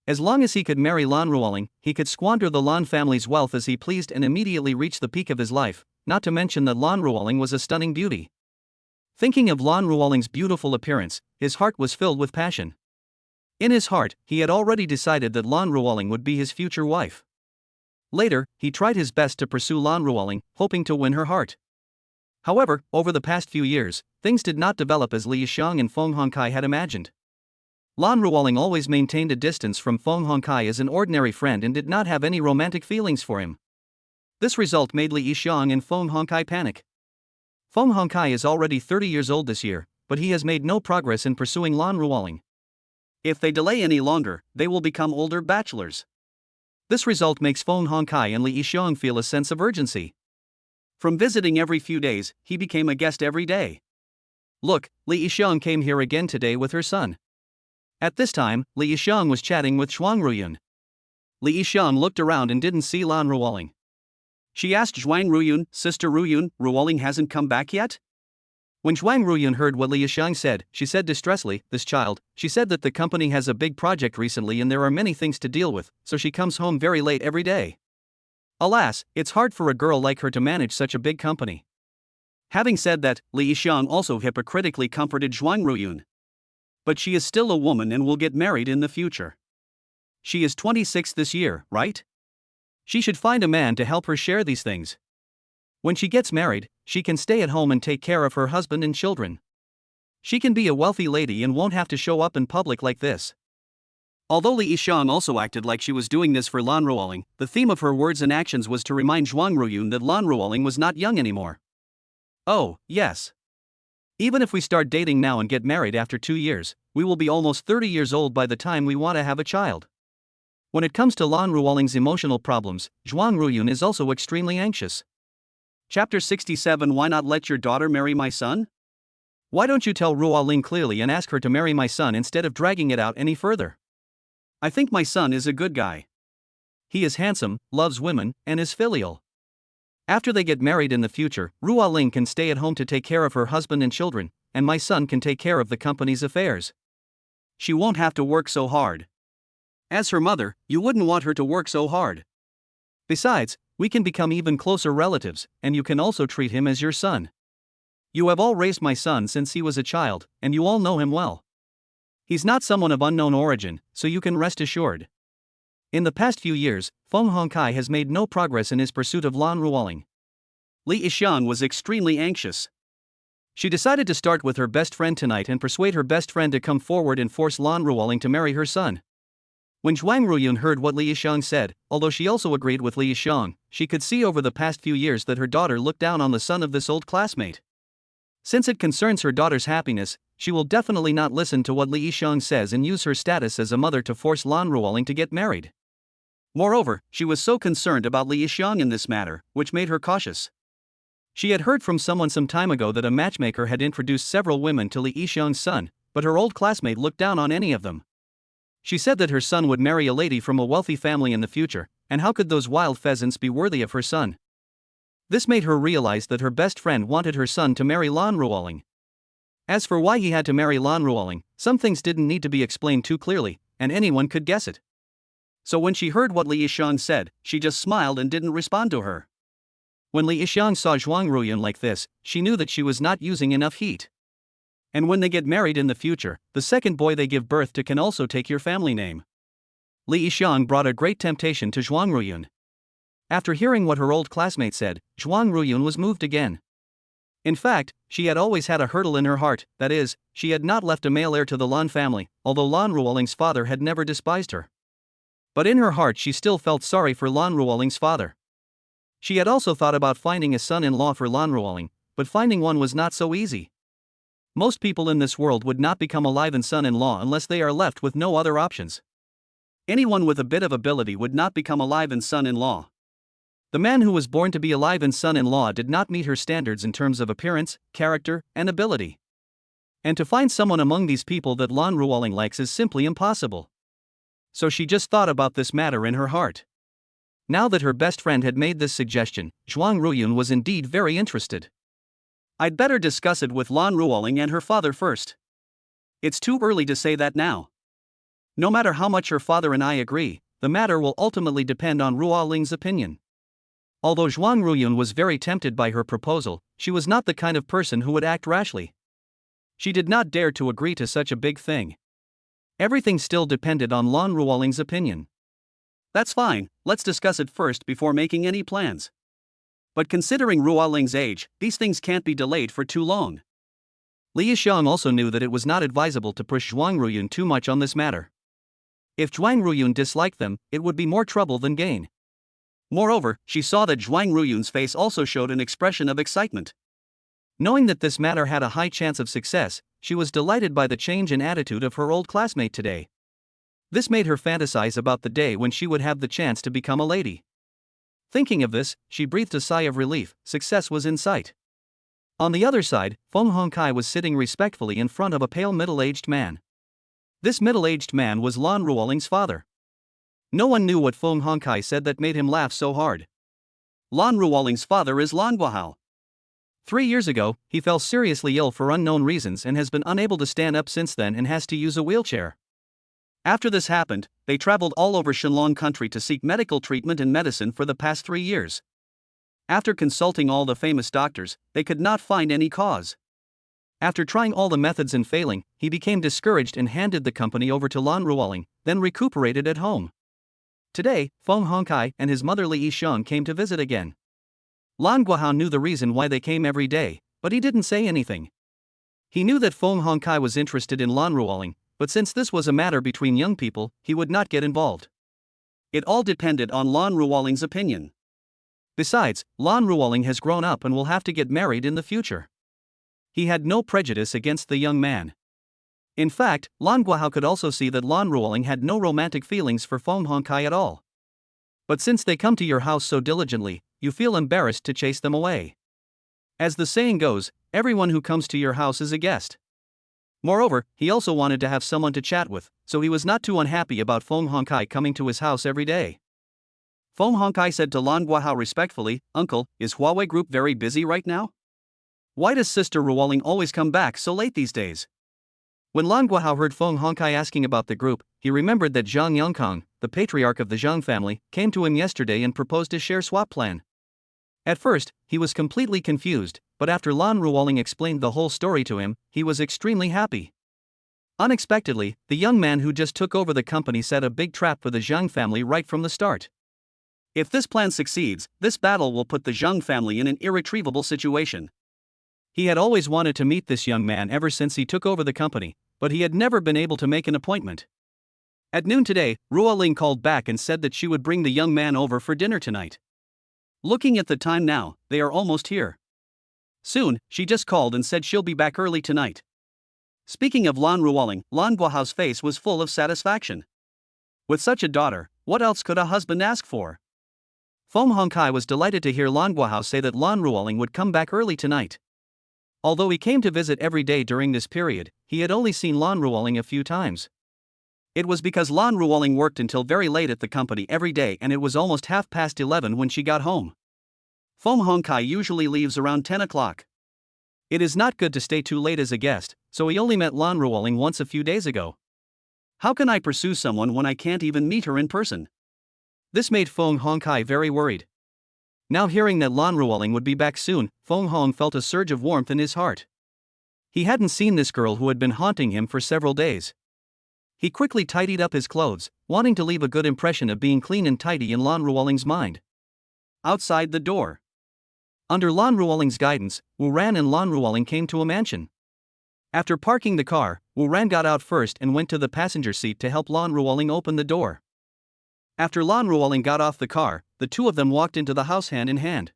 As long as he could marry Lan Ruoling, he could squander the Lan family's wealth as he pleased and immediately reach the peak of his life, not to mention that Lan Ruoling was a stunning beauty. Thinking of Lan Ruoling's beautiful appearance, his heart was filled with passion. In his heart, he had already decided that Lan Ruoling would be his future wife. Later, he tried his best to pursue Lan Ruoling, hoping to win her heart. However, over the past few years, things did not develop as Li Yisheng and Feng Hongkai had imagined. Lan Ruoling always maintained a distance from Feng Hongkai as an ordinary friend and did not have any romantic feelings for him. This result made Li Yisheng and Feng Hongkai panic. Feng Hongkai is already 30 years old this year, but he has made no progress in pursuing Lan Ruoling. If they delay any longer, they will become older bachelors. This result makes Feng Hongkai and Li Yisheng feel a sense of urgency. From visiting every few days, he became a guest every day. Look, Li Yisheng came here again today with her son. At this time, Li Yisheng was chatting with Zhuang Ruyun. Li Yisheng looked around and didn't see Lan Ruoling. She asked Zhuang Ruyun, "Sister Ruyun, Ruoling hasn't come back yet?" When Zhuang Ruyun heard what Li Yisheng said, she said distressfully, "This child," she said, "that the company has a big project recently and there are many things to deal with, so she comes home very late every day. Alas, it's hard for a girl like her to manage such a big company." Having said that, Li Yisheng also hypocritically comforted Zhuang Ruyun. But she is still a woman and will get married in the future. She is 26 this year, right? She should find a man to help her share these things. When she gets married, she can stay at home and take care of her husband and children. She can be a wealthy lady and won't have to show up in public like this. Although Li Yisheng also acted like she was doing this for Lan Ruoling, the theme of her words and actions was to remind Zhuang Ruyun that Lan Ruoling was not young anymore. Oh, yes. Even if we start dating now and get married after 2 years, we will be almost 30 years old by the time we want to have a child. When it comes to Lan Ruoling's emotional problems, Zhuang Ruyun is also extremely anxious. Chapter 67. Why not let your daughter marry my son? Why don't you tell Ruoling clearly and ask her to marry my son instead of dragging it out any further? I think my son is a good guy. He is handsome, loves women, and is filial. After they get married in the future, Ruoling can stay at home to take care of her husband and children, and my son can take care of the company's affairs. She won't have to work so hard. As her mother, you wouldn't want her to work so hard. Besides, we can become even closer relatives, and you can also treat him as your son. You have all raised my son since he was a child, and you all know him well. He's not someone of unknown origin, so you can rest assured. In the past few years, Feng Hongkai has made no progress in his pursuit of Lan Ruoling. Li Yisheng was extremely anxious. She decided to start with her best friend tonight and persuade her best friend to come forward and force Lan Ruoling to marry her son. When Zhuang Ruyun heard what Li Yisheng said, although she also agreed with Li Yisheng, she could see over the past few years that her daughter looked down on the son of this old classmate. Since it concerns her daughter's happiness, she will definitely not listen to what Li Yisheng says and use her status as a mother to force Lan Ruoling to get married. Moreover, she was so concerned about Li Yisheng in this matter, which made her cautious. She had heard from someone some time ago that a matchmaker had introduced several women to Li Yisheng's son, but her old classmate looked down on any of them. She said that her son would marry a lady from a wealthy family in the future, and how could those wild pheasants be worthy of her son? This made her realize that her best friend wanted her son to marry Lan Ruoling. As for why he had to marry Lan Ruoling, some things didn't need to be explained too clearly, and anyone could guess it. So when she heard what Li Yisheng said, she just smiled and didn't respond to her. When Li Yisheng saw Zhuang Ruyun like this, she knew that she was not using enough heat. And when they get married in the future, the second boy they give birth to can also take your family name. Li Yisheng brought a great temptation to Zhuang Ruyun. After hearing what her old classmate said, Zhuang Ruyun was moved again. In fact, she had always had a hurdle in her heart, that is, she had not left a male heir to the Lan family, although Lan Ruoling's father had never despised her. But in her heart she still felt sorry for Lan Ruoling's father. She had also thought about finding a son-in-law for Lan Ruoling, but finding one was not so easy. Most people in this world would not become a live-in son-in-law unless they are left with no other options. Anyone with a bit of ability would not become a live-in son-in-law. The man who was born to be a live-in son-in-law did not meet her standards in terms of appearance, character, and ability. And to find someone among these people that Lan Ruoling likes is simply impossible. So she just thought about this matter in her heart. Now that her best friend had made this suggestion, Zhuang Ruyun was indeed very interested. I'd better discuss it with Lan Ruoling and her father first. It's too early to say that now. No matter how much her father and I agree, the matter will ultimately depend on Ruoling's opinion. Although Zhuang Ruyun was very tempted by her proposal, she was not the kind of person who would act rashly. She did not dare to agree to such a big thing. Everything still depended on Lan Ruoling's opinion. That's fine, let's discuss it first before making any plans. But considering Ruoling's age, these things can't be delayed for too long. Li Yixiang also knew that it was not advisable to push Zhuang Ruyun too much on this matter. If Zhuang Ruyun disliked them, it would be more trouble than gain. Moreover, she saw that Zhuang Ruyun's face also showed an expression of excitement. Knowing that this matter had a high chance of success, she was delighted by the change in attitude of her old classmate today. This made her fantasize about the day when she would have the chance to become a lady. Thinking of this, she breathed a sigh of relief. Success was in sight. On the other side, Feng Hongkai was sitting respectfully in front of a pale middle-aged man. This middle-aged man was Lan Ruoling's father. No one knew what Feng Hongkai said that made him laugh so hard. Lan Ruoling's father is Lan Guohao. 3 years ago, he fell seriously ill for unknown reasons and has been unable to stand up since then and has to use a wheelchair. After this happened, they traveled all over Shenlong country to seek medical treatment and medicine for the past 3 years. After consulting all the famous doctors, they could not find any cause. After trying all the methods and failing, he became discouraged and handed the company over to Lan Ruoling, then recuperated at home. Today, Feng Hongkai and his mother Li Yixiang came to visit again. Lan Guohao knew the reason why they came every day, but he didn't say anything. He knew that Feng Hongkai was interested in Lan Ruoling, but since this was a matter between young people, he would not get involved. It all depended on Lan Ruoling's opinion. Besides, Lan Ruoling has grown up and will have to get married in the future. He had no prejudice against the young man. In fact, Lan Guohao could also see that Lan Ruoling had no romantic feelings for Feng Hongkai at all. But since they come to your house so diligently, you feel embarrassed to chase them away. As the saying goes, everyone who comes to your house is a guest. Moreover, he also wanted to have someone to chat with, so he was not too unhappy about Feng Hongkai coming to his house every day. Feng Hongkai said to Lan Guohao respectfully, "Uncle, is Huawei Group very busy right now? Why does Sister Ruoling always come back so late these days?" When Lan Guohao heard Feng Hongkai asking about the group, he remembered that Zhang Yongkang, the patriarch of the Zhang family, came to him yesterday and proposed a share swap plan. At first, he was completely confused, but after Lan Ruoling explained the whole story to him, he was extremely happy. Unexpectedly, the young man who just took over the company set a big trap for the Zhang family right from the start. If this plan succeeds, this battle will put the Zhang family in an irretrievable situation. He had always wanted to meet this young man ever since he took over the company, but he had never been able to make an appointment. At noon today, Ruoling called back and said that she would bring the young man over for dinner tonight. Looking at the time now, they are almost here. Soon, she just called and said she'll be back early tonight. Speaking of Lan Ruoling, Lan Guohao's face was full of satisfaction. With such a daughter, what else could a husband ask for? Feng Hongkai was delighted to hear Lan Guohao say that Lan Ruoling would come back early tonight. Although he came to visit every day during this period, he had only seen Lan Ruoling a few times. It was because Lan Ruoling worked until very late at the company every day and it was almost 11:30 when she got home. Feng Hongkai usually leaves around 10 o'clock. It is not good to stay too late as a guest, so he only met Lan Ruoling once a few days ago. How can I pursue someone when I can't even meet her in person? This made Feng Hongkai very worried. Now hearing that Lan Ruoling would be back soon, Feng Hong felt a surge of warmth in his heart. He hadn't seen this girl who had been haunting him for several days. He quickly tidied up his clothes, wanting to leave a good impression of being clean and tidy in Lan Ruoling's mind. Outside the door. Under Lan Ruoling's guidance, Wu Ran and Lan Ruoling came to a mansion. After parking the car, Wu Ran got out first and went to the passenger seat to help Lan Ruoling open the door. After Lan Ruoling got off the car, the two of them walked into the house hand in hand.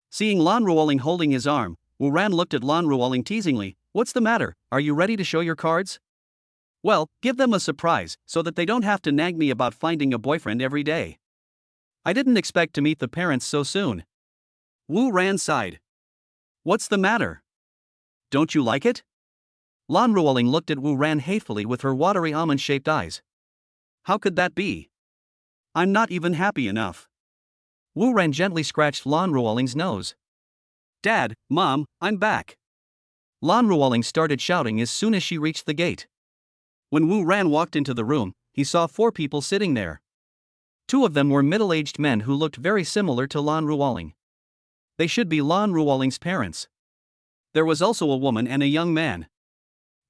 Seeing Lan Ruoling holding his arm, Wu Ran looked at Lan Ruoling teasingly. What's the matter, are you ready to show your cards? Well, give them a surprise, so that they don't have to nag me about finding a boyfriend every day. I didn't expect to meet the parents so soon. Wu Ran sighed. What's the matter? Don't you like it? Lan Ruoling looked at Wu Ran hatefully with her watery almond-shaped eyes. How could that be? I'm not even happy enough. Wu Ran gently scratched Lan Ruoling's nose. Dad, Mom, I'm back. Lan Ruoling started shouting as soon as she reached the gate. When Wu Ran walked into the room, he saw 4 people sitting there. 2 of them were middle-aged men who looked very similar to Lan Ruoling. They should be Lan Ruoling's parents. There was also a woman and a young man.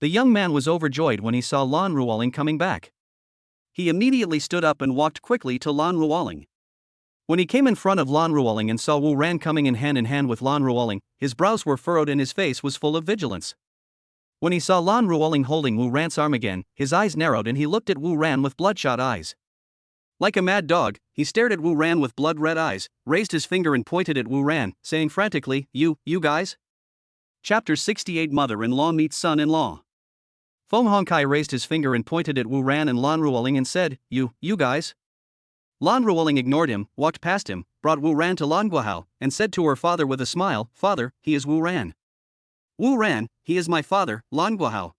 The young man was overjoyed when he saw Lan Ruoling coming back. He immediately stood up and walked quickly to Lan Ruoling. When he came in front of Lan Ruoling and saw Wu Ran coming in hand with Lan Ruoling, his brows were furrowed and his face was full of vigilance. When he saw Lan Ruoling holding Wu Ran's arm again, his eyes narrowed and he looked at Wu Ran with bloodshot eyes. Like a mad dog, he stared at Wu Ran with blood-red eyes, raised his finger and pointed at Wu Ran, saying frantically, You guys? Chapter 68 Mother-in-law meets son-in-law. Feng Hongkai raised his finger and pointed at Wu Ran and Lan Ruoling and said, You guys? Lan Ruoling ignored him, walked past him, brought Wu Ran to Lan Guohao, and said to her father with a smile, Father, he is Wu Ran. Wu Ran, he is my father, Lan Guohao.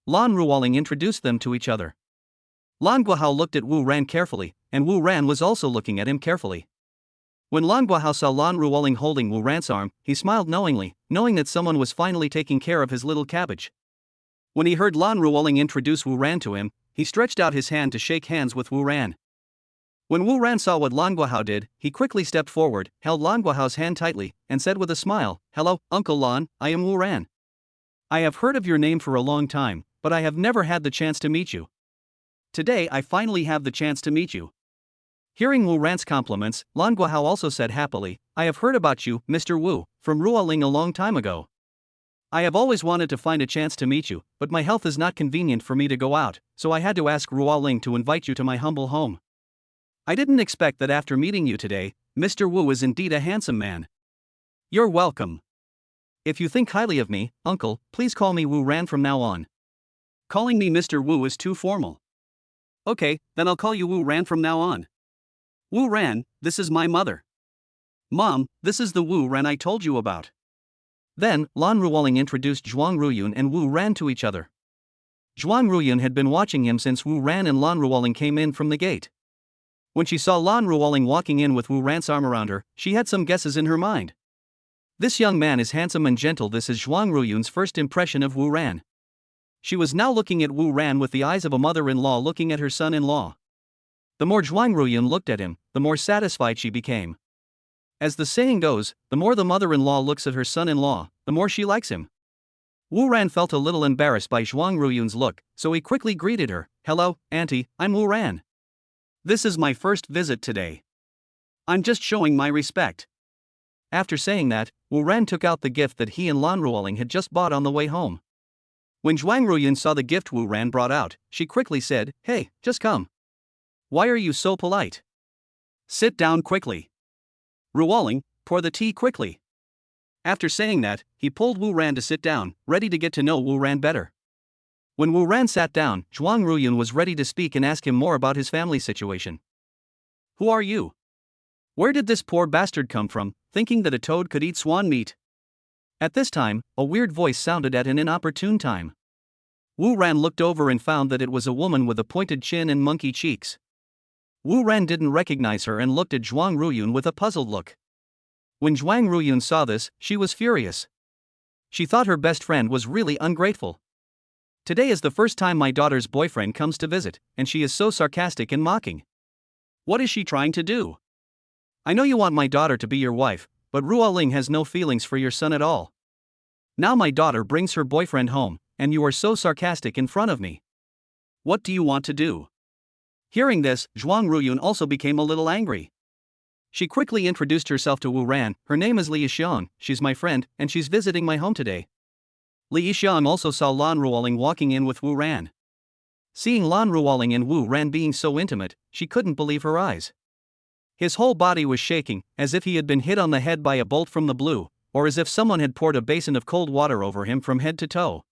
Lan Ruoling introduced them to each other. Lan Guohao looked at Wu Ran carefully, and Wu Ran was also looking at him carefully. When Lan Guohao saw Lan Ruoling holding Wu Ran's arm, he smiled knowingly, knowing that someone was finally taking care of his little cabbage. When he heard Lan Ruoling introduce Wu Ran to him, he stretched out his hand to shake hands with Wu Ran. When Wu Ran saw what Lan Guohao did, he quickly stepped forward, held Lan Guohao's hand tightly, and said with a smile, Hello, Uncle Lan, I am Wu Ran. I have heard of your name for a long time, but I have never had the chance to meet you. Today I finally have the chance to meet you. Hearing Wu Ran's compliments, Lan Guohao also said happily, I have heard about you, Mr. Wu, from Ruoling a long time ago. I have always wanted to find a chance to meet you, but my health is not convenient for me to go out, so I had to ask Ruoling to invite you to my humble home. I didn't expect that after meeting you today, Mr. Wu is indeed a handsome man. You're welcome. If you think highly of me, uncle, please call me Wu Ran from now on. Calling me Mr. Wu is too formal. Okay, then I'll call you Wu Ran from now on. Wu Ran, this is my mother. Mom, this is the Wu Ran I told you about. Then, Lan Ruoling introduced Zhuang Ruyun and Wu Ran to each other. Zhuang Ruyun had been watching him since Wu Ran and Lan Ruoling came in from the gate. When she saw Lan Ruoling walking in with Wu Ran's arm around her, she had some guesses in her mind. This young man is handsome and gentle. This is Zhuang Ruyun's first impression of Wu Ran. She was now looking at Wu Ran with the eyes of a mother-in-law looking at her son-in-law. The more Zhuang Ruyun looked at him, the more satisfied she became. As the saying goes, the more the mother-in-law looks at her son-in-law, the more she likes him. Wu Ran felt a little embarrassed by Zhuang Ruyun's look, so he quickly greeted her, Hello, Auntie, I'm Wu Ran. This is my first visit today. I'm just showing my respect. After saying that, Wu Ran took out the gift that he and Lan Ruoling had just bought on the way home. When Zhuang Ruyun saw the gift Wu Ran brought out, she quickly said, Hey, just come. Why are you so polite? Sit down quickly. Ruoling, pour the tea quickly. After saying that, he pulled Wu Ran to sit down, ready to get to know Wu Ran better. When Wu Ran sat down, Zhuang Ruyun was ready to speak and ask him more about his family situation. Who are you? Where did this poor bastard come from, thinking that a toad could eat swan meat? At this time, a weird voice sounded at an inopportune time. Wu Ran looked over and found that it was a woman with a pointed chin and monkey cheeks. Wu Ran didn't recognize her and looked at Zhuang Ruyun with a puzzled look. When Zhuang Ruyun saw this, she was furious. She thought her best friend was really ungrateful. Today is the first time my daughter's boyfriend comes to visit, and she is so sarcastic and mocking. What is she trying to do? I know you want my daughter to be your wife, but Ruoling has no feelings for your son at all. Now my daughter brings her boyfriend home, and you are so sarcastic in front of me. What do you want to do? Hearing this, Zhuang Ruyun also became a little angry. She quickly introduced herself to Wu Ran. Her name is Li Yixiang, she's my friend, and she's visiting my home today. Li Yixiang also saw Lan Ruoling walking in with Wu Ran. Seeing Lan Ruoling and Wu Ran being so intimate, she couldn't believe her eyes. His whole body was shaking, as if he had been hit on the head by a bolt from the blue, or as if someone had poured a basin of cold water over him from head to toe.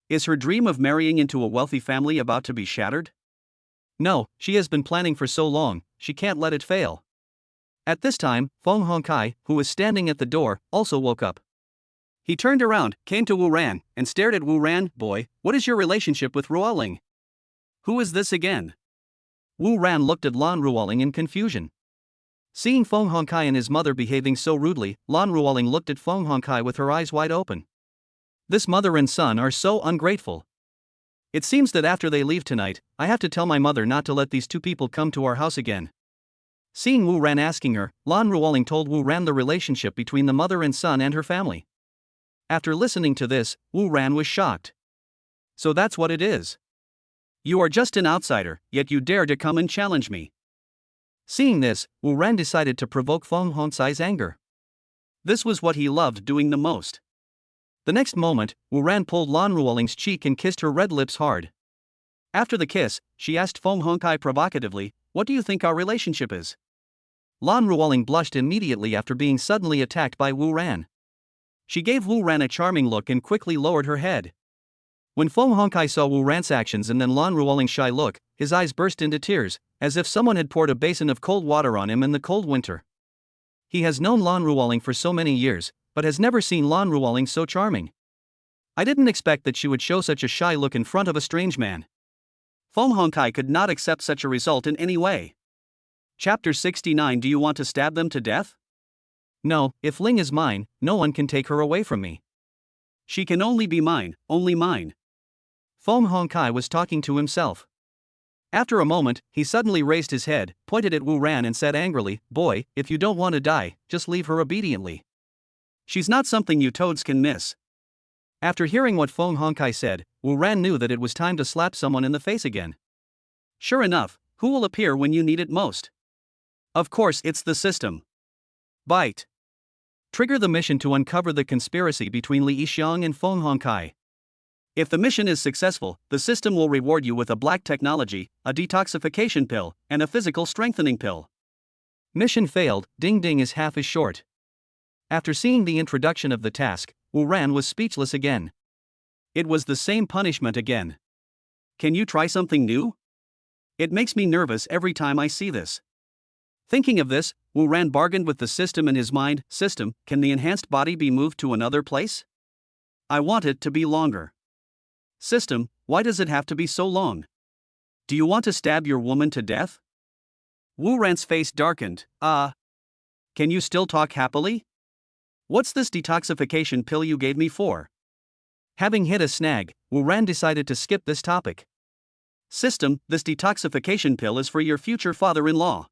Is her dream of marrying into a wealthy family about to be shattered? No, she has been planning for so long, she can't let it fail. At this time, Feng Hongkai, who was standing at the door, also woke up. He turned around, came to Wu Ran, and stared at Wu Ran. Boy, what is your relationship with Ruoling? Who is this again? Wu Ran looked at Lan Ruoling in confusion. Seeing Feng Hongkai and his mother behaving so rudely, Lan Ruoling looked at Feng Hongkai with her eyes wide open. This mother and son are so ungrateful. It seems that after they leave tonight, I have to tell my mother not to let these two people come to our house again. Seeing Wu Ran asking her, Lan Ruoling told Wu Ran the relationship between the mother and son and her family. After listening to this, Wu Ran was shocked. So that's what it is. You are just an outsider, yet you dare to come and challenge me. Seeing this, Wu Ran decided to provoke Feng Hongkai's anger. This was what he loved doing the most. The next moment, Wu Ran pulled Lan Ruoling's cheek and kissed her red lips hard. After the kiss, she asked Feng Hongkai provocatively, "What do you think our relationship is?" Lan Ruoling blushed immediately after being suddenly attacked by Wu Ran. She gave Wu Ran a charming look and quickly lowered her head. When Feng Hongkai saw Wu Ran's actions and then Lan Ruoling's shy look, his eyes burst into tears, as if someone had poured a basin of cold water on him in the cold winter. He has known Lan Ruoling for so many years, but has never seen Lan Ruoling so charming. I didn't expect that she would show such a shy look in front of a strange man. Feng Hongkai could not accept such a result in any way. Chapter 69. Do you want to stab them to death? No, if Ling is mine, no one can take her away from me. She can only be mine, only mine. Feng Hongkai was talking to himself. After a moment, he suddenly raised his head, pointed at Wu Ran and said angrily, "Boy, if you don't want to die, just leave her obediently. She's not something you toads can miss." After hearing what Feng Hongkai said, Wu Ran knew that it was time to slap someone in the face again. Sure enough, who will appear when you need it most? Of course, it's the system. Bite. Trigger the mission to uncover the conspiracy between Li Yixiang and Feng Hongkai. If the mission is successful, the system will reward you with a black technology, a detoxification pill, and a physical strengthening pill. Mission failed, ding ding is half as short. After seeing the introduction of the task, Wu Ran was speechless again. It was the same punishment again. Can you try something new? It makes me nervous every time I see this. Thinking of this, Wu Ran bargained with the system in his mind. System, can the enhanced body be moved to another place? I want it to be longer. System, why does it have to be so long? Do you want to stab your woman to death? Wu Ran's face darkened. Can you still talk happily? What's this detoxification pill you gave me for? Having hit a snag, Wu Ran decided to skip this topic. System, this detoxification pill is for your future father-in-law.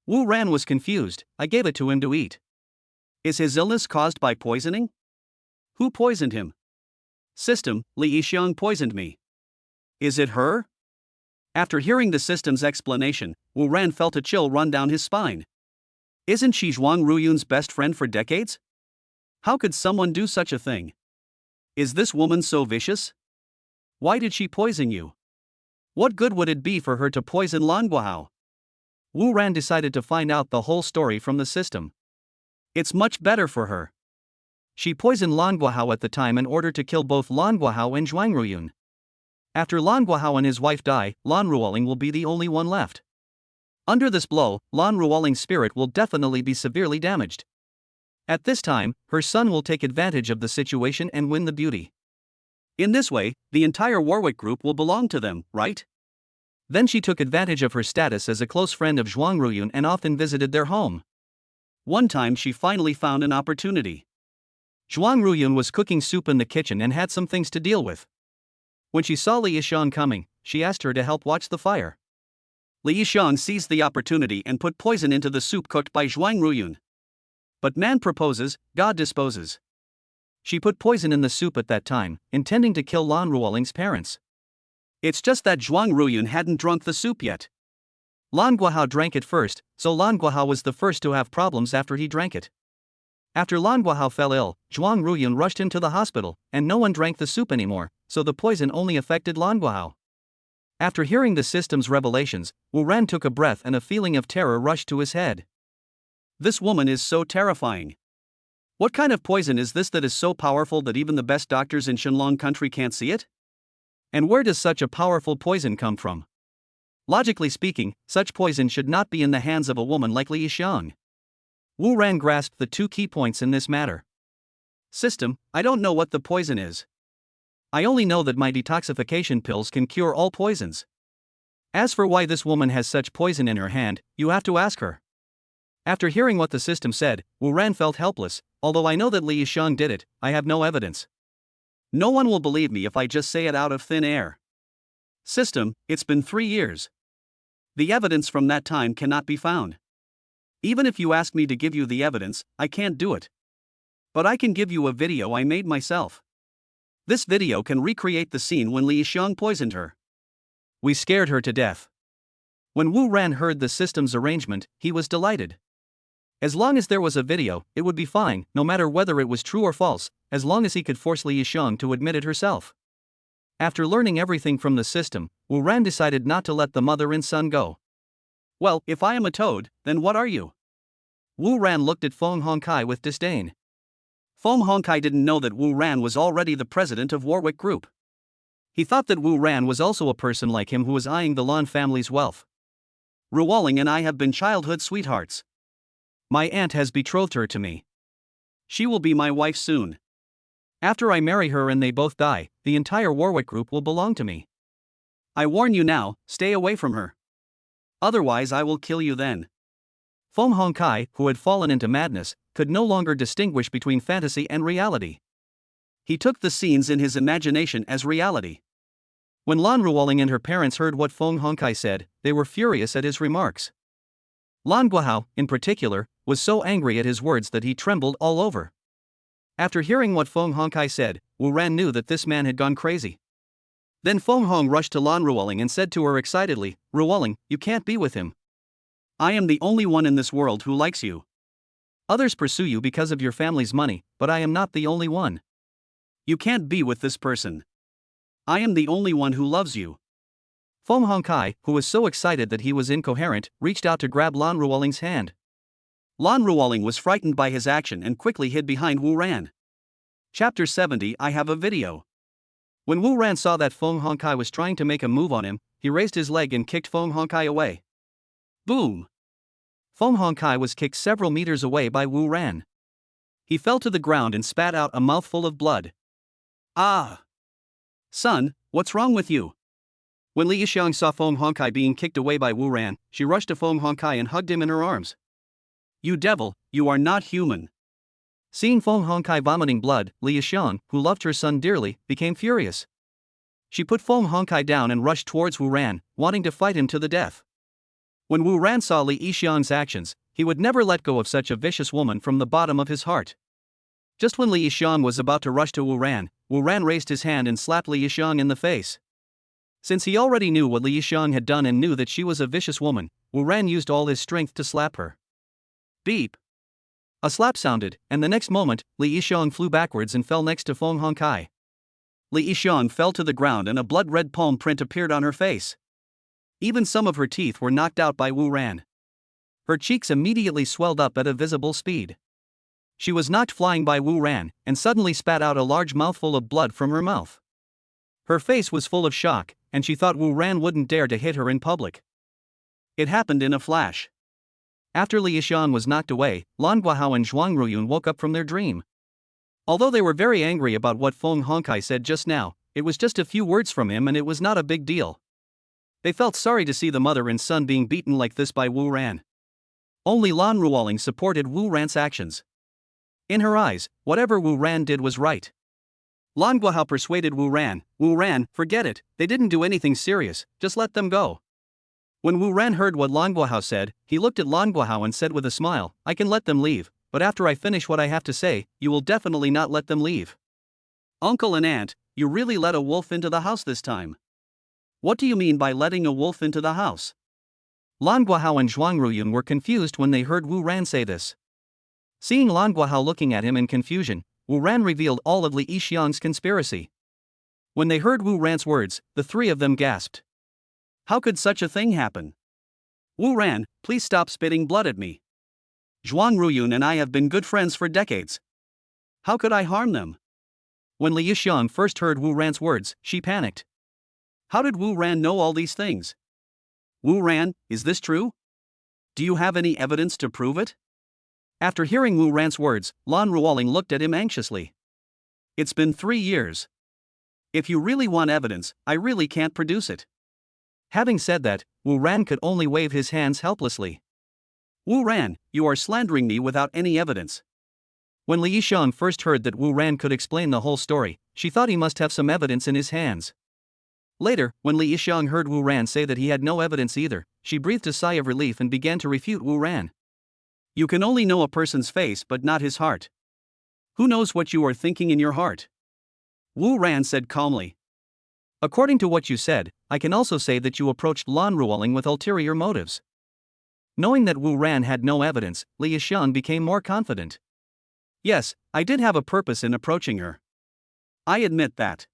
Wu Ran was confused. I gave it to him to eat. Is his illness caused by poisoning? Who poisoned him? System, Li Yixiang poisoned me. Is it her? After hearing the system's explanation, Wu Ran felt a chill run down his spine. Isn't she Zhuang Ruyun's best friend for decades? How could someone do such a thing? Is this woman so vicious? Why did she poison you? What good would it be for her to poison Lan Guohao? Wu Ran decided to find out the whole story from the system. It's much better for her. She poisoned Lan Guohao at the time in order to kill both Lan Guohao and Zhuang Ruyun. After Lan Guohao and his wife die, Lan Ruoling will be the only one left. Under this blow, Lan Ruoling's spirit will definitely be severely damaged. At this time, her son will take advantage of the situation and win the beauty. In this way, the entire Warwick group will belong to them, right? Then she took advantage of her status as a close friend of Zhuang Ruyun and often visited their home. One time she finally found an opportunity. Zhuang Ruyun was cooking soup in the kitchen and had some things to deal with. When she saw Li Yixiang coming, she asked her to help watch the fire. Li Yixiang seized the opportunity and put poison into the soup cooked by Zhuang Ruyun. But man proposes, God disposes. She put poison in the soup at that time, intending to kill Lan Ruoling's parents. It's just that Zhuang Ruyun hadn't drunk the soup yet. Lan Guohao drank it first, so Lan Guohao was the first to have problems after he drank it. After Lan Guohao fell ill, Zhuang Ruyun rushed him to the hospital, and no one drank the soup anymore, so the poison only affected Lan Guohao. After hearing the system's revelations, Wu Ran took a breath and a feeling of terror rushed to his head. This woman is so terrifying. What kind of poison is this that is so powerful that even the best doctors in Shenlong country can't see it? And where does such a powerful poison come from? Logically speaking, such poison should not be in the hands of a woman like Li Yixiang. Wu Ran grasped the two key points in this matter. System, I don't know what the poison is. I only know that my detoxification pills can cure all poisons. As for why this woman has such poison in her hand, you have to ask her. After hearing what the system said, Wu Ran felt helpless. Although I know that Li Yixiang did it, I have no evidence. No one will believe me if I just say it out of thin air. System, it's been 3 years. The evidence from that time cannot be found. Even if you ask me to give you the evidence, I can't do it. But I can give you a video I made myself. This video can recreate the scene when Li Yixiang poisoned her. We scared her to death. When Wu Ran heard the system's arrangement, he was delighted. As long as there was a video, it would be fine, no matter whether it was true or false, as long as he could force Li Yixiang to admit it herself. After learning everything from the system, Wu Ran decided not to let the mother and son go. Well, if I am a toad, then what are you? Wu Ran looked at Feng Hongkai with disdain. Feng Hongkai didn't know that Wu Ran was already the president of Warwick Group. He thought that Wu Ran was also a person like him who was eyeing the Lan family's wealth. Ruoling and I have been childhood sweethearts. My aunt has betrothed her to me. She will be my wife soon. After I marry her and they both die, the entire Warwick Group will belong to me. I warn you now, stay away from her. Otherwise I will kill you then. Feng Hongkai, who had fallen into madness, could no longer distinguish between fantasy and reality. He took the scenes in his imagination as reality. When Lan Ruoling and her parents heard what Feng Hongkai said, they were furious at his remarks. Lan Guohao, in particular, was so angry at his words that he trembled all over. After hearing what Feng Hongkai said, Wu Ran knew that this man had gone crazy. Then Feng Hong rushed to Lan Ruoling and said to her excitedly, Ruoling, you can't be with him. I am the only one in this world who likes you. Others pursue you because of your family's money, but I am not the only one. You can't be with this person. I am the only one who loves you. Feng Hongkai, who was so excited that he was incoherent, reached out to grab Lan Ruoling's hand. Lan Ruoling was frightened by his action and quickly hid behind Wu Ran. Chapter 70 I have a video. When Wu Ran saw that Feng Hongkai was trying to make a move on him, he raised his leg and kicked Feng Hongkai away. Boom! Feng Hongkai was kicked several meters away by Wu Ran. He fell to the ground and spat out a mouthful of blood. Ah! Son, what's wrong with you? When Li Yixiang saw Feng Hongkai being kicked away by Wu Ran, she rushed to Feng Hongkai and hugged him in her arms. You devil, you are not human. Seeing Feng Hongkai vomiting blood, Li Yixiang, who loved her son dearly, became furious. She put Feng Hongkai down and rushed towards Wu Ran, wanting to fight him to the death. When Wu Ran saw Li Yixiang's actions, he would never let go of such a vicious woman from the bottom of his heart. Just when Li Yixiang was about to rush to Wu Ran raised his hand and slapped Li Yixiang in the face. Since he already knew what Li Yixiang had done and knew that she was a vicious woman, Wu Ran used all his strength to slap her. Beep! A slap sounded, and the next moment, Li Yixiang flew backwards and fell next to Feng Hongkai. Li Yixiang fell to the ground and a blood-red palm print appeared on her face. Even some of her teeth were knocked out by Wu Ran. Her cheeks immediately swelled up at a visible speed. She was knocked flying by Wu Ran, and suddenly spat out a large mouthful of blood from her mouth. Her face was full of shock, and she thought Wu Ran wouldn't dare to hit her in public. It happened in a flash. After Li Yixiang was knocked away, Lan Guohao and Zhuang Ruyun woke up from their dream. Although they were very angry about what Feng Hongkai said just now, it was just a few words from him and it was not a big deal. They felt sorry to see the mother and son being beaten like this by Wu Ran. Only Lan Ruoling supported Wu Ran's actions. In her eyes, whatever Wu Ran did was right. Lan Guohao persuaded Wu Ran, forget it, they didn't do anything serious, just let them go. When Wu Ran heard what Lan Guohao said, he looked at Lan Guohao and said with a smile, I can let them leave, but after I finish what I have to say, you will definitely not let them leave. Uncle and aunt, you really let a wolf into the house this time. What do you mean by letting a wolf into the house? Lan Guohao and Zhuang Ruyun were confused when they heard Wu Ran say this. Seeing Lan Guohao looking at him in confusion, Wu Ran revealed all of Li Yixiang's conspiracy. When they heard Wu Ran's words, the three of them gasped. How could such a thing happen? Wu Ran, please stop spitting blood at me. Zhuang Ruyun and I have been good friends for decades. How could I harm them? When Li Yixiang first heard Wu Ran's words, she panicked. How did Wu Ran know all these things? Wu Ran, is this true? Do you have any evidence to prove it? After hearing Wu Ran's words, Lan Ruoling looked at him anxiously. It's been 3 years. If you really want evidence, I really can't produce it. Having said that, Wu Ran could only wave his hands helplessly. Wu Ran, you are slandering me without any evidence. When Li Yixiang first heard that Wu Ran could explain the whole story, she thought he must have some evidence in his hands. Later, when Li Yixiang heard Wu Ran say that he had no evidence either, she breathed a sigh of relief and began to refute Wu Ran. You can only know a person's face but not his heart. Who knows what you are thinking in your heart? Wu Ran said calmly. According to what you said, I can also say that you approached Lan Ruoling with ulterior motives. Knowing that Wu Ran had no evidence, Li Yixiang became more confident. Yes, I did have a purpose in approaching her. I admit that.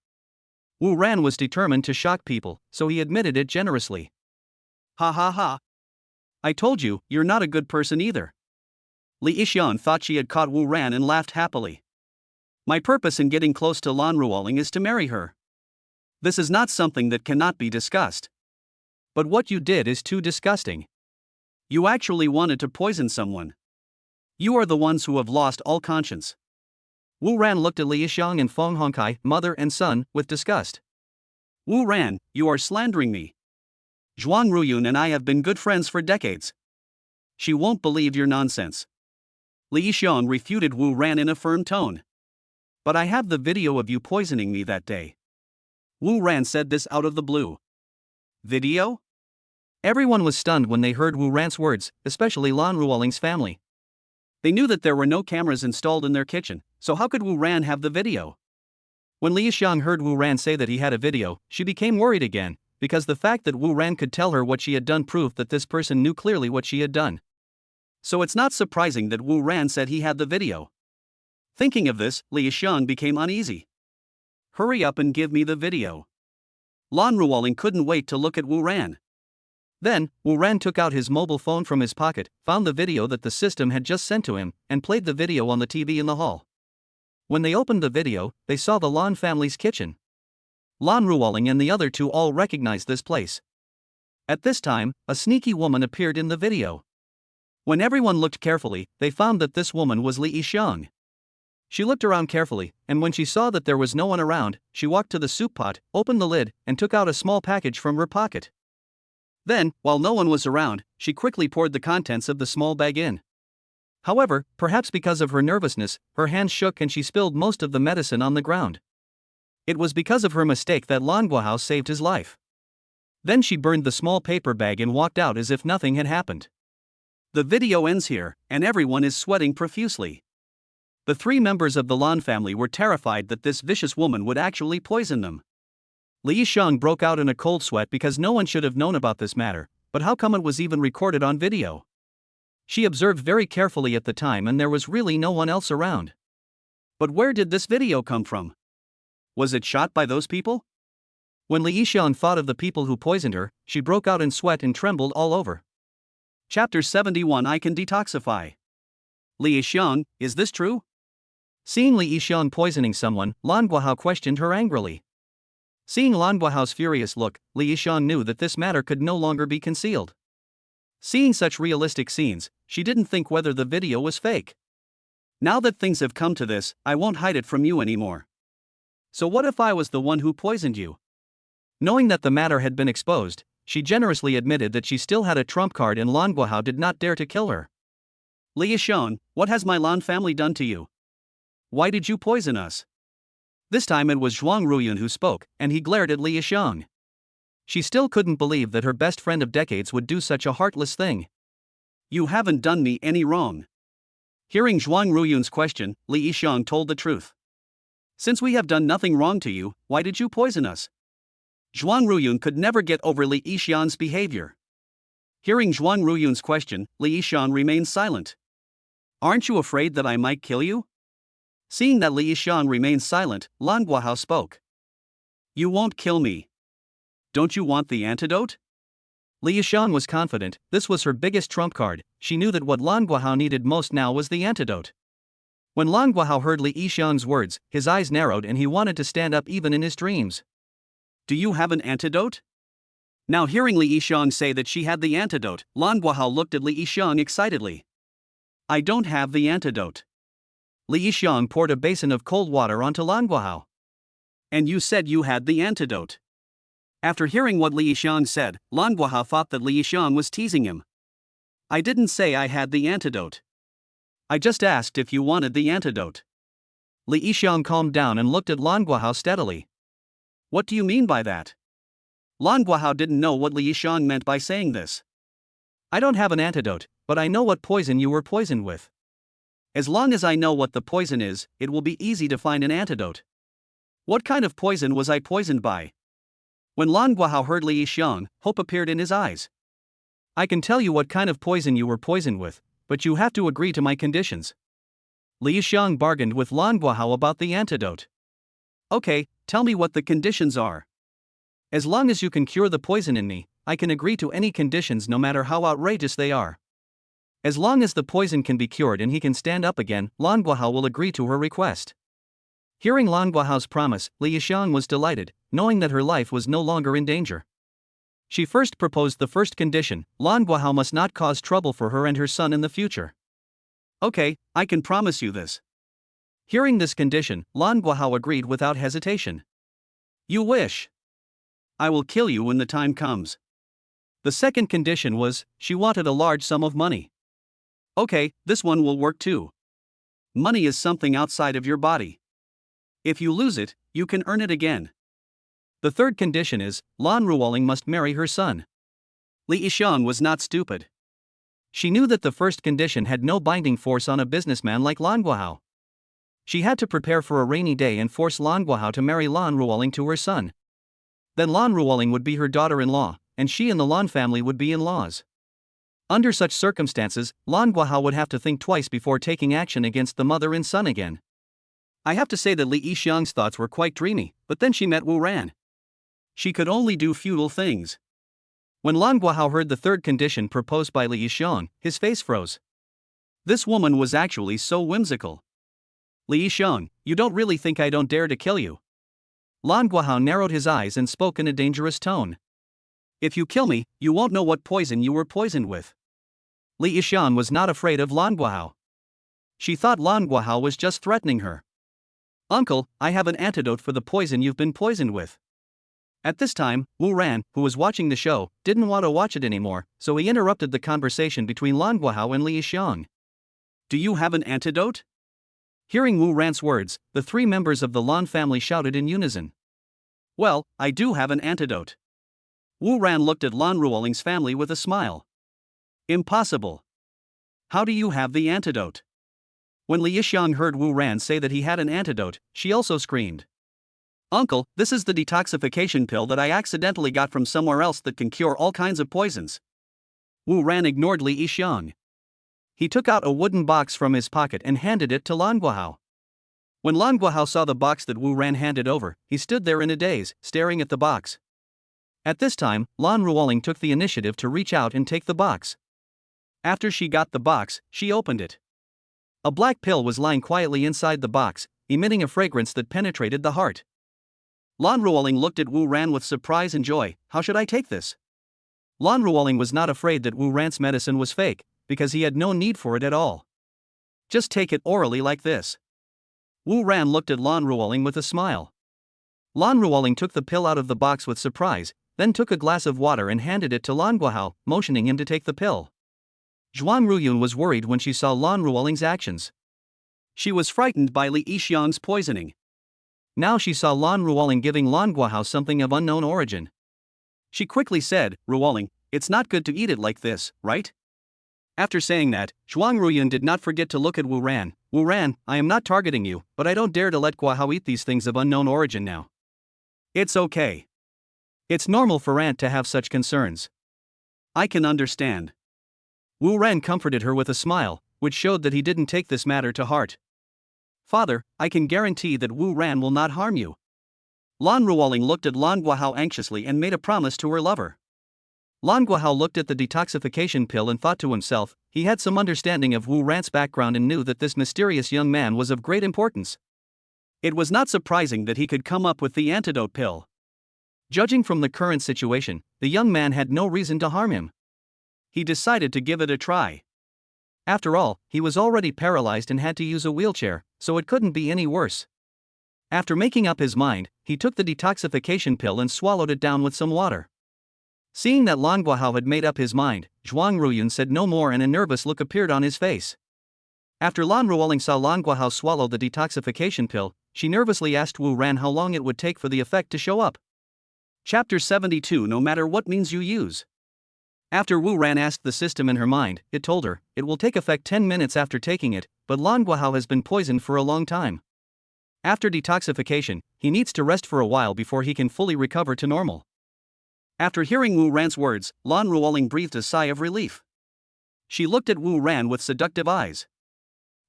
Wu Ran was determined to shock people, so he admitted it generously. Ha ha ha. I told you, you're not a good person either. Li Yixiang thought she had caught Wu Ran and laughed happily. My purpose in getting close to Lan Ruoling is to marry her. This is not something that cannot be discussed. But what you did is too disgusting. You actually wanted to poison someone. You are the ones who have lost all conscience. Wu Ran looked at Li Yixiang and Feng Hongkai, mother and son, with disgust. Wu Ran, you are slandering me. Zhuang Ruyun and I have been good friends for decades. She won't believe your nonsense. Li Yixiang refuted Wu Ran in a firm tone. But I have the video of you poisoning me that day. Wu Ran said this out of the blue. Video? Everyone was stunned when they heard Wu Ran's words, especially Lan Ruoling's family. They knew that there were no cameras installed in their kitchen, so how could Wu Ran have the video? When Li Yixiang heard Wu Ran say that he had a video, she became worried again, because the fact that Wu Ran could tell her what she had done proved that this person knew clearly what she had done. So it's not surprising that Wu Ran said he had the video. Thinking of this, Li Yixiang became uneasy. Hurry up and give me the video. Lan Ruoling couldn't wait to look at Wu Ran. Then, Wu Ran took out his mobile phone from his pocket, found the video that the system had just sent to him, and played the video on the TV in the hall. When they opened the video, they saw the Lan family's kitchen. Lan Ruoling and the other two all recognized this place. At this time, a sneaky woman appeared in the video. When everyone looked carefully, they found that this woman was Li Yixiang. She looked around carefully, and when she saw that there was no one around, she walked to the soup pot, opened the lid, and took out a small package from her pocket. Then, while no one was around, she quickly poured the contents of the small bag in. However, perhaps because of her nervousness, her hands shook and she spilled most of the medicine on the ground. It was because of her mistake that Lan Guohao saved his life. Then she burned the small paper bag and walked out as if nothing had happened. The video ends here, and everyone is sweating profusely. The 3 members of the Lan family were terrified that this vicious woman would actually poison them. Li Yixiang broke out in a cold sweat because no one should have known about this matter, but how come it was even recorded on video? She observed very carefully at the time and there was really no one else around. But where did this video come from? Was it shot by those people? When Li Yixiang thought of the people who poisoned her, she broke out in sweat and trembled all over. Chapter 71 I Can Detoxify. Li Yixiang, is this true? Seeing Li Yixiang poisoning someone, Lan Guohao questioned her angrily. Seeing Lan Guohao's furious look, Li Yixiang knew that this matter could no longer be concealed. Seeing such realistic scenes, she didn't think whether the video was fake. Now that things have come to this, I won't hide it from you anymore. So what if I was the one who poisoned you? Knowing that the matter had been exposed, she generously admitted that she still had a trump card and Lan Guohao did not dare to kill her. Li Yixiang, what has my Lan family done to you? Why did you poison us? This time it was Zhuang Ruyun who spoke, and he glared at Li Yixiang. She still couldn't believe that her best friend of decades would do such a heartless thing. You haven't done me any wrong. Hearing Zhuang Ruyun's question, Li Yixiang told the truth. Since we have done nothing wrong to you, why did you poison us? Zhuang Ruyun could never get over Li Yixiang's behavior. Hearing Zhuang Ruyun's question, Li Yixiang remained silent. Aren't you afraid that I might kill you? Seeing that Li Yixiang remained silent, Lan Guohao spoke. You won't kill me. Don't you want the antidote? Li Yishang was confident. This was her biggest trump card. She knew that what Lan Guohao needed most now was the antidote. When Lan Guohao heard Li Yishang's words, his eyes narrowed and he wanted to stand up even in his dreams. Do you have an antidote? Now hearing Li Yishang say that she had the antidote, Lan Guohao looked at Li Yishang excitedly. I don't have the antidote. Li Yishang poured a basin of cold water onto Lan Guohao. And you said you had the antidote. After hearing what Li Yishang said, Lan Guohao thought that Li Yishang was teasing him. I didn't say I had the antidote. I just asked if you wanted the antidote. Li Yishang calmed down and looked at Lan Guohao steadily. What do you mean by that? Lan Guohao didn't know what Li Yishang meant by saying this. I don't have an antidote, but I know what poison you were poisoned with. As long as I know what the poison is, it will be easy to find an antidote. What kind of poison was I poisoned by? When Lan Guohao heard Li Yishang, hope appeared in his eyes. I can tell you what kind of poison you were poisoned with, but you have to agree to my conditions. Li Yishang bargained with Lan Guohao about the antidote. Okay, tell me what the conditions are. As long as you can cure the poison in me, I can agree to any conditions no matter how outrageous they are. As long as the poison can be cured and he can stand up again, Lan Guohao will agree to her request. Hearing Lan Guohao's promise, Li Yishang was delighted, knowing that her life was no longer in danger. She first proposed the first condition: Lan Guohao must not cause trouble for her and her son in the future. Okay, I can promise you this. Hearing this condition, Lan Guohao agreed without hesitation. You wish. I will kill you when the time comes. The second condition was, she wanted a large sum of money. Okay, this one will work too. Money is something outside of your body. If you lose it, you can earn it again. The third condition is, Lan Ruoling must marry her son. Li Yishang was not stupid. She knew that the first condition had no binding force on a businessman like Lan Guohao. She had to prepare for a rainy day and force Lan Guohao to marry Lan Ruoling to her son. Then Lan Ruoling would be her daughter-in-law, and she and the Lan family would be in-laws. Under such circumstances, Lan Guohao would have to think twice before taking action against the mother and son again. I have to say that Li Yishang's thoughts were quite dreamy, but then she met Wu Ran. She could only do futile things. When Lan Guohao heard the third condition proposed by Li Yishang, his face froze. This woman was actually so whimsical. Li Yishang, you don't really think I don't dare to kill you? Lan Guohao narrowed his eyes and spoke in a dangerous tone. If you kill me, you won't know what poison you were poisoned with. Li Yishang was not afraid of Lan Guohao. She thought Lan Guohao was just threatening her. Uncle, I have an antidote for the poison you've been poisoned with. At this time, Wu Ran, who was watching the show, didn't want to watch it anymore, so he interrupted the conversation between Lan Guohao and Li Yishang. Do you have an antidote? Hearing Wu Ran's words, the three members of the Lan family shouted in unison. Well, I do have an antidote. Wu Ran looked at Lan Ruoling's family with a smile. Impossible. How do you have the antidote? When Li Yishang heard Wu Ran say that he had an antidote, she also screamed. Uncle, this is the detoxification pill that I accidentally got from somewhere else that can cure all kinds of poisons. Wu Ran ignored Li Yishang. He took out a wooden box from his pocket and handed it to Lan Guohao. When Lan Guohao saw the box that Wu Ran handed over, he stood there in a daze, staring at the box. At this time, Lan Ruoling took the initiative to reach out and take the box. After she got the box, she opened it. A black pill was lying quietly inside the box, emitting a fragrance that penetrated the heart. Lan Ruoling looked at Wu Ran with surprise and joy. How should I take this? Lan Ruoling was not afraid that Wu Ran's medicine was fake, because he had no need for it at all. Just take it orally like this. Wu Ran looked at Lan Ruoling with a smile. Lan Ruoling took the pill out of the box with surprise, then took a glass of water and handed it to Lan Guohao, motioning him to take the pill. Zhuang Ruyun was worried when she saw Lan Ruoling's actions. She was frightened by Li Yishang's poisoning. Now she saw Lan Ruoling giving Lan Guohao something of unknown origin. She quickly said, Ruoling, it's not good to eat it like this, right? After saying that, Zhuang Ruyun did not forget to look at Wu Ran. Wu Ran, I am not targeting you, but I don't dare to let Guohao eat these things of unknown origin now. It's okay. It's normal for Aunt to have such concerns. I can understand. Wu Ran comforted her with a smile, which showed that he didn't take this matter to heart. Father, I can guarantee that Wu Ran will not harm you. Lan Ruoling looked at Lan Guohao anxiously and made a promise to her lover. Lan Guohao looked at the detoxification pill and thought to himself, he had some understanding of Wu Ran's background and knew that this mysterious young man was of great importance. It was not surprising that he could come up with the antidote pill. Judging from the current situation, the young man had no reason to harm him. He decided to give it a try. After all, he was already paralyzed and had to use a wheelchair, so it couldn't be any worse. After making up his mind, he took the detoxification pill and swallowed it down with some water. Seeing that Lan Guohao had made up his mind, Zhuang Ruyun said no more and a nervous look appeared on his face. After Lan Ruoling saw Lan Guohao swallow the detoxification pill, she nervously asked Wu Ran how long it would take for the effect to show up. Chapter 72. No matter what means you use. After Wu Ran asked the system in her mind, it told her, it will take effect 10 minutes after taking it, but Lan Guohao has been poisoned for a long time. After detoxification, he needs to rest for a while before he can fully recover to normal. After hearing Wu Ran's words, Lan Ruoling breathed a sigh of relief. She looked at Wu Ran with seductive eyes.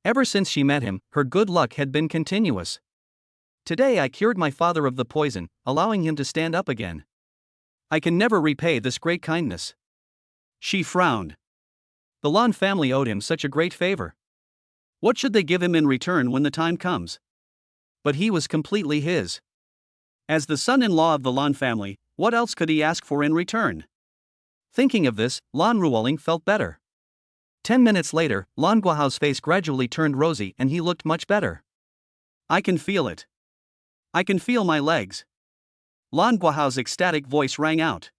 Ever since she met him, her good luck had been continuous. Today I cured my father of the poison, allowing him to stand up again. I can never repay this great kindness. She frowned. The Lan family owed him such a great favor. What should they give him in return when the time comes? But he was completely his. As the son-in-law of the Lan family, what else could he ask for in return? Thinking of this, Lan Ruoling felt better. 10 minutes later, Lan Guohao's face gradually turned rosy and he looked much better. I can feel it. I can feel my legs. Lan Guohao's ecstatic voice rang out.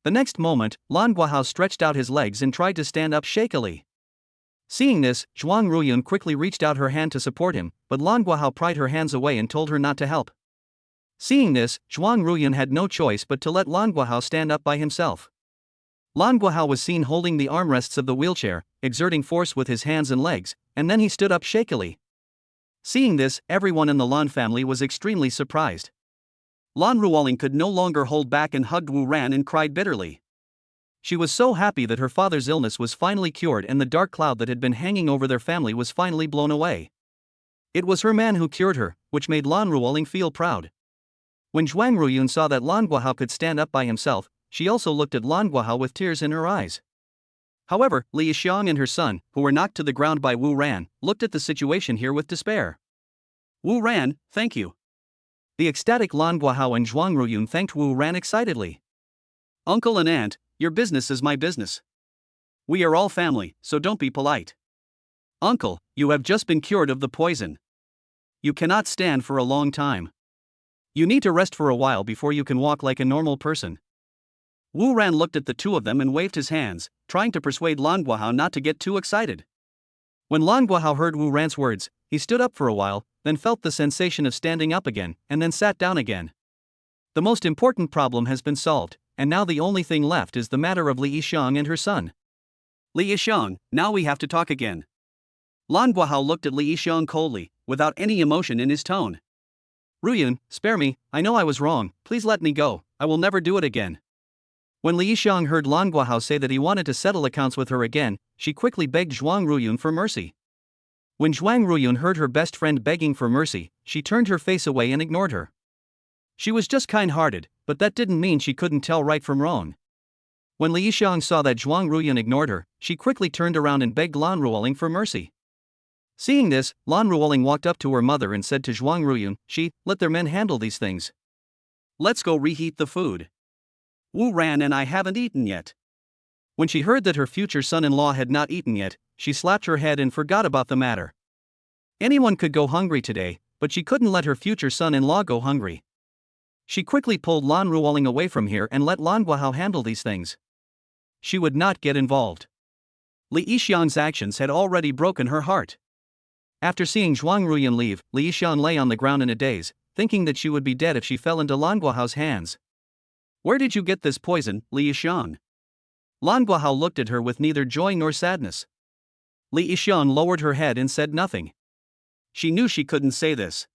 The next moment, Lan Guohao stretched out his legs and tried to stand up shakily. Seeing this, Zhuang Ruyun quickly reached out her hand to support him, but Lan Guohao pried her hands away and told her not to help. Seeing this, Zhuang Ruyun had no choice but to let Lan Guohao stand up by himself. Lan Guohao was seen holding the armrests of the wheelchair, exerting force with his hands and legs, and then he stood up shakily. Seeing this, everyone in the Lan family was extremely surprised. Lan Ruoling could no longer hold back and hugged Wu Ran and cried bitterly. She was so happy that her father's illness was finally cured and the dark cloud that had been hanging over their family was finally blown away. It was her man who cured her, which made Lan Ruoling feel proud. When Zhuang Ruyun saw that Lan Guohao could stand up by himself, she also looked at Lan Guohao with tears in her eyes. However, Li Yixiang and her son, who were knocked to the ground by Wu Ran, looked at the situation here with despair. Wu Ran, thank you. The ecstatic Lan Guohao and Zhuang Ruyun thanked Wu Ran excitedly. Uncle and aunt, your business is my business. We are all family, so don't be polite. Uncle, you have just been cured of the poison. You cannot stand for a long time. You need to rest for a while before you can walk like a normal person. Wu Ran looked at the two of them and waved his hands, trying to persuade Lan Guohao not to get too excited. When Lan Guohao heard Wu Ran's words, he stood up for a while, then felt the sensation of standing up again, and then sat down again. The most important problem has been solved, and now the only thing left is the matter of Li Yixiang and her son. Li Yixiang, now we have to talk again. Lan Guohao looked at Li Yixiang coldly, without any emotion in his tone. Ruyun, spare me, I know I was wrong, please let me go, I will never do it again. When Li Yixiang heard Lan Guohao say that he wanted to settle accounts with her again, she quickly begged Zhuang Ruyun for mercy. When Zhuang Ruyun heard her best friend begging for mercy, she turned her face away and ignored her. She was just kind-hearted, but that didn't mean she couldn't tell right from wrong. When Li Yixiang saw that Zhuang Ruyun ignored her, she quickly turned around and begged Lan Ruoling for mercy. Seeing this, Lan Ruoling walked up to her mother and said to Zhuang Ruyun, let their men handle these things. Let's go reheat the food. Wu Ran and I haven't eaten yet. When she heard that her future son-in-law had not eaten yet, she slapped her head and forgot about the matter. Anyone could go hungry today, but she couldn't let her future son-in-law go hungry. She quickly pulled Lan Ruoling away from here and let Lan Guohao handle these things. She would not get involved. Li Yixiang's actions had already broken her heart. After seeing Zhuang Ruyun leave, Li Yixiang lay on the ground in a daze, thinking that she would be dead if she fell into Lan Guohao's hands. Where did you get this poison, Li Yixiang? Lan Guohao looked at her with neither joy nor sadness. Li Yixiang lowered her head and said nothing. She knew she couldn't say this.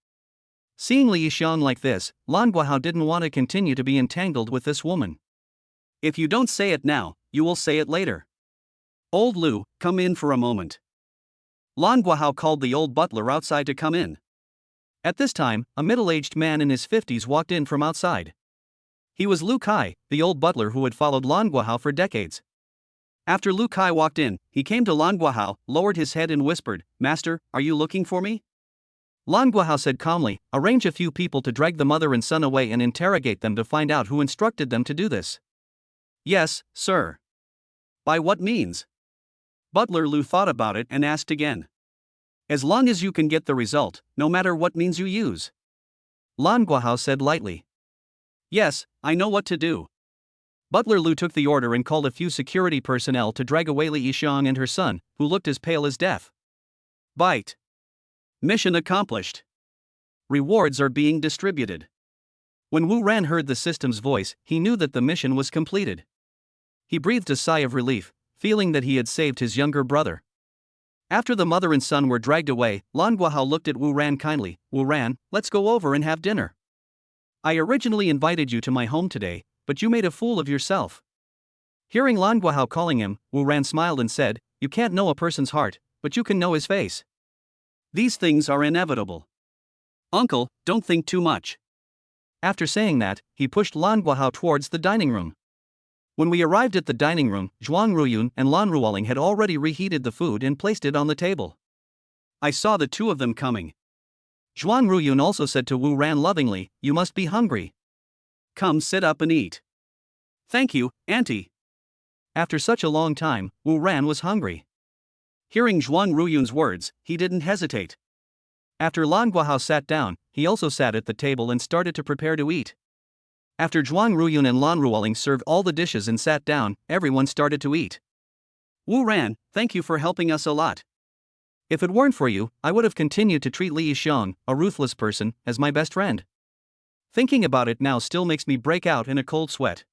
Seeing Li Yixiang like this, Lan Guohao didn't want to continue to be entangled with this woman. If you don't say it now, you will say it later. Old Lu, come in for a moment. Lan Guohao called the old butler outside to come in. At this time, a middle-aged man in his 50s walked in from outside. He was Lu Kai, the old butler who had followed Lan Guahao for decades. After Lu Kai walked in, he came to Lan Guahao, lowered his head and whispered, "Master, are you looking for me?" Lan Guahao said calmly, "Arrange a few people to drag the mother and son away and interrogate them to find out who instructed them to do this." "Yes, sir." "By what means?" Butler Lu thought about it and asked again. "As long as you can get the result, no matter what means you use." Lan Guahao said lightly. "Yes, I know what to do." Butler Lu took the order and called a few security personnel to drag away Li Yishang and her son, who looked as pale as death. Bite. Mission accomplished. Rewards are being distributed. When Wu Ran heard the system's voice, he knew that the mission was completed. He breathed a sigh of relief, feeling that he had saved his younger brother. After the mother and son were dragged away, Lan Guahao looked at Wu Ran kindly. "Wu Ran, let's go over and have dinner. I originally invited you to my home today, but you made a fool of yourself." Hearing Lan Guahao calling him, Wu Ran smiled and said, "You can't know a person's heart, but you can know his face. These things are inevitable. Uncle, don't think too much." After saying that, he pushed Lan Guahao towards the dining room. When we arrived at the dining room, Zhuang Ruyun and Lan Ruoling had already reheated the food and placed it on the table. I saw the two of them coming. Zhuang Ruyun also said to Wu Ran lovingly, "You must be hungry. Come sit up and eat." "Thank you, Auntie." After such a long time, Wu Ran was hungry. Hearing Zhuang Ruyun's words, he didn't hesitate. After Lan Guahao sat down, he also sat at the table and started to prepare to eat. After Zhuang Ruyun and Lan Ruoling served all the dishes and sat down, everyone started to eat. "Wu Ran, thank you for helping us a lot. If it weren't for you, I would have continued to treat Li Yishang, a ruthless person, as my best friend. Thinking about it now still makes me break out in a cold sweat.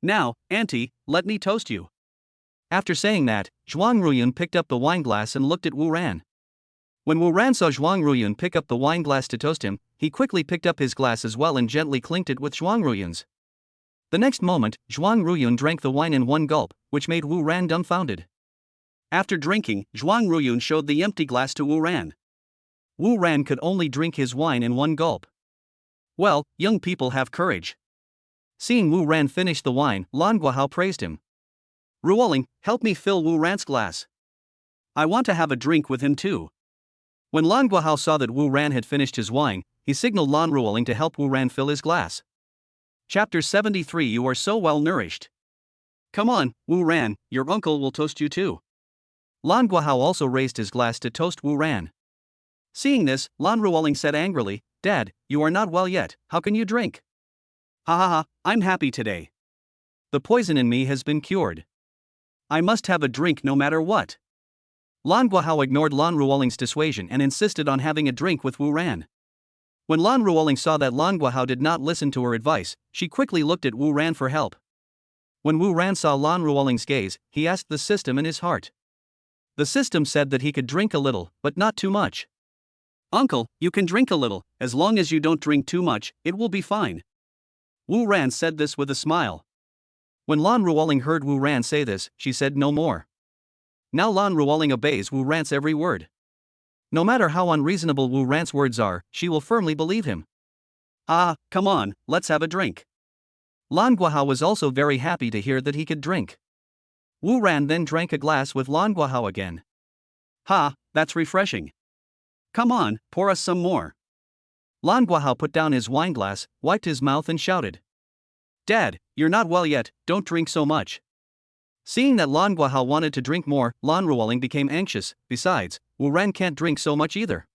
Now, Auntie, let me toast you." After saying that, Zhuang Ruyun picked up the wine glass and looked at Wu Ran. When Wu Ran saw Zhuang Ruyun pick up the wine glass to toast him, he quickly picked up his glass as well and gently clinked it with Zhuang Ruyun's. The next moment, Zhuang Ruyun drank the wine in one gulp, which made Wu Ran dumbfounded. After drinking, Zhuang Ruyun showed the empty glass to Wu Ran. Wu Ran could only drink his wine in one gulp. Well, young people have courage. Seeing Wu Ran finish the wine, Lan Guahao praised him. "Ruoling, help me fill Wu Ran's glass. I want to have a drink with him too." When Lan Guahao saw that Wu Ran had finished his wine, he signaled Lan Ruoling to help Wu Ran fill his glass. Chapter 73. You are so well nourished. "Come on, Wu Ran, your uncle will toast you too." Lan Guahao also raised his glass to toast Wu Ran. Seeing this, Lan Ruoling said angrily, "Dad, you are not well yet, how can you drink?" "Ha ha ha, I'm happy today. The poison in me has been cured. I must have a drink no matter what." Lan Guahao ignored Lan Ruoling's dissuasion and insisted on having a drink with Wu Ran. When Lan Ruoling saw that Lan Guahao did not listen to her advice, she quickly looked at Wu Ran for help. When Wu Ran saw Lan Ruoling's gaze, he asked the system in his heart. The system said that he could drink a little, but not too much. "Uncle, you can drink a little, as long as you don't drink too much, it will be fine." Wu Ran said this with a smile. When Lan Ruoling heard Wu Ran say this, she said no more. Now Lan Ruoling obeys Wu Ran's every word. No matter how unreasonable Wu Ran's words are, she will firmly believe him. "Ah, come on, let's have a drink." Lan Guahao was also very happy to hear that he could drink. Wu Ran then drank a glass with Lan Guahao again. "Ha, that's refreshing. Come on, pour us some more." Lan Guahao put down his wine glass, wiped his mouth and shouted, "Dad, you're not well yet, don't drink so much." Seeing that Lan Guahao wanted to drink more, Lan Ruoling became anxious. Besides, Wu Ran can't drink so much either.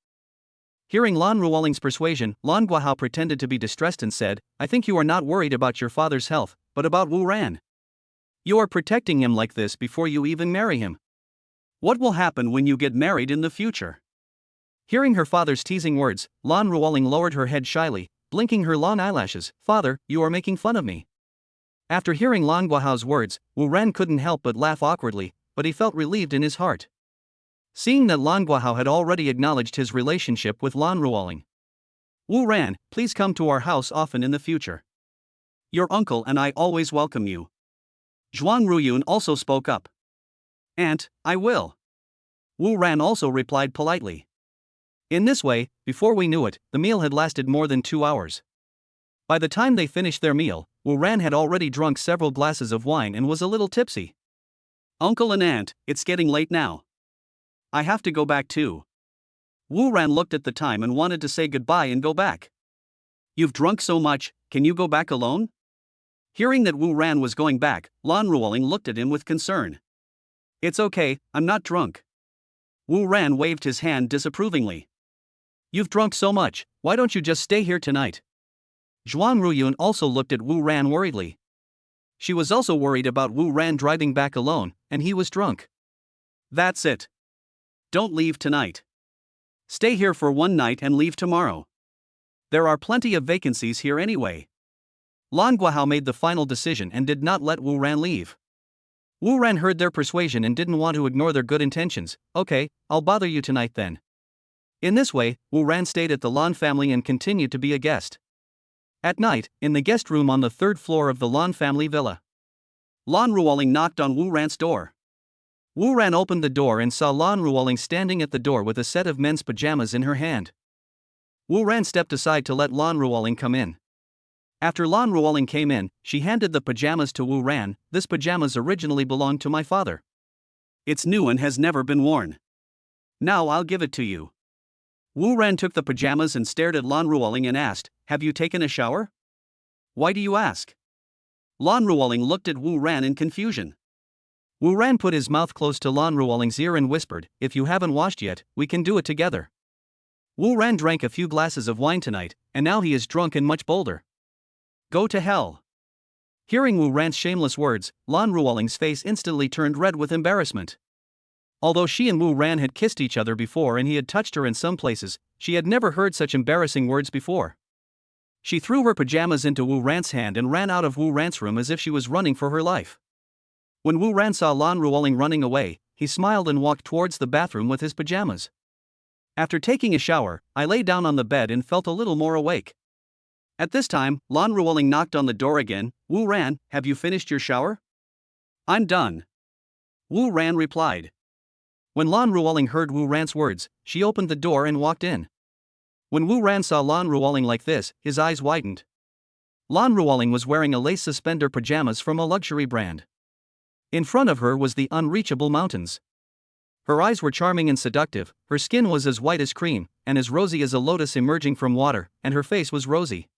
Hearing Lan Ruoling's persuasion, Lan Guahao pretended to be distressed and said, "I think you are not worried about your father's health, but about Wu Ran. You are protecting him like this before you even marry him. What will happen when you get married in the future?" Hearing her father's teasing words, Lan Ruoling lowered her head shyly, blinking her long eyelashes. "Father, you are making fun of me." After hearing Lan Guahao's words, Wu Ran couldn't help but laugh awkwardly, but he felt relieved in his heart. Seeing that Lan Guahao had already acknowledged his relationship with Lan Ruoling. "Wu Ran, please come to our house often in the future. Your uncle and I always welcome you." Zhuang Ruyun also spoke up. "Aunt, I will." Wu Ran also replied politely. In this way, before we knew it, the meal had lasted more than 2 hours. By the time they finished their meal, Wu Ran had already drunk several glasses of wine and was a little tipsy. Uncle and Aunt, it's getting late now. I have to go back too. Wu Ran looked at the time and wanted to say goodbye and go back. You've drunk so much, can you go back alone? Hearing that Wu Ran was going back, Lan Ruoling looked at him with concern. It's okay, I'm not drunk. Wu Ran waved his hand disapprovingly. You've drunk so much, why don't you just stay here tonight? Zhuang Ruyun also looked at Wu Ran worriedly. She was also worried about Wu Ran driving back alone, and he was drunk. That's it. Don't leave tonight. Stay here for one night and leave tomorrow. There are plenty of vacancies here anyway. Lan Guahao made the final decision and did not let Wu Ran leave. Wu Ran heard their persuasion and didn't want to ignore their good intentions. Okay, I'll bother you tonight then. In this way, Wu Ran stayed at the Lan family and continued to be a guest. At night, in the guest room on the third floor of the Lan family villa, Lan Ruoling knocked on Wu Ran's door. Wu Ran opened the door and saw Lan Ruoling standing at the door with a set of men's pajamas in her hand. Wu Ran stepped aside to let Lan Ruoling come in. After Lan Ruoling came in, she handed the pajamas to Wu Ran. This pajamas originally belonged to my father. It's new and has never been worn. Now I'll give it to you. Wu Ran took the pajamas and stared at Lan Ruoling and asked, Have you taken a shower? Why do you ask? Lan Ruoling looked at Wu Ran in confusion. Wu Ran put his mouth close to Lan Ruoling's ear and whispered, If you haven't washed yet, we can do it together. Wu Ran drank a few glasses of wine tonight, and now he is drunk and much bolder. Go to hell. Hearing Wu Ran's shameless words, Lan Ruoling's face instantly turned red with embarrassment. Although she and Wu Ran had kissed each other before and he had touched her in some places, she had never heard such embarrassing words before. She threw her pajamas into Wu Ran's hand and ran out of Wu Ran's room as if she was running for her life. When Wu Ran saw Lan Ruoling running away, he smiled and walked towards the bathroom with his pajamas. After taking a shower, I lay down on the bed and felt a little more awake. At this time, Lan Ruoling knocked on the door again. Wu Ran, have you finished your shower? I'm done. Wu Ran replied. When Lan Ruoling heard Wu Ran's words, she opened the door and walked in. When Wu Ran saw Lan Ruoling like this, his eyes widened. Lan Ruoling was wearing a lace suspender pajamas from a luxury brand. In front of her was the unreachable mountains. Her eyes were charming and seductive, her skin was as white as cream, and as rosy as a lotus emerging from water, and her face was rosy.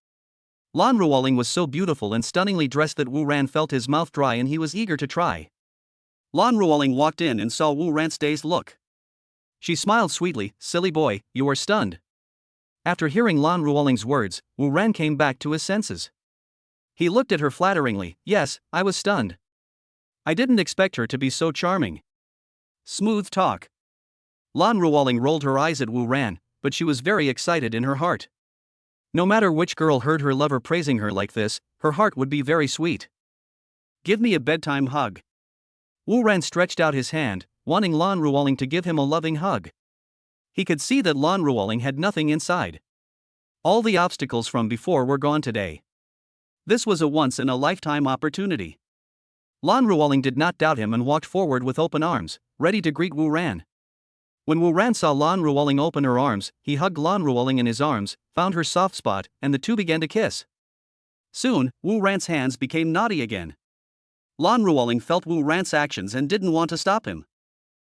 Lan Ruoling was so beautiful and stunningly dressed that Wu Ran felt his mouth dry and he was eager to try. Lan Ruoling walked in and saw Wu Ran's dazed look. She smiled sweetly, Silly boy, you are stunned. After hearing Lan Ruoling's words, Wu Ran came back to his senses. He looked at her flatteringly. Yes, I was stunned. I didn't expect her to be so charming. Smooth talk. Lan Ruoling rolled her eyes at Wu Ran, but she was very excited in her heart. No matter which girl heard her lover praising her like this, her heart would be very sweet. Give me a bedtime hug. Wu Ran stretched out his hand, wanting Lan Ruoling to give him a loving hug. He could see that Lan Ruoling had nothing inside. All the obstacles from before were gone today. This was a once-in-a-lifetime opportunity. Lan Ruoling did not doubt him and walked forward with open arms, ready to greet Wu Ran. When Wu Ran saw Lan Ruoling open her arms, he hugged Lan Ruoling in his arms, found her soft spot, and the two began to kiss. Soon, Wu Ran's hands became naughty again. Lan Ruoling felt Wu Ran's actions and didn't want to stop him.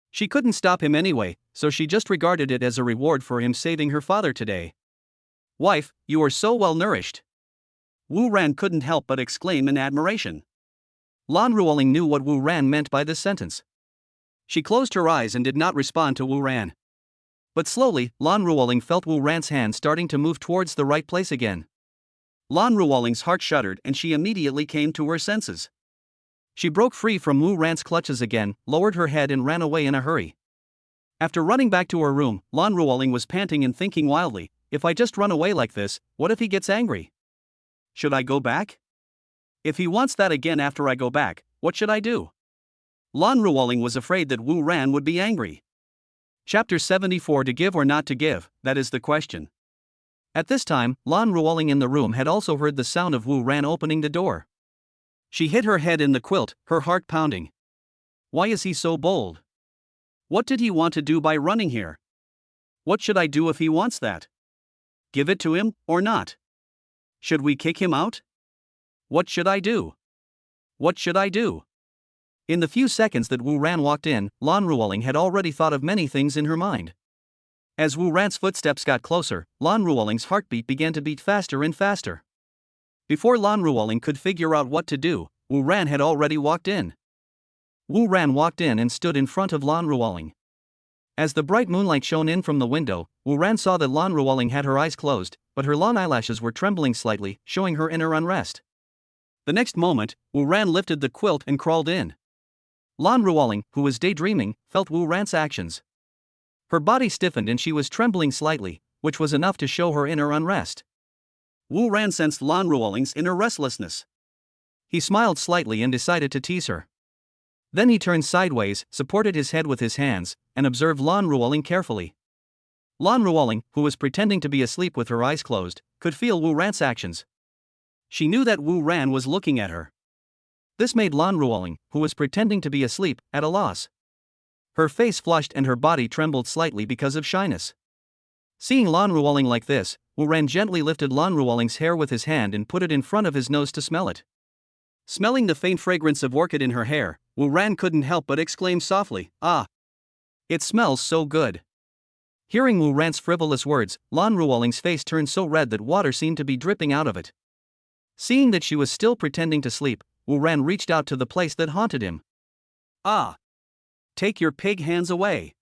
She couldn't stop him anyway, so she just regarded it as a reward for him saving her father today. Wife, you are so well nourished. Wu Ran couldn't help but exclaim in admiration. Lan Ruoling knew what Wu Ran meant by this sentence. She closed her eyes and did not respond to Wu Ran. But slowly, Lan Ruoling felt Wu Ran's hand starting to move towards the right place again. Lan Ruoling's heart shuddered and she immediately came to her senses. She broke free from Wu Ran's clutches again, lowered her head and ran away in a hurry. After running back to her room, Lan Ruoling was panting and thinking wildly, if I just run away like this, what if he gets angry? Should I go back? If he wants that again after I go back, what should I do? Lan Ruoling was afraid that Wu Ran would be angry. Chapter 74 To give or not to give, that is the question. At this time, Lan Ruoling in the room had also heard the sound of Wu Ran opening the door. She hid her head in the quilt, her heart pounding. Why is he so bold? What did he want to do by running here? What should I do if he wants that? Give it to him, or not? Should we kick him out? What should I do? What should I do? In the few seconds that Wu Ran walked in, Lan Ruoling had already thought of many things in her mind. As Wu Ran's footsteps got closer, Lan Ruoling's heartbeat began to beat faster and faster. Before Lan Ruoling could figure out what to do, Wu Ran had already walked in. Wu Ran walked in and stood in front of Lan Ruoling. As the bright moonlight shone in from the window, Wu Ran saw that Lan Ruoling had her eyes closed, but her long eyelashes were trembling slightly, showing her inner unrest. The next moment, Wu Ran lifted the quilt and crawled in. Lan Ruoling, who was daydreaming, felt Wu Ran's actions. Her body stiffened and she was trembling slightly, which was enough to show her inner unrest. Wu Ran sensed Lan Ruoling's inner restlessness. He smiled slightly and decided to tease her. Then he turned sideways, supported his head with his hands, and observed Lan Ruoling carefully. Lan Ruoling, who was pretending to be asleep with her eyes closed, could feel Wu Ran's actions. She knew that Wu Ran was looking at her. This made Lan Ruoling, who was pretending to be asleep, at a loss. Her face flushed and her body trembled slightly because of shyness. Seeing Lan Ruoling like this, Wu Ran gently lifted Lan Ruoling's hair with his hand and put it in front of his nose to smell it. Smelling the faint fragrance of orchid in her hair, Wu Ran couldn't help but exclaim softly, "Ah! It smells so good." Hearing Wu Ran's frivolous words, Lan Ruoling's face turned so red that water seemed to be dripping out of it. Seeing that she was still pretending to sleep, Wu Ran reached out to the place that haunted him. "Ah! Take your pig hands away."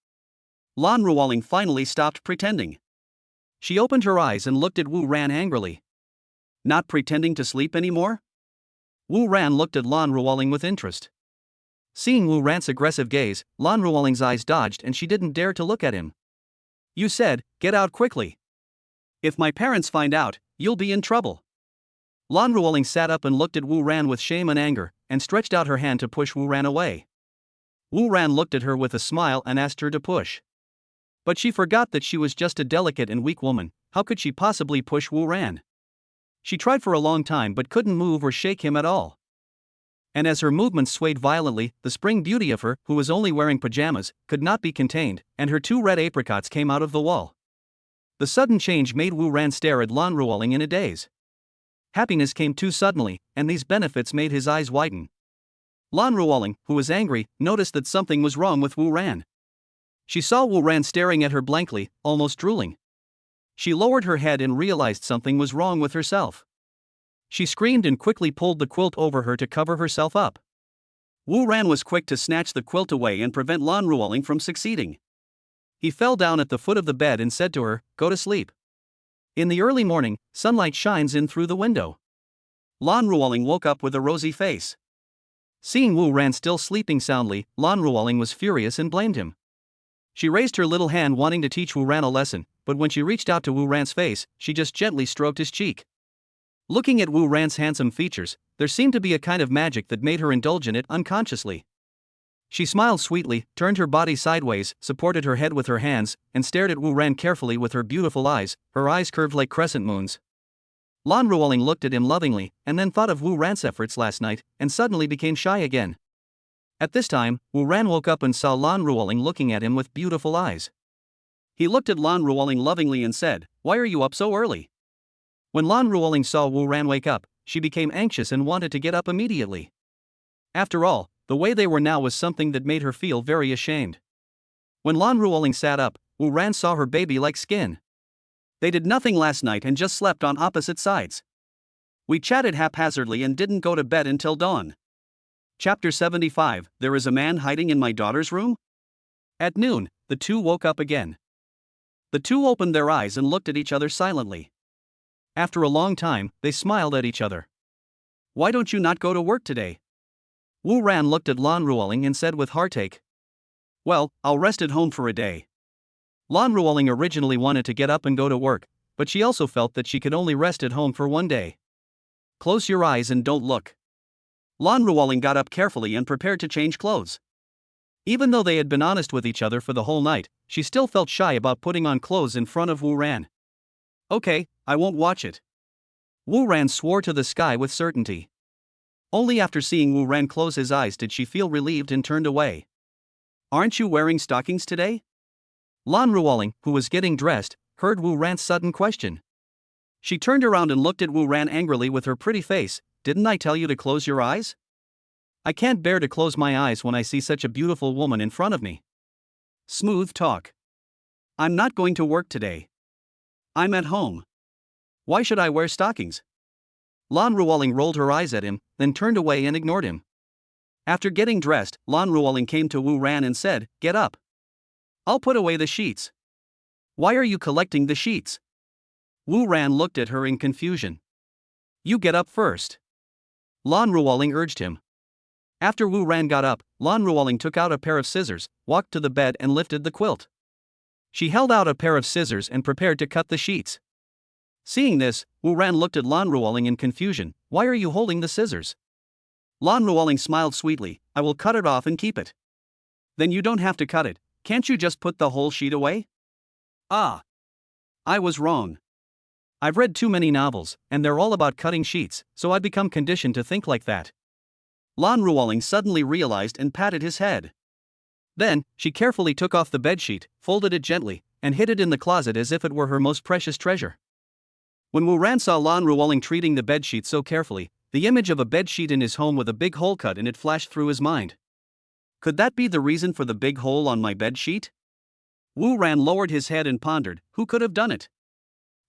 Lan Ruoling finally stopped pretending. She opened her eyes and looked at Wu Ran angrily. Not pretending to sleep anymore? Wu Ran looked at Lan Ruoling with interest. Seeing Wu Ran's aggressive gaze, Lan Ruoling's eyes dodged and she didn't dare to look at him. "You said, get out quickly. If my parents find out, you'll be in trouble." Lan Ruoling sat up and looked at Wu Ran with shame and anger, and stretched out her hand to push Wu Ran away. Wu Ran looked at her with a smile and asked her to push. But she forgot that she was just a delicate and weak woman. How could she possibly push Wu Ran? She tried for a long time but couldn't move or shake him at all. And as her movements swayed violently, the spring beauty of her, who was only wearing pajamas, could not be contained, and her 2 red apricots came out of the wall. The sudden change made Wu Ran stare at Lan Ruoling in a daze. Happiness came too suddenly, and these benefits made his eyes widen. Lan Ruoling, who was angry, noticed that something was wrong with Wu Ran. She saw Wu Ran staring at her blankly, almost drooling. She lowered her head and realized something was wrong with herself. She screamed and quickly pulled the quilt over her to cover herself up. Wu Ran was quick to snatch the quilt away and prevent Lan Ruoling from succeeding. He fell down at the foot of the bed and said to her, "Go to sleep." In the early morning, sunlight shines in through the window. Lan Ruoling woke up with a rosy face. Seeing Wu Ran still sleeping soundly, Lan Ruoling was furious and blamed him. She raised her little hand wanting to teach Wu Ran a lesson, but when she reached out to Wu Ran's face, she just gently stroked his cheek. Looking at Wu Ran's handsome features, there seemed to be a kind of magic that made her indulge in it unconsciously. She smiled sweetly, turned her body sideways, supported her head with her hands, and stared at Wu Ran carefully with her beautiful eyes, her eyes curved like crescent moons. Lan Ruoling looked at him lovingly, and then thought of Wu Ran's efforts last night, and suddenly became shy again. At this time, Wu Ran woke up and saw Lan Ruoling looking at him with beautiful eyes. He looked at Lan Ruoling lovingly and said, "Why are you up so early?" When Lan Ruoling saw Wu Ran wake up, she became anxious and wanted to get up immediately. After all, the way they were now was something that made her feel very ashamed. When Lan Ruoling sat up, Wu Ran saw her baby-like skin. They did nothing last night and just slept on opposite sides. We chatted haphazardly and didn't go to bed until dawn. Chapter 75, There is a man hiding in my daughter's room? At noon, the two woke up again. The two opened their eyes and looked at each other silently. After a long time, they smiled at each other. "Why don't you not go to work today?" Wu Ran looked at Lan Ruoling and said with heartache, "Well, I'll rest at home for a day." Lan Ruoling originally wanted to get up and go to work, but she also felt that she could only rest at home for one day. "Close your eyes and don't look." Lan Ruoling got up carefully and prepared to change clothes. Even though they had been honest with each other for the whole night, she still felt shy about putting on clothes in front of Wu Ran. "Okay, I won't watch it." Wu Ran swore to the sky with certainty. Only after seeing Wu Ran close his eyes did she feel relieved and turned away. "Aren't you wearing stockings today?" Lan Ruoling, who was getting dressed, heard Wu Ran's sudden question. She turned around and looked at Wu Ran angrily with her pretty face, didn't I tell you to close your eyes? I can't bear to close my eyes when I see such a beautiful woman in front of me. Smooth talk. I'm not going to work today. I'm at home. Why should I wear stockings? Lan Ruoling rolled her eyes at him, then turned away and ignored him. After getting dressed, Lan Ruoling came to Wu Ran and said, "Get up. I'll put away the sheets." "Why are you collecting the sheets?" Wu Ran looked at her in confusion. "You get up first." Lan Ruoling urged him. After Wu Ran got up, Lan Ruoling took out a pair of scissors, walked to the bed and lifted the quilt. She held out a pair of scissors and prepared to cut the sheets. Seeing this, Wu Ran looked at Lan Ruoling in confusion. "Why are you holding the scissors?" Lan Ruoling smiled sweetly. "I will cut it off and keep it." "Then you don't have to cut it. Can't you just put the whole sheet away?" "Ah. I was wrong. I've read too many novels, and they're all about cutting sheets, so I've become conditioned to think like that." Lan Ruoling suddenly realized and patted his head. Then, she carefully took off the bedsheet, folded it gently, and hid it in the closet as if it were her most precious treasure. When Wu Ran saw Lan Ruoling treating the bedsheet so carefully, the image of a bedsheet in his home with a big hole cut in it flashed through his mind. Could that be the reason for the big hole on my bedsheet? Wu Ran lowered his head and pondered, who could have done it?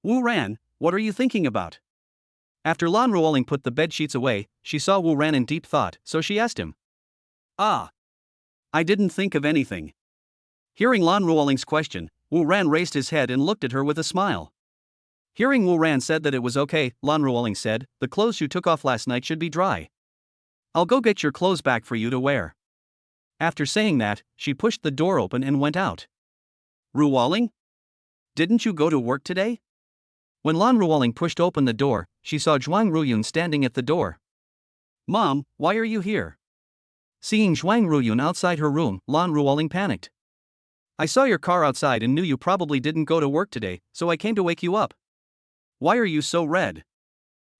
"Wu Ran, what are you thinking about?" After Lan Ruoling put the bedsheets away, she saw Wu Ran in deep thought, so she asked him. "Ah. I didn't think of anything." Hearing Lan Ruoling's question, Wu Ran raised his head and looked at her with a smile. Hearing Wu Ran said that it was okay, Lan Ruoling said, "The clothes you took off last night should be dry. I'll go get your clothes back for you to wear." After saying that, she pushed the door open and went out. "Ruoling? Didn't you go to work today?" When Lan Ruoling pushed open the door, she saw Zhuang Ruyun standing at the door. "Mom, why are you here?" Seeing Zhuang Ruyun outside her room, Lan Ruoling panicked. "I saw your car outside and knew you probably didn't go to work today, so I came to wake you up. Why are you so red?"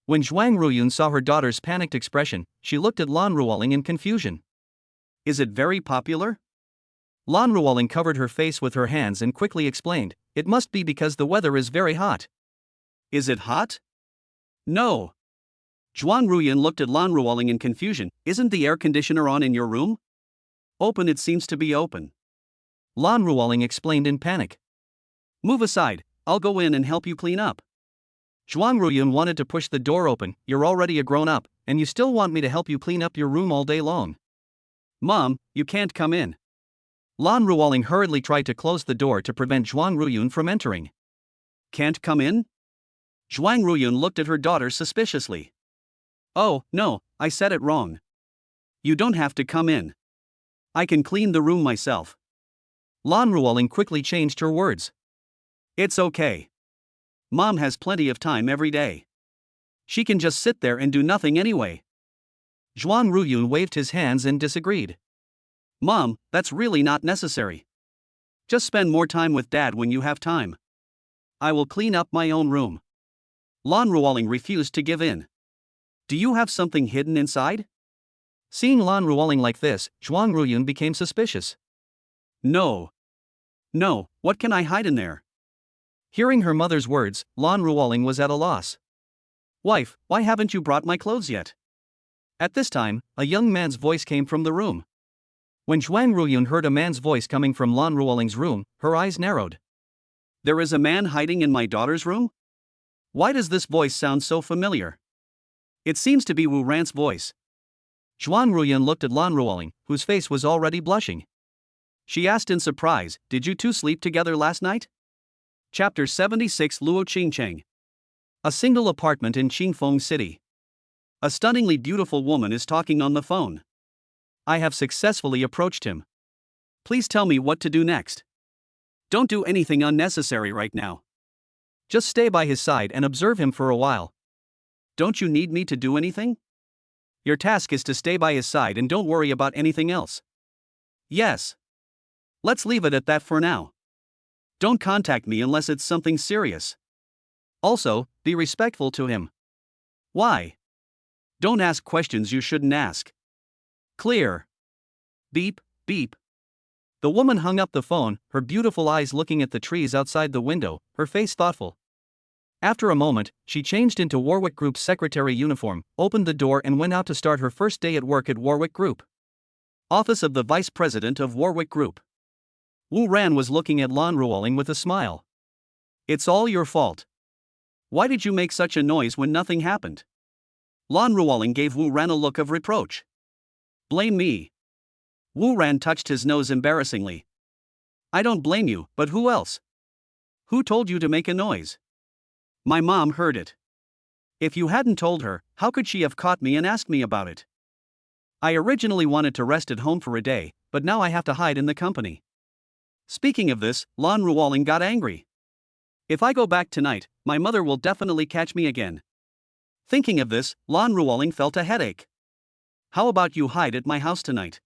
When Zhuang Ruyun saw her daughter's panicked expression, she looked at Lan Ruoling in confusion. "Is it very popular?" Lan Ruoling covered her face with her hands and quickly explained, "It must be because the weather is very hot." "Is it hot?" "No." Zhuang Ruyun looked at Lan Ruoling in confusion. "Isn't the air conditioner on in your room?" "Open, it seems to be open." Lan Ruoling explained in panic. "Move aside, I'll go in and help you clean up." Zhuang Ruyun wanted to push the door open. "You're already a grown-up, and you still want me to help you clean up your room all day long." "Mom, you can't come in." Lan Ruoling hurriedly tried to close the door to prevent Zhuang Ruyun from entering. "Can't come in?" Zhuang Ruyun looked at her daughter suspiciously. "Oh, no, I said it wrong. You don't have to come in. I can clean the room myself." Lan Ruoling quickly changed her words. "It's okay. Mom has plenty of time every day. She can just sit there and do nothing anyway." Zhuang Ruyun waved his hands and disagreed. "Mom, that's really not necessary. Just spend more time with Dad when you have time. I will clean up my own room." Lan Ruoling refused to give in. "Do you have something hidden inside?" Seeing Lan Ruoling like this, Zhuang Ruyun became suspicious. No, what can I hide in there?" Hearing her mother's words, Lan Ruoling was at a loss. "Wife, why haven't you brought my clothes yet?" At this time, a young man's voice came from the room. When Zhuang Ruyun heard a man's voice coming from Lan Ruoling's room, her eyes narrowed. "There is a man hiding in my daughter's room? Why does this voice sound so familiar? It seems to be Wu Ran's voice." Zhuang Ruyun looked at Lan Ruoling, whose face was already blushing. She asked in surprise, "Did you two sleep together last night?" Chapter 76 Luo Qingcheng. A single apartment in Qingfeng City. A stunningly beautiful woman is talking on the phone. "I have successfully approached him. Please tell me what to do next. Don't do anything unnecessary right now. Just stay by his side and observe him for a while." "Don't you need me to do anything?" "Your task is to stay by his side and don't worry about anything else." "Yes. Let's leave it at that for now. Don't contact me unless it's something serious. Also, be respectful to him." "Why?" "Don't ask questions you shouldn't ask." "Clear." Beep, beep. The woman hung up the phone, her beautiful eyes looking at the trees outside the window, her face thoughtful. After a moment, she changed into Warwick Group's secretary uniform, opened the door and went out to start her first day at work at Warwick Group. Office of the Vice President of Warwick Group. Wu Ran was looking at Lan Ruoling with a smile. It's all your fault. Why did you make such a noise when nothing happened? Lan Ruoling gave Wu Ran a look of reproach. Blame me. Wu Ran touched his nose embarrassingly. I don't blame you, but who else? Who told you to make a noise? My mom heard it. If you hadn't told her, how could she have caught me and asked me about it? I originally wanted to rest at home for a day, but now I have to hide in the company. Speaking of this, Lan Ruoling got angry. If I go back tonight, my mother will definitely catch me again. Thinking of this, Lan Ruoling felt a headache. How about you hide at my house tonight?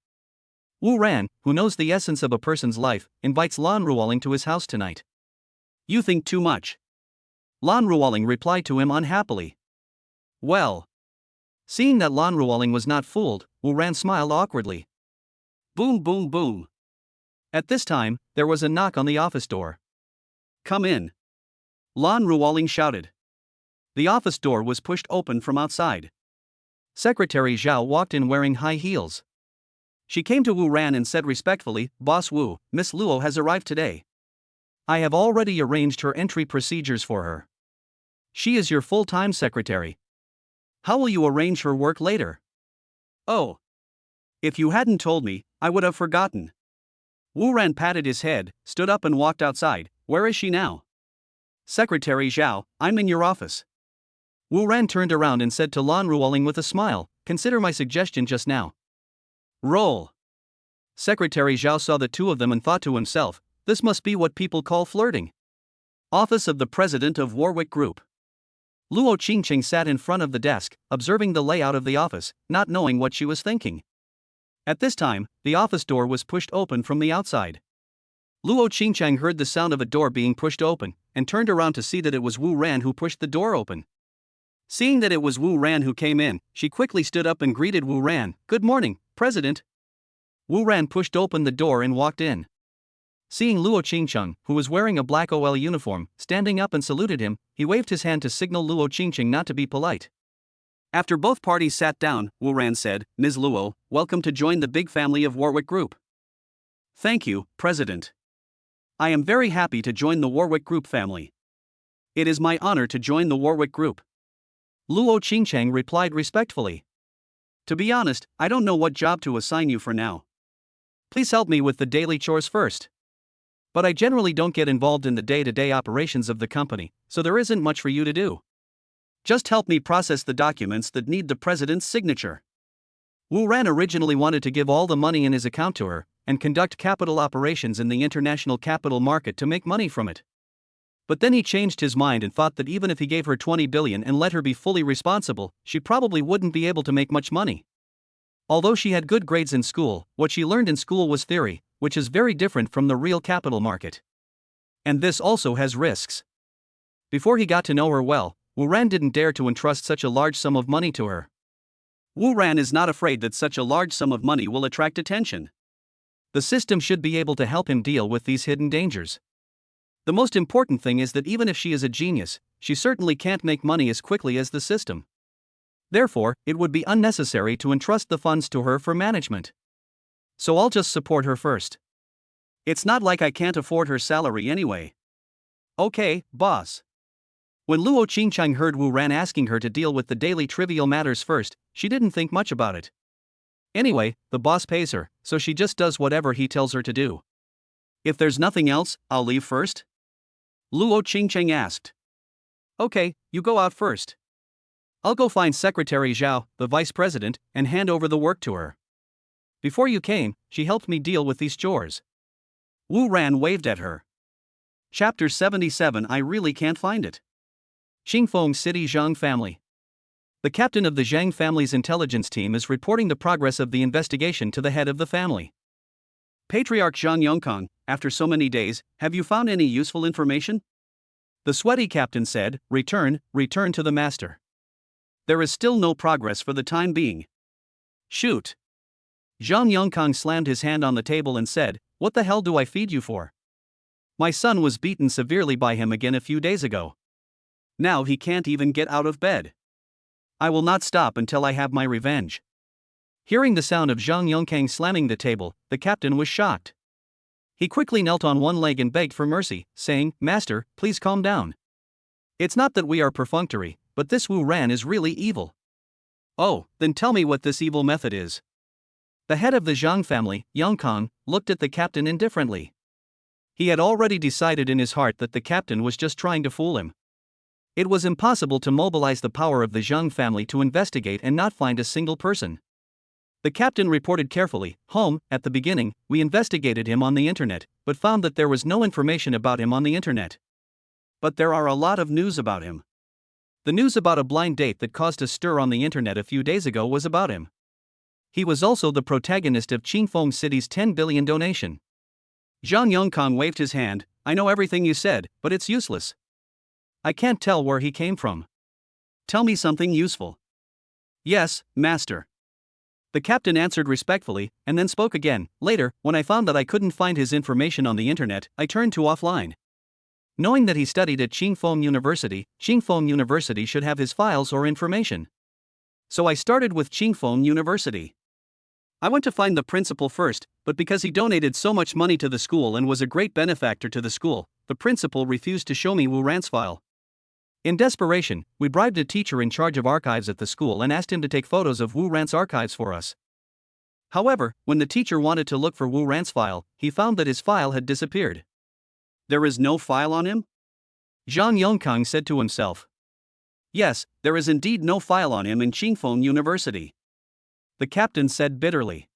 Wu Ran, who knows the essence of a person's life, invites Lan Ruoling to his house tonight. You think too much. Lan Ruoling replied to him unhappily. Well. Seeing that Lan Ruoling was not fooled, Wu Ran smiled awkwardly. Boom boom boom. At this time, there was a knock on the office door. Come in. Lan Ruoling shouted. The office door was pushed open from outside. Secretary Zhao walked in wearing high heels. She came to Wu Ran and said respectfully, Boss Wu, Miss Luo has arrived today. I have already arranged her entry procedures for her. She is your full-time secretary. How will you arrange her work later? Oh. If you hadn't told me, I would have forgotten. Wu Ran patted his head, stood up and walked outside. Where is she now? Secretary Zhao, I'm in your office. Wu Ran turned around and said to Lan Ruoling with a smile, consider my suggestion just now. Roll. Secretary Zhao saw the two of them and thought to himself, this must be what people call flirting. Office of the President of Warwick Group. Luo Qingqing sat in front of the desk, observing the layout of the office, not knowing what she was thinking. At this time, the office door was pushed open from the outside. Luo Qingqing heard the sound of a door being pushed open, and turned around to see that it was Wu Ran who pushed the door open. Seeing that it was Wu Ran who came in, she quickly stood up and greeted Wu Ran. Good morning, President. Wu Ran pushed open the door and walked in. Seeing Luo Qingqing, who was wearing a black OL uniform, standing up and saluted him, he waved his hand to signal Luo Qingqing not to be polite. After both parties sat down, Wu Ran said, Ms. Luo, welcome to join the big family of Warwick Group. Thank you, President. I am very happy to join the Warwick Group family. It is my honor to join the Warwick Group. Luo Qingqing replied respectfully. To be honest, I don't know what job to assign you for now. Please help me with the daily chores first. But I generally don't get involved in the day-to-day operations of the company, so there isn't much for you to do. Just help me process the documents that need the president's signature. Wu Ran originally wanted to give all the money in his account to her, and conduct capital operations in the international capital market to make money from it. But then he changed his mind and thought that even if he gave her 20 billion and let her be fully responsible, she probably wouldn't be able to make much money. Although she had good grades in school, what she learned in school was theory, which is very different from the real capital market. And this also has risks. Before he got to know her well, Wu Ran didn't dare to entrust such a large sum of money to her. Wu Ran is not afraid that such a large sum of money will attract attention. The system should be able to help him deal with these hidden dangers. The most important thing is that even if she is a genius, she certainly can't make money as quickly as the system. Therefore, it would be unnecessary to entrust the funds to her for management. So I'll just support her first. It's not like I can't afford her salary anyway. Okay, boss. When Luo Qingqing heard Wu Ran asking her to deal with the daily trivial matters first, she didn't think much about it. Anyway, the boss pays her, so she just does whatever he tells her to do. If there's nothing else, I'll leave first? Luo Qingqing asked. Okay, you go out first. I'll go find Secretary Zhao, the vice president, and hand over the work to her. Before you came, she helped me deal with these chores. Wu Ran waved at her. Chapter 77. I really can't find it. Qingfeng City Zhang family. The captain of the Zhang family's intelligence team is reporting the progress of the investigation to the head of the family. Patriarch Zhang Yongkang, after so many days, have you found any useful information? The sweaty captain said, return to the master. There is still no progress for the time being. Shoot. Zhang Yongkang slammed his hand on the table and said, what the hell do I feed you for? My son was beaten severely by him again a few days ago. Now he can't even get out of bed. I will not stop until I have my revenge. Hearing the sound of Zhang Yongkang slamming the table, the captain was shocked. He quickly knelt on one leg and begged for mercy, saying, "Master, please calm down. It's not that we are perfunctory, but this Wu Ran is really evil." "Oh, then tell me what this evil method is." The head of the Zhang family, Yongkang, looked at the captain indifferently. He had already decided in his heart that the captain was just trying to fool him. It was impossible to mobilize the power of the Zhang family to investigate and not find a single person. The captain reported carefully, "Home, at the beginning, we investigated him on the internet, but found that there was no information about him on the internet. But there are a lot of news about him. The news about a blind date that caused a stir on the internet a few days ago was about him. He was also the protagonist of Qingfeng City's 10 billion donation." Zhang Yongkang waved his hand. "I know everything you said, but it's useless. I can't tell where he came from. Tell me something useful." "Yes, master." The captain answered respectfully, and then spoke again. "Later, when I found that I couldn't find his information on the internet, I turned to offline. Knowing that he studied at Qingfeng University should have his files or information. So I started with Qingfeng University. I went to find the principal first, but because he donated so much money to the school and was a great benefactor to the school, the principal refused to show me Wu Ran's file. In desperation, we bribed a teacher in charge of archives at the school and asked him to take photos of Wu Ran's archives for us. However, when the teacher wanted to look for Wu Ran's file, he found that his file had disappeared." "There is no file on him?" Zhang Yongkang said to himself. "Yes, there is indeed no file on him in Qingfeng University." The captain said bitterly.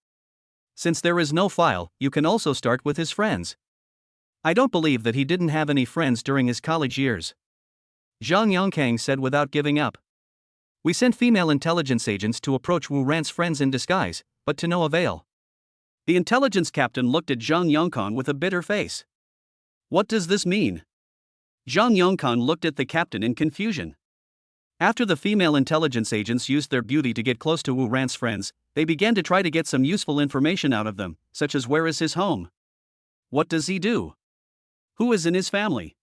"Since there is no file, you can also start with his friends. I don't believe that he didn't have any friends during his college years." Zhang Yongkang said without giving up. "We sent female intelligence agents to approach Wu Ran's friends in disguise, but to no avail." The intelligence captain looked at Zhang Yongkang with a bitter face. "What does this mean?" Zhang Yongkang looked at the captain in confusion. After the female intelligence agents used their beauty to get close to Wu Ran's friends, they began to try to get some useful information out of them, such as where is his home? What does he do? Who is in his family?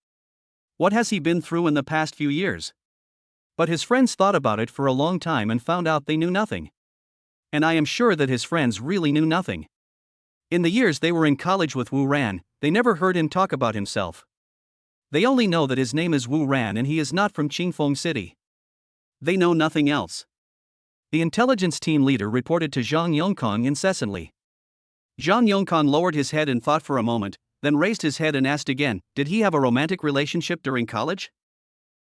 What has he been through in the past few years? But his friends thought about it for a long time and found out they knew nothing. And I am sure that his friends really knew nothing. In the years they were in college with Wu Ran, they never heard him talk about himself. They only know that his name is Wu Ran and he is not from Qingfeng City. They know nothing else." The intelligence team leader reported to Zhang Yongkang incessantly. Zhang Yongkang lowered his head and thought for a moment, then raised his head and asked again, "Did he have a romantic relationship during college?"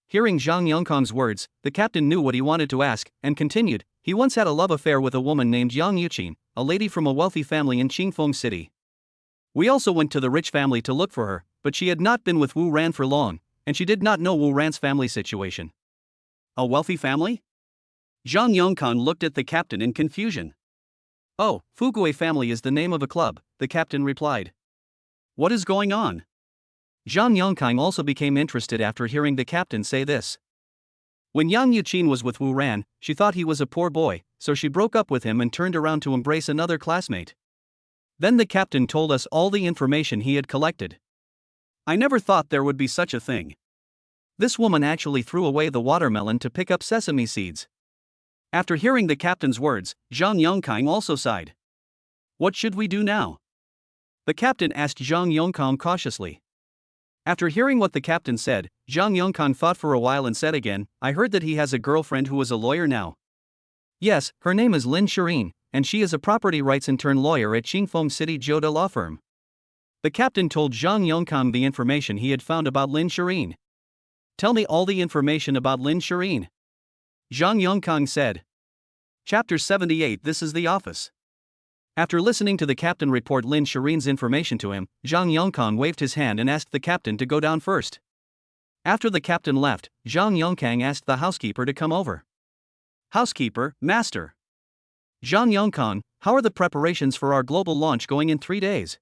Hearing Zhang Yongkang's words, the captain knew what he wanted to ask, and continued, "He once had a love affair with a woman named Yang Yuqin, a lady from a wealthy family in Qingfeng City. We also went to the rich family to look for her, but she had not been with Wu Ran for long, and she did not know Wu Ran's family situation." "A wealthy family?" Zhang Yongkang looked at the captain in confusion. "Oh, Fugue family is the name of a club," the captain replied. "What is going on?" Zhang Yongkang also became interested after hearing the captain say this. When Yang Yuqin was with Wu Ran, she thought he was a poor boy, so she broke up with him and turned around to embrace another classmate. Then the captain told us all the information he had collected. "I never thought there would be such a thing. This woman actually threw away the watermelon to pick up sesame seeds." After hearing the captain's words, Zhang Yongkang also sighed. "What should we do now?" The captain asked Zhang Yongkang cautiously. After hearing what the captain said, Zhang Yongkang thought for a while and said again, "I heard that he has a girlfriend who is a lawyer now." "Yes, her name is Lin Shirin, and she is a property rights intern lawyer at Qingfeng City Joda law firm." The captain told Zhang Yongkang the information he had found about Lin Shirin. "Tell me all the information about Lin Shirin," Zhang Yongkang said. Chapter 78. This is the office. After listening to the captain report Lin Shirin's information to him, Zhang Yongkang waved his hand and asked the captain to go down first. After the captain left, Zhang Yongkang asked the housekeeper to come over. "Housekeeper, master." "Zhang Yongkang, how are the preparations for our global launch going in 3 days?"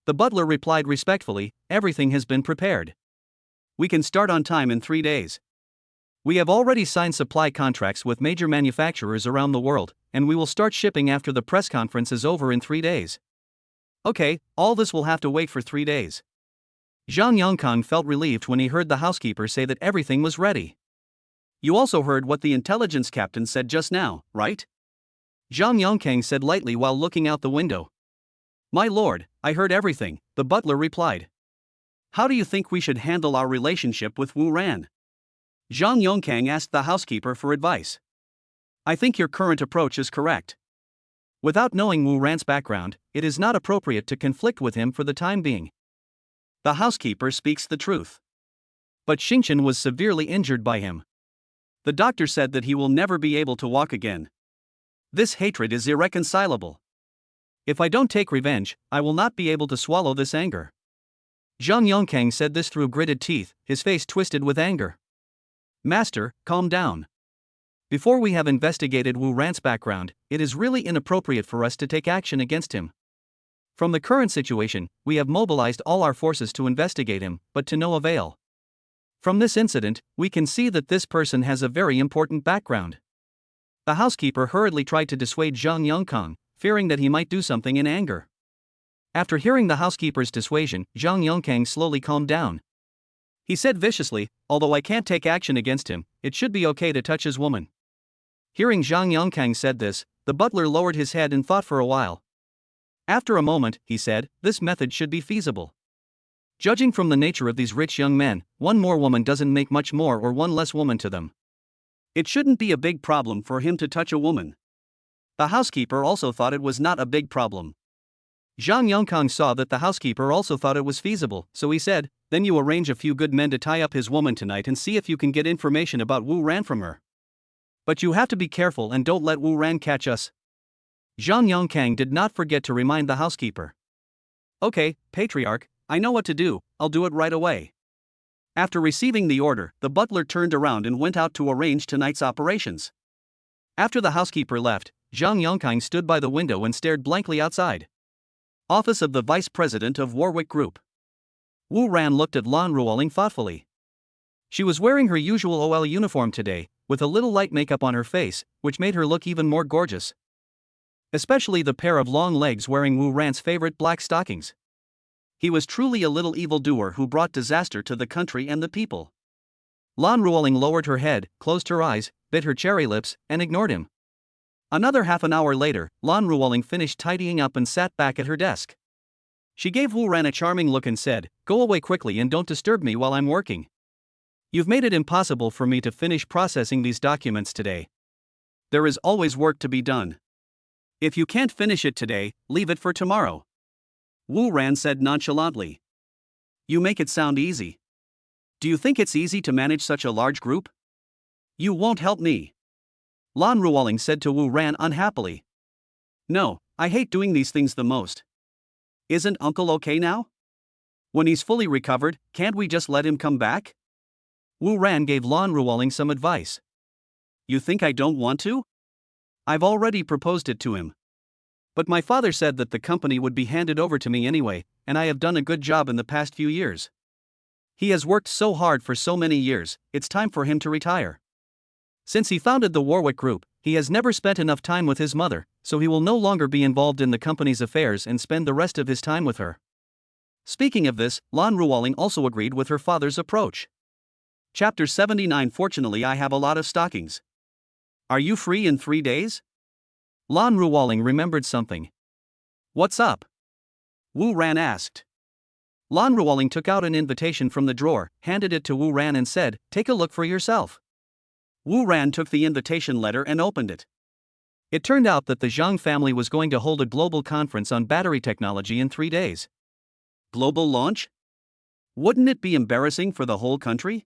The butler replied respectfully, "Everything has been prepared. We can start on time in 3 days. We have already signed supply contracts with major manufacturers around the world, and we will start shipping after the press conference is over in 3 days." "Okay, all this will have to wait for 3 days. Zhang Yongkang felt relieved when he heard the housekeeper say that everything was ready. You also heard what the intelligence captain said just now, right? Zhang Yongkang said lightly while looking out the window. My lord, I heard everything, the butler replied. How do you think we should handle our relationship with Wu Ran? Zhang Yongkang asked the housekeeper for advice. I think your current approach is correct. Without knowing Wu Ran's background, it is not appropriate to conflict with him for the time being. The housekeeper speaks the truth. But Xingchen was severely injured by him. The doctor said that he will never be able to walk again. This hatred is irreconcilable. If I don't take revenge, I will not be able to swallow this anger. Zhang Yongkang said this through gritted teeth, his face twisted with anger. Master, calm down. Before we have investigated Wu Ran's background, it is really inappropriate for us to take action against him. From the current situation, we have mobilized all our forces to investigate him, but to no avail. From this incident, we can see that this person has a very important background. The housekeeper hurriedly tried to dissuade Zhang Yongkang, fearing that he might do something in anger. After hearing the housekeeper's dissuasion, Zhang Yongkang slowly calmed down. He said viciously, although I can't take action against him, it should be okay to touch his woman. Hearing Zhang Yongkang said this, the butler lowered his head and thought for a while. After a moment, he said, this method should be feasible. Judging from the nature of these rich young men, one more woman doesn't make much more or one less woman to them. It shouldn't be a big problem for him to touch a woman. The housekeeper also thought it was not a big problem. Zhang Yongkang saw that the housekeeper also thought it was feasible, so he said, then you arrange a few good men to tie up his woman tonight and see if you can get information about Wu Ran from her. But you have to be careful and don't let Wu Ran catch us. Zhang Yongkang did not forget to remind the housekeeper. Okay, Patriarch, I know what to do, I'll do it right away. After receiving the order, the butler turned around and went out to arrange tonight's operations. After the housekeeper left, Zhang Yongkang stood by the window and stared blankly outside. Office of the Vice President of Warwick Group. Wu Ran looked at Lan Ruoling thoughtfully. She was wearing her usual OL uniform today, with a little light makeup on her face, which made her look even more gorgeous. Especially the pair of long legs wearing Wu Ran's favorite black stockings. He was truly a little evildoer who brought disaster to the country and the people. Lan Ruoling lowered her head, closed her eyes, bit her cherry lips, and ignored him. Another half an hour later, Lan Ruoling finished tidying up and sat back at her desk. She gave Wu Ran a charming look and said, go away quickly and don't disturb me while I'm working. You've made it impossible for me to finish processing these documents today. There is always work to be done. If you can't finish it today, leave it for tomorrow. Wu Ran said nonchalantly. You make it sound easy. Do you think it's easy to manage such a large group? You won't help me. Lan Ruoling said to Wu Ran unhappily. No, I hate doing these things the most. Isn't Uncle okay now? When he's fully recovered, can't we just let him come back? Wu Ran gave Lan Ruoling some advice. You think I don't want to? I've already proposed it to him. But my father said that the company would be handed over to me anyway, and I have done a good job in the past few years. He has worked so hard for so many years, it's time for him to retire. Since he founded the Warwick Group, he has never spent enough time with his mother, so he will no longer be involved in the company's affairs and spend the rest of his time with her. Speaking of this, Lan Ruoling also agreed with her father's approach. Chapter 79. Fortunately, I have a lot of stockings. Are you free in 3 days? Lan Ruoling remembered something. What's up? Wu Ran asked. Lan Ruoling took out an invitation from the drawer, handed it to Wu Ran and said, take a look for yourself. Wu Ran took the invitation letter and opened it. It turned out that the Zhang family was going to hold a global conference on battery technology in 3 days. Global launch? Wouldn't it be embarrassing for the whole country?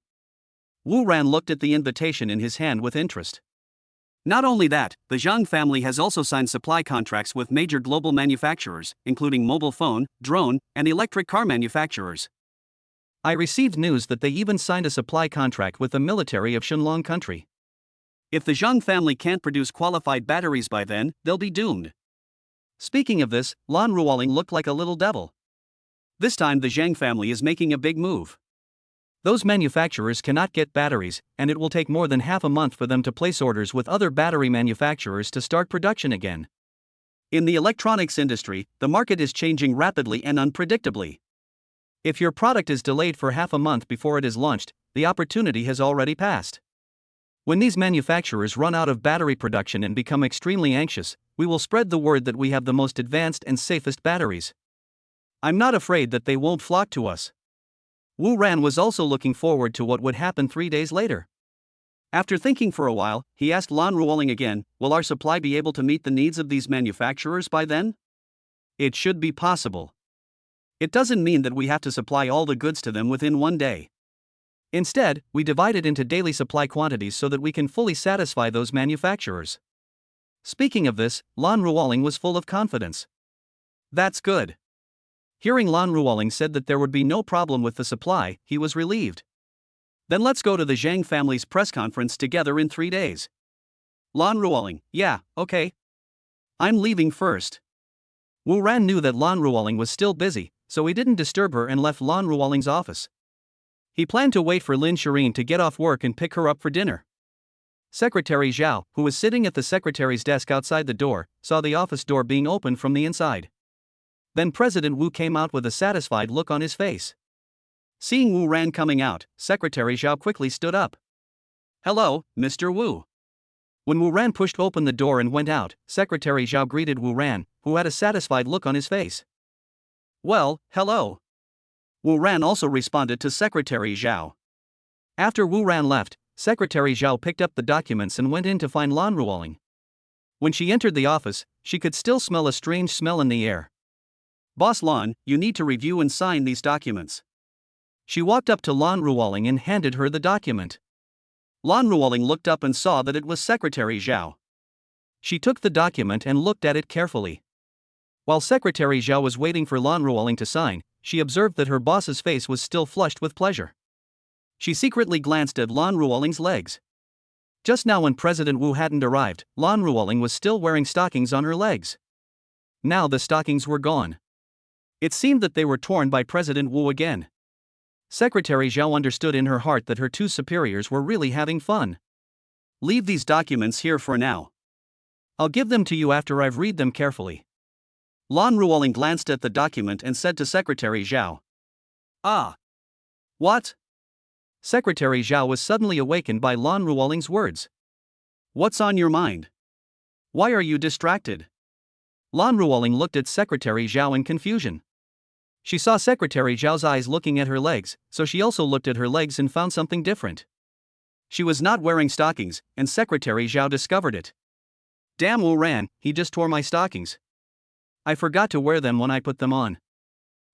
Wu Ran looked at the invitation in his hand with interest. Not only that, the Zhang family has also signed supply contracts with major global manufacturers, including mobile phone, drone, and electric car manufacturers. I received news that they even signed a supply contract with the military of Shenlong country. If the Zhang family can't produce qualified batteries by then, they'll be doomed. Speaking of this, Lan Ruoling looked like a little devil. This time the Zhang family is making a big move. Those manufacturers cannot get batteries, and it will take more than half a month for them to place orders with other battery manufacturers to start production again. In the electronics industry, the market is changing rapidly and unpredictably. If your product is delayed for half a month before it is launched, the opportunity has already passed. When these manufacturers run out of battery production and become extremely anxious, we will spread the word that we have the most advanced and safest batteries. I'm not afraid that they won't flock to us. Wu Ran was also looking forward to what would happen 3 days later. After thinking for a while, he asked Lan Ruoling again, will our supply be able to meet the needs of these manufacturers by then? It should be possible. It doesn't mean that we have to supply all the goods to them within 1 day. Instead, we divide it into daily supply quantities so that we can fully satisfy those manufacturers. Speaking of this, Lan Ruoling was full of confidence. That's good. Hearing Lan Ruoling said that there would be no problem with the supply, he was relieved. Then let's go to the Zhang family's press conference together in 3 days. Lan Ruoling, yeah, okay. I'm leaving first. Wu Ran knew that Lan Ruoling was still busy, so he didn't disturb her and left Lan Ruoling's office. He planned to wait for Lin Shireen to get off work and pick her up for dinner. Secretary Zhao, who was sitting at the secretary's desk outside the door, saw the office door being opened from the inside. Then President Wu came out with a satisfied look on his face. Seeing Wu Ran coming out, Secretary Zhao quickly stood up. Hello, Mr. Wu. When Wu Ran pushed open the door and went out, Secretary Zhao greeted Wu Ran, who had a satisfied look on his face. Well, hello. Wu Ran also responded to Secretary Zhao. After Wu Ran left, Secretary Zhao picked up the documents and went in to find Lan Ruoling. When she entered the office, she could still smell a strange smell in the air. Boss Lan, you need to review and sign these documents. She walked up to Lan Ruoling and handed her the document. Lan Ruoling looked up and saw that it was Secretary Zhao. She took the document and looked at it carefully. While Secretary Zhao was waiting for Lan Ruoling to sign, she observed that her boss's face was still flushed with pleasure. She secretly glanced at Lan Ruoling's legs. Just now when President Wu hadn't arrived, Lan Ruoling was still wearing stockings on her legs. Now the stockings were gone. It seemed that they were torn by President Wu again. Secretary Zhao understood in her heart that her two superiors were really having fun. Leave these documents here for now. I'll give them to you after I've read them carefully. Lan Ruoling glanced at the document and said to Secretary Zhao. Ah. What? Secretary Zhao was suddenly awakened by Lan Ruoling's words. What's on your mind? Why are you distracted? Lan Ruoling looked at Secretary Zhao in confusion. She saw Secretary Zhao's eyes looking at her legs, so she also looked at her legs and found something different. She was not wearing stockings, and Secretary Zhao discovered it. Damn Wu Ran, he just tore my stockings. I forgot to wear them when I put them on.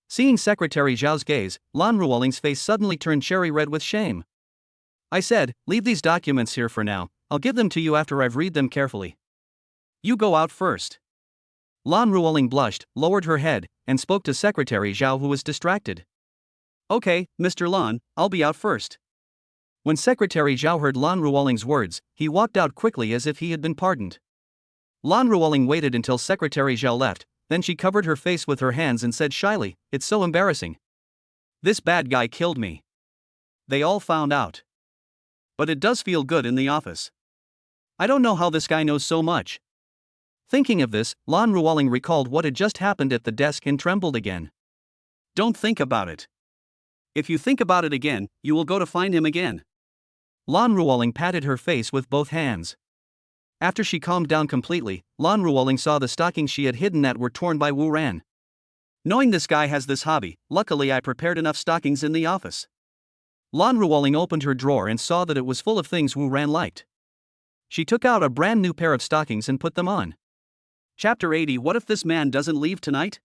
Seeing Secretary Zhao's gaze, Lan Ruoling's face suddenly turned cherry red with shame. I said, leave these documents here for now, I'll give them to you after I've read them carefully. You go out first. Lan Ruoling blushed, lowered her head, and spoke to Secretary Zhao who was distracted. Okay, Mr. Lan, I'll be out first. When Secretary Zhao heard Lan Ruoling's words, he walked out quickly as if he had been pardoned. Lan Ruoling waited until Secretary Zhao left, then she covered her face with her hands and said shyly, it's so embarrassing. This bad guy killed me. They all found out. But it does feel good in the office. I don't know how this guy knows so much. Thinking of this, Lan Ruoling recalled what had just happened at the desk and trembled again. Don't think about it. If you think about it again, you will go to find him again. Lan Ruoling patted her face with both hands. After she calmed down completely, Lan Ruoling saw the stockings she had hidden that were torn by Wu Ran. Knowing this guy has this hobby, luckily I prepared enough stockings in the office. Lan Ruoling opened her drawer and saw that it was full of things Wu Ran liked. She took out a brand new pair of stockings and put them on. Chapter 80. What if this man doesn't leave tonight?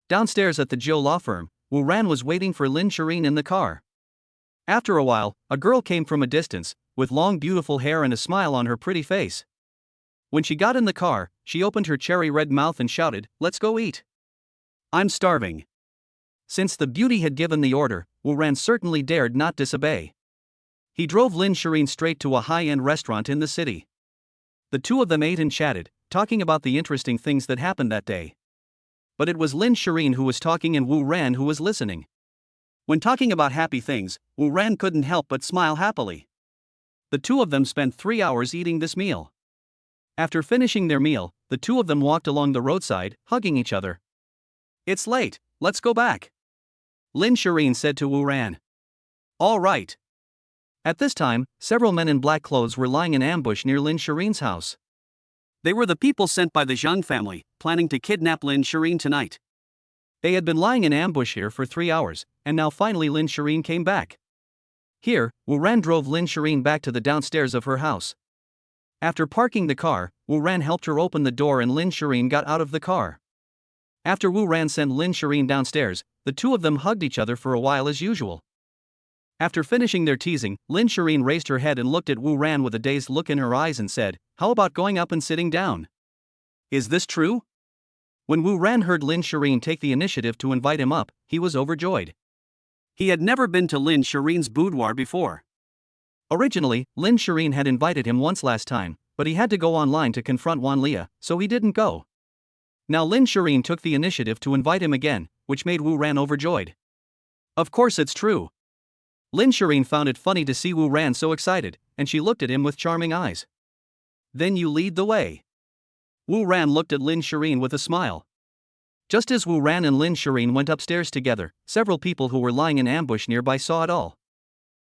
Downstairs at the Jiu law firm, Wu Ran was waiting for Lin Shireen in the car. After a while, a girl came from a distance, with long beautiful hair and a smile on her pretty face. When she got in the car, she opened her cherry-red mouth and shouted, let's go eat. I'm starving. Since the beauty had given the order, Wu Ran certainly dared not disobey. He drove Lin Shireen straight to a high-end restaurant in the city. The two of them ate and chatted, talking about the interesting things that happened that day. But it was Lin Shireen who was talking and Wu Ran who was listening. When talking about happy things, Wu Ran couldn't help but smile happily. The two of them spent 3 hours eating this meal. After finishing their meal, the two of them walked along the roadside, hugging each other. It's late, let's go back. Lin Shireen said to Wu Ran. All right. At this time, several men in black clothes were lying in ambush near Lin Shireen's house. They were the people sent by the Zhang family, planning to kidnap Lin Shireen tonight. They had been lying in ambush here for 3 hours, and now finally Lin Shireen came back. Here, Wu Ran drove Lin Shireen back to the downstairs of her house. After parking the car, Wu Ran helped her open the door and Lin Shireen got out of the car. After Wu Ran sent Lin Shireen downstairs, the two of them hugged each other for a while as usual. After finishing their teasing, Lin Shireen raised her head and looked at Wu Ran with a dazed look in her eyes and said, "How about going up and sitting down? Is this true?" When Wu Ran heard Lin Shireen take the initiative to invite him up, he was overjoyed. He had never been to Lin Shireen's boudoir before. Originally, Lin Shireen had invited him once last time, but he had to go online to confront Wan Lia, so he didn't go. Now Lin Shireen took the initiative to invite him again, which made Wu Ran overjoyed. Of course it's true. Lin Shireen found it funny to see Wu Ran so excited, and she looked at him with charming eyes. Then you lead the way. Wu Ran looked at Lin Shireen with a smile. Just as Wu Ran and Lin Shireen went upstairs together, several people who were lying in ambush nearby saw it all.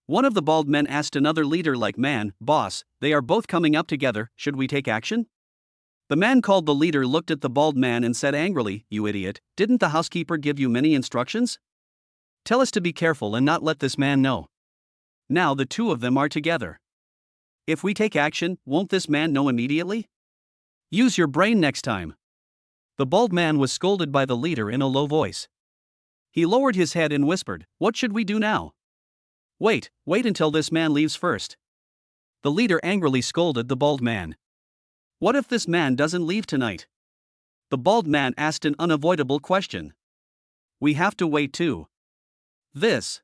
One of the bald men asked another leader like man, "Boss, they are both coming up together, should we take action?" The man called the leader looked at the bald man and said angrily, "You idiot, didn't the housekeeper give you many instructions? Tell us to be careful and not let this man know. Now the two of them are together. If we take action, won't this man know immediately? Use your brain next time." The bald man was scolded by the leader in a low voice. He lowered his head and whispered, "What should we do now?" Wait until this man leaves first." The leader angrily scolded the bald man. "What if this man doesn't leave tonight?" The bald man asked an unavoidable question. "We have to wait too." This.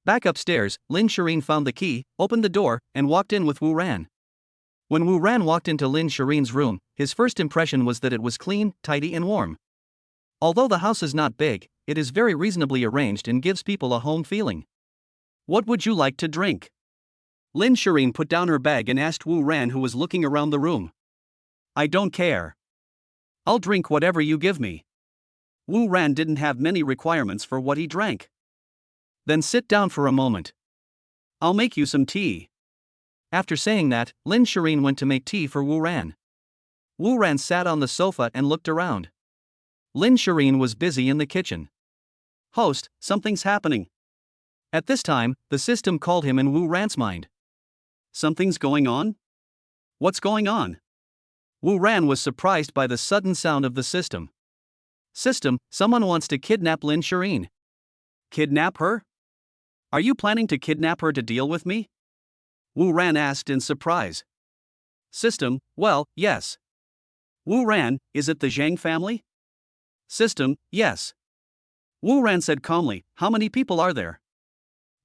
Back upstairs, Lin Shireen found the key, opened the door, and walked in with Wu Ran. When Wu Ran walked into Lin Shireen's room, his first impression was that it was clean, tidy and warm. Although the house is not big, it is very reasonably arranged and gives people a home feeling. "What would you like to drink?" Lin Shireen put down her bag and asked Wu Ran, who was looking around the room. "I don't care. I'll drink whatever you give me." Wu Ran didn't have many requirements for what he drank. "Then sit down for a moment. I'll make you some tea." After saying that, Lin Shireen went to make tea for Wu Ran. Wu Ran sat on the sofa and looked around. Lin Shireen was busy in the kitchen. "Host, something's happening." At this time, the system called him in Wu Ran's mind. "Something's going on? What's going on?" Wu Ran was surprised by the sudden sound of the system. "System, someone wants to kidnap Lin Shireen." "Kidnap her? Are you planning to kidnap her to deal with me?" Wu Ran asked in surprise. "System, well, yes." "Wu Ran, is it the Zhang family?" "System, yes." Wu Ran said calmly, "How many people are there?"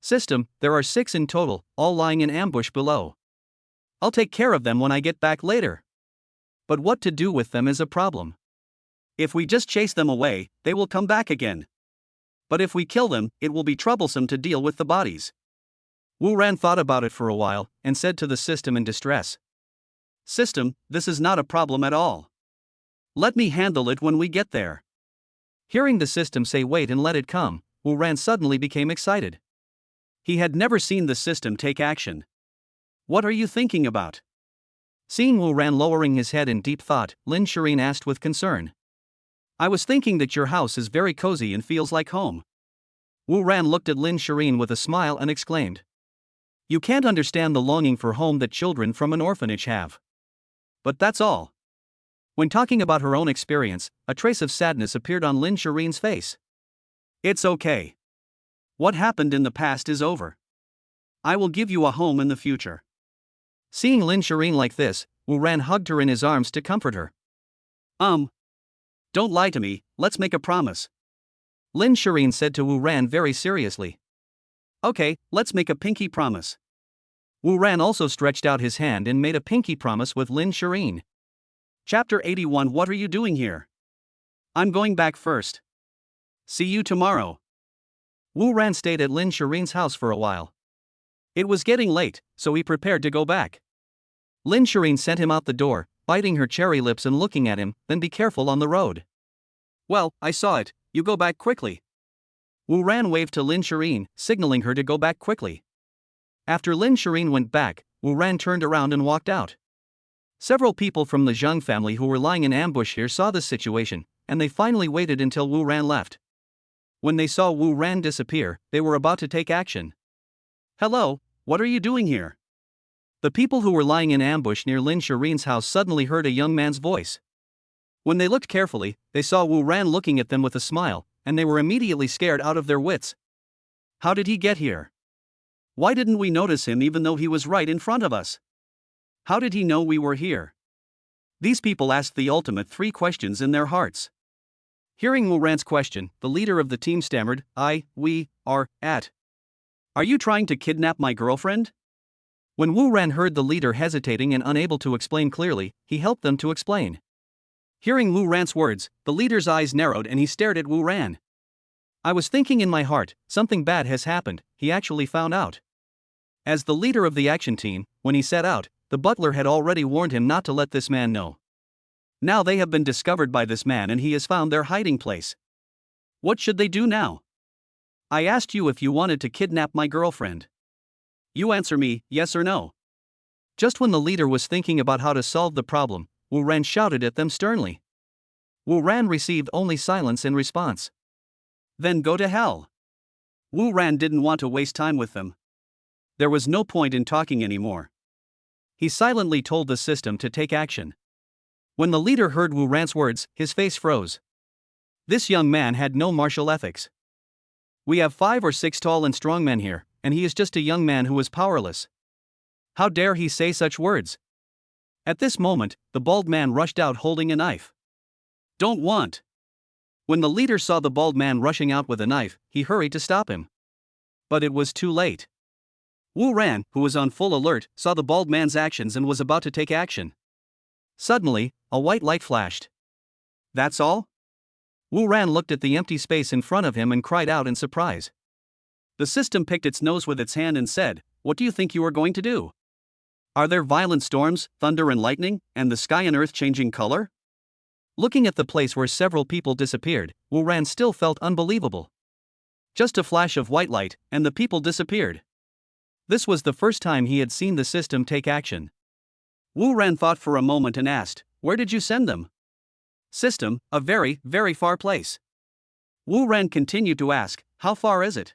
"System, there are 6 in total, all lying in ambush below. I'll take care of them when I get back later. But what to do with them is a problem. If we just chase them away, they will come back again. But if we kill them, it will be troublesome to deal with the bodies." Wu Ran thought about it for a while, and said to the system in distress, "System, this is not a problem at all. Let me handle it when we get there." Hearing the system say wait and let it come, Wu Ran suddenly became excited. He had never seen the system take action. "What are you thinking about?" Seeing Wu Ran lowering his head in deep thought, Lin Shireen asked with concern. "I was thinking that your house is very cozy and feels like home." Wu Ran looked at Lin Shireen with a smile and exclaimed, "You can't understand the longing for home that children from an orphanage have." But that's all. When talking about her own experience, a trace of sadness appeared on Lin Shireen's face. "It's okay. What happened in the past is over. I will give you a home in the future." Seeing Lin Shireen like this, Wu Ran hugged her in his arms to comfort her. Don't lie to me, let's make a promise." Lin Shireen said to Wu Ran very seriously. "Okay, let's make a pinky promise." Wu Ran also stretched out his hand and made a pinky promise with Lin Shireen. Chapter 81. What are you doing here? I'm going back first. See you tomorrow. Wu Ran stayed at Lin Shireen's house for a while. It was getting late, so he prepared to go back. Lin Shireen sent him out the door, biting her cherry lips and looking at him, "Then be careful on the road." "Well, I saw it, you go back quickly." Wu Ran waved to Lin Shireen, signaling her to go back quickly. After Lin Shireen went back, Wu Ran turned around and walked out. Several people from the Zhang family who were lying in ambush here saw this situation, and they finally waited until Wu Ran left. When they saw Wu Ran disappear, they were about to take action. "Hello, what are you doing here?" The people who were lying in ambush near Lin Shireen's house suddenly heard a young man's voice. When they looked carefully, they saw Wu Ran looking at them with a smile, and they were immediately scared out of their wits. How did he get here? Why didn't we notice him even though he was right in front of us? How did he know we were here? These people asked the ultimate 3 questions in their hearts. Hearing Wu Ran's question, the leader of the team stammered, "We are at. Are you trying to kidnap my girlfriend?" When Wu Ran heard the leader hesitating and unable to explain clearly, he helped them to explain. Hearing Wu Ran's words, the leader's eyes narrowed and he stared at Wu Ran. "I was thinking in my heart, something bad has happened," he actually found out. As the leader of the action team, when he set out, the butler had already warned him not to let this man know. Now they have been discovered by this man and he has found their hiding place. What should they do now? I asked you if you wanted to kidnap my girlfriend. You answer me, yes or no. Just when the leader was thinking about how to solve the problem, Wu Ran shouted at them sternly. Wu Ran received only silence in response. Then go to hell. Wu Ran didn't want to waste time with them. There was no point in talking anymore. He silently told the system to take action. When the leader heard Wu Ran's words, his face froze. This young man had no martial ethics. We have 5 or 6 tall and strong men here, and he is just a young man who is powerless. How dare he say such words? At this moment, the bald man rushed out holding a knife. Don't want. When the leader saw the bald man rushing out with a knife, he hurried to stop him. But it was too late. Wu Ran, who was on full alert, saw the bald man's actions and was about to take action. Suddenly, a white light flashed. That's all? Wu Ran looked at the empty space in front of him and cried out in surprise. The system picked its nose with its hand and said, "What do you think you are going to do? Are there violent storms, thunder and lightning, and the sky and earth changing color?" Looking at the place where several people disappeared, Wu Ran still felt unbelievable. Just a flash of white light, and the people disappeared. This was the first time he had seen the system take action. Wu Ran thought for a moment and asked, "Where did you send them?" System, a very, very far place. Wu Ran continued to ask, "How far is it?"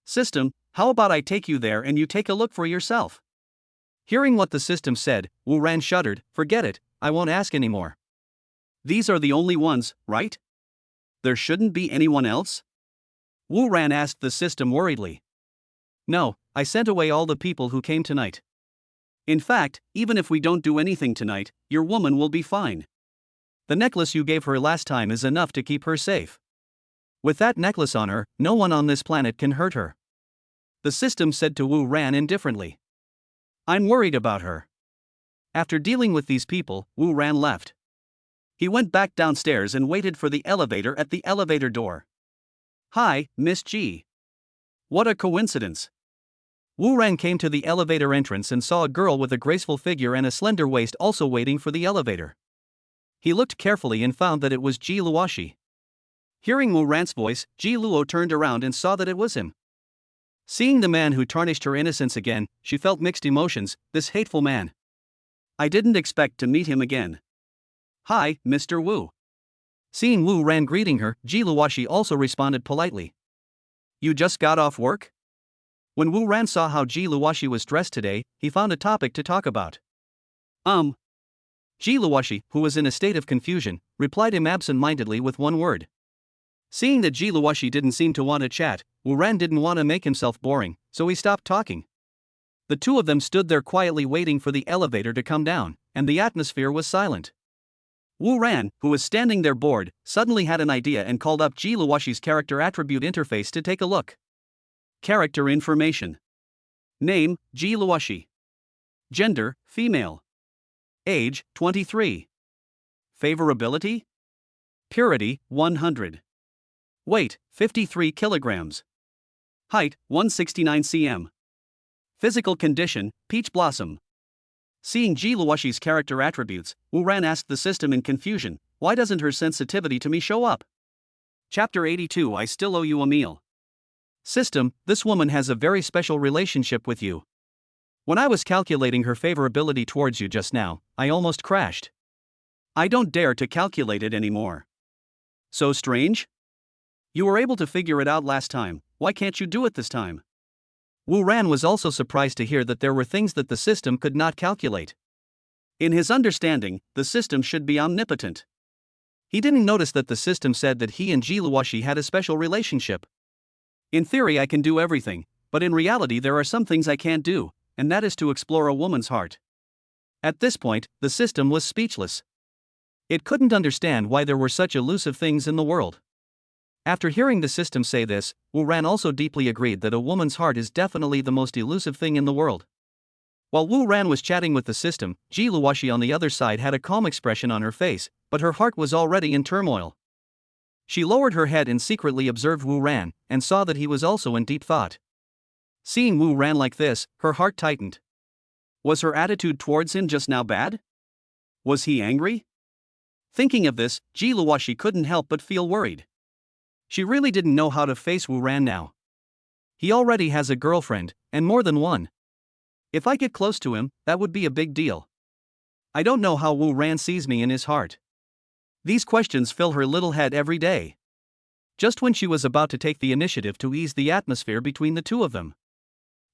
System, "How about I take you there and you take a look for yourself?" Hearing what the system said, Wu Ran shuddered, "Forget it, I won't ask anymore." These are the only ones, right? There shouldn't be anyone else? Wu Ran asked the system worriedly. No, I sent away all the people who came tonight. In fact, even if we don't do anything tonight, your woman will be fine. The necklace you gave her last time is enough to keep her safe. With that necklace on her, no one on this planet can hurt her. The system said to Wu Ran indifferently. I'm worried about her. After dealing with these people, Wu Ran left. He went back downstairs and waited for the elevator at the elevator door. Hi, Miss G. What a coincidence. Wu Ran came to the elevator entrance and saw a girl with a graceful figure and a slender waist also waiting for the elevator. He looked carefully and found that it was Ji Luoshi. Hearing Wu Ran's voice, Ji Luo turned around and saw that it was him. Seeing the man who tarnished her innocence again, she felt mixed emotions, this hateful man. I didn't expect to meet him again. Hi, Mr. Wu. Seeing Wu Ran greeting her, Ji Luoshi also responded politely. You just got off work? When Wu Ran saw how Ji Luoshi was dressed today, he found a topic to talk about. Ji Luoshi, who was in a state of confusion, replied him absent-mindedly with one word. Seeing that Ji Luoshi didn't seem to want to chat, Wu Ran didn't want to make himself boring, so he stopped talking. The two of them stood there quietly waiting for the elevator to come down, and the atmosphere was silent. Wu Ran, who was standing there bored, suddenly had an idea and called up Ji Luoshi's character attribute interface to take a look. Character information. Name, Ji Luoshi. Gender, female. Age, 23. Favorability? Purity, 100. Weight, 53 kilograms. Height, 169 cm. Physical condition, peach blossom. Seeing Ji Luoshi's character attributes, Wu Ran asked the system in confusion, why doesn't her sensitivity to me show up? Chapter 82 I Still Owe You a Meal. System, this woman has a very special relationship with you. When I was calculating her favorability towards you just now, I almost crashed. I don't dare to calculate it anymore. So strange? You were able to figure it out last time, why can't you do it this time? Wu Ran was also surprised to hear that there were things that the system could not calculate. In his understanding, the system should be omnipotent. He didn't notice that the system said that he and Ji Luoxi had a special relationship. In theory I can do everything, but in reality there are some things I can't do, and that is to explore a woman's heart. At this point, the system was speechless. It couldn't understand why there were such elusive things in the world. After hearing the system say this, Wu Ran also deeply agreed that a woman's heart is definitely the most elusive thing in the world. While Wu Ran was chatting with the system, Ji Luoxi on the other side had a calm expression on her face, but her heart was already in turmoil. She lowered her head and secretly observed Wu Ran, and saw that he was also in deep thought. Seeing Wu Ran like this, her heart tightened. Was her attitude towards him just now bad? Was he angry? Thinking of this, Ji Luoxi couldn't help but feel worried. She really didn't know how to face Wu Ran now. He already has a girlfriend, and more than one. If I get close to him, that would be a big deal. I don't know how Wu Ran sees me in his heart. These questions fill her little head every day. Just when she was about to take the initiative to ease the atmosphere between the two of them,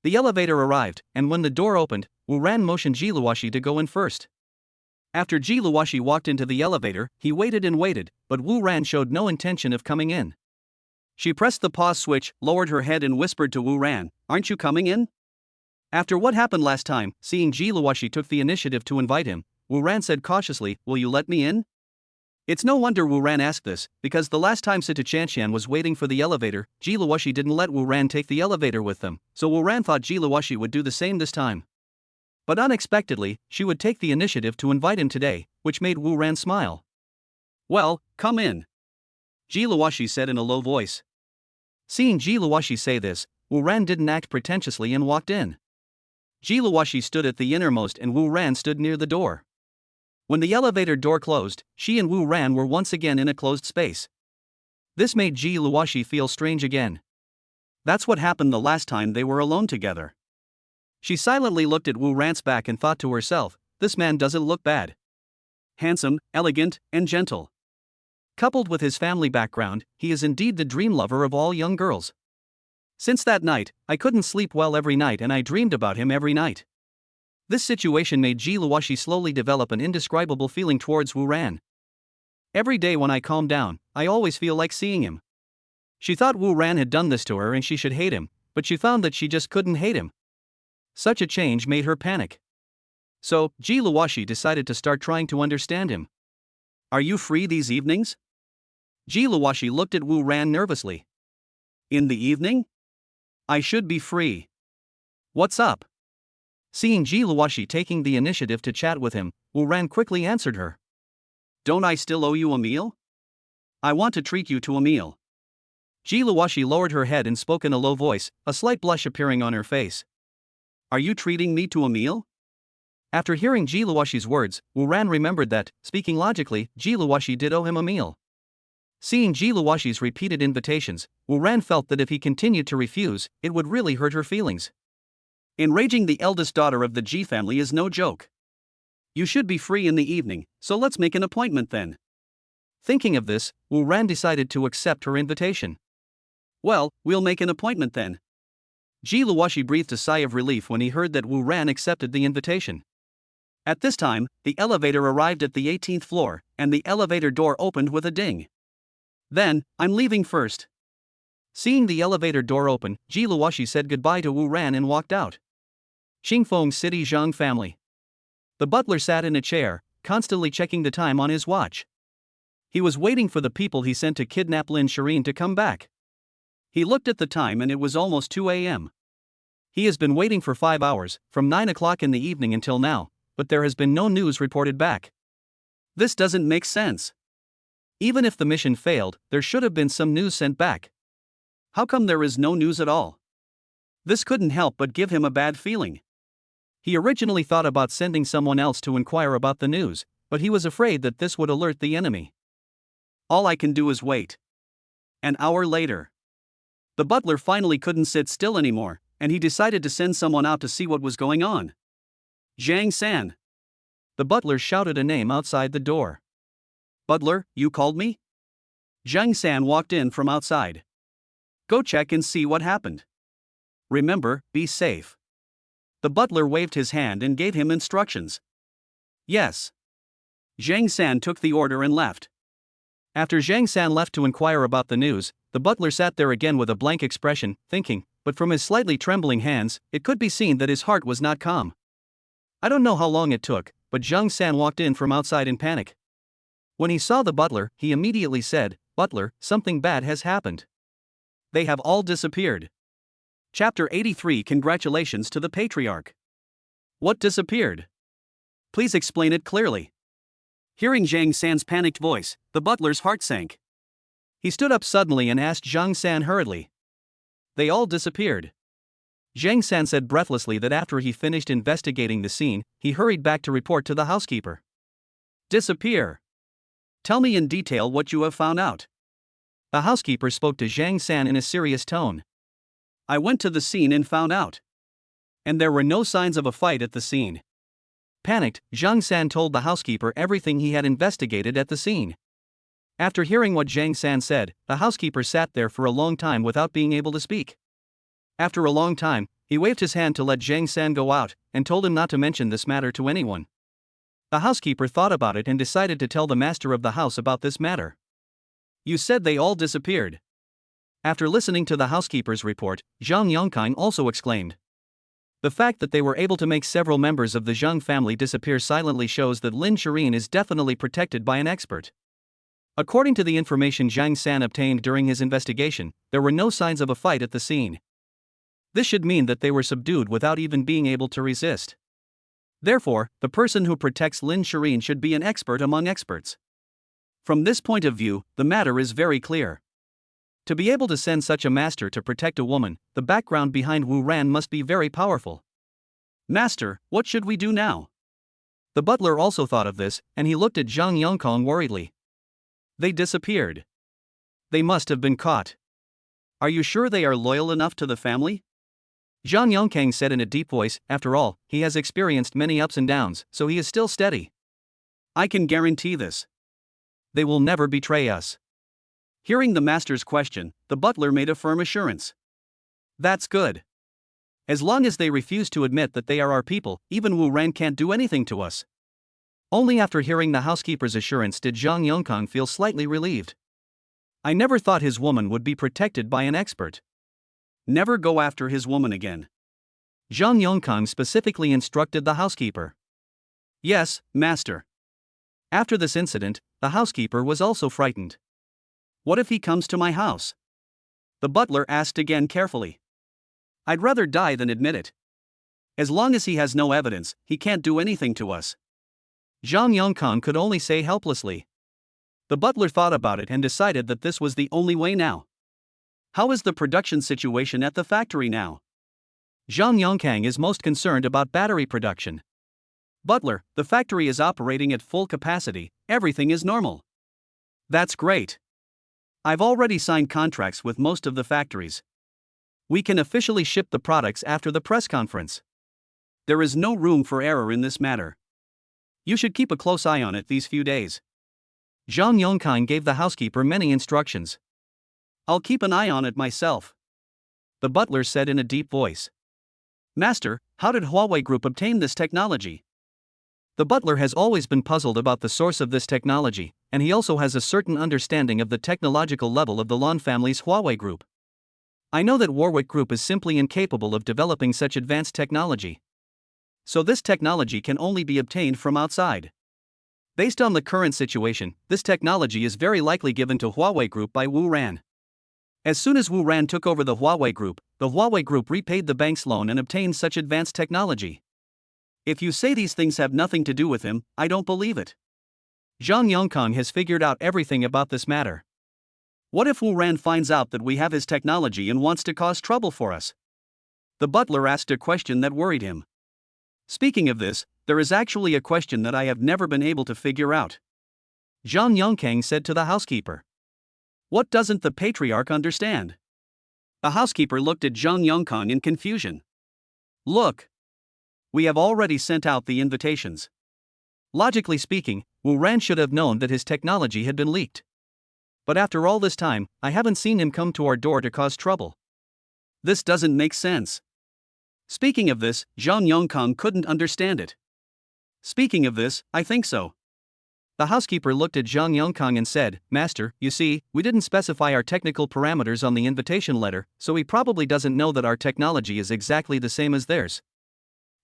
the elevator arrived, and when the door opened, Wu Ran motioned Ji Luoxi to go in first. After Ji Luoxi walked into the elevator, he waited and waited, but Wu Ran showed no intention of coming in. She pressed the pause switch, lowered her head and whispered to Wu Ran, "Aren't you coming in?" After what happened last time, seeing Ji Luoxi took the initiative to invite him, Wu Ran said cautiously, "Will you let me in?" It's no wonder Wu Ran asked this, because the last time Sita Chanshan was waiting for the elevator, Ji Luoxi didn't let Wu Ran take the elevator with them, so Wu Ran thought Ji Luoxi would do the same this time. But unexpectedly, she would take the initiative to invite him today, which made Wu Ran smile. "Well, come in," Ji Luoxi said in a low voice. Seeing Ji Luoxi say this, Wu Ran didn't act pretentiously and walked in. Ji Luoxi stood at the innermost and Wu Ran stood near the door. When the elevator door closed, she and Wu Ran were once again in a closed space. This made Ji Luoxi feel strange again. That's what happened the last time they were alone together. She silently looked at Wu Ran's back and thought to herself, this man doesn't look bad. Handsome, elegant, and gentle. Coupled with his family background, he is indeed the dream lover of all young girls. Since that night, I couldn't sleep well every night and I dreamed about him every night. This situation made Ji Luoxi slowly develop an indescribable feeling towards Wu Ran. Every day when I calm down, I always feel like seeing him. She thought Wu Ran had done this to her and she should hate him, but she found that she just couldn't hate him. Such a change made her panic. So, Ji Luoxi decided to start trying to understand him. "Are you free these evenings?" Ji Luoxi looked at Wu Ran nervously. "In the evening? I should be free. What's up?" Seeing Ji Luoxi taking the initiative to chat with him, Wu Ran quickly answered her. "Don't I still owe you a meal? I want to treat you to a meal." Ji Luoxi lowered her head and spoke in a low voice, a slight blush appearing on her face. "Are you treating me to a meal?" After hearing Ji Luoxi's words, Wu Ran remembered that, speaking logically, Ji Luoxi did owe him a meal. Seeing Ji Luoxi's repeated invitations, Wu Ran felt that if he continued to refuse, it would really hurt her feelings. Enraging the eldest daughter of the Ji family is no joke. You should be free in the evening, so let's make an appointment then. Thinking of this, Wu Ran decided to accept her invitation. "Well, we'll make an appointment then." Ji Luoxi breathed a sigh of relief when he heard that Wu Ran accepted the invitation. At this time, the elevator arrived at the 18th floor, and the elevator door opened with a ding. Then, "I'm leaving first." Seeing the elevator door open, Ji Luoxi said goodbye to Wu Ran and walked out. Qingfeng City Zhang family. The butler sat in a chair, constantly checking the time on his watch. He was waiting for the people he sent to kidnap Lin Shireen to come back. He looked at the time and it was almost 2 a.m. He has been waiting for 5 hours, from 9 o'clock in the evening until now, but there has been no news reported back. This doesn't make sense. Even if the mission failed, there should have been some news sent back. How come there is no news at all? This couldn't help but give him a bad feeling. He originally thought about sending someone else to inquire about the news, but he was afraid that this would alert the enemy. All I can do is wait. An hour later, the butler finally couldn't sit still anymore, and he decided to send someone out to see what was going on. Zhang San. The butler shouted a name outside the door. Butler, you called me? Zhang San walked in from outside. Go check and see what happened. Remember, be safe. The butler waved his hand and gave him instructions. Yes. Zhang San took the order and left. After Zhang San left to inquire about the news, the butler sat there again with a blank expression, thinking, but from his slightly trembling hands, it could be seen that his heart was not calm. I don't know how long it took, but Zhang San walked in from outside in panic. When he saw the butler, he immediately said, "Butler, something bad has happened. They have all disappeared." Chapter 83. Congratulations to the patriarch. What disappeared? Please explain it clearly. Hearing Zhang San's panicked voice, the butler's heart sank. He stood up suddenly and asked Zhang San hurriedly. They all disappeared. Zhang San said breathlessly that after he finished investigating the scene, he hurried back to report to the housekeeper. Disappear? Tell me in detail what you have found out. The housekeeper spoke to Zhang San in a serious tone. I went to the scene and found out. And there were no signs of a fight at the scene. Panicked, Zhang San told the housekeeper everything he had investigated at the scene. After hearing what Zhang San said, the housekeeper sat there for a long time without being able to speak. After a long time, he waved his hand to let Zhang San go out, and told him not to mention this matter to anyone. The housekeeper thought about it and decided to tell the master of the house about this matter. You said they all disappeared. After listening to the housekeeper's report, Zhang Yongkang also exclaimed. The fact that they were able to make several members of the Zhang family disappear silently shows that Lin Shirin is definitely protected by an expert. According to the information Zhang San obtained during his investigation, there were no signs of a fight at the scene. This should mean that they were subdued without even being able to resist. Therefore, the person who protects Lin Shirin should be an expert among experts. From this point of view, the matter is very clear. To be able to send such a master to protect a woman, the background behind Wu Ran must be very powerful. Master, what should we do now? The butler also thought of this, and he looked at Zhang Yongkang worriedly. They disappeared. They must have been caught. Are you sure they are loyal enough to the family? Zhang Yongkang said in a deep voice. After all, he has experienced many ups and downs, so he is still steady. I can guarantee this. They will never betray us. Hearing the master's question, the butler made a firm assurance. That's good. As long as they refuse to admit that they are our people, even Wu Ran can't do anything to us. Only after hearing the housekeeper's assurance did Zhang Yongkang feel slightly relieved. I never thought his woman would be protected by an expert. Never go after his woman again. Zhang Yongkang specifically instructed the housekeeper. Yes, master. After this incident, the housekeeper was also frightened. What if he comes to my house? The butler asked again carefully. I'd rather die than admit it. As long as he has no evidence, he can't do anything to us. Zhang Yongkang could only say helplessly. The butler thought about it and decided that this was the only way now. How is the production situation at the factory now? Zhang Yongkang is most concerned about battery production. Butler, the factory is operating at full capacity, everything is normal. That's great. I've already signed contracts with most of the factories. We can officially ship the products after the press conference. There is no room for error in this matter. You should keep a close eye on it these few days. Zhang Yongkang gave the housekeeper many instructions. I'll keep an eye on it myself. The butler said in a deep voice. Master, how did Huawei Group obtain this technology? The butler has always been puzzled about the source of this technology, and he also has a certain understanding of the technological level of the Lan family's Huawei Group. I know that Warwick Group is simply incapable of developing such advanced technology. So this technology can only be obtained from outside. Based on the current situation, this technology is very likely given to Huawei Group by Wu Ran. As soon as Wu Ran took over the Huawei Group repaid the bank's loan and obtained such advanced technology. If you say these things have nothing to do with him, I don't believe it. Zhang Yongkang has figured out everything about this matter. What if Wu Ran finds out that we have his technology and wants to cause trouble for us? The butler asked a question that worried him. Speaking of this, there is actually a question that I have never been able to figure out. Zhang Yongkang said to the housekeeper. What doesn't the patriarch understand? A housekeeper looked at Zhang Yongkang in confusion. Look. We have already sent out the invitations. Logically speaking, Wu Ran should have known that his technology had been leaked. But after all this time, I haven't seen him come to our door to cause trouble. This doesn't make sense. Speaking of this, Zhang Yongkang couldn't understand it. Speaking of this, I think so. The housekeeper looked at Zhang Yongkang and said, Master, you see, we didn't specify our technical parameters on the invitation letter, so he probably doesn't know that our technology is exactly the same as theirs.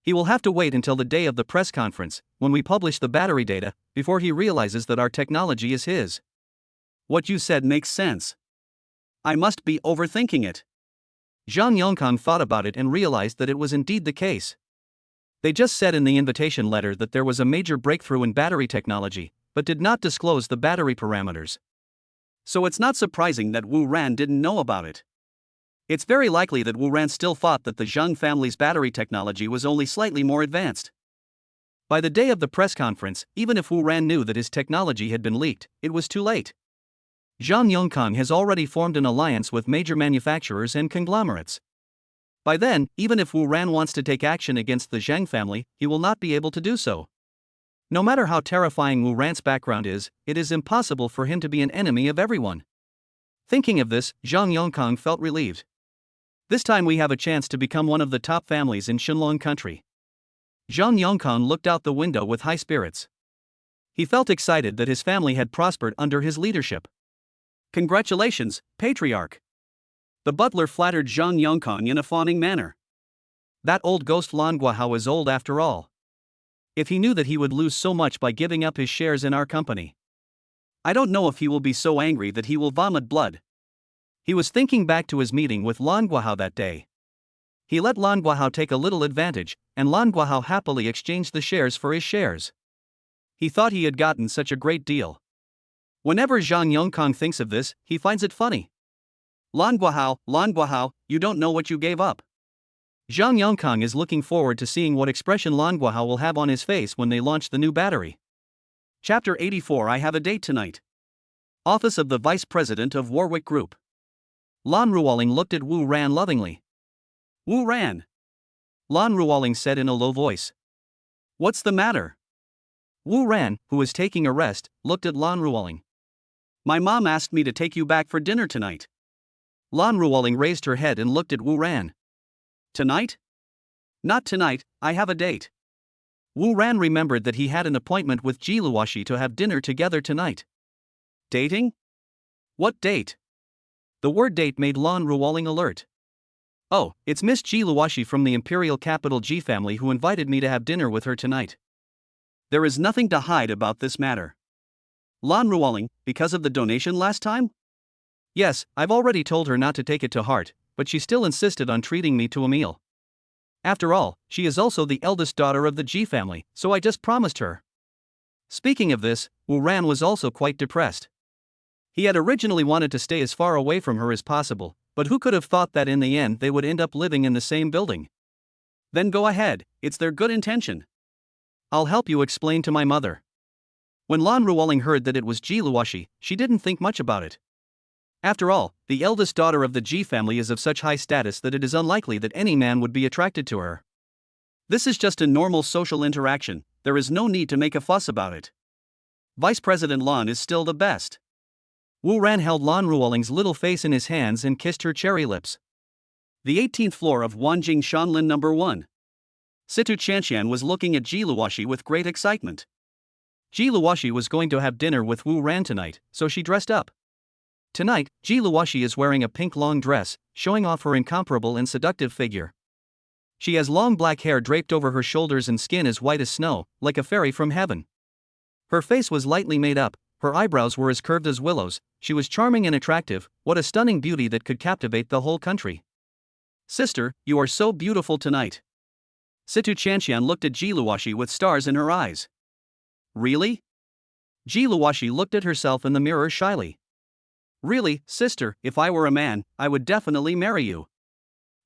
He will have to wait until the day of the press conference, when we publish the battery data, before he realizes that our technology is his. What you said makes sense. I must be overthinking it. Zhang Yongkang thought about it and realized that it was indeed the case. They just said in the invitation letter that there was a major breakthrough in battery technology, but did not disclose the battery parameters. So it's not surprising that Wu Ran didn't know about it. It's very likely that Wu Ran still thought that the Zhang family's battery technology was only slightly more advanced. By the day of the press conference, even if Wu Ran knew that his technology had been leaked, it was too late. Zhang Yongkang has already formed an alliance with major manufacturers and conglomerates. By then, even if Wu Ran wants to take action against the Zhang family, he will not be able to do so. No matter how terrifying Wu Ran's background is, it is impossible for him to be an enemy of everyone. Thinking of this, Zhang Yongkang felt relieved. This time we have a chance to become one of the top families in Shenlong country. Zhang Yongkang looked out the window with high spirits. He felt excited that his family had prospered under his leadership. Congratulations, Patriarch. The butler flattered Zhang Yongkang in a fawning manner. That old ghost Lan Guahao is old after all. If he knew that he would lose so much by giving up his shares in our company, I don't know if he will be so angry that he will vomit blood. He was thinking back to his meeting with Lan Guahao that day. He let Lan Guahao take a little advantage, and Lan Guahao happily exchanged the shares for his shares. He thought he had gotten such a great deal. Whenever Zhang Yongkang thinks of this, he finds it funny. Lan Guahao, you don't know what you gave up. Zhang Yongkang is looking forward to seeing what expression Lan Guahao will have on his face when they launch the new battery. Chapter 84. I have a date tonight. Office of the Vice President of Warwick Group. Lan Ruoling looked at Wu Ran lovingly. Wu Ran. Lan Ruoling said in a low voice. What's the matter? Wu Ran, who was taking a rest, looked at Lan Ruoling. My mom asked me to take you back for dinner tonight. Lan Ruoling raised her head and looked at Wu Ran. Tonight? Not tonight, I have a date. Wu Ran remembered that he had an appointment with Ji Luoshi to have dinner together tonight. Dating? What date? The word date made Lan Ruoling alert. Oh, it's Miss Ji Luoshi from the imperial capital Ji family who invited me to have dinner with her tonight. There is nothing to hide about this matter. Lan Ruoling, because of the donation last time? Yes, I've already told her not to take it to heart, but she still insisted on treating me to a meal. After all, she is also the eldest daughter of the Ji family, so I just promised her. Speaking of this, Wu Ran was also quite depressed. He had originally wanted to stay as far away from her as possible, but who could have thought that in the end they would end up living in the same building? Then go ahead, it's their good intention. I'll help you explain to my mother. When Lan Ruoling heard that it was Ji Luoshi, she didn't think much about it. After all, the eldest daughter of the Ji family is of such high status that it is unlikely that any man would be attracted to her. This is just a normal social interaction, there is no need to make a fuss about it. Vice President Lan is still the best. Wu Ran held Lan Ruoling's little face in his hands and kissed her cherry lips. The 18th floor of Wanjing Shanlin No. 1. Situ Chanshan was looking at Ji Luoshi with great excitement. Ji Luoshi was going to have dinner with Wu Ran tonight, so she dressed up. Tonight, Ji Luoshi is wearing a pink long dress, showing off her incomparable and seductive figure. She has long black hair draped over her shoulders and skin as white as snow, like a fairy from heaven. Her face was lightly made up, her eyebrows were as curved as willows, she was charming and attractive, what a stunning beauty that could captivate the whole country. Sister, you are so beautiful tonight. Situ Chanshan looked at Ji Luoshi with stars in her eyes. Really? Ji Luoshi looked at herself in the mirror shyly. Really, sister, if I were a man, I would definitely marry you.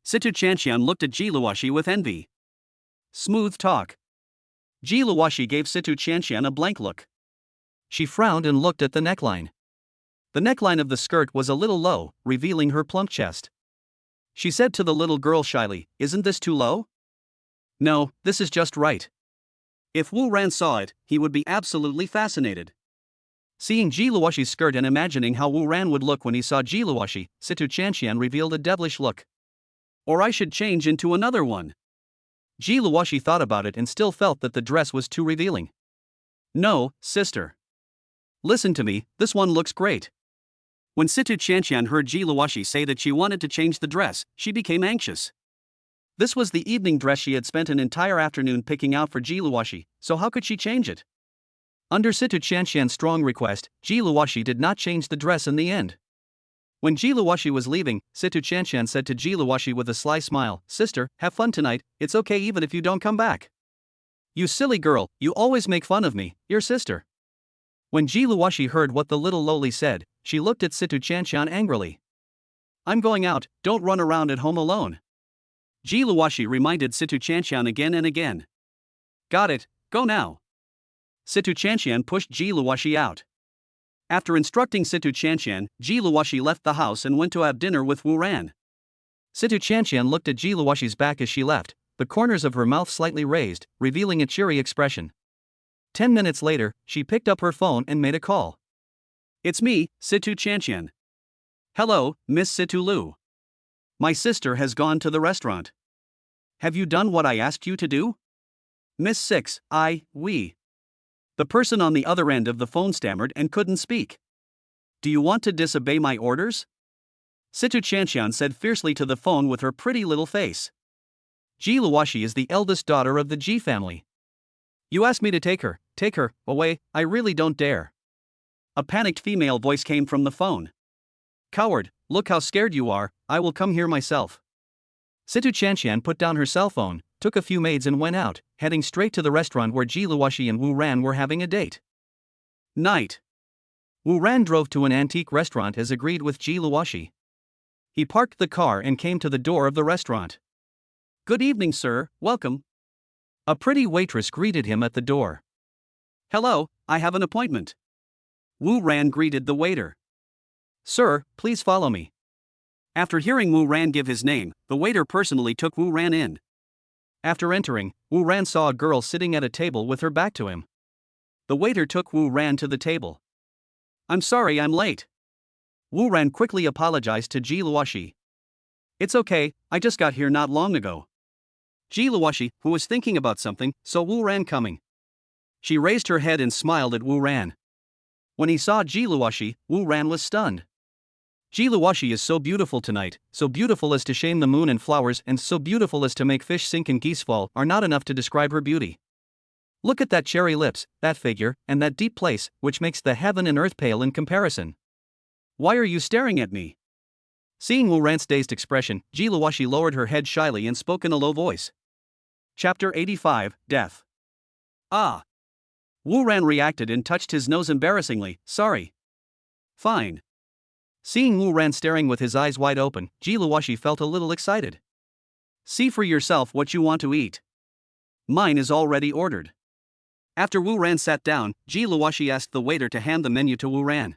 Situ Chanshan looked at Ji Luoshi with envy. Smooth talk. Ji Luoshi gave Situ Chanshan a blank look. She frowned and looked at the neckline. The neckline of the skirt was a little low, revealing her plump chest. She said to the little girl shyly, "Isn't this too low?" "No, this is just right." If Wu Ran saw it, he would be absolutely fascinated. Seeing Ji Luoxi's skirt and imagining how Wu Ran would look when he saw Ji Luoxi, Situ Chanshan revealed a devilish look. Or I should change into another one. Ji Luoxi thought about it and still felt that the dress was too revealing. "No, sister. Listen to me, this one looks great." When Situ Chanshan heard Ji Luoxi say that she wanted to change the dress, she became anxious. This was the evening dress she had spent an entire afternoon picking out for Ji Luoxi, so how could she change it? Under Situ Chanshan's strong request, Ji Luoxi did not change the dress in the end. When Ji Luoxi was leaving, Situ Chanshan said to Ji Luoxi with a sly smile, "Sister, have fun tonight, it's okay even if you don't come back." "You silly girl, you always make fun of me, your sister." When Ji Luoxi heard what the little loli said, she looked at Situ Chanshan angrily. "I'm going out, don't run around at home alone." Ji Luoxi reminded Situ Chanshan again and again. "Got it, go now." Situ Chanshan pushed Ji Luoxi out. After instructing Situ Chanshan, Ji Luoxi left the house and went to have dinner with Wu Ran. Situ Chanshan looked at Ji Luoxi's back as she left, the corners of her mouth slightly raised, revealing a cheery expression. 10 minutes later, she picked up her phone and made a call. "It's me, Situ Chanshan. Hello, Miss Situ Lu. My sister has gone to the restaurant. Have you done what I asked you to do?" "Miss Six, we." The person on the other end of the phone stammered and couldn't speak. "Do you want to disobey my orders?" Situ Chanshan said fiercely to the phone with her pretty little face. Ji Luoxi is the eldest daughter of the Ji family. "You asked me to take her away, I really don't dare." A panicked female voice came from the phone. "Coward, look how scared you are, I will come here myself." Situ Chanshan put down her cell phone, took a few maids and went out, heading straight to the restaurant where Ji Luoxi and Wu Ran were having a date. Night. Wu Ran drove to an antique restaurant as agreed with Ji Luoxi. He parked the car and came to the door of the restaurant. "Good evening, sir, welcome." A pretty waitress greeted him at the door. "Hello, I have an appointment." Wu Ran greeted the waiter. "Sir, please follow me." After hearing Wu Ran give his name, the waiter personally took Wu Ran in. After entering, Wu Ran saw a girl sitting at a table with her back to him. The waiter took Wu Ran to the table. "I'm sorry I'm late." Wu Ran quickly apologized to Ji Luoxi. "It's okay, I just got here not long ago." Ji Luoxi, who was thinking about something, saw Wu Ran coming. She raised her head and smiled at Wu Ran. When he saw Ji Luoxi, Wu Ran was stunned. Ji Luoxi is so beautiful tonight, so beautiful as to shame the moon and flowers and so beautiful as to make fish sink and geese fall are not enough to describe her beauty. Look at that cherry lips, that figure, and that deep place, which makes the heaven and earth pale in comparison. Why are you staring at me? Seeing Wu Ran's dazed expression, Ji Luoxi lowered her head shyly and spoke in a low voice. Chapter 85, Death. Ah. Wu Ran reacted and touched his nose embarrassingly, "Sorry." "Fine." Seeing Wu Ran staring with his eyes wide open, Ji Luoxi felt a little excited. "See for yourself what you want to eat. Mine is already ordered." After Wu Ran sat down, Ji Luoxi asked the waiter to hand the menu to Wu Ran.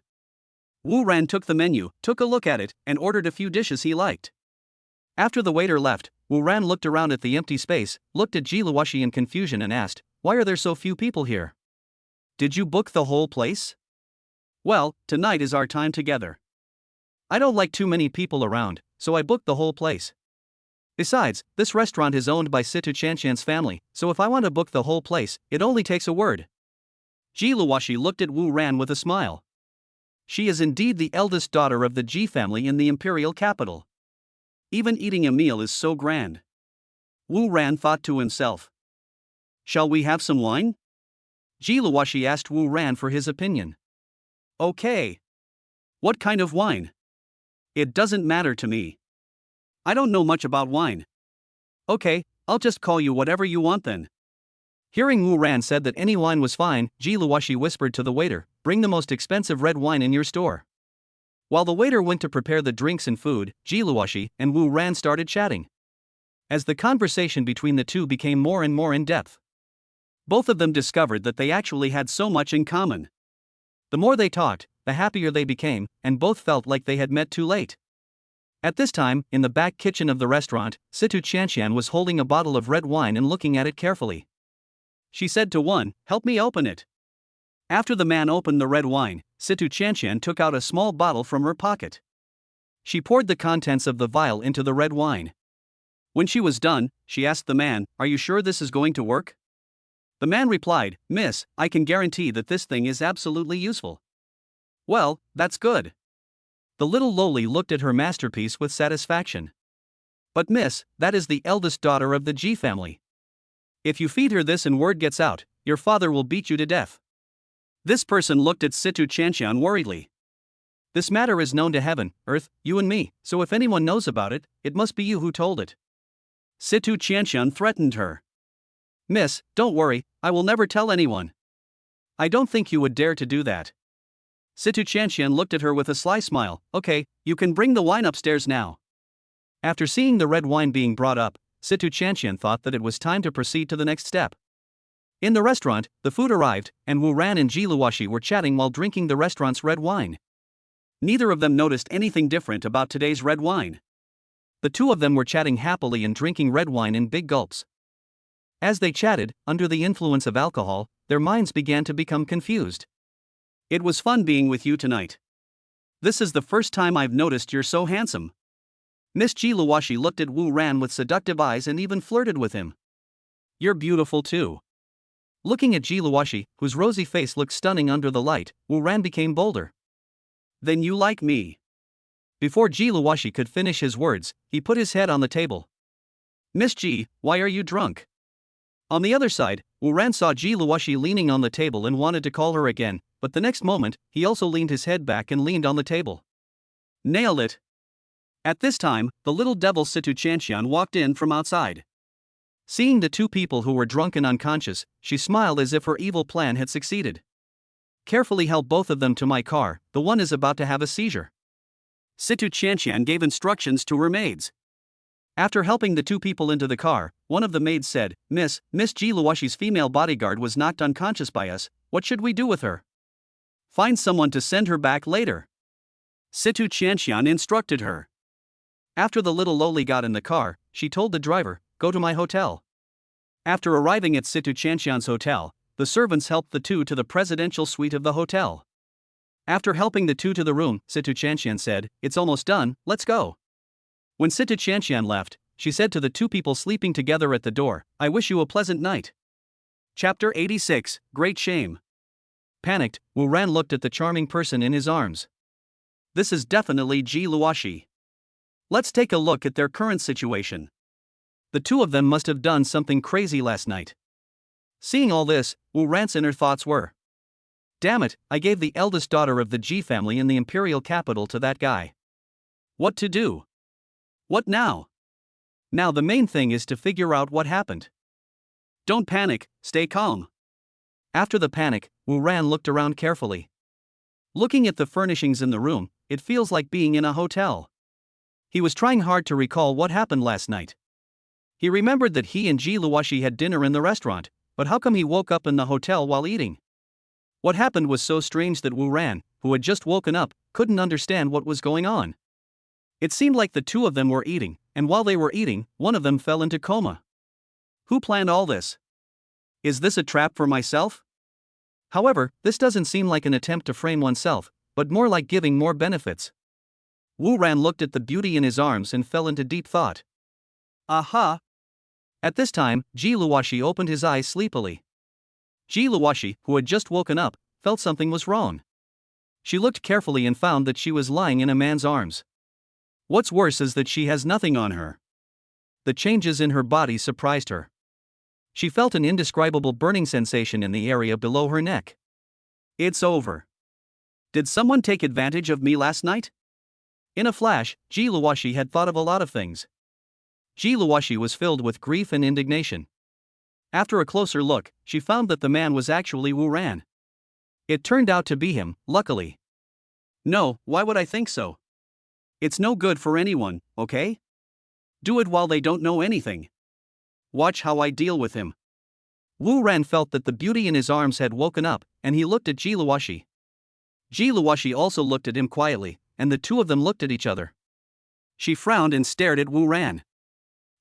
Wu Ran took the menu, took a look at it, and ordered a few dishes he liked. After the waiter left, Wu Ran looked around at the empty space, looked at Ji Luoxi in confusion and asked, "Why are there so few people here? Did you book the whole place?" "Well, tonight is our time together. I don't like too many people around, so I booked the whole place. Besides, this restaurant is owned by Situ Chanshan's family, so if I want to book the whole place, it only takes a word." Ji Luoxi looked at Wu Ran with a smile. She is indeed the eldest daughter of the Ji family in the imperial capital. Even eating a meal is so grand. Wu Ran thought to himself. "Shall we have some wine?" Ji Luoxi asked Wu Ran for his opinion. "Okay. What kind of wine?" "It doesn't matter to me. I don't know much about wine." "Okay, I'll just call you whatever you want then." Hearing Wu Ran said that any wine was fine, Ji Luoxi whispered to the waiter, "Bring the most expensive red wine in your store." While the waiter went to prepare the drinks and food, Ji Luoxi and Wu Ran started chatting. As the conversation between the two became more and more in depth, both of them discovered that they actually had so much in common. The more they talked, the happier they became, and both felt like they had met too late. At this time, in the back kitchen of the restaurant, Situ Chanshan was holding a bottle of red wine and looking at it carefully. She said to one, "Help me open it." After the man opened the red wine, Situ Chanshan took out a small bottle from her pocket. She poured the contents of the vial into the red wine. When she was done, she asked the man, "Are you sure this is going to work?" The man replied, "Miss, I can guarantee that this thing is absolutely useful." "Well, that's good." The little lowly looked at her masterpiece with satisfaction. "But miss, that is the eldest daughter of the G family. If you feed her this and word gets out, your father will beat you to death." This person looked at Situ Chanshan worriedly. "This matter is known to heaven, earth, you and me, so if anyone knows about it, it must be you who told it." Situ Chanshan threatened her. "Miss, don't worry, I will never tell anyone." "I don't think you would dare to do that." Situ Chanshan looked at her with a sly smile. "Okay, you can bring the wine upstairs now." After seeing the red wine being brought up, Situ Chanshan thought that it was time to proceed to the next step. In the restaurant, the food arrived, and Wu Ran and Ji Luoxi were chatting while drinking the restaurant's red wine. Neither of them noticed anything different about today's red wine. The two of them were chatting happily and drinking red wine in big gulps. As they chatted, under the influence of alcohol, their minds began to become confused. "It was fun being with you tonight. This is the first time I've noticed you're so handsome." Miss Ji Luoxi looked at Wu Ran with seductive eyes and even flirted with him. "You're beautiful too." Looking at Ji Luoxi, whose rosy face looked stunning under the light, Wu Ran became bolder. "Then you like me." Before Ji Luoxi could finish his words, he put his head on the table. "Miss Ji, why are you drunk?" On the other side, Wu Ran saw Ji Luoxi leaning on the table and wanted to call her again, but the next moment, he also leaned his head back and leaned on the table. "Nailed it." At this time, the little devil Situ Chanshan walked in from outside. Seeing the two people who were drunk and unconscious, she smiled as if her evil plan had succeeded. "Carefully help both of them to my car, the one is about to have a seizure." Situ Chanshan gave instructions to her maids. After helping the two people into the car, one of the maids said, Miss Ji Luoxi's female bodyguard was knocked unconscious by us, what should we do with her?" "Find someone to send her back later," Situ Chanshan instructed her. After the little lowly got in the car, she told the driver, "Go to my hotel." After arriving at Situ Chanshan's hotel, the servants helped the two to the presidential suite of the hotel. After helping the two to the room, Situ Chanshan said, "It's almost done, let's go." When Situ Chanshan left, she said to the two people sleeping together at the door, "I wish you a pleasant night." Chapter 86, Great Shame. Panicked, Wu Ran looked at the charming person in his arms. "This is definitely Ji Luoxi. Let's take a look at their current situation. The two of them must have done something crazy last night." Seeing all this, Wu Ran's inner thoughts were, "Damn it, I gave the eldest daughter of the Ji family in the imperial capital to that guy. What to do? What now? Now the main thing is to figure out what happened. Don't panic, stay calm." After the panic, Wu Ran looked around carefully. Looking at the furnishings in the room, it feels like being in a hotel. He was trying hard to recall what happened last night. He remembered that he and Ji Luoxi had dinner in the restaurant, but how come he woke up in the hotel while eating? What happened was so strange that Wu Ran, who had just woken up, couldn't understand what was going on. It seemed like the two of them were eating, and while they were eating, one of them fell into coma. Who planned all this? Is this a trap for myself? However, this doesn't seem like an attempt to frame oneself, but more like giving more benefits. Wu Ran looked at the beauty in his arms and fell into deep thought. Aha! At this time, Ji Luoxi opened his eyes sleepily. Ji Luoxi, who had just woken up, felt something was wrong. She looked carefully and found that she was lying in a man's arms. What's worse is that she has nothing on her. The changes in her body surprised her. She felt an indescribable burning sensation in the area below her neck. It's over. Did someone take advantage of me last night? In a flash, Ji Luoxi had thought of a lot of things. Ji Luoxi was filled with grief and indignation. After a closer look, she found that the man was actually Wu Ran. It turned out to be him, luckily. No, why would I think so? It's no good for anyone, okay? Do it while they don't know anything. Watch how I deal with him. Wu Ran felt that the beauty in his arms had woken up, and he looked at Ji Luoxi. Ji Luoxi also looked at him quietly, and the two of them looked at each other. She frowned and stared at Wu Ran.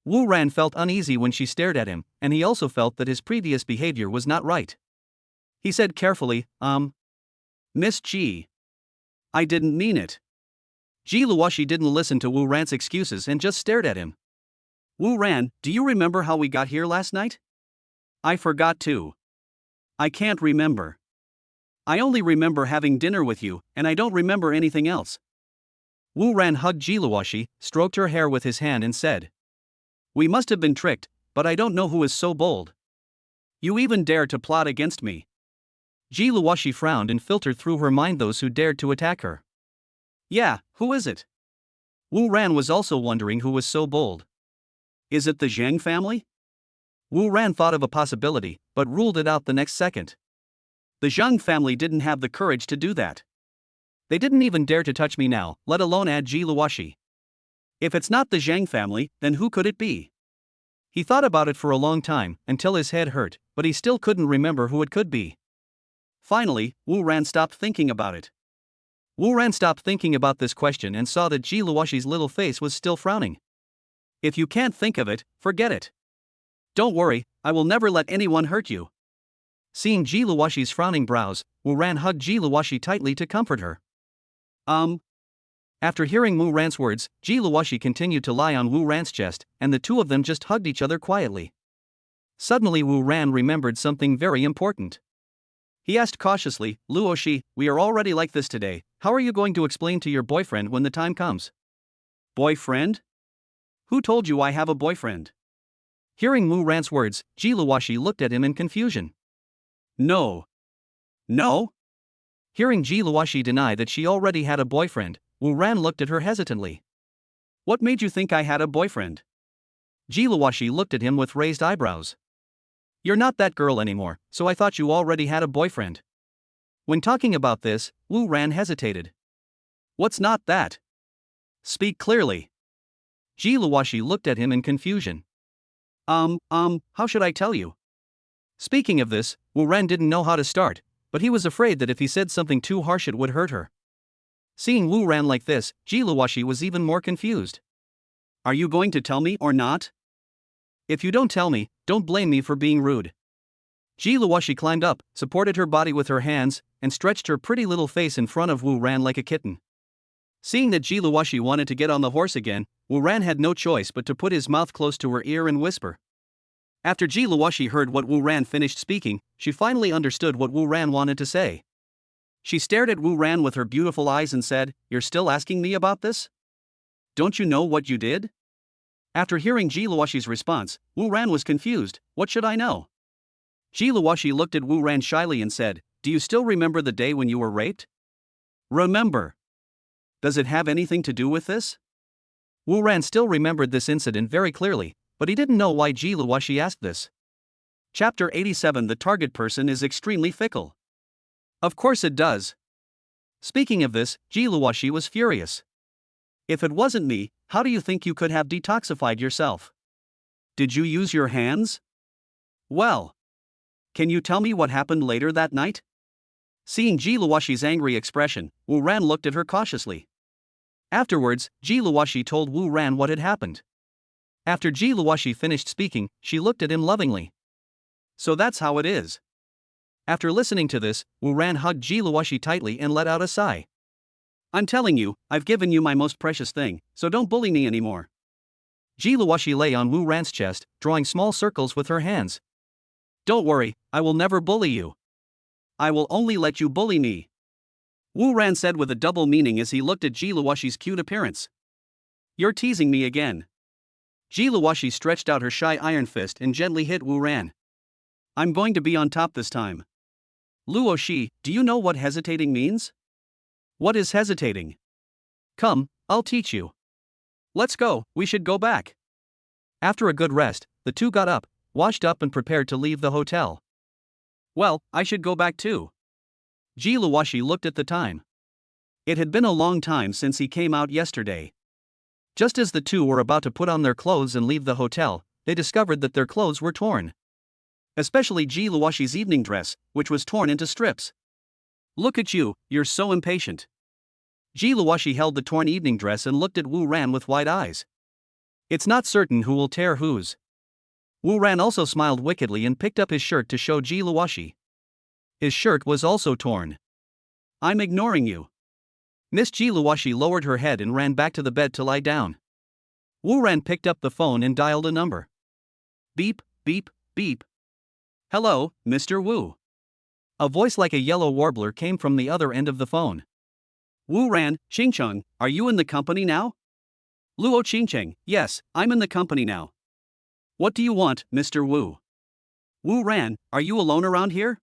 Wu Ran felt uneasy when she stared at him, and he also felt that his previous behavior was not right. He said carefully, Miss Ji. I didn't mean it. Ji Luoxi didn't listen to Wu Ran's excuses and just stared at him. Wu Ran, do you remember how we got here last night? I forgot too. I can't remember. I only remember having dinner with you, and I don't remember anything else. Wu Ran hugged Ji Luoxi, stroked her hair with his hand and said, We must have been tricked, but I don't know who is so bold. You even dare to plot against me. Ji Luoxi frowned and filtered through her mind those who dared to attack her. Yeah, who is it? Wu Ran was also wondering who was so bold. Is it the Zhang family? Wu Ran thought of a possibility, but ruled it out the next second. The Zhang family didn't have the courage to do that. They didn't even dare to touch me now, let alone add Ji Luoxi. If it's not the Zhang family, then who could it be? He thought about it for a long time, until his head hurt, but he still couldn't remember who it could be. Finally, Wu Ran stopped thinking about it. Wu Ran stopped thinking about this question and saw that Ji Luoxi's little face was still frowning. If you can't think of it, forget it. Don't worry, I will never let anyone hurt you. Seeing Ji Luoxi's frowning brows, Wu Ran hugged Ji Luoxi tightly to comfort her. After hearing Wu Ran's words, Ji Luoxi continued to lie on Wu Ran's chest, and the two of them just hugged each other quietly. Suddenly Wu Ran remembered something very important. He asked cautiously, Luoxi, we are already like this today, how are you going to explain to your boyfriend when the time comes? Boyfriend? Who told you I have a boyfriend? Hearing Wu Ran's words, Ji Luoxi looked at him in confusion. No. No? Hearing Ji Luoxi deny that she already had a boyfriend, Wu Ran looked at her hesitantly. What made you think I had a boyfriend? Ji Luoxi looked at him with raised eyebrows. You're not that girl anymore, so I thought you already had a boyfriend. When talking about this, Wu Ran hesitated. What's not that? Speak clearly. Ji Luoxi looked at him in confusion. How should I tell you? Speaking of this, Wu Ran didn't know how to start, but he was afraid that if he said something too harsh it would hurt her. Seeing Wu Ran like this, Ji Luoxi was even more confused. Are you going to tell me or not? If you don't tell me, don't blame me for being rude. Ji Luoxi climbed up, supported her body with her hands, and stretched her pretty little face in front of Wu Ran like a kitten. Seeing that Ji Luoxi wanted to get on the horse again, Wu Ran had no choice but to put his mouth close to her ear and whisper. After Ji Luoxi heard what Wu Ran finished speaking, she finally understood what Wu Ran wanted to say. She stared at Wu Ran with her beautiful eyes and said, You're still asking me about this? Don't you know what you did? After hearing Ji Luoxi's response, Wu Ran was confused. What should I know? Ji Luoxi looked at Wu Ran shyly and said, Do you still remember the day when you were raped? Remember. Does it have anything to do with this? Wu Ran still remembered this incident very clearly, but he didn't know why Ji Luoxi asked this. Chapter 87 The target person is extremely fickle. Of course it does. Speaking of this, Ji Luoxi was furious. If it wasn't me, how do you think you could have detoxified yourself? Did you use your hands? Well. Can you tell me what happened later that night? Seeing Ji Luoxi's angry expression, Wu Ran looked at her cautiously. Afterwards, Ji Luoxi told Wu Ran what had happened. After Ji Luoxi finished speaking, she looked at him lovingly. So that's how it is. After listening to this, Wu Ran hugged Ji Luoxi tightly and let out a sigh. I'm telling you, I've given you my most precious thing, so don't bully me anymore. Ji Luoxi lay on Wu Ran's chest, drawing small circles with her hands. Don't worry, I will never bully you. I will only let you bully me. Wu Ran said with a double meaning as he looked at Ji Luoxi's cute appearance. You're teasing me again. Ji Luoxi stretched out her shy iron fist and gently hit Wu Ran. I'm going to be on top this time. Luoxi, do you know what hesitating means? What is hesitating? Come, I'll teach you. Let's go, we should go back. After a good rest, the two got up, washed up and prepared to leave the hotel. Well, I should go back too. Ji Luoxi looked at the time. It had been a long time since he came out yesterday. Just as the two were about to put on their clothes and leave the hotel, they discovered that their clothes were torn. Especially Ji Luoxi's evening dress, which was torn into strips. Look at you, you're so impatient. Ji Luoshi held the torn evening dress and looked at Wu Ran with wide eyes. It's not certain who will tear whose. Wu Ran also smiled wickedly and picked up his shirt to show Ji Luoshi. His shirt was also torn. I'm ignoring you. Miss Ji Luoshi lowered her head and ran back to the bed to lie down. Wu Ran picked up the phone and dialed a number. Beep, beep, beep. Hello, Mr. Wu. A voice like a yellow warbler came from the other end of the phone. Wu Ran, Xingcheng, are you in the company now? Luo Qingcheng, yes, I'm in the company now. What do you want, Mr. Wu? Wu Ran, are you alone around here?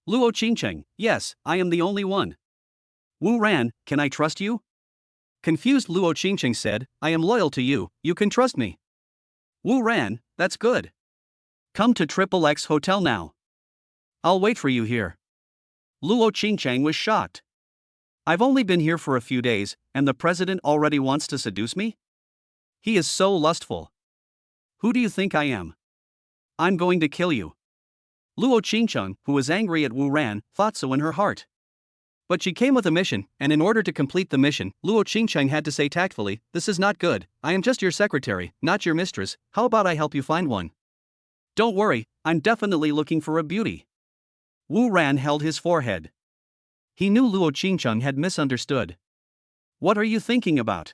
Luo Qingcheng, yes, I am the only one. Wu Ran, can I trust you? Confused Luo Qingcheng said, I am loyal to you, you can trust me. Wu Ran, that's good. Come to XXX Hotel now. I'll wait for you here. Luo Qingcheng was shocked. I've only been here for a few days, and the president already wants to seduce me? He is so lustful. Who do you think I am? I'm going to kill you. Luo Qingcheng, who was angry at Wu Ran, thought so in her heart. But she came with a mission, and in order to complete the mission, Luo Qingcheng had to say tactfully, this is not good, I am just your secretary, not your mistress, how about I help you find one? Don't worry, I'm definitely looking for a beauty. Wu Ran held his forehead. He knew Luo Qingcheng had misunderstood. What are you thinking about?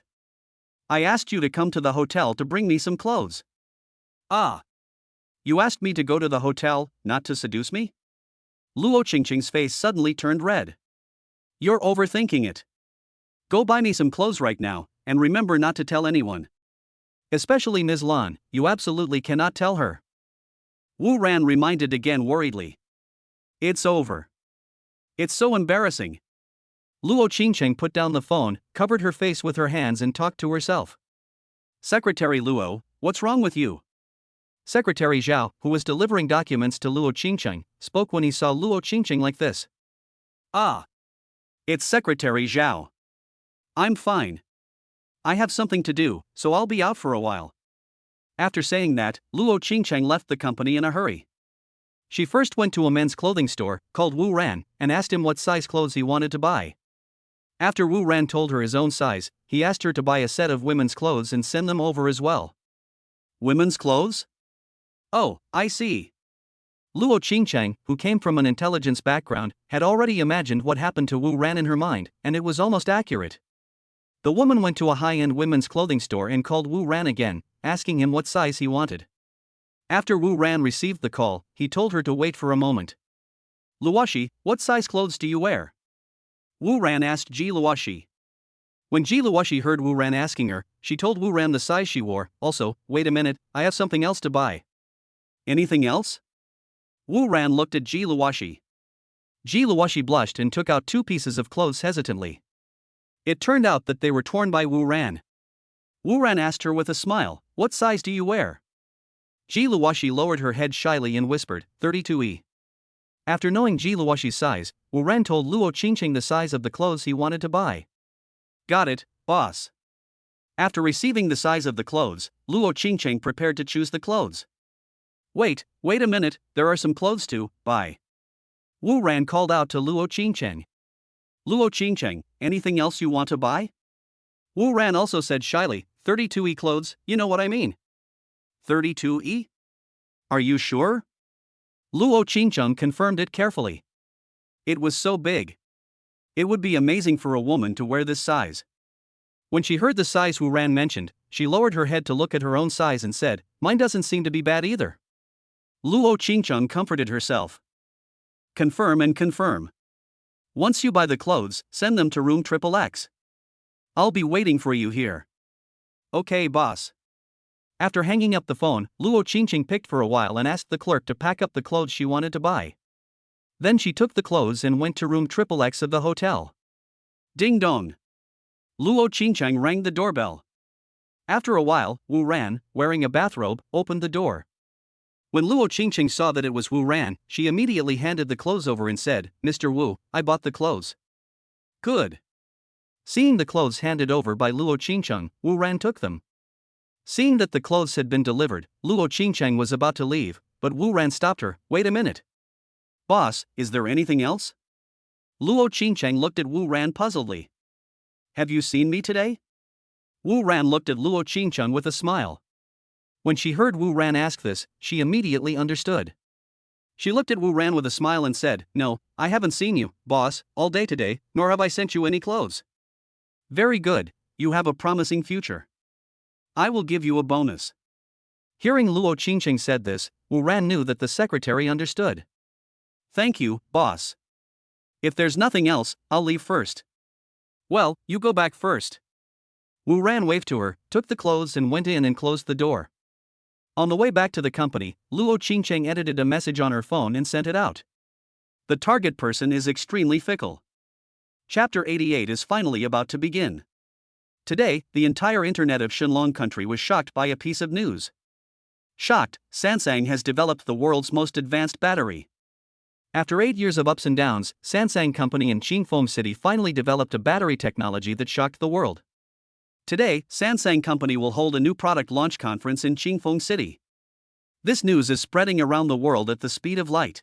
I asked you to come to the hotel to bring me some clothes. Ah. You asked me to go to the hotel, not to seduce me? Luo Qingcheng's face suddenly turned red. You're overthinking it. Go buy me some clothes right now, and remember not to tell anyone. Especially Ms. Lan, you absolutely cannot tell her. Wu Ran reminded again worriedly. It's over. It's so embarrassing. Luo Qingcheng put down the phone, covered her face with her hands and talked to herself. Secretary Luo, what's wrong with you? Secretary Zhao, who was delivering documents to Luo Qingcheng, spoke when he saw Luo Qingcheng like this. Ah. It's Secretary Zhao. I'm fine. I have something to do, so I'll be out for a while. After saying that, Luo Qingcheng left the company in a hurry. She first went to a men's clothing store, called Wu Ran, and asked him what size clothes he wanted to buy. After Wu Ran told her his own size, he asked her to buy a set of women's clothes and send them over as well. Women's clothes? Oh, I see. Luo Qingcheng, who came from an intelligence background, had already imagined what happened to Wu Ran in her mind, and it was almost accurate. The woman went to a high-end women's clothing store and called Wu Ran again, asking him what size he wanted. After Wu Ran received the call, he told her to wait for a moment. Luoshi, what size clothes do you wear? Wu Ran asked Ji Luoshi. When Ji Luoshi heard Wu Ran asking her, she told Wu Ran the size she wore. Also, wait a minute, I have something else to buy. Anything else? Wu Ran looked at Ji Luoshi. Ji Luoshi blushed and took out 2 pieces of clothes hesitantly. It turned out that they were torn by Wu Ran. Wu Ran asked her with a smile, what size do you wear? Ji Luoshi lowered her head shyly and whispered, 32E. After knowing Ji Luoshi's size, Wu Ran told Luo Qingcheng the size of the clothes he wanted to buy. Got it, boss. After receiving the size of the clothes, Luo Qingcheng prepared to choose the clothes. Wait a minute, there are some clothes to buy. Wu Ran called out to Luo Qingcheng. Luo Qingcheng, anything else you want to buy? Wu Ran also said shyly, 32E clothes, you know what I mean. 32E? Are you sure? Luo Qingcheng confirmed it carefully. It was so big. It would be amazing for a woman to wear this size. When she heard the size Wu Ran mentioned, she lowered her head to look at her own size and said, mine doesn't seem to be bad either. Luo Qingcheng comforted herself. Confirm and confirm. Once you buy the clothes, send them to room XXX. I'll be waiting for you here. Okay, boss. After hanging up the phone, Luo Qingcheng picked for a while and asked the clerk to pack up the clothes she wanted to buy. Then she took the clothes and went to room XXX of the hotel. Ding dong. Luo Qingcheng rang the doorbell. After a while, Wu Ran, wearing a bathrobe, opened the door. When Luo Qingcheng saw that it was Wu Ran, she immediately handed the clothes over and said, Mr. Wu, I bought the clothes. Good. Seeing the clothes handed over by Luo Qingcheng, Wu Ran took them. Seeing that the clothes had been delivered, Luo Qingcheng was about to leave, but Wu Ran stopped her. Wait a minute. Boss, is there anything else? Luo Qingcheng looked at Wu Ran puzzledly. Have you seen me today? Wu Ran looked at Luo Qingcheng with a smile. When she heard Wu Ran ask this, she immediately understood. She looked at Wu Ran with a smile and said, "No, I haven't seen you, boss, all day today, nor have I sent you any clothes." "Very good, you have a promising future. I will give you a bonus." Hearing Luo Qingcheng said this, Wu Ran knew that the secretary understood. "Thank you, boss. If there's nothing else, I'll leave first." "Well, you go back first." Wu Ran waved to her, took the clothes and went in and closed the door. On the way back to the company, Luo Qingcheng edited a message on her phone and sent it out. The target person is extremely fickle. Chapter 88 is finally about to begin. Today, the entire internet of Shenlong country was shocked by a piece of news. Shocked, Sansang has developed the world's most advanced battery. After 8 years of ups and downs, Sansang Company in Qingfeng City finally developed a battery technology that shocked the world. Today, Sansang Company will hold a new product launch conference in Qingfeng City. This news is spreading around the world at the speed of light.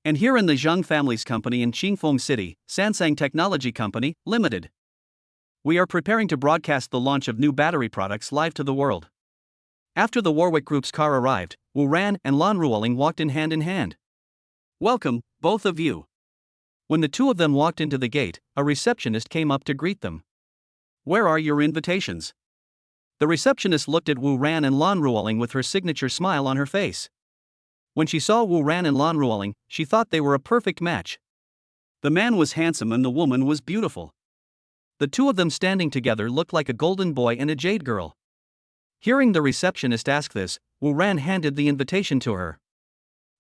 And here in the Zhang family's company in Qingfeng City, Sansang Technology Company, Limited. We are preparing to broadcast the launch of new battery products live to the world. After the Warwick Group's car arrived, Wu Ran and Lan Ruoling walked in hand. "Welcome, both of you." When the two of them walked into the gate, a receptionist came up to greet them. "Where are your invitations?" The receptionist looked at Wu Ran and Lan Ruoling with her signature smile on her face. When she saw Wu Ran and Lan Ruoling, she thought they were a perfect match. The man was handsome and the woman was beautiful. The two of them standing together looked like a golden boy and a jade girl. Hearing the receptionist ask this, Wu Ran handed the invitation to her.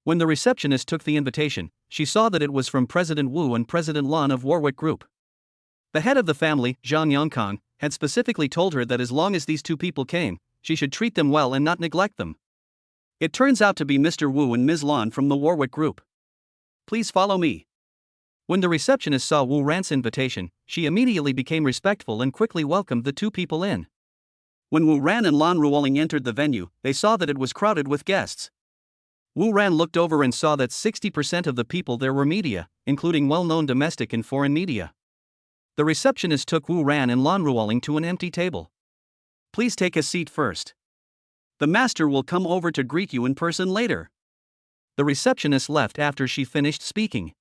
When the receptionist took the invitation, she saw that it was from President Wu and President Lan of Warwick Group. The head of the family, Zhang Yongkang, had specifically told her that as long as these two people came, she should treat them well and not neglect them. It turns out to be Mr. Wu and Ms. Lan from the Warwick Group. "Please follow me." When the receptionist saw Wu Ran's invitation, she immediately became respectful and quickly welcomed the two people in. When Wu Ran and Lan Ruoling entered the venue, they saw that it was crowded with guests. Wu Ran looked over and saw that 60% of the people there were media, including well-known domestic and foreign media. The receptionist took Wu Ran and Lan Ruoling to an empty table. "Please take a seat first. The master will come over to greet you in person later." The receptionist left after she finished speaking.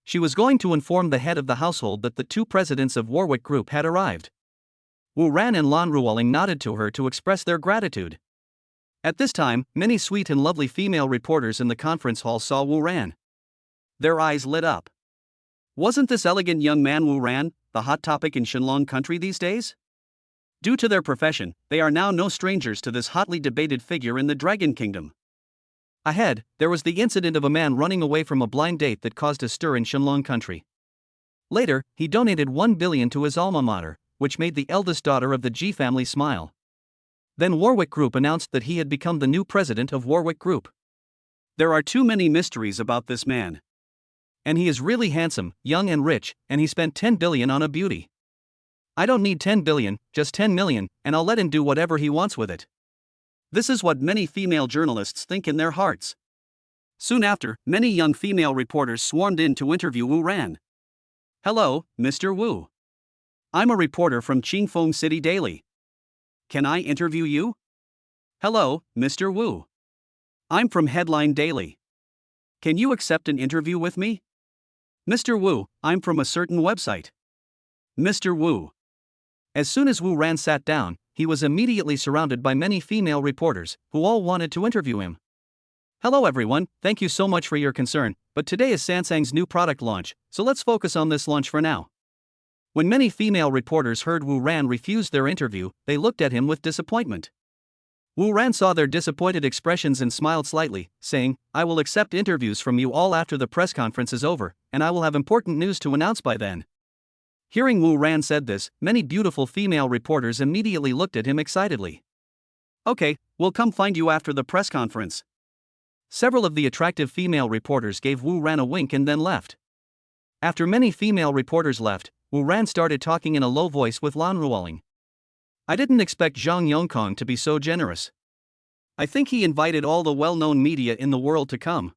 She was going to inform the head of the household that the two presidents of Warwick Group had arrived. Wu Ran and Lan Ruoling nodded to her to express their gratitude. At this time, many sweet and lovely female reporters in the conference hall saw Wu Ran. Their eyes lit up. Wasn't this elegant young man Wu Ran the hot topic in Shenlong country these days? Due to their profession, they are now no strangers to this hotly debated figure in the Dragon Kingdom. Ahead, there was the incident of a man running away from a blind date that caused a stir in Shenlong country. Later, he donated 1 billion to his alma mater, which made the eldest daughter of the Ji family smile. Then Warwick Group announced that he had become the new president of Warwick Group. There are too many mysteries about this man. And he is really handsome, young and rich, and he spent 10 billion on a beauty. I don't need 10 billion, just 10 million, and I'll let him do whatever he wants with it. This is what many female journalists think in their hearts. Soon after, many young female reporters swarmed in to interview Wu Ran. "Hello, Mr. Wu. I'm a reporter from Qingfeng City Daily. Can I interview you?" "Hello, Mr. Wu. I'm from Headline Daily. Can you accept an interview with me?" "Mr. Wu, I'm from a certain website." "Mr. Wu." As soon as Wu Ran sat down, he was immediately surrounded by many female reporters, who all wanted to interview him. "Hello everyone, thank you so much for your concern, but today is Sansang's new product launch, so let's focus on this launch for now." When many female reporters heard Wu Ran refuse their interview, they looked at him with disappointment. Wu Ran saw their disappointed expressions and smiled slightly, saying, "I will accept interviews from you all after the press conference is over, and I will have important news to announce by then." Hearing Wu Ran said this, many beautiful female reporters immediately looked at him excitedly. "Okay, we'll come find you after the press conference." Several of the attractive female reporters gave Wu Ran a wink and then left. After many female reporters left, Wu Ran started talking in a low voice with Lan Ruoling. "I didn't expect Zhang Yongkang to be so generous. I think he invited all the well-known media in the world to come.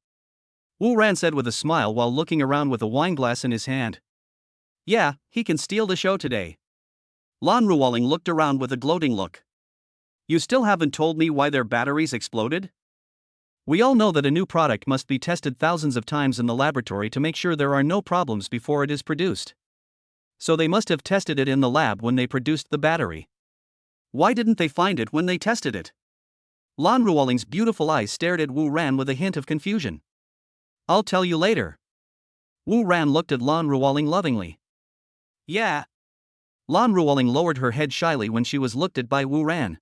Wu Ran said with a smile while looking around with a wineglass in his hand. Yeah, he can steal the show today. Lan Ruoling looked around with a gloating look. You still haven't told me why their batteries exploded? We all know that a new product must be tested thousands of times in the laboratory to make sure there are no problems before it is produced. So they must have tested it in the lab when they produced the battery. Why didn't they find it when they tested it? Lan Ruoling's beautiful eyes stared at Wu Ran with a hint of confusion. I'll tell you later. Wu Ran looked at Lan Ruoling lovingly. Yeah. Lan Ruoling lowered her head shyly when she was looked at by Wu Ran.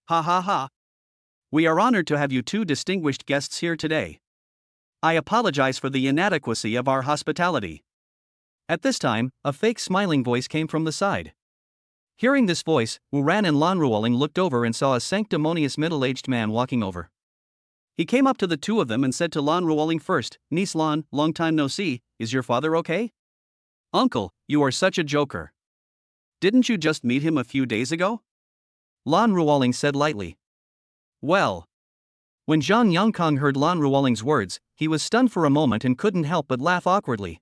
Ha ha ha. We are honored to have you two distinguished guests here today. I apologize for the inadequacy of our hospitality. At this time, a fake smiling voice came from the side. Hearing this voice, Wu Ran and Lan Ruoling looked over and saw a sanctimonious middle-aged man walking over. He came up to the two of them and said to Lan Ruoling first, Niece Lan, long time no see, is your father okay? Uncle, you are such a joker. Didn't you just meet him a few days ago? Lan Ruoling said lightly. Well. When Zhang Yongkang heard Lan Ruoling's words, he was stunned for a moment and couldn't help but laugh awkwardly.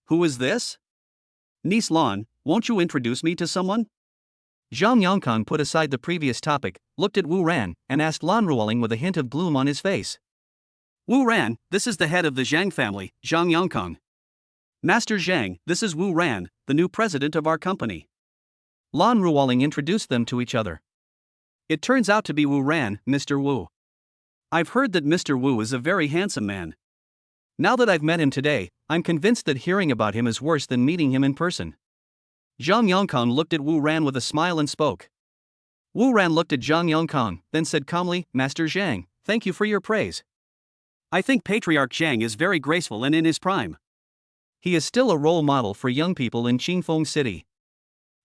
Who is this? Niece Lan, won't you introduce me to someone? Zhang Yongkang put aside the previous topic, looked at Wu Ran, and asked Lan Ruoling with a hint of gloom on his face. Wu Ran, this is the head of the Zhang family, Zhang Yongkang. Master Zhang, this is Wu Ran, the new president of our company. Lan Ruoling introduced them to each other. It turns out to be Wu Ran, Mr. Wu. I've heard that Mr. Wu is a very handsome man. Now that I've met him today, I'm convinced that hearing about him is worse than meeting him in person. Zhang Yongkang looked at Wu Ran with a smile and spoke. Wu Ran looked at Zhang Yongkang, then said calmly, Master Zhang, thank you for your praise. I think Patriarch Zhang is very graceful and in his prime. He is still a role model for young people in Qingfeng City.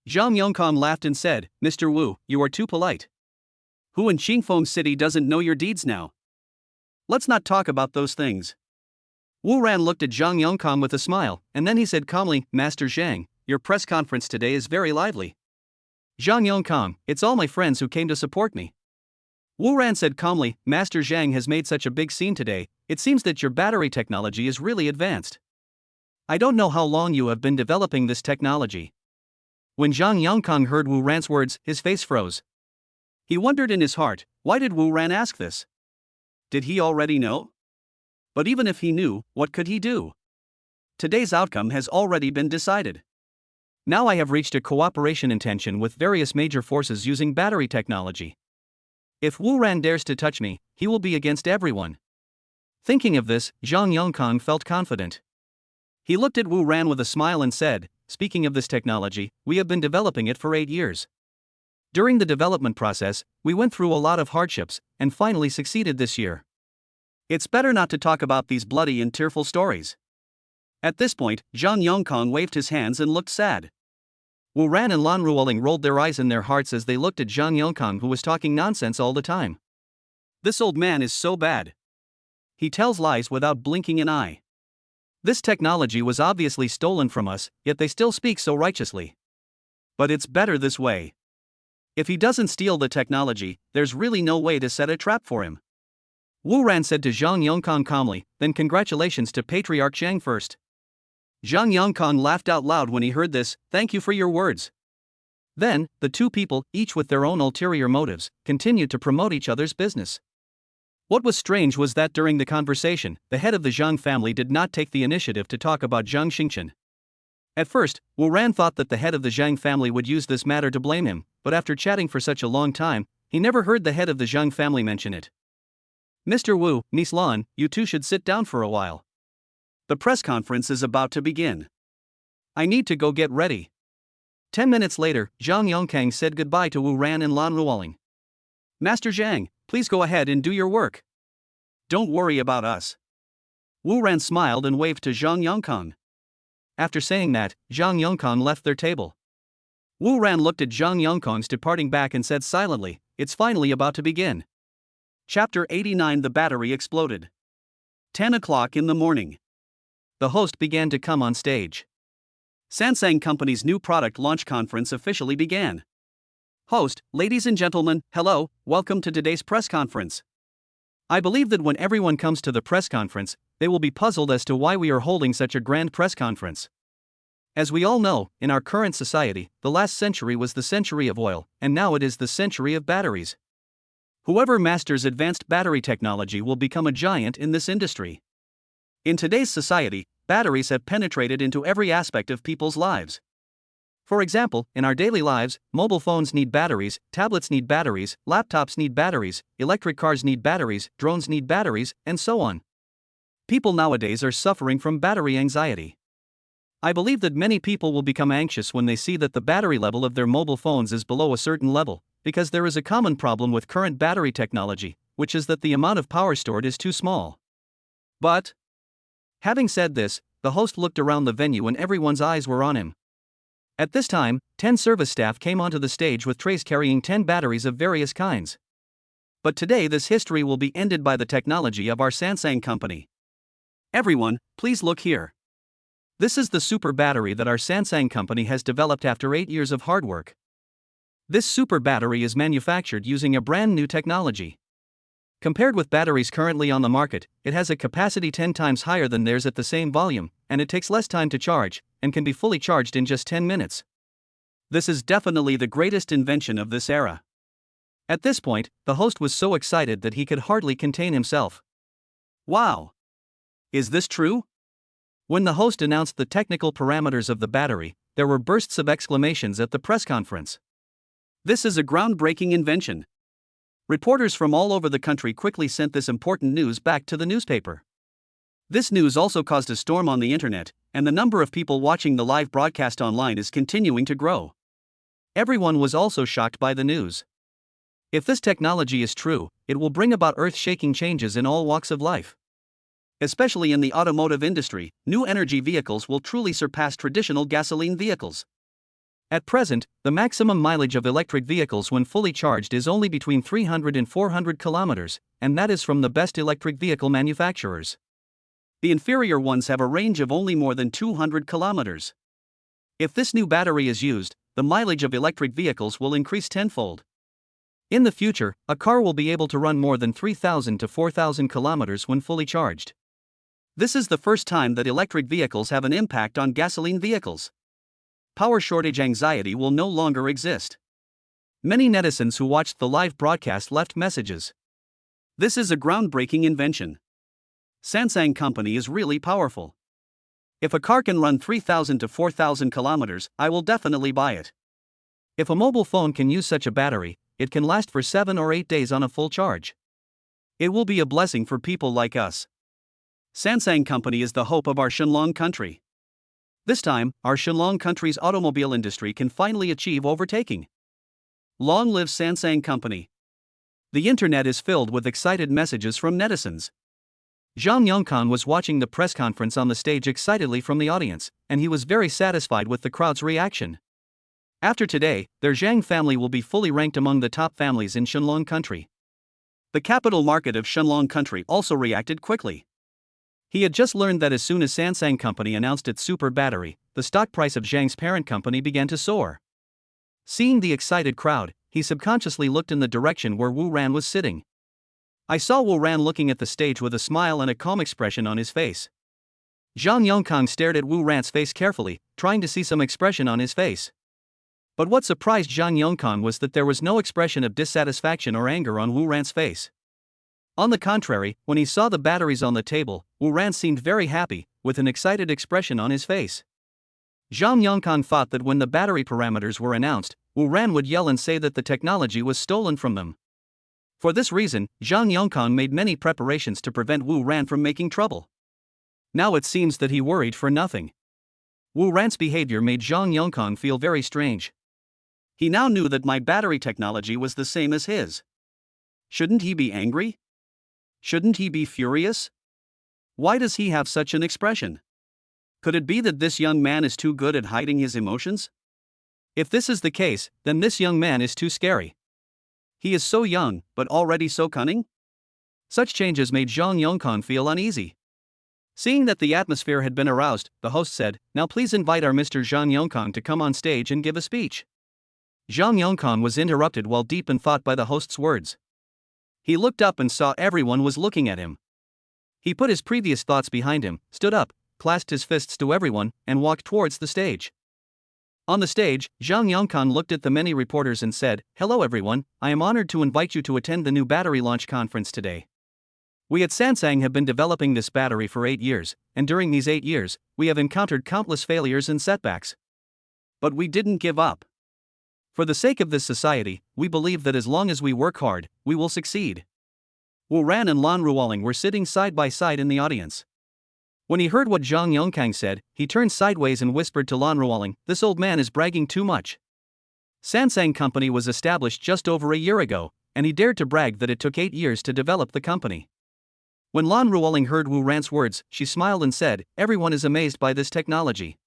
Zhang Yongkang laughed and said, Mr. Wu, you are too polite. Who in Qingfeng City doesn't know your deeds now? Let's not talk about those things. Wu Ran looked at Zhang Yongkang with a smile, and then he said calmly, Master Zhang, your press conference today is very lively. Zhang Yongkang, it's all my friends who came to support me. Wu Ran said calmly, Master Zhang has made such a big scene today, it seems that your battery technology is really advanced. I don't know how long you have been developing this technology. When Zhang Yongkang heard Wu Ran's words, his face froze. He wondered in his heart, why did Wu Ran ask this? Did he already know? But even if he knew, what could he do? Today's outcome has already been decided. Now I have reached a cooperation intention with various major forces using battery technology. If Wu Ran dares to touch me, he will be against everyone. Thinking of this, Zhang Yongkang felt confident. He looked at Wu Ran with a smile and said, speaking of this technology, we have been developing it for 8 years. During the development process, we went through a lot of hardships, and finally succeeded this year. It's better not to talk about these bloody and tearful stories. At this point, Zhang Yongkang waved his hands and looked sad. Wu Ran and Lan Ruoling rolled their eyes in their hearts as they looked at Zhang Yongkang, who was talking nonsense all the time. This old man is so bad. He tells lies without blinking an eye. This technology was obviously stolen from us, yet they still speak so righteously. But it's better this way. If he doesn't steal the technology, there's really no way to set a trap for him. Wu Ran said to Zhang Yongkang calmly, then congratulations to Patriarch Zhang first. Zhang Yongkang laughed out loud when he heard this, thank you for your words. Then, the two people, each with their own ulterior motives, continued to promote each other's business. What was strange was that during the conversation, the head of the Zhang family did not take the initiative to talk about Zhang Xingchen. At first, Wu Ran thought that the head of the Zhang family would use this matter to blame him, but after chatting for such a long time, he never heard the head of the Zhang family mention it. Mr. Wu, Niece Lan, you two should sit down for a while. The press conference is about to begin. I need to go get ready. 10 minutes later, Zhang Yongkang said goodbye to Wu Ran and Lan Ruoling. Master Zhang, please go ahead and do your work. Don't worry about us. Wu Ran smiled and waved to Zhang Yongkang. After saying that, Zhang Yongkang left their table. Wu Ran looked at Zhang Yongkang's departing back and said silently, it's finally about to begin. Chapter 89 The battery exploded. 10 o'clock in the morning. The host began to come on stage. Sansang Company's new product launch conference officially began. Host, ladies and gentlemen, hello, welcome to today's press conference. I believe that when everyone comes to the press conference, they will be puzzled as to why we are holding such a grand press conference. As we all know, in our current society, the last century was the century of oil, and now it is the century of batteries. Whoever masters advanced battery technology will become a giant in this industry. In today's society, batteries have penetrated into every aspect of people's lives. For example, in our daily lives, mobile phones need batteries, tablets need batteries, laptops need batteries, electric cars need batteries, drones need batteries, and so on. People nowadays are suffering from battery anxiety. I believe that many people will become anxious when they see that the battery level of their mobile phones is below a certain level, because there is a common problem with current battery technology, which is that the amount of power stored is too small. But, having said this, the host looked around the venue and everyone's eyes were on him. At this time, 10 service staff came onto the stage with trays carrying 10 batteries of various kinds. But today this history will be ended by the technology of our Samsung company. Everyone, please look here. This is the super battery that our Samsung company has developed after 8 years of hard work. This super battery is manufactured using a brand new technology. Compared with batteries currently on the market, it has a capacity 10 times higher than theirs at the same volume, and it takes less time to charge, and can be fully charged in just 10 minutes. This is definitely the greatest invention of this era. At this point, the host was so excited that he could hardly contain himself. Wow! Is this true? When the host announced the technical parameters of the battery, there were bursts of exclamations at the press conference. This is a groundbreaking invention. Reporters from all over the country quickly sent this important news back to the newspaper. This news also caused a storm on the internet, and the number of people watching the live broadcast online is continuing to grow. Everyone was also shocked by the news. If this technology is true, it will bring about earth-shaking changes in all walks of life. Especially in the automotive industry, new energy vehicles will truly surpass traditional gasoline vehicles. At present, the maximum mileage of electric vehicles when fully charged is only between 300 and 400 kilometers, and that is from the best electric vehicle manufacturers. The inferior ones have a range of only more than 200 kilometers. If this new battery is used, the mileage of electric vehicles will increase tenfold. In the future, a car will be able to run more than 3,000 to 4,000 kilometers when fully charged. This is the first time that electric vehicles have an impact on gasoline vehicles. Power shortage anxiety will no longer exist. Many netizens who watched the live broadcast left messages. This is a groundbreaking invention. Samsung company is really powerful. If a car can run 3,000 to 4,000 kilometers, I will definitely buy it. If a mobile phone can use such a battery, it can last for 7 or 8 days on a full charge. It will be a blessing for people like us. Samsung company is the hope of our Shenlong country. This time, our Shenlong country's automobile industry can finally achieve overtaking. Long live Samsung company. The internet is filled with excited messages from netizens. Zhang Yongkan was watching the press conference on the stage excitedly from the audience, and he was very satisfied with the crowd's reaction. After today, their Zhang family will be fully ranked among the top families in Shenlong country. The capital market of Shenlong country also reacted quickly. He had just learned that as soon as Samsung company announced its super battery, the stock price of Zhang's parent company began to soar. Seeing the excited crowd, he subconsciously looked in the direction where Wu Ran was sitting. I saw Wu Ran looking at the stage with a smile and a calm expression on his face. Zhang Yongkang stared at Wu Ran's face carefully, trying to see some expression on his face. But what surprised Zhang Yongkang was that there was no expression of dissatisfaction or anger on Wu Ran's face. On the contrary, when he saw the batteries on the table, Wu Ran seemed very happy, with an excited expression on his face. Zhang Yongkang thought that when the battery parameters were announced, Wu Ran would yell and say that the technology was stolen from them. For this reason, Zhang Yongkang made many preparations to prevent Wu Ran from making trouble. Now it seems that he worried for nothing. Wu Ran's behavior made Zhang Yongkang feel very strange. He now knew that my battery technology was the same as his. Shouldn't he be angry? Shouldn't he be furious? Why does he have such an expression? Could it be that this young man is too good at hiding his emotions? If this is the case, then this young man is too scary. He is so young, but already so cunning? Such changes made Zhang Yongkang feel uneasy. Seeing that the atmosphere had been aroused, the host said, "Now please invite our Mr. Zhang Yongkang to come on stage and give a speech." Zhang Yongkang was interrupted while deep in thought by the host's words. He looked up and saw everyone was looking at him. He put his previous thoughts behind him, stood up, clasped his fists to everyone, and walked towards the stage. On the stage, Zhang Yongkang looked at the many reporters and said, "Hello everyone, I am honored to invite you to attend the new battery launch conference today. We at Samsung have been developing this battery for 8 years, and during these 8 years, we have encountered countless failures and setbacks. But we didn't give up. For the sake of this society, we believe that as long as we work hard, we will succeed." Wu Ran and Lan Ruoling were sitting side by side in the audience. When he heard what Zhang Yongkang said, he turned sideways and whispered to Lan Ruoling, "This old man is bragging too much. Samsung Company was established just over a year ago, and he dared to brag that it took 8 years to develop the company." When Lan Ruoling heard Wu Ran's words, she smiled and said, "Everyone is amazed by this technology.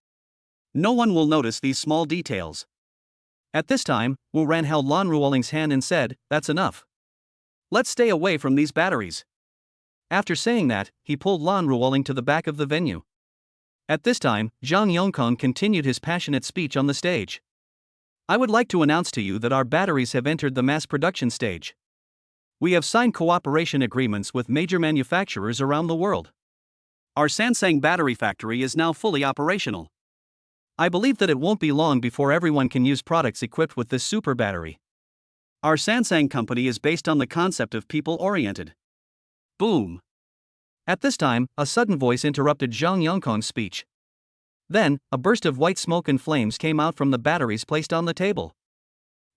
No one will notice these small details." At this time, Wu Ran held Lan Ruoling's hand and said, "That's enough. Let's stay away from these batteries." After saying that, he pulled Lan Ruoling to the back of the venue. At this time, Zhang Yongkang continued his passionate speech on the stage. "I would like to announce to you that our batteries have entered the mass production stage. We have signed cooperation agreements with major manufacturers around the world. Our Samsung battery factory is now fully operational. I believe that it won't be long before everyone can use products equipped with this super battery. Our Samsung company is based on the concept of people-oriented." Boom! At this time, a sudden voice interrupted Zhang Yongkang's speech. Then, a burst of white smoke and flames came out from the batteries placed on the table.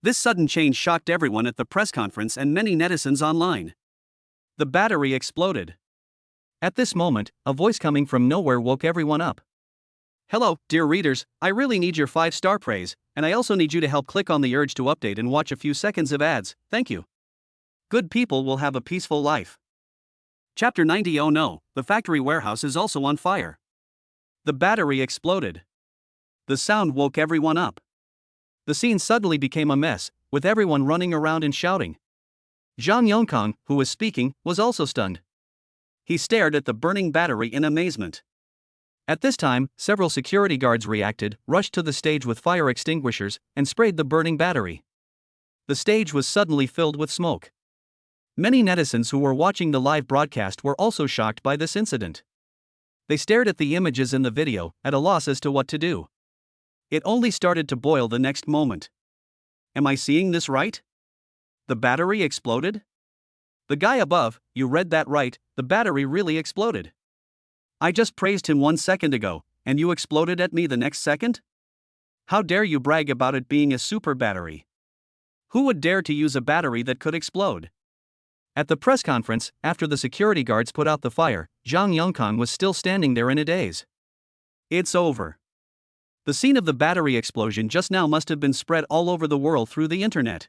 This sudden change shocked everyone at the press conference and many netizens online. The battery exploded. At this moment, a voice coming from nowhere woke everyone up. "Hello, dear readers, I really need your 5-star praise, and I also need you to help click on the urge to update and watch a few seconds of ads, thank you. Good people will have a peaceful life." Chapter 90. Oh no, the factory warehouse is also on fire. The battery exploded. The sound woke everyone up. The scene suddenly became a mess, with everyone running around and shouting. Zhang Yongkang, who was speaking, was also stunned. He stared at the burning battery in amazement. At this time, several security guards reacted, rushed to the stage with fire extinguishers, and sprayed the burning battery. The stage was suddenly filled with smoke. Many netizens who were watching the live broadcast were also shocked by this incident. They stared at the images in the video, at a loss as to what to do. It only started to boil the next moment. Am I seeing this right? The battery exploded? The guy above, you read that right, the battery really exploded. I just praised him 1 second ago, and you exploded at me the next second? How dare you brag about it being a super battery? Who would dare to use a battery that could explode? At the press conference, after the security guards put out the fire, Zhang Yongkang was still standing there in a daze. It's over. The scene of the battery explosion just now must have been spread all over the world through the internet.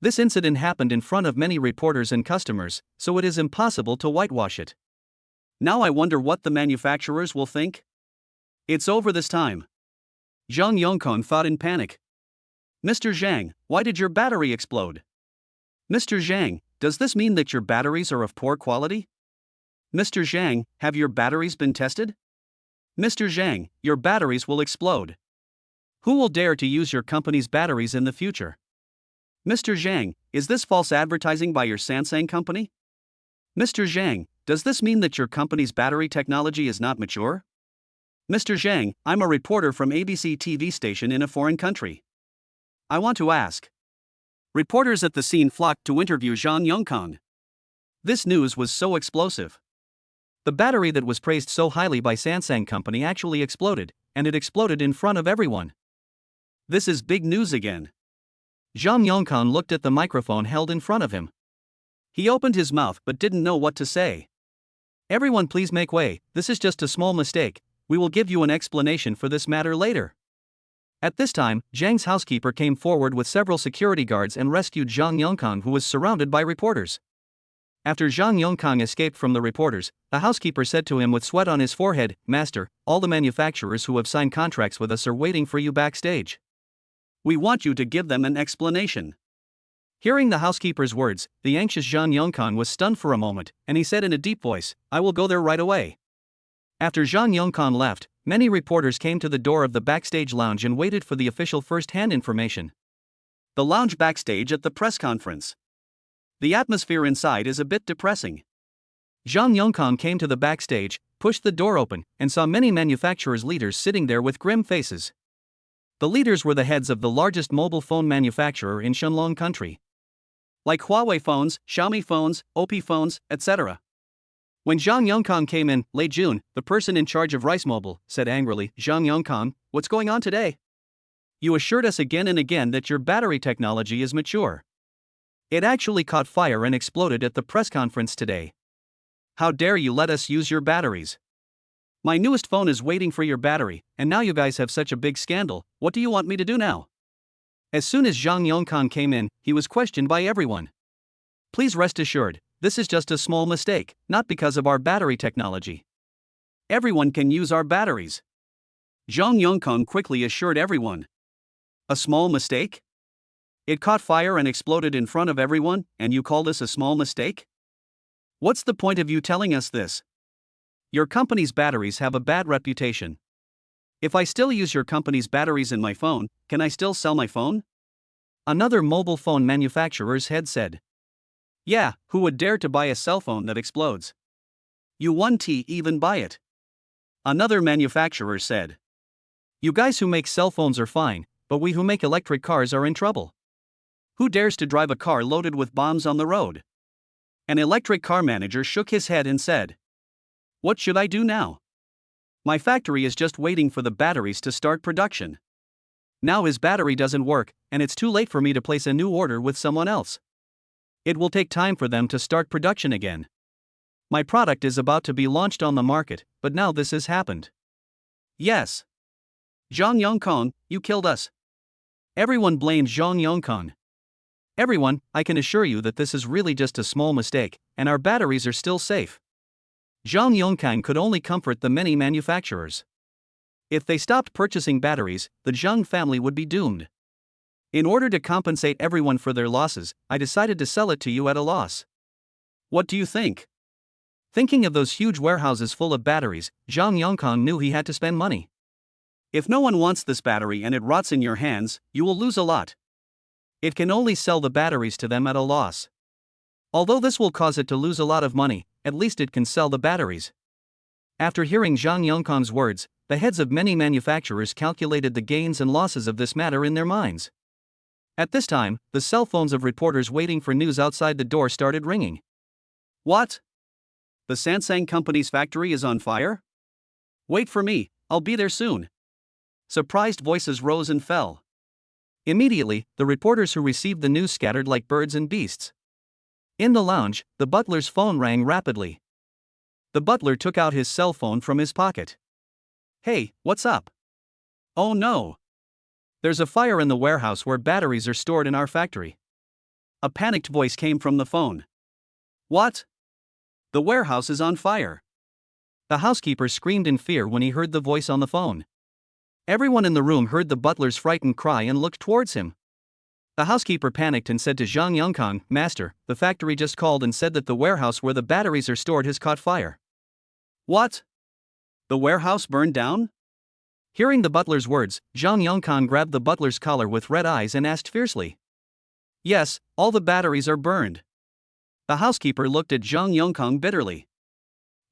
This incident happened in front of many reporters and customers, so it is impossible to whitewash it. Now I wonder what the manufacturers will think? It's over this time. Zhang Yongkang thought in panic. "Mr. Zhang, why did your battery explode? Mr. Zhang, does this mean that your batteries are of poor quality? Mr. Zhang, have your batteries been tested? Mr. Zhang, your batteries will explode. Who will dare to use your company's batteries in the future? Mr. Zhang, is this false advertising by your Samsung company? Mr. Zhang, does this mean that your company's battery technology is not mature? Mr. Zhang, I'm a reporter from ABC TV station in a foreign country. I want to ask." Reporters at the scene flocked to interview Zhang Yongkang. This news was so explosive. The battery that was praised so highly by Samsung Company actually exploded, and it exploded in front of everyone. This is big news again. Zhang Yongkang looked at the microphone held in front of him. He opened his mouth but didn't know what to say. "Everyone please make way, this is just a small mistake, we will give you an explanation for this matter later." At this time, Zhang's housekeeper came forward with several security guards and rescued Zhang Yongkang, who was surrounded by reporters. After Zhang Yongkang escaped from the reporters, the housekeeper said to him with sweat on his forehead, "Master, all the manufacturers who have signed contracts with us are waiting for you backstage. We want you to give them an explanation." Hearing the housekeeper's words, the anxious Zhang Yongkang was stunned for a moment, and he said in a deep voice, "I will go there right away." After Zhang Yongkang left, many reporters came to the door of the backstage lounge and waited for the official first-hand information. The lounge backstage at the press conference. The atmosphere inside is a bit depressing. Zhang Yongkang came to the backstage, pushed the door open, and saw many manufacturers' leaders sitting there with grim faces. The leaders were the heads of the largest mobile phone manufacturer in Shenlong country, like Huawei phones, Xiaomi phones, OP phones, etc. When Zhang Yongkang came in, late June, the person in charge of Rice Mobile said angrily, "Zhang Yongkang, what's going on today? You assured us again and again that your battery technology is mature. It actually caught fire and exploded at the press conference today. How dare you let us use your batteries? My newest phone is waiting for your battery, and now you guys have such a big scandal. What do you want me to do now?" As soon as Zhang Yongkang came in, he was questioned by everyone. "Please rest assured, this is just a small mistake, not because of our battery technology. Everyone can use our batteries." Zhang Yongkang quickly assured everyone. "A small mistake? It caught fire and exploded in front of everyone, and you call this a small mistake? What's the point of you telling us this? Your company's batteries have a bad reputation. If I still use your company's batteries in my phone, can I still sell my phone?" Another mobile phone manufacturer's head said. "Yeah, who would dare to buy a cell phone that explodes? You won't even buy it." Another manufacturer said. "You guys who make cell phones are fine, but we who make electric cars are in trouble. Who dares to drive a car loaded with bombs on the road?" An electric car manager shook his head and said, "What should I do now? My factory is just waiting for the batteries to start production. Now his battery doesn't work, and it's too late for me to place a new order with someone else. It will take time for them to start production again. My product is about to be launched on the market, but now this has happened. Yes. Zhang Yongkang, you killed us." Everyone blamed Zhang Yongkang. "Everyone, I can assure you that this is really just a small mistake, and our batteries are still safe." Zhang Yongkang could only comfort the many manufacturers. If they stopped purchasing batteries, the Zhang family would be doomed. "In order to compensate everyone for their losses, I decided to sell it to you at a loss. What do you think?" Thinking of those huge warehouses full of batteries, Zhang Yongkang knew he had to spend money. "If no one wants this battery and it rots in your hands, you will lose a lot. It can only sell the batteries to them at a loss. Although this will cause it to lose a lot of money, at least it can sell the batteries." After hearing Zhang Yongkang's words, the heads of many manufacturers calculated the gains and losses of this matter in their minds. At this time, the cell phones of reporters waiting for news outside the door started ringing. "What? The Samsung company's factory is on fire? Wait for me, I'll be there soon." Surprised voices rose and fell. Immediately, the reporters who received the news scattered like birds and beasts. In the lounge, the butler's phone rang rapidly. The butler took out his cell phone from his pocket. "Hey, what's up?" "Oh no. There's a fire in the warehouse where batteries are stored in our factory." A panicked voice came from the phone. "What? The warehouse is on fire." The housekeeper screamed in fear when he heard the voice on the phone. Everyone in the room heard the butler's frightened cry and looked towards him. The housekeeper panicked and said to Zhang Yongkang, "Master, the factory just called and said that the warehouse where the batteries are stored has caught fire." "What? The warehouse burned down?" Hearing the butler's words, Zhang Yongkang grabbed the butler's collar with red eyes and asked fiercely. "Yes, all the batteries are burned." The housekeeper looked at Zhang Yongkang bitterly.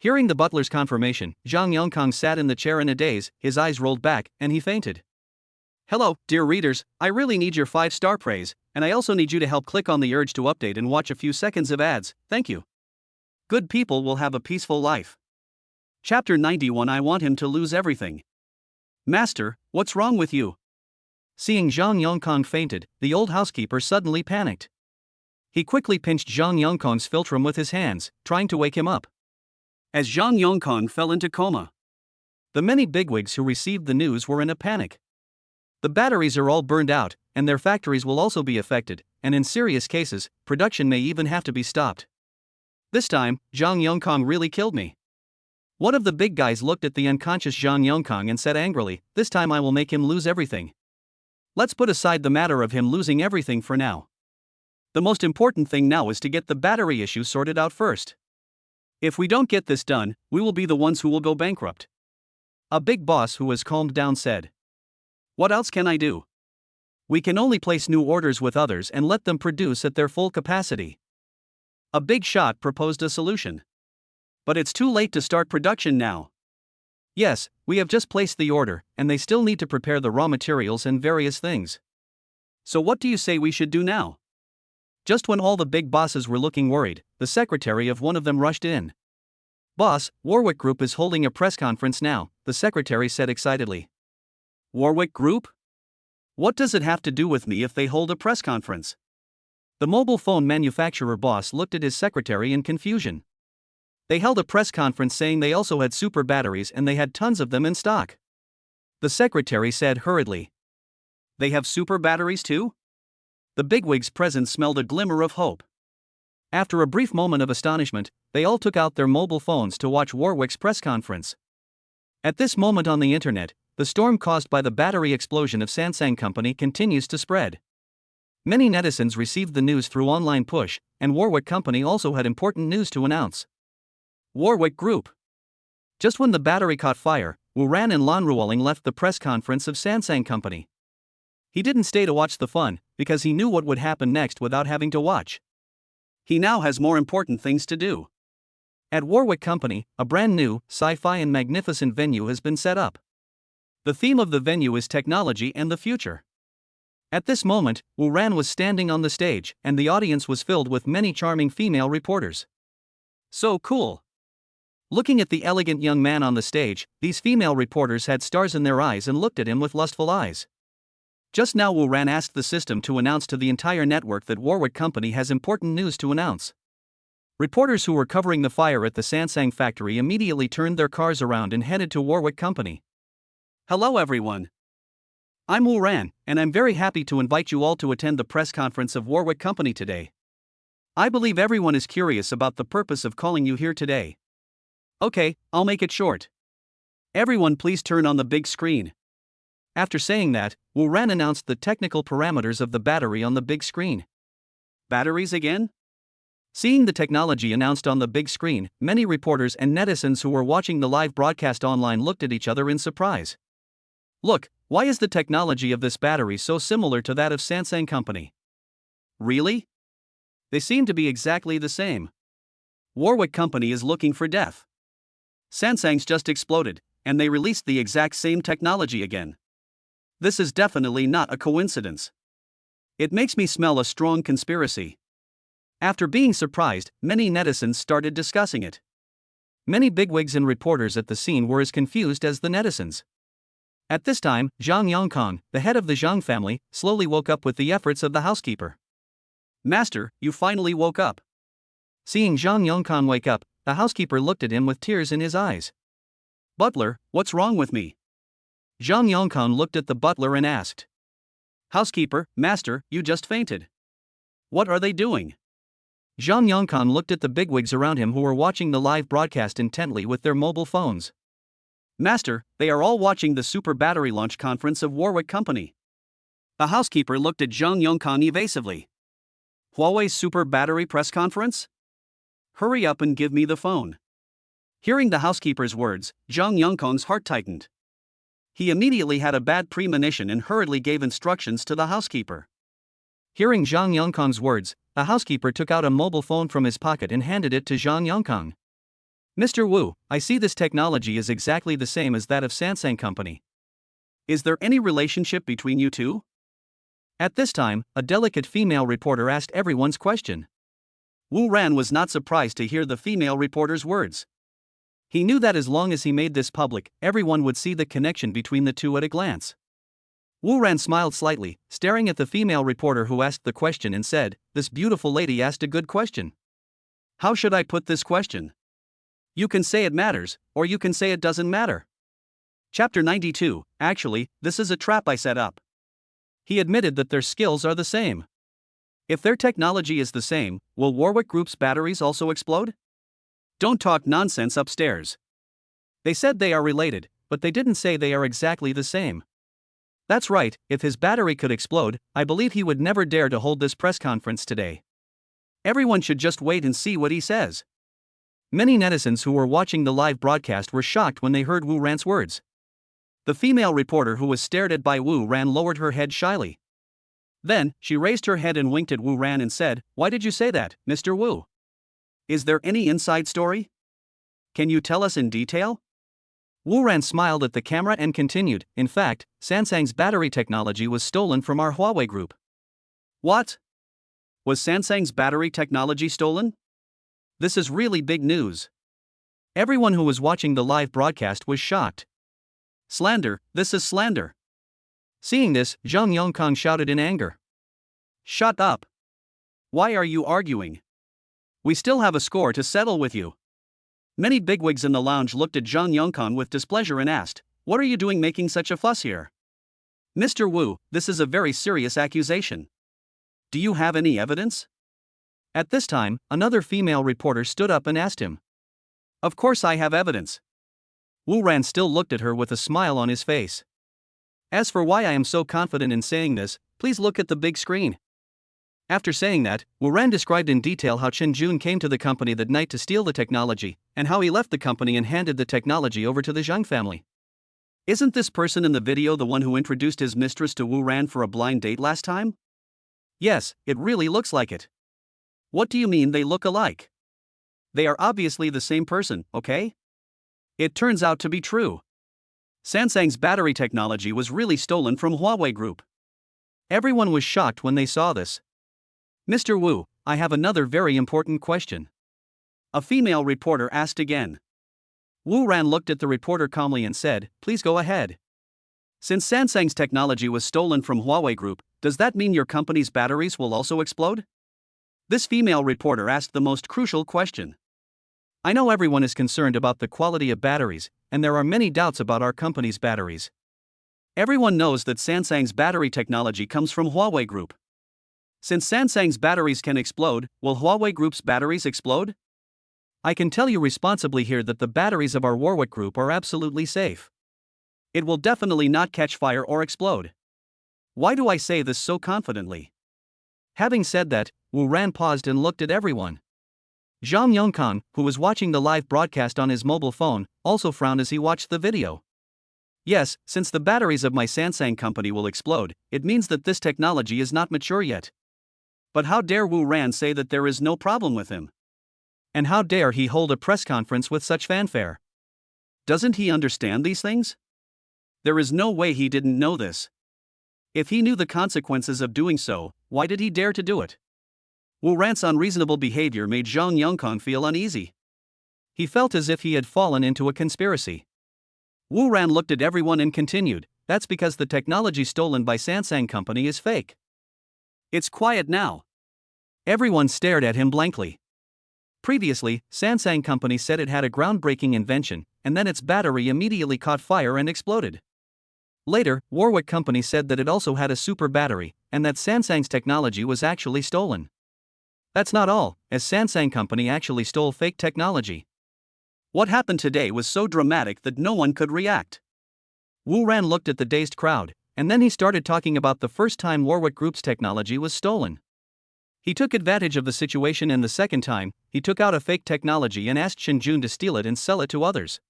Hearing the butler's confirmation, Zhang Yongkang sat in the chair in a daze, his eyes rolled back, and he fainted. "Hello, dear readers, I really need your 5-star praise, and I also need you to help click on the urge to update and watch a few seconds of ads, thank you. Good people will have a peaceful life." Chapter 91. I want him to lose everything. "Master, what's wrong with you?" Seeing Zhang Yongkang fainted, the old housekeeper suddenly panicked. He quickly pinched Zhang Yongkang's philtrum with his hands, trying to wake him up. As Zhang Yongkang fell into coma, the many bigwigs who received the news were in a panic. The batteries are all burned out, and their factories will also be affected, and in serious cases, production may even have to be stopped. This time, Zhang Yongkang really killed me. One of the big guys looked at the unconscious Zhang Yongkang and said angrily, "This time I will make him lose everything." Let's put aside the matter of him losing everything for now. The most important thing now is to get the battery issue sorted out first. If we don't get this done, we will be the ones who will go bankrupt. A big boss who was calmed down said. "What else can I do? We can only place new orders with others and let them produce at their full capacity." A big shot proposed a solution. But it's too late to start production now. Yes, we have just placed the order, and they still need to prepare the raw materials and various things. So what do you say we should do now? Just when all the big bosses were looking worried, the secretary of one of them rushed in. Boss, Warwick Group is holding a press conference now, the secretary said excitedly. Warwick Group? What does it have to do with me if they hold a press conference? The mobile phone manufacturer boss looked at his secretary in confusion. They held a press conference saying they also had super batteries and they had tons of them in stock. The secretary said hurriedly. They have super batteries too? The bigwigs present smelled a glimmer of hope. After a brief moment of astonishment, they all took out their mobile phones to watch Warwick's press conference. At this moment on the internet, the storm caused by the battery explosion of Samsung Company continues to spread. Many netizens received the news through online push, and Warwick Company also had important news to announce. Warwick Group. Just when the battery caught fire, Wu Ran and Lan Ruoling left the press conference of Samsung Company. He didn't stay to watch the fun, because he knew what would happen next without having to watch. He now has more important things to do. At Warwick Company, a brand new, sci-fi and magnificent venue has been set up. The theme of the venue is technology and the future. At this moment, Wu Ran was standing on the stage, and the audience was filled with many charming female reporters. So cool! Looking at the elegant young man on the stage, these female reporters had stars in their eyes and looked at him with lustful eyes. Just now Wu Ran asked the system to announce to the entire network that Warwick Company has important news to announce. Reporters who were covering the fire at the Samsung factory immediately turned their cars around and headed to Warwick Company. Hello everyone. I'm Wu Ran, and I'm very happy to invite you all to attend the press conference of Warwick Company today. I believe everyone is curious about the purpose of calling you here today. Okay, I'll make it short. Everyone please turn on the big screen. After saying that, Wu Ran announced the technical parameters of the battery on the big screen. Batteries again? Seeing the technology announced on the big screen, many reporters and netizens who were watching the live broadcast online looked at each other in surprise. Look, why is the technology of this battery so similar to that of Samsung Company? Really? They seem to be exactly the same. Warwick Company is looking for death. Samsung's just exploded, and they released the exact same technology again. This is definitely not a coincidence. It makes me smell a strong conspiracy. After being surprised, many netizens started discussing it. Many bigwigs and reporters at the scene were as confused as the netizens. At this time, Zhang Yongkang, the head of the Zhang family, slowly woke up with the efforts of the housekeeper. Master, you finally woke up. Seeing Zhang Yongkang wake up, the housekeeper looked at him with tears in his eyes. Butler, what's wrong with me? Zhang Yongkang looked at the butler and asked. Housekeeper, master, you just fainted. What are they doing? Zhang Yongkang looked at the bigwigs around him who were watching the live broadcast intently with their mobile phones. Master, they are all watching the super battery launch conference of Warwick Company. The housekeeper looked at Zhang Yongkang evasively. Huawei's super battery press conference? Hurry up and give me the phone. Hearing the housekeeper's words, Zhang Yongkang's heart tightened. He immediately had a bad premonition and hurriedly gave instructions to the housekeeper. Hearing Zhang Yongkang's words, the housekeeper took out a mobile phone from his pocket and handed it to Zhang Yongkang. Mr. Wu, I see this technology is exactly the same as that of Samsung Company. Is there any relationship between you two? At this time, a delicate female reporter asked everyone's question. Wu Ran was not surprised to hear the female reporter's words. He knew that as long as he made this public, everyone would see the connection between the two at a glance. Wu Ran smiled slightly, staring at the female reporter who asked the question and said, "This beautiful lady asked a good question. How should I put this question? You can say it matters, or you can say it doesn't matter." Chapter 92, actually, this is a trap I set up. He admitted that their skills are the same. If their technology is the same, will Warwick Group's batteries also explode? Don't talk nonsense upstairs. They said they are related, but they didn't say they are exactly the same. That's right, if his battery could explode, I believe he would never dare to hold this press conference today. Everyone should just wait and see what he says. Many netizens who were watching the live broadcast were shocked when they heard Wu Ran's words. The female reporter who was stared at by Wu Ran lowered her head shyly. Then, she raised her head and winked at Wu Ran and said, "Why did you say that, Mr. Wu? Is there any inside story?" Can you tell us in detail? Wu Ran smiled at the camera and continued, in fact, Samsung's battery technology was stolen from our Huawei group. What? Was Samsung's battery technology stolen? This is really big news. Everyone who was watching the live broadcast was shocked. Slander, this is slander. Seeing this, Zhang Yongkang shouted in anger. Shut up. Why are you arguing? We still have a score to settle with you. Many bigwigs in the lounge looked at Zhang Yongkang with displeasure and asked, what are you doing making such a fuss here? Mr. Wu, this is a very serious accusation. Do you have any evidence? At this time, another female reporter stood up and asked him. Of course I have evidence. Wu Ran still looked at her with a smile on his face. As for why I am so confident in saying this, please look at the big screen. After saying that, Wu Ran described in detail how Chen Jun came to the company that night to steal the technology, and how he left the company and handed the technology over to the Zhang family. Isn't this person in the video the one who introduced his mistress to Wu Ran for a blind date last time? Yes, it really looks like it. What do you mean they look alike? They are obviously the same person, okay? It turns out to be true. Samsung's battery technology was really stolen from Huawei Group. Everyone was shocked when they saw this. Mr. Wu, I have another very important question. A female reporter asked again. Wu Ran looked at the reporter calmly and said, please go ahead. Since Samsung's technology was stolen from Huawei Group, does that mean your company's batteries will also explode? This female reporter asked the most crucial question. I know everyone is concerned about the quality of batteries, and there are many doubts about our company's batteries. Everyone knows that Samsung's battery technology comes from Huawei Group. Since Samsung's batteries can explode, will Huawei Group's batteries explode? I can tell you responsibly here that the batteries of our Warwick Group are absolutely safe. It will definitely not catch fire or explode. Why do I say this so confidently? Having said that, Wu Ran paused and looked at everyone. Zhang Yongkang, who was watching the live broadcast on his mobile phone, also frowned as he watched the video. Yes, since the batteries of my Samsung company will explode, it means that this technology is not mature yet. But how dare Wu Ran say that there is no problem with him? And how dare he hold a press conference with such fanfare? Doesn't he understand these things? There is no way he didn't know this. If he knew the consequences of doing so, why did he dare to do it? Wu Ran's unreasonable behavior made Zhang Yongkang feel uneasy. He felt as if he had fallen into a conspiracy. Wu Ran looked at everyone and continued, that's because the technology stolen by Samsung company is fake. It's quiet now. Everyone stared at him blankly. Previously, Samsung company said it had a groundbreaking invention, and then its battery immediately caught fire and exploded. Later, Warwick company said that it also had a super battery, and that Samsung's technology was actually stolen. That's not all, as Samsung company actually stole fake technology. What happened today was so dramatic that no one could react. Wu Ran looked at the dazed crowd, and then he started talking about the first time Warwick Group's technology was stolen. He took advantage of the situation, and the second time, he took out a fake technology and asked Chen Jun to steal it and sell it to others.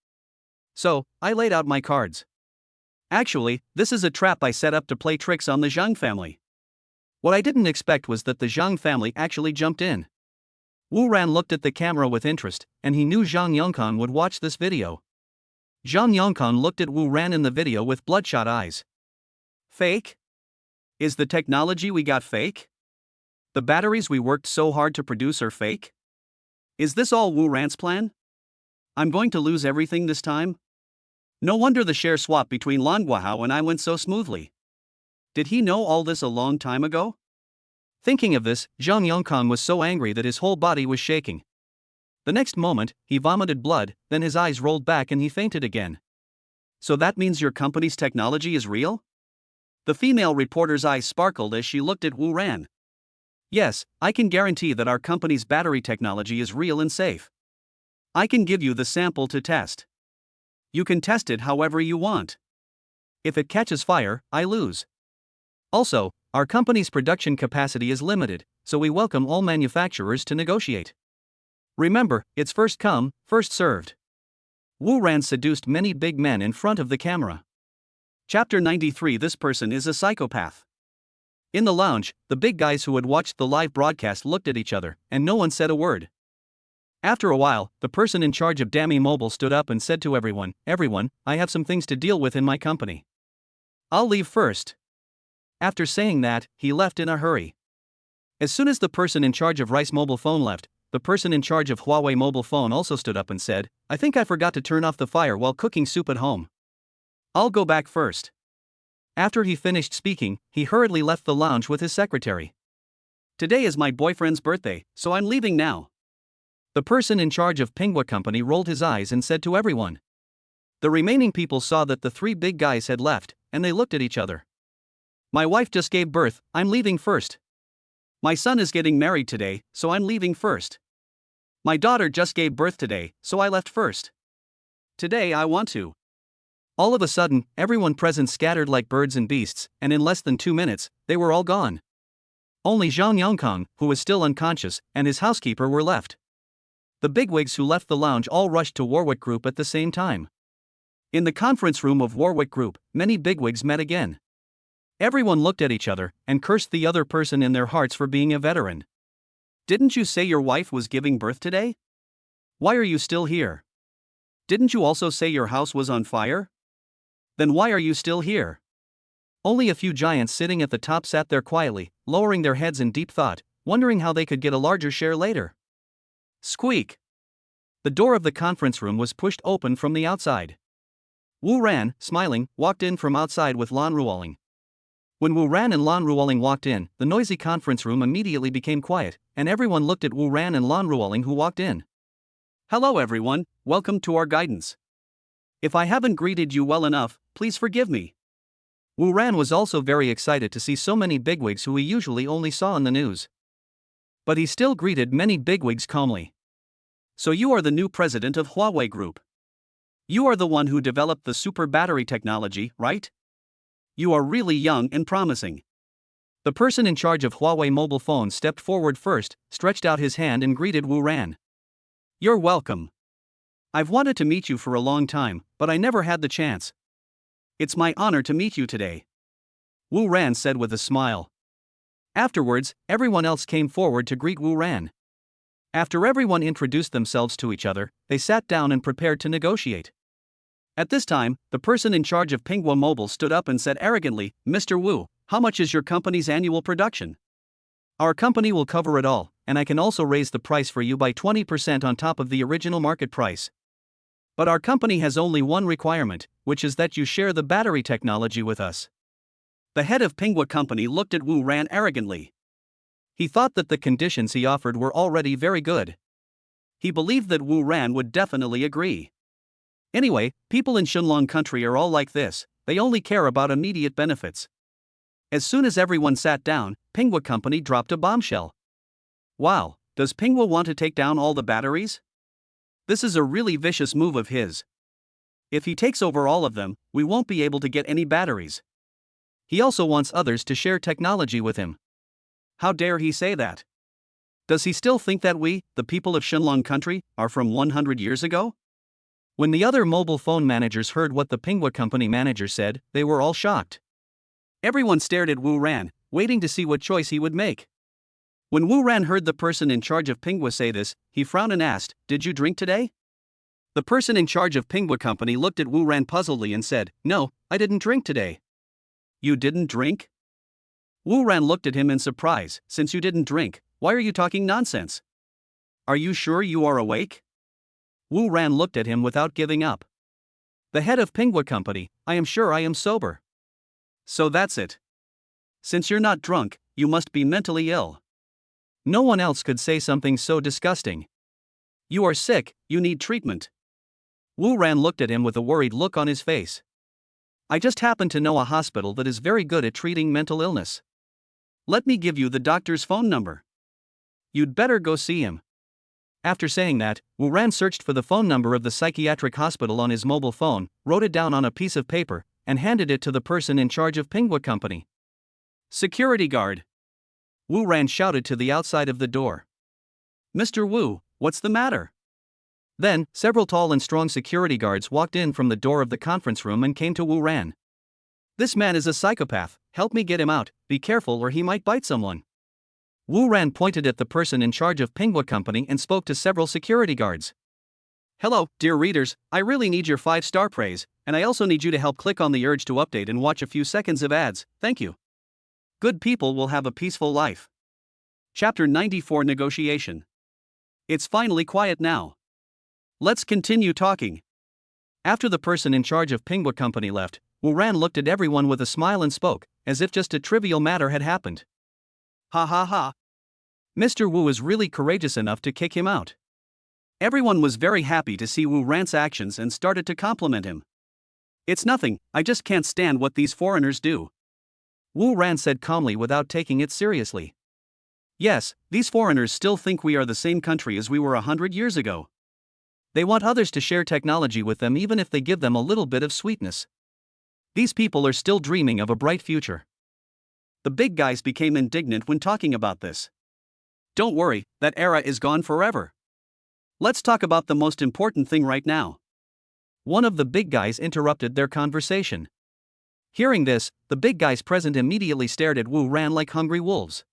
So, I laid out my cards. Actually, this is a trap I set up to play tricks on the Zhang family. What I didn't expect was that the Zhang family actually jumped in. Wu Ran looked at the camera with interest, and he knew Zhang Yongkang would watch this video. Zhang Yongkang looked at Wu Ran in the video with bloodshot eyes. Fake? Is the technology we got fake? The batteries we worked so hard to produce are fake? Is this all Wu Ran's plan? I'm going to lose everything this time? No wonder the share swap between Lan Guahao and I went so smoothly. Did he know all this a long time ago? Thinking of this, Zhang Yongkang was so angry that his whole body was shaking. The next moment, he vomited blood, then his eyes rolled back and he fainted again. So that means your company's technology is real? The female reporter's eyes sparkled as she looked at Wu Ran. Yes, I can guarantee that our company's battery technology is real and safe. I can give you the sample to test. You can test it however you want. If it catches fire, I lose. Also, our company's production capacity is limited, so we welcome all manufacturers to negotiate. Remember, it's first come, first served. Wu Ran seduced many big men in front of the camera. Chapter 93. This person is a psychopath. In the lounge, the big guys who had watched the live broadcast looked at each other, and no one said a word. After a while, the person in charge of Dammy Mobile stood up and said to everyone, "Everyone, I have some things to deal with in my company. I'll leave first." After saying that, he left in a hurry. As soon as the person in charge of Rice Mobile Phone left, the person in charge of Huawei Mobile Phone also stood up and said, "I think I forgot to turn off the fire while cooking soup at home. I'll go back first." After he finished speaking, he hurriedly left the lounge with his secretary. "Today is my boyfriend's birthday, so I'm leaving now." The person in charge of Pingwa Company rolled his eyes and said to everyone. The remaining people saw that the three big guys had left, and they looked at each other. "My wife just gave birth, I'm leaving first. My son is getting married today, so I'm leaving first. My daughter just gave birth today, so I left first. Today I want to." All of a sudden, everyone present scattered like birds and beasts, and in less than 2 minutes, they were all gone. Only Zhang Yongkang, who was still unconscious, and his housekeeper were left. The bigwigs who left the lounge all rushed to Warwick Group at the same time. In the conference room of Warwick Group, many bigwigs met again. Everyone looked at each other and cursed the other person in their hearts for being a veteran. "Didn't you say your wife was giving birth today? Why are you still here? Didn't you also say your house was on fire? Then why are you still here?" Only a few giants sitting at the top sat there quietly, lowering their heads in deep thought, wondering how they could get a larger share later. Squeak! The door of the conference room was pushed open from the outside. Wu Ran, smiling, walked in from outside with Lan Ruoling. When Wu Ran and Lan Ruoling walked in, the noisy conference room immediately became quiet, and everyone looked at Wu Ran and Lan Ruoling who walked in. "Hello everyone, welcome to our guidance. If I haven't greeted you well enough, please forgive me." Wu Ran was also very excited to see so many bigwigs who he usually only saw in the news. But he still greeted many bigwigs calmly. "So you are the new president of Huawei Group. You are the one who developed the super battery technology, right? You are really young and promising." The person in charge of Huawei Mobile Phone stepped forward first, stretched out his hand and greeted Wu Ran. "You're welcome. I've wanted to meet you for a long time, but I never had the chance. It's my honor to meet you today," Wu Ran said with a smile. Afterwards, everyone else came forward to greet Wu Ran. After everyone introduced themselves to each other, they sat down and prepared to negotiate. At this time, the person in charge of Pingwa Mobile stood up and said arrogantly, "Mr. Wu, how much is your company's annual production? Our company will cover it all, and I can also raise the price for you by 20% on top of the original market price. But our company has only one requirement, which is that you share the battery technology with us." The head of Pingwa Company looked at Wu Ran arrogantly. He thought that the conditions he offered were already very good. He believed that Wu Ran would definitely agree. Anyway, people in Shunlong country are all like this, they only care about immediate benefits. As soon as everyone sat down, Pingwa Company dropped a bombshell. "Wow, does Pingwa want to take down all the batteries? This is a really vicious move of his. If he takes over all of them, we won't be able to get any batteries. He also wants others to share technology with him. How dare he say that? Does he still think that we, the people of Shunlong country, are from 100 years ago?" When the other mobile phone managers heard what the Pingwa Company manager said, they were all shocked. Everyone stared at Wu Ran, waiting to see what choice he would make. When Wu Ran heard the person in charge of Pingwa say this, he frowned and asked, "Did you drink today?" The person in charge of Pingwa Company looked at Wu Ran puzzledly and said, "No, I didn't drink today." "You didn't drink?" Wu Ran looked at him in surprise. "Since you didn't drink, why are you talking nonsense? Are you sure you are awake?" Wu Ran looked at him without giving up. "The head of Pingwa Company, I am sure I am sober." "So that's it. Since you're not drunk, you must be mentally ill." No one else could say something so disgusting. "You are sick, you need treatment." Wu Ran looked at him with a worried look on his face. "I just happen to know a hospital that is very good at treating mental illness. Let me give you the doctor's phone number. You'd better go see him." After saying that, Wu Ran searched for the phone number of the psychiatric hospital on his mobile phone, wrote it down on a piece of paper, and handed it to the person in charge of Pingwa Company. "Security guard!" Wu Ran shouted to the outside of the door. "Mr. Wu, what's the matter?" Then, several tall and strong security guards walked in from the door of the conference room and came to Wu Ran. "This man is a psychopath, help me get him out, be careful or he might bite someone." Wu Ran pointed at the person in charge of Pingwa Company and spoke to several security guards. Hello, dear readers, I really need your 5-star praise, and I also need you to help click on the urge to update and watch a few seconds of ads, thank you. Good people will have a peaceful life. Chapter 94 Negotiation. It's finally quiet now. Let's continue talking. After the person in charge of Pingwa Company left, Wu Ran looked at everyone with a smile and spoke, as if just a trivial matter had happened. Ha ha ha. Mr. Wu is really courageous enough to kick him out. Everyone was very happy to see Wu Ran's actions and started to compliment him. It's nothing, I just can't stand what these foreigners do. Wu Ran said calmly without taking it seriously. Yes, these foreigners still think we are the same country as we were 100 years ago. They want others to share technology with them even if they give them a little bit of sweetness. These people are still dreaming of a bright future. The big guys became indignant when talking about this. Don't worry, that era is gone forever. Let's talk about the most important thing right now. One of the big guys interrupted their conversation. Hearing this, the big guys present immediately stared at Wu Ran like hungry wolves.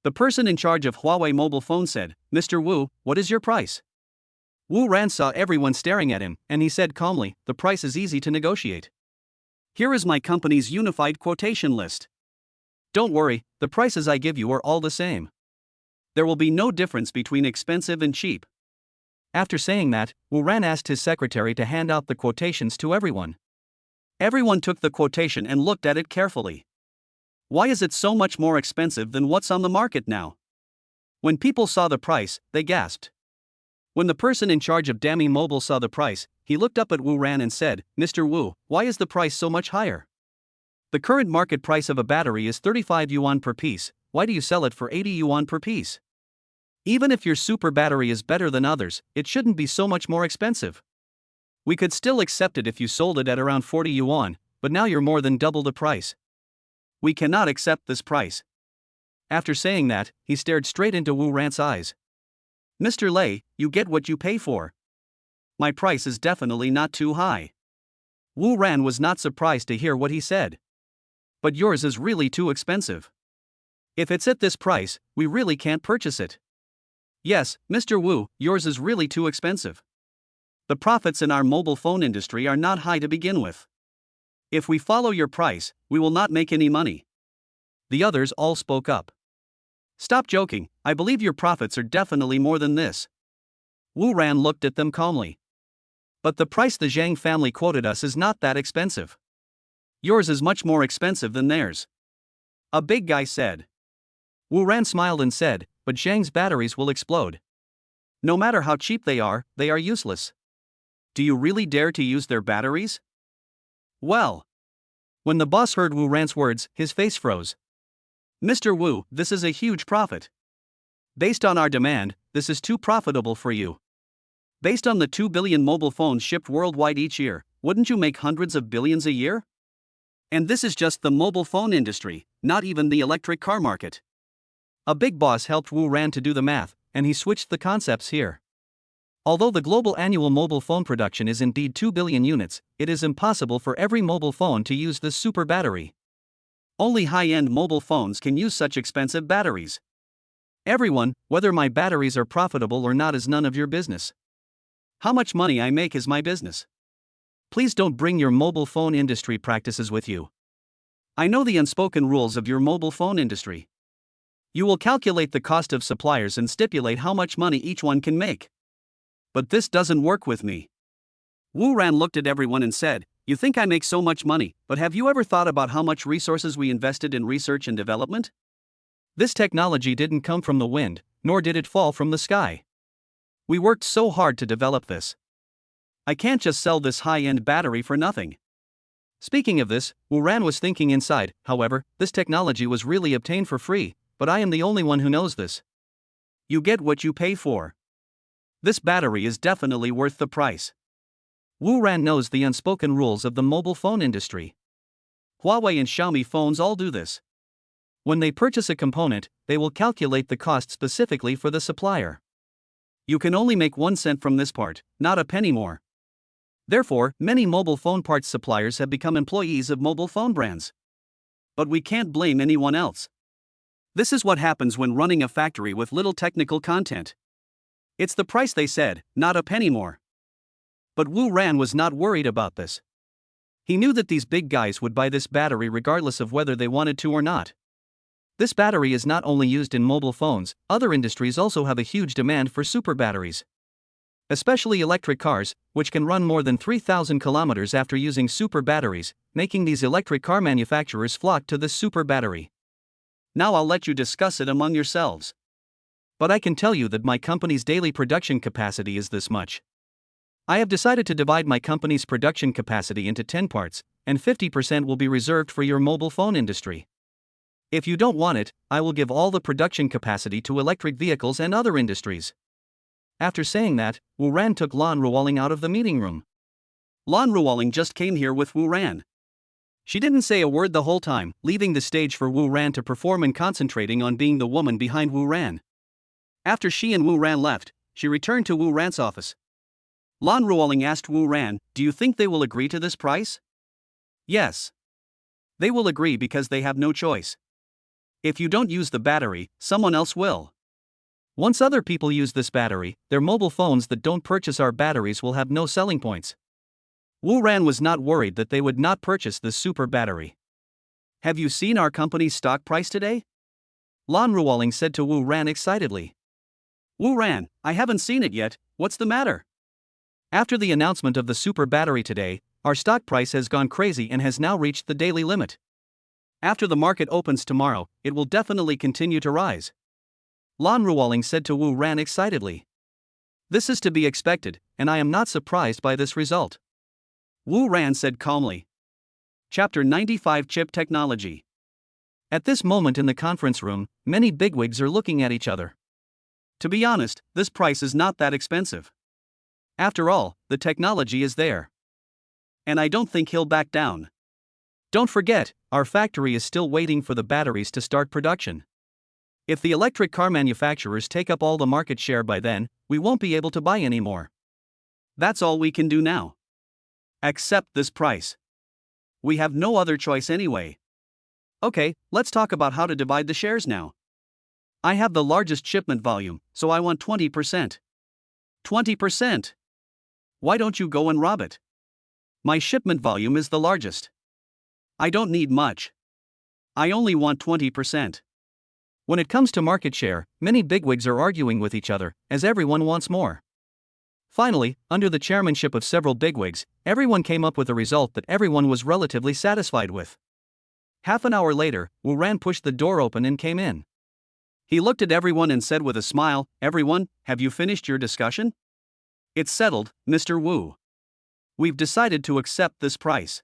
The person in charge of Huawei mobile phone said, Mr. Wu, what is your price? Wu Ran saw everyone staring at him, and he said calmly, the price is easy to negotiate. Here is my company's unified quotation list. Don't worry, the prices I give you are all the same. There will be no difference between expensive and cheap. After saying that, Wu Ran asked his secretary to hand out the quotations to everyone. Everyone took the quotation and looked at it carefully. Why is it so much more expensive than what's on the market now? When people saw the price, they gasped. When the person in charge of Dami Mobile saw the price, he looked up at Wu Ran and said, Mr. Wu, why is the price so much higher? The current market price of a battery is 35 yuan per piece, why do you sell it for 80 yuan per piece? Even if your super battery is better than others, it shouldn't be so much more expensive. We could still accept it if you sold it at around 40 yuan, but now you're more than double the price. We cannot accept this price. After saying that, he stared straight into Wu Ran's eyes. Mr. Lei, you get what you pay for. My price is definitely not too high. Wu Ran was not surprised to hear what he said. But yours is really too expensive. If it's at this price, we really can't purchase it. Yes, Mr. Wu, yours is really too expensive. The profits in our mobile phone industry are not high to begin with. If we follow your price, we will not make any money. The others all spoke up. Stop joking, I believe your profits are definitely more than this. Wu Ran looked at them calmly. But the price the Zhang family quoted us is not that expensive. Yours is much more expensive than theirs. A big guy said. Wu Ran smiled and said, but Zhang's batteries will explode. No matter how cheap they are useless. Do you really dare to use their batteries? Well. When the boss heard Wu Ran's words, his face froze. Mr. Wu, this is a huge profit. Based on our demand, this is too profitable for you. Based on the 2 billion mobile phones shipped worldwide each year, wouldn't you make hundreds of billions a year? And this is just the mobile phone industry, not even the electric car market. A big boss helped Wu Ran to do the math, and he switched the concepts here. Although the global annual mobile phone production is indeed 2 billion units, it is impossible for every mobile phone to use this super battery. Only high-end mobile phones can use such expensive batteries. Everyone, whether my batteries are profitable or not is none of your business. How much money I make is my business. Please don't bring your mobile phone industry practices with you. I know the unspoken rules of your mobile phone industry. You will calculate the cost of suppliers and stipulate how much money each one can make. But this doesn't work with me. Wu Ran looked at everyone and said, you think I make so much money, but have you ever thought about how much resources we invested in research and development? This technology didn't come from the wind, nor did it fall from the sky. We worked so hard to develop this. I can't just sell this high-end battery for nothing. Speaking of this, Wu Ran was thinking inside, however, this technology was really obtained for free, but I am the only one who knows this. You get what you pay for. This battery is definitely worth the price. Wu Ran knows the unspoken rules of the mobile phone industry. Huawei and Xiaomi phones all do this. When they purchase a component, they will calculate the cost specifically for the supplier. You can only make 1 cent from this part, not a penny more. Therefore, many mobile phone parts suppliers have become employees of mobile phone brands. But we can't blame anyone else. This is what happens when running a factory with little technical content. It's the price they said, not a penny more. But Wu Ran was not worried about this. He knew that these big guys would buy this battery regardless of whether they wanted to or not. This battery is not only used in mobile phones, other industries also have a huge demand for super batteries. Especially electric cars, which can run more than 3,000 kilometers after using super batteries, making these electric car manufacturers flock to this super battery. Now I'll let you discuss it among yourselves. But I can tell you that my company's daily production capacity is this much. I have decided to divide my company's production capacity into 10 parts, and 50% will be reserved for your mobile phone industry. If you don't want it, I will give all the production capacity to electric vehicles and other industries. After saying that, Wu Ran took Lan Ruoling out of the meeting room. Lan Ruoling just came here with Wu Ran. She didn't say a word the whole time, leaving the stage for Wu Ran to perform and concentrating on being the woman behind Wu Ran. After she and Wu Ran left, she returned to Wu Ran's office. Lan Ruoling asked Wu Ran, "Do you think they will agree to this price?" "Yes. They will agree because they have no choice. If you don't use the battery, someone else will. Once other people use this battery, their mobile phones that don't purchase our batteries will have no selling points." Wu Ran was not worried that they would not purchase this super battery. "Have you seen our company's stock price today?" Lan Ruoling said to Wu Ran excitedly. "Wu Ran, I haven't seen it yet, what's the matter?" "After the announcement of the super battery today, our stock price has gone crazy and has now reached the daily limit. After the market opens tomorrow, it will definitely continue to rise," Lan Ruoling said to Wu Ran excitedly. "This is to be expected, and I am not surprised by this result," Wu Ran said calmly. Chapter 95 Chip Technology. At this moment in the conference room, many bigwigs are looking at each other. To be honest, this price is not that expensive. After all, the technology is there. And I don't think he'll back down. Don't forget, our factory is still waiting for the batteries to start production. If the electric car manufacturers take up all the market share by then, we won't be able to buy any more. That's all we can do now. Accept this price. We have no other choice anyway. Okay, let's talk about how to divide the shares now. I have the largest shipment volume, so I want 20%. 20%? Why don't you go and rob it? My shipment volume is the largest. I don't need much. I only want 20%. When it comes to market share, many bigwigs are arguing with each other, as everyone wants more. Finally, under the chairmanship of several bigwigs, everyone came up with a result that everyone was relatively satisfied with. Half an hour later, Wu Ran pushed the door open and came in. He looked at everyone and said with a smile, "Everyone, have you finished your discussion?" "It's settled, Mr. Wu. We've decided to accept this price.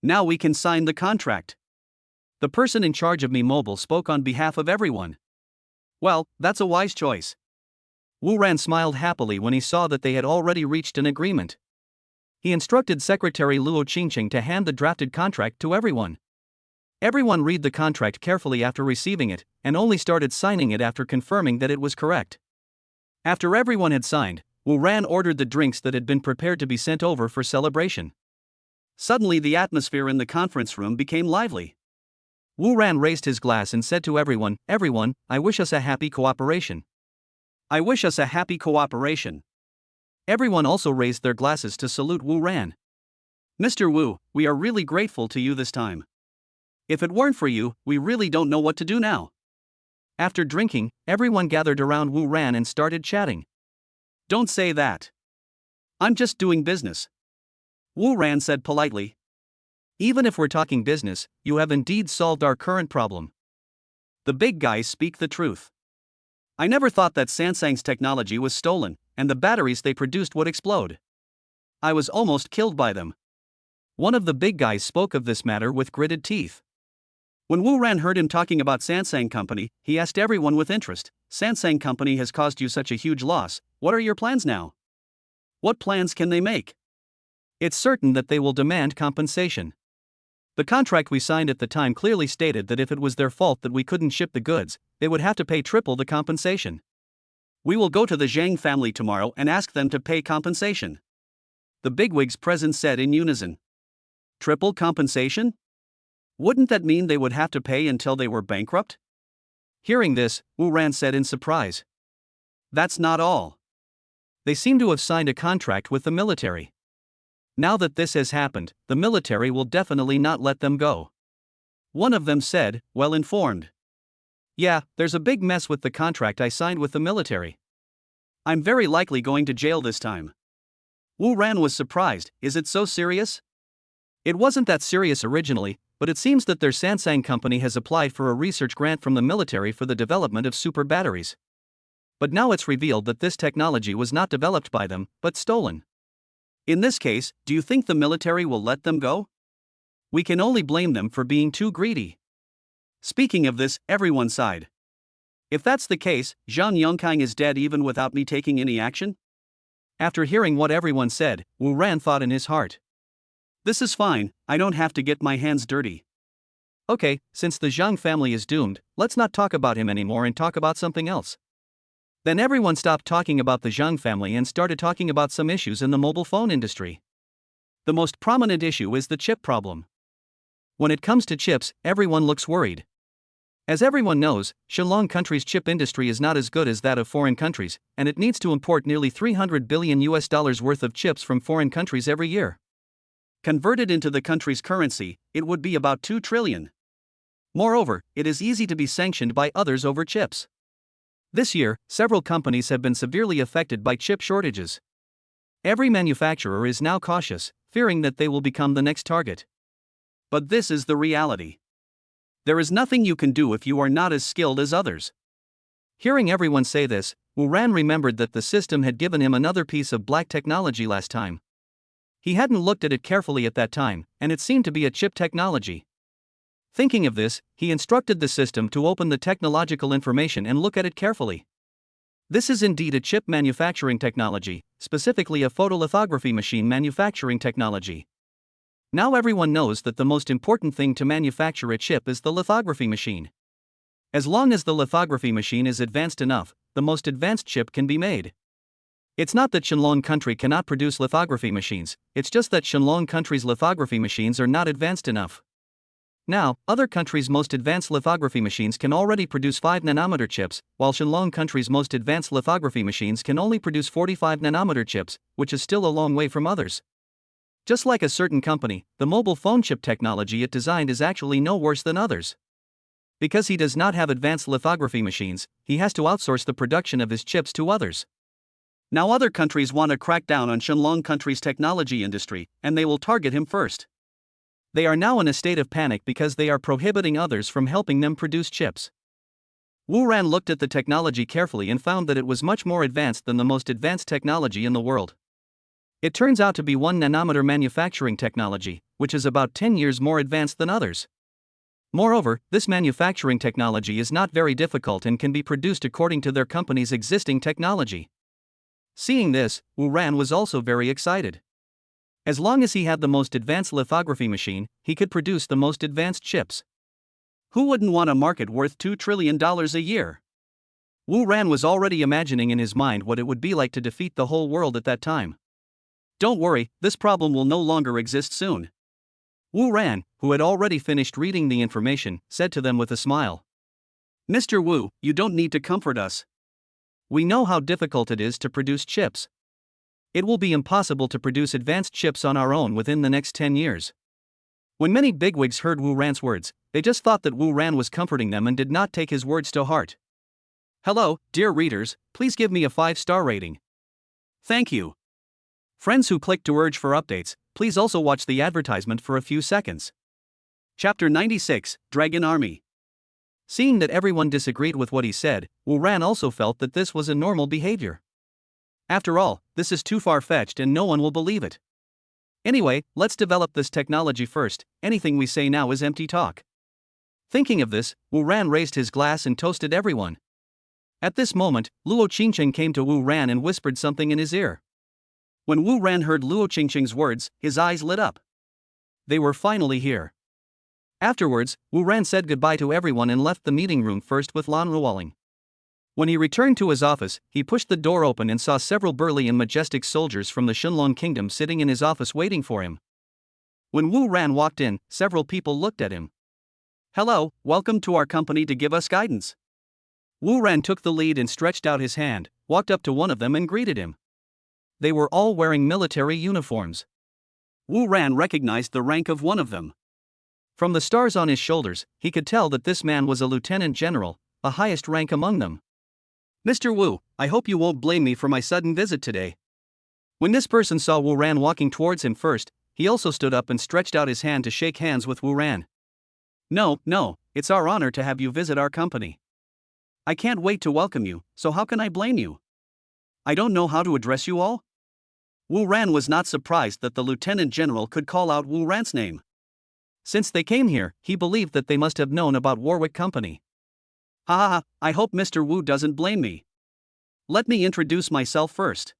Now we can sign the contract." The person in charge of Mi Mobile spoke on behalf of everyone. "Well, that's a wise choice." Wu Ran smiled happily when he saw that they had already reached an agreement. He instructed Secretary Luo Qingqing to hand the drafted contract to everyone. Everyone read the contract carefully after receiving it, and only started signing it after confirming that it was correct. After everyone had signed, Wu Ran ordered the drinks that had been prepared to be sent over for celebration. Suddenly the atmosphere in the conference room became lively. Wu Ran raised his glass and said to everyone, "Everyone, I wish us a happy cooperation." "I wish us a happy cooperation." Everyone also raised their glasses to salute Wu Ran. "Mr. Wu, we are really grateful to you this time. If it weren't for you, we really don't know what to do now." After drinking, everyone gathered around Wu Ran and started chatting. "Don't say that. I'm just doing business," Wu Ran said politely. "Even if we're talking business, you have indeed solved our current problem. The big guys speak the truth. I never thought that Samsung's technology was stolen, and the batteries they produced would explode. I was almost killed by them." One of the big guys spoke of this matter with gritted teeth. When Wu Ran heard him talking about Samsung Company, he asked everyone with interest, "Samsung Company has caused you such a huge loss, what are your plans now? What plans can they make?" "It's certain that they will demand compensation. The contract we signed at the time clearly stated that if it was their fault that we couldn't ship the goods, they would have to pay triple the compensation. We will go to the Zhang family tomorrow and ask them to pay compensation," the bigwigs present said in unison. "Triple compensation? Wouldn't that mean they would have to pay until they were bankrupt?" Hearing this, Wu Ran said in surprise. That's not all. They seem to have signed a contract with the military. Now that this has happened, the military will definitely not let them go. One of them said, well informed. Yeah, there's a big mess with the contract I signed with the military. I'm very likely going to jail this time. Wu Ran was surprised. Is it so serious? It wasn't that serious originally, but it seems that their Sansang company has applied for a research grant from the military for the development of super batteries. But now it's revealed that this technology was not developed by them, but stolen. In this case, do you think the military will let them go? We can only blame them for being too greedy. Speaking of this, everyone sighed. If that's the case, Zhang Yongkang is dead even without me taking any action? After hearing what everyone said, Wu Ran thought in his heart. This is fine, I don't have to get my hands dirty. Okay, since the Zhang family is doomed, let's not talk about him anymore and talk about something else. Then everyone stopped talking about the Zhang family and started talking about some issues in the mobile phone industry. The most prominent issue is the chip problem. When it comes to chips, everyone looks worried. As everyone knows, Shenlong country's chip industry is not as good as that of foreign countries, and it needs to import nearly $300 billion worth of chips from foreign countries every year. Converted into the country's currency, it would be about 2 trillion. Moreover, it is easy to be sanctioned by others over chips. This year, several companies have been severely affected by chip shortages. Every manufacturer is now cautious, fearing that they will become the next target. But this is the reality. There is nothing you can do if you are not as skilled as others. Hearing everyone say this, Wu Ran remembered that the system had given him another piece of black technology last time. He hadn't looked at it carefully at that time, and it seemed to be a chip technology. Thinking of this, he instructed the system to open the technological information and look at it carefully. This is indeed a chip manufacturing technology, specifically a photolithography machine manufacturing technology. Now everyone knows that the most important thing to manufacture a chip is the lithography machine. As long as the lithography machine is advanced enough, the most advanced chip can be made. It's not that Shenlong country cannot produce lithography machines, it's just that Shenlong country's lithography machines are not advanced enough. Now, other countries' most advanced lithography machines can already produce 5nm chips, while Shenlong country's most advanced lithography machines can only produce 45nm chips, which is still a long way from others. Just like a certain company, the mobile phone chip technology it designed is actually no worse than others. Because he does not have advanced lithography machines, he has to outsource the production of his chips to others. Now other countries want to crack down on Shenlong country's technology industry, and they will target him first. They are now in a state of panic because they are prohibiting others from helping them produce chips. Wu Ran looked at the technology carefully and found that it was much more advanced than the most advanced technology in the world. It turns out to be 1nm manufacturing technology, which is about 10 years more advanced than others. Moreover, this manufacturing technology is not very difficult and can be produced according to their company's existing technology. Seeing this, Wu Ran was also very excited. As long as he had the most advanced lithography machine, he could produce the most advanced chips. Who wouldn't want a market worth $2 trillion a year? Wu Ran was already imagining in his mind what it would be like to defeat the whole world at that time. Don't worry, this problem will no longer exist soon. Wu Ran, who had already finished reading the information, said to them with a smile. Mr. Wu, you don't need to comfort us. We know how difficult it is to produce chips. It will be impossible to produce advanced chips on our own within the next 10 years. When many bigwigs heard Wu Ran's words, they just thought that Wu Ran was comforting them and did not take his words to heart. Hello, dear readers, please give me a 5-star rating. Thank you. Friends who click to urge for updates, please also watch the advertisement for a few seconds. Chapter 96, Dragon Army. Seeing that everyone disagreed with what he said, Wu Ran also felt that this was a normal behavior. After all, this is too far-fetched and no one will believe it. Anyway, let's develop this technology first, anything we say now is empty talk. Thinking of this, Wu Ran raised his glass and toasted everyone. At this moment, Luo Qingqing came to Wu Ran and whispered something in his ear. When Wu Ran heard Luo Qingqing's words, his eyes lit up. They were finally here. Afterwards, Wu Ran said goodbye to everyone and left the meeting room first with Lan Ruoling. When he returned to his office, he pushed the door open and saw several burly and majestic soldiers from the Shenlong kingdom sitting in his office waiting for him. When Wu Ran walked in, several people looked at him. Hello, welcome to our company to give us guidance. Wu Ran took the lead and stretched out his hand, walked up to one of them and greeted him. They were all wearing military uniforms. Wu Ran recognized the rank of one of them. From the stars on his shoulders, he could tell that this man was a lieutenant general, the highest rank among them. "Mr. Wu, I hope you won't blame me for my sudden visit today." When this person saw Wu Ran walking towards him first, he also stood up and stretched out his hand to shake hands with Wu Ran. No, it's our honor to have you visit our company. I can't wait to welcome you, so how can I blame you? I don't know how to address you all." Wu Ran was not surprised that the lieutenant general could call out Wu Ran's name. Since they came here, he believed that they must have known about Warwick Company. I hope Mr. Wu doesn't blame me. Let me introduce myself first.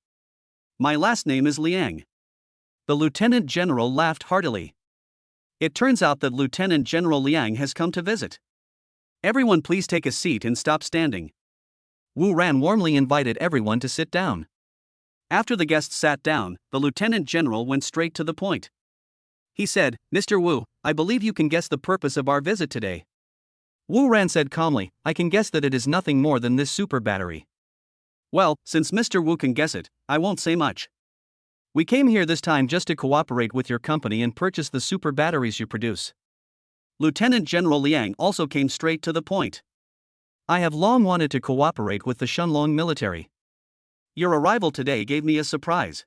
My last name is Liang. The lieutenant general laughed heartily. It turns out that Lieutenant General Liang has come to visit. Everyone please take a seat and stop standing. Wu Ran warmly invited everyone to sit down. After the guests sat down, the lieutenant general went straight to the point. He said, "Mr. Wu, I believe you can guess the purpose of our visit today." Wu Ran said calmly, "I can guess that it is nothing more than this super battery." "Well, since Mr. Wu can guess it, I won't say much. We came here this time just to cooperate with your company and purchase the super batteries you produce." Lieutenant General Liang also came straight to the point. "I have long wanted to cooperate with the Shunlong military. Your arrival today gave me a surprise.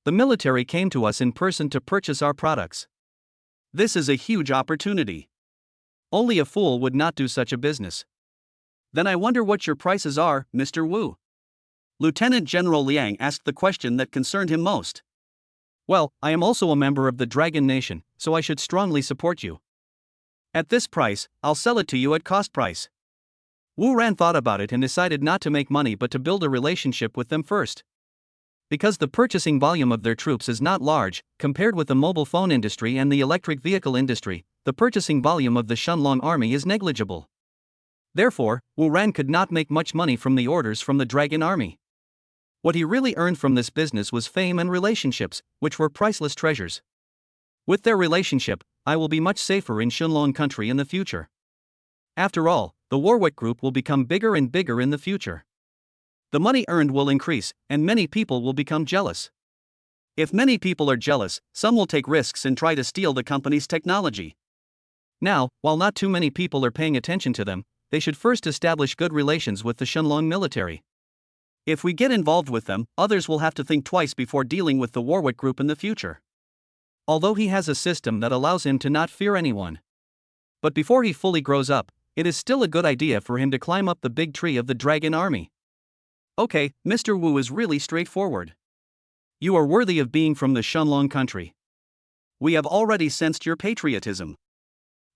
The military came to us in person to purchase our products. This is a huge opportunity. Only a fool would not do such a business. Then I wonder what your prices are, Mr. Wu?" Lieutenant General Liang asked the question that concerned him most. "Well, I am also a member of the Dragon Nation, so I should strongly support you. At this price, I'll sell it to you at cost price." Wu Ran thought about it and decided not to make money but to build a relationship with them first. Because the purchasing volume of their troops is not large, compared with the mobile phone industry and the electric vehicle industry, the purchasing volume of the Shunlong army is negligible. Therefore, Wu Ran could not make much money from the orders from the Dragon army. What he really earned from this business was fame and relationships, which were priceless treasures. With their relationship, I will be much safer in Shunlong country in the future. After all, the Warwick Group will become bigger and bigger in the future. The money earned will increase, and many people will become jealous. If many people are jealous, some will take risks and try to steal the company's technology. Now, while not too many people are paying attention to them, they should first establish good relations with the Shunlong military. If we get involved with them, others will have to think twice before dealing with the Warwick Group in the future. Although he has a system that allows him to not fear anyone. But before he fully grows up, it is still a good idea for him to climb up the big tree of the Dragon army. Okay, Mr. Wu is really straightforward. You are worthy of being from the Shunlong country. We have already sensed your patriotism."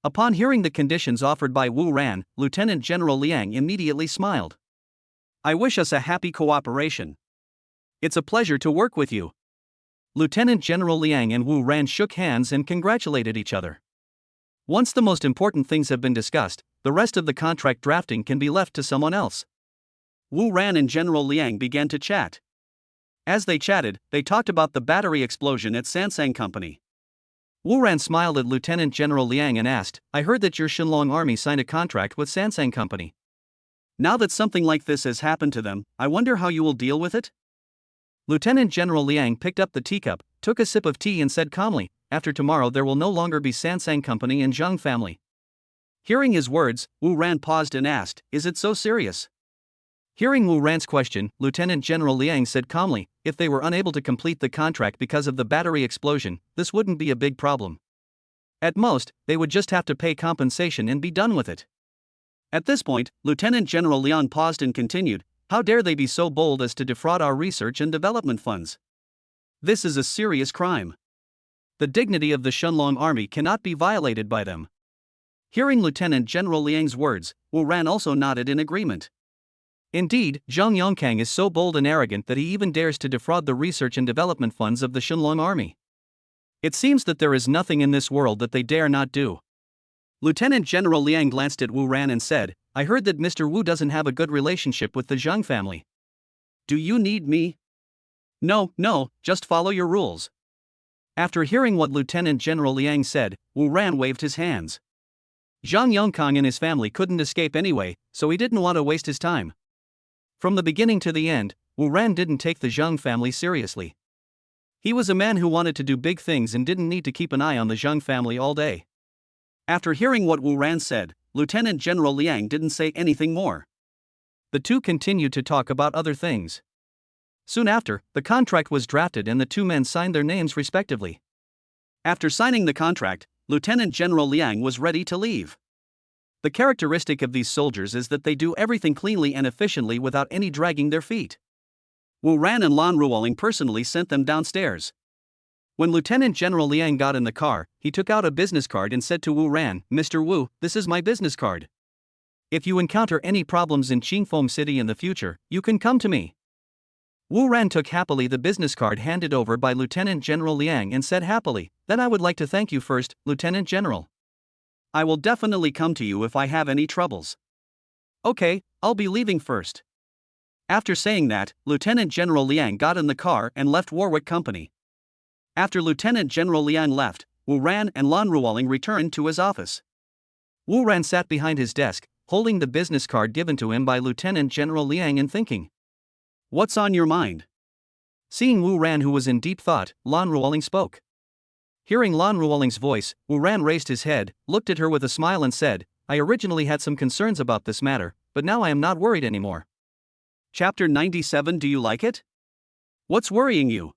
Upon hearing the conditions offered by Wu Ran, Lieutenant General Liang immediately smiled. "I wish us a happy cooperation. It's a pleasure to work with you." Lieutenant General Liang and Wu Ran shook hands and congratulated each other. Once the most important things have been discussed, the rest of the contract drafting can be left to someone else. Wu Ran and General Liang began to chat. As they chatted, they talked about the battery explosion at Sansang Company. Wu Ran smiled at Lieutenant General Liang and asked, "I heard that your Shunlong army signed a contract with Sansang Company. Now that something like this has happened to them, I wonder how you will deal with it?" Lieutenant General Liang picked up the teacup, took a sip of tea and said calmly, "After tomorrow there will no longer be Sansang Company and Zhang family." Hearing his words, Wu Ran paused and asked, "Is it so serious?" Hearing Wu Ran's question, Lieutenant General Liang said calmly, "If they were unable to complete the contract because of the battery explosion, this wouldn't be a big problem. At most, they would just have to pay compensation and be done with it." At this point, Lieutenant General Liang paused and continued, "How dare they be so bold as to defraud our research and development funds? This is a serious crime. The dignity of the Shunlong army cannot be violated by them." Hearing Lieutenant General Liang's words, Wu Ran also nodded in agreement. Indeed, Zhang Yongkang is so bold and arrogant that he even dares to defraud the research and development funds of the Shunlong army. It seems that there is nothing in this world that they dare not do. Lieutenant General Liang glanced at Wu Ran and said, "I heard that Mr. Wu doesn't have a good relationship with the Zhang family. Do you need me?" No, just follow your rules." After hearing what Lieutenant General Liang said, Wu Ran waved his hands. Zhang Yongkang and his family couldn't escape anyway, so he didn't want to waste his time. From the beginning to the end, Wu Ran didn't take the Zhang family seriously. He was a man who wanted to do big things and didn't need to keep an eye on the Zhang family all day. After hearing what Wu Ran said, Lieutenant General Liang didn't say anything more. The two continued to talk about other things. Soon after, the contract was drafted and the two men signed their names respectively. After signing the contract, Lieutenant General Liang was ready to leave. The characteristic of these soldiers is that they do everything cleanly and efficiently without any dragging their feet. Wu Ran and Lan Ruoling personally sent them downstairs. When Lieutenant General Liang got in the car, he took out a business card and said to Wu Ran, "Mr. Wu, this is my business card. If you encounter any problems in Qingfeng City in the future, you can come to me." Wu Ran took happily the business card handed over by Lieutenant General Liang and said happily, "Then I would like to thank you first, Lieutenant General. I will definitely come to you if I have any troubles. Okay, I'll be leaving first." After saying that, Lieutenant General Liang got in the car and left Warwick Company. After Lieutenant General Liang left, Wu Ran and Lan Ruoling returned to his office. Wu Ran sat behind his desk, holding the business card given to him by Lieutenant General Liang and thinking. "What's on your mind?" Seeing Wu Ran, who was in deep thought, Lan Ruoling spoke. Hearing Lan Ruoling's voice, Wu Ran raised his head, looked at her with a smile and said, "I originally had some concerns about this matter, but now I am not worried anymore." Chapter 97. Do you like it? What's worrying you?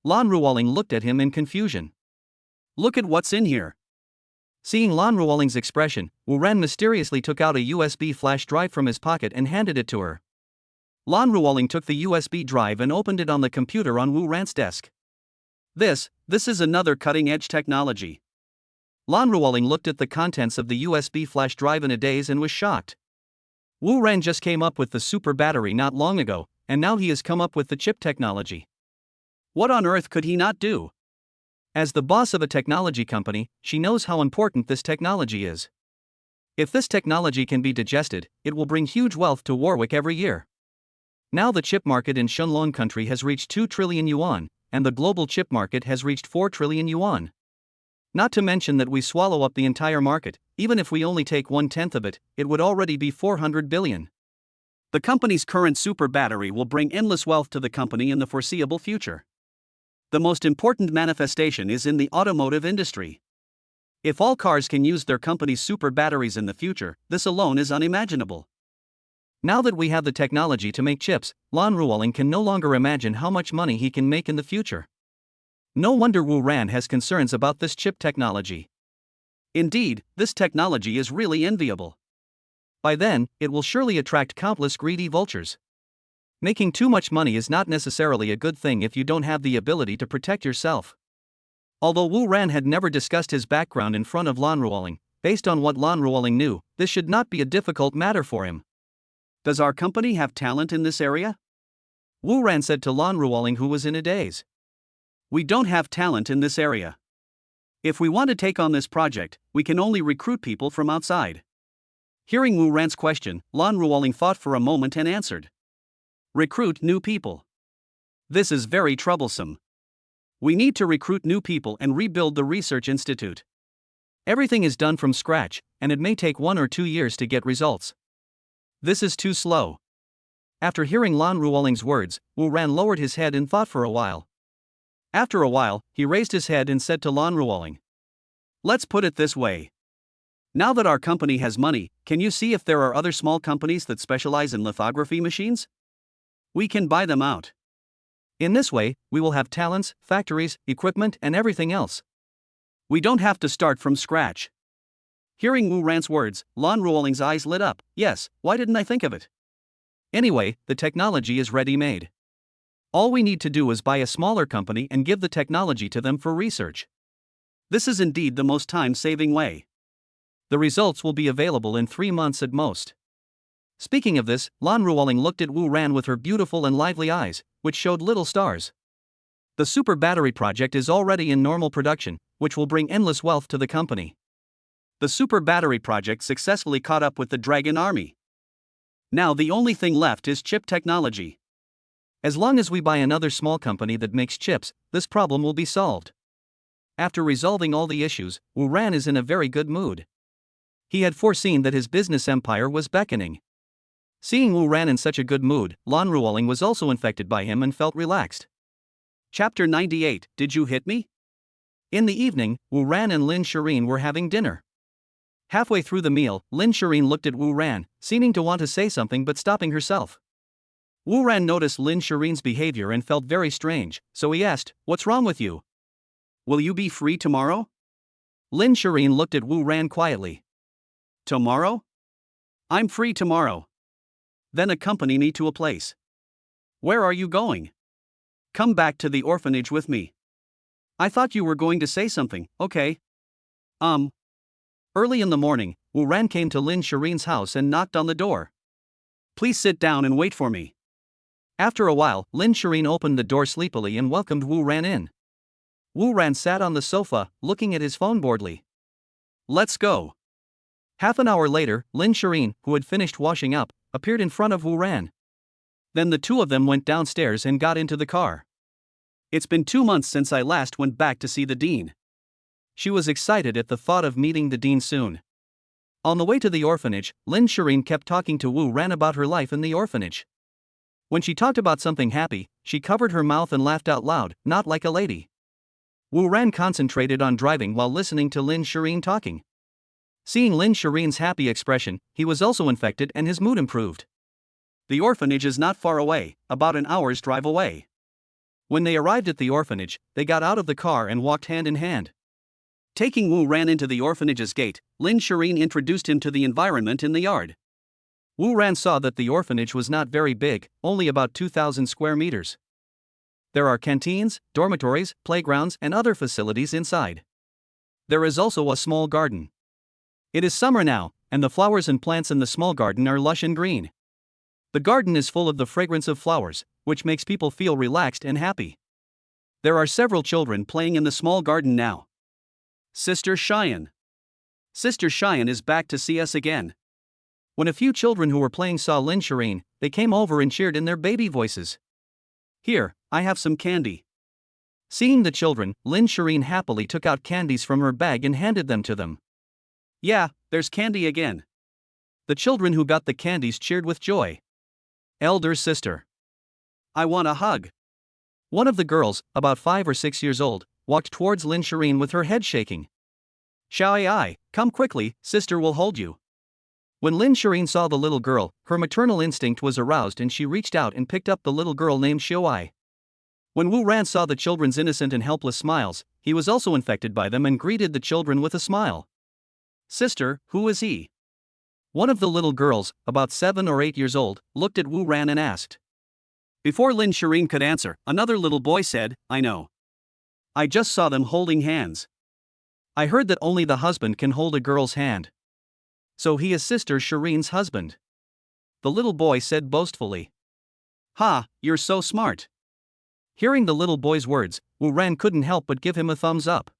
Lan Ruoling looked at him in confusion. "Look at what's in here." Seeing Lan Ruoling's expression, Wu Ran mysteriously took out a USB flash drive from his pocket and handed it to her. Lan Ruoling took the USB drive and opened it on the computer on Wu Ran's desk. This is another cutting-edge technology. Lan Ruoling looked at the contents of the USB flash drive in a daze and was shocked. Wu Ran just came up with the super battery not long ago, and now he has come up with the chip technology. What on earth could he not do? As the boss of a technology company, she knows how important this technology is. If this technology can be digested, it will bring huge wealth to Warwick every year. Now the chip market in Shunlong country has reached 2 trillion yuan, and the global chip market has reached 4 trillion yuan. Not to mention that we swallow up the entire market. Even if we only take 1/10 of it, it would already be 400 billion. The company's current super battery will bring endless wealth to the company in the foreseeable future. The most important manifestation is in the automotive industry. If all cars can use their company's super batteries in the future, this alone is unimaginable. Now that we have the technology to make chips, Lan Ruoling can no longer imagine how much money he can make in the future. No wonder Wu Ran has concerns about this chip technology. Indeed, this technology is really enviable. By then, it will surely attract countless greedy vultures. Making too much money is not necessarily a good thing if you don't have the ability to protect yourself. Although Wu Ran had never discussed his background in front of Lan Ruoling, based on what Lan Ruoling knew, this should not be a difficult matter for him. "Does our company have talent in this area?" Wu Ran said to Lan Ruoling, who was in a daze. "We don't have talent in this area. If we want to take on this project, we can only recruit people from outside." Hearing Wu Ran's question, Lan Ruoling thought for a moment and answered. "Recruit new people. This is very troublesome. We need to recruit new people and rebuild the research institute. Everything is done from scratch, and it may take 1 or 2 years to get results. This is too slow." After hearing Lan Ruoling's words, Wu Ran lowered his head in thought for a while. After a while, he raised his head and said to Lan Ruoling, "Let's put it this way. Now that our company has money, can you see if there are other small companies that specialize in lithography machines? We can buy them out. In this way, we will have talents, factories, equipment, and everything else. We don't have to start from scratch." Hearing Wu Ran's words, Lan Ruoling's eyes lit up. "Yes, why didn't I think of it? Anyway, the technology is ready-made. All we need to do is buy a smaller company and give the technology to them for research. This is indeed the most time-saving way. The results will be available in 3 months at most." Speaking of this, Lan Ruoling looked at Wu Ran with her beautiful and lively eyes, which showed little stars. The super battery project is already in normal production, which will bring endless wealth to the company. The super battery project successfully caught up with the Dragon Army. Now the only thing left is chip technology. As long as we buy another small company that makes chips, this problem will be solved. After resolving all the issues, Wu Ran is in a very good mood. He had foreseen that his business empire was beckoning. Seeing Wu Ran in such a good mood, Lan Ruoling was also infected by him and felt relaxed. Chapter 98. Did you hit me? In the evening, Wu Ran and Lin Shireen were having dinner. Halfway through the meal, Lin Shireen looked at Wu Ran, seeming to want to say something but stopping herself. Wu Ran noticed Lin Shireen's behavior and felt very strange, so he asked, "What's wrong with you? Will you be free tomorrow?" Lin Shireen looked at Wu Ran quietly. "Tomorrow? I'm free tomorrow." "Then accompany me to a place." "Where are you going?" "Come back to the orphanage with me." "I thought you were going to say something." "Okay." Early in the morning, Wu Ran came to Lin Shireen's house and knocked on the door. "Please sit down and wait for me." After a while, Lin Shireen opened the door sleepily and welcomed Wu Ran in. Wu Ran sat on the sofa, looking at his phone boredly. "Let's go." Half an hour later, Lin Shireen, who had finished washing up, appeared in front of Wu Ran. Then the two of them went downstairs and got into the car. "It's been 2 months since I last went back to see the dean." She was excited at the thought of meeting the dean soon. On the way to the orphanage, Lin Shireen kept talking to Wu Ran about her life in the orphanage. When she talked about something happy, she covered her mouth and laughed out loud, not like a lady. Wu Ran concentrated on driving while listening to Lin Shireen talking. Seeing Lin Shireen's happy expression, he was also infected and his mood improved. The orphanage is not far away, about an hour's drive away. When they arrived at the orphanage, they got out of the car and walked hand in hand. Taking Wu Ran into the orphanage's gate, Lin Shireen introduced him to the environment in the yard. Wu Ran saw that the orphanage was not very big, only about 2,000 square meters. There are canteens, dormitories, playgrounds, and other facilities inside. There is also a small garden. It is summer now, and the flowers and plants in the small garden are lush and green. The garden is full of the fragrance of flowers, which makes people feel relaxed and happy. There are several children playing in the small garden now. Sister Cheyenne. Sister Cheyenne is back to see us again. When a few children who were playing saw Lin Shireen, they came over and cheered in their baby voices. "Here, I have some candy." Seeing the children, Lin Shireen happily took out candies from her bag and handed them to them. "Yeah, there's candy again." The children who got the candies cheered with joy. Elder sister. "I want a hug." One of the girls, about 5 or 6 years old, walked towards Lin Shireen with her head shaking. "Xiao, come quickly, sister will hold you." When Lin Shireen saw the little girl, her maternal instinct was aroused and she reached out and picked up the little girl named Xiao. When Wu Ran saw the children's innocent and helpless smiles, he was also infected by them and greeted the children with a smile. "Sister, who is he?" One of the little girls, about 7 or 8 years old, looked at Wu Ran and asked. Before Lin Shireen could answer, another little boy said, "I know. I just saw them holding hands. I heard that only the husband can hold a girl's hand. So he is Sister Shireen's husband." The little boy said boastfully. "Ha, you're so smart." Hearing the little boy's words, Wu Ran couldn't help but give him a thumbs up.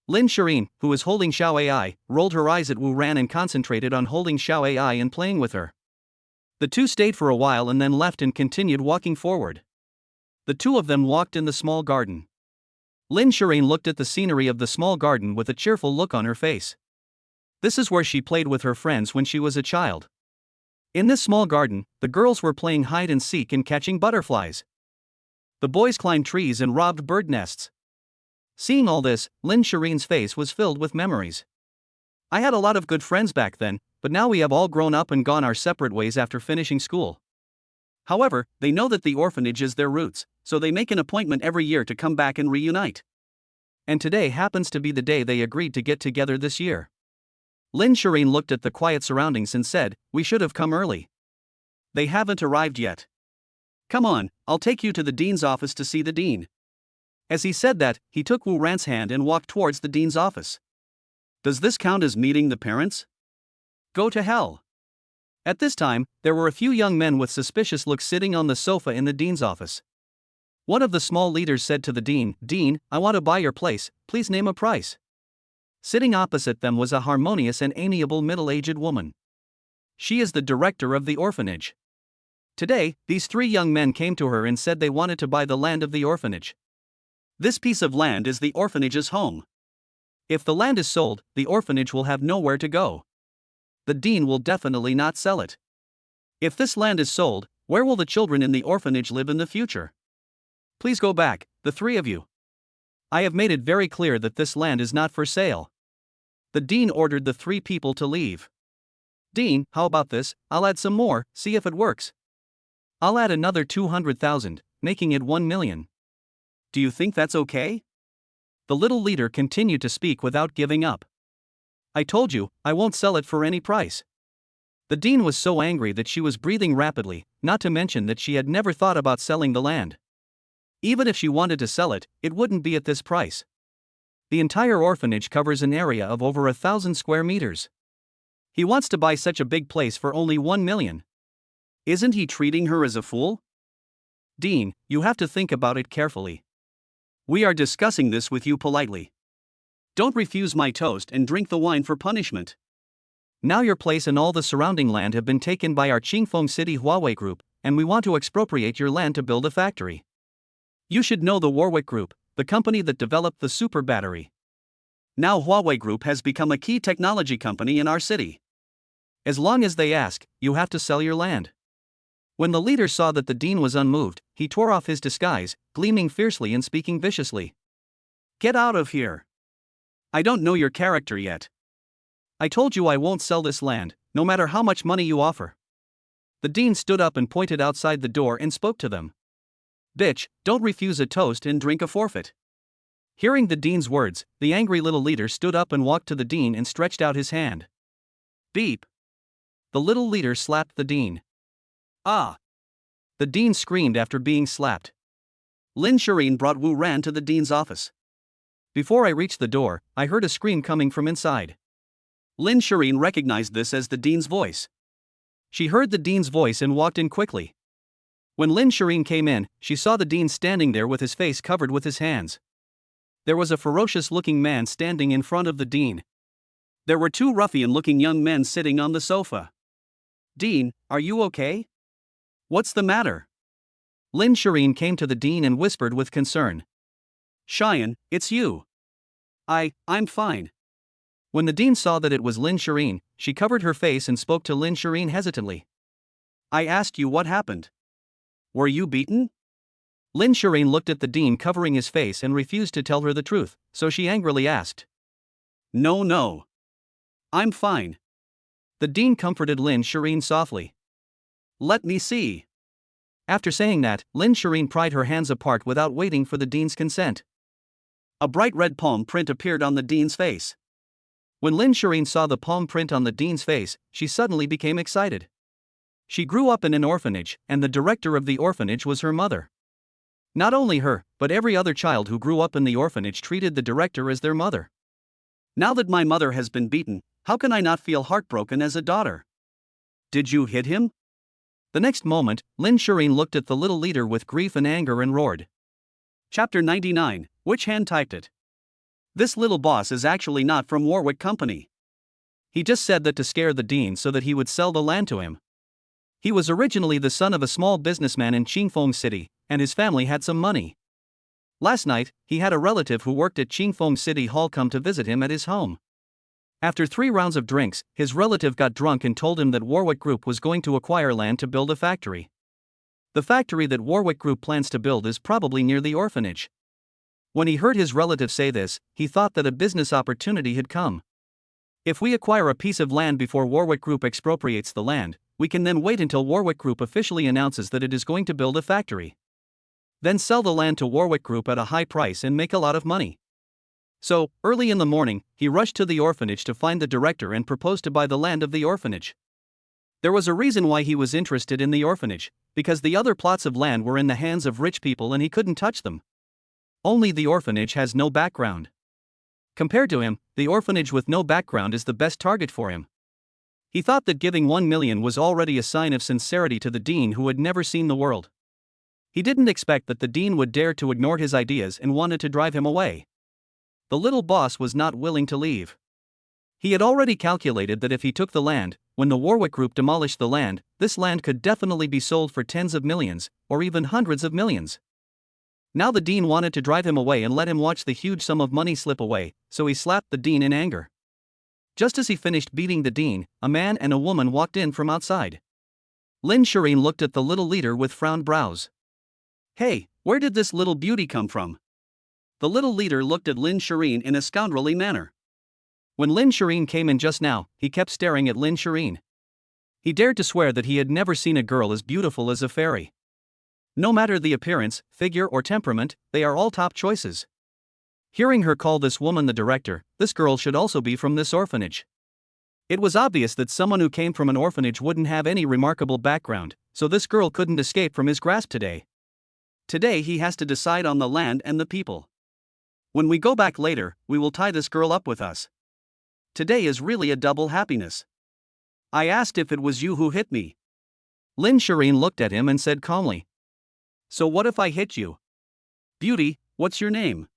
Lin Shireen, who was holding Xiao Ai, rolled her eyes at Wu Ran and concentrated on holding Xiao Ai and playing with her. The two stayed for a while and then left and continued walking forward. The two of them walked in the small garden. Lin Shireen looked at the scenery of the small garden with a cheerful look on her face. This is where she played with her friends when she was a child. In this small garden, the girls were playing hide and seek and catching butterflies. The boys climbed trees and robbed bird nests. Seeing all this, Lin Shireen's face was filled with memories. "I had a lot of good friends back then, but now we have all grown up and gone our separate ways after finishing school. However, they know that the orphanage is their roots, so they make an appointment every year to come back and reunite. And today happens to be the day they agreed to get together this year." Lin Shireen looked at the quiet surroundings and said, "We should have come early. They haven't arrived yet. Come on, I'll take you to the dean's office to see the dean." As he said that, he took Wu Ran's hand and walked towards the dean's office. Does this count as meeting the parents? Go to hell. At this time, there were a few young men with suspicious looks sitting on the sofa in the dean's office. One of the small leaders said to the dean, "Dean, I want to buy your place, please name a price." Sitting opposite them was a harmonious and amiable middle-aged woman. She is the director of the orphanage. Today, these 3 young men came to her and said they wanted to buy the land of the orphanage. This piece of land is the orphanage's home. If the land is sold, the orphanage will have nowhere to go. the dean will definitely not sell it. If this land is sold, where will the children in the orphanage live in the future? Please go back, the three of you. I have made it very clear that this land is not for sale. The dean ordered the three people to leave. Dean, how about this? I'll add some more, see if it works. I'll add another 200,000, making it 1 million. Do you think that's okay? The little leader continued to speak without giving up. I told you, I won't sell it for any price. The dean was so angry that she was breathing rapidly, not to mention that she had never thought about selling the land. Even if she wanted to sell it, it wouldn't be at this price. The entire orphanage covers an area of over 1,000 square meters. He wants to buy such a big place for only 1 million. Isn't he treating her as a fool? Dean, you have to think about it carefully. We are discussing this with you politely. Don't refuse my toast and drink the wine for punishment. Now your place and all the surrounding land have been taken by our Qingfeng City Huawei Group, and we want to expropriate your land to build a factory. You should know the Warwick Group, the company that developed the super battery. Now Huawei Group has become a key technology company in our city. As long as they ask, you have to sell your land. When the leader saw that the dean was unmoved, he tore off his disguise, gleaming fiercely and speaking viciously. Get out of here. I don't know your character yet. I told you I won't sell this land, no matter how much money you offer. The dean stood up and pointed outside the door and spoke to them. Bitch, don't refuse a toast and drink a forfeit. Hearing the dean's words, the angry little leader stood up and walked to the dean and stretched out his hand. Beep. The little leader slapped the dean. Ah! The dean screamed after being slapped. Lin Shireen brought Wu Ran to the dean's office. Before I reached the door, I heard a scream coming from inside. Lin Shireen recognized this as the dean's voice. She heard the dean's voice and walked in quickly. When Lin Shireen came in, she saw the dean standing there with his face covered with his hands. There was a ferocious-looking man standing in front of the dean. There were two ruffian-looking young men sitting on the sofa. Dean, are you okay? What's the matter? Lin Shireen came to the dean and whispered with concern. Cheyenne, it's you. I'm fine. When the dean saw that it was Lin Shireen, she covered her face and spoke to Lin Shireen hesitantly. I asked you what happened. Were you beaten? Lin Shireen looked at the dean covering his face and refused to tell her the truth, so she angrily asked. No. I'm fine. The dean comforted Lin Shireen softly. Let me see. After saying that, Lin Shireen pried her hands apart without waiting for the dean's consent. A bright red palm print appeared on the dean's face. When Lin Shireen saw the palm print on the dean's face, she suddenly became excited. She grew up in an orphanage, and the director of the orphanage was her mother. Not only her, but every other child who grew up in the orphanage treated the director as their mother. Now that my mother has been beaten, how can I not feel heartbroken as a daughter? Did you hit him? The next moment, Lin Shireen looked at the little leader with grief and anger and roared. Chapter 99, Which hand typed it? This little boss is actually not from Warwick Company. He just said that to scare the dean so that he would sell the land to him. He was originally the son of a small businessman in Qingfeng City, and his family had some money. Last night, he had a relative who worked at Qingfeng City Hall come to visit him at his home. After 3 rounds of drinks, his relative got drunk and told him that Warwick Group was going to acquire land to build a factory. The factory that Warwick Group plans to build is probably near the orphanage. When he heard his relative say this, he thought that a business opportunity had come. If we acquire a piece of land before Warwick Group expropriates the land, we can then wait until Warwick Group officially announces that it is going to build a factory. Then sell the land to Warwick Group at a high price and make a lot of money. So, early in the morning, he rushed to the orphanage to find the director and proposed to buy the land of the orphanage. There was a reason why he was interested in the orphanage, because the other plots of land were in the hands of rich people and he couldn't touch them. Only the orphanage has no background. Compared to him, the orphanage with no background is the best target for him. He thought that giving 1 million was already a sign of sincerity to the dean who had never seen the world. He didn't expect that the dean would dare to ignore his ideas and wanted to drive him away. The little boss was not willing to leave. He had already calculated that if he took the land, when the Warwick Group demolished the land, this land could definitely be sold for tens of millions, or even hundreds of millions. Now the dean wanted to drive him away and let him watch the huge sum of money slip away, so he slapped the dean in anger. Just as he finished beating the dean, a man and a woman walked in from outside. Lin Shireen looked at the little leader with frowned brows. Hey, where did this little beauty come from? The little leader looked at Lin Shireen in a scoundrelly manner. When Lin Shireen came in just now, he kept staring at Lin Shireen. He dared to swear that he had never seen a girl as beautiful as a fairy. No matter the appearance, figure or temperament, they are all top choices. Hearing her call this woman the director, this girl should also be from this orphanage. It was obvious that someone who came from an orphanage wouldn't have any remarkable background, so this girl couldn't escape from his grasp today. Today he has to decide on the land and the people. When we go back later, we will tie this girl up with us. Today is really a double happiness. I asked if it was you who hit me. Lin Shireen looked at him and said calmly. So what if I hit you? Beauty, what's your name?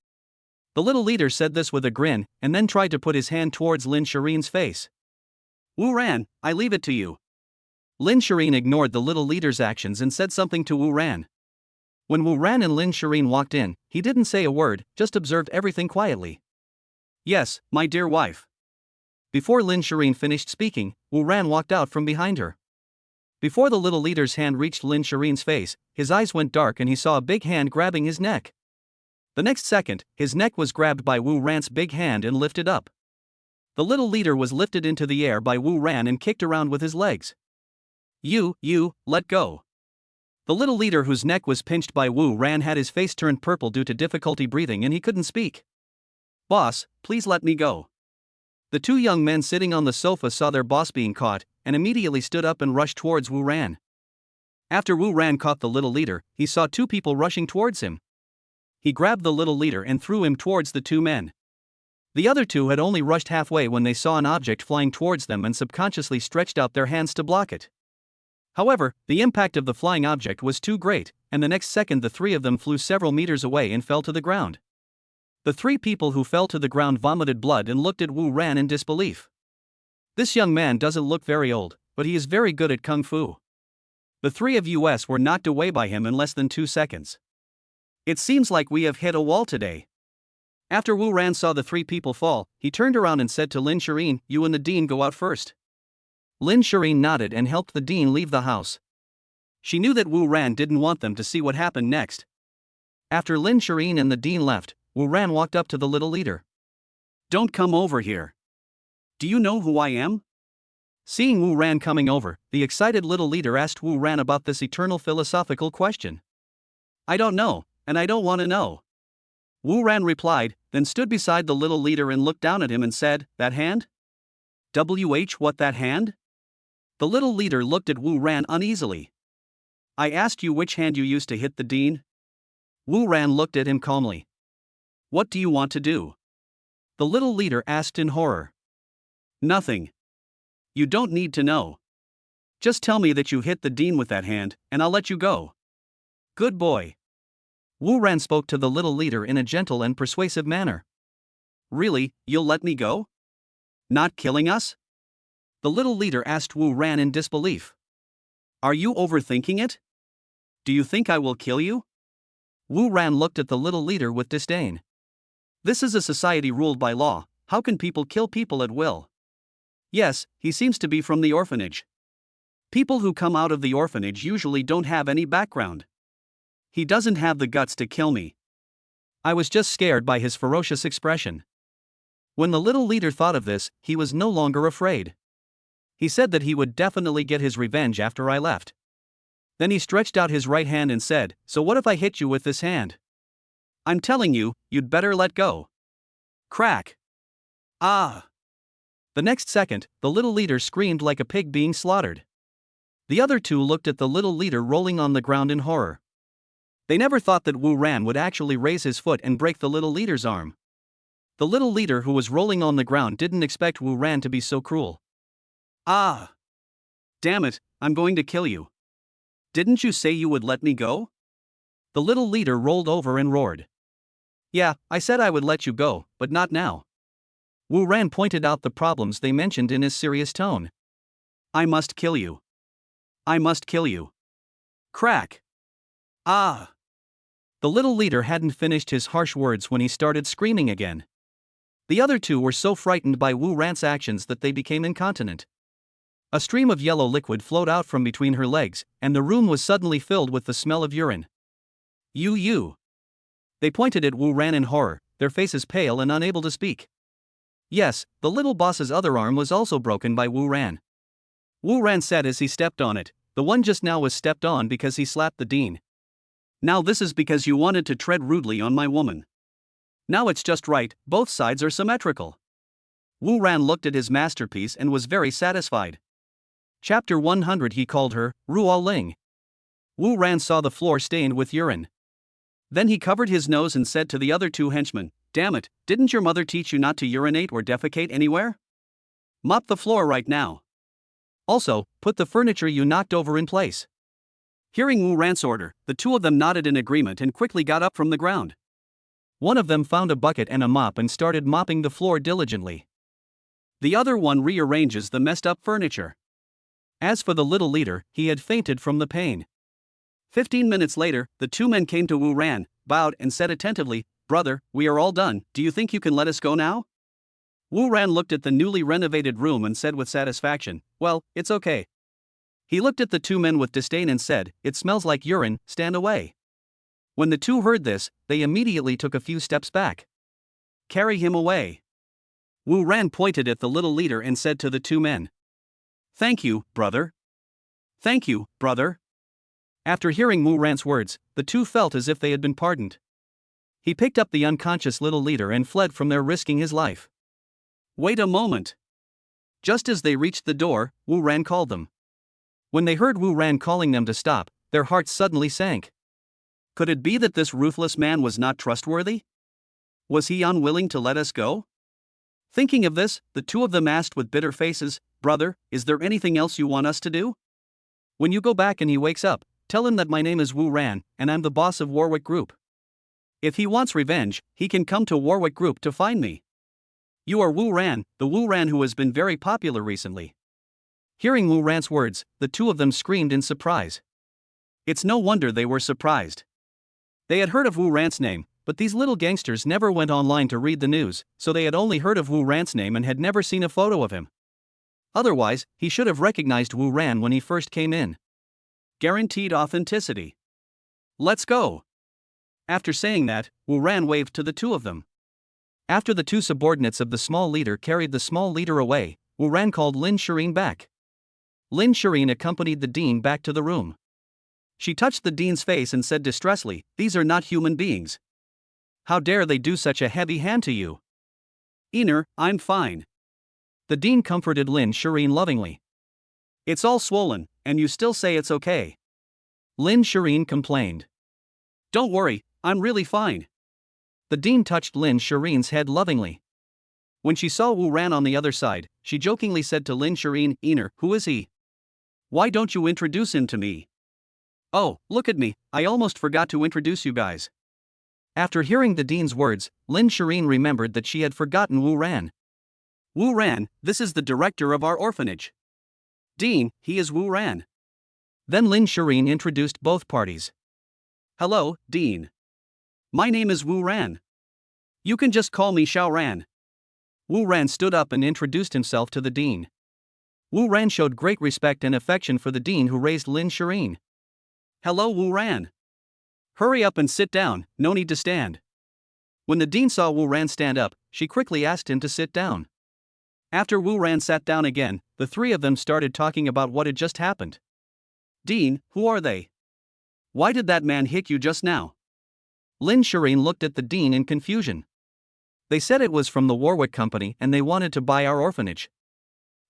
The little leader said this with a grin, and then tried to put his hand towards Lin Shireen's face. Wu Ran, I leave it to you. Lin Shireen ignored the little leader's actions and said something to Wu Ran. When Wu Ran and Lin Shireen walked in, he didn't say a word, just observed everything quietly. Yes, my dear wife. Before Lin Shireen finished speaking, Wu Ran walked out from behind her. Before the little leader's hand reached Lin Shireen's face, his eyes went dark and he saw a big hand grabbing his neck. The next second, his neck was grabbed by Wu Ran's big hand and lifted up. The little leader was lifted into the air by Wu Ran and kicked around with his legs. You, let go. The little leader whose neck was pinched by Wu Ran had his face turned purple due to difficulty breathing and he couldn't speak. Boss, please let me go. The two young men sitting on the sofa saw their boss being caught, and immediately stood up and rushed towards Wu Ran. After Wu Ran caught the little leader, he saw two people rushing towards him. He grabbed the little leader and threw him towards the two men. The other two had only rushed halfway when they saw an object flying towards them and subconsciously stretched out their hands to block it. However, the impact of the flying object was too great, and the next second the three of them flew several meters away and fell to the ground. The three people who fell to the ground vomited blood and looked at Wu Ran in disbelief. This young man doesn't look very old, but he is very good at kung fu. The three of us were knocked away by him in less than 2 seconds. It seems like we have hit a wall today. After Wu Ran saw the three people fall, he turned around and said to Lin Shireen, you and the dean go out first. Lin Shireen nodded and helped the dean leave the house. She knew that Wu Ran didn't want them to see what happened next. After Lin Shireen and the dean left, Wu Ran walked up to the little leader. Don't come over here. Do you know who I am? Seeing Wu Ran coming over, the excited little leader asked Wu Ran about this eternal philosophical question. I don't know, and I don't want to know. Wu Ran replied, then stood beside the little leader and looked down at him and said, that hand? What that hand? The little leader looked at Wu Ran uneasily. I asked you which hand you used to hit the dean? Wu Ran looked at him calmly. What do you want to do? The little leader asked in horror. Nothing. You don't need to know. Just tell me that you hit the dean with that hand, and I'll let you go. Good boy. Wu Ran spoke to the little leader in a gentle and persuasive manner. Really, you'll let me go? Not killing us? The little leader asked Wu Ran in disbelief. Are you overthinking it? Do you think I will kill you? Wu Ran looked at the little leader with disdain. This is a society ruled by law. How can people kill people at will? Yes, he seems to be from the orphanage. People who come out of the orphanage usually don't have any background. He doesn't have the guts to kill me. I was just scared by his ferocious expression. When the little leader thought of this, he was no longer afraid. He said that he would definitely get his revenge after I left. Then he stretched out his right hand and said, so what if I hit you with this hand? I'm telling you, you'd better let go. Crack. Ah. The next second, the little leader screamed like a pig being slaughtered. The other two looked at the little leader rolling on the ground in horror. They never thought that Wu Ran would actually raise his foot and break the little leader's arm. The little leader who was rolling on the ground didn't expect Wu Ran to be so cruel. Ah! Damn it, I'm going to kill you. Didn't you say you would let me go? The little leader rolled over and roared. Yeah, I said I would let you go, but not now. Wu Ran pointed out the problems they mentioned in his serious tone. I must kill you. I must kill you. Crack. Ah! The little leader hadn't finished his harsh words when he started screaming again. The other two were so frightened by Wu Ran's actions that they became incontinent. A stream of yellow liquid flowed out from between her legs, and the room was suddenly filled with the smell of urine. You. They pointed at Wu Ran in horror, their faces pale and unable to speak. Yes, the little boss's other arm was also broken by Wu Ran. Wu Ran said as he stepped on it, "The one just now was stepped on because he slapped the dean. Now this is because you wanted to tread rudely on my woman. Now it's just right, both sides are symmetrical." Wu Ran looked at his masterpiece and was very satisfied. Chapter 100. He called her Ruo Ling. Wu Ran saw the floor stained with urine. Then he covered his nose and said to the other two henchmen, "Damn it, didn't your mother teach you not to urinate or defecate anywhere? Mop the floor right now. Also, put the furniture you knocked over in place." Hearing Wu Ran's order, the two of them nodded in agreement and quickly got up from the ground. One of them found a bucket and a mop and started mopping the floor diligently. The other one rearranges the messed up furniture. As for the little leader, he had fainted from the pain. 15 minutes later, the two men came to Wu Ran, bowed and said attentively, "Brother, we are all done, do you think you can let us go now?" Wu Ran looked at the newly renovated room and said with satisfaction, "Well, it's okay." He looked at the two men with disdain and said, "It smells like urine, stand away." When the two heard this, they immediately took a few steps back. "Carry him away." Wu Ran pointed at the little leader and said to the two men, "Thank you, brother." "Thank you, brother." After hearing Wu Ran's words, the two felt as if they had been pardoned. He picked up the unconscious little leader and fled from there, risking his life. "Wait a moment." Just as they reached the door, Wu Ran called them. When they heard Wu Ran calling them to stop, their hearts suddenly sank. Could it be that this ruthless man was not trustworthy? Was he unwilling to let us go? Thinking of this, the two of them asked with bitter faces, "Brother, is there anything else you want us to do? When you go back and he wakes up, tell him that my name is Wu Ran, and I'm the boss of Warwick Group. If he wants revenge, he can come to Warwick Group to find me. You are Wu Ran, the Wu Ran who has been very popular recently." Hearing Wu Ran's words, the two of them screamed in surprise. It's no wonder they were surprised. They had heard of Wu Ran's name, but these little gangsters never went online to read the news, so they had only heard of Wu Ran's name and had never seen a photo of him. Otherwise, he should have recognized Wu Ran when he first came in. Guaranteed authenticity. "Let's go." After saying that, Wu Ran waved to the two of them. After the two subordinates of the small leader carried the small leader away, Wu Ran called Lin Shireen back. Lin Shireen accompanied the dean back to the room. She touched the dean's face and said distressfully, "These are not human beings. How dare they do such a heavy hand to you?" "Einer, I'm fine." The dean comforted Lin Shireen lovingly. "It's all swollen, and you still say it's okay." Lin Shireen complained. "Don't worry, I'm really fine." The dean touched Lin Shireen's head lovingly. When she saw Wu Ran on the other side, she jokingly said to Lin Shireen, "Einer, who is he? Why don't you introduce him to me? Oh, look at me, I almost forgot to introduce you guys." After hearing the dean's words, Lin Shireen remembered that she had forgotten Wu Ran. "Wu Ran, this is the director of our orphanage. Dean, he is Wu Ran." Then Lin Shireen introduced both parties. "Hello, Dean. My name is Wu Ran. You can just call me Xiao Ran." Wu Ran stood up and introduced himself to the dean. Wu Ran showed great respect and affection for the dean, who raised Lin Shireen. "Hello, Wu Ran. Hurry up and sit down, no need to stand." When the dean saw Wu Ran stand up, she quickly asked him to sit down. After Wu Ran sat down again, the three of them started talking about what had just happened. "Dean, who are they? Why did that man hit you just now?" Lin Shireen looked at the dean in confusion. "They said it was from the Warwick Company and they wanted to buy our orphanage.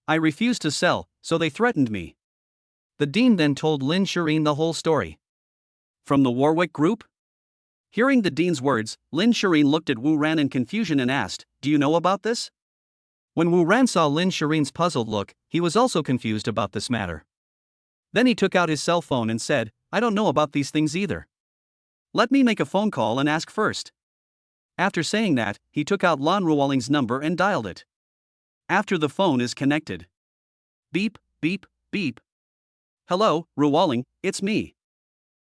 I refused to sell, so they threatened me." The dean then told Lin Shireen the whole story. "From the Warwick Group?" Hearing the dean's words, Lin Shireen looked at Wu Ran in confusion and asked, "Do you know about this?" When Wu Ran saw Lin Shireen's puzzled look, he was also confused about this matter. Then he took out his cell phone and said, "I don't know about these things either. Let me make a phone call and ask first." After saying that, he took out Lan Ruoling's number and dialed it. After the phone is connected. Beep, beep, beep. "Hello, Ruoling, it's me.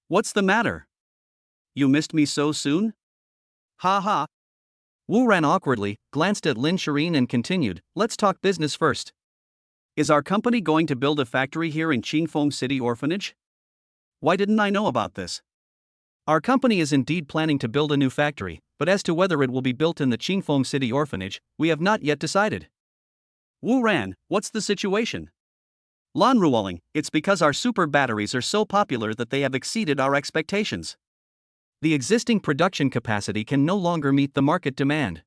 What's the matter? You missed me so soon? Ha ha. Wu Ran awkwardly, glanced at Lin Shireen and continued, "Let's talk business first. Is our company going to build a factory here in Qingfeng City Orphanage? Why didn't I know about this? Our company is indeed planning to build a new factory, but as to whether it will be built in the Qingfeng City Orphanage, we have not yet decided." Wu Ran, what's the situation? Lan Ruoling, it's because our super batteries are so popular that they have exceeded our expectations. The existing production capacity can no longer meet the market demand.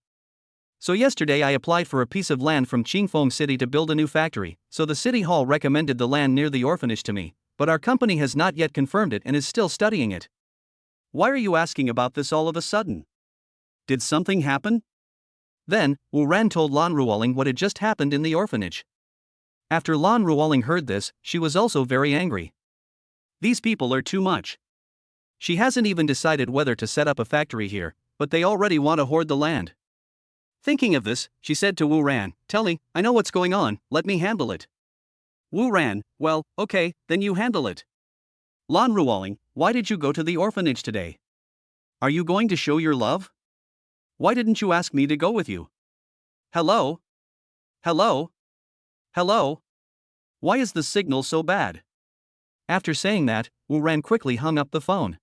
So yesterday I applied for a piece of land from Qingfeng City to build a new factory, so the city hall recommended the land near the orphanage to me, but our company has not yet confirmed it and is still studying it. Why are you asking about this all of a sudden? Did something happen? Then, Wu Ran told Lan Ruoling what had just happened in the orphanage. After Lan Ruoling heard this, she was also very angry. These people are too much. She hasn't even decided whether to set up a factory here, but they already want to hoard the land. Thinking of this, she said to Wu Ran, "Tell me, I know what's going on, let me handle it." Wu Ran, "Well, okay, then you handle it." Lan Ruoling, "Why did you go to the orphanage today? Are you going to show your love? Why didn't you ask me to go with you? Hello? Hello? Hello? Why is the signal so bad?" After saying that, Wu Ran quickly hung up the phone.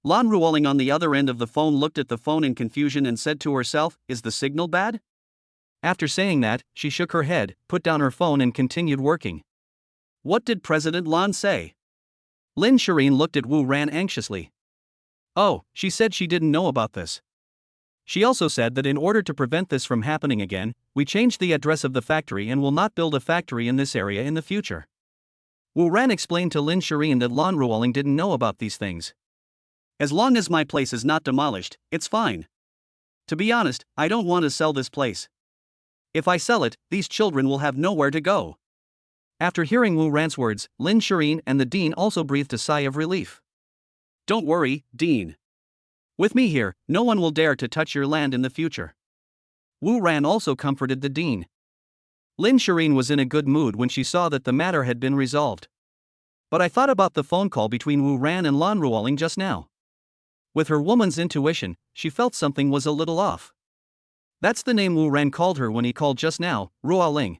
Lan Ruoling on the other end of the phone looked at the phone in confusion and said to herself, "Is the signal bad?" After saying that, she shook her head, put down her phone and continued working. What did President Lan say? Lin Shireen looked at Wu Ran anxiously. Oh, she said she didn't know about this. She also said that in order to prevent this from happening again, we changed the address of the factory and will not build a factory in this area in the future. Wu Ran explained to Lin Shireen that Lan Ruoling didn't know about these things. As long as my place is not demolished, it's fine. To be honest, I don't want to sell this place. If I sell it, these children will have nowhere to go. After hearing Wu Ran's words, Lin Shireen and the dean also breathed a sigh of relief. Don't worry, Dean. With me here, no one will dare to touch your land in the future. Wu Ran also comforted the dean. Lin Shireen was in a good mood when she saw that the matter had been resolved. But I thought about the phone call between Wu Ran and Lan Ruoling just now. With her woman's intuition, she felt something was a little off. That's the name Wu Ran called her when he called just now, Ruoling.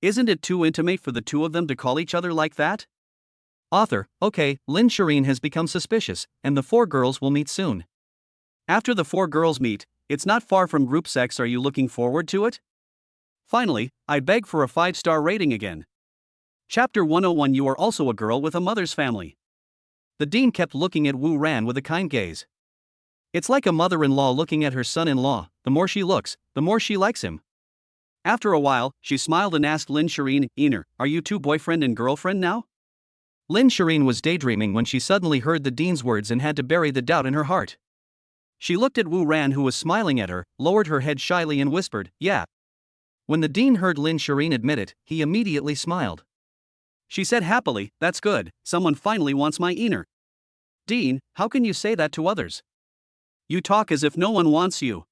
Isn't it too intimate for the two of them to call each other like that? Author, okay, Lin Shireen has become suspicious, and the four girls will meet soon. After the four girls meet, it's not far from group sex. Are you looking forward to it? Finally, I beg for a 5-star rating again. Chapter 101. You are also a girl with a mother's family. The dean kept looking at Wu Ran with a kind gaze. It's like a mother-in-law looking at her son-in-law, the more she looks, the more she likes him. After a while, she smiled and asked Lin Shireen, "Einer, are you two boyfriend and girlfriend now?" Lin Shireen was daydreaming when she suddenly heard the dean's words and had to bury the doubt in her heart. She looked at Wu Ran, who was smiling at her, lowered her head shyly and whispered, "Yeah." When the dean heard Lin Shireen admit it, he immediately smiled. She said happily, "That's good, someone finally wants my Einer." Dean, how can you say that to others? You talk as if no one wants you.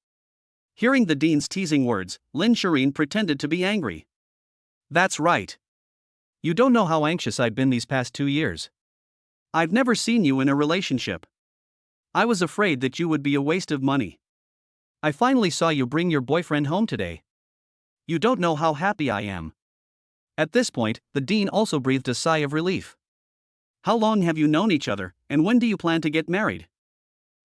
Hearing the dean's teasing words, Lin Shireen pretended to be angry. That's right. You don't know how anxious I've been these past 2 years. I've never seen you in a relationship. I was afraid that you would be a waste of money. I finally saw you bring your boyfriend home today. You don't know how happy I am. At this point, the dean also breathed a sigh of relief. How long have you known each other, and when do you plan to get married?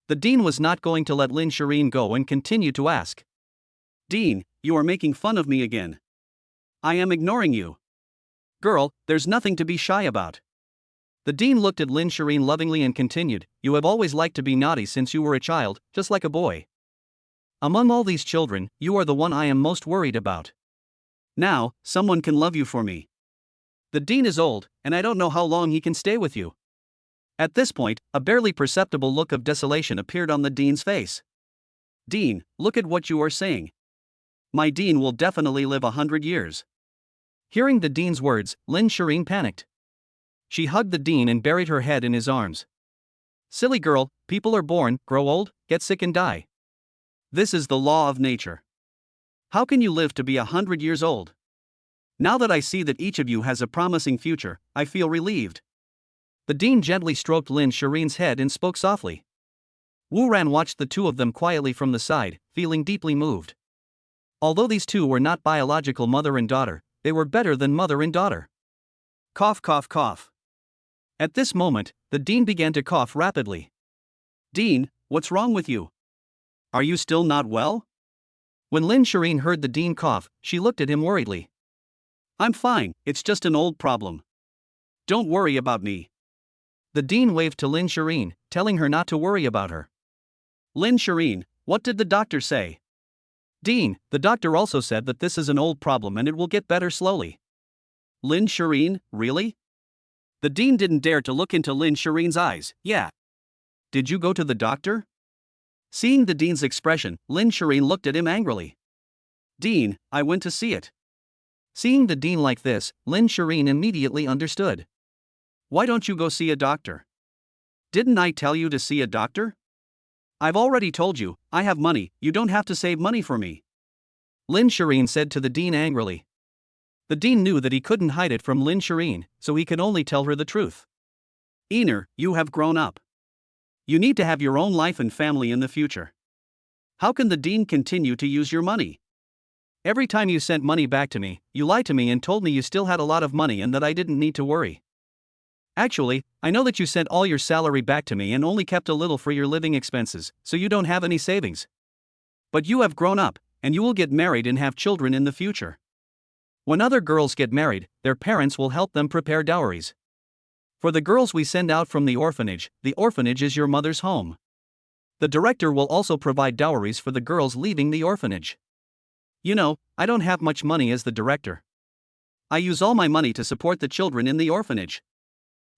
The dean was not going to let Lin Shireen go and continued to ask. Dean, you are making fun of me again. I am ignoring you. Girl, there's nothing to be shy about. The dean looked at Lin Shireen lovingly and continued, "You have always liked to be naughty since you were a child, just like a boy. Among all these children, you are the one I am most worried about. Now, someone can love you for me. The dean is old, and I don't know how long he can stay with you." At this point, a barely perceptible look of desolation appeared on the dean's face. Dean, look at what you are saying. My dean will definitely live 100 years. Hearing the dean's words, Lin Shireen panicked. She hugged the dean and buried her head in his arms. Silly girl, people are born, grow old, get sick and die. This is the law of nature. How can you live to be 100 years old? Now that I see that each of you has a promising future, I feel relieved. The dean gently stroked Lin Shireen's head and spoke softly. Wu Ran watched the two of them quietly from the side, feeling deeply moved. Although these two were not biological mother and daughter, they were better than mother and daughter. Cough, cough, cough. At this moment, the dean began to cough rapidly. Dean, what's wrong with you? Are you still not well? When Lin Shireen heard the dean cough, she looked at him worriedly. I'm fine, it's just an old problem. Don't worry about me. The dean waved to Lin Shireen, telling her not to worry about her. Lin Shireen, what did the doctor say? Dean, the doctor also said that this is an old problem and it will get better slowly. Lin Shireen, really? The dean didn't dare to look into Lin Shireen's eyes. Yeah. Did you go to the doctor? Seeing the dean's expression, Lin Shireen looked at him angrily. Dean, I went to see it. Seeing the dean like this, Lin Shireen immediately understood. Why don't you go see a doctor? Didn't I tell you to see a doctor? I've already told you, I have money, you don't have to save money for me. Lin Shireen said to the dean angrily. The dean knew that he couldn't hide it from Lin Shireen, so he could only tell her the truth. Ener, you have grown up. You need to have your own life and family in the future. How can the dean continue to use your money? Every time you sent money back to me, you lied to me and told me you still had a lot of money and that I didn't need to worry. Actually, I know that you sent all your salary back to me and only kept a little for your living expenses, so you don't have any savings. But you have grown up, and you will get married and have children in the future. When other girls get married, their parents will help them prepare dowries. For the girls we send out from the orphanage is your mother's home. The director will also provide dowries for the girls leaving the orphanage. You know, I don't have much money as the director. I use all my money to support the children in the orphanage.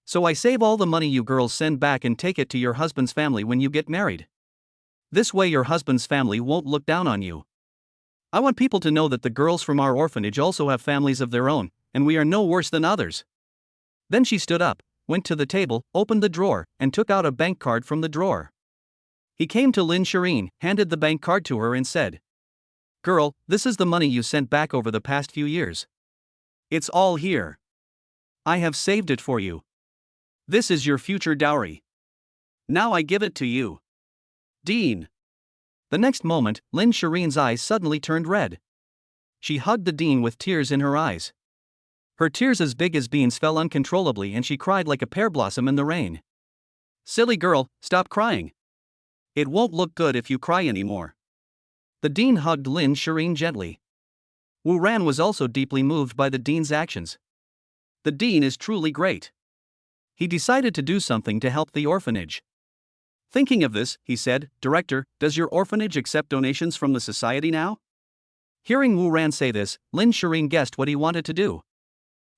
So I save all the money you girls send back and take it to your husband's family when you get married. This way your husband's family won't look down on you. I want people to know that the girls from our orphanage also have families of their own, and we are no worse than others. Then she stood up, went to the table, opened the drawer, and took out a bank card from the drawer. He came to Lin Shireen, handed the bank card to her and said, Girl, this is the money you sent back over the past few years. It's all here. I have saved it for you. This is your future dowry. Now I give it to you. Dean. The next moment, Lin Shireen's eyes suddenly turned red. She hugged the dean with tears in her eyes. Her tears as big as beans fell uncontrollably and she cried like a pear blossom in the rain. Silly girl, stop crying. It won't look good if you cry anymore. The dean hugged Lin Shireen gently. Wu Ran was also deeply moved by the dean's actions. The dean is truly great. He decided to do something to help the orphanage. Thinking of this, he said, Director, does your orphanage accept donations from the society now? Hearing Wu Ran say this, Lin Shireen guessed what he wanted to do.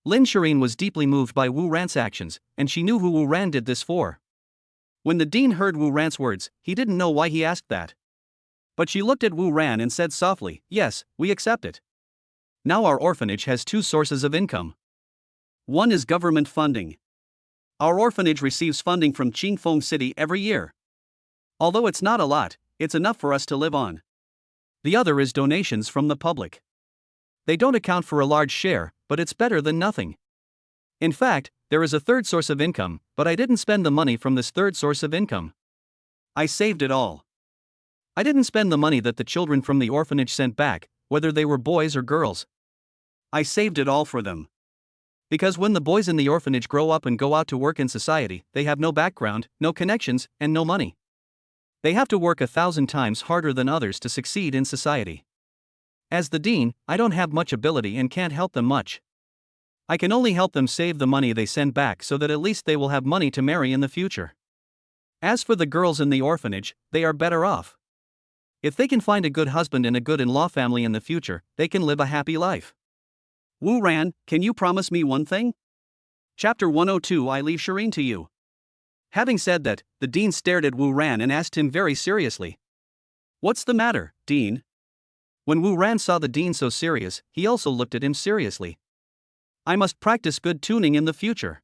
Lin Shireen was deeply moved by Wu Ran's actions, and she knew who Wu Ran did this for. When the dean heard Wu Ran's words, he didn't know why he asked that. But she looked at Wu Ran and said softly, Yes, we accept it. Now our orphanage has two sources of income. One is government funding. Our orphanage receives funding from Qingfeng City every year. Although it's not a lot, it's enough for us to live on. The other is donations from the public. They don't account for a large share, but it's better than nothing. In fact, there is a third source of income, but I didn't spend the money from this third source of income. I saved it all. I didn't spend the money that the children from the orphanage sent back, whether they were boys or girls. I saved it all for them. Because when the boys in the orphanage grow up and go out to work in society, they have no background, no connections, and no money. They have to work 1,000 times harder than others to succeed in society. As the dean, I don't have much ability and can't help them much. I can only help them save the money they send back so that at least they will have money to marry in the future. As for the girls in the orphanage, they are better off. If they can find a good husband and a good in-law family in the future, they can live a happy life. Wu Ran, can you promise me one thing? Chapter 102 I leave Shireen to you. Having said that, the dean stared at Wu Ran and asked him very seriously. What's the matter, Dean? When Wu Ran saw the dean so serious, he also looked at him seriously. I must practice good tuning in the future.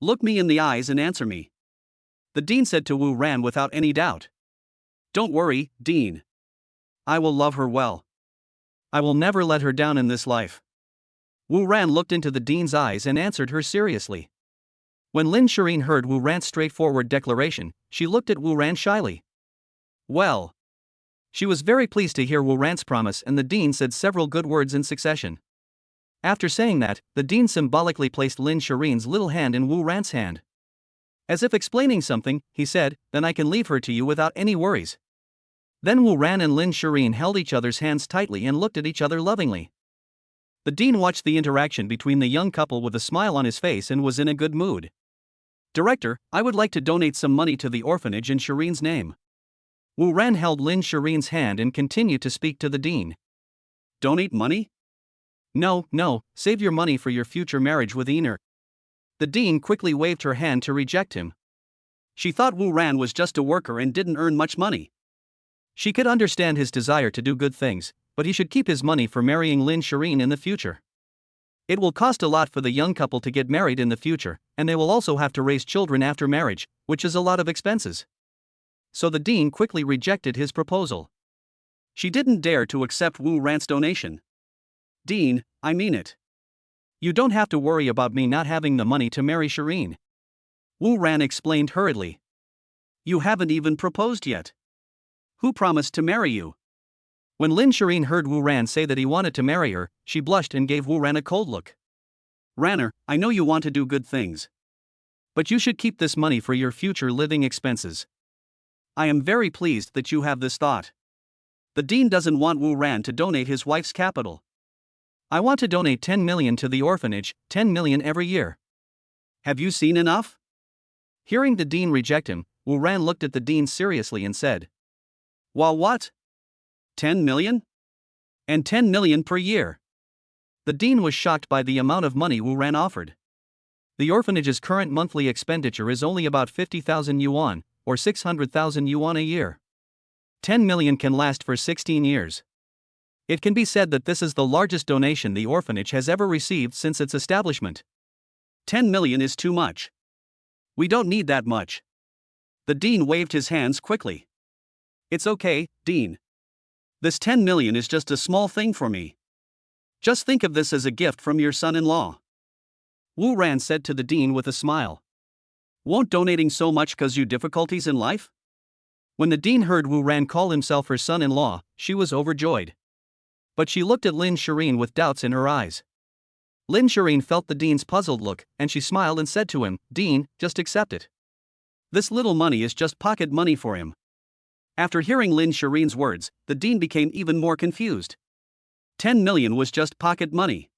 Look me in the eyes and answer me. The dean said to Wu Ran without any doubt. Don't worry, Dean. I will love her well. I will never let her down in this life. Wu Ran looked into the dean's eyes and answered her seriously. When Lin Shireen heard Wu Ran's straightforward declaration, she looked at Wu Ran shyly. Well. She was very pleased to hear Wu Ran's promise, and the dean said several good words in succession. After saying that, the dean symbolically placed Lin Shirin's little hand in Wu Ran's hand. As if explaining something, he said, "Then I can leave her to you without any worries." Then Wu Ran and Lin Shirin held each other's hands tightly and looked at each other lovingly. The dean watched the interaction between the young couple with a smile on his face and was in a good mood. "Director, I would like to donate some money to the orphanage in Shirin's name." Wu Ran held Lin Shirin's hand and continued to speak to the dean. "Donate money? No, save your money for your future marriage with Einer." The dean quickly waved her hand to reject him. She thought Wu Ran was just a worker and didn't earn much money. She could understand his desire to do good things, but he should keep his money for marrying Lin Shirin in the future. It will cost a lot for the young couple to get married in the future, and they will also have to raise children after marriage, which is a lot of expenses. So the dean quickly rejected his proposal. She didn't dare to accept Wu Ran's donation. "Dean, I mean it. You don't have to worry about me not having the money to marry Shirin." Wu Ran explained hurriedly. "You haven't even proposed yet. Who promised to marry you?" When Lin Shirin heard Wu Ran say that he wanted to marry her, she blushed and gave Wu Ran a cold look. "Ranner, I know you want to do good things. But you should keep this money for your future living expenses. I am very pleased that you have this thought. The dean doesn't want Wu Ran to donate his wife's capital. I want to donate 10 million to the orphanage, 10 million every year. Have you seen enough?" Hearing the dean reject him, Wu Ran looked at the dean seriously and said, "Well, what? 10 million? And 10 million per year?" The dean was shocked by the amount of money Wu Ran offered. The orphanage's current monthly expenditure is only about 50,000 yuan, or 600,000 yuan a year. 10 million can last for 16 years. It can be said that this is the largest donation the orphanage has ever received since its establishment. 10 million is too much. We don't need that much." The dean waved his hands quickly. "It's okay, Dean. This 10 million is just a small thing for me. Just think of this as a gift from your son-in-law." Wu Ran said to the dean with a smile. "Won't donating so much cause you difficulties in life?" When the dean heard Wu Ran call himself her son-in-law, she was overjoyed. But she looked at Lin Shirin with doubts in her eyes. Lin Shirin felt the dean's puzzled look, and she smiled and said to him, "Dean, just accept it. This little money is just pocket money for him." After hearing Lin Shirin's words, the dean became even more confused. 10 million was just pocket money.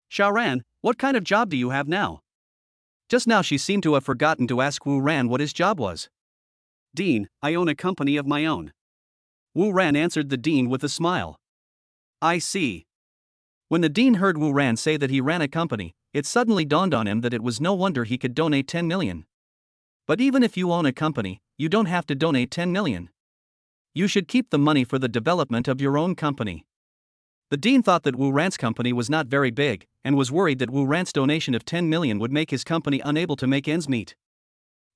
"Xiaoran, what kind of job do you have now?" Just now she seemed to have forgotten to ask Wu Ran what his job was. "Dean, I own a company of my own." Wu Ran answered the dean with a smile. "I see." When the dean heard Wu Ran say that he ran a company, it suddenly dawned on him that it was no wonder he could donate 10 million. But even if you own a company, you don't have to donate 10 million. You should keep the money for the development of your own company. The dean thought that Wu Ran's company was not very big, and was worried that Wu Ran's donation of 10 million would make his company unable to make ends meet.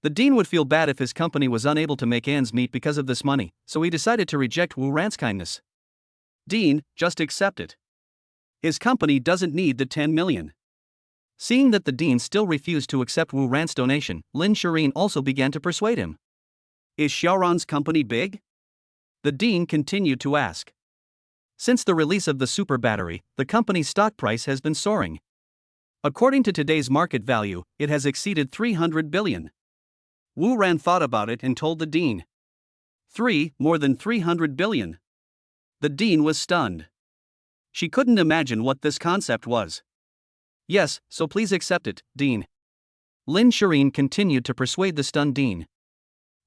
The dean would feel bad if his company was unable to make ends meet because of this money, so he decided to reject Wu Ran's kindness. "Dean, just accept it. His company doesn't need the 10 million. Seeing that the dean still refused to accept Wu Ran's donation, Lin Shirin also began to persuade him. "Is Xiaoran's company big?" The dean continued to ask. Since the release of the super battery, the company's stock price has been soaring. According to today's market value, it has exceeded 300 billion. Wu Ran thought about it and told the dean. More than 300 billion. The dean was stunned. She couldn't imagine what this concept was. "Yes, so please accept it, Dean." Lin Shirin continued to persuade the stunned dean.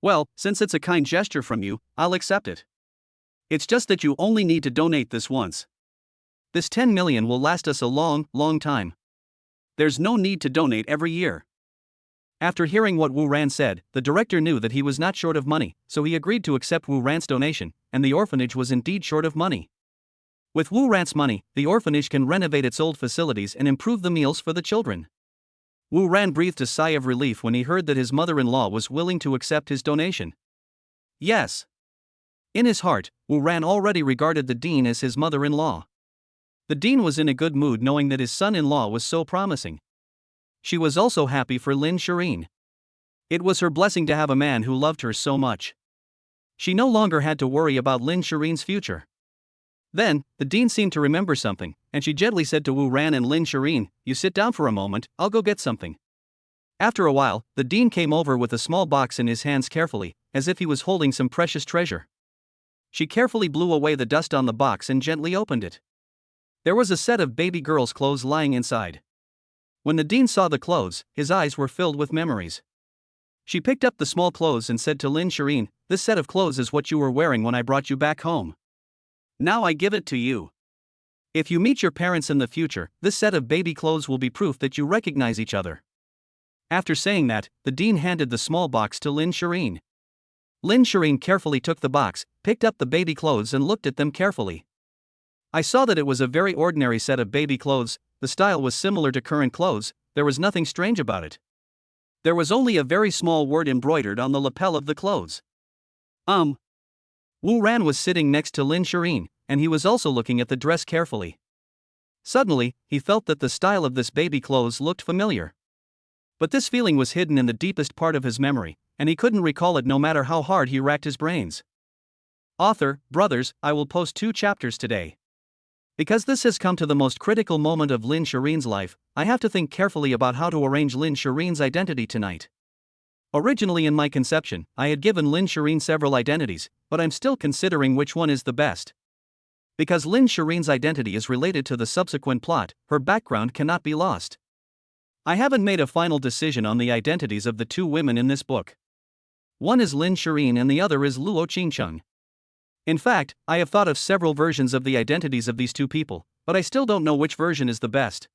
"Well, since it's a kind gesture from you, I'll accept it. It's just that you only need to donate this once. This 10 million will last us a long, long time. There's no need to donate every year." After hearing what Wu Ran said, the director knew that he was not short of money, so he agreed to accept Wu Ran's donation, and the orphanage was indeed short of money. With Wu Ran's money, the orphanage can renovate its old facilities and improve the meals for the children. Wu Ran breathed a sigh of relief when he heard that his mother-in-law was willing to accept his donation. Yes. In his heart, Wu Ran already regarded the dean as his mother-in-law. The dean was in a good mood knowing that his son-in-law was so promising. She was also happy for Lin Shirin. It was her blessing to have a man who loved her so much. She no longer had to worry about Lin Shirin's future. Then, the dean seemed to remember something, and she gently said to Wu Ran and Lin Shirin, "You sit down for a moment, I'll go get something." After a while, the dean came over with a small box in his hands carefully, as if he was holding some precious treasure. She carefully blew away the dust on the box and gently opened it. There was a set of baby girl's clothes lying inside. When the dean saw the clothes, his eyes were filled with memories. She picked up the small clothes and said to Lin Shirin, "This set of clothes is what you were wearing when I brought you back home. Now I give it to you. If you meet your parents in the future, this set of baby clothes will be proof that you recognize each other." After saying that, the dean handed the small box to Lin Shirin. Lin Shirin carefully took the box, picked up the baby clothes and looked at them carefully. I saw that it was a very ordinary set of baby clothes. The style was similar to current clothes, there was nothing strange about it. There was only a very small word embroidered on the lapel of the clothes. Wu Ran was sitting next to Lin Shirin, and he was also looking at the dress carefully. Suddenly, he felt that the style of this baby clothes looked familiar. But this feeling was hidden in the deepest part of his memory, and he couldn't recall it no matter how hard he racked his brains. Author, brothers, I will post 2 chapters today. Because this has come to the most critical moment of Lin Shirin's life, I have to think carefully about how to arrange Lin Shirin's identity tonight. Originally in my conception, I had given Lin Shirin several identities, but I'm still considering which one is the best. Because Lin Shirin's identity is related to the subsequent plot, her background cannot be lost. I haven't made a final decision on the identities of the 2 women in this book. One is Lin Shirin and the other is Luo Qingcheng. In fact, I have thought of several versions of the identities of these 2 people, but I still don't know which version is the best.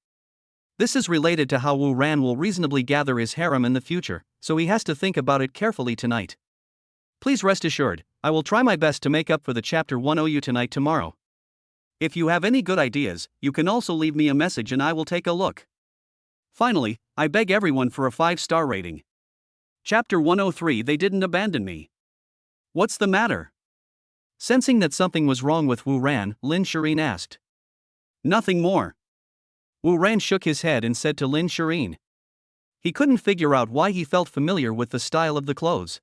This is related to how Wu Ran will reasonably gather his harem in the future, so he has to think about it carefully tonight. Please rest assured, I will try my best to make up for the chapter 10 tonight tomorrow. If you have any good ideas, you can also leave me a message and I will take a look. Finally, I beg everyone for a 5-star rating. Chapter 103, They Didn't Abandon Me. What's the matter? Sensing that something was wrong with Wu Ran, Lin Shirin asked. Nothing more. Wu Ran shook his head and said to Lin Shirin. He couldn't figure out why he felt familiar with the style of the clothes.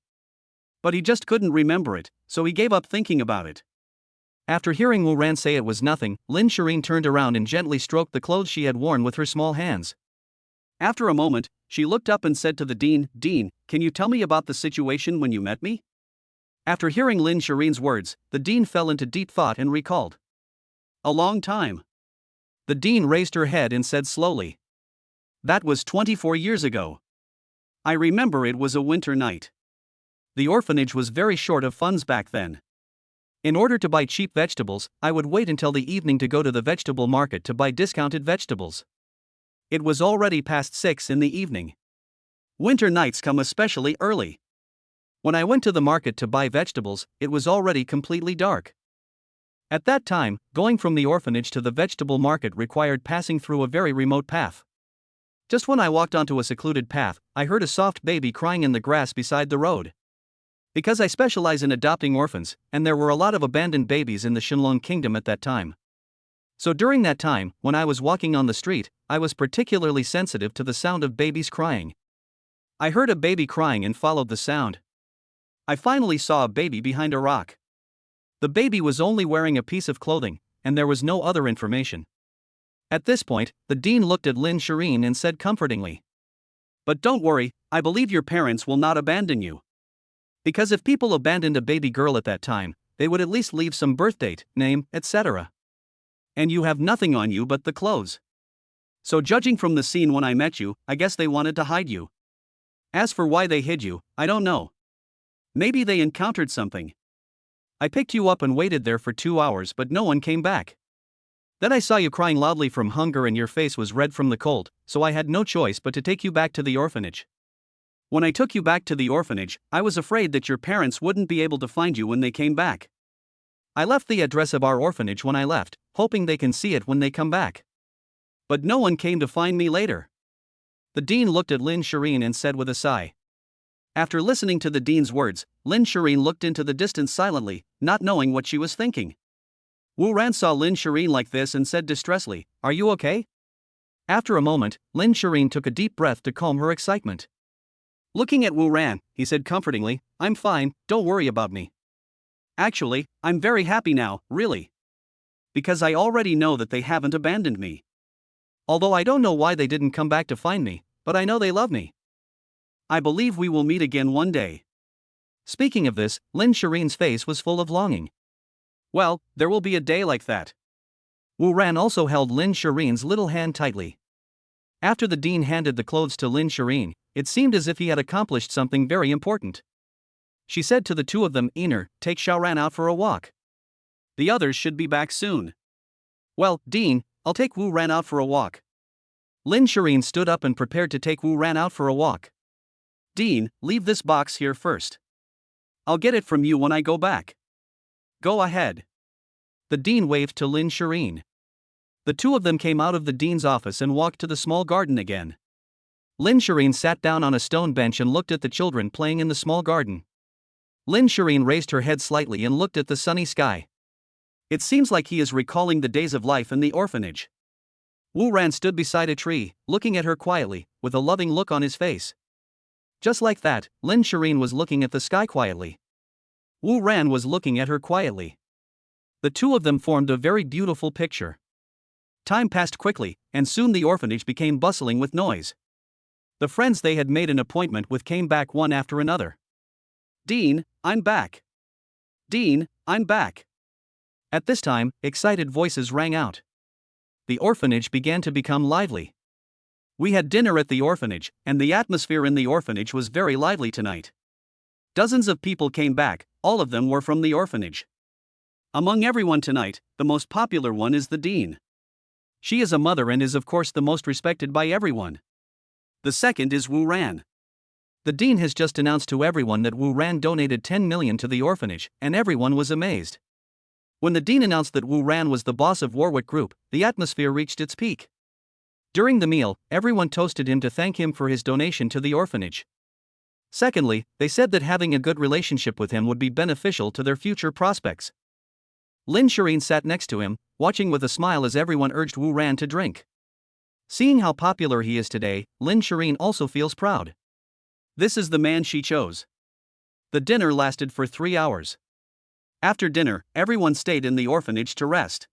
But he just couldn't remember it, so he gave up thinking about it. After hearing Wu Ran say it was nothing, Lin Shirin turned around and gently stroked the clothes she had worn with her small hands. After a moment, she looked up and said to the dean, "Dean, can you tell me about the situation when you met me?" After hearing Lin Shirin's words, the dean fell into deep thought and recalled. A long time. The dean raised her head and said slowly. That was 24 years ago. I remember it was a winter night. The orphanage was very short of funds back then. In order to buy cheap vegetables, I would wait until the evening to go to the vegetable market to buy discounted vegetables. It was already past 6 in the evening. Winter nights come especially early. When I went to the market to buy vegetables, it was already completely dark. At that time, going from the orphanage to the vegetable market required passing through a very remote path. Just when I walked onto a secluded path, I heard a soft baby crying in the grass beside the road. Because I specialize in adopting orphans, and there were a lot of abandoned babies in the Shenlong Kingdom at that time. So during that time, when I was walking on the street, I was particularly sensitive to the sound of babies crying. I heard a baby crying and followed the sound. I finally saw a baby behind a rock. The baby was only wearing a piece of clothing, and there was no other information. At this point, the dean looked at Lin Shirin and said comfortingly, "But don't worry, I believe your parents will not abandon you. Because if people abandoned a baby girl at that time, they would at least leave some birth date, name, etc. And you have nothing on you but the clothes. So judging from the scene when I met you, I guess they wanted to hide you. As for why they hid you, I don't know. Maybe they encountered something. I picked you up and waited there for 2 hours but no one came back. Then I saw you crying loudly from hunger and your face was red from the cold, so I had no choice but to take you back to the orphanage. When I took you back to the orphanage, I was afraid that your parents wouldn't be able to find you when they came back. I left the address of our orphanage when I left, hoping they can see it when they come back. But no one came to find me later." The dean looked at Lin Shirin and said with a sigh. After listening to the dean's words, Lin Shirin looked into the distance silently, not knowing what she was thinking. Wu Ran saw Lin Shirin like this and said distressfully, "Are you okay?" After a moment, Lin Shirin took a deep breath to calm her excitement. Looking at Wu Ran, he said comfortingly, "I'm fine, don't worry about me. Actually, I'm very happy now, really. Because I already know that they haven't abandoned me. Although I don't know why they didn't come back to find me, but I know they love me. I believe we will meet again one day. Speaking of this, Lin Shireen's face was full of longing. Well, there will be a day like that. Wu Ran also held Lin Shireen's little hand tightly. After the dean handed the clothes to Lin Shireen, it seemed as if he had accomplished something very important. She said to the two of them, "Einer, take Xiaoran out for a walk. The others should be back soon." "Well, Dean, I'll take Wu Ran out for a walk." Lin Shireen stood up and prepared to take Wu Ran out for a walk. "Dean, leave this box here first. I'll get it from you when I go back." "Go ahead." The dean waved to Lin Shireen. The two of them came out of the dean's office and walked to the small garden again. Lin Shireen sat down on a stone bench and looked at the children playing in the small garden. Lin Shireen raised her head slightly and looked at the sunny sky. It seems like he is recalling the days of life in the orphanage. Wu Ran stood beside a tree, looking at her quietly, with a loving look on his face. Just like that, Lin Shireen was looking at the sky quietly. Wu Ran was looking at her quietly. The two of them formed a very beautiful picture. Time passed quickly, and soon the orphanage became bustling with noise. The friends they had made an appointment with came back one after another. "Dean, I'm back. Dean, I'm back." At this time, excited voices rang out. The orphanage began to become lively. "We had dinner at the orphanage, and the atmosphere in the orphanage was very lively tonight. Dozens of people came back, all of them were from the orphanage. Among everyone tonight, the most popular one is the dean. She is a mother and is of course the most respected by everyone. The second is Wu Ran. The dean has just announced to everyone that Wu Ran donated 10 million to the orphanage, and everyone was amazed. When the dean announced that Wu Ran was the boss of Warwick Group, the atmosphere reached its peak. During the meal, everyone toasted him to thank him for his donation to the orphanage. Secondly, they said that having a good relationship with him would be beneficial to their future prospects. Lin Shireen sat next to him, watching with a smile as everyone urged Wu Ran to drink. Seeing how popular he is today, Lin Shireen also feels proud. This is the man she chose. The dinner lasted for 3 hours. After dinner, everyone stayed in the orphanage to rest.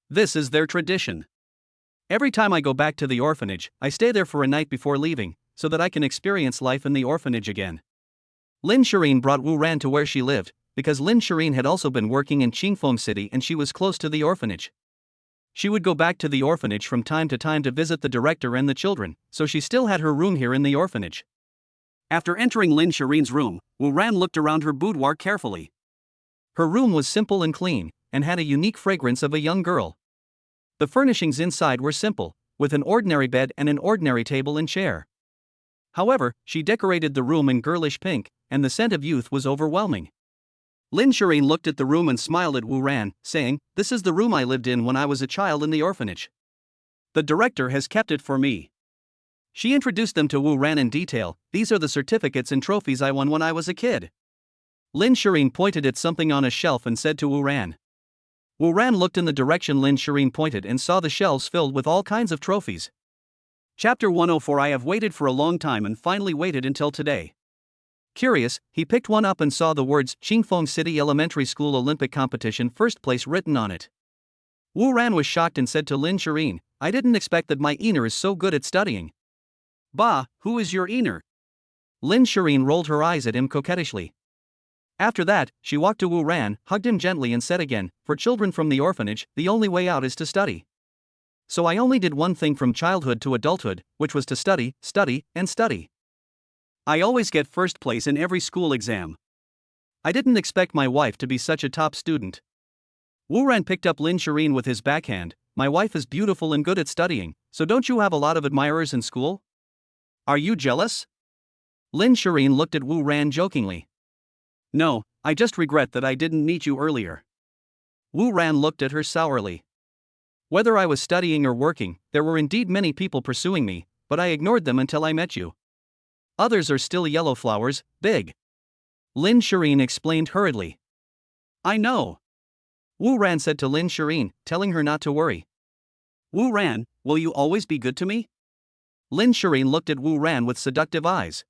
This is their tradition. Every time I go back to the orphanage, I stay there for a night before leaving, so that I can experience life in the orphanage again. Lin Shireen brought Wu Ran to where she lived, because Lin Shireen had also been working in Qingfeng City and she was close to the orphanage. She would go back to the orphanage from time to time to visit the director and the children, so she still had her room here in the orphanage. After entering Lin Shireen's room, Wu Ran looked around her boudoir carefully. Her room was simple and clean, and had a unique fragrance of a young girl. The furnishings inside were simple, with an ordinary bed and an ordinary table and chair. However, she decorated the room in girlish pink, and the scent of youth was overwhelming. Lin Shireen looked at the room and smiled at Wu Ran, saying, "This is the room I lived in when I was a child in the orphanage. The director has kept it for me." She introduced them to Wu Ran in detail. "These are the certificates and trophies I won when I was a kid." Lin Shireen pointed at something on a shelf and said to Wu Ran. Wu Ran looked in the direction Lin Shireen pointed and saw the shelves filled with all kinds of trophies. Chapter 104. I have waited for a long time and finally waited until today. Curious, he picked one up and saw the words Qingfeng City Elementary School Olympic Competition First Place written on it. Wu Ran was shocked and said to Lin Shireen, "I didn't expect that my Einer is so good at studying." "Bah, who is your Einer?" Lin Shireen rolled her eyes at him coquettishly. After that, she walked to Wu Ran, hugged him gently and said again, "For children from the orphanage, the only way out is to study. So I only did one thing from childhood to adulthood, which was to study, study, and study. I always get first place in every school exam. I didn't expect my wife to be such a top student." Wu Ran picked up Lin Shireen with his backhand. "My wife is beautiful and good at studying, so don't you have a lot of admirers in school? Are you jealous?" Lin Shireen looked at Wu Ran jokingly. "No, I just regret that I didn't meet you earlier." Wu Ran looked at her sourly. "Whether I was studying or working, there were indeed many people pursuing me, but I ignored them until I met you. Others are still yellow flowers, big." Lin Shireen explained hurriedly. "I know." Wu Ran said to Lin Shireen, telling her not to worry. "Wu Ran, will you always be good to me?" Lin Shireen looked at Wu Ran with seductive eyes.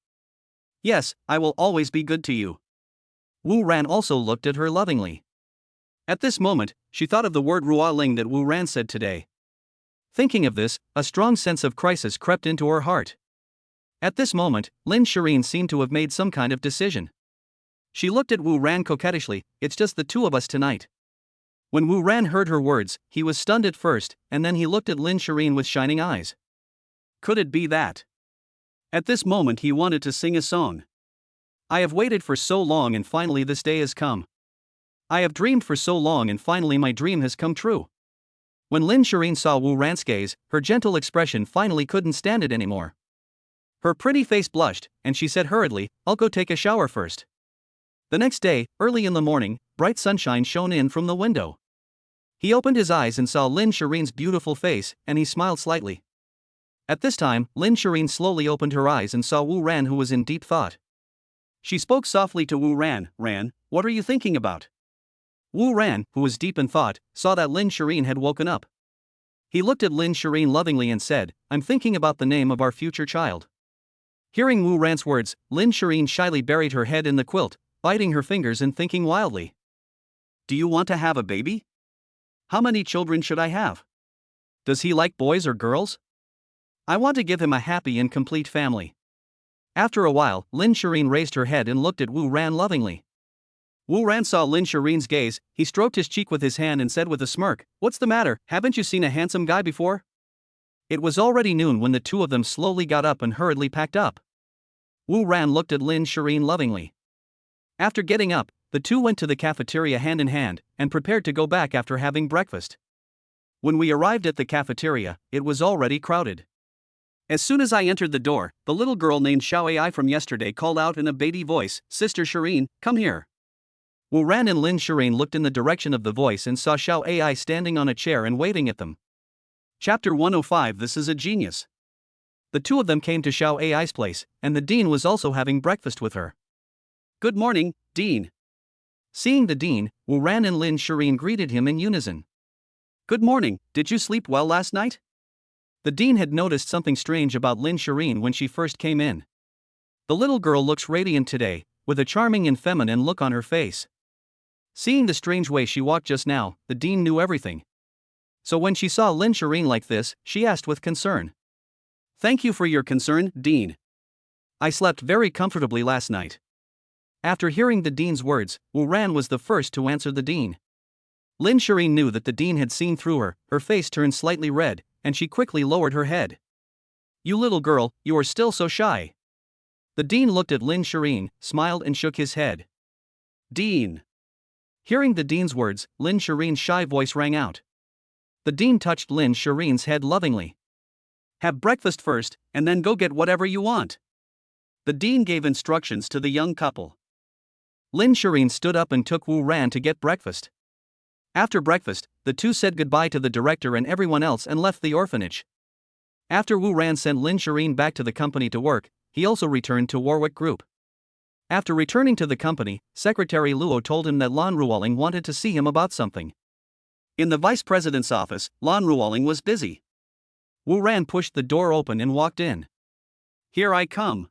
"Yes, I will always be good to you." Wu Ran also looked at her lovingly. At this moment, she thought of the word Ruoling that Wu Ran said today. Thinking of this, a strong sense of crisis crept into her heart. At this moment, Lin Shireen seemed to have made some kind of decision. She looked at Wu Ran coquettishly. It's just the two of us tonight. When Wu Ran heard her words, he was stunned at first, and then he looked at Lin Shireen with shining eyes. Could it be that? At this moment he wanted to sing a song. I have waited for so long and finally this day has come. I have dreamed for so long and finally my dream has come true. When Lin Shireen saw Wu Ran's gaze, her gentle expression finally couldn't stand it anymore. Her pretty face blushed, and she said hurriedly, I'll go take a shower first. The next day, early in the morning, bright sunshine shone in from the window. He opened his eyes and saw Lin Shireen's beautiful face, and he smiled slightly. At this time, Lin Shireen slowly opened her eyes and saw Wu Ran, who was in deep thought. She spoke softly to Wu Ran, Ran, what are you thinking about? Wu Ran, who was deep in thought, saw that Lin Shireen had woken up. He looked at Lin Shireen lovingly and said, I'm thinking about the name of our future child. Hearing Wu Ran's words, Lin Shireen shyly buried her head in the quilt, biting her fingers and thinking wildly. Do you want to have a baby? How many children should I have? Does he like boys or girls? I want to give him a happy and complete family. After a while, Lin Shireen raised her head and looked at Wu Ran lovingly. Wu Ran saw Lin Shireen's gaze, he stroked his cheek with his hand and said with a smirk, What's the matter, haven't you seen a handsome guy before? It was already noon when the two of them slowly got up and hurriedly packed up. Wu Ran looked at Lin Shireen lovingly. After getting up, the two went to the cafeteria hand in hand, and prepared to go back after having breakfast. When we arrived at the cafeteria, it was already crowded. As soon as I entered the door, the little girl named Xiao Ai from yesterday called out in a baby voice, Sister Shireen, come here. Wu Ran and Lin Shireen looked in the direction of the voice and saw Xiao Ai standing on a chair and waving at them. Chapter 105 This is a genius. The two of them came to Xiao Ai's place, and the dean was also having breakfast with her. Good morning, Dean. Seeing the dean, Wu Ran and Lin Shireen greeted him in unison. Good morning, did you sleep well last night? The dean had noticed something strange about Lin Shireen when she first came in. The little girl looks radiant today, with a charming and feminine look on her face. Seeing the strange way she walked just now, the dean knew everything. So when she saw Lin Shireen like this, she asked with concern. Thank you for your concern, Dean. I slept very comfortably last night. After hearing the dean's words, Wu Ran was the first to answer the dean. Lin Shireen knew that the dean had seen through her face turned slightly red, and she quickly lowered her head. You little girl, you are still so shy. The dean looked at Lin Shireen, smiled and shook his head. Dean. Hearing the dean's words, Lin Shireen's shy voice rang out. The dean touched Lin Shireen's head lovingly. Have breakfast first, and then go get whatever you want. The dean gave instructions to the young couple. Lin Shireen stood up and took Wu Ran to get breakfast. After breakfast, the two said goodbye to the director and everyone else and left the orphanage. After Wu Ran sent Lin Shireen back to the company to work, he also returned to Warwick Group. After returning to the company, Secretary Luo told him that Lan Ruoling wanted to see him about something. In the vice president's office, Lan Ruoling was busy. Wu Ran pushed the door open and walked in. Here I come.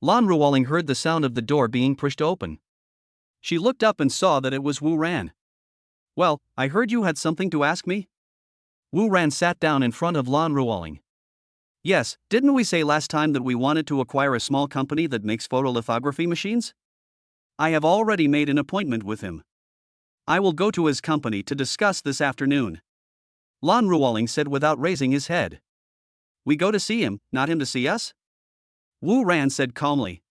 Lan Ruoling heard the sound of the door being pushed open. She looked up and saw that it was Wu Ran. Well, I heard you had something to ask me? Wu Ran sat down in front of Lan Ruoling. Yes, didn't we say last time that we wanted to acquire a small company that makes photolithography machines? I have already made an appointment with him. I will go to his company to discuss this afternoon. Lan Ruoling said without raising his head. We go to see him, not him to see us? Wu Ran said calmly.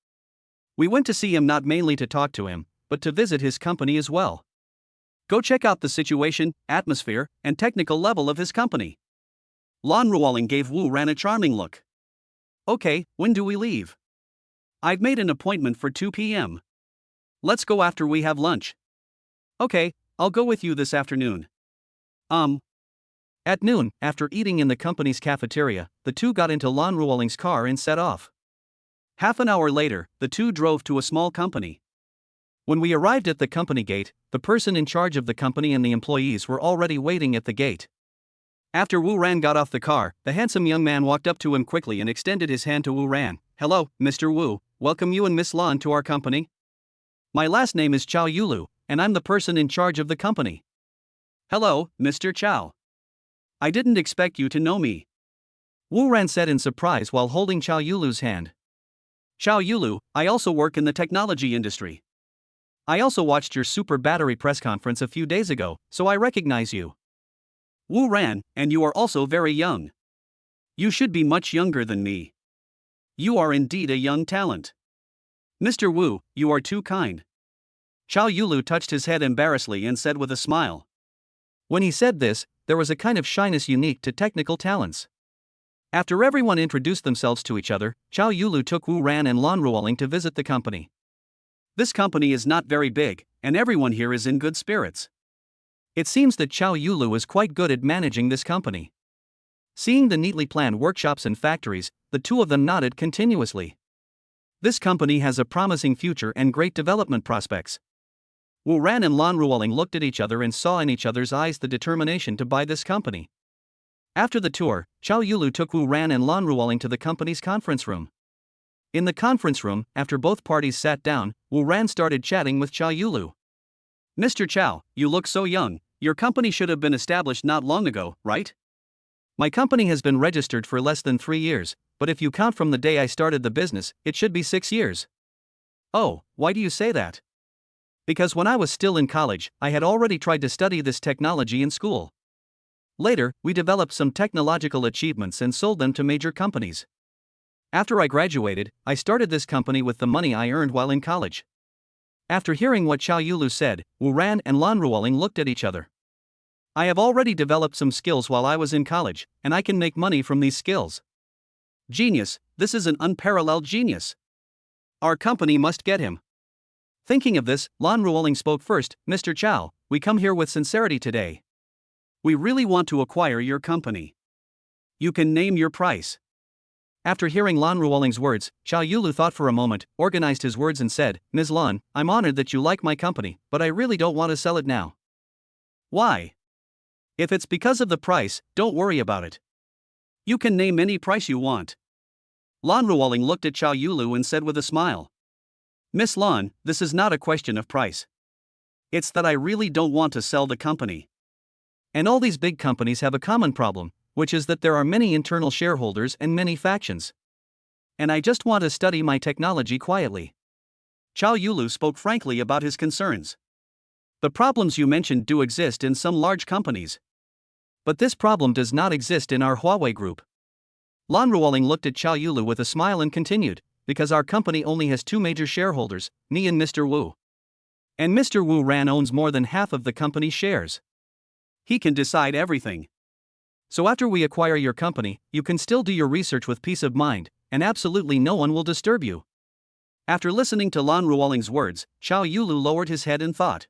We went to see him not mainly to talk to him, but to visit his company as well. Go check out the situation, atmosphere, and technical level of his company. Lan Ruoling gave Wu Ran a charming look. Okay, when do we leave? I've made an appointment for 2 p.m. Let's go after we have lunch. Okay, I'll go with you this afternoon. At noon, after eating in the company's cafeteria, the two got into Lan Ruoling's car and set off. Half an hour later, the two drove to a small company. When we arrived at the company gate, the person in charge of the company and the employees were already waiting at the gate. After Wu Ran got off the car, the handsome young man walked up to him quickly and extended his hand to Wu Ran. Hello, Mr. Wu, welcome you and Miss Lan to our company. My last name is Chao Yulu, and I'm the person in charge of the company. Hello, Mr. Chao. I didn't expect you to know me. Wu Ran said in surprise while holding Chao Yulu's hand. Chao Yulu, I also work in the technology industry. I also watched your super battery press conference a few days ago, so I recognize you. Wu Ran, and you are also very young. You should be much younger than me. You are indeed a young talent. Mr. Wu, you are too kind. Chao Yulu touched his head embarrassedly and said with a smile. When he said this, there was a kind of shyness unique to technical talents. After everyone introduced themselves to each other, Chao Yulu took Wu Ran and Lan Ruoling to visit the company. This company is not very big, and everyone here is in good spirits. It seems that Chao Yulu is quite good at managing this company. Seeing the neatly planned workshops and factories, the two of them nodded continuously. This company has a promising future and great development prospects. Wu Ran and Lan Ruoling looked at each other and saw in each other's eyes the determination to buy this company. After the tour, Chao Yulu took Wu Ran and Lan Ruoling to the company's conference room. In the conference room, after both parties sat down, Wu Ran started chatting with Chao Yulu. Mr. Chao, you look so young. Your company should have been established not long ago, right? My company has been registered for less than 3 years, but if you count from the day I started the business, it should be 6 years. Oh, why do you say that? Because when I was still in college, I had already tried to study this technology in school. Later, we developed some technological achievements and sold them to major companies. After I graduated, I started this company with the money I earned while in college. After hearing what Chao Yulu said, Wu Ran and Lan Ruoling looked at each other. I have already developed some skills while I was in college, and I can make money from these skills. Genius, this is an unparalleled genius. Our company must get him. Thinking of this, Lan Ruoling spoke first. Mr. Chao, we come here with sincerity today. We really want to acquire your company. You can name your price. After hearing Lan Ruoling's words, Chao Yulu thought for a moment, organized his words and said, Ms. Lan, I'm honored that you like my company, but I really don't want to sell it now. Why? If it's because of the price, don't worry about it. You can name any price you want. Lan Ruoling looked at Chao Yulu and said with a smile. Miss Lan, this is not a question of price. It's that I really don't want to sell the company. And all these big companies have a common problem, which is that there are many internal shareholders and many factions. And I just want to study my technology quietly. Chao Yulu spoke frankly about his concerns. The problems you mentioned do exist in some large companies. But this problem does not exist in our Huawei group. Lan Ruoling looked at Chao Yulu with a smile and continued, because our company only has 2 major shareholders, me and Mr. Wu. And Mr. Wu Ran owns more than half of the company's shares. He can decide everything. So after we acquire your company, you can still do your research with peace of mind, and absolutely no one will disturb you. After listening to Lan Ruoling's words, Chao Yulu lowered his head in thought.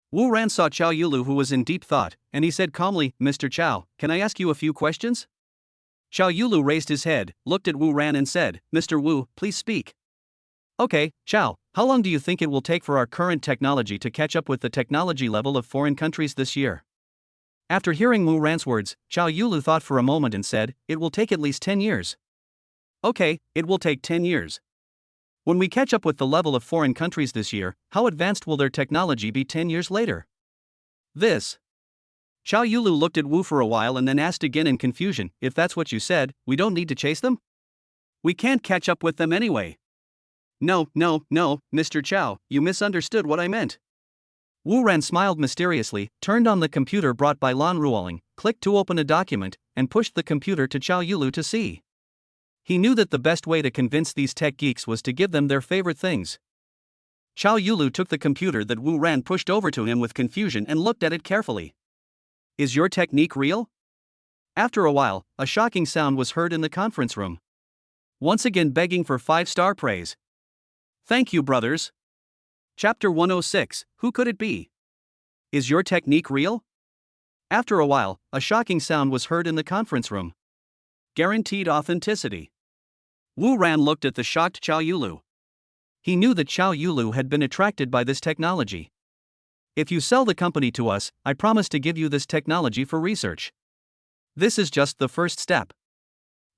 Wu Ran saw Chao Yulu who was in deep thought, and he said calmly, Mr. Chao, can I ask you a few questions? Chao Yulu raised his head, looked at Wu Ran and said, Mr. Wu, please speak. Okay, Chao, how long do you think it will take for our current technology to catch up with the technology level of foreign countries this year? After hearing Wu Ran's words, Chao Yulu thought for a moment and said, it will take at least 10 years. Okay, it will take 10 years. When we catch up with the level of foreign countries this year, how advanced will their technology be 10 years later? This. Chao Yulu looked at Wu for a while and then asked again in confusion, if that's what you said, we don't need to chase them? We can't catch up with them anyway. No, Mr. Chao, you misunderstood what I meant. Wu Ran smiled mysteriously, turned on the computer brought by Lan Ruoling, clicked to open a document, and pushed the computer to Chao Yulu to see. He knew that the best way to convince these tech geeks was to give them their favorite things. Chao Yulu took the computer that Wu Ran pushed over to him with confusion and looked at it carefully. Is your technique real? After a while, a shocking sound was heard in the conference room. Once again begging for 5-star praise. Thank you, brothers. Chapter 106, Who could it be? Is your technique real? After a while, a shocking sound was heard in the conference room. Guaranteed authenticity. Wu Ran looked at the shocked Chao Yulu. He knew that Chao Yulu had been attracted by this technology. If you sell the company to us, I promise to give you this technology for research. This is just the first step.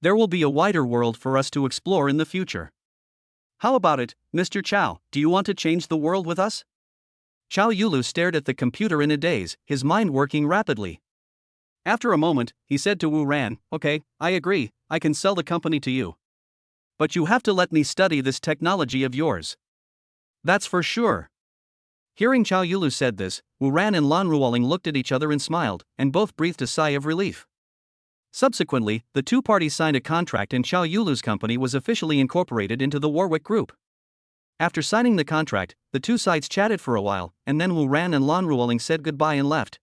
There will be a wider world for us to explore in the future. How about it, Mr. Chow? Do you want to change the world with us? Chow Yulu stared at the computer in a daze, his mind working rapidly. After a moment, he said to Wu Ran, "Okay, I agree, I can sell the company to you. But you have to let me study this technology of yours." "That's for sure." Hearing Chow Yulu said this, Wu Ran and Lan Ruoling looked at each other and smiled, and both breathed a sigh of relief. Subsequently, the two parties signed a contract and Chow Yulu's company was officially incorporated into the Warwick Group. After signing the contract, the two sides chatted for a while, and then Wu Ran and Lan Ruoling said goodbye and left.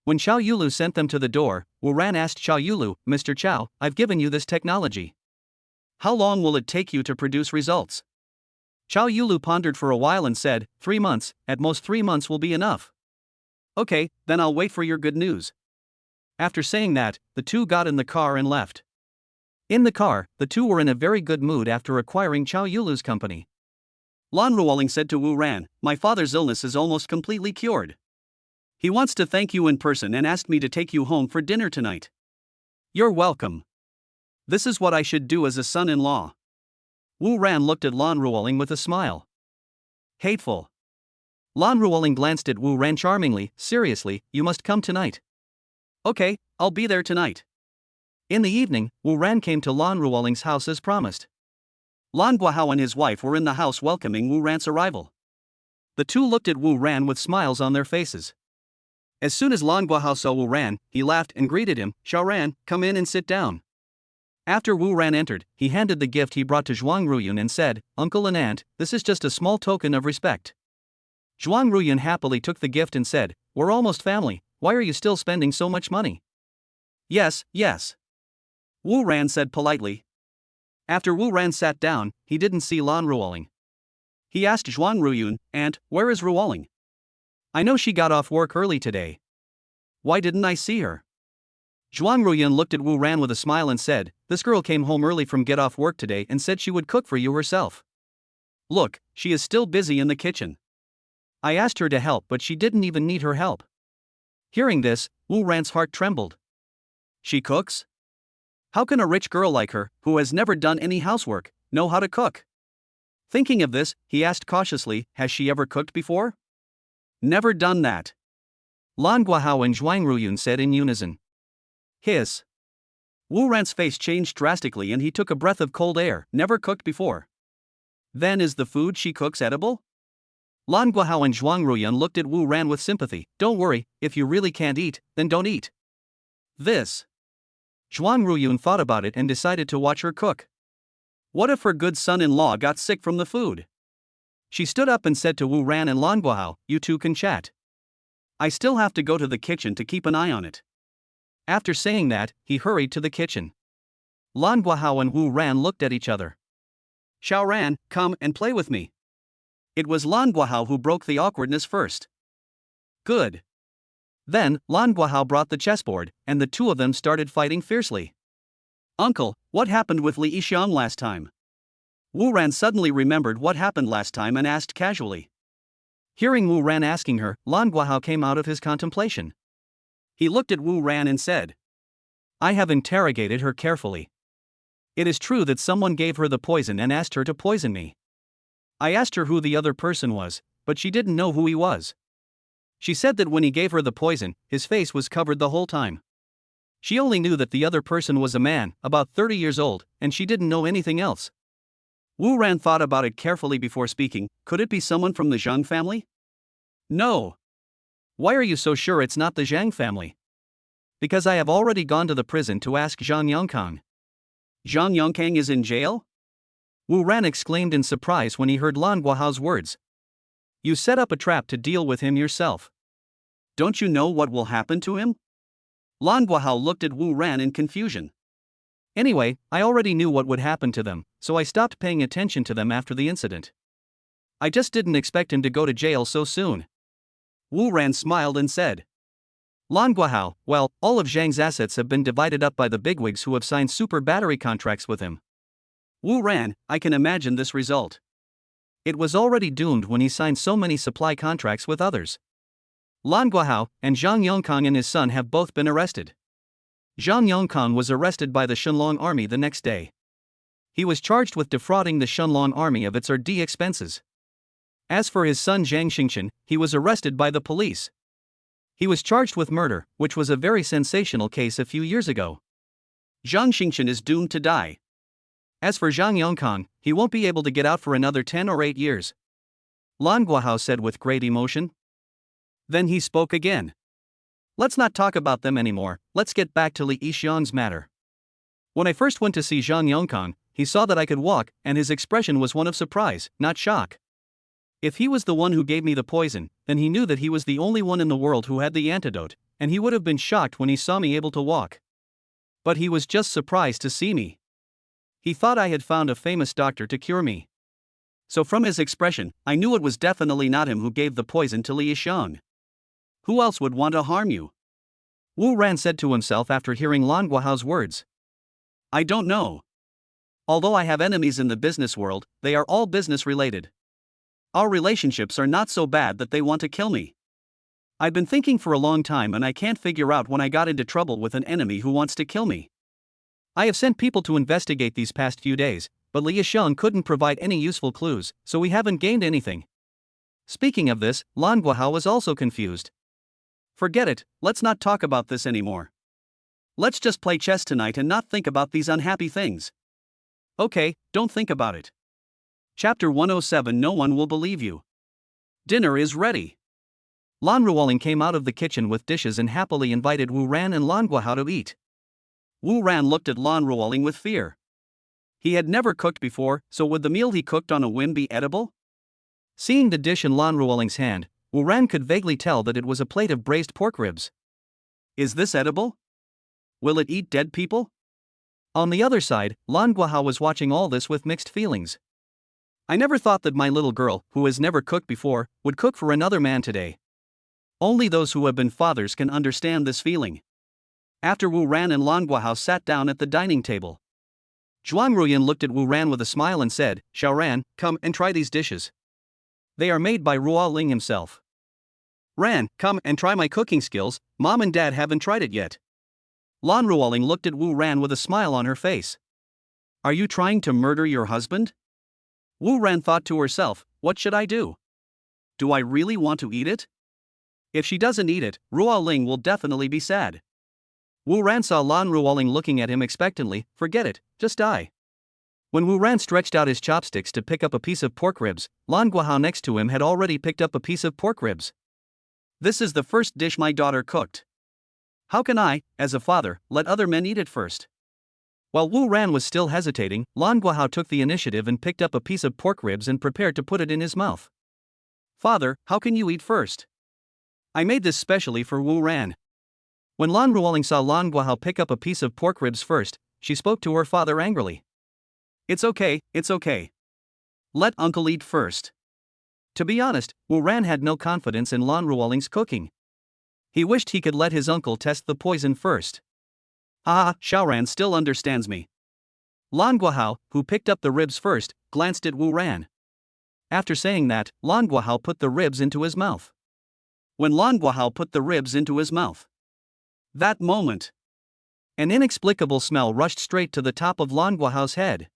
When Chow Yulu sent them to the door, Wu Ran asked Chow Yulu, "Mr. Chow, I've given you this technology. How long will it take you to produce results?" Chow Yulu pondered for a while and said, 3 months, at most 3 months will be enough." "Okay, then I'll wait for your good news." After saying that, the two got in the car and left. In the car, the two were in a very good mood after acquiring Chow Yulu's company. Lan Ruoling said to Wu Ran, "My father's illness is almost completely cured. He wants to thank you in person and asked me to take you home for dinner tonight." "You're welcome. This is what I should do as a son-in-law." Wu Ran looked at Lan Ruoling with a smile. Hateful. Lan Ruoling glanced at Wu Ran charmingly. "Seriously, you must come tonight." "Okay, I'll be there tonight." In the evening, Wu Ran came to Lan Ruoling's house as promised. Lan Guahao and his wife were in the house welcoming Wu Ran's arrival. The two looked at Wu Ran with smiles on their faces. As soon as Lan Guahao saw Wu Ran, he laughed and greeted him, "Xiao Ran, come in and sit down." After Wu Ran entered, he handed the gift he brought to Zhuang Ruyun and said, "Uncle and aunt, this is just a small token of respect." Zhuang Ruyun happily took the gift and said, "We're almost family, why are you still spending so much money?" "Yes, yes," Wu Ran said politely. After Wu Ran sat down, he didn't see Lan Ruoling. He asked Zhuang Ruyun, "Aunt, where is Ruoling? I know she got off work early today. Why didn't I see her?" Zhuang Ruyun looked at Wu Ran with a smile and said, "This girl came home early from get off work today and said she would cook for you herself. Look, she is still busy in the kitchen. I asked her to help but she didn't even need her help." Hearing this, Wu Ran's heart trembled. She cooks? How can a rich girl like her, who has never done any housework, know how to cook? Thinking of this, he asked cautiously, "Has she ever cooked before?" "Never done that," Lan Guahao and Zhuang Ruyun said in unison. Hiss. Wu Ran's face changed drastically and he took a breath of cold air. "Never cooked before? Then is the food she cooks edible?" Lan Guahao and Zhuang Ruyun looked at Wu Ran with sympathy. "Don't worry, if you really can't eat, then don't eat." This. Zhuang Ruyun thought about it and decided to watch her cook. What if her good son-in-law got sick from the food? She stood up and said to Wu Ran and Lan Guahao, "You two can chat. I still have to go to the kitchen to keep an eye on it." After saying that, he hurried to the kitchen. Lan Guahao and Wu Ran looked at each other. "Xiao Ran, come and play with me." It was Lan Guahao who broke the awkwardness first. Good. Then, Lan Guahao brought the chessboard, and the two of them started fighting fiercely. "Uncle, what happened with Li Yixiang last time?" Wu Ran suddenly remembered what happened last time and asked casually. Hearing Wu Ran asking her, Lan Guahao came out of his contemplation. He looked at Wu Ran and said, "I have interrogated her carefully. It is true that someone gave her the poison and asked her to poison me. I asked her who the other person was, but she didn't know who he was. She said that when he gave her the poison, his face was covered the whole time. She only knew that the other person was a man, about 30 years old, and she didn't know anything else." Wu Ran thought about it carefully before speaking. Could it be someone from the Zhang family? No. Why are you so sure it's not the Zhang family? Because I have already gone to the prison to ask Zhang Yongkang. Zhang Yongkang is in jail? Wu Ran exclaimed in surprise when he heard Lan Guahao's words. You set up a trap to deal with him yourself. Don't you know what will happen to him? Lan Guahao looked at Wu Ran in confusion. Anyway, I already knew what would happen to them, so I stopped paying attention to them after the incident. I just didn't expect him to go to jail so soon. Wu Ran smiled and said. Lan Guahao, well, all of Zhang's assets have been divided up by the bigwigs who have signed super battery contracts with him. Wu Ran, I can imagine this result. It was already doomed when he signed so many supply contracts with others. Lan Guahao and Zhang Yongkang and his son have both been arrested. Zhang Yongkang was arrested by the Shenlong army the next day. He was charged with defrauding the Shunlong army of its RD expenses. As for his son Zhang Xingchen, he was arrested by the police. He was charged with murder, which was a very sensational case a few years ago. Zhang Xingchen is doomed to die. As for Zhang Yongkang, he won't be able to get out for another 10 or 8 years. Lan Guohao said with great emotion. Then he spoke again. Let's not talk about them anymore, let's get back to Li Yixiang's matter. When I first went to see Zhang Yongkang, he saw that I could walk, and his expression was one of surprise, not shock. If he was the one who gave me the poison, then he knew that he was the only one in the world who had the antidote, and he would have been shocked when he saw me able to walk. But he was just surprised to see me. He thought I had found a famous doctor to cure me. So from his expression, I knew it was definitely not him who gave the poison to Li Yixiang. Who else would want to harm you? Wu Ran said to himself after hearing Lan Guohao's words. I don't know. Although I have enemies in the business world, they are all business related. Our relationships are not so bad that they want to kill me. I've been thinking for a long time and I can't figure out when I got into trouble with an enemy who wants to kill me. I have sent people to investigate these past few days, but Li Yixiang couldn't provide any useful clues, so we haven't gained anything. Speaking of this, Lan Guohao was also confused. Forget it, let's not talk about this anymore. Let's just play chess tonight and not think about these unhappy things. Okay, don't think about it. Chapter 107. No one will believe you. Dinner is ready. Lan Ruoling came out of the kitchen with dishes and happily invited Wu Ran and Lan Guohao to eat. Wu Ran looked at Lan Ruoling with fear. He had never cooked before, so would the meal he cooked on a whim be edible? Seeing the dish in Lan Ruoling's hand, Wu Ran could vaguely tell that it was a plate of braised pork ribs. Is this edible? Will it eat dead people? On the other side, Lan Guohao was watching all this with mixed feelings. I never thought that my little girl, who has never cooked before, would cook for another man today. Only those who have been fathers can understand this feeling. After Wu Ran and Lan Guohao sat down at the dining table, Zhuang Ruyan looked at Wu Ran with a smile and said, Xiao Ran, come and try these dishes. They are made by Ruo Ling himself. Ran, come and try my cooking skills, Mom and Dad haven't tried it yet. Lan Ruoling looked at Wu Ran with a smile on her face. Are you trying to murder your husband? Wu Ran thought to herself, what should I do? Do I really want to eat it? If she doesn't eat it, Ruo Ling will definitely be sad. Wu Ran saw Lan Ruoling looking at him expectantly. Forget it, just die. When Wu Ran stretched out his chopsticks to pick up a piece of pork ribs, Lan Guohao next to him had already picked up a piece of pork ribs. This is the first dish my daughter cooked. How can I, as a father, let other men eat it first? While Wu Ran was still hesitating, Lan Guohao took the initiative and picked up a piece of pork ribs and prepared to put it in his mouth. Father, how can you eat first? I made this specially for Wu Ran. When Lan Ruoling saw Lan Guohao pick up a piece of pork ribs first, she spoke to her father angrily. It's okay, it's okay. Let uncle eat first. To be honest, Wu Ran had no confidence in Lan Ruoling's cooking. He wished he could let his uncle test the poison first. Haha, Xiaoran still understands me. Lan Guohao, who picked up the ribs first, glanced at Wu Ran. After saying that, Lan Guohao put the ribs into his mouth. When Lan Guohao put the ribs into his mouth, that moment, an inexplicable smell rushed straight to the top of Lan Guohao's head.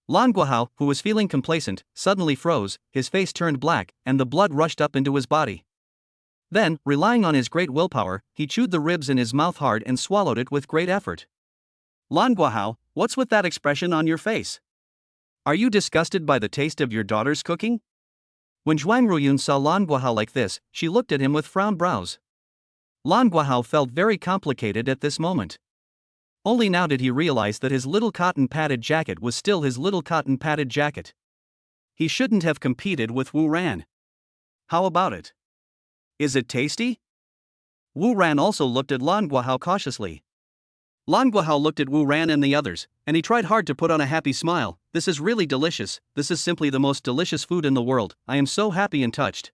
Lan Guohao, who was feeling complacent, suddenly froze, his face turned black, and the blood rushed up into his body. Then, relying on his great willpower, he chewed the ribs in his mouth hard and swallowed it with great effort. Lan Guohao, what's with that expression on your face? Are you disgusted by the taste of your daughter's cooking? When Zhuang Ruyun saw Lan Guohao like this, she looked at him with frowned brows. Lan Guohao felt very complicated at this moment. Only now did he realize that his little cotton padded jacket was still his little cotton padded jacket. He shouldn't have competed with Wu Ran. How about it? Is it tasty? Wu Ran also looked at Lan Guohao cautiously. Lan Guohao looked at Wu Ran and the others, and he tried hard to put on a happy smile. This is really delicious, this is simply the most delicious food in the world, I am so happy and touched.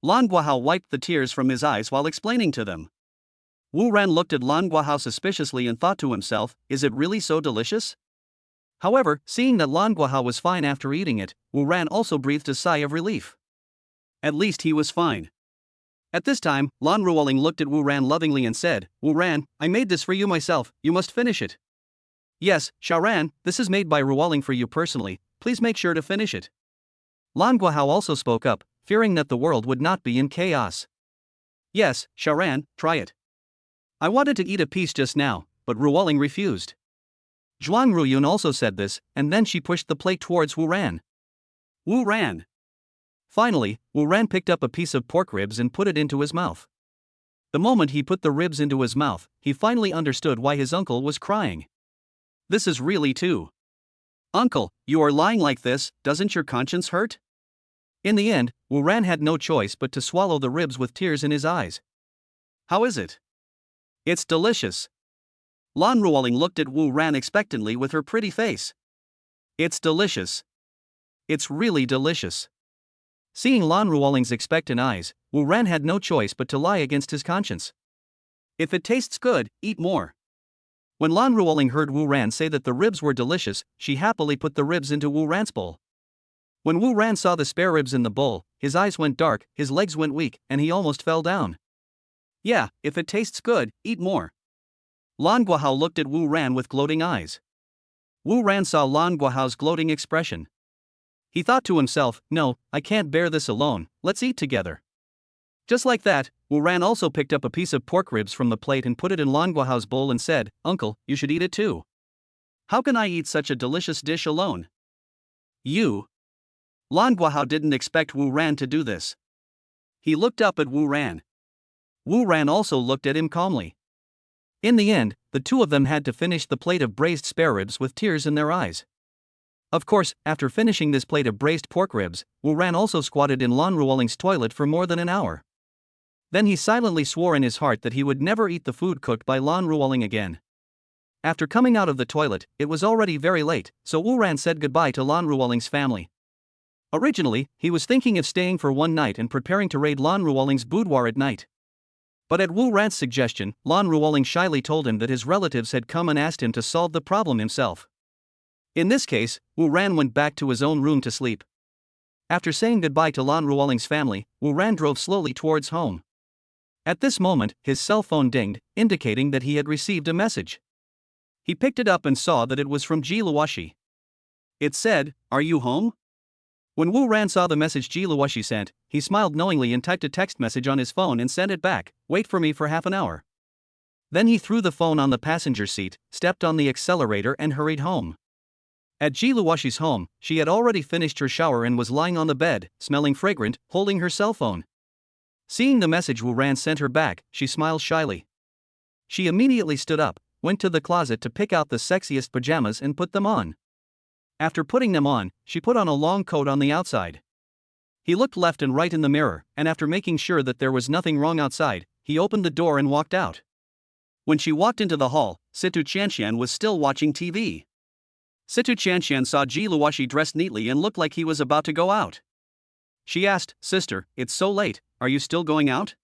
Lan Guohao wiped the tears from his eyes while explaining to them. Wu Ran looked at Lan Guohao suspiciously and thought to himself, is it really so delicious? However, seeing that Lan Guohao was fine after eating it, Wu Ran also breathed a sigh of relief. At least he was fine. At this time, Lan Ruoling looked at Wu Ran lovingly and said, Wu Ran, I made this for you myself, you must finish it. Yes, Xiaoran, this is made by Ruoling for you personally, please make sure to finish it. Lan Guohao also spoke up, fearing that the world would not be in chaos. Yes, Xiaoran, try it. I wanted to eat a piece just now, but Ruoling refused. Zhuang Ruyun also said this, and then she pushed the plate towards Wu Ran. Wu Ran. Finally, Wu Ran picked up a piece of pork ribs and put it into his mouth. The moment he put the ribs into his mouth, he finally understood why his uncle was crying. This is really too. Uncle, you are lying like this, doesn't your conscience hurt? In the end, Wu Ran had no choice but to swallow the ribs with tears in his eyes. How is it? It's delicious. Lan Ruoling looked at Wu Ran expectantly with her pretty face. It's delicious. It's really delicious. Seeing Lan Ruoling's expectant eyes, Wu Ran had no choice but to lie against his conscience. If it tastes good, eat more. When Lan Ruoling heard Wu Ran say that the ribs were delicious, she happily put the ribs into Wu Ran's bowl. When Wu Ran saw the spare ribs in the bowl, his eyes went dark, his legs went weak, and he almost fell down. Yeah, if it tastes good, eat more. Lan Guohao looked at Wu Ran with gloating eyes. Wu Ran saw Lan Guohao's gloating expression. He thought to himself, no, I can't bear this alone, let's eat together. Just like that, Wu Ran also picked up a piece of pork ribs from the plate and put it in Lan Guohao's bowl and said, Uncle, you should eat it too. How can I eat such a delicious dish alone? You. Lan Guohao didn't expect Wu Ran to do this. He looked up at Wu Ran. Wu Ran also looked at him calmly. In the end, the two of them had to finish the plate of braised spare ribs with tears in their eyes. Of course, after finishing this plate of braised pork ribs, Wu Ran also squatted in Lan Ruoling's toilet for more than an hour. Then he silently swore in his heart that he would never eat the food cooked by Lan Ruoling again. After coming out of the toilet, it was already very late, so Wu Ran said goodbye to Lan Ruoling's family. Originally, he was thinking of staying for one night and preparing to raid Lan Ruoling's boudoir at night. But at Wu Ran's suggestion, Lan Ruoling shyly told him that his relatives had come and asked him to solve the problem himself. In this case, Wu Ran went back to his own room to sleep. After saying goodbye to Lan Ruoling's family, Wu Ran drove slowly towards home. At this moment, his cell phone dinged, indicating that he had received a message. He picked it up and saw that it was from Ji Luoshi. It said, "Are you home?" When Wu Ran saw the message Ji Luoshi sent, he smiled knowingly and typed a text message on his phone and sent it back, "Wait for me for half an hour." Then he threw the phone on the passenger seat, stepped on the accelerator and hurried home. At Ji Luoshi's home, she had already finished her shower and was lying on the bed, smelling fragrant, holding her cell phone. Seeing the message Wu Ran sent her back, she smiled shyly. She immediately stood up, went to the closet to pick out the sexiest pajamas and put them on. After putting them on, she put on a long coat on the outside. He looked left and right in the mirror, and after making sure that there was nothing wrong outside, he opened the door and walked out. When she walked into the hall, Situ Qianxian was still watching TV. Situ Qianxian saw Ji Luoshi dressed neatly and looked like he was about to go out. She asked, "Sister, it's so late, are you still going out?"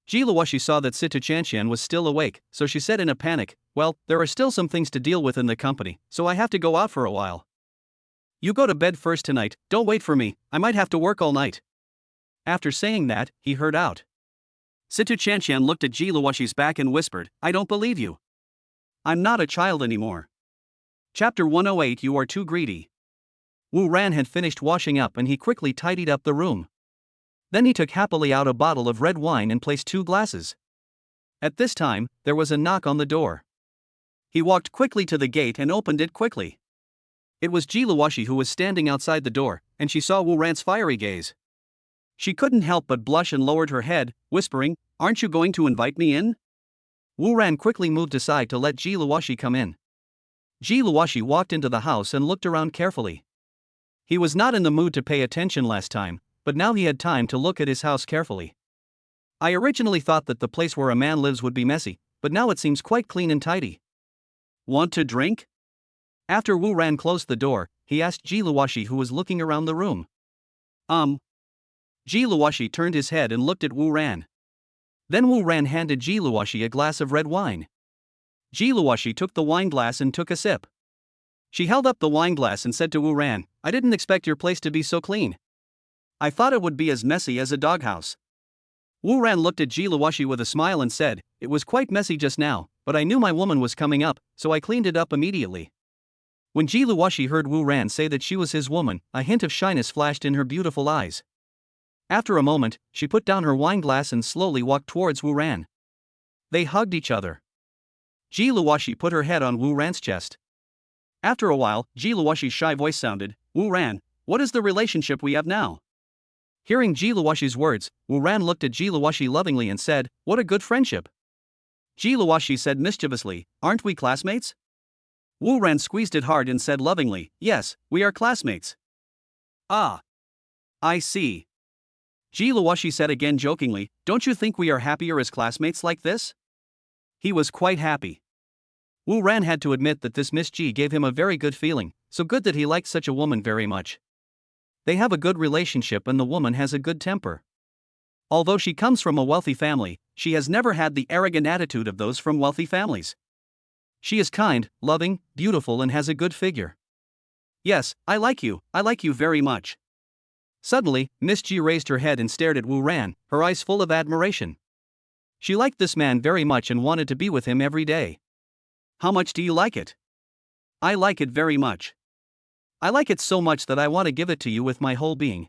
Ji Luoshi saw that Situ Qianxian was still awake, so she said in a panic, "Well, there are still some things to deal with in the company, so I have to go out for a while. You go to bed first tonight, don't wait for me, I might have to work all night." After saying that, he heard out. Situ Qianxian looked at Ji Luoshi's back and whispered, "I don't believe you. I'm not a child anymore." Chapter 108 You Are Too Greedy. Wu Ran had finished washing up and he quickly tidied up the room. Then he took happily out a bottle of red wine and placed 2 glasses. At this time, there was a knock on the door. He walked quickly to the gate and opened it quickly. It was Ji Luoshi who was standing outside the door, and she saw Wu Ran's fiery gaze. She couldn't help but blush and lowered her head, whispering, "Aren't you going to invite me in?" Wu Ran quickly moved aside to let Ji Luoshi come in. Ji Luoshi walked into the house and looked around carefully. He was not in the mood to pay attention last time, but now he had time to look at his house carefully. I originally thought that the place where a man lives would be messy, but now it seems quite clean and tidy. Want to drink? After Wu Ran closed the door, he asked Ji Luoshi who was looking around the room. Ji Luoshi turned his head and looked at Wu Ran. Then Wu Ran handed Ji Luoshi a glass of red wine. Ji Luoshi took the wine glass and took a sip. She held up the wine glass and said to Wu Ran, "I didn't expect your place to be so clean. I thought it would be as messy as a doghouse." Wu Ran looked at Ji Luoshi with a smile and said, "It was quite messy just now, but I knew my woman was coming up, so I cleaned it up immediately. When Ji Luoshi heard Wu Ran say that she was his woman, a hint of shyness flashed in her beautiful eyes. After a moment, she put down her wine glass and slowly walked towards Wu Ran. They hugged each other. Ji Luoshi put her head on Wu Ran's chest. After a while, Ji Luoshi's shy voice sounded, "Wu Ran, what is the relationship we have now?" Hearing Ji Luoshi's words, Wu Ran looked at Ji Luoshi lovingly and said, "What a good friendship." Ji Luoshi said mischievously, "Aren't we classmates?" Wu Ran squeezed it hard and said lovingly, "Yes, we are classmates." "Ah. I see." Ji Luoshi said again jokingly, "Don't you think we are happier as classmates like this?" He was quite happy. Wu Ran had to admit that this Miss Ji gave him a very good feeling, so good that he liked such a woman very much. They have a good relationship and the woman has a good temper. Although she comes from a wealthy family, she has never had the arrogant attitude of those from wealthy families. She is kind, loving, beautiful and has a good figure. "Yes, I like you very much." Suddenly, Miss Ji raised her head and stared at Wu Ran, her eyes full of admiration. She liked this man very much and wanted to be with him every day. "How much do you like it?" "I like it very much. I like it so much that I want to give it to you with my whole being."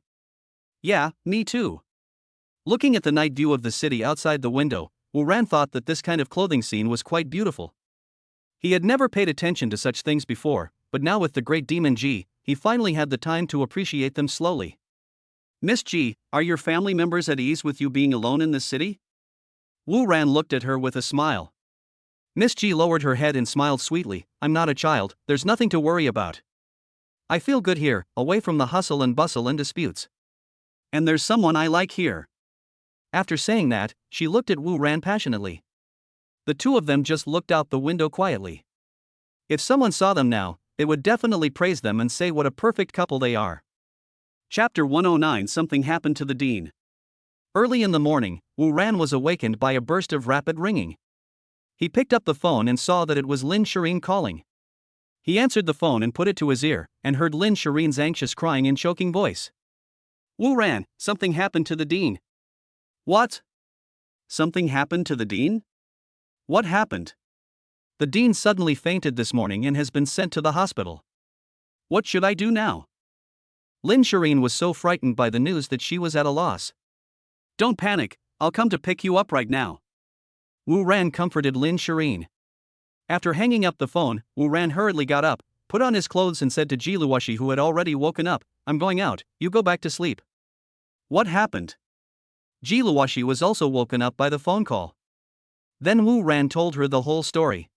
"Yeah, me too." Looking at the night view of the city outside the window, Wu Ran thought that this kind of clothing scene was quite beautiful. He had never paid attention to such things before, but now with the great demon Ji, he finally had the time to appreciate them slowly. "Miss Ji, are your family members at ease with you being alone in this city?" Wu Ran looked at her with a smile. Miss Ji lowered her head and smiled sweetly, "I'm not a child, there's nothing to worry about. I feel good here, away from the hustle and bustle and disputes. And there's someone I like here." After saying that, she looked at Wu Ran passionately. The two of them just looked out the window quietly. If someone saw them now, they would definitely praise them and say what a perfect couple they are. Chapter 109. Something happened to the dean. Early in the morning, Wu Ran was awakened by a burst of rapid ringing. He picked up the phone and saw that it was Lin Shireen calling. He answered the phone and put it to his ear, and heard Lin Shireen's anxious crying and choking voice. "Wu Ran, something happened to the dean." "What? Something happened to the dean? What happened?" "The dean suddenly fainted this morning and has been sent to the hospital." "What should I do now?" Lin Shireen was so frightened by the news that she was at a loss. "Don't panic, I'll come to pick you up right now." Wu Ran comforted Lin Shireen. After hanging up the phone, Wu Ran hurriedly got up, put on his clothes and said to Ji Luoshi, who had already woken up, "I'm going out, you go back to sleep." "What happened?" Ji Luoshi was also woken up by the phone call. Then Wu Ran told her the whole story.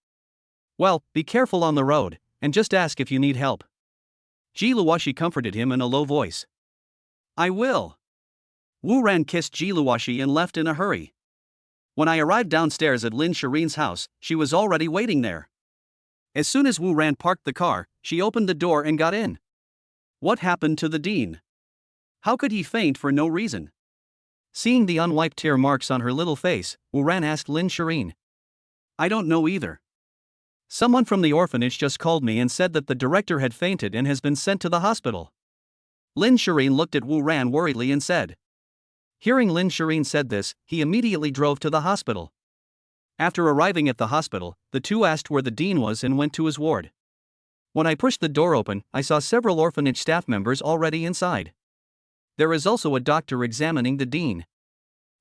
"Well, be careful on the road, and just ask if you need help." Ji Luoshi comforted him in a low voice. "I will." Wu Ran kissed Ji Luoshi and left in a hurry. When I arrived downstairs at Lin Shireen's house, she was already waiting there. As soon as Wu Ran parked the car, she opened the door and got in. What happened to the dean? How could he faint for no reason? Seeing the unwiped tear marks on her little face, Wu Ran asked Lin Shireen. "I don't know either. Someone from the orphanage just called me and said that the director had fainted and has been sent to the hospital." Lin Shireen looked at Wu Ran worriedly and said. Hearing Lin Shireen said this, he immediately drove to the hospital. After arriving at the hospital, the two asked where the dean was and went to his ward. When I pushed the door open, I saw several orphanage staff members already inside. There is also a doctor examining the dean.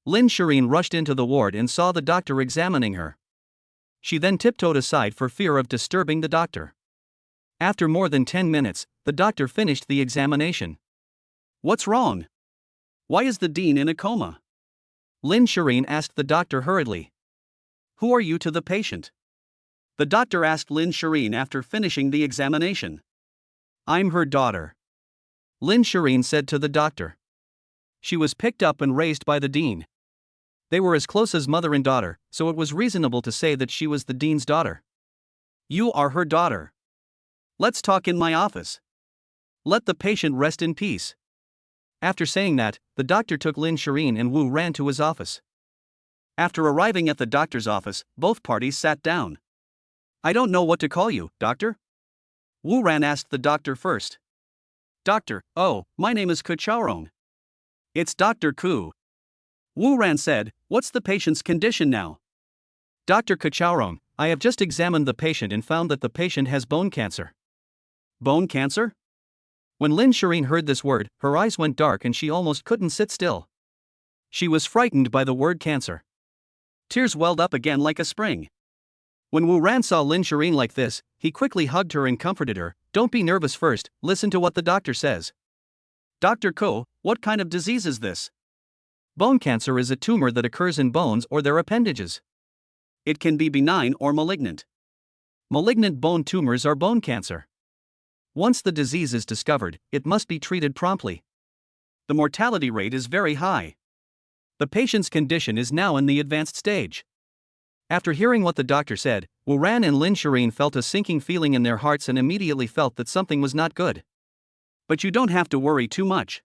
Lin Shireen rushed into the ward and saw the doctor examining her. She then tiptoed aside for fear of disturbing the doctor. After more than 10 minutes, the doctor finished the examination. "What's wrong? Why is the dean in a coma?" Lin Shireen asked the doctor hurriedly. "Who are you to the patient?" The doctor asked Lin Shireen after finishing the examination. "I'm her daughter," Lin Shireen said to the doctor. She was picked up and raised by the dean. They were as close as mother and daughter, so it was reasonable to say that she was the dean's daughter. "You are her daughter. Let's talk in my office. Let the patient rest in peace." After saying that, the doctor took Lin Shireen and Wu Ran to his office. After arriving at the doctor's office, both parties sat down. "I don't know what to call you, doctor?" Wu Ran asked the doctor first. "Doctor, oh, my name is Ku Chaorong." "It's Dr. Ku." Wu Ran said, "What's the patient's condition now?" "Dr. Ku Chaorong, I have just examined the patient and found that the patient has bone cancer. Bone cancer? When Lin Shireen heard this word, her eyes went dark and she almost couldn't sit still. She was frightened by the word cancer. Tears welled up again like a spring. When Wu Ran saw Lin Shireen like this, he quickly hugged her and comforted her. Don't be nervous first, listen to what the doctor says. Dr. Ko, what kind of disease is this? Bone cancer is a tumor that occurs in bones or their appendages. It can be benign or malignant. Malignant bone tumors are bone cancer. Once the disease is discovered, it must be treated promptly. The mortality rate is very high. The patient's condition is now in the advanced stage. After hearing what the doctor said, Wu Ran and Lin Shireen felt a sinking feeling in their hearts and immediately felt that something was not good. But you don't have to worry too much.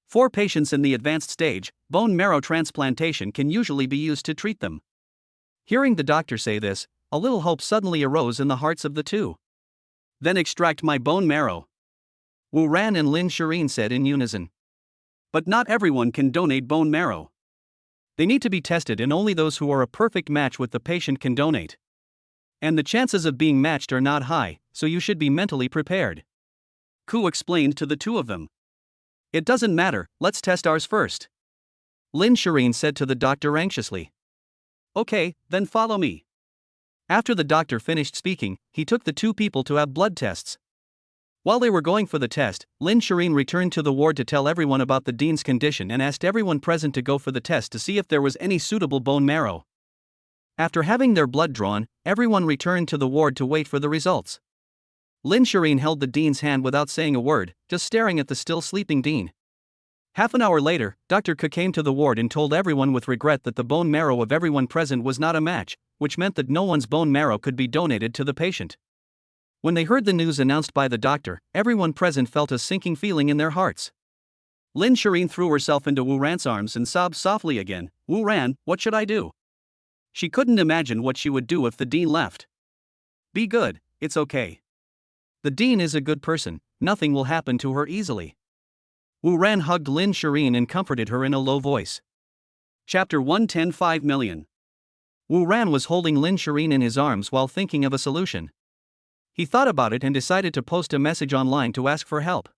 For patients in the advanced stage, bone marrow transplantation can usually be used to treat them. Hearing the doctor say this, a little hope suddenly arose in the hearts of the two. Then extract my bone marrow, Wu Ran and Lin Shireen said in unison. But not everyone can donate bone marrow. They need to be tested and only those who are a perfect match with the patient can donate. And the chances of being matched are not high, so you should be mentally prepared. Ku explained to the two of them. It doesn't matter, let's test ours first, Lin Shireen said to the doctor anxiously. Okay, then follow me. After the doctor finished speaking, he took the two people to have blood tests. While they were going for the test, Lin Shireen returned to the ward to tell everyone about the dean's condition and asked everyone present to go for the test to see if there was any suitable bone marrow. After having their blood drawn, everyone returned to the ward to wait for the results. Lin Shireen held the dean's hand without saying a word, just staring at the still sleeping dean. Half an hour later, Dr. Ke came to the ward and told everyone with regret that the bone marrow of everyone present was not a match, which meant that no one's bone marrow could be donated to the patient. When they heard the news announced by the doctor, everyone present felt a sinking feeling in their hearts. Lin Shireen threw herself into Wu Ran's arms and sobbed softly again. Wu Ran, what should I do? She couldn't imagine what she would do if the dean left. Be good, it's okay. The dean is a good person, nothing will happen to her easily. Wu Ran hugged Lin Shireen and comforted her in a low voice. Chapter 110 5 million. Wu Ran was holding Lin Shireen in his arms while thinking of a solution. He thought about it and decided to post a message online to ask for help.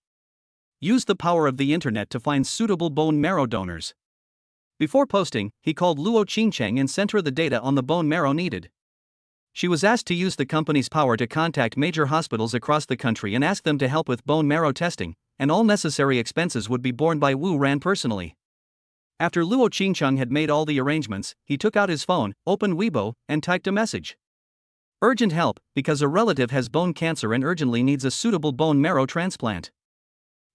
Use the power of the internet to find suitable bone marrow donors. Before posting, he called Luo Qingcheng and sent her the data on the bone marrow needed. She was asked to use the company's power to contact major hospitals across the country and ask them to help with bone marrow testing, and all necessary expenses would be borne by Wu Ran personally. After Luo Qingcheng had made all the arrangements, he took out his phone, opened Weibo, and typed a message. Urgent help, because a relative has bone cancer and urgently needs a suitable bone marrow transplant.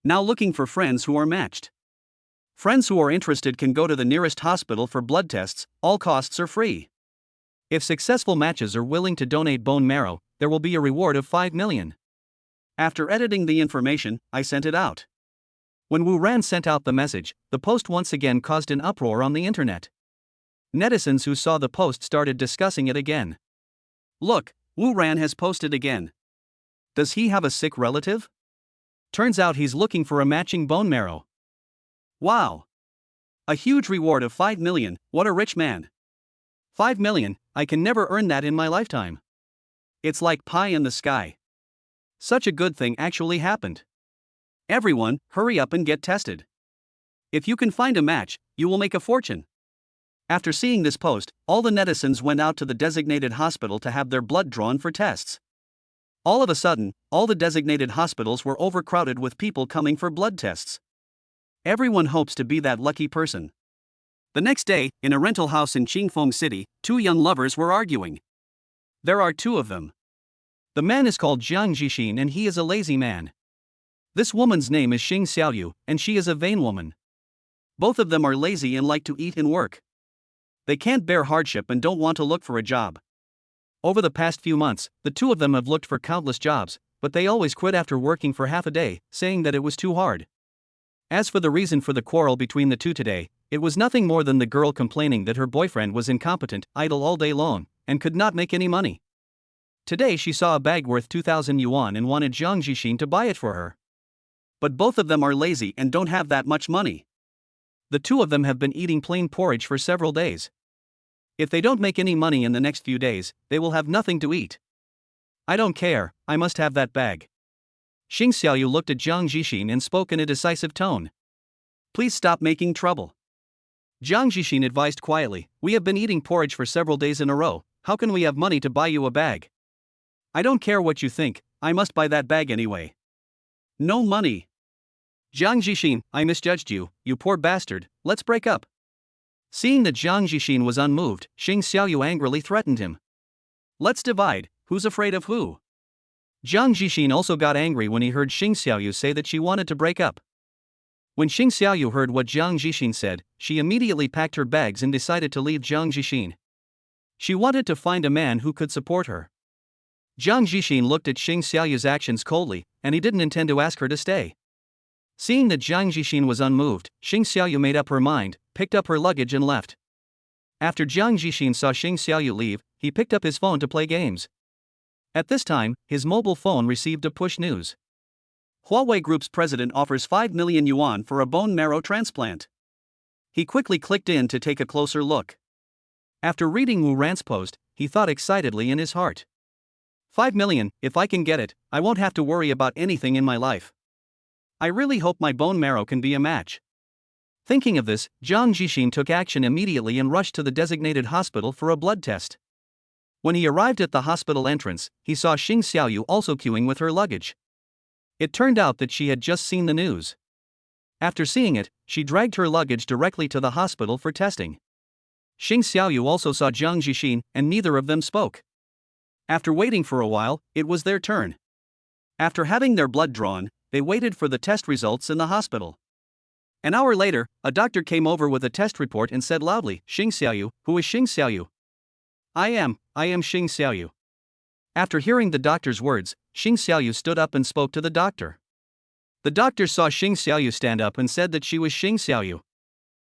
Now looking for friends who are matched. Friends who are interested can go to the nearest hospital for blood tests, all costs are free. If successful matches are willing to donate bone marrow, there will be a reward of 5 million. After editing the information, I sent it out. When Wu Ran sent out the message, the post once again caused an uproar on the internet. Netizens who saw the post started discussing it again. Look, Wu Ran has posted again. Does he have a sick relative? Turns out he's looking for a matching bone marrow. Wow! A huge reward of 5 million, what a rich man. 5 million, I can never earn that in my lifetime. It's like pie in the sky. Such a good thing actually happened. Everyone, hurry up and get tested. If you can find a match, you will make a fortune. After seeing this post, all the netizens went out to the designated hospital to have their blood drawn for tests. All of a sudden, all the designated hospitals were overcrowded with people coming for blood tests. Everyone hopes to be that lucky person. The next day, in a rental house in Qingfeng City, two young lovers were arguing. There are two of them. The man is called Jiang Jixin and he is a lazy man. This woman's name is Xing Xiaoyu, and she is a vain woman. Both of them are lazy and like to eat and work. They can't bear hardship and don't want to look for a job. Over the past few months, the two of them have looked for countless jobs, but they always quit after working for half a day, saying that it was too hard. As for the reason for the quarrel between the two today, it was nothing more than the girl complaining that her boyfriend was incompetent, idle all day long, and could not make any money. Today she saw a bag worth 2,000 yuan and wanted Jiang Jixin to buy it for her. But both of them are lazy and don't have that much money. The two of them have been eating plain porridge for several days. If they don't make any money in the next few days, they will have nothing to eat. I don't care, I must have that bag. Xing Xiaoyu looked at Jiang Jixin and spoke in a decisive tone. Please stop making trouble. Jiang Jixin advised quietly, we have been eating porridge for several days in a row, how can we have money to buy you a bag? I don't care what you think, I must buy that bag anyway. No money. Jiang Jixin, I misjudged you, you poor bastard, let's break up. Seeing that Jiang Jixin was unmoved, Xing Xiaoyu angrily threatened him. Let's divide, who's afraid of who? Jiang Jixin also got angry when he heard Xing Xiaoyu say that she wanted to break up. When Xing Xiaoyu heard what Jiang Jixin said, she immediately packed her bags and decided to leave Jiang Jixin. She wanted to find a man who could support her. Jiang Jixin looked at Xing Xiaoyu's actions coldly, and he didn't intend to ask her to stay. Seeing that Jiang Jixin was unmoved, Xing Xiaoyu made up her mind, picked up her luggage and left. After Jiang Jixin saw Xing Xiaoyu leave, he picked up his phone to play games. At this time, his mobile phone received a push news. Huawei Group's president offers 5 million yuan for a bone marrow transplant. He quickly clicked in to take a closer look. After reading Wu Ran's post, he thought excitedly in his heart. 5 million, if I can get it, I won't have to worry about anything in my life. I really hope my bone marrow can be a match. Thinking of this, Jiang Jixin took action immediately and rushed to the designated hospital for a blood test. When he arrived at the hospital entrance, he saw Xing Xiaoyu also queuing with her luggage. It turned out that she had just seen the news. After seeing it, she dragged her luggage directly to the hospital for testing. Xing Xiaoyu also saw Jiang Jixin, and neither of them spoke. After waiting for a while, it was their turn. After having their blood drawn, they waited for the test results in the hospital. An hour later, a doctor came over with a test report and said loudly, Xing Xiaoyu, who is Xing Xiaoyu? I am Xing Xiaoyu. After hearing the doctor's words, Xing Xiaoyu stood up and spoke to the doctor. The doctor saw Xing Xiaoyu stand up and said that she was Xing Xiaoyu.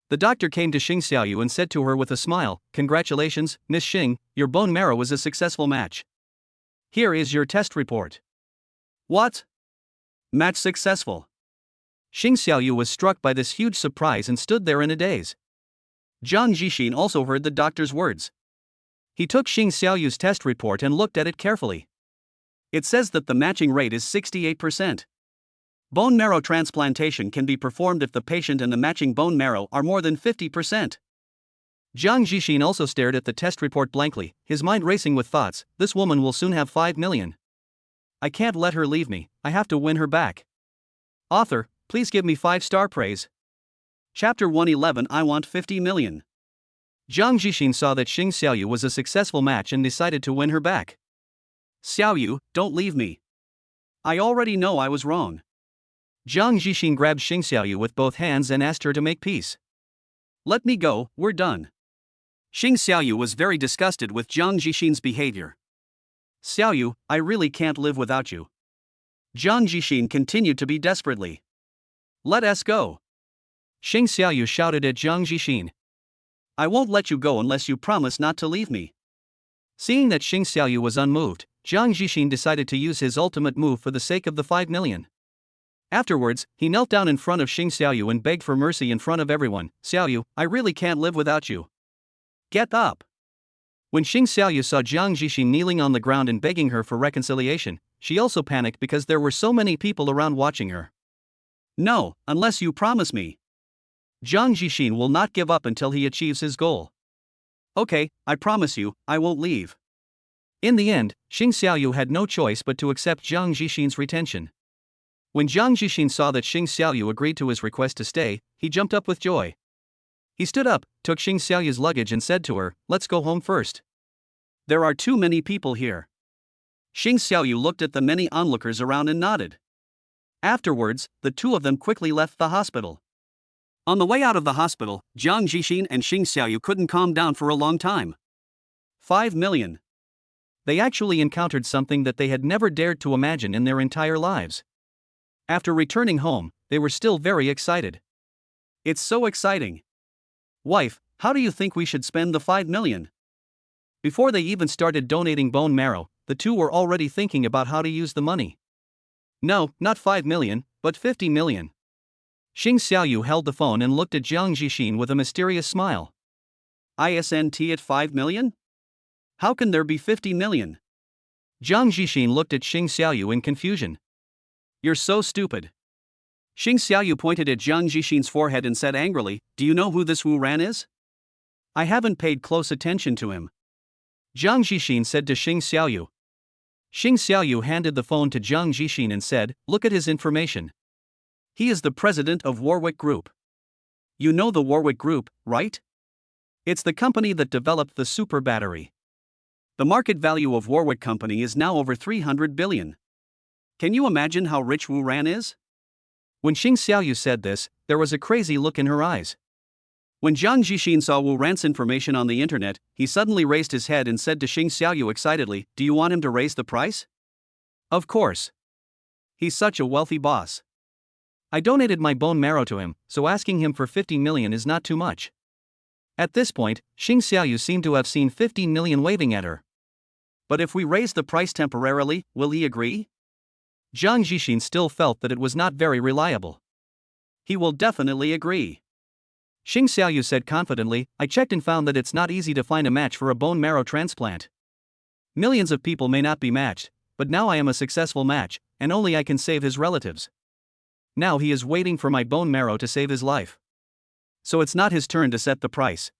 The doctor came to Xing Xiaoyu and said to her with a smile, Congratulations, Miss Xing, your bone marrow was a successful match. Here is your test report. What? Match successful. Xing Xiaoyu was struck by this huge surprise and stood there in a daze. Jiang Jixin also heard the doctor's words. He took Xing Xiaoyu's test report and looked at it carefully. It says that the matching rate is 68%. Bone marrow transplantation can be performed if the patient and the matching bone marrow are more than 50%. Jiang Jixin also stared at the test report blankly, his mind racing with thoughts, this woman will soon have 5 million. I can't let her leave me, I have to win her back. Author, please give me 5-star praise. Chapter 111 I want 50 million. Jiang Jixin saw that Xing Xiaoyu was a successful match and decided to win her back. Xiaoyu, don't leave me. I already know I was wrong. Jiang Jixin grabbed Xing Xiaoyu with both hands and asked her to make peace. Let me go, we're done. Xing Xiaoyu was very disgusted with Jiang Jixin's behavior. Xiaoyu, I really can't live without you. Jiang Jixin continued to be desperately. Let us go. Xing Xiaoyu shouted at Jiang Jixin. I won't let you go unless you promise not to leave me. Seeing that Xing Xiaoyu was unmoved, Jiang Jixin decided to use his ultimate move for the sake of the 5 million. Afterwards, he knelt down in front of Xing Xiaoyu and begged for mercy in front of everyone. Xiaoyu, I really can't live without you. Get up. When Xing Xiaoyu saw Jiang Jixin kneeling on the ground and begging her for reconciliation, she also panicked because there were so many people around watching her. No, unless you promise me. Jiang Jixin will not give up until he achieves his goal. Okay, I promise you, I won't leave. In the end, Xing Xiaoyu had no choice but to accept Jiang Jixin's retention. When Jiang Jixin saw that Xing Xiaoyu agreed to his request to stay, he jumped up with joy. He stood up, took Xing Xiaoyu's luggage and said to her, let's go home first. There are too many people here. Xing Xiaoyu looked at the many onlookers around and nodded. Afterwards, the two of them quickly left the hospital. On the way out of the hospital, Jiang Jixin and Xing Xiaoyu couldn't calm down for a long time. 5 million. They actually encountered something that they had never dared to imagine in their entire lives. After returning home, they were still very excited. It's so exciting. Wife, how do you think we should spend the 5 million? Before they even started donating bone marrow, the two were already thinking about how to use the money. No, not 5 million, but 50 million. Xing Xiaoyu held the phone and looked at Jiang Jixin with a mysterious smile. Isn't at 5 million? How can there be 50 million? Jiang Zhixin looked at Xing Xiaoyu in confusion. You're so stupid. Xing Xiaoyu pointed at Jiang Zhixin's forehead and said angrily, do you know who this Wu Ran is? I haven't paid close attention to him. Jiang Zhixin said to Xing Xiaoyu. Xing Xiaoyu handed the phone to Jiang Zhixin and said, look at his information. He is the president of Warwick Group. You know the Warwick Group, right? It's the company that developed the super battery. The market value of Warwick Company is now over 300 billion. Can you imagine how rich Wu Ran is? When Xing Xiaoyu said this, there was a crazy look in her eyes. When Jiang Zhixin saw Wu Ran's information on the internet, he suddenly raised his head and said to Xing Xiaoyu excitedly, do you want him to raise the price? Of course. He's such a wealthy boss. I donated my bone marrow to him, so asking him for 50 million is not too much. At this point, Xing Xiaoyu seemed to have seen 15 million waving at her. But if we raise the price temporarily, will he agree? Jiang Zhixin still felt that it was not very reliable. He will definitely agree. Xing Xiaoyu said confidently, I checked and found that it's not easy to find a match for a bone marrow transplant. Millions of people may not be matched, but now I am a successful match, and only I can save his relatives. Now he is waiting for my bone marrow to save his life. So it's not his turn to set the price.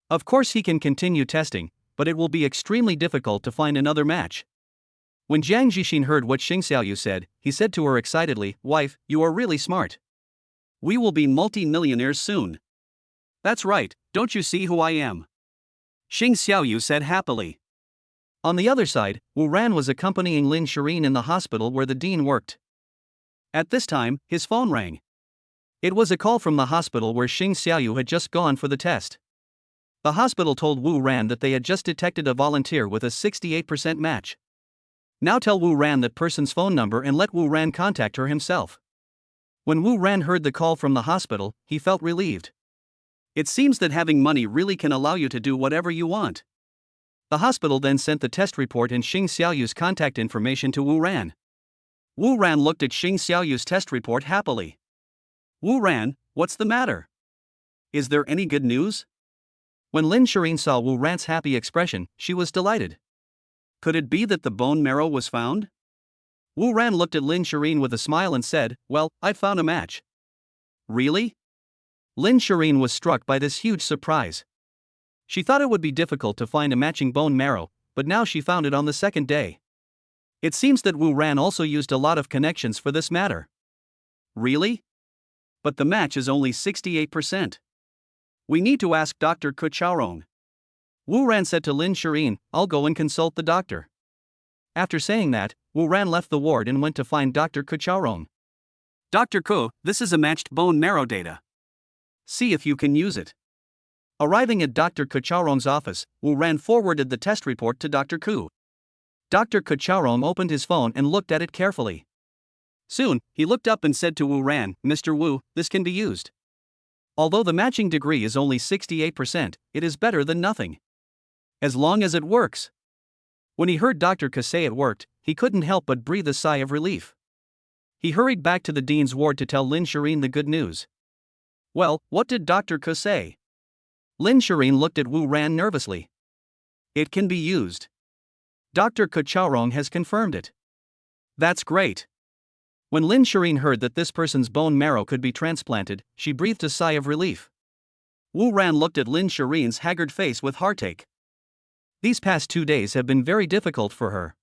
Of course he can continue testing, but it will be extremely difficult to find another match. When Jiang Zhixin heard what Xing Xiaoyu said, he said to her excitedly, wife, you are really smart. We will be multi-millionaires soon. That's right, don't you see who I am? Xing Xiaoyu said happily. On the other side, Wu Ran was accompanying Lin Shirin in the hospital where the dean worked. At this time, his phone rang. It was a call from the hospital where Xing Xiaoyu had just gone for the test. The hospital told Wu Ran that they had just detected a volunteer with a 68% match. Now tell Wu Ran that person's phone number and let Wu Ran contact her himself. When Wu Ran heard the call from the hospital, he felt relieved. It seems that having money really can allow you to do whatever you want. The hospital then sent the test report and Xing Xiaoyu's contact information to Wu Ran. Wu Ran looked at Xing Xiaoyu's test report happily. Wu Ran, what's the matter? Is there any good news? When Lin Shirin saw Wu Ran's happy expression, she was delighted. Could it be that the bone marrow was found? Wu Ran looked at Lin Shirin with a smile and said, well, I've found a match. Really? Lin Shirin was struck by this huge surprise. She thought it would be difficult to find a matching bone marrow, but now she found it on the second day. It seems that Wu Ran also used a lot of connections for this matter. Really? But the match is only 68%. We need to ask Dr. Ku Chaorong. Wu Ran said to Lin Shirin, I'll go and consult the doctor. After saying that, Wu Ran left the ward and went to find Dr. Ku Chaorong. Dr. Ku, this is a matched bone marrow data. See if you can use it. Arriving at Dr. Ku Chaorong's office, Wu Ran forwarded the test report to Dr. Ku. Dr. Ku Chaorong opened his phone and looked at it carefully. Soon, he looked up and said to Wu Ran, Mr. Wu, this can be used. Although the matching degree is only 68%, it is better than nothing. As long as it works. When he heard Dr. Ku say it worked, he couldn't help but breathe a sigh of relief. He hurried back to the dean's ward to tell Lin Shirin the good news. Well, what did Dr. Ku say? Lin Shirin looked at Wu Ran nervously. It can be used. Dr. Ku Chaorong has confirmed it. That's great. When Lin Shirin heard that this person's bone marrow could be transplanted, she breathed a sigh of relief. Wu Ran looked at Lin Shirin's haggard face with heartache. These past 2 days have been very difficult for her.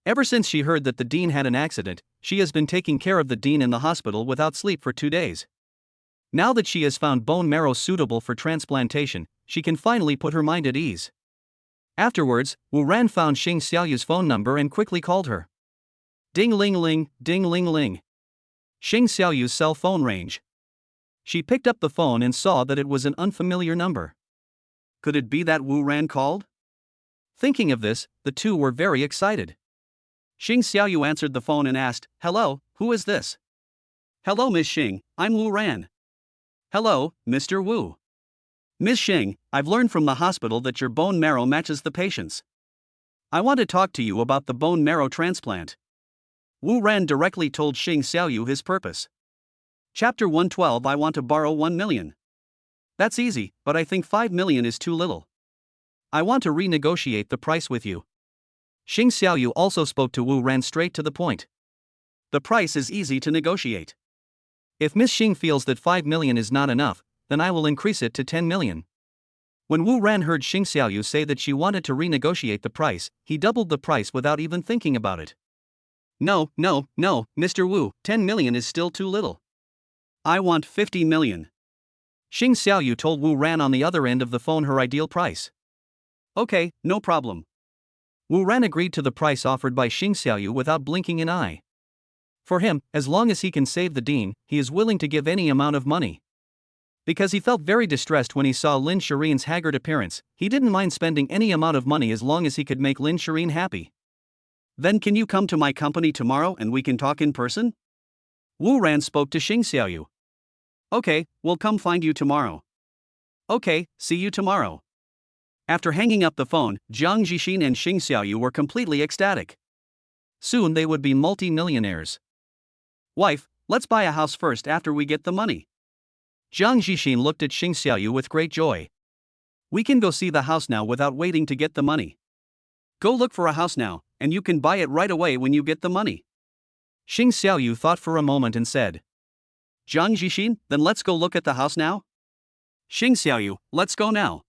Ever since she heard that the dean had an accident, she has been taking care of the dean in the hospital without sleep for 2 days. Now that she has found bone marrow suitable for transplantation, she can finally put her mind at ease. Afterwards, Wu Ran found Xing Xiaoyu's phone number and quickly called her. Ding-ling-ling, ding-ling-ling. Xing Xiaoyu's cell phone range. She picked up the phone and saw that it was an unfamiliar number. Could it be that Wu Ran called? Thinking of this, the two were very excited. Xing Xiaoyu answered the phone and asked, Hello, who is this? Hello Miss Xing, I'm Wu Ran. Hello, Mr. Wu. Miss Xing, I've learned from the hospital that your bone marrow matches the patient's. I want to talk to you about the bone marrow transplant. Wu Ran directly told Xing Xiaoyu his purpose. Chapter 112 I want to borrow 1 million. That's easy, but I think 5 million is too little. I want to renegotiate the price with you. Xing Xiaoyu also spoke to Wu Ran straight to the point. The price is easy to negotiate. If Miss Xing feels that 5 million is not enough, then I will increase it to 10 million. When Wu Ran heard Xing Xiaoyu say that she wanted to renegotiate the price, he doubled the price without even thinking about it. No, Mr. Wu, 10 million is still too little. I want 50 million. Xing Xiaoyu told Wu Ran on the other end of the phone her ideal price. Okay, no problem. Wu Ran agreed to the price offered by Xing Xiaoyu without blinking an eye. For him, as long as he can save the dean, he is willing to give any amount of money. Because he felt very distressed when he saw Lin Shirin's haggard appearance, he didn't mind spending any amount of money as long as he could make Lin Shirin happy. Then can you come to my company tomorrow and we can talk in person? Wu Ran spoke to Xing Xiaoyu. Okay, we'll come find you tomorrow. Okay, see you tomorrow. After hanging up the phone, Jiang Jixin and Xing Xiaoyu were completely ecstatic. Soon they would be multi-millionaires. Wife, let's buy a house first after we get the money. Jiang Jixin looked at Xing Xiaoyu with great joy. We can go see the house now without waiting to get the money. Go look for a house now, and you can buy it right away when you get the money. Xing Xiaoyu thought for a moment and said. Jiang Jixin, then let's go look at the house now? Xing Xiaoyu, let's go now.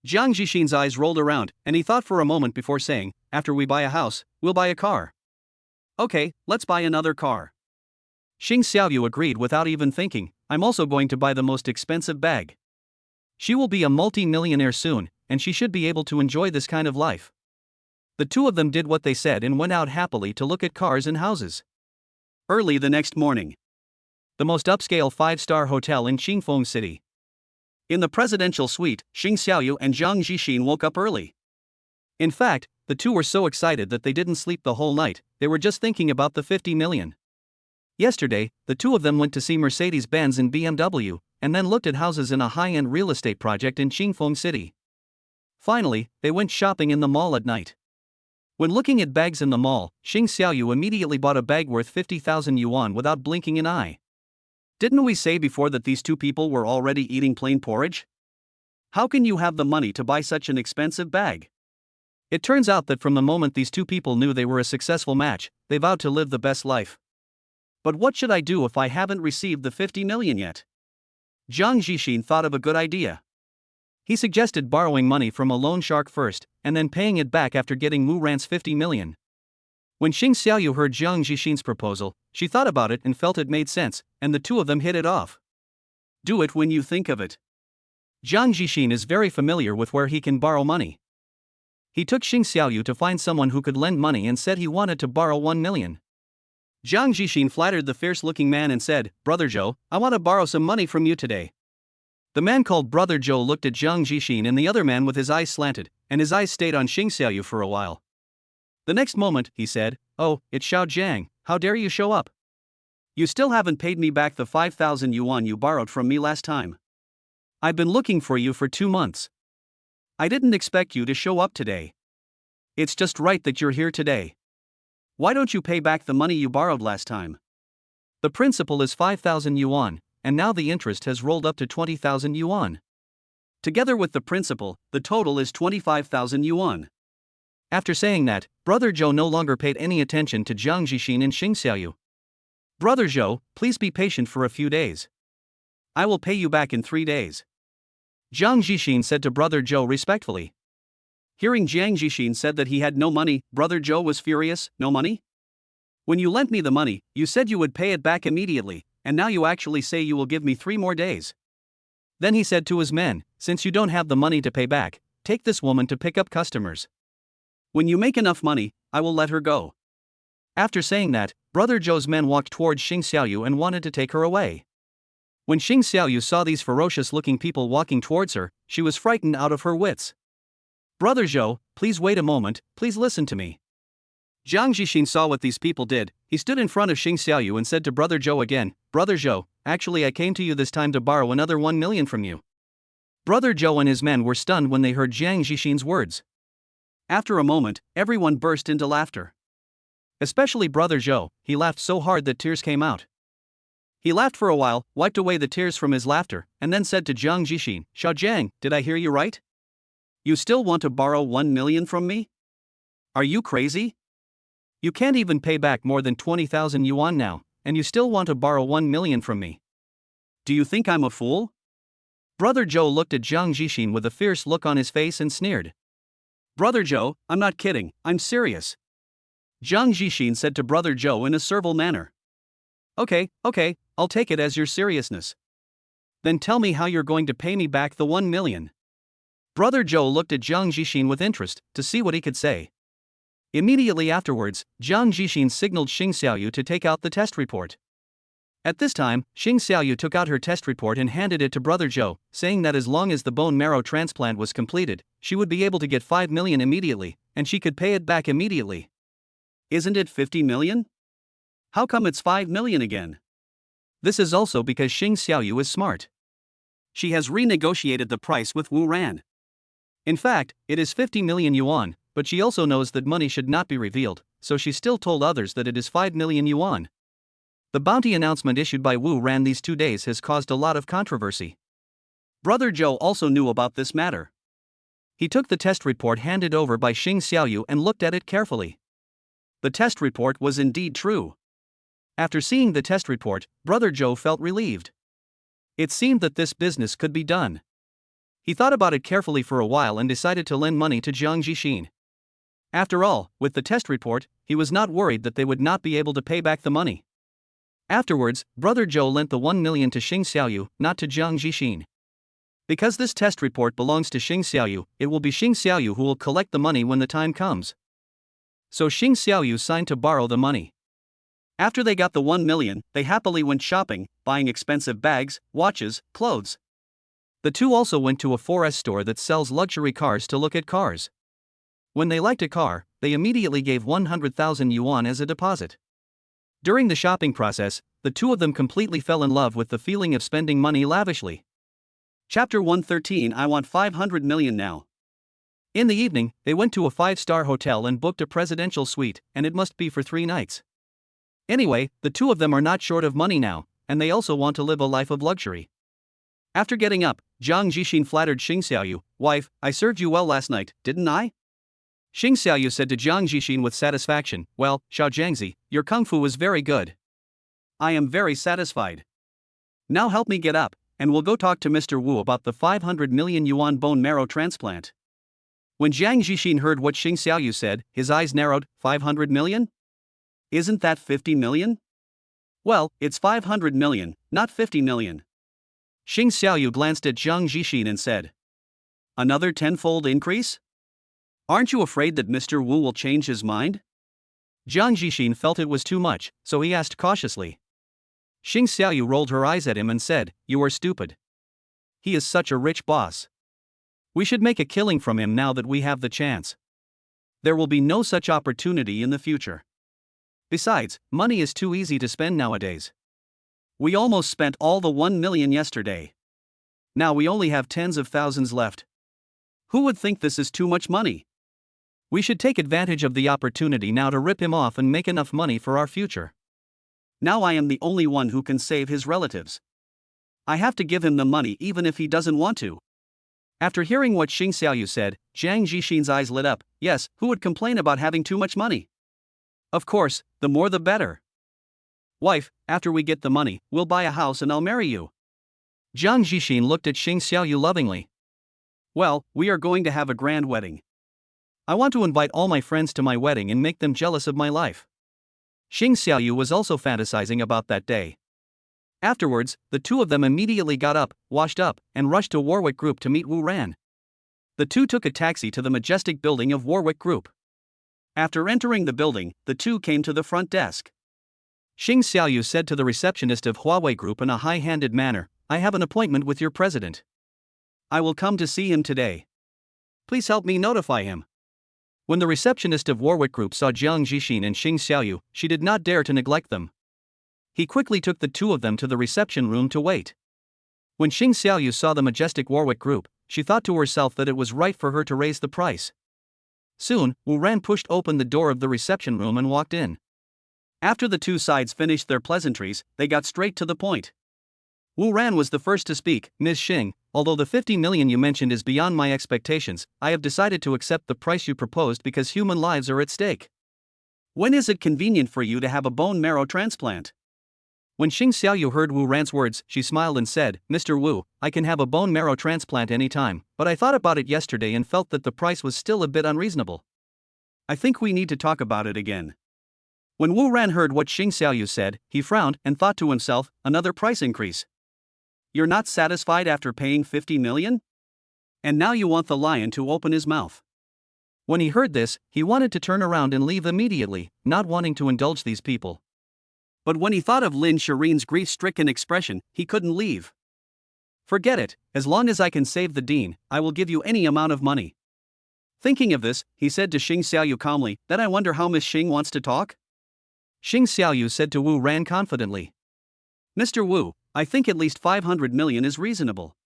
Jiang Jixin's eyes rolled around, and he thought for a moment before saying, after we buy a house, we'll buy a car. Okay, let's buy another car. Xing Xiaoyu agreed without even thinking, I'm also going to buy the most expensive bag. She will be a multi-millionaire soon, and she should be able to enjoy this kind of life. The two of them did what they said and went out happily to look at cars and houses. Early the next morning. The most upscale 5-star hotel in Qingfeng City. In the presidential suite, Xing Xiaoyu and Jiang Jixin woke up early. In fact, the two were so excited that they didn't sleep the whole night, they were just thinking about the 50 million. Yesterday, the two of them went to see Mercedes-Benz and BMW, and then looked at houses in a high-end real estate project in Qingfeng City. Finally, they went shopping in the mall at night. When looking at bags in the mall, Xing Xiaoyu immediately bought a bag worth 50,000 yuan without blinking an eye. Didn't we say before that these two people were already eating plain porridge? How can you have the money to buy such an expensive bag? It turns out that from the moment these two people knew they were a successful match, they vowed to live the best life. But what should I do if I haven't received the 50 million yet? Jiang Jixin thought of a good idea. He suggested borrowing money from a loan shark first, and then paying it back after getting Wu Ran's 50 million. When Xing Xiaoyu heard Jiang Jixin's proposal, she thought about it and felt it made sense, and the two of them hit it off. Do it when you think of it. Jiang Jixin is very familiar with where he can borrow money. He took Xing Xiaoyu to find someone who could lend money and said he wanted to borrow 1 million. Jiang Jixin flattered the fierce-looking man and said, Brother Zhou, I want to borrow some money from you today. The man called Brother Zhou looked at Jiang Jixin and the other man with his eyes slanted, and his eyes stayed on Xing Xiaoyu for a while. The next moment, he said, Oh, it's Xiao Jiang, how dare you show up? You still haven't paid me back the 5,000 yuan you borrowed from me last time. I've been looking for you for 2 months. I didn't expect you to show up today. It's just right that you're here today. Why don't you pay back the money you borrowed last time? The principal is 5,000 yuan, and now the interest has rolled up to 20,000 yuan. Together with the principal, the total is 25,000 yuan. After saying that, Brother Zhou no longer paid any attention to Jiang Jixin and Xing Xiaoyu. Brother Zhou, please be patient for a few days. I will pay you back in 3 days. Jiang Jixin said to Brother Zhou respectfully. Hearing Jiang Jixin said that he had no money, Brother Zhou was furious. No money? When you lent me the money, you said you would pay it back immediately, and now you actually say you will give me 3 more days. Then he said to his men, since you don't have the money to pay back, take this woman to pick up customers. When you make enough money, I will let her go. After saying that, Brother Zhou's men walked towards Xing Xiaoyu and wanted to take her away. When Xing Xiaoyu saw these ferocious-looking people walking towards her, she was frightened out of her wits. Brother Zhou, please wait a moment, please listen to me. Jiang Jixin saw what these people did. He stood in front of Xing Xiaoyu and said to Brother Zhou again, Brother Zhou, actually I came to you this time to borrow another 1 million from you. Brother Zhou and his men were stunned when they heard Jiang Jixin's words. After a moment, everyone burst into laughter. Especially Brother Zhou, he laughed so hard that tears came out. He laughed for a while, wiped away the tears from his laughter, and then said to Jiang Jixin, "Xiao Jiang, did I hear you right? You still want to borrow 1 million from me? Are you crazy? You can't even pay back more than 20,000 yuan now, and you still want to borrow 1 million from me. Do you think I'm a fool?" Brother Joe looked at Jiang Jixin with a fierce look on his face and sneered. "Brother Joe, I'm not kidding, I'm serious," Jiang Jixin said to Brother Joe in a servile manner. Okay, I'll take it as your seriousness. Then tell me how you're going to pay me back the 1 million. Brother Joe looked at Jiang Jixin with interest, to see what he could say. Immediately afterwards, Jiang Jixin signaled Xing Xiaoyu to take out the test report. At this time, Xing Xiaoyu took out her test report and handed it to Brother Joe, saying that as long as the bone marrow transplant was completed, she would be able to get 5 million immediately, and she could pay it back immediately. Isn't it 50 million? How come it's 5 million again? This is also because Xing Xiaoyu is smart. She has renegotiated the price with Wu Ran. In fact, it is 50 million yuan, but she also knows that money should not be revealed, so she still told others that it is 5 million yuan. The bounty announcement issued by Wu Ran these 2 days has caused a lot of controversy. Brother Joe also knew about this matter. He took the test report handed over by Xing Xiaoyu and looked at it carefully. The test report was indeed true. After seeing the test report, Brother Joe felt relieved. It seemed that this business could be done. He thought about it carefully for a while and decided to lend money to Jiang Jixin. After all, with the test report, he was not worried that they would not be able to pay back the money. Afterwards, Brother Joe lent the 1 million to Xing Xiaoyu, not to Jiang Jixin. Because this test report belongs to Xing Xiaoyu, it will be Xing Xiaoyu who will collect the money when the time comes. So Xing Xiaoyu signed to borrow the money. After they got the 1 million, they happily went shopping, buying expensive bags, watches, clothes. The two also went to a 4S store that sells luxury cars to look at cars. When they liked a car, they immediately gave 100,000 yuan as a deposit. During the shopping process, the two of them completely fell in love with the feeling of spending money lavishly. Chapter 113. I want 500 million now. In the evening, they went to a 5-star hotel and booked a presidential suite, and it must be for 3 nights. Anyway, the two of them are not short of money now, and they also want to live a life of luxury. After getting up, Jiang Jixin flattered Xing Xiaoyu, "Wife, I served you well last night, didn't I?" Xing Xiaoyu said to Jiang Jixin with satisfaction, "Well, Xiao Jiangzi, your kung fu was very good. I am very satisfied. Now help me get up, and we'll go talk to Mr. Wu about the 500 million yuan bone marrow transplant." When Jiang Jixin heard what Xing Xiaoyu said, his eyes narrowed. 500 million? Isn't that 50 million? Well, it's 500 million, not 50 million. Xing Xiaoyu glanced at Jiang Jixin and said, "Another 10-fold increase? Aren't you afraid that Mr. Wu will change his mind?" Jiang Jixin felt it was too much, so he asked cautiously. Xing Xiaoyu rolled her eyes at him and said, "You are stupid. He is such a rich boss. We should make a killing from him now that we have the chance. There will be no such opportunity in the future. Besides, money is too easy to spend nowadays. We almost spent all the 1 million yesterday. Now we only have tens of thousands left. Who would think this is too much money? We should take advantage of the opportunity now to rip him off and make enough money for our future. Now I am the only one who can save his relatives. I have to give him the money even if he doesn't want to." After hearing what Xing Xiaoyu said, Jiang Jixin's eyes lit up. Yes, who would complain about having too much money? Of course, the more the better. Wife, after we get the money, we'll buy a house and I'll marry you. Jiang Jixin looked at Xing Xiaoyu lovingly. Well, we are going to have a grand wedding. I want to invite all my friends to my wedding and make them jealous of my life. Xing Xiaoyu was also fantasizing about that day. Afterwards, the two of them immediately got up, washed up, and rushed to Warwick Group to meet Wu Ran. The two took a taxi to the majestic building of Warwick Group. After entering the building, the two came to the front desk. Xing Xiaoyu said to the receptionist of Huawei Group in a high-handed manner, "I have an appointment with your president. I will come to see him today. Please help me notify him." When the receptionist of Warwick Group saw Jiang Jixin and Xing Xiaoyu, she did not dare to neglect them. He quickly took the two of them to the reception room to wait. When Xing Xiaoyu saw the majestic Warwick Group, she thought to herself that it was right for her to raise the price. Soon, Wu Ran pushed open the door of the reception room and walked in. After the two sides finished their pleasantries, they got straight to the point. Wu Ran was the first to speak. Ms. Xing, although the 50 million you mentioned is beyond my expectations, I have decided to accept the price you proposed because human lives are at stake. When is it convenient for you to have a bone marrow transplant? When Xing Xiaoyu heard Wu Ran's words, she smiled and said, Mr. Wu, I can have a bone marrow transplant anytime, but I thought about it yesterday and felt that the price was still a bit unreasonable. I think we need to talk about it again. When Wu Ran heard what Xing Xiaoyu said, he frowned and thought to himself, another price increase. You're not satisfied after paying 50 million? And now you want the lion to open his mouth. When he heard this, he wanted to turn around and leave immediately, not wanting to indulge these people. But when he thought of Lin Shirin's grief-stricken expression, he couldn't leave. Forget it, as long as I can save the dean, I will give you any amount of money. Thinking of this, he said to Xing Xiaoyu calmly, then I wonder how Miss Xing wants to talk? Xing Xiaoyu said to Wu Ran confidently. Mr. Wu, I think at least 500 million is reasonable.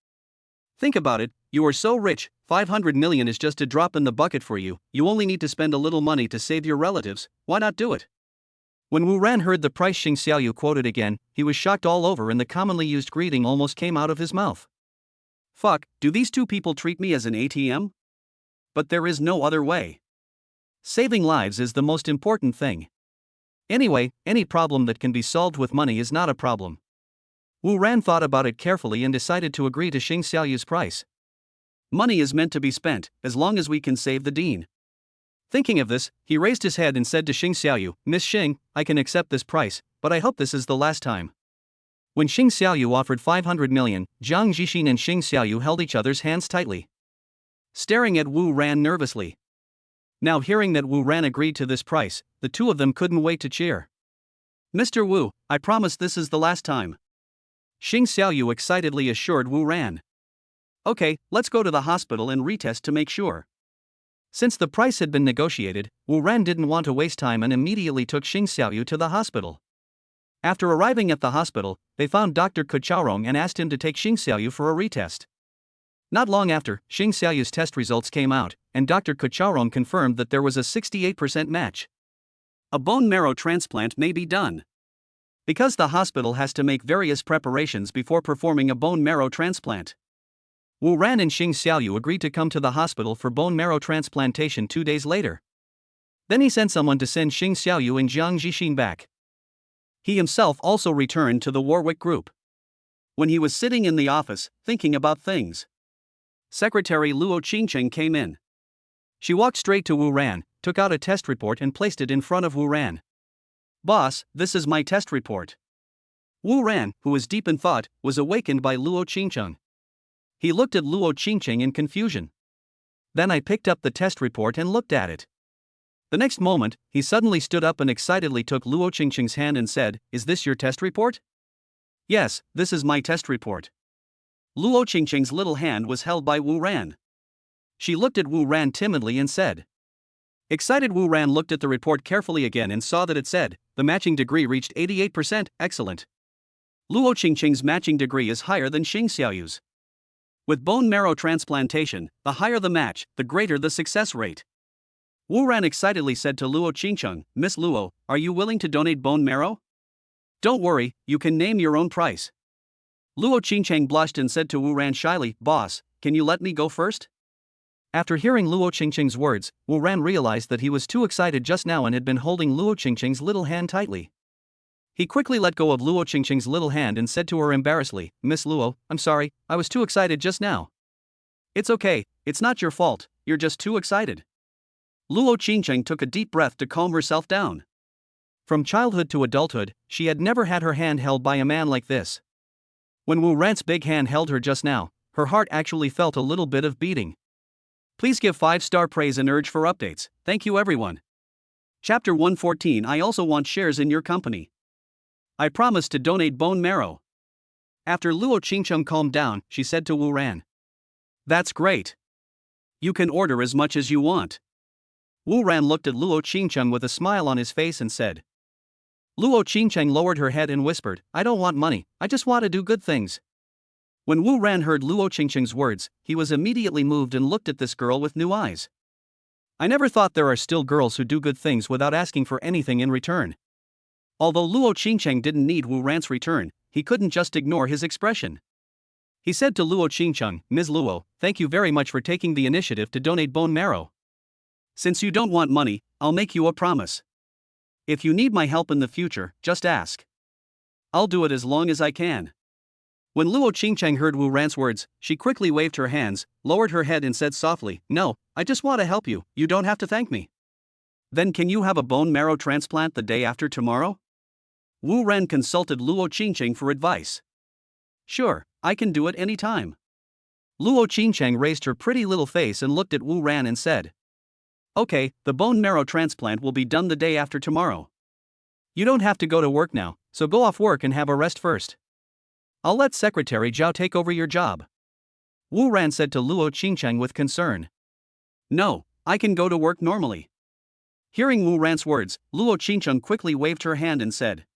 Think about it, you are so rich, 500 million is just a drop in the bucket for you, you only need to spend a little money to save your relatives, why not do it? When Wu Ran heard the price Xing Xiaoyu quoted again, he was shocked all over and the commonly used greeting almost came out of his mouth. Fuck, do these two people treat me as an ATM? But there is no other way. Saving lives is the most important thing. Anyway, any problem that can be solved with money is not a problem. Wu Ran thought about it carefully and decided to agree to Xing Xiaoyu's price. Money is meant to be spent, as long as we can save the dean. Thinking of this, he raised his head and said to Xing Xiaoyu, Miss Xing, I can accept this price, but I hope this is the last time. When Xing Xiaoyu offered 500 million, Jiang Jixin and Xing Xiaoyu held each other's hands tightly, staring at Wu Ran nervously. Now hearing that Wu Ran agreed to this price, the two of them couldn't wait to cheer. Mr. Wu, I promise this is the last time. Xing Xiaoyu excitedly assured Wu Ran. Okay, let's go to the hospital and retest to make sure. Since the price had been negotiated, Wu Ran didn't want to waste time and immediately took Xing Xiaoyu to the hospital. After arriving at the hospital, they found Dr. Kuchaorong and asked him to take Xing Xiaoyu for a retest. Not long after, Xing Xiaoyu's test results came out, and Dr. Kuchaorong confirmed that there was a 68% match. A bone marrow transplant may be done. Because the hospital has to make various preparations before performing a bone marrow transplant. Wu Ran and Xing Xiaoyu agreed to come to the hospital for bone marrow transplantation 2 days later. Then he sent someone to send Xing Xiaoyu and Jiang Jixin back. He himself also returned to the Warwick Group. When he was sitting in the office, thinking about things, Secretary Luo Qingcheng came in. She walked straight to Wu Ran, took out a test report and placed it in front of Wu Ran. Boss, this is my test report. Wu Ran, who was deep in thought, was awakened by Luo Qingcheng. He looked at Luo Qingcheng in confusion. Then I picked up the test report and looked at it. The next moment, he suddenly stood up and excitedly took Luo Qingcheng's hand and said, Is this your test report? Yes, this is my test report. Luo Qingcheng's little hand was held by Wu Ran. She looked at Wu Ran timidly and said. Excited Wu Ran looked at the report carefully again and saw that it said, the matching degree reached 88%, excellent. Luo Qingcheng's matching degree is higher than Xing Xiaoyu's. With bone marrow transplantation, the higher the match, the greater the success rate. Wu Ran excitedly said to Luo Qingcheng, Miss Luo, are you willing to donate bone marrow? Don't worry, you can name your own price. Luo Qingcheng blushed and said to Wu Ran shyly, Boss, can you let me go first? After hearing Luo Qingcheng's words, Wu Ran realized that he was too excited just now and had been holding Luo Qingcheng's little hand tightly. He quickly let go of Luo Qingcheng's little hand and said to her embarrassedly, Miss Luo, I'm sorry, I was too excited just now. It's okay, it's not your fault, you're just too excited. Luo Qingcheng took a deep breath to calm herself down. From childhood to adulthood, she had never had her hand held by a man like this. When Wu Ran's big hand held her just now, her heart actually felt a little bit of beating. Please give 5-star praise and urge for updates, thank you everyone. Chapter 114 I also want shares in your company. I promise to donate bone marrow. After Luo Qingcheng calmed down, she said to Wu Ran. That's great. You can order as much as you want. Wu Ran looked at Luo Qingcheng with a smile on his face and said. Luo Qingcheng lowered her head and whispered, I don't want money, I just want to do good things. When Wu Ran heard Luo Qingcheng's words, he was immediately moved and looked at this girl with new eyes. I never thought there are still girls who do good things without asking for anything in return. Although Luo Qingcheng didn't need Wu Ran's return, he couldn't just ignore his expression. He said to Luo Qingcheng, "Ms. Luo, thank you very much for taking the initiative to donate bone marrow. Since you don't want money, I'll make you a promise. If you need my help in the future, just ask. I'll do it as long as I can." When Luo Qingcheng heard Wu Ran's words, she quickly waved her hands, lowered her head and said softly, "No, I just want to help you, you don't have to thank me." "Then can you have a bone marrow transplant the day after tomorrow?" Wu Ran consulted Luo Qingcheng for advice. "Sure, I can do it any time." Luo Qingcheng raised her pretty little face and looked at Wu Ran and said, "Okay, the bone marrow transplant will be done the day after tomorrow. You don't have to go to work now, so go off work and have a rest first. I'll let Secretary Zhao take over your job." Wu Ran said to Luo Qingcheng with concern. "No, I can go to work normally." Hearing Wu Ran's words, Luo Qingcheng quickly waved her hand and said,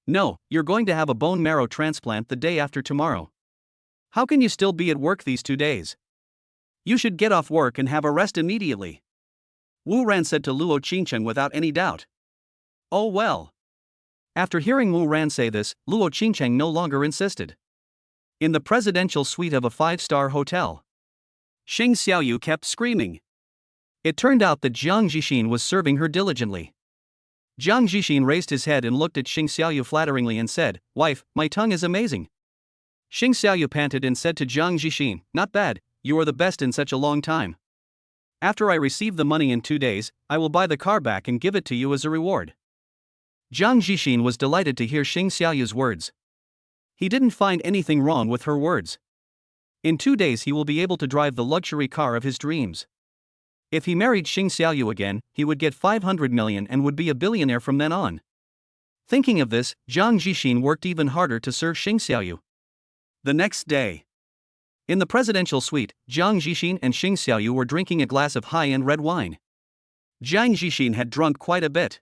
"No, you're going to have a bone marrow transplant the day after tomorrow. How can you still be at work these 2 days? You should get off work and have a rest immediately." Wu Ran said to Luo Qingcheng without any doubt. "Oh well." After hearing Wu Ran say this, Luo Qingcheng no longer insisted. In the presidential suite of a 5-star hotel, Xing Xiaoyu kept screaming. It turned out that Jiang Jixin was serving her diligently. Jiang Jixin raised his head and looked at Xing Xiaoyu flatteringly and said, "Wife, my tongue is amazing." Xing Xiaoyu panted and said to Jiang Jixin, "Not bad, you are the best in such a long time. After I receive the money in 2 days, I will buy the car back and give it to you as a reward." Jiang Jixin was delighted to hear Xing Xiaoyu's words. He didn't find anything wrong with her words. In 2 days he will be able to drive the luxury car of his dreams. If he married Xing Xiaoyu again, he would get 500 million and would be a billionaire from then on. Thinking of this, Jiang Jixin worked even harder to serve Xing Xiaoyu. The next day, in the presidential suite, Jiang Jixin and Xing Xiaoyu were drinking a glass of high-end red wine. Jiang Jixin had drunk quite a bit.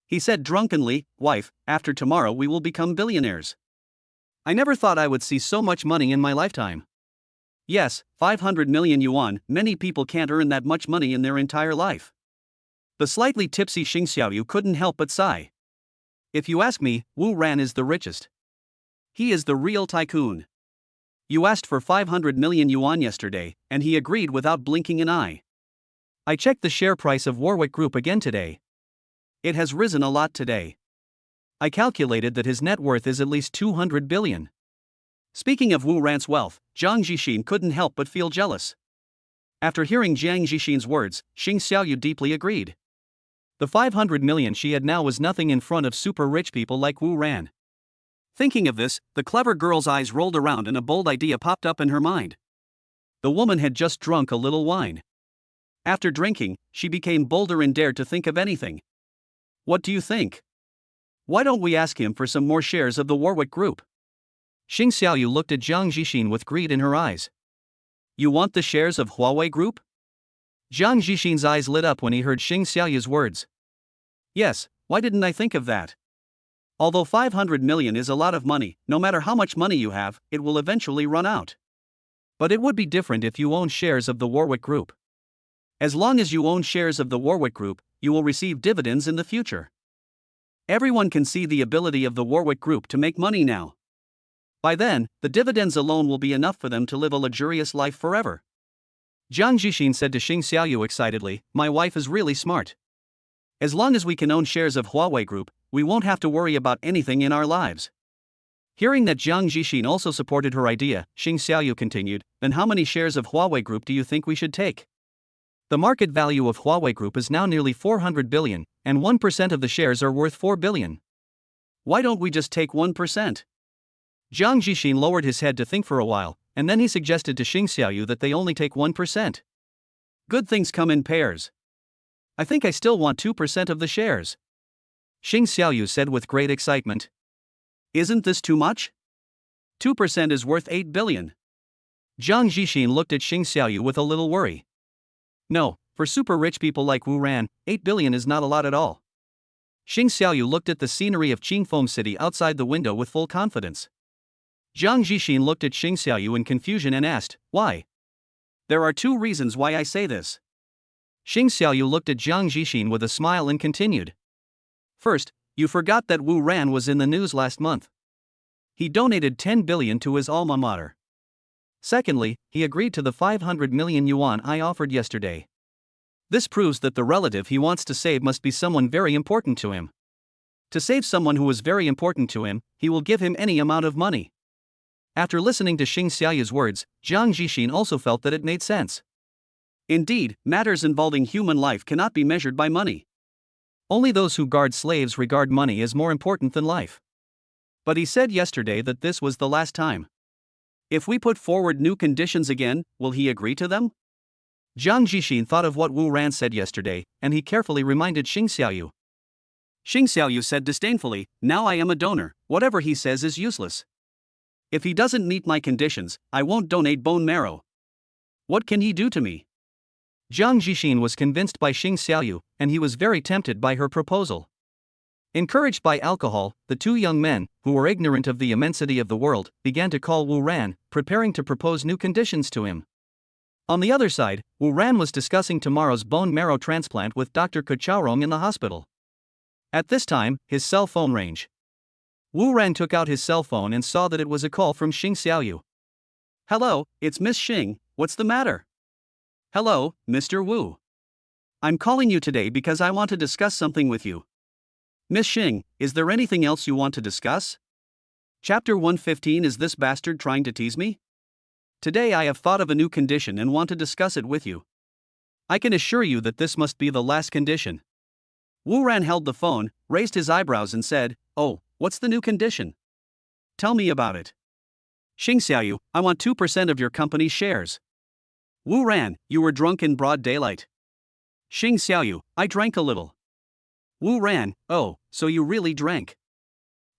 He said drunkenly, "Wife, after tomorrow we will become billionaires. I never thought I would see so much money in my lifetime. Yes, 500 million yuan, many people can't earn that much money in their entire life." The slightly tipsy Xing Xiaoyu couldn't help but sigh. "If you ask me, Wu Ran is the richest. He is the real tycoon. You asked for 500 million yuan yesterday, and he agreed without blinking an eye. I checked the share price of Warwick Group again today. It has risen a lot today. I calculated that his net worth is at least 200 billion. Speaking of Wu Ran's wealth, Jiang Jixin couldn't help but feel jealous. After hearing Jiang Jixin's words, Xing Xiaoyu deeply agreed. The 500 million she had now was nothing in front of super rich people like Wu Ran. Thinking of this, the clever girl's eyes rolled around and a bold idea popped up in her mind. The woman had just drunk a little wine. After drinking, she became bolder and dared to think of anything. "What do you think? Why don't we ask him for some more shares of the Warwick Group?" Xing Xiaoyu looked at Jiang Jixin with greed in her eyes. "You want the shares of Huawei Group?" Jiang Jixin's eyes lit up when he heard Xing Xiaoyu's words. "Yes, why didn't I think of that? Although 500 million is a lot of money, no matter how much money you have, it will eventually run out. But it would be different if you own shares of the Warwick Group. As long as you own shares of the Warwick Group, you will receive dividends in the future. Everyone can see the ability of the Warwick Group to make money now. By then, the dividends alone will be enough for them to live a luxurious life forever." Jiang Jixin said to Xing Xiaoyu excitedly, "My wife is really smart. As long as we can own shares of Huawei Group, we won't have to worry about anything in our lives." Hearing that Jiang Jixin also supported her idea, Xing Xiaoyu continued, "Then how many shares of Huawei Group do you think we should take? The market value of Huawei Group is now nearly 400 billion, and 1% of the shares are worth 4 billion. Why don't we just take 1%? Jiang Jixin lowered his head to think for a while, and then he suggested to Xing Xiaoyu that they only take 1%. "Good things come in pairs. I think I still want 2% of the shares," Xing Xiaoyu said with great excitement. "Isn't this too much? 2% is worth 8 billion. Jiang Jixin looked at Xing Xiaoyu with a little worry. "No, for super rich people like Wu Ran, 8 billion is not a lot at all." Xing Xiaoyu looked at the scenery of Qingfeng City outside the window with full confidence. Jiang Jixin looked at Xing Xiaoyu in confusion and asked, "Why?" "There are 2 reasons why I say this." Xing Xiaoyu looked at Jiang Jixin with a smile and continued. "First, You forgot that Wu Ran was in the news last month. He donated 10 billion to his alma mater. Secondly, he agreed to the 500 million yuan I offered yesterday. This proves that the relative he wants to save must be someone very important to him. To save someone who is very important to him, he will give him any amount of money. After listening to Xing Xiaoyu's words, Jiang Jixin also felt that it made sense. Indeed, matters involving human life cannot be measured by money. Only those who guard slaves regard money as more important than life. But he said yesterday that this was the last time. If we put forward new conditions again, will he agree to them? Jiang Jixin thought of what Wu Ran said yesterday, and he carefully reminded Xing Xiaoyu. Xing Xiaoyu said disdainfully, "Now I am a donor, whatever he says is useless. If he doesn't meet my conditions, I won't donate bone marrow. What can he do to me?" Jiang Jixin was convinced by Xing Xiaoyu, and he was very tempted by her proposal. Encouraged by alcohol, the two young men, who were ignorant of the immensity of the world, began to call Wu Ran, preparing to propose new conditions to him. On the other side, Wu Ran was discussing tomorrow's bone marrow transplant with Dr. Kachaorong in the hospital. At this time, his cell phone rang. Wu Ran took out his cell phone and saw that it was a call from Xing Xiaoyu. "Hello, it's Miss Xing, what's the matter?" "Hello, Mr. Wu. I'm calling you today because I want to discuss something with you." "Miss Xing, is there anything else you want to discuss?" Chapter 115. Is this bastard trying to tease me? Today I have thought of a new condition and want to discuss it with you. I can assure you that this must be the last condition. Wu Ran held the phone, raised his eyebrows and said, "Oh, what's the new condition? Tell me about it." "Xing Xiaoyu, I want 2% of your company's shares." "Wu Ran, you were drunk in broad daylight." "Xing Xiaoyu, I drank a little." Wu Ran, "Oh, so you really drank."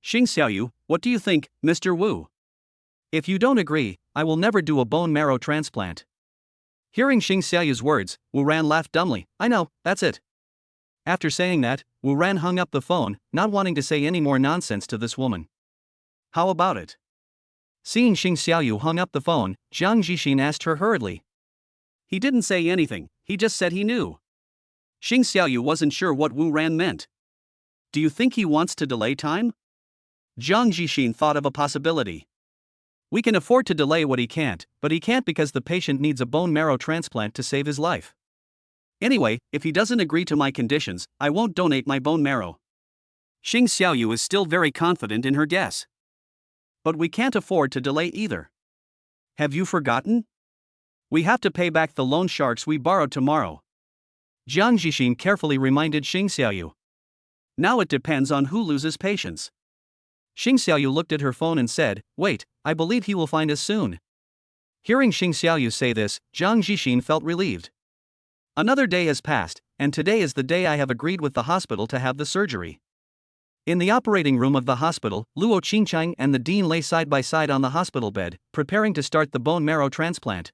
"Xing Xiaoyu, what do you think, Mr. Wu? If you don't agree, I will never do a bone marrow transplant." Hearing Xing Xiaoyu's words, Wu Ran laughed dumbly. "I know, that's it." After saying that, Wu Ran hung up the phone, not wanting to say any more nonsense to this woman. "How about it?" Seeing Xing Xiaoyu hung up the phone, Jiang Jixin asked her hurriedly. "He didn't say anything, he just said he knew." Xing Xiaoyu wasn't sure what Wu Ran meant. "Do you think he wants to delay time?" Jiang Jixin thought of a possibility. "We can afford to delay what he can't, but he can't because the patient needs a bone marrow transplant to save his life. Anyway, if he doesn't agree to my conditions, I won't donate my bone marrow." Xing Xiaoyu is still very confident in her guess. "But we can't afford to delay either. Have you forgotten? We have to pay back the loan sharks we borrowed tomorrow." Jiang Jixin carefully reminded Xing Xiaoyu. "Now it depends on who loses patience." Xing Xiaoyu looked at her phone and said, "Wait, I believe he will find us soon." Hearing Xing Xiaoyu say this, Jiang Jixin felt relieved. Another day has passed, and today is the day I have agreed with the hospital to have the surgery. In the operating room of the hospital, Luo Qingchang and the dean lay side by side on the hospital bed, preparing to start the bone marrow transplant.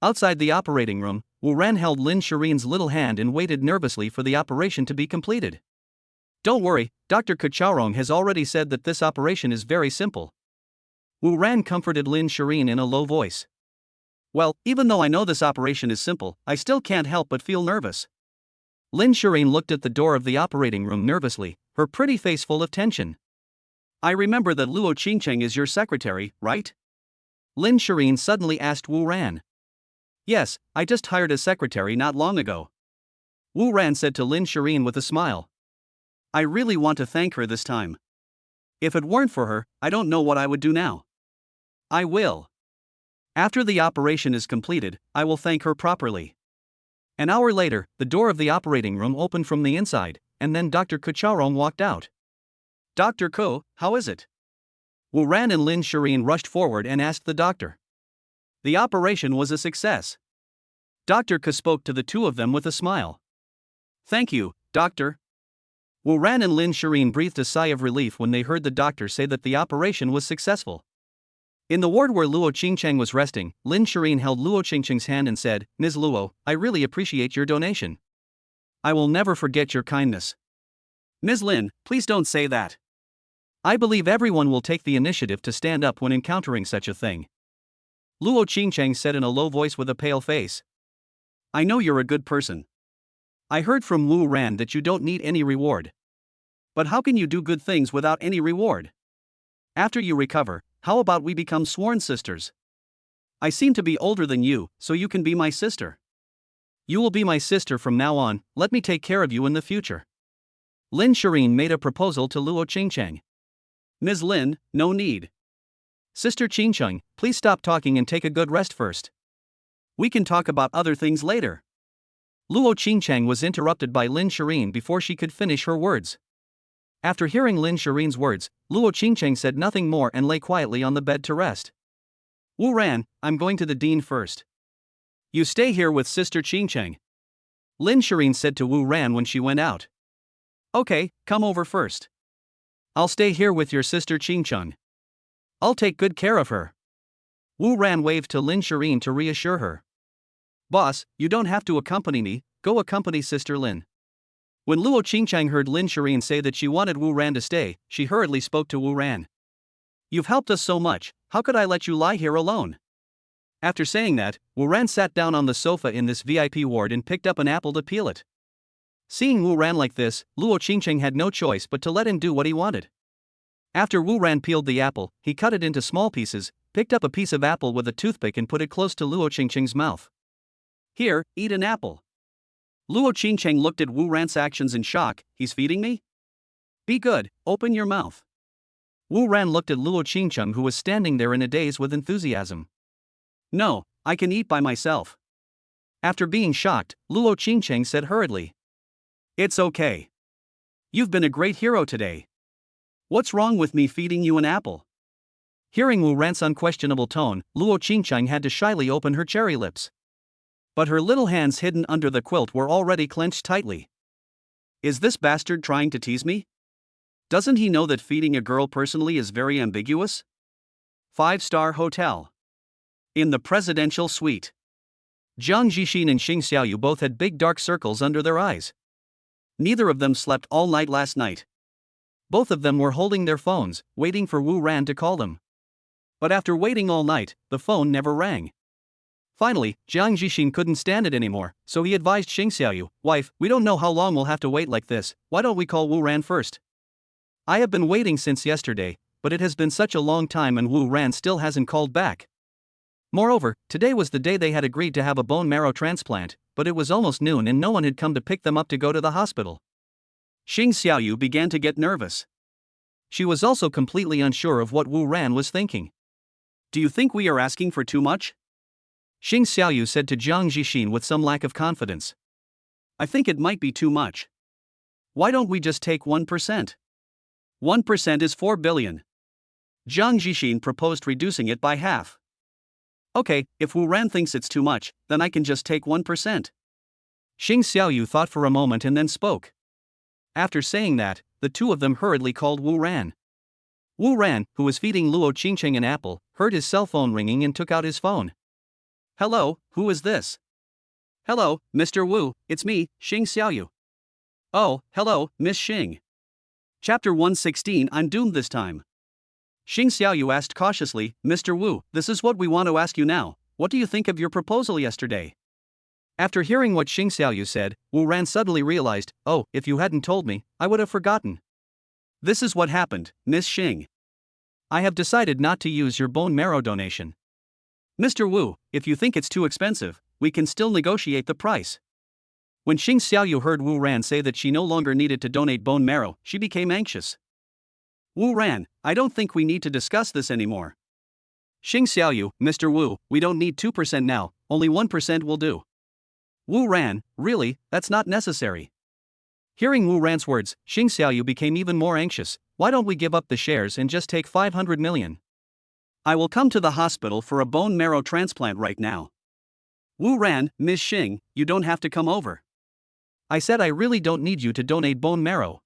Outside the operating room, Wu Ran held Lin Shirin's little hand and waited nervously for the operation to be completed. "Don't worry, Dr. Kachaorong has already said that this operation is very simple." Wu Ran comforted Lin Shirin in a low voice. "Well, even though I know this operation is simple, I still can't help but feel nervous." Lin Shirin looked at the door of the operating room nervously, her pretty face full of tension. "I remember that Luo Qingcheng is your secretary, right?" Lin Shirin suddenly asked Wu Ran. "Yes, I just hired a secretary not long ago." Wu Ran said to Lin Shirin with a smile. "I really want to thank her this time. If it weren't for her, I don't know what I would do now." "I will. After the operation is completed, I will thank her properly." An hour later, the door of the operating room opened from the inside, and then Dr. Kachaorong walked out. "Dr. Ko, how is it?" Wu Ran and Lin Shirin rushed forward and asked the doctor. The operation was a success. Dr. Ko spoke to the two of them with a smile. "Thank you, doctor." Wu Ran and Lin Shirin breathed a sigh of relief when they heard the doctor say that the operation was successful. In the ward where Luo Qingcheng was resting, Lin Shirin held Luo Qingcheng's hand and said, "Ms. Luo, I really appreciate your donation. I will never forget your kindness." "Ms. Lin, please don't say that. I believe everyone will take the initiative to stand up when encountering such a thing." Luo Qingcheng said in a low voice with a pale face. "I know you're a good person. I heard from Wu Ran that you don't need any reward. But how can you do good things without any reward? After you recover, how about we become sworn sisters? I seem to be older than you, so you can be my sister. You will be my sister from now on, let me take care of you in the future. Lin Shireen made a proposal to Luo Qingcheng. Ms. Lin, no need. Sister Qingcheng, please stop talking and take a good rest first. We can talk about other things later. Luo Qingcheng was interrupted by Lin Shireen before she could finish her words. After hearing Lin Shireen's words, Luo Qingcheng said nothing more and lay quietly on the bed to rest. Wu Ran, I'm going to the dean first. You stay here with Sister Qingcheng. Lin Shireen said to Wu Ran when she went out. Okay, come over first. I'll stay here with your sister Qingcheng. I'll take good care of her. Wu Ran waved to Lin Shireen to reassure her. Boss, you don't have to accompany me, go accompany Sister Lin. When Luo Qingcheng heard Lin Shireen say that she wanted Wu Ran to stay, she hurriedly spoke to Wu Ran. You've helped us so much, how could I let you lie here alone? After saying that, Wu Ran sat down on the sofa in this VIP ward and picked up an apple to peel it. Seeing Wu Ran like this, Luo Qingcheng had no choice but to let him do what he wanted. After Wu Ran peeled the apple, he cut it into small pieces, picked up a piece of apple with a toothpick and put it close to Luo Qingcheng's mouth. Here, eat an apple. Luo Qingcheng looked at Wu Ran's actions in shock. He's feeding me? Be good, open your mouth. Wu Ran looked at Luo Qingcheng who was standing there in a daze with enthusiasm. No, I can eat by myself. After being shocked, Luo Qingcheng said hurriedly. It's okay. You've been a great hero today. What's wrong with me feeding you an apple? Hearing Wu Ran's unquestionable tone, Luo Qingcheng had to shyly open her cherry lips. But her little hands hidden under the quilt were already clenched tightly. Is this bastard trying to tease me? Doesn't he know that feeding a girl personally is very ambiguous? 5-star hotel. In the presidential suite. Jiang Jixin and Xing Xiaoyu both had big dark circles under their eyes. Neither of them slept all night last night. Both of them were holding their phones, waiting for Wu Ran to call them. But after waiting all night, the phone never rang. Finally, Jiang Jixin couldn't stand it anymore, so he advised Xing Xiaoyu, wife, we don't know how long we'll have to wait like this, why don't we call Wu Ran first? I have been waiting since yesterday, but it has been such a long time and Wu Ran still hasn't called back. Moreover, today was the day they had agreed to have a bone marrow transplant, but it was almost noon and no one had come to pick them up to go to the hospital. Xing Xiaoyu began to get nervous. She was also completely unsure of what Wu Ran was thinking. Do you think we are asking for too much? Xing Xiaoyu said to Jiang Jixin with some lack of confidence. I think it might be too much. Why don't we just take 1%? 1% is 4 billion. Jiang Jixin proposed reducing it by half. Okay, if Wu Ran thinks it's too much, then I can just take 1%. Xing Xiaoyu thought for a moment and then spoke. After saying that, the two of them hurriedly called Wu Ran. Wu Ran, who was feeding Luo Qingcheng an apple, heard his cell phone ringing and took out his phone. Hello, who is this? Hello, Mr. Wu, it's me, Xing Xiaoyu. Oh, hello, Miss Xing. Chapter 116 I'm doomed this time. Xing Xiaoyu asked cautiously, Mr. Wu, this is what we want to ask you now, what do you think of your proposal yesterday? After hearing what Xing Xiaoyu said, Wu Ran suddenly realized, oh, if you hadn't told me, I would have forgotten. This is what happened, Miss Xing. I have decided not to use your bone marrow donation. Mr. Wu, if you think it's too expensive, we can still negotiate the price. When Xing Xiaoyu heard Wu Ran say that she no longer needed to donate bone marrow, she became anxious. Wu Ran, I don't think we need to discuss this anymore. Xing Xiaoyu, Mr. Wu, we don't need 2% now, only 1% will do. Wu Ran, really, that's not necessary. Hearing Wu Ran's words, Xing Xiaoyu became even more anxious. Why don't we give up the shares and just take 500 million? I will come to the hospital for a bone marrow transplant right now. Wu Ran, Ms. Xing, you don't have to come over. I said I really don't need you to donate bone marrow.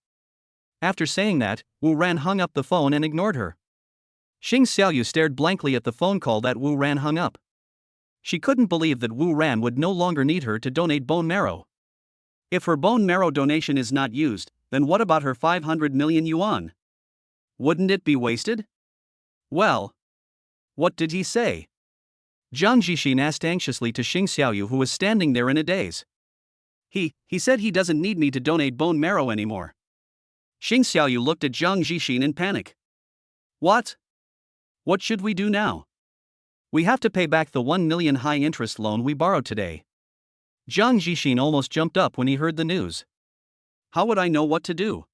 After saying that, Wu Ran hung up the phone and ignored her. Xing Xiaoyu stared blankly at the phone call that Wu Ran hung up. She couldn't believe that Wu Ran would no longer need her to donate bone marrow. If her bone marrow donation is not used, then what about her 500 million yuan? Wouldn't it be wasted? Well, what did he say? Jiang Jixin asked anxiously to Xing Xiaoyu who was standing there in a daze. He said he doesn't need me to donate bone marrow anymore. Xing Xiaoyu looked at Jiang Jixin in panic. What? What should we do now? We have to pay back the 1 million high-interest loan we borrowed today. Jiang Jixin almost jumped up when he heard the news. How would I know what to do?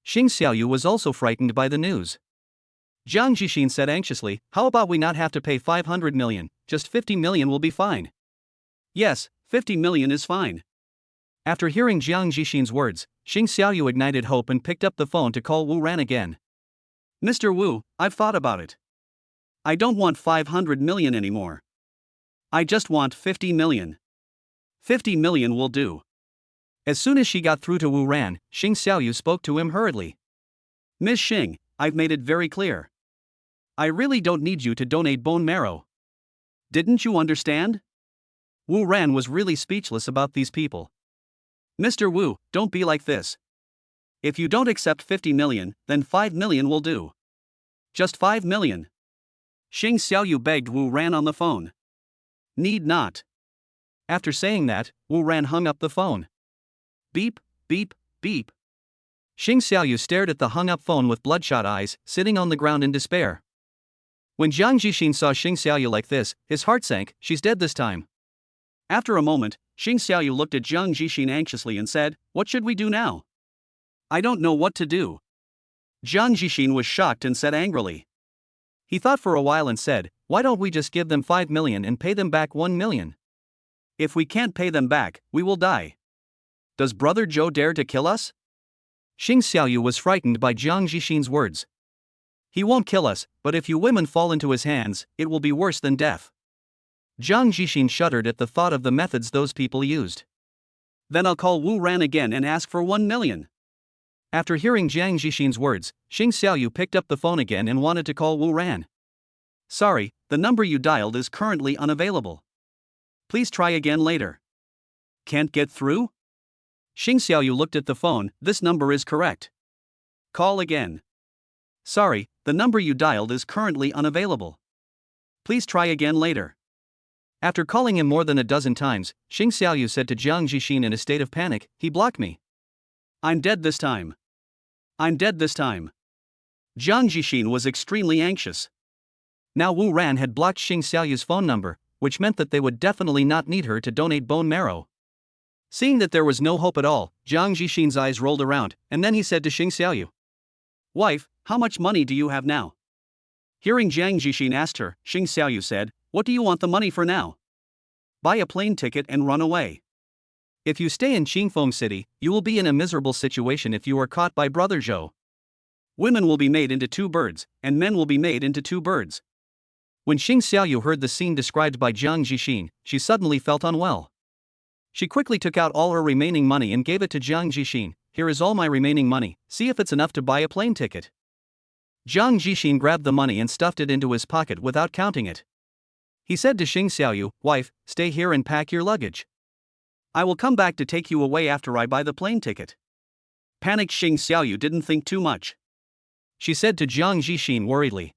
Xing Xiaoyu was also frightened by the news. Jiang Jixin said anxiously, how about we not have to pay 500 million, just 50 million will be fine. Yes, 50 million is fine. After hearing Jiang Jixin's words, Xing Xiaoyu ignited hope and picked up the phone to call Wu Ran again. Mr. Wu, I've thought about it. I don't want 500 million anymore. I just want 50 million. 50 million will do. As soon as she got through to Wu Ran, Xing Xiaoyu spoke to him hurriedly. Miss Xing, I've made it very clear. I really don't need you to donate bone marrow. Didn't you understand? Wu Ran was really speechless about these people. Mr. Wu, don't be like this. If you don't accept 50 million, then 5 million will do. Just 5 million. Xing Xiaoyu begged Wu Ran on the phone. Need not. After saying that, Wu Ran hung up the phone. Beep, beep, beep. Xing Xiaoyu stared at the hung-up phone with bloodshot eyes, sitting on the ground in despair. When Jiang Jixin saw Xing Xiaoyu like this, his heart sank. She's dead this time. After a moment, Xing Xiaoyu looked at Jiang Jixin anxiously and said, what should we do now? I don't know what to do. Jiang Jixin was shocked and said angrily. He thought for a while and said, why don't we just give them 5 million and pay them back 1 million? If we can't pay them back, we will die. Does Brother Zhou dare to kill us? Xing Xiaoyu was frightened by Jiang Jixin's words. He won't kill us, but if you women fall into his hands, it will be worse than death. Jiang Jixin shuddered at the thought of the methods those people used. Then I'll call Wu Ran again and ask for 1 million. After hearing Jiang Jixin's words, Xing Xiaoyu picked up the phone again and wanted to call Wu Ran. Sorry, the number you dialed is currently unavailable. Please try again later. Can't get through? Xing Xiaoyu looked at the phone. This number is correct. Call again. Sorry, the number you dialed is currently unavailable. Please try again later. After calling him more than a dozen times, Xing Xiaoyu said to Jiang Jixin in a state of panic, he blocked me. I'm dead this time. I'm dead this time. Jiang Jixin was extremely anxious. Now Wu Ran had blocked Xing Xiaoyu's phone number, which meant that they would definitely not need her to donate bone marrow. Seeing that there was no hope at all, Jiang Jixin's eyes rolled around, and then he said to Xing Xiaoyu, Wife, how much money do you have now? Hearing Jiang Jixin asked her, Xing Xiaoyu said, what do you want the money for now? Buy a plane ticket and run away. If you stay in Qingfeng City, you will be in a miserable situation if you are caught by Brother Zhou. Women will be made into 2 birds, and men will be made into 2 birds. When Xing Xiaoyu heard the scene described by Jiang Jixin, she suddenly felt unwell. She quickly took out all her remaining money and gave it to Jiang Jixin. Here is all my remaining money, see if it's enough to buy a plane ticket. Jiang Jixin grabbed the money and stuffed it into his pocket without counting it. He said to Xing Xiaoyu, Wife, stay here and pack your luggage. I will come back to take you away after I buy the plane ticket. Panicked Xing Xiaoyu didn't think too much. She said to Jiang Jixin worriedly.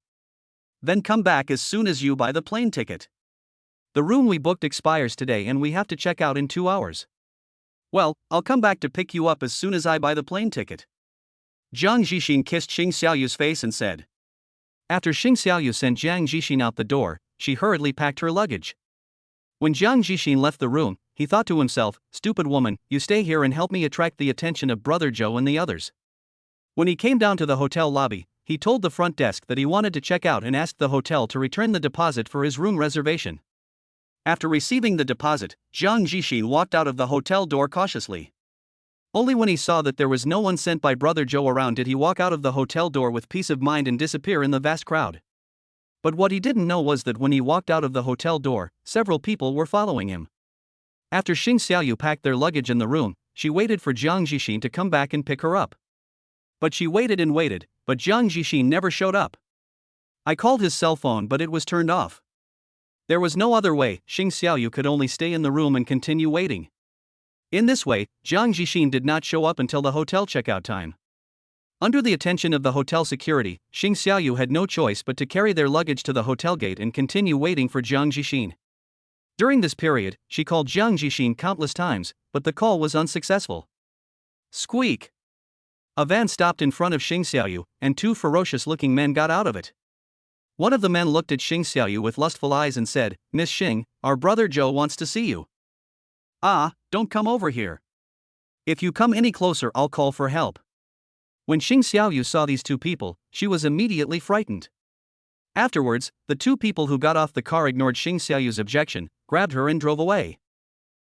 Then come back as soon as you buy the plane ticket. The room we booked expires today and we have to check out in 2 hours. Well, I'll come back to pick you up as soon as I buy the plane ticket. Jiang Jixin kissed Xing Xiaoyu's face and said. After Xing Xiaoyu sent Jiang Jixin out the door, she hurriedly packed her luggage. When Jiang Jixin left the room, he thought to himself, stupid woman, you stay here and help me attract the attention of Brother Zhou and the others. When he came down to the hotel lobby, he told the front desk that he wanted to check out and asked the hotel to return the deposit for his room reservation. After receiving the deposit, Jiang Jixin walked out of the hotel door cautiously. Only when he saw that there was no one sent by Brother Zhou around did he walk out of the hotel door with peace of mind and disappear in the vast crowd. But what he didn't know was that when he walked out of the hotel door, several people were following him. After Xing Xiaoyu packed their luggage in the room, she waited for Jiang Jixin to come back and pick her up. But she waited and waited, but Jiang Jixin never showed up. I called his cell phone but it was turned off. There was no other way. Xing Xiaoyu could only stay in the room and continue waiting. In this way, Jiang Jixin did not show up until the hotel checkout time. Under the attention of the hotel security, Xing Xiaoyu had no choice but to carry their luggage to the hotel gate and continue waiting for Jiang Jixin. During this period, she called Jiang Jixin countless times, but the call was unsuccessful. Squeak! A van stopped in front of Xing Xiaoyu, and two ferocious-looking men got out of it. One of the men looked at Xing Xiaoyu with lustful eyes and said, "Miss Xing, our brother Zhou wants to see you." "Ah, don't come over here. If you come any closer I'll call for help." When Xing Xiaoyu saw these two people, she was immediately frightened. Afterwards, the two people who got off the car ignored Xing Xiaoyu's objection, grabbed her and drove away.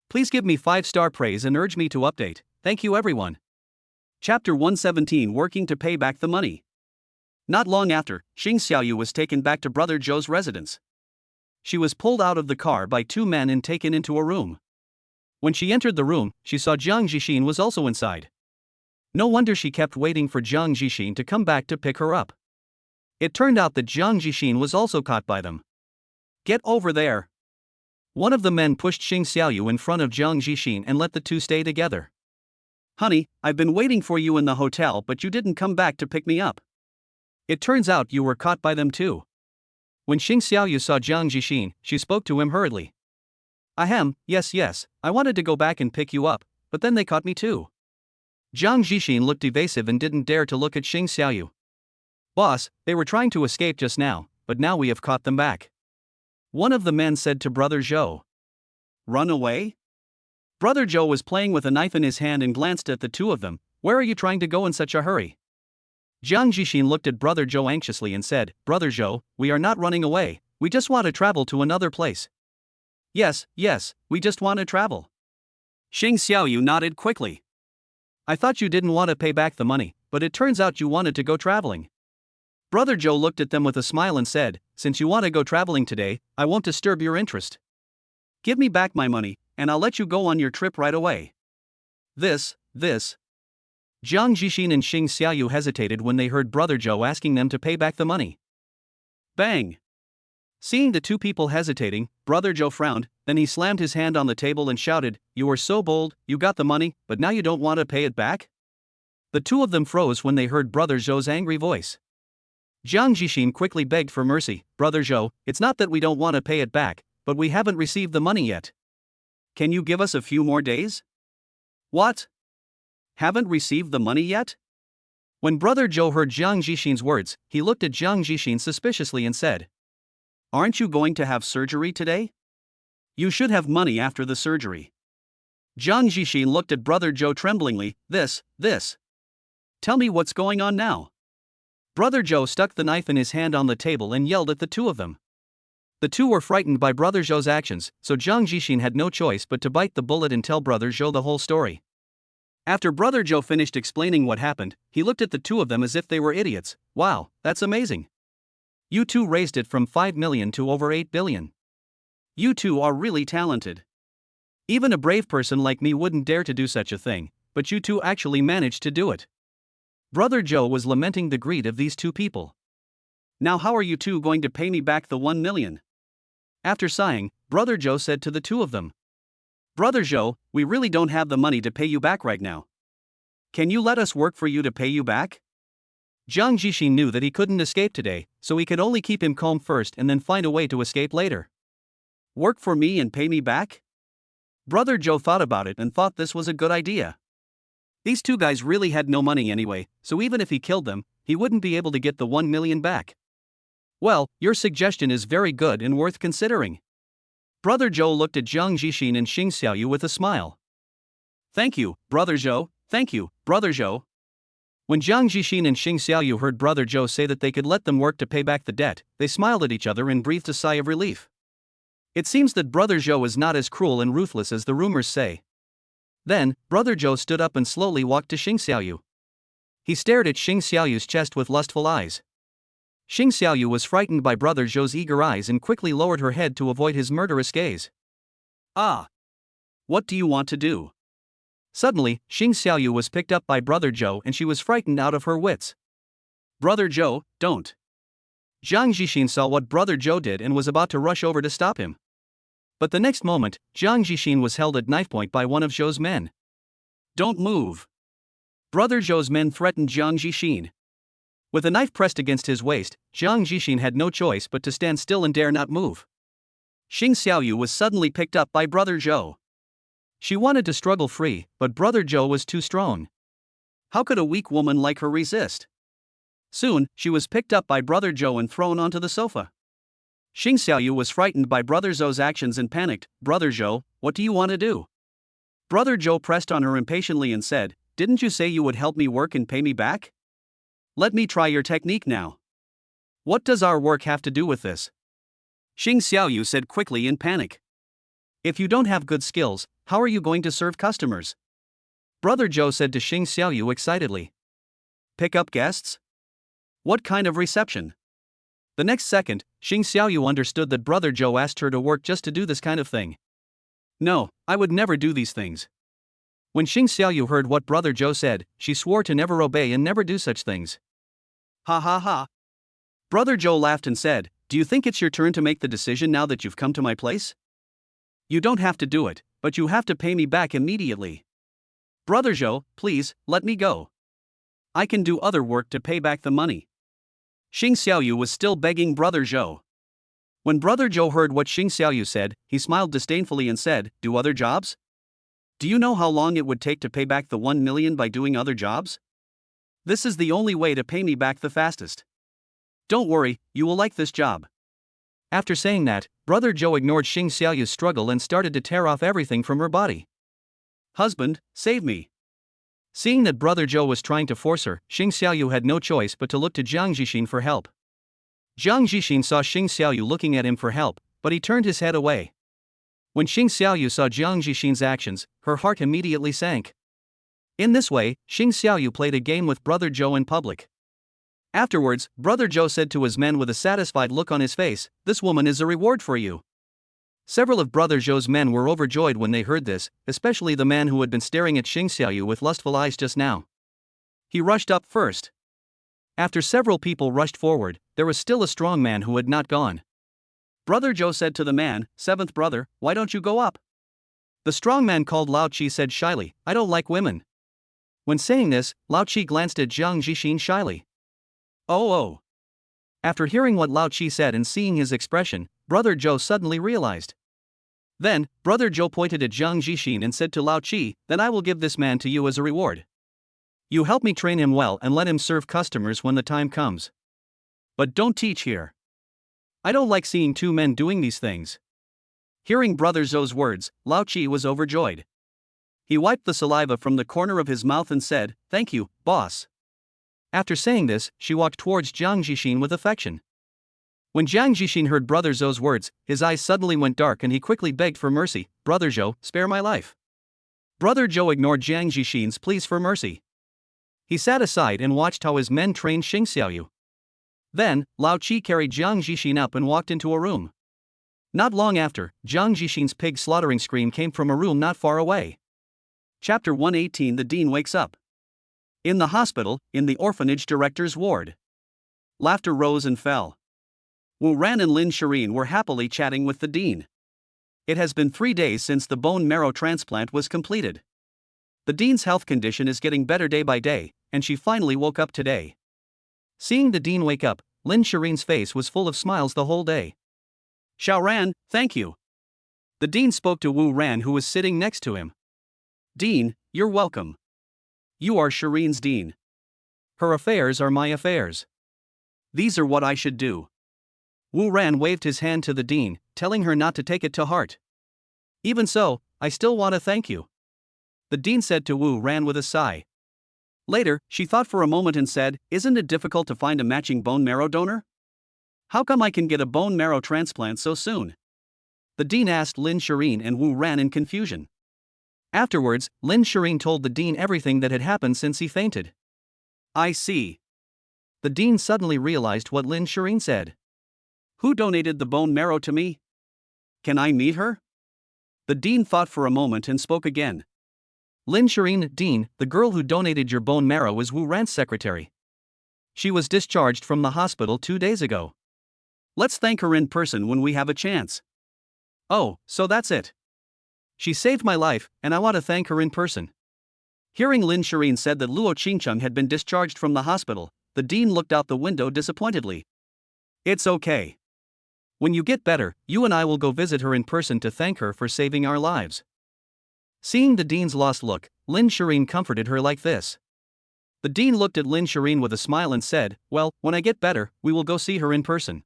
Please give me 5-star praise and urge me to update. Thank you everyone. Chapter 117 Working to Pay Back the Money. Not long after, Xing Xiaoyu was taken back to Brother Zhou's residence. She was pulled out of the car by two men and taken into a room. When she entered the room, she saw Jiang Jixin was also inside. No wonder she kept waiting for Jiang Jixin to come back to pick her up. It turned out that Jiang Jixin was also caught by them. "Get over there." One of the men pushed Xing Xiaoyu in front of Jiang Jixin and let the two stay together. "Honey, I've been waiting for you in the hotel but you didn't come back to pick me up. It turns out you were caught by them too." When Xing Xiaoyu saw Jiang Jixin, she spoke to him hurriedly. "Ahem, yes, I wanted to go back and pick you up, but then they caught me too." Jiang Jixin looked evasive and didn't dare to look at Xing Xiaoyu. "Boss, they were trying to escape just now, but now we have caught them back." One of the men said to Brother Zhou. "Run away?" Brother Zhou was playing with a knife in his hand and glanced at the two of them. "Where are you trying to go in such a hurry?" Jiang Jixin looked at Brother Zhou anxiously and said, "Brother Zhou, we are not running away, we just want to travel to another place." Yes, we just want to travel." Xing Xiaoyu nodded quickly. "I thought you didn't want to pay back the money, but it turns out you wanted to go traveling." Brother Zhou looked at them with a smile and said, "Since you want to go traveling today, I won't disturb your interest. Give me back my money, and I'll let you go on your trip right away." This. Jiang Jixin and Xing Xiaoyu hesitated when they heard Brother Zhou asking them to pay back the money. Bang! Seeing the two people hesitating, Brother Zhou frowned, then he slammed his hand on the table and shouted, "You were so bold, you got the money, but now you don't want to pay it back?" The two of them froze when they heard Brother Zhou's angry voice. Jiang Jixin quickly begged for mercy. "Brother Zhou, it's not that we don't want to pay it back, but we haven't received the money yet. Can you give us a few more days?" "What? Haven't received the money yet?" When Brother Zhou heard Jiang Jixin's words, he looked at Jiang Jixin suspiciously and said, "Aren't you going to have surgery today? You should have money after the surgery." Jiang Jixin looked at Brother Zhou tremblingly. This. Tell me what's going on now." Brother Zhou stuck the knife in his hand on the table and yelled at the two of them. The two were frightened by Brother Zhou's actions, so Jiang Jixin had no choice but to bite the bullet and tell Brother Zhou the whole story. After Brother Zhou finished explaining what happened, he looked at the two of them as if they were idiots. "Wow, that's amazing. You two raised it from 5 million to over 8 billion. You two are really talented. Even a brave person like me wouldn't dare to do such a thing, but you two actually managed to do it." Brother Zhou was lamenting the greed of these two people. "Now how are you two going to pay me back the 1 million? After sighing, Brother Zhou said to the two of them, "Brother Zhou, we really don't have the money to pay you back right now. Can you let us work for you to pay you back?" Jiang Jixin knew that he couldn't escape today, so he could only keep him calm first and then find a way to escape later. "Work for me and pay me back?" Brother Zhou thought about it and thought this was a good idea. These two guys really had no money anyway, so even if he killed them, he wouldn't be able to get the 1 million back. "Well, your suggestion is very good and worth considering." Brother Zhou looked at Jiang Jixin and Xing Xiaoyu with a smile. "Thank you, Brother Zhou, thank you, Brother Zhou." When Jiang Jixin and Xing Xiaoyu heard Brother Zhou say that they could let them work to pay back the debt, they smiled at each other and breathed a sigh of relief. It seems that Brother Zhou is not as cruel and ruthless as the rumors say. Then, Brother Zhou stood up and slowly walked to Xing Xiaoyu. He stared at Xing Xiaoyu's chest with lustful eyes. Xing Xiaoyu was frightened by Brother Zhou's eager eyes and quickly lowered her head to avoid his murderous gaze. "Ah! What do you want to do?" Suddenly, Xing Xiaoyu was picked up by Brother Zhou and she was frightened out of her wits. "Brother Zhou, don't." Jiang Jixin saw what Brother Zhou did and was about to rush over to stop him. But the next moment, Jiang Jixin was held at knife point by one of Zhou's men. "Don't move." Brother Zhou's men threatened Jiang Jixin. With a knife pressed against his waist, Jiang Jixin had no choice but to stand still and dare not move. Xing Xiaoyu was suddenly picked up by Brother Zhou. She wanted to struggle free, but Brother Zhou was too strong. How could a weak woman like her resist? Soon, she was picked up by Brother Zhou and thrown onto the sofa. Xing Xiaoyu was frightened by Brother Zhou's actions and panicked. Brother Zhou, what do you want to do? Brother Zhou pressed on her impatiently and said, didn't you say you would help me work and pay me back? Let me try your technique now. What does our work have to do with this? Xing Xiaoyu said quickly in panic. If you don't have good skills, how are you going to serve customers? Brother Zhou said to Xing Xiaoyu excitedly. Pick up guests? What kind of reception? The next second, Xing Xiaoyu understood that Brother Zhou asked her to work just to do this kind of thing. No, I would never do these things. When Xing Xiaoyu heard what Brother Zhou said, she swore to never obey and never do such things. Ha ha ha. Brother Zhou laughed and said, do you think it's your turn to make the decision now that you've come to my place? You don't have to do it, but you have to pay me back immediately. Brother Zhou, please, let me go. I can do other work to pay back the money. Xing Xiaoyu was still begging Brother Zhou. When Brother Zhou heard what Xing Xiaoyu said, he smiled disdainfully and said, do other jobs? Do you know how long it would take to pay back the 1 million by doing other jobs? This is the only way to pay me back the fastest. Don't worry, you will like this job. After saying that, Brother Zhou ignored Xing Xiaoyu's struggle and started to tear off everything from her body. Husband, save me. Seeing that Brother Zhou was trying to force her, Xing Xiaoyu had no choice but to look to Jiang Zhixin for help. Jiang Zhixin saw Xing Xiaoyu looking at him for help, but he turned his head away. When Xing Xiaoyu saw Jiang Zhixin's actions, her heart immediately sank. In this way, Xing Xiaoyu played a game with Brother Zhou in public. Afterwards, Brother Zhou said to his men with a satisfied look on his face, this woman is a reward for you. Several of Brother Zhou's men were overjoyed when they heard this, especially the man who had been staring at Xing Xiaoyu with lustful eyes just now. He rushed up first. After several people rushed forward, there was still a strong man who had not gone. Brother Zhou said to the man, seventh brother, why don't you go up? The strong man called Lao Qi said shyly, I don't like women. When saying this, Lao Qi glanced at Jiang Zhixin shyly. Oh. After hearing what Lao Qi said and seeing his expression, Brother Zhou suddenly realized. Then, Brother Zhou pointed at Jiang Zhixin and said to Lao Qi, then I will give this man to you as a reward. You help me train him well and let him serve customers when the time comes. But don't teach here. I don't like seeing two men doing these things. Hearing Brother Zhou's words, Lao Qi was overjoyed. He wiped the saliva from the corner of his mouth and said, thank you, boss. After saying this, she walked towards Jiang Zhixin with affection. When Jiang Zhixin heard Brother Zhou's words, his eyes suddenly went dark and he quickly begged for mercy, Brother Zhou, spare my life. Brother Zhou ignored Jiang Zhixin's pleas for mercy. He sat aside and watched how his men trained Xing Xiaoyu. Then, Lao Qi carried Jiang Zhixin up and walked into a room. Not long after, Jiang Zhixin's pig slaughtering scream came from a room not far away. Chapter 118 The Dean Wakes Up. In the hospital, in the orphanage director's ward. Laughter rose and fell. Wu Ran and Lin Shirin were happily chatting with the dean. It has been 3 days since the bone marrow transplant was completed. The dean's health condition is getting better day by day, and she finally woke up today. Seeing the dean wake up, Lin Shirin's face was full of smiles the whole day. Xiao Ran, thank you. The dean spoke to Wu Ran who was sitting next to him. Dean, you're welcome. You are Shirin's dean. Her affairs are my affairs. These are what I should do. Wu Ran waved his hand to the dean, telling her not to take it to heart. Even so, I still want to thank you. The dean said to Wu Ran with a sigh. Later, she thought for a moment and said, isn't it difficult to find a matching bone marrow donor? How come I can get a bone marrow transplant so soon? The dean asked Lin Shirin and Wu Ran in confusion. Afterwards, Lin Shirin told the dean everything that had happened since he fainted. I see. The dean suddenly realized what Lin Shirin said. Who donated the bone marrow to me? Can I meet her? The dean thought for a moment and spoke again. Lin Shirin, Dean, the girl who donated your bone marrow is Wu Ran's secretary. She was discharged from the hospital 2 days ago. Let's thank her in person when we have a chance. Oh, so that's it. She saved my life, and I want to thank her in person. Hearing Lin Shirin said that Luo Qingcheng had been discharged from the hospital, the dean looked out the window disappointedly. It's okay. When you get better, you and I will go visit her in person to thank her for saving our lives. Seeing the dean's lost look, Lin Shirin comforted her like this. The dean looked at Lin Shireen with a smile and said, "Well, when I get better, we will go see her in person."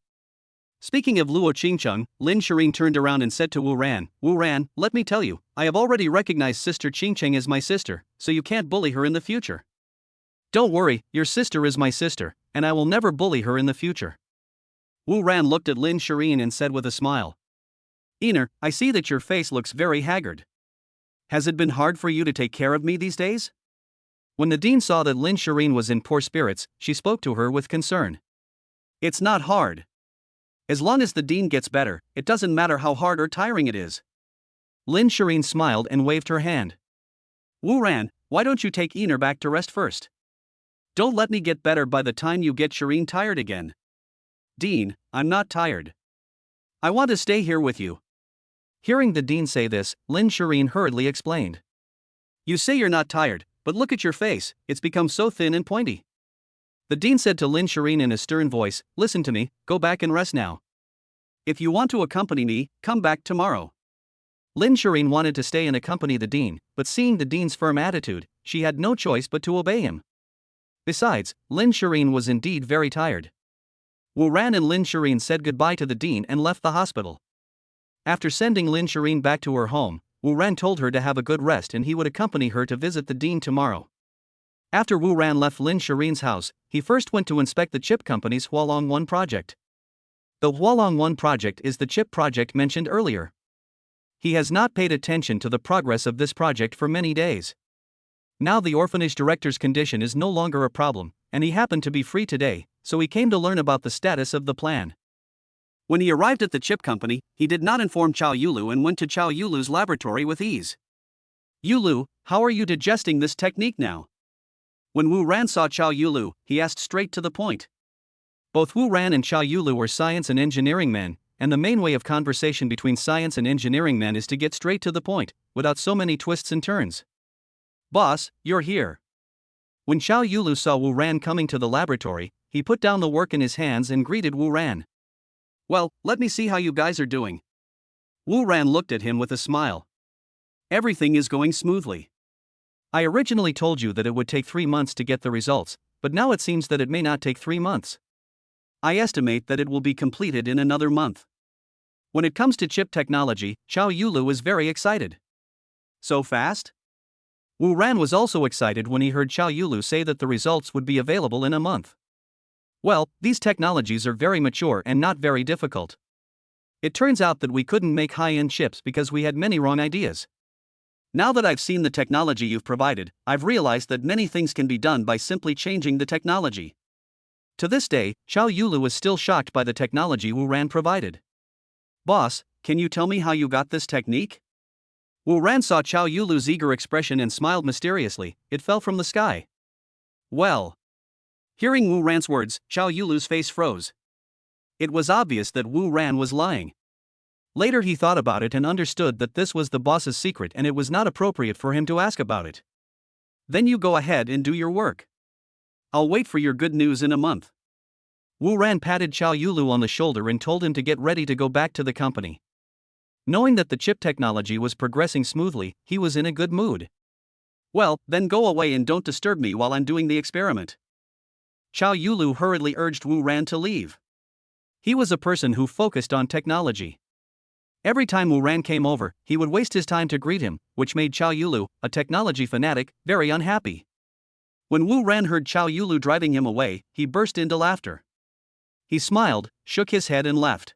Speaking of Luo Qingcheng, Lin Shireen turned around and said to Wu Ran, "Wu Ran, let me tell you, I have already recognized Sister Qingcheng as my sister, so you can't bully her in the future." "Don't worry, your sister is my sister, and I will never bully her in the future." Wu Ran looked at Lin Shireen and said with a smile, "Einer, I see that your face looks very haggard. Has it been hard for you to take care of me these days?" When the dean saw that Lin Shireen was in poor spirits, she spoke to her with concern. "It's not hard. As long as the dean gets better, it doesn't matter how hard or tiring it is." Lin Shireen smiled and waved her hand. "Wu Ran, why don't you take Einer back to rest first? Don't let me get better by the time you get Shireen tired again." "Dean, I'm not tired. I want to stay here with you." Hearing the dean say this, Lin Shireen hurriedly explained. "You say you're not tired, but look at your face, it's become so thin and pointy." The dean said to Lin Shireen in a stern voice, "Listen to me, go back and rest now. If you want to accompany me, come back tomorrow." Lin Shireen wanted to stay and accompany the dean, but seeing the dean's firm attitude, she had no choice but to obey him. Besides, Lin Shireen was indeed very tired. Wu Ran and Lin Shireen said goodbye to the dean and left the hospital. After sending Lin Shireen back to her home, Wu Ran told her to have a good rest and he would accompany her to visit the dean tomorrow. After Wu Ran left Lin Shireen's house, he first went to inspect the chip company's Hualong 1 project. The Hualong 1 project is the chip project mentioned earlier. He has not paid attention to the progress of this project for many days. Now the orphanage director's condition is no longer a problem, and he happened to be free today, so he came to learn about the status of the plan. When he arrived at the chip company, he did not inform Chao Yulu and went to Chao Yulu's laboratory with ease. "Yulu, how are you digesting this technique now?" When Wu Ran saw Chao Yulu, he asked straight to the point. Both Wu Ran and Chao Yulu were science and engineering men, and the main way of conversation between science and engineering men is to get straight to the point, without so many twists and turns. "Boss, you're here." When Chao Yulu saw Wu Ran coming to the laboratory, he put down the work in his hands and greeted Wu Ran. "Well, let me see how you guys are doing." Wu Ran looked at him with a smile. "Everything is going smoothly. I originally told you that it would take 3 months to get the results, but now it seems that it may not take 3 months. I estimate that it will be completed in another month." When it comes to chip technology, Chao Yulu is very excited. "So fast?" Wu Ran was also excited when he heard Chao Yulu say that the results would be available in a month. Well, these technologies are very mature and not very difficult. It turns out that we couldn't make high-end chips because we had many wrong ideas. Now that I've seen the technology you've provided, I've realized that many things can be done by simply changing the technology. To this day, Chao Yulu is still shocked by the technology Wu Ran provided. "Boss, can you tell me how you got this technique?" Wu Ran saw Chao Yulu's eager expression and smiled mysteriously. It fell from the sky. "Well." Hearing Wu Ran's words, Chao Yulu's face froze. It was obvious that Wu Ran was lying. Later he thought about it and understood that this was the boss's secret and it was not appropriate for him to ask about it. "Then you go ahead and do your work. I'll wait for your good news in a month." Wu Ran patted Chao Yulu on the shoulder and told him to get ready to go back to the company. Knowing that the chip technology was progressing smoothly, he was in a good mood. "Well, then go away and don't disturb me while I'm doing the experiment." Chao Yulu hurriedly urged Wu Ran to leave. He was a person who focused on technology. Every time Wu Ran came over, he would waste his time to greet him, which made Chao Yulu, a technology fanatic, very unhappy. When Wu Ran heard Chao Yulu driving him away, he burst into laughter. He smiled, shook his head and left.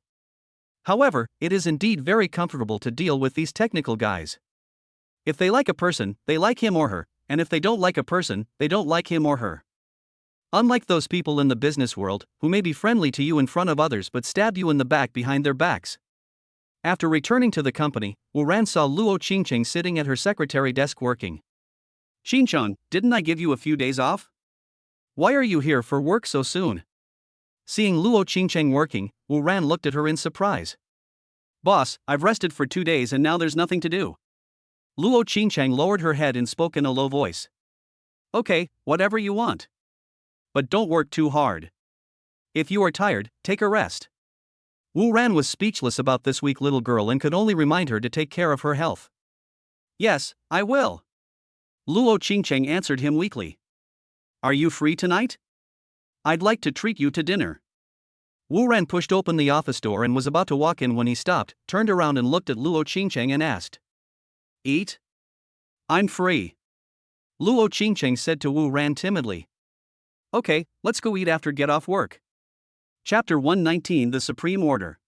However, it is indeed very comfortable to deal with these technical guys. If they like a person, they like him or her, and if they don't like a person, they don't like him or her. Unlike those people in the business world, who may be friendly to you in front of others but stab you in the back behind their backs. After returning to the company, Wu Ran saw Luo Qingcheng sitting at her secretary desk working. "Qingcheng, didn't I give you a few days off? Why are you here for work so soon?" Seeing Luo Qingcheng working, Wu Ran looked at her in surprise. "Boss, I've rested for 2 days and now there's nothing to do." Luo Qingcheng lowered her head and spoke in a low voice. "Okay, whatever you want. But don't work too hard. If you are tired, take a rest." Wu Ran was speechless about this weak little girl and could only remind her to take care of her health. "Yes, I will." Luo Qingcheng answered him weakly. Are you free tonight? I'd like to treat you to dinner. Wu Ran pushed open the office door and was about to walk in when he stopped, turned around and looked at Luo Qingcheng and asked. Eat? I'm free. Luo Qingcheng said to Wu Ran timidly. Okay, let's go eat after get off work. Chapter 119 The Supreme Order.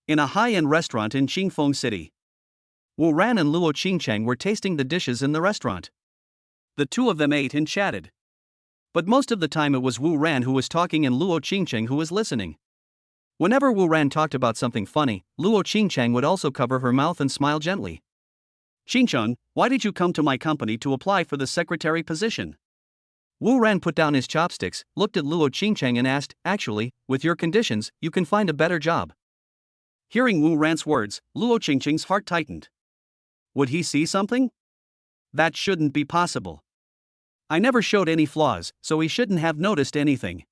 In a high-end restaurant in Qingfeng City, Wu Ran and Luo Qingcheng were tasting the dishes in the restaurant. The two of them ate and chatted. But most of the time it was Wu Ran who was talking and Luo Qingcheng who was listening. Whenever Wu Ran talked about something funny, Luo Qingcheng would also cover her mouth and smile gently. Qingcheng, why did you come to my company to apply for the secretary position? Wu Ran put down his chopsticks, looked at Luo Qingcheng and asked, actually, with your conditions, you can find a better job. Hearing Wu Ran's words, Luo Qingcheng's heart tightened. Would he see something? That shouldn't be possible. I never showed any flaws, so he shouldn't have noticed anything.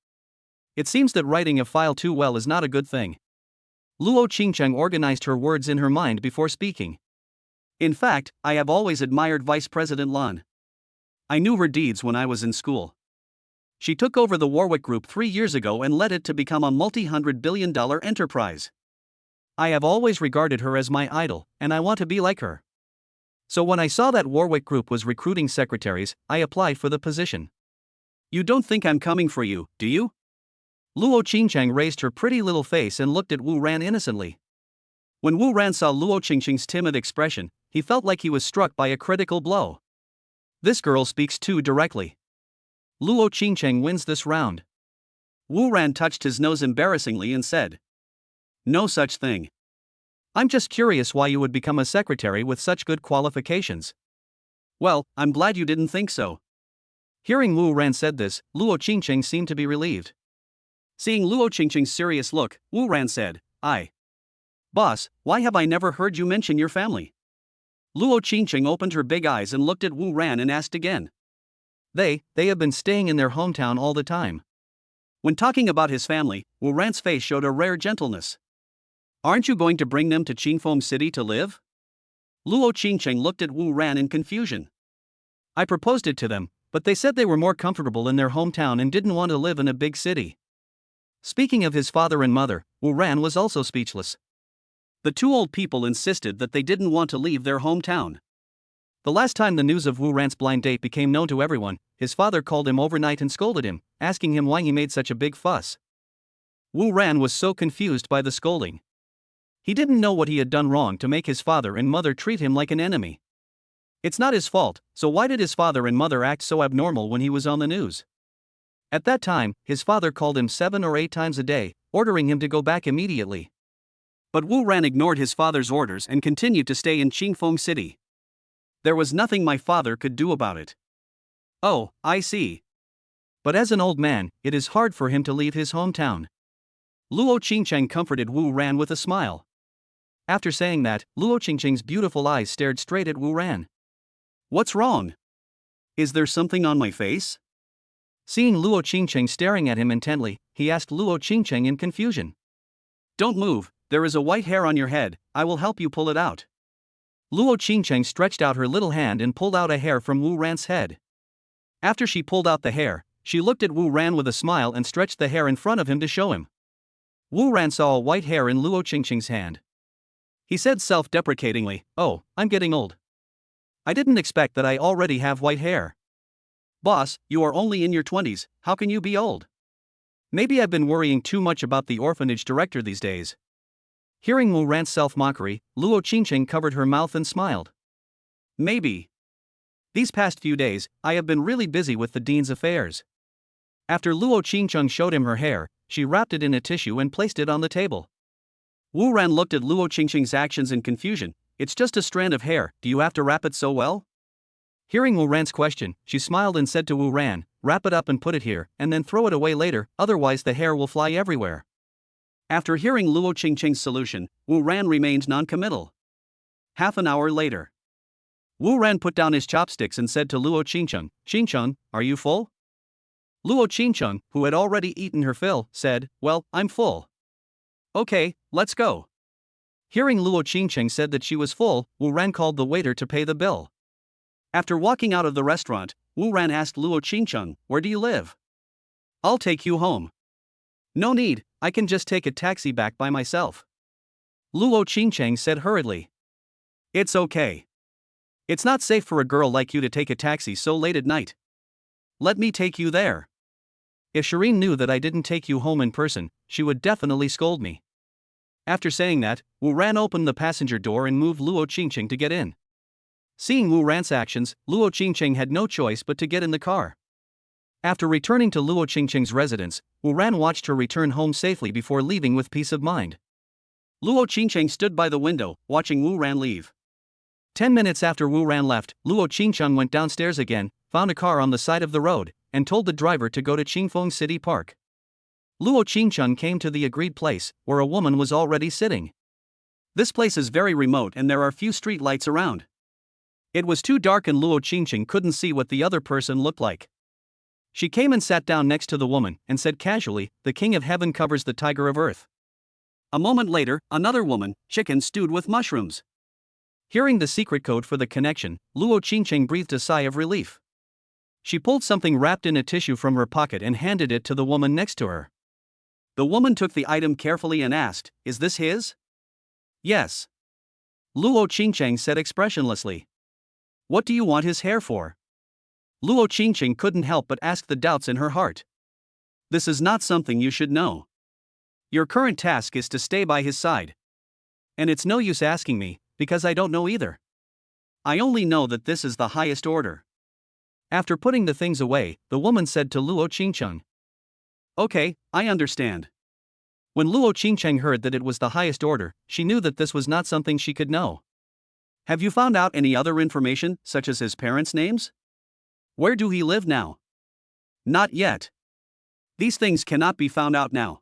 It seems that writing a file too well is not a good thing. Luo Qingcheng organized her words in her mind before speaking. In fact, I have always admired Vice President Lan. I knew her deeds when I was in school. She took over the Warwick Group 3 years ago and led it to become a multi-hundred-billion-dollar enterprise. I have always regarded her as my idol, and I want to be like her. So when I saw that Warwick Group was recruiting secretaries, I applied for the position. You don't think I'm coming for you, do you? Luo Qingcheng raised her pretty little face and looked at Wu Ran innocently. When Wu Ran saw Luo Qingcheng's timid expression, he felt like he was struck by a critical blow. This girl speaks too directly. Luo Qingcheng wins this round. Wu Ran touched his nose embarrassingly and said, no such thing. I'm just curious why you would become a secretary with such good qualifications. Well, I'm glad you didn't think so. Hearing Wu Ran said this, Luo Qingcheng seemed to be relieved. Seeing Luo Qingcheng's serious look, Wu Ran said, Boss, why have I never heard you mention your family? Luo Qingcheng opened her big eyes and looked at Wu Ran and asked again. They have been staying in their hometown all the time. When talking about his family, Wu Ran's face showed a rare gentleness. Aren't you going to bring them to Qingfeng City to live? Luo Qingcheng looked at Wu Ran in confusion. I proposed it to them, but they said they were more comfortable in their hometown and didn't want to live in a big city. Speaking of his father and mother, Wu Ran was also speechless. The two old people insisted that they didn't want to leave their hometown. The last time the news of Wu Ran's blind date became known to everyone, his father called him overnight and scolded him, asking him why he made such a big fuss. Wu Ran was so confused by the scolding. He didn't know what he had done wrong to make his father and mother treat him like an enemy. It's not his fault, so why did his father and mother act so abnormal when he was on the news? At that time, his father called him 7 or 8 times a day, ordering him to go back immediately. But Wu Ran ignored his father's orders and continued to stay in Qingfeng City. There was nothing my father could do about it. Oh, I see. But as an old man, it is hard for him to leave his hometown. Luo Qingcheng comforted Wu Ran with a smile. After saying that, Luo Qingcheng's beautiful eyes stared straight at Wu Ran. What's wrong? Is there something on my face? Seeing Luo Qingcheng staring at him intently, he asked Luo Qingcheng in confusion. Don't move, there is a white hair on your head, I will help you pull it out. Luo Qingcheng stretched out her little hand and pulled out a hair from Wu Ran's head. After she pulled out the hair, she looked at Wu Ran with a smile and stretched the hair in front of him to show him. Wu Ran saw a white hair in Luo Qingcheng's hand. He said self-deprecatingly, "Oh, I'm getting old. I didn't expect that I already have white hair." Boss, you are only in your 20s, how can you be old? Maybe I've been worrying too much about the orphanage director these days. Hearing Wu Ran's self-mockery, Luo Qingcheng covered her mouth and smiled. Maybe. These past few days, I have been really busy with the dean's affairs. After Luo Qingcheng showed him her hair, she wrapped it in a tissue and placed it on the table. Wu Ran looked at Luo Qingcheng's actions in confusion. It's just a strand of hair, do you have to wrap it so well? Hearing Wu Ran's question, she smiled and said to Wu Ran, wrap it up and put it here, and then throw it away later, otherwise the hair will fly everywhere. After hearing Luo Qingcheng's solution, Wu Ran remained non-committal. Half an hour later, Wu Ran put down his chopsticks and said to Luo Qingcheng, "Qingcheng, are you full?" Luo Qingcheng, who had already eaten her fill, said, "Well, I'm full." "Okay, let's go." Hearing Luo Qingcheng said that she was full, Wu Ran called the waiter to pay the bill. After walking out of the restaurant, Wu Ran asked Luo Qingcheng, "Where do you live? I'll take you home." "No need, I can just take a taxi back by myself," Luo Qingcheng said hurriedly. "It's okay. It's not safe for a girl like you to take a taxi so late at night. Let me take you there." If Shireen knew that I didn't take you home in person, she would definitely scold me. After saying that, Wu Ran opened the passenger door and moved Luo Qingcheng to get in. Seeing Wu Ran's actions, Luo Qingcheng had no choice but to get in the car. After returning to Luo Qingcheng's residence, Wu Ran watched her return home safely before leaving with peace of mind. Luo Qingcheng stood by the window, watching Wu Ran leave. 10 minutes after Wu Ran left, Luo Qingcheng went downstairs again, found a car on the side of the road, and told the driver to go to Qingfeng City Park. Luo Qingcheng came to the agreed place, where a woman was already sitting. This place is very remote and there are few street lights around. It was too dark and Luo Qingcheng couldn't see what the other person looked like. She came and sat down next to the woman and said casually, "The King of Heaven covers the Tiger of Earth." A moment later, another woman, "Chicken stewed with mushrooms." Hearing the secret code for the connection, Luo Qingcheng breathed a sigh of relief. She pulled something wrapped in a tissue from her pocket and handed it to the woman next to her. The woman took the item carefully and asked, "Is this his?" "Yes," Luo Qingcheng said expressionlessly. "What do you want his hair for?" Luo Qingcheng couldn't help but ask the doubts in her heart. "This is not something you should know. Your current task is to stay by his side. And it's no use asking me, because I don't know either. I only know that this is the highest order." After putting the things away, the woman said to Luo Qingcheng, "Okay, I understand." When Luo Qingcheng heard that it was the highest order, she knew that this was not something she could know. "Have you found out any other information, such as his parents' names? Where do he live now?" "Not yet. These things cannot be found out now."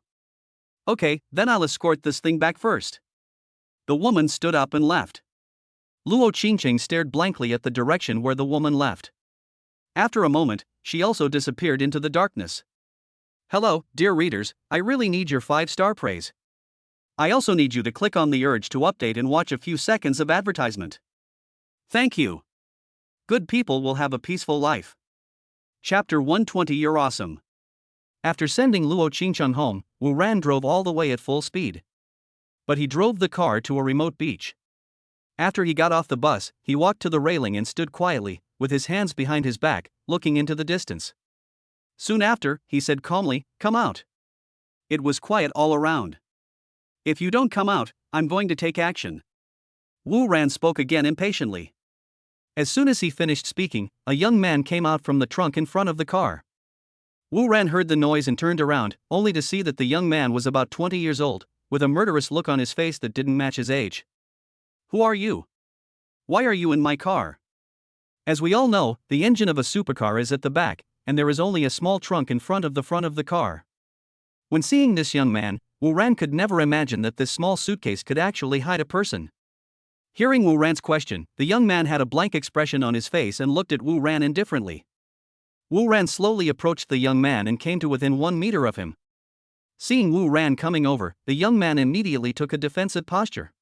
"Okay, then I'll escort this thing back first." The woman stood up and left. Luo Qingcheng stared blankly at the direction where the woman left. After a moment, she also disappeared into the darkness. Hello, dear readers, I really need your 5-star praise. I also need you to click on the urge to update and watch a few seconds of advertisement. Thank you. Good people will have a peaceful life. Chapter 120. You're awesome. After sending Luo Qingcheng home, Wu Ran drove all the way at full speed. But he drove the car to a remote beach. After he got off the bus, he walked to the railing and stood quietly, with his hands behind his back, looking into the distance. Soon after, he said calmly, "Come out." It was quiet all around. "If you don't come out, I'm going to take action." Wu Ran spoke again impatiently. As soon as he finished speaking, a young man came out from the trunk in front of the car. Wu Ran heard the noise and turned around, only to see that the young man was about 20 years old, with a murderous look on his face that didn't match his age. "Who are you? Why are you in my car?" As we all know, the engine of a supercar is at the back, and there is only a small trunk in front of the car. When seeing this young man, Wu Ran could never imagine that this small suitcase could actually hide a person. Hearing Wu Ran's question, the young man had a blank expression on his face and looked at Wu Ran indifferently. Wu Ran slowly approached the young man and came to within 1 meter of him. Seeing Wu Ran coming over, the young man immediately took a defensive posture.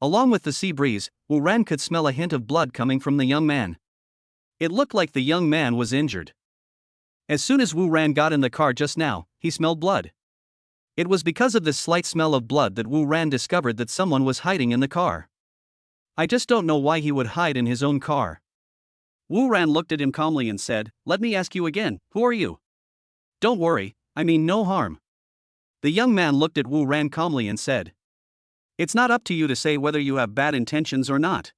Along with the sea breeze, Wu Ran could smell a hint of blood coming from the young man. It looked like the young man was injured. As soon as Wu Ran got in the car just now, he smelled blood. It was because of this slight smell of blood that Wu Ran discovered that someone was hiding in the car. I just don't know why he would hide in his own car. Wu Ran looked at him calmly and said, "Let me ask you again, who are you?" "Don't worry, I mean no harm." The young man looked at Wu Ran calmly and said, "It's not up to you to say whether you have bad intentions or not."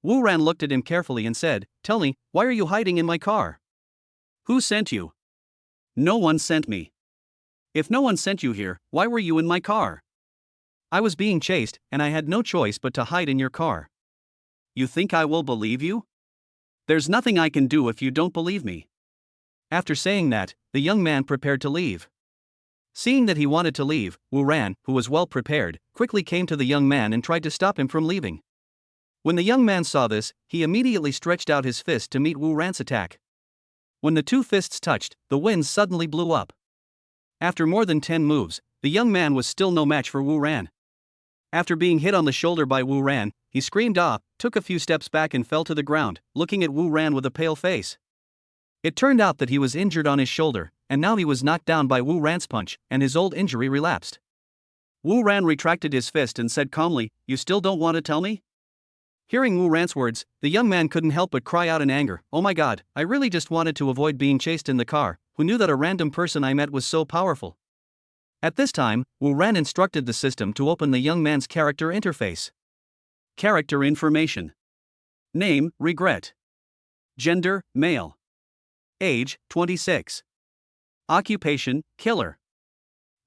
Wu Ran looked at him carefully and said, "Tell me, why are you hiding in my car? Who sent you?" "No one sent me." "If no one sent you here, why were you in my car?" "I was being chased, and I had no choice but to hide in your car." "You think I will believe you? There's nothing I can do if you don't believe me." After saying that, the young man prepared to leave. Seeing that he wanted to leave, Wu Ran, who was well prepared, quickly came to the young man and tried to stop him from leaving. When the young man saw this, he immediately stretched out his fist to meet Wu Ran's attack. When the two fists touched, the winds suddenly blew up. After more than 10 moves, the young man was still no match for Wu Ran. After being hit on the shoulder by Wu Ran, he screamed "Ah!", took a few steps back and fell to the ground, looking at Wu Ran with a pale face. It turned out that he was injured on his shoulder, and now he was knocked down by Wu Ran's punch, and his old injury relapsed. Wu Ran retracted his fist and said calmly, "You still don't want to tell me?" Hearing Wu Ran's words, the young man couldn't help but cry out in anger, "Oh my god, I really just wanted to avoid being chased in the car. Who knew that a random person I met was so powerful?" At this time, Wu Ran instructed the system to open the young man's character interface. Character information. Name, Regret. Gender, male. Age, 26. Occupation, killer.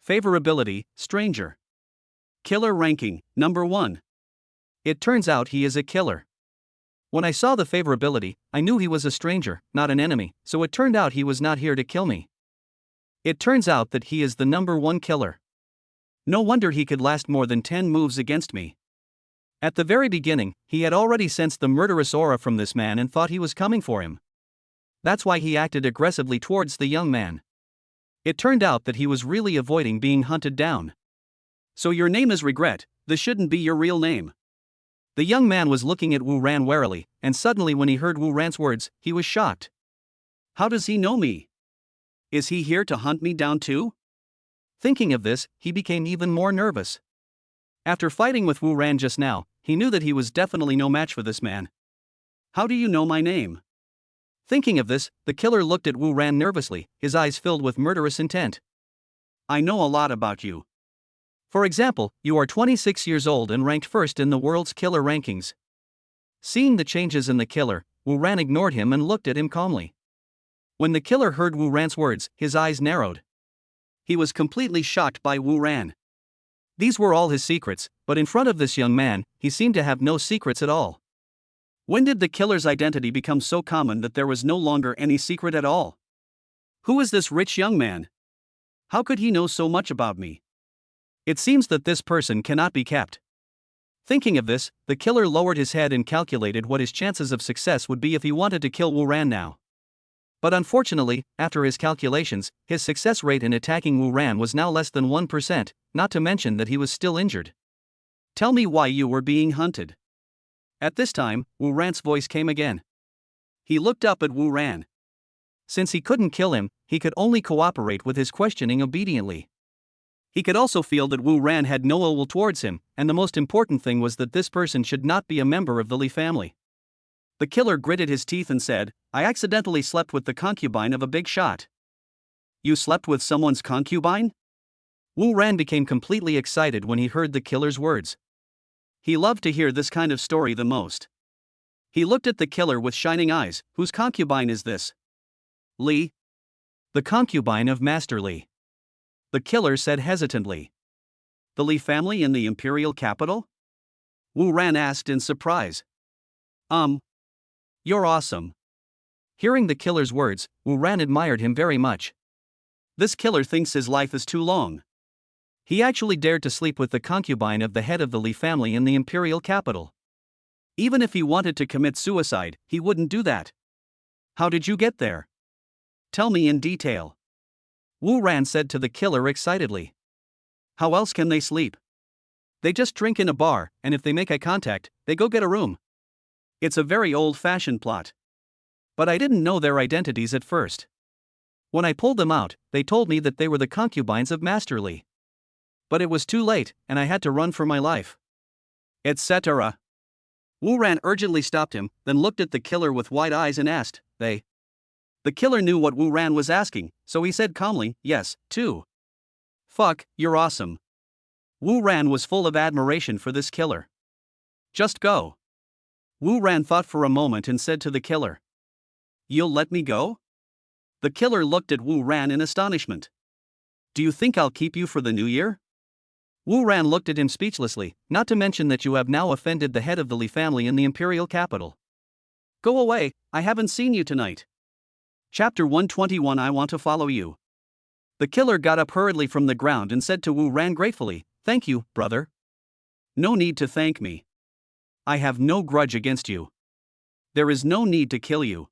Favorability, stranger. Killer ranking, number 1. It turns out he is a killer. When I saw the favorability, I knew he was a stranger, not an enemy, so it turned out he was not here to kill me. It turns out that he is the number 1 killer. No wonder he could last more than 10 moves against me. At the very beginning, he had already sensed the murderous aura from this man and thought he was coming for him. That's why he acted aggressively towards the young man. It turned out that he was really avoiding being hunted down. So your name is Regret, this shouldn't be your real name. The young man was looking at Wu Ran warily, and suddenly when he heard Wu Ran's words, he was shocked. How does he know me? Is he here to hunt me down too? Thinking of this, he became even more nervous. After fighting with Wu Ran just now, he knew that he was definitely no match for this man. How do you know my name? Thinking of this, the killer looked at Wu Ran nervously, his eyes filled with murderous intent. I know a lot about you. For example, you are 26 years old and ranked first in the world's killer rankings. Seeing the changes in the killer, Wu Ran ignored him and looked at him calmly. When the killer heard Wu Ran's words, his eyes narrowed. He was completely shocked by Wu Ran. These were all his secrets, but in front of this young man, he seemed to have no secrets at all. When did the killer's identity become so common that there was no longer any secret at all? Who is this rich young man? How could he know so much about me? It seems that this person cannot be kept. Thinking of this, the killer lowered his head and calculated what his chances of success would be if he wanted to kill Wu Ran now. But unfortunately, after his calculations, his success rate in attacking Wu Ran was now less than 1%, not to mention that he was still injured. Tell me why you were being hunted. At this time, Wu Ran's voice came again. He looked up at Wu Ran. Since he couldn't kill him, he could only cooperate with his questioning obediently. He could also feel that Wu Ran had no ill will towards him, and the most important thing was that this person should not be a member of the Li family. The killer gritted his teeth and said, I accidentally slept with the concubine of a big shot. You slept with someone's concubine? Wu Ran became completely excited when he heard the killer's words. He loved to hear this kind of story the most. He looked at the killer with shining eyes. Whose concubine is this? Li. The concubine of Master Li. The killer said hesitantly. The Li family in the imperial capital? Wu Ran asked in surprise. You're awesome. Hearing the killer's words, Wu Ran admired him very much. This killer thinks his life is too long. He actually dared to sleep with the concubine of the head of the Li family in the imperial capital. Even if he wanted to commit suicide, he wouldn't do that. How did you get there? Tell me in detail. Wu Ran said to the killer excitedly. How else can they sleep? They just drink in a bar, and if they make eye contact, they go get a room. It's a very old-fashioned plot. But I didn't know their identities at first. When I pulled them out, they told me that they were the concubines of Master Li. But it was too late, and I had to run for my life. Etc. Wu Ran urgently stopped him, then looked at the killer with wide eyes and asked, They? The killer knew what Wu Ran was asking, so he said calmly, Yes, too. Fuck, you're awesome. Wu Ran was full of admiration for this killer. Just go. Wu Ran thought for a moment and said to the killer. You'll let me go? The killer looked at Wu Ran in astonishment. Do you think I'll keep you for the new year? Wu Ran looked at him speechlessly, not to mention that you have now offended the head of the Li family in the imperial capital. Go away, I haven't seen you tonight. Chapter 121 I want to follow you. The killer got up hurriedly from the ground and said to Wu Ran gratefully, Thank you, brother. No need to thank me. I have no grudge against you. There is no need to kill you.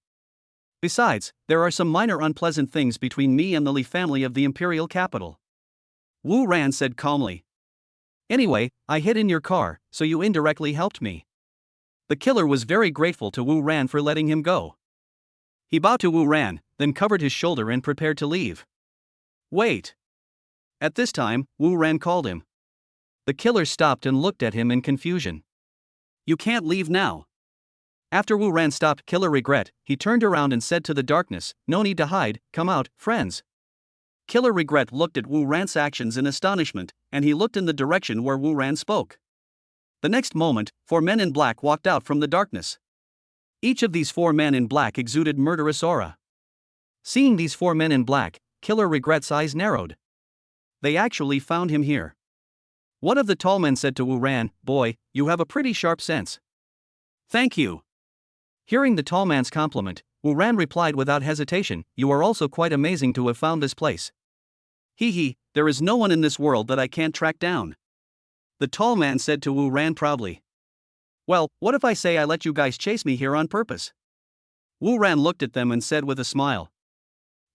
Besides, there are some minor unpleasant things between me and the Li family of the imperial capital. Wu Ran said calmly. Anyway, I hid in your car, so you indirectly helped me. The killer was very grateful to Wu Ran for letting him go. He bowed to Wu Ran, then covered his shoulder and prepared to leave. Wait! At this time, Wu Ran called him. The killer stopped and looked at him in confusion. You can't leave now. After Wu Ran stopped Killer Regret, he turned around and said to the darkness, no need to hide, come out, friends. Killer Regret looked at Wu Ran's actions in astonishment, and he looked in the direction where Wu Ran spoke. The next moment, 4 men in black walked out from the darkness. Each of these 4 men in black exuded murderous aura. Seeing these 4 men in black, Killer Regret's eyes narrowed. They actually found him here. One of the tall men said to Wu Ran, boy, you have a pretty sharp sense. Thank you. Hearing the tall man's compliment, Wu Ran replied without hesitation, you are also quite amazing to have found this place. Hee, there is no one in this world that I can't track down. The tall man said to Wu Ran proudly. Well, what if I say I let you guys chase me here on purpose? Wu Ran looked at them and said with a smile.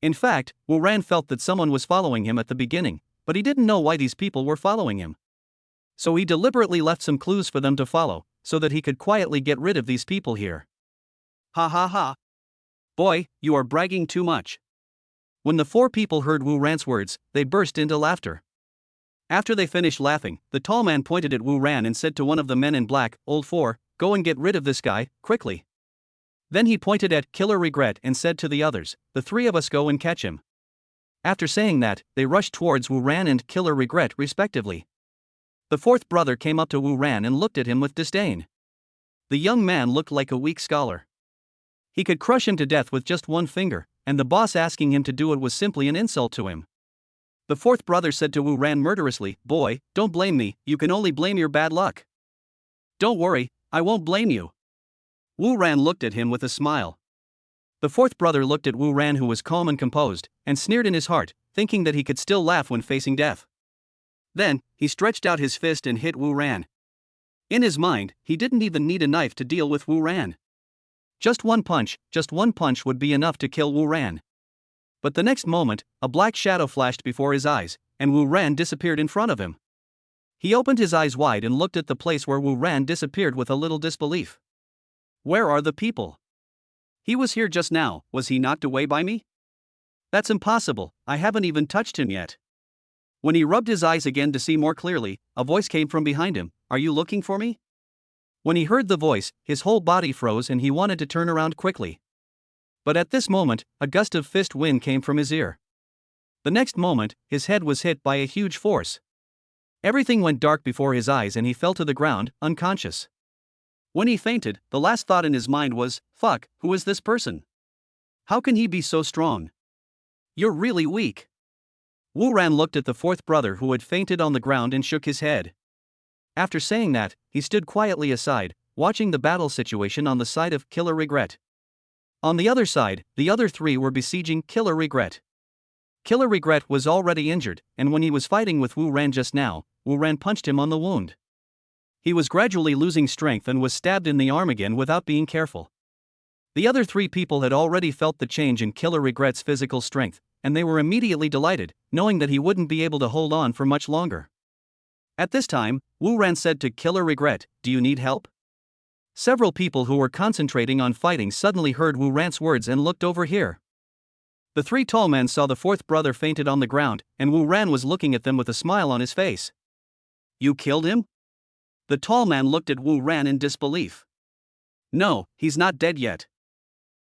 In fact, Wu Ran felt that someone was following him at the beginning, but he didn't know why these people were following him. So he deliberately left some clues for them to follow, so that he could quietly get rid of these people here. Ha ha ha. Boy, you are bragging too much. When the 4 people heard Wu Ran's words, they burst into laughter. After they finished laughing, the tall man pointed at Wu Ran and said to one of the men in black, Old 4, go and get rid of this guy, quickly. Then he pointed at Killer Regret and said to the others, the 3 of us go and catch him. After saying that, they rushed towards Wu Ran and Killer Regret respectively. The 4th brother came up to Wu Ran and looked at him with disdain. The young man looked like a weak scholar. He could crush him to death with just one finger, and the boss asking him to do it was simply an insult to him. The 4th brother said to Wu Ran murderously, boy, don't blame me, you can only blame your bad luck. Don't worry, I won't blame you. Wu Ran looked at him with a smile. The 4th brother looked at Wu Ran, who was calm and composed, and sneered in his heart, thinking that he could still laugh when facing death. Then, he stretched out his fist and hit Wu Ran. In his mind, he didn't even need a knife to deal with Wu Ran. Just one punch would be enough to kill Wu Ran. But the next moment, a black shadow flashed before his eyes, and Wu Ran disappeared in front of him. He opened his eyes wide and looked at the place where Wu Ran disappeared with a little disbelief. Where are the people? He was here just now, was he knocked away by me? That's impossible, I haven't even touched him yet. When he rubbed his eyes again to see more clearly, a voice came from behind him, are you looking for me? When he heard the voice, his whole body froze and he wanted to turn around quickly. But at this moment, a gust of fist wind came from his ear. The next moment, his head was hit by a huge force. Everything went dark before his eyes and he fell to the ground, unconscious. When he fainted, the last thought in his mind was, fuck, who is this person? How can he be so strong? You're really weak. Wu Ran looked at the 4th brother who had fainted on the ground and shook his head. After saying that, he stood quietly aside, watching the battle situation on the side of Killer Regret. On the other side, the other 3 were besieging Killer Regret. Killer Regret was already injured, and when he was fighting with Wu Ran just now, Wu Ran punched him on the wound. He was gradually losing strength and was stabbed in the arm again without being careful. The other 3 people had already felt the change in Killer Regret's physical strength, and they were immediately delighted, knowing that he wouldn't be able to hold on for much longer. At this time, Wu Ran said to Killer Regret, do you need help? Several people who were concentrating on fighting suddenly heard Wu Ran's words and looked over here. The 3 tall men saw the 4th brother fainted on the ground, and Wu Ran was looking at them with a smile on his face. You killed him? The tall man looked at Wu Ran in disbelief. No, he's not dead yet.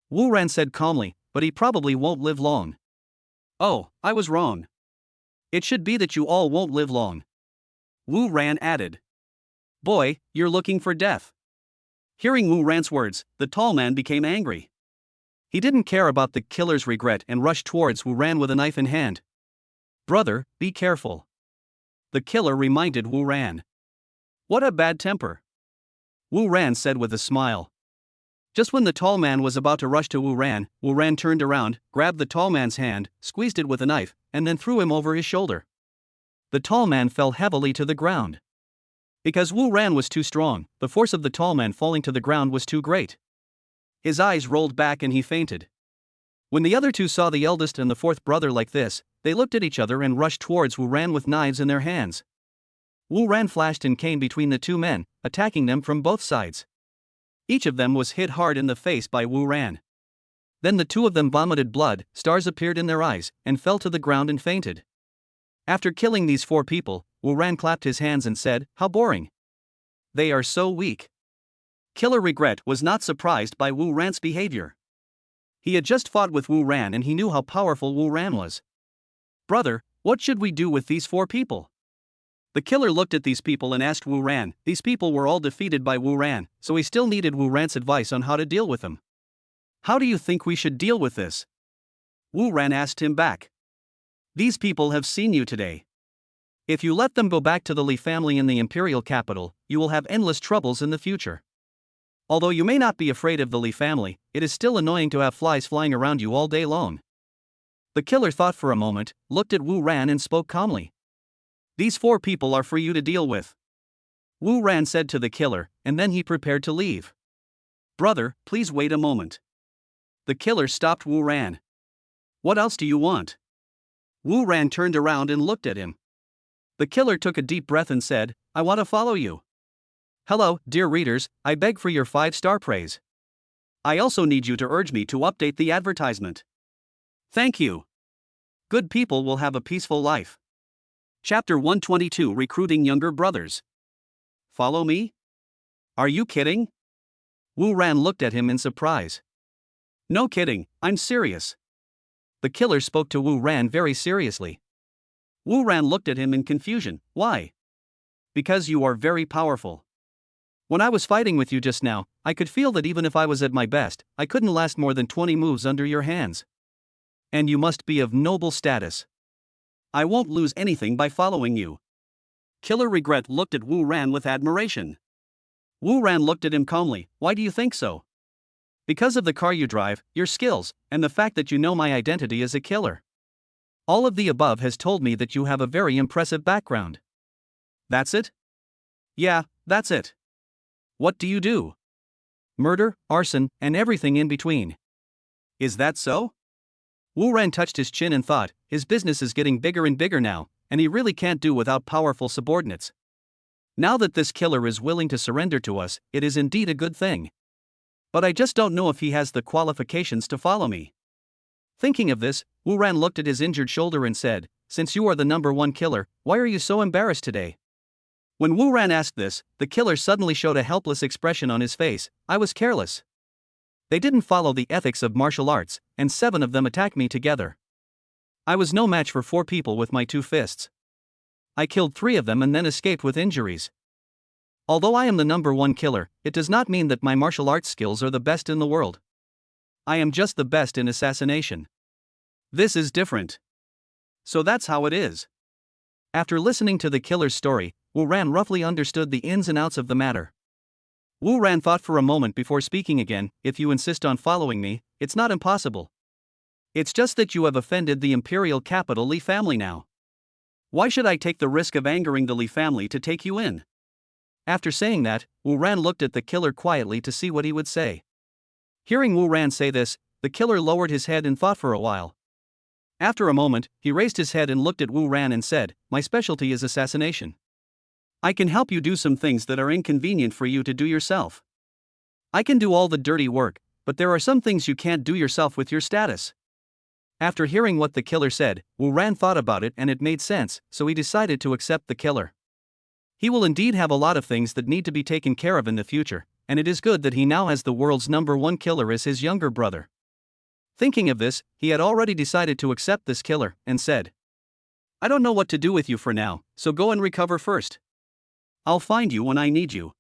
Wu Ran said calmly, but he probably won't live long. Oh, I was wrong. It should be that you all won't live long. Wu Ran added. Boy, you're looking for death. Hearing Wu Ran's words, the tall man became angry. He didn't care about the killer's regret and rushed towards Wu Ran with a knife in hand. Brother, be careful. The killer reminded Wu Ran. What a bad temper. Wu Ran said with a smile. Just when the tall man was about to rush to Wu Ran turned around, grabbed the tall man's hand, squeezed it with a knife, and then threw him over his shoulder. The tall man fell heavily to the ground. Because Wu Ran was too strong, the force of the tall man falling to the ground was too great. His eyes rolled back and he fainted. When the other 2 saw the eldest and the 4th brother like this, they looked at each other and rushed towards Wu Ran with knives in their hands. Wu Ran flashed and came between the 2 men, attacking them from both sides. Each of them was hit hard in the face by Wu Ran. Then the two of them vomited blood, stars appeared in their eyes, and fell to the ground and fainted. After killing these 4 people, Wu Ran clapped his hands and said, "How boring. They are so weak." Killer Regret was not surprised by Wu Ran's behavior. He had just fought with Wu Ran and he knew how powerful Wu Ran was. "Brother, what should we do with these 4 people?" The killer looked at these people and asked Wu Ran. These people were all defeated by Wu Ran, so he still needed Wu Ran's advice on how to deal with them. "How do you think we should deal with this?" Wu Ran asked him back. "These people have seen you today. If you let them go back to the Li family in the imperial capital, you will have endless troubles in the future. Although you may not be afraid of the Li family, it is still annoying to have flies flying around you all day long." The killer thought for a moment, looked at Wu Ran and spoke calmly. "These 4 people are for you to deal with," Wu Ran said to the killer, and then he prepared to leave. "Brother, please wait a moment." The killer stopped Wu Ran. "What else do you want?" Wu Ran turned around and looked at him. The killer took a deep breath and said, "I want to follow you." Hello, dear readers, I beg for your 5-star praise. I also need you to urge me to update the advertisement. Thank you. Good people will have a peaceful life. Chapter 122, Recruiting Younger Brothers. Follow me? Are you kidding? Wu Ran looked at him in surprise. No kidding, I'm serious. The killer spoke to Wu Ran very seriously. Wu Ran looked at him in confusion. Why? Because you are very powerful. When I was fighting with you just now, I could feel that even if I was at my best, I couldn't last more than 20 moves under your hands. And you must be of noble status. I won't lose anything by following you. Killer Regret looked at Wu Ran with admiration. Wu Ran looked at him calmly. Why do you think so? Because of the car you drive, your skills, and the fact that you know my identity as a killer. All of the above has told me that you have a very impressive background. That's it? Yeah, that's it. What do you do? Murder, arson, and everything in between. Is that so? Wu Ran touched his chin and thought, his business is getting bigger and bigger now, and he really can't do without powerful subordinates. Now that this killer is willing to surrender to us, it is indeed a good thing. But I just don't know if he has the qualifications to follow me. Thinking of this, Wu Ran looked at his injured shoulder and said, "Since you are the #1 killer, why are you so embarrassed today?" When Wu Ran asked this, the killer suddenly showed a helpless expression on his face. I was careless. They didn't follow the ethics of martial arts, and 7 of them attacked me together. I was no match for 4 people with my 2 fists. I killed 3 of them and then escaped with injuries. Although I am the #1 killer, it does not mean that my martial arts skills are the best in the world. I am just the best in assassination. This is different. So that's how it is. After listening to the killer's story, Wu Ran roughly understood the ins and outs of the matter. Wu Ran thought for a moment before speaking again. If you insist on following me, it's not impossible. It's just that you have offended the imperial capital Li family now. Why should I take the risk of angering the Li family to take you in? After saying that, Wu Ran looked at the killer quietly to see what he would say. Hearing Wu Ran say this, the killer lowered his head and thought for a while. After a moment, he raised his head and looked at Wu Ran and said, My specialty is assassination. I can help you do some things that are inconvenient for you to do yourself. I can do all the dirty work, but there are some things you can't do yourself with your status. After hearing what the killer said, Wu Ran thought about it and it made sense, so he decided to accept the killer. He will indeed have a lot of things that need to be taken care of in the future, and it is good that he now has the world's #1 killer as his younger brother. Thinking of this, he had already decided to accept this killer, and said, I don't know what to do with you for now, so go and recover first. I'll find you when I need you.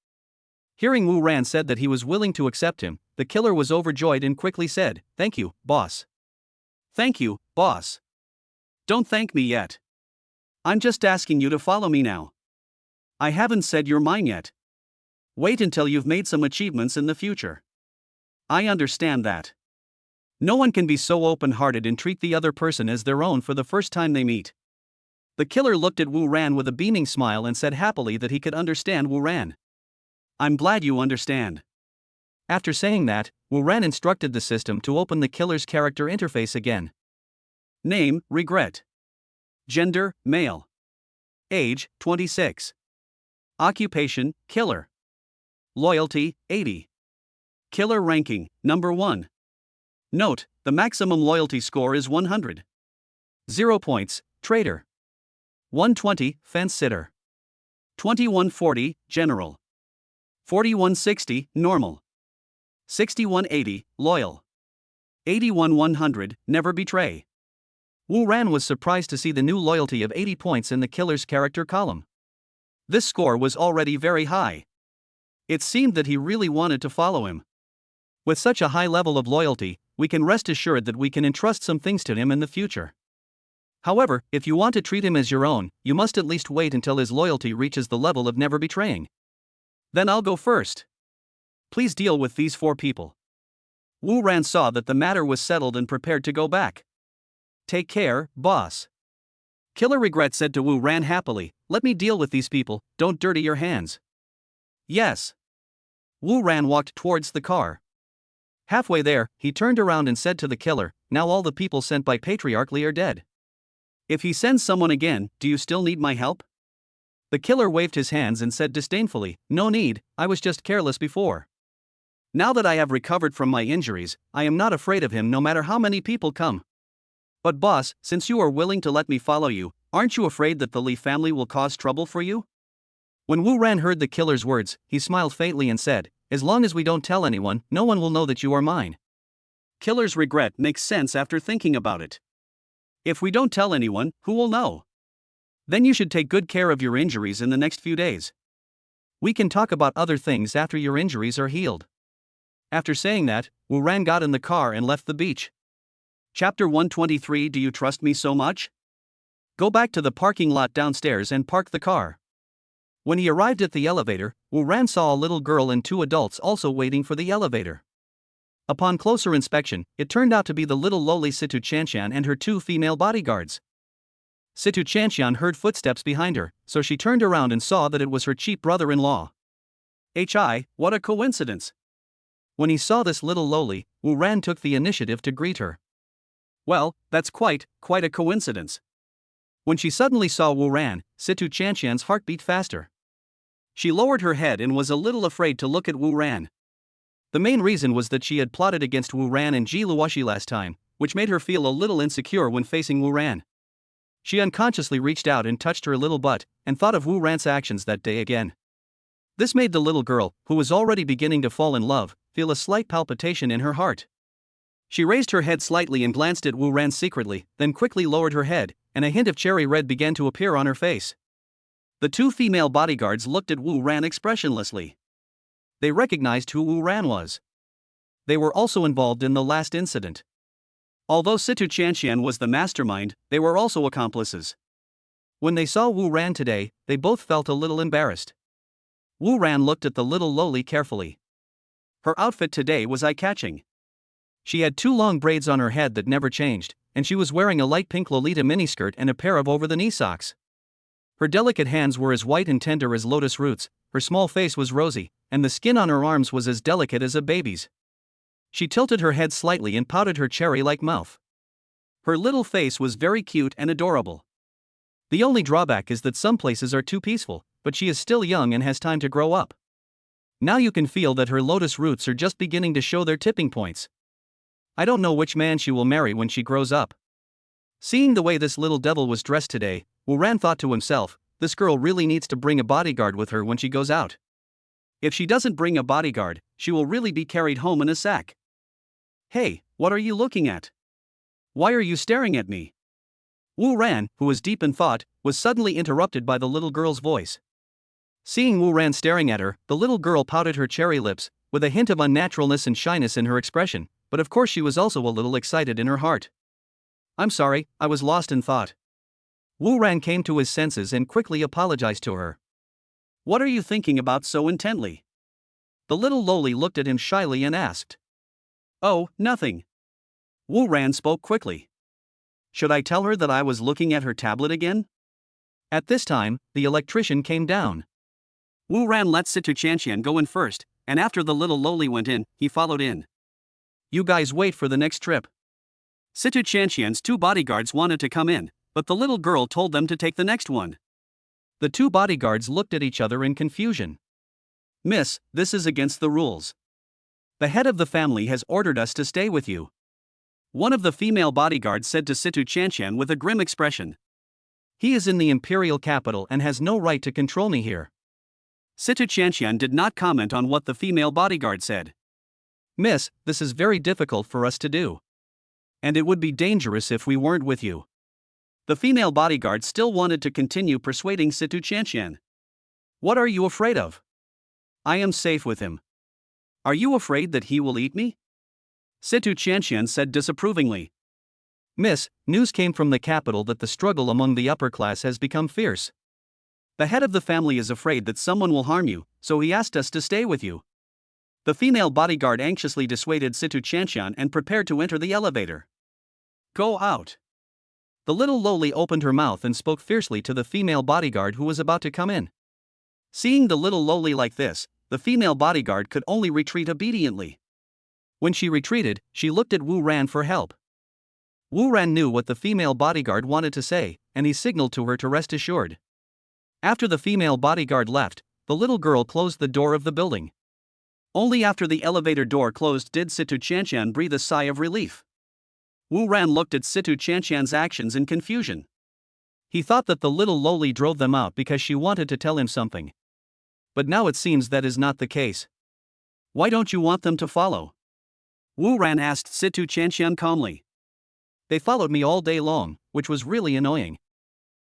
Hearing Wu Ran said that he was willing to accept him, the killer was overjoyed and quickly said, Thank you, boss. Thank you, boss. Don't thank me yet. I'm just asking you to follow me now. I haven't said you're mine yet. Wait until you've made some achievements in the future. I understand that. No one can be so open-hearted and treat the other person as their own for the first time they meet. The killer looked at Wu Ran with a beaming smile and said happily that he could understand Wu Ran. I'm glad you understand. After saying that, Wu Ran instructed the system to open the killer's character interface again. Name, Regret. Gender, male. Age, 26. Occupation, killer. Loyalty, 80. Killer ranking, #1. Note, the maximum loyalty score is 100. 0 points, Trader. 120, Fence Sitter. 2140, General. 4160, Normal. 6180, Loyal. 81-100, Never Betray. Wu Ran was surprised to see the new loyalty of 80 points in the killer's character column. This score was already very high. It seemed that he really wanted to follow him. With such a high level of loyalty, we can rest assured that we can entrust some things to him in the future. However, if you want to treat him as your own, you must at least wait until his loyalty reaches the level of never betraying. Then I'll go first. Please deal with these 4 people. Wu Ran saw that the matter was settled and prepared to go back. Take care, boss. Killer Regret said to Wu Ran happily, let me deal with these people, don't dirty your hands. Yes. Wu Ran walked towards the car. Halfway there, he turned around and said to the killer, now all the people sent by Patriarch Li are dead. If he sends someone again, do you still need my help? The killer waved his hands and said disdainfully, no need, I was just careless before. Now that I have recovered from my injuries, I am not afraid of him no matter how many people come. But boss, since you are willing to let me follow you, aren't you afraid that the Li family will cause trouble for you? When Wu Ran heard the killer's words, he smiled faintly and said, as long as we don't tell anyone, no one will know that you are mine. Killer's regret makes sense after thinking about it. If we don't tell anyone, who will know? Then you should take good care of your injuries in the next few days. We can talk about other things after your injuries are healed. After saying that, Wu Ran got in the car and left the beach. Chapter 123. Do you trust me so much? Go back to the parking lot downstairs and park the car. When he arrived at the elevator, Wu Ran saw a little girl and 2 adults also waiting for the elevator. Upon closer inspection, it turned out to be the little lowly Situ Chanshan and her 2 female bodyguards. Situ Chanshan heard footsteps behind her, so she turned around and saw that it was her cheap brother-in-law. What a coincidence! When he saw this little lowly, Wu Ran took the initiative to greet her. Well, that's quite a coincidence. When she suddenly saw Wu Ran, Situ Chanshan's heart beat faster. She lowered her head and was a little afraid to look at Wu Ran. The main reason was that she had plotted against Wu Ran and Ji Luoxi last time, which made her feel a little insecure when facing Wu Ran. She unconsciously reached out and touched her little butt, and thought of Wu Ran's actions that day again. This made the little girl, who was already beginning to fall in love, feel a slight palpitation in her heart. She raised her head slightly and glanced at Wu Ran secretly, then quickly lowered her head, and a hint of cherry red began to appear on her face. The 2 female bodyguards looked at Wu Ran expressionlessly. They recognized who Wu Ran was. They were also involved in the last incident. Although Situ Chanshan was the mastermind, they were also accomplices. When they saw Wu Ran today, they both felt a little embarrassed. Wu Ran looked at the little lowly carefully. Her outfit today was eye-catching. She had 2 long braids on her head that never changed, and she was wearing a light pink Lolita miniskirt and a pair of over-the-knee socks. Her delicate hands were as white and tender as lotus roots, her small face was rosy, and the skin on her arms was as delicate as a baby's. She tilted her head slightly and pouted her cherry-like mouth. Her little face was very cute and adorable. The only drawback is that some places are too peaceful, but she is still young and has time to grow up. Now you can feel that her lotus roots are just beginning to show their tipping points. I don't know which man she will marry when she grows up. Seeing the way this little devil was dressed today, Wu Ran thought to himself, this girl really needs to bring a bodyguard with her when she goes out. If she doesn't bring a bodyguard, she will really be carried home in a sack. Hey, what are you looking at? Why are you staring at me? Wu Ran, who was deep in thought, was suddenly interrupted by the little girl's voice. Seeing Wu Ran staring at her, the little girl pouted her cherry lips, with a hint of unnaturalness and shyness in her expression, but of course she was also a little excited in her heart. I'm sorry, I was lost in thought. Wu Ran came to his senses and quickly apologized to her. What are you thinking about so intently? The little lowly looked at him shyly and asked. Oh, nothing. Wu Ran spoke quickly. Should I tell her that I was looking at her tablet again? At this time, the electrician came down. Wu Ran let Situ Chanshan go in first, and after the little lowly went in, he followed in. You guys wait for the next trip. Situ Chanshan's 2 bodyguards wanted to come in, but the little girl told them to take the next one. The 2 bodyguards looked at each other in confusion. Miss, this is against the rules. The head of the family has ordered us to stay with you. One of the female bodyguards said to Situ Chanshan with a grim expression. He is in the imperial capital and has no right to control me here. Situ Chanshan did not comment on what the female bodyguard said. Miss, this is very difficult for us to do. And it would be dangerous if we weren't with you. The female bodyguard still wanted to continue persuading Situ Chanshan. What are you afraid of? I am safe with him. Are you afraid that he will eat me? Situ Chanshan said disapprovingly. Miss, news came from the capital that the struggle among the upper class has become fierce. The head of the family is afraid that someone will harm you, so he asked us to stay with you. The female bodyguard anxiously dissuaded Situ Chanshan and prepared to enter the elevator. Go out. The little lowly opened her mouth and spoke fiercely to the female bodyguard who was about to come in. Seeing the little lowly like this, the female bodyguard could only retreat obediently. When she retreated, she looked at Wu Ran for help. Wu Ran knew what the female bodyguard wanted to say, and he signaled to her to rest assured. After the female bodyguard left, the little girl closed the door of the building. Only after the elevator door closed did Situ Chanshan breathe a sigh of relief. Wu Ran looked at Situ Chanshan's actions in confusion. He thought that the little lowly drove them out because she wanted to tell him something. But now it seems that is not the case. Why don't you want them to follow? Wu Ran asked Situ Chanshan calmly. They followed me all day long, which was really annoying.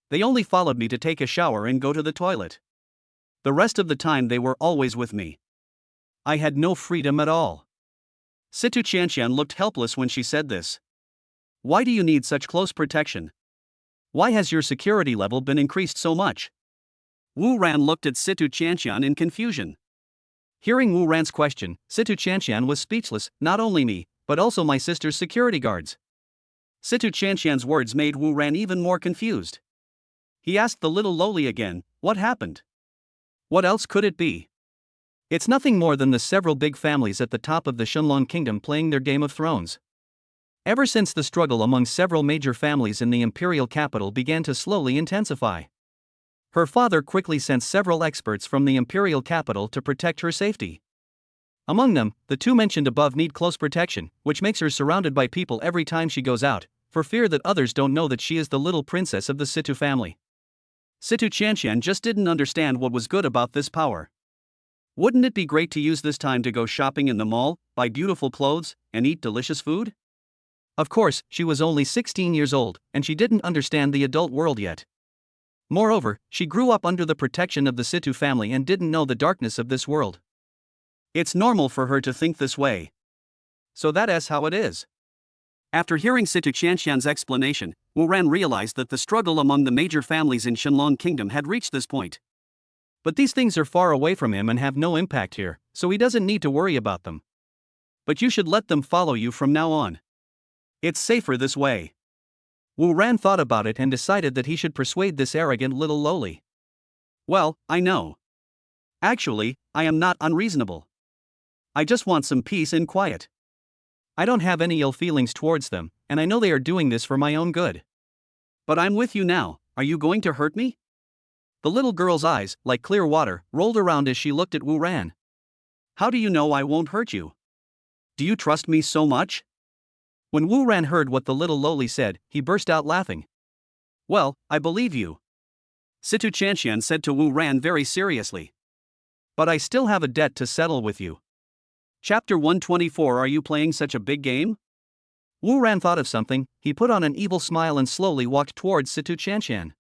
They only followed me to take a shower and go to the toilet. The rest of the time they were always with me. I had no freedom at all. Situ Chanshan looked helpless when she said this. Why do you need such close protection? Why has your security level been increased so much? Wu Ran looked at Situ Chanshan in confusion. Hearing Wu Ran's question, Situ Chanshan was speechless. Not only me, but also my sister's security guards. Situ Chanshan's words made Wu Ran even more confused. He asked the little lowly again, what happened? What else could it be? It's nothing more than the several big families at the top of the Shenlong kingdom playing their Game of Thrones. Ever since the struggle among several major families in the imperial capital began to slowly intensify. Her father quickly sent several experts from the imperial capital to protect her safety. Among them, the two mentioned above need close protection, which makes her surrounded by people every time she goes out, for fear that others don't know that she is the little princess of the Situ family. Situ Chanshan just didn't understand what was good about this power. Wouldn't it be great to use this time to go shopping in the mall, buy beautiful clothes, and eat delicious food? Of course, she was only 16 years old, and she didn't understand the adult world yet. Moreover, she grew up under the protection of the Situ family and didn't know the darkness of this world. It's normal for her to think this way. So that is how it is. After hearing Situ Chanshan's explanation, Wu Ran realized that the struggle among the major families in Shenlong Kingdom had reached this point. But these things are far away from him and have no impact here, so he doesn't need to worry about them. But you should let them follow you from now on. It's safer this way. Wu Ran thought about it and decided that he should persuade this arrogant little lowly. Well, I know. Actually, I am not unreasonable. I just want some peace and quiet. I don't have any ill feelings towards them, and I know they are doing this for my own good. But I'm with you now. Are you going to hurt me? The little girl's eyes, like clear water, rolled around as she looked at Wu Ran. How do you know I won't hurt you? Do you trust me so much? When Wu Ran heard what the little lowly said, he burst out laughing. Well, I believe you. Situ Chanshan said to Wu Ran very seriously. But I still have a debt to settle with you. Chapter 124. Are you playing such a big game? Wu Ran thought of something. He put on an evil smile and slowly walked towards Situ Chanshan.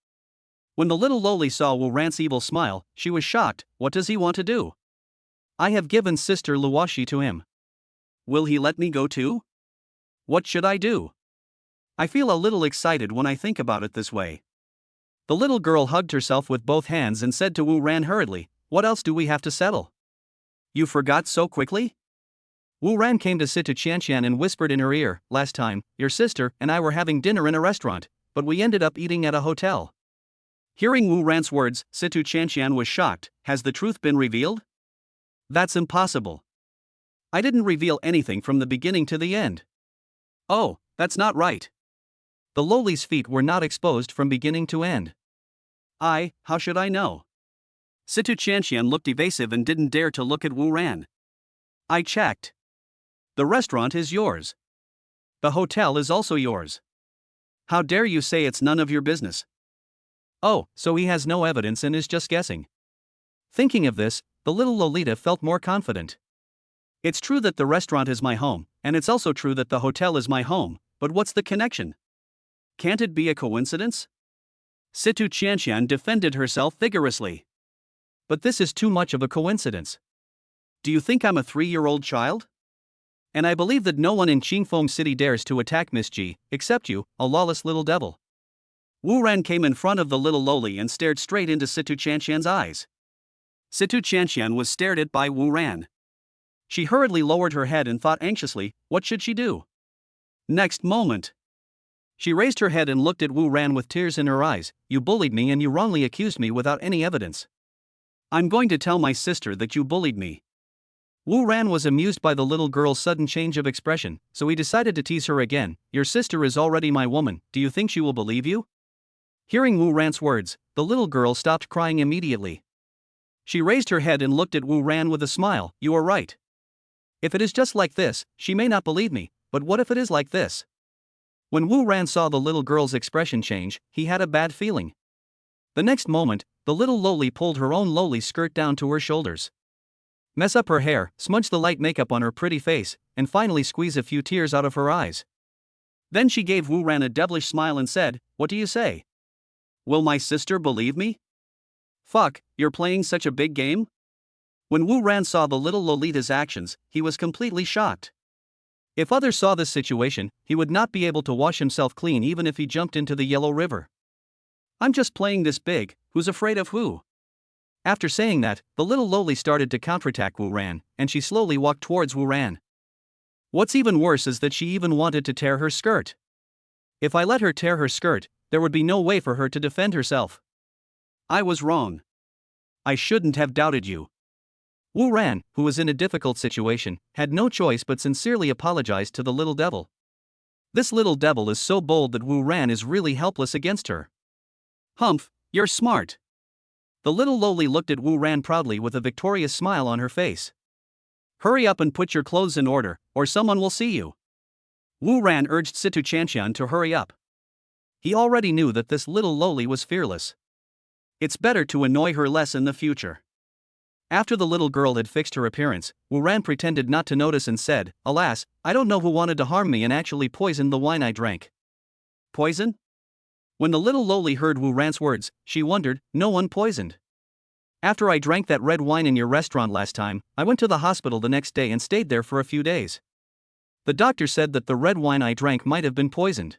When the little lowly saw Wu Ran's evil smile, she was shocked. What does he want to do? I have given Sister Luoshi to him. Will he let me go too? What should I do? I feel a little excited when I think about it this way. The little girl hugged herself with both hands and said to Wu Ran hurriedly, what else do we have to settle? You forgot so quickly? Wu Ran came to Situ Chanshan and whispered in her ear, last time, your sister and I were having dinner in a restaurant, but we ended up eating at a hotel. Hearing Wu Ran's words, Situ Chanshan was shocked. Has the truth been revealed? That's impossible. I didn't reveal anything from the beginning to the end. Oh, that's not right. The lowly's feet were not exposed from beginning to end. How should I know? Situ Chanshan looked evasive and didn't dare to look at Wu Ran. I checked. The restaurant is yours. The hotel is also yours. How dare you say it's none of your business? Oh, so he has no evidence and is just guessing. Thinking of this, the little Lolita felt more confident. It's true that the restaurant is my home, and it's also true that the hotel is my home, but what's the connection? Can't it be a coincidence? Situ Qianqian defended herself vigorously. But this is too much of a coincidence. Do you think I'm a 3-year-old child? And I believe that no one in Qingfeng City dares to attack Miss Ji, except you, a lawless little devil. Wu Ran came in front of the little loli and stared straight into Situ Qianqian's eyes. Situ Qianqian was stared at by Wu Ran. She hurriedly lowered her head and thought anxiously, what should she do? Next moment, she raised her head and looked at Wu Ran with tears in her eyes. You bullied me and you wrongly accused me without any evidence. I'm going to tell my sister that you bullied me. Wu Ran was amused by the little girl's sudden change of expression, so he decided to tease her again. Your sister is already my woman, do you think she will believe you? Hearing Wu Ran's words, the little girl stopped crying immediately. She raised her head and looked at Wu Ran with a smile. You are right. If it is just like this, she may not believe me, but what if it is like this? When Wu Ran saw the little girl's expression change, he had a bad feeling. The next moment, the little loli pulled her own loli skirt down to her shoulders, mess up her hair, smudge the light makeup on her pretty face, and finally squeeze a few tears out of her eyes. Then she gave Wu Ran a devilish smile and said, what do you say? Will my sister believe me? Fuck, you're playing such a big game? When Wu Ran saw the little Lolita's actions, he was completely shocked. If others saw this situation, he would not be able to wash himself clean even if he jumped into the Yellow River. I'm just playing this big, who's afraid of who? After saying that, the little loli started to counterattack Wu Ran, and she slowly walked towards Wu Ran. What's even worse is that she even wanted to tear her skirt. If I let her tear her skirt, there would be no way for her to defend herself. I was wrong. I shouldn't have doubted you. Wu Ran, who was in a difficult situation, had no choice but sincerely apologized to the little devil. This little devil is so bold that Wu Ran is really helpless against her. Humph, you're smart. The little loli looked at Wu Ran proudly with a victorious smile on her face. Hurry up and put your clothes in order, or someone will see you. Wu Ran urged Situ Qianqian to hurry up. He already knew that this little loli was fearless. It's better to annoy her less in the future. After the little girl had fixed her appearance, Wu Ran pretended not to notice and said, alas, I don't know who wanted to harm me and actually poisoned the wine I drank. Poison? When the little loli heard Wu Ran's words, she wondered, no one poisoned. After I drank that red wine in your restaurant last time, I went to the hospital the next day and stayed there for a few days. The doctor said that the red wine I drank might have been poisoned.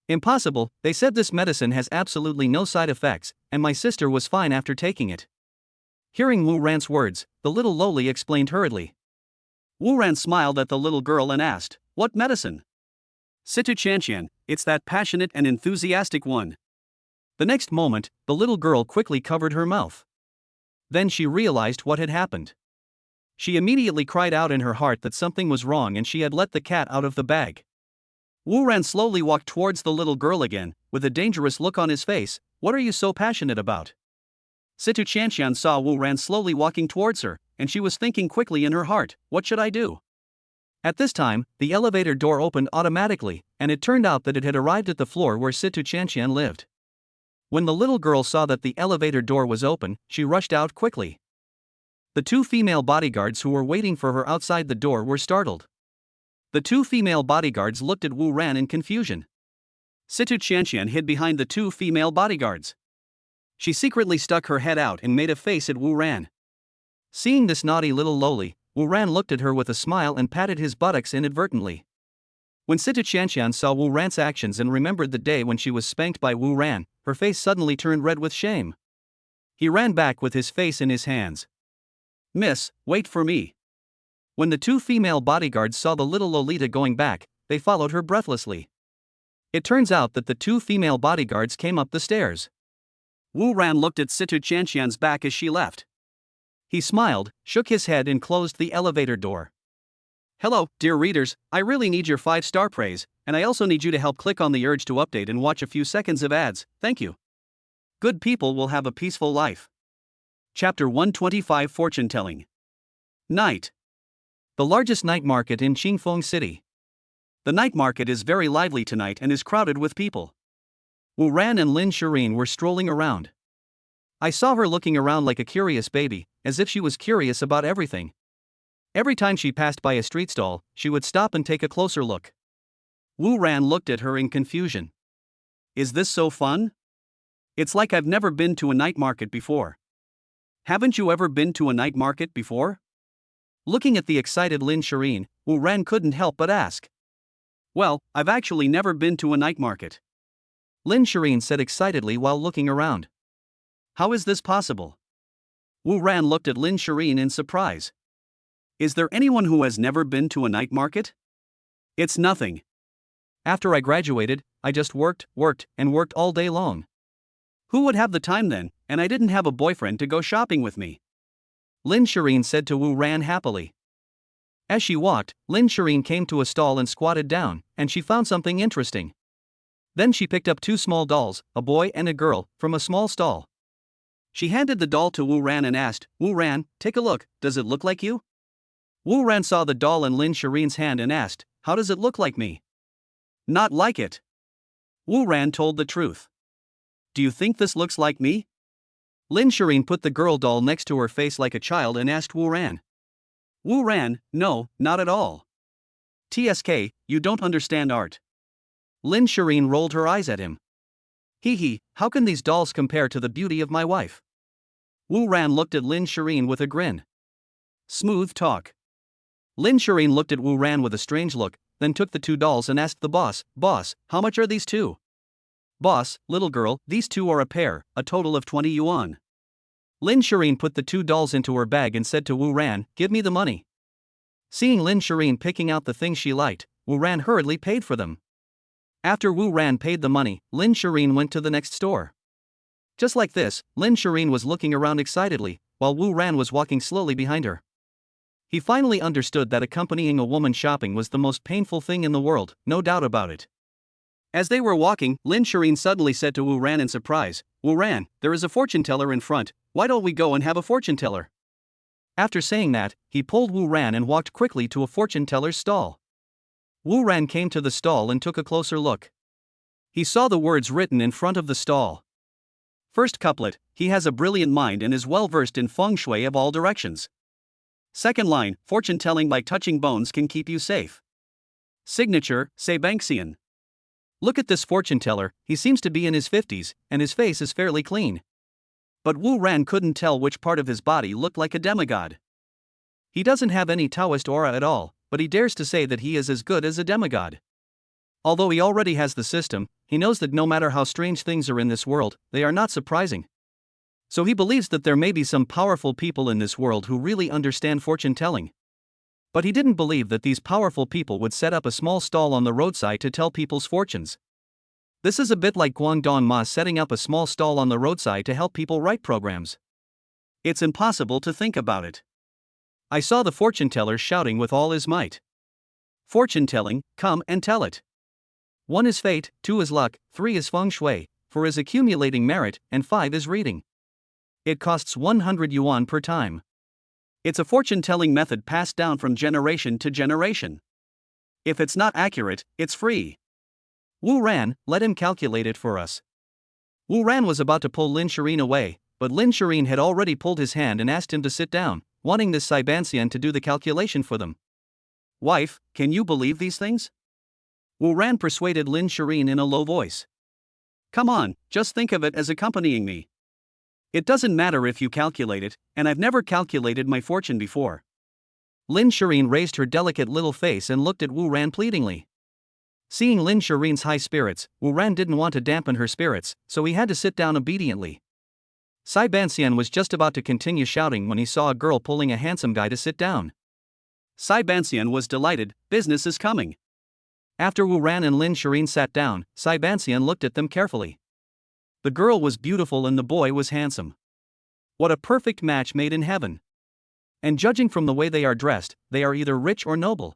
Impossible, they said this medicine has absolutely no side effects, and my sister was fine after taking it. Hearing Wu Ran's words, the little loli explained hurriedly. Wu Ran smiled at the little girl and asked, what medicine? Situ Qianqian, it's that passionate and enthusiastic one. The next moment, the little girl quickly covered her mouth. Then she realized what had happened. She immediately cried out in her heart that something was wrong and she had let the cat out of the bag. Wu Ran slowly walked towards the little girl again, with a dangerous look on his face. What are you so passionate about? Situ Qianqian saw Wu Ran slowly walking towards her, and she was thinking quickly in her heart, what should I do? At this time, the elevator door opened automatically, and it turned out that it had arrived at the floor where Situ Qianqian lived. When the little girl saw that the elevator door was open, she rushed out quickly. The two female bodyguards who were waiting for her outside the door were startled. The two female bodyguards looked at Wu Ran in confusion. Situ Qianqian hid behind the two female bodyguards. She secretly stuck her head out and made a face at Wu Ran. Seeing this naughty little loli, Wu Ran looked at her with a smile and patted his buttocks inadvertently. When Situ Qianqian saw Wu Ran's actions and remembered the day when she was spanked by Wu Ran, her face suddenly turned red with shame. He ran back with his face in his hands. Miss, wait for me. When the two female bodyguards saw the little Lolita going back, they followed her breathlessly. It turns out that the two female bodyguards came up the stairs. Wu Ran looked at Situ Qianqian's back as she left. He smiled, shook his head and closed the elevator door. Hello, dear readers, I really need your 5-star praise, and I also need you to help click on the urge to update and watch a few seconds of ads, thank you. Good people will have a peaceful life. Chapter 125 Fortune Telling. Night. The largest night market in Qingfeng City. The night market is very lively tonight and is crowded with people. Wu Ran and Lin Shireen were strolling around. I saw her looking around like a curious baby, as if she was curious about everything. Every time she passed by a street stall, she would stop and take a closer look. Wu Ran looked at her in confusion. Is this so fun? It's like I've never been to a night market before. Haven't you ever been to a night market before? Looking at the excited Lin Shireen, Wu Ran couldn't help but ask. Well, I've actually never been to a night market. Lin Shireen said excitedly while looking around. How is this possible? Wu Ran looked at Lin Shireen in surprise. Is there anyone who has never been to a night market? It's nothing. After I graduated, I just worked all day long. Who would have the time then, and I didn't have a boyfriend to go shopping with me? Lin Shireen said to Wu Ran happily. As she walked, Lin Shireen came to a stall and squatted down, and she found something interesting. Then she picked up two small dolls, a boy and a girl, from a small stall. She handed the doll to Wu Ran and asked, Wu Ran, take a look, does it look like you? Wu Ran saw the doll in Lin Shireen's hand and asked, how does it look like me? Not like it. Wu Ran told the truth. Do you think this looks like me? Lin Shireen put the girl doll next to her face like a child and asked Wu Ran. Wu Ran, no, not at all. TSK, you don't understand art. Lin Shireen rolled her eyes at him. Hee, how can these dolls compare to the beauty of my wife? Wu Ran looked at Lin Shireen with a grin. Smooth talk. Lin Shireen looked at Wu Ran with a strange look, then took the two dolls and asked the boss, how much are these two? Boss, little girl, these two are a pair, a total of 20 yuan. Lin Shireen put the two dolls into her bag and said to Wu Ran, give me the money. Seeing Lin Shireen picking out the things she liked, Wu Ran hurriedly paid for them. After Wu Ran paid the money, Lin Shireen went to the next store. Just like this, Lin Shireen was looking around excitedly, while Wu Ran was walking slowly behind her. He finally understood that accompanying a woman shopping was the most painful thing in the world, no doubt about it. As they were walking, Lin Shireen suddenly said to Wu Ran in surprise, Wu Ran, there is a fortune teller in front, why don't we go and have a fortune teller? After saying that, he pulled Wu Ran and walked quickly to a fortune teller's stall. Wu Ran came to the stall and took a closer look. He saw the words written in front of the stall. First couplet, he has a brilliant mind and is well versed in feng shui of all directions. Second line, fortune telling by touching bones can keep you safe. Signature, Sabanxian. Look at this fortune teller, he seems to be in his 50s, and his face is fairly clean. But Wu Ran couldn't tell which part of his body looked like a demigod. He doesn't have any Taoist aura at all, but he dares to say that he is as good as a demigod. Although he already has the system, he knows that no matter how strange things are in this world, they are not surprising. So he believes that there may be some powerful people in this world who really understand fortune telling. But he didn't believe that these powerful people would set up a small stall on the roadside to tell people's fortunes. This is a bit like Guangdong Ma setting up a small stall on the roadside to help people write programs. It's impossible to think about it. I saw the fortune teller shouting with all his might. Fortune telling, come and tell it. 1 is fate, 2 is luck, 3 is feng shui, 4 is accumulating merit, and 5 is reading. It costs 100 yuan per time. It's a fortune-telling method passed down from generation to generation. If it's not accurate, it's free. Wu Ran, let him calculate it for us. Wu Ran was about to pull Lin Shireen away, but Lin Shireen had already pulled his hand and asked him to sit down, wanting this Saibanxian to do the calculation for them. Wife, can you believe these things? Wu Ran persuaded Lin Shireen in a low voice. Come on, just think of it as accompanying me. It doesn't matter if you calculate it, and I've never calculated my fortune before. Lin Shireen raised her delicate little face and looked at Wu Ran pleadingly. Seeing Lin Shireen's high spirits, Wu Ran didn't want to dampen her spirits, so he had to sit down obediently. Saibanxian was just about to continue shouting when he saw a girl pulling a handsome guy to sit down. Saibanxian was delighted, business is coming. After Wu Ran and Lin Shireen sat down, Saibanxian looked at them carefully. The girl was beautiful and the boy was handsome. What a perfect match made in heaven. And judging from the way they are dressed, they are either rich or noble.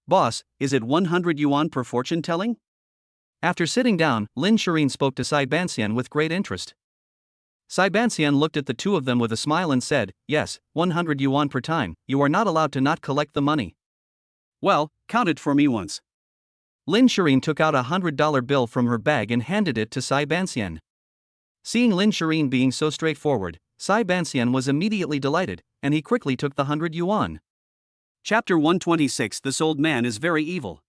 Boss, is it 100 yuan per fortune telling? After sitting down, Lin Shireen spoke to Saibanxian with great interest. Saibanxian looked at the two of them with a smile and said, yes, 100 yuan per time, you are not allowed to not collect the money. Well, count it for me once. Lin Shireen took out a $100 bill from her bag and handed it to Sai Banxian. Seeing Lin Shireen being so straightforward, Sai Banxian was immediately delighted, and he quickly took the 100 yuan. Chapter 126. This old man is very evil.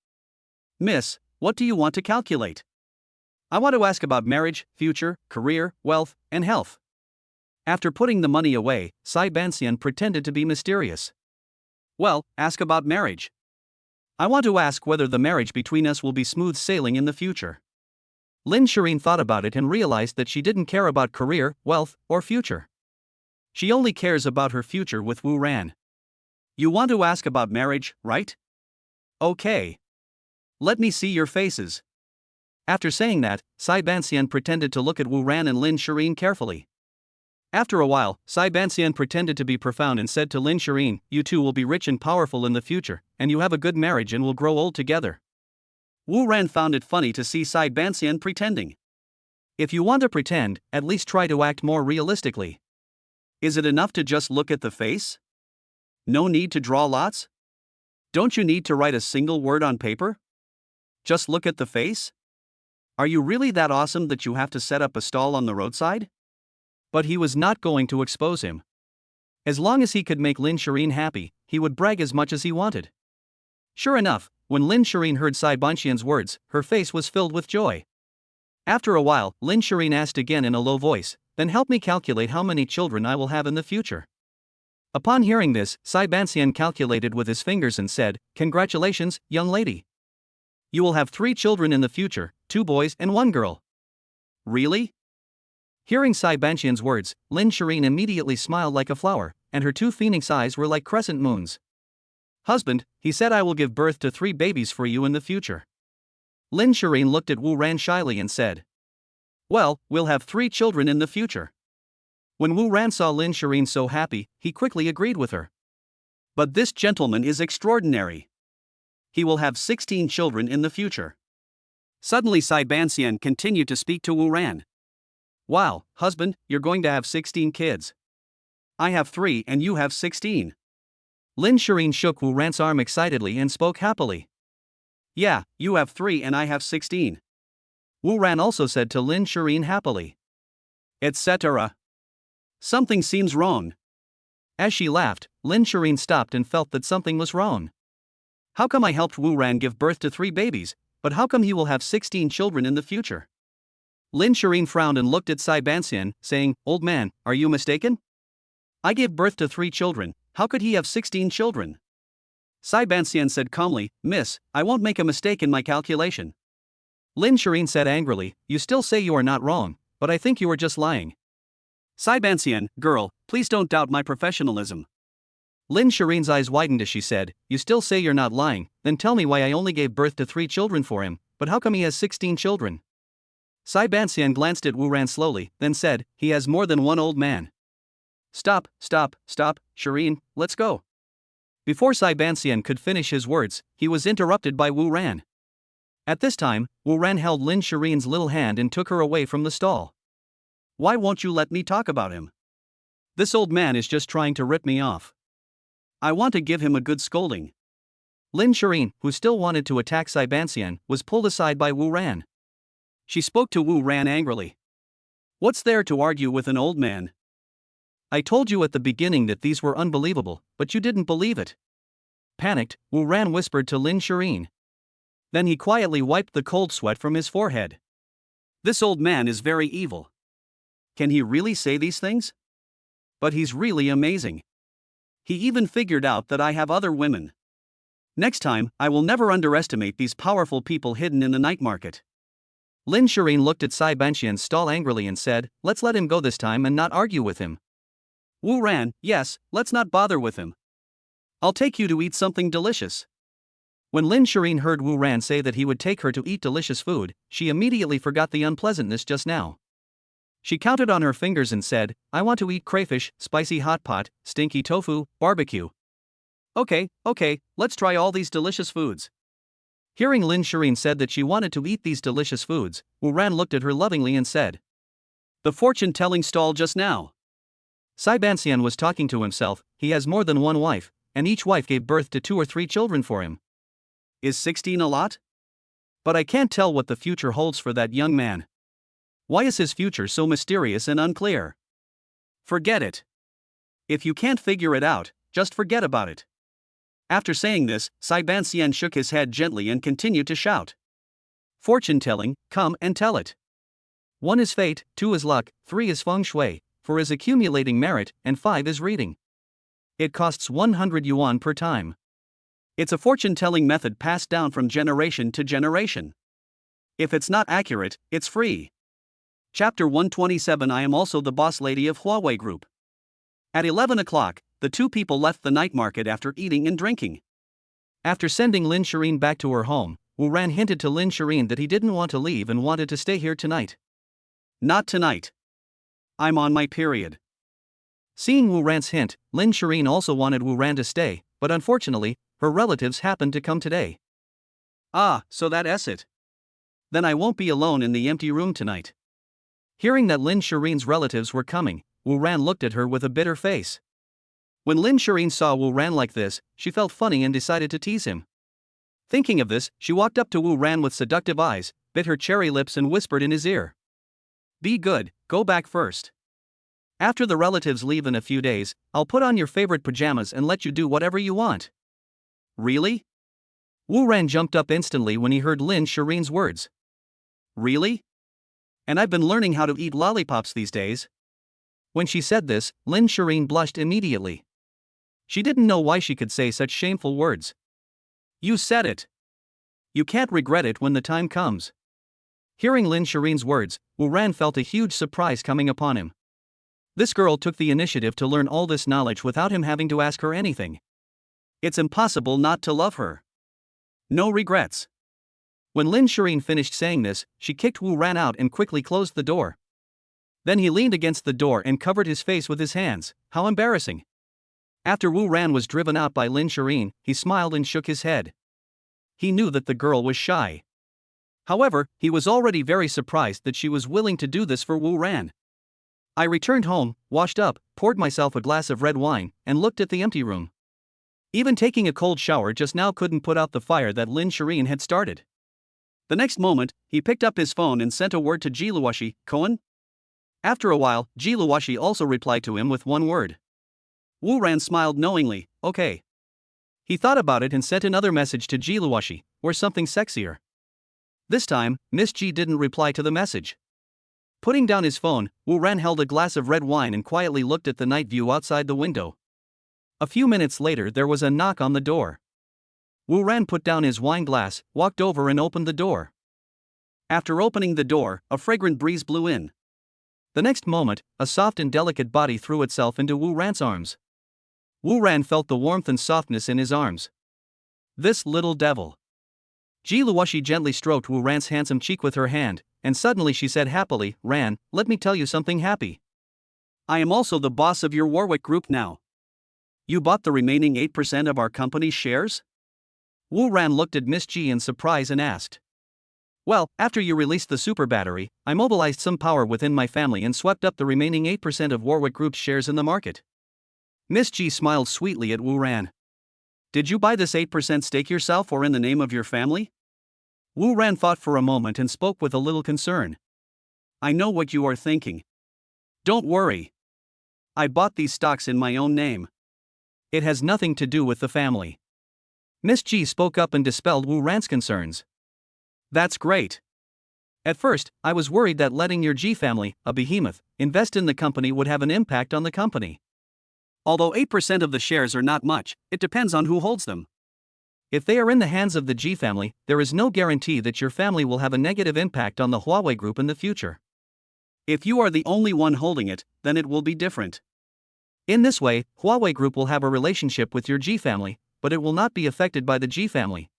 Miss, what do you want to calculate? I want to ask about marriage, future, career, wealth, and health. After putting the money away, Sai Banxian pretended to be mysterious. Well, ask about marriage. I want to ask whether the marriage between us will be smooth sailing in the future. Lin Shireen thought about it and realized that she didn't care about career, wealth, or future. She only cares about her future with Wu Ran. You want to ask about marriage, right? Okay. Let me see your faces. After saying that, Sai Banxian pretended to look at Wu Ran and Lin Shireen carefully. After a while, Sai Banxian pretended to be profound and said to Lin Shireen, "You two will be rich and powerful in the future, and you have a good marriage and will grow old together." Wu Ran found it funny to see Sai Banxian pretending. If you want to pretend, at least try to act more realistically. Is it enough to just look at the face? No need to draw lots? Don't you need to write a single word on paper? Just look at the face? Are you really that awesome that you have to set up a stall on the roadside? But he was not going to expose him. As long as he could make Lin Shireen happy, he would brag as much as he wanted. Sure enough, when Lin Shireen heard Sai Banxian's words, her face was filled with joy. After a while, Lin Shireen asked again in a low voice, "Then help me calculate how many children I will have in the future." Upon hearing this, Sai Banxian calculated with his fingers and said, "Congratulations, young lady. You will have 3 children in the future, 2 boys and 1 girl." Really? Hearing Sai Banxian's words, Lin Shireen immediately smiled like a flower, and her 2 phoenix eyes were like crescent moons. "Husband," he said, "I will give birth to 3 babies for you in the future." Lin Shireen looked at Wu Ran shyly and said, "Well, we'll have 3 children in the future." When Wu Ran saw Lin Shireen so happy, he quickly agreed with her. "But this gentleman is extraordinary. He will have 16 children in the future." Suddenly Sai Banxian continued to speak to Wu Ran. "Wow, husband, you're going to have 16 kids. I have 3 and you have 16. Lin Shireen shook Wu Ran's arm excitedly and spoke happily. "Yeah, you have 3 and I have 16. Wu Ran also said to Lin Shireen happily. Etc. Something seems wrong. As she laughed, Lin Shireen stopped and felt that something was wrong. How come I helped Wu Ran give birth to 3 babies, but how come he will have 16 children in the future? Lin Shireen frowned and looked at Sai Banxian, saying, "Old man, are you mistaken? I gave birth to 3 children, how could he have 16 children?" Sai Banxian said calmly, "Miss, I won't make a mistake in my calculation." Lin Shireen said angrily, "You still say you are not wrong, but I think you are just lying." Sai Banxian, "Girl, please don't doubt my professionalism." Lin Shireen's eyes widened as she said, "You still say you're not lying, then tell me why I only gave birth to 3 children for him, but how come he has 16 children? Sai Banxian glanced at Wu Ran slowly, then said, "He has more than one old man." Stop, Shireen, let's go." Before Sai Banxian could finish his words, he was interrupted by Wu Ran. At this time, Wu Ran held Lin Shireen's little hand and took her away from the stall. "Why won't you let me talk about him? This old man is just trying to rip me off. I want to give him a good scolding." Lin Shireen, who still wanted to attack Sai Banxian, was pulled aside by Wu Ran. She spoke to Wu Ran angrily. "What's there to argue with an old man? I told you at the beginning that these were unbelievable, but you didn't believe it." Panicked, Wu Ran whispered to Lin Shireen. Then he quietly wiped the cold sweat from his forehead. "This old man is very evil. Can he really say these things? But he's really amazing. He even figured out that I have other women. Next time, I will never underestimate these powerful people hidden in the night market." Lin Shireen looked at Sai Banxian's stall angrily and said, "Let's let him go this time and not argue with him." Wu Ran, "Yes, let's not bother with him. I'll take you to eat something delicious." When Lin Shireen heard Wu Ran say that he would take her to eat delicious food, she immediately forgot the unpleasantness just now. She counted on her fingers and said, "I want to eat crayfish, spicy hot pot, stinky tofu, barbecue." Okay, let's try all these delicious foods." Hearing Lin Shireen said that she wanted to eat these delicious foods, Wu Ran looked at her lovingly and said, "The fortune-telling stall just now." Sai Banxian was talking to himself, he has more than one wife, and each wife gave birth to 2 or 3 children for him. Is 16 a lot? But I can't tell what the future holds for that young man. Why is his future so mysterious and unclear? Forget it. If you can't figure it out, just forget about it. After saying this, Saiban Xian shook his head gently and continued to shout. Fortune telling, come and tell it. 1 is fate, 2 is luck, 3 is feng shui, 4 is accumulating merit, and 5 is reading. It costs 100 yuan per time. It's a fortune-telling method passed down from generation to generation. If it's not accurate, it's free. Chapter 127. I am also the boss lady of Huawei Group. At 11 o'clock, the two people left the night market after eating and drinking. After sending Lin Shireen back to her home, Wu Ran hinted to Lin Shireen that he didn't want to leave and wanted to stay here tonight. Not tonight. I'm on my period. Seeing Wu Ran's hint, Lin Shireen also wanted Wu Ran to stay, but unfortunately, her relatives happened to come today. Ah, so that's it. Then I won't be alone in the empty room tonight. Hearing that Lin Shireen's relatives were coming, Wu Ran looked at her with a bitter face. When Lin Shireen saw Wu Ran like this, she felt funny and decided to tease him. Thinking of this, she walked up to Wu Ran with seductive eyes, bit her cherry lips and whispered in his ear. Be good, go back first. After the relatives leave in a few days, I'll put on your favorite pajamas and let you do whatever you want. Really? Wu Ran jumped up instantly when he heard Lin Shireen's words. Really? And I've been learning how to eat lollipops these days. When she said this, Lin Shireen blushed immediately. She didn't know why she could say such shameful words. You said it. You can't regret it when the time comes. Hearing Lin Shireen's words, Wu Ran felt a huge surprise coming upon him. This girl took the initiative to learn all this knowledge without him having to ask her anything. It's impossible not to love her. No regrets. When Lin Shireen finished saying this, she kicked Wu Ran out and quickly closed the door. Then he leaned against the door and covered his face with his hands. How embarrassing. After Wu Ran was driven out by Lin Shireen, he smiled and shook his head. He knew that the girl was shy. However, he was already very surprised that she was willing to do this for Wu Ran. I returned home, washed up, poured myself a glass of red wine, and looked at the empty room. Even taking a cold shower just now couldn't put out the fire that Lin Shireen had started. The next moment, he picked up his phone and sent a word to Ji Luoshi, Cohen? After a while, Ji Luoshi also replied to him with one word. Wu Ran smiled knowingly, okay. He thought about it and sent another message to Ji Luoshi, or something sexier. This time, Miss Ji didn't reply to the message. Putting down his phone, Wu Ran held a glass of red wine and quietly looked at the night view outside the window. A few minutes later there was a knock on the door. Wu Ran put down his wine glass, walked over and opened the door. After opening the door, a fragrant breeze blew in. The next moment, a soft and delicate body threw itself into Wu Ran's arms. Wu Ran felt the warmth and softness in his arms. This little devil. Ji Luoshi gently stroked Wu Ran's handsome cheek with her hand, and suddenly she said happily, Ran, let me tell you something happy. I am also the boss of your Warwick Group now. You bought the remaining 8% of our company's shares? Wu Ran looked at Miss Ji in surprise and asked. Well, after you released the super battery, I mobilized some power within my family and swept up the remaining 8% of Warwick Group's shares in the market. Miss Ji smiled sweetly at Wu Ran. Did you buy this 8% stake yourself or in the name of your family? Wu Ran thought for a moment and spoke with a little concern. I know what you are thinking. Don't worry. I bought these stocks in my own name. It has nothing to do with the family. Miss Ji spoke up and dispelled Wu Ran's concerns. That's great. At first, I was worried that letting your Ji family, a behemoth, invest in the company would have an impact on the company. Although 8% of the shares are not much, it depends on who holds them. If they are in the hands of the Ji family, there is no guarantee that your family will have a negative impact on the Huawei Group in the future. If you are the only one holding it, then it will be different. In this way, Huawei Group will have a relationship with your Ji family, but it will not be affected by the Ji family.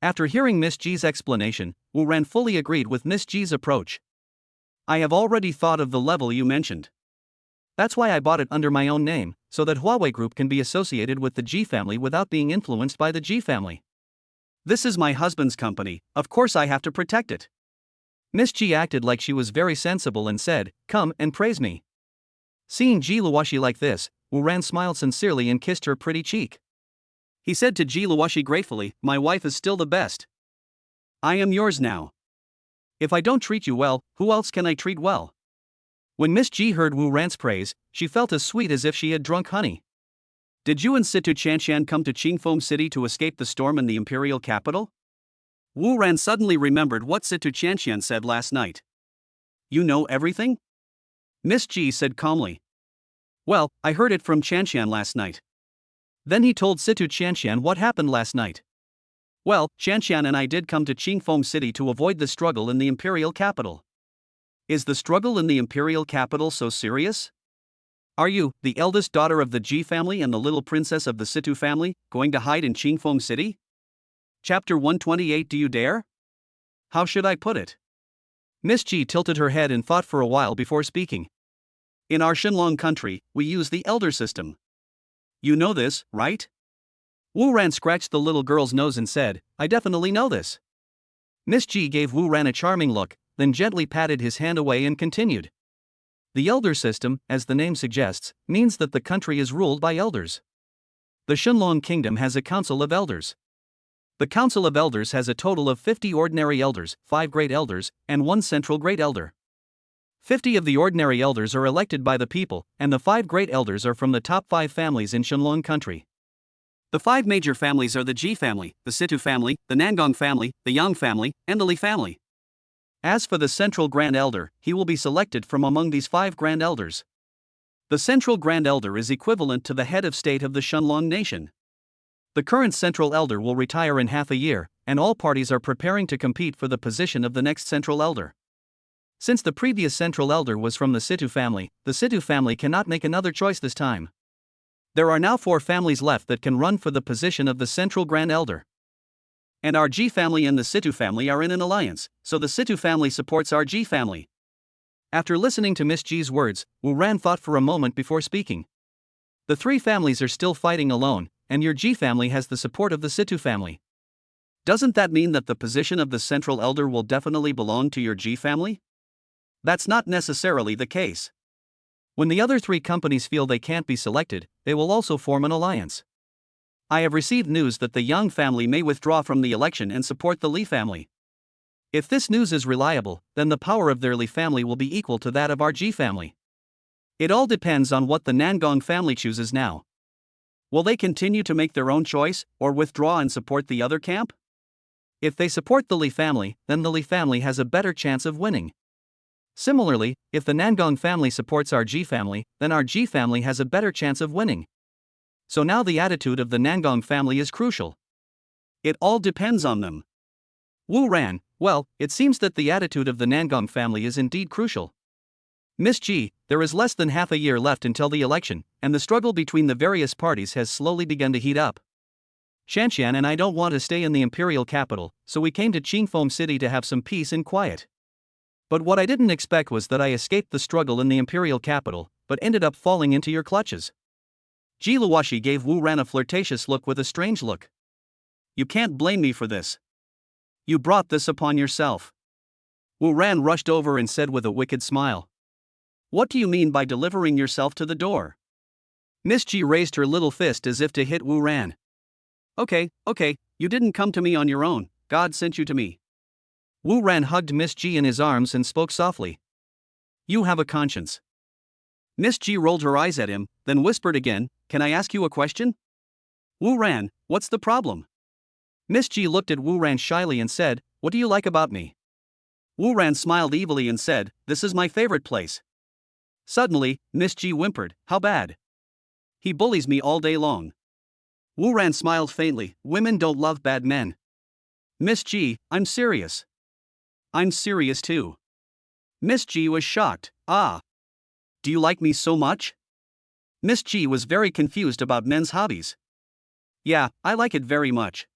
After hearing Miss Ji's explanation, Wu Ran fully agreed with Miss Ji's approach. I have already thought of the level you mentioned. That's why I bought it under my own name, so that Huawei Group can be associated with the Ji family without being influenced by the Ji family. This is my husband's company, of course I have to protect it. Miss Ji acted like she was very sensible and said, come and praise me. Seeing Ji Luoshi like this, Wu Ran smiled sincerely and kissed her pretty cheek. He said to Ji Luoshi gratefully, my wife is still the best. I am yours now. If I don't treat you well, who else can I treat well? When Miss G heard Wu Ran's praise, she felt as sweet as if she had drunk honey. Did you and Situ Chanshan come to Qingfeng City to escape the storm in the imperial capital? Wu Ran suddenly remembered what Situ Chanshan said last night. You know everything? Miss G said calmly. Well, I heard it from Chanshan last night. Then he told Situ Chanshan what happened last night. Well, Chanshan and I did come to Qingfeng City to avoid the struggle in the imperial capital. Is the struggle in the imperial capital so serious? Are you, the eldest daughter of the Ji family and the little princess of the Situ family, going to hide in Qingfeng City? Chapter 128. Do you dare? How should I put it? Miss Ji tilted her head and thought for a while before speaking. In our Shenlong country, we use the elder system. You know this, right? Wu Ran scratched the little girl's nose and said, I definitely know this. Miss Ji gave Wu Ran a charming look, then gently patted his hand away and continued. The elder system, as the name suggests, means that the country is ruled by elders. The Shenlong kingdom has a council of elders. The council of elders has a total of 50 ordinary elders, 5 great elders, and 1 central great elder. 50 of the ordinary elders are elected by the people, and the 5 great elders are from the top 5 families in Shenlong country. The 5 major families are the Ji family, the Situ family, the Nangong family, the Yang family, and the Li family. As for the central grand elder, he will be selected from among these 5 grand elders. The central grand elder is equivalent to the head of state of the Shenlong nation. The current central elder will retire in half a year, and all parties are preparing to compete for the position of the next central elder. Since the previous central elder was from the Situ family cannot make another choice this time. There are now 4 families left that can run for the position of the central grand elder. And our Ji family and the Situ family are in an alliance, so the Situ family supports our Ji family. After listening to Miss Ji's words, Wu Ran thought for a moment before speaking. The 3 families are still fighting alone, and your Ji family has the support of the Situ family. Doesn't that mean that the position of the central elder will definitely belong to your Ji family? That's not necessarily the case. When the other 3 companies feel they can't be selected, they will also form an alliance. I have received news that the Yang family may withdraw from the election and support the Li family. If this news is reliable, then the power of their Li family will be equal to that of our Ji family. It all depends on what the Nangong family chooses now. Will they continue to make their own choice, or withdraw and support the other camp? If they support the Li family, then the Li family has a better chance of winning. Similarly, if the Nangong family supports our Ji family, then our Ji family has a better chance of winning. So now the attitude of the Nangong family is crucial. It all depends on them. Wu Ran, well, it seems that the attitude of the Nangong family is indeed crucial. Miss Ji, there is less than half a year left until the election, and the struggle between the various parties has slowly begun to heat up. Shanshan and I don't want to stay in the imperial capital, so we came to Qingfeng City to have some peace and quiet. But what I didn't expect was that I escaped the struggle in the imperial capital, but ended up falling into your clutches. Ji Luoshi gave Wu Ran a flirtatious look with a strange look. You can't blame me for this. You brought this upon yourself. Wu Ran rushed over and said with a wicked smile. What do you mean by delivering yourself to the door? Miss Ji raised her little fist as if to hit Wu Ran. Okay, you didn't come to me on your own, God sent you to me. Wu Ran hugged Miss Ji in his arms and spoke softly. You have a conscience. Miss Ji rolled her eyes at him, then whispered again, Can I ask you a question? Wu Ran, what's the problem? Miss Ji looked at Wu Ran shyly and said, What do you like about me? Wu Ran smiled evilly and said, This is my favorite place. Suddenly, Miss Ji whimpered, How bad? He bullies me all day long. Wu Ran smiled faintly, Women don't love bad men. Miss Ji, I'm serious. I'm serious too. Miss Ji was shocked. Ah. Do you like me so much? Miss Ji was very confused about men's hobbies. Yeah, I like it very much.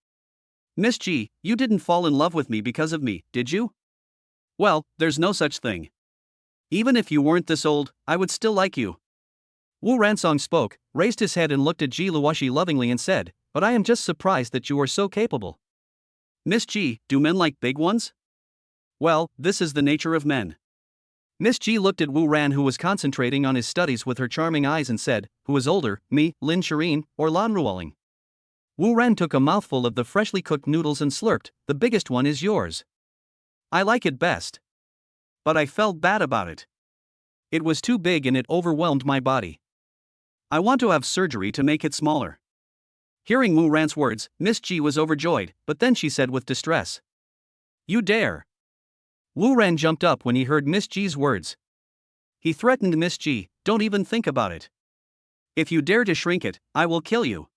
Miss Ji, you didn't fall in love with me because of me, did you? Well, there's no such thing. Even if you weren't this old, I would still like you. Wu Ransong spoke, raised his head and looked at Ji Luoshi lovingly and said, But I am just surprised that you are so capable. Miss Ji, do men like big ones? Well, this is the nature of men. Miss Ji looked at Wu Ran, who was concentrating on his studies with her charming eyes, and said, Who is older, me, Lin Shireen, or Lan Ruoling? Wu Ran took a mouthful of the freshly cooked noodles and slurped, "The biggest one is yours. I like it best. But I felt bad about it. It was too big and it overwhelmed my body. I want to have surgery to make it smaller." Hearing Wu Ran's words, Miss Ji was overjoyed, but then she said with distress, "You dare." Wu Ran jumped up when he heard Miss Ji's words. He threatened Miss Ji, "Don't even think about it. If you dare to shrink it, I will kill you."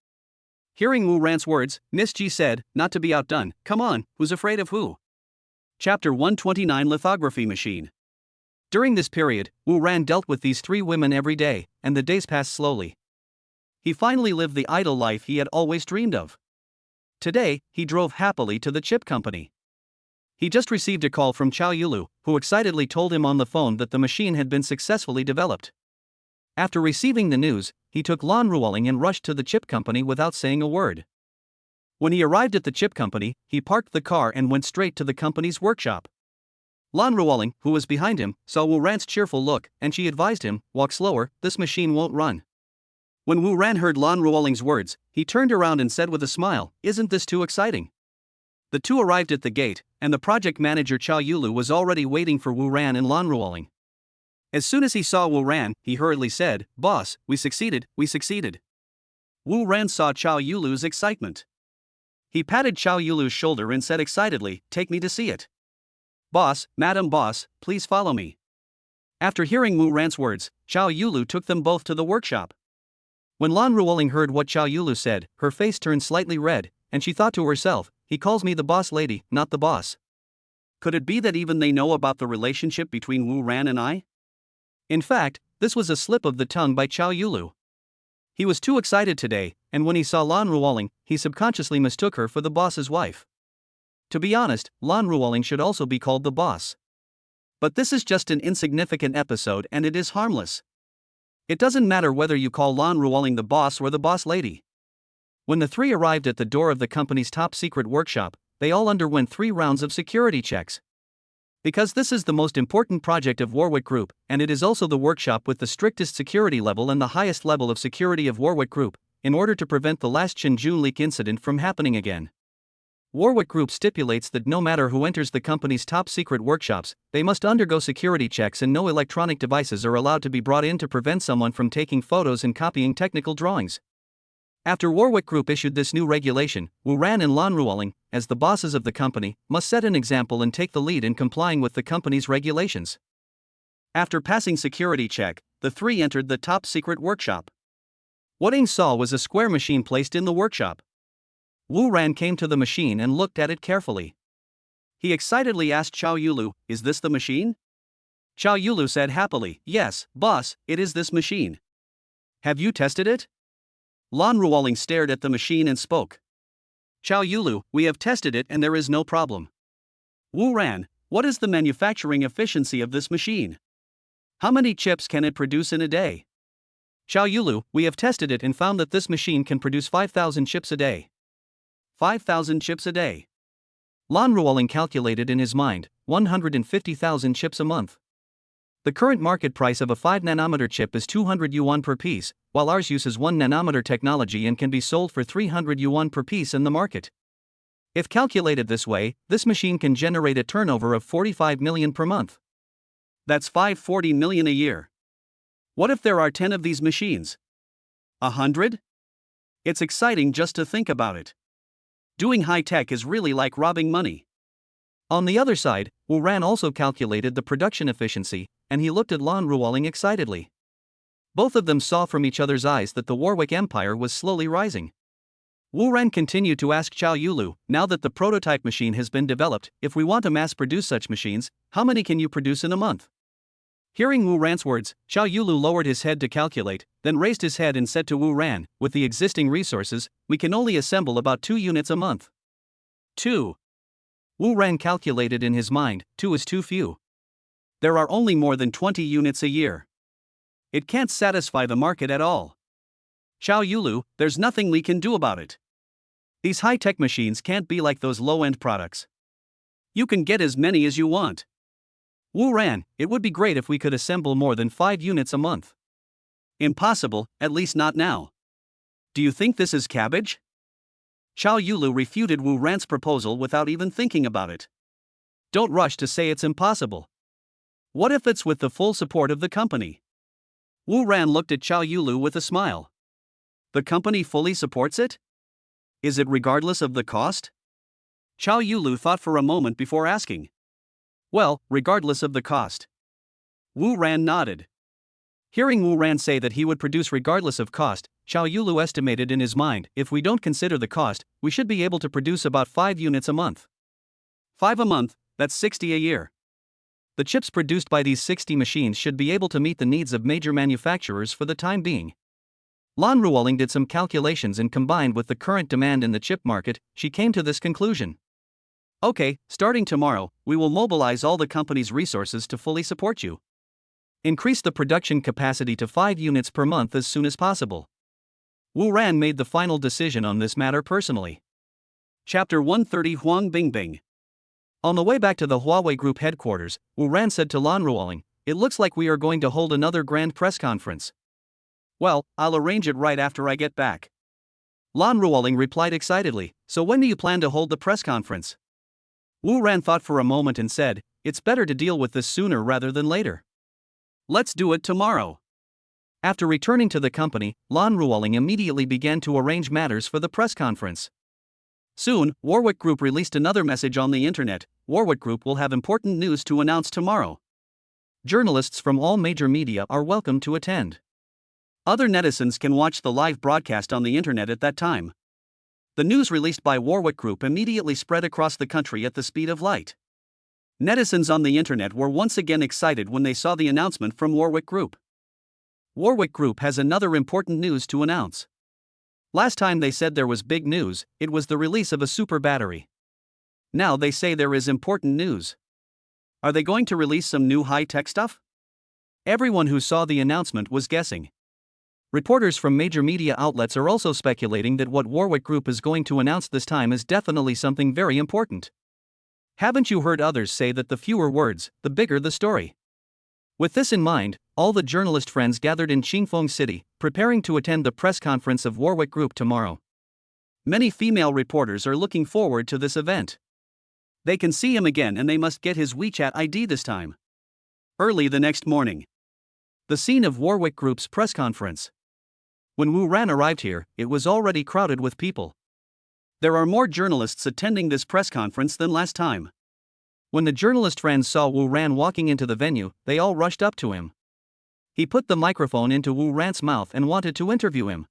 Hearing Wu Ran's words, Miss Ji said, not to be outdone, "Come on, who's afraid of who?" Chapter 129 Lithography Machine. During this period, Wu Ran dealt with these three women every day, and the days passed slowly. He finally lived the idle life he had always dreamed of. Today, he drove happily to the chip company. He just received a call from Chow Yulu, who excitedly told him on the phone that the machine had been successfully developed. After receiving the news, he took Lan Ruoling and rushed to the chip company without saying a word. When he arrived at the chip company, he parked the car and went straight to the company's workshop. Lan Ruoling, who was behind him, saw Wu Ran's cheerful look, and she advised him, "Walk slower, this machine won't run." When Wu Ran heard Lan Ruoling's words, he turned around and said with a smile, "Isn't this too exciting?" The two arrived at the gate, and the project manager Chow Yulu was already waiting for Wu Ran and Lan Ruoling. As soon as he saw Wu Ran, he hurriedly said, "Boss, we succeeded, we succeeded." Wu Ran saw Chow Yulu's excitement. He patted Chow Yulu's shoulder and said excitedly, "Take me to see it." "Boss, Madam Boss, please follow me." After hearing Wu Ran's words, Chow Yulu took them both to the workshop. When Lan Ruoling heard what Chow Yulu said, her face turned slightly red, and she thought to herself, "He calls me the boss lady, not the boss. Could it be that even they know about the relationship between Wu Ran and I?" In fact, this was a slip of the tongue by Chow Yulu. He was too excited today, and when he saw Lan Ruoling, he subconsciously mistook her for the boss's wife. To be honest, Lan Ruoling should also be called the boss. But this is just an insignificant episode and it is harmless. It doesn't matter whether you call Lan Ruoling the boss or the boss lady. When the three arrived at the door of the company's top secret workshop, they all underwent 3 rounds of security checks. Because this is the most important project of Warwick Group, and it is also the workshop with the strictest security level and the highest level of security of Warwick Group, in order to prevent the last Chinjun leak incident from happening again. Warwick Group stipulates that no matter who enters the company's top secret workshops, they must undergo security checks and no electronic devices are allowed to be brought in to prevent someone from taking photos and copying technical drawings. After Warwick Group issued this new regulation, Wu Ran and Lan Ruoling, as the bosses of the company, must set an example and take the lead in complying with the company's regulations. After passing security check, the three entered the top secret workshop. What Ing saw was a square machine placed in the workshop. Wu Ran came to the machine and looked at it carefully. He excitedly asked Chow Yulu, "Is this the machine?" Chow Yulu said happily, "Yes, boss, it is this machine." "Have you tested it?" Lan Ruoling stared at the machine and spoke. "Chow Yulu, we have tested it and there is no problem." "Wu Ran, what is the manufacturing efficiency of this machine? How many chips can it produce in a day?" "Chow Yulu, we have tested it and found that this machine can produce 5,000 chips a day." 5,000 chips a day. Lan Ruoling calculated in his mind, 150,000 chips a month. The current market price of a 5nm chip is 200 yuan per piece, while ours uses 1nm technology and can be sold for 300 yuan per piece in the market. If calculated this way, this machine can generate a turnover of 45 million per month. That's 540 million a year. What if there are 10 of these machines? 100? It's exciting just to think about it. Doing high-tech is really like robbing money. On the other side, Wu Ran also calculated the production efficiency, and he looked at Lan Ruoling excitedly. Both of them saw from each other's eyes that the Warwick Empire was slowly rising. Wu Ran continued to ask Chow Yulu, "Now that the prototype machine has been developed, if we want to mass-produce such machines, how many can you produce in a month?" Hearing Wu Ran's words, Chow Yulu lowered his head to calculate, then raised his head and said to Wu Ran, "With the existing resources, we can only assemble about 2 units a month." 2. Wu Ran calculated in his mind, 2 is too few. There are only more than 20 units a year. It can't satisfy the market at all. Chow Yulu, there's nothing we can do about it. These high-tech machines can't be like those low-end products. You can get as many as you want. Wu Ran, it would be great if we could assemble more than 5 units a month. Impossible, at least not now. Do you think this is cabbage? Xiao Yulu refuted Wu Ran's proposal without even thinking about it. Don't rush to say it's impossible. What if it's with the full support of the company? Wu Ran looked at Xiao Yulu with a smile. The company fully supports it? Is it regardless of the cost? Xiao Yulu thought for a moment before asking. Well, regardless of the cost. Wu Ran nodded. Hearing Wu Ran say that he would produce regardless of cost, Xiao Yulu estimated in his mind, if we don't consider the cost, we should be able to produce about 5 units a month. 5 a month, that's 60 a year. The chips produced by these 60 machines should be able to meet the needs of major manufacturers for the time being. Lan Ruoling did some calculations and combined with the current demand in the chip market, she came to this conclusion. Okay, starting tomorrow, we will mobilize all the company's resources to fully support you. Increase the production capacity to 5 units per month as soon as possible. Wu Ran made the final decision on this matter personally. Chapter 130 Huang Bingbing. On the way back to the Huawei Group headquarters, Wu Ran said to Lan Ruoling, "It looks like we are going to hold another grand press conference." "Well, I'll arrange it right after I get back." Lan Ruoling replied excitedly, "So when do you plan to hold the press conference?" Wu Ran thought for a moment and said, "It's better to deal with this sooner rather than later. Let's do it tomorrow." After returning to the company, Lan Ruoling immediately began to arrange matters for the press conference. Soon, Warwick Group released another message on the internet. Warwick Group will have important news to announce tomorrow. Journalists from all major media are welcome to attend. Other netizens can watch the live broadcast on the internet at that time. The news released by Warwick Group immediately spread across the country at the speed of light. Netizens on the internet were once again excited when they saw the announcement from Warwick Group. Warwick Group has another important news to announce. Last time they said there was big news, it was the release of a super battery. Now they say there is important news. Are they going to release some new high-tech stuff? Everyone who saw the announcement was guessing. Reporters from major media outlets are also speculating that what Warwick Group is going to announce this time is definitely something very important. Haven't you heard others say that the fewer words, the bigger the story? With this in mind, all the journalist friends gathered in Qingfeng City, preparing to attend the press conference of Warwick Group tomorrow. Many female reporters are looking forward to this event. They can see him again and they must get his WeChat ID this time. Early the next morning. The scene of Warwick Group's press conference. When Wu Ran arrived here, it was already crowded with people. There are more journalists attending this press conference than last time. When the journalist friends saw Wu Ran walking into the venue, they all rushed up to him. He put the microphone into Wu Ran's mouth and wanted to interview him.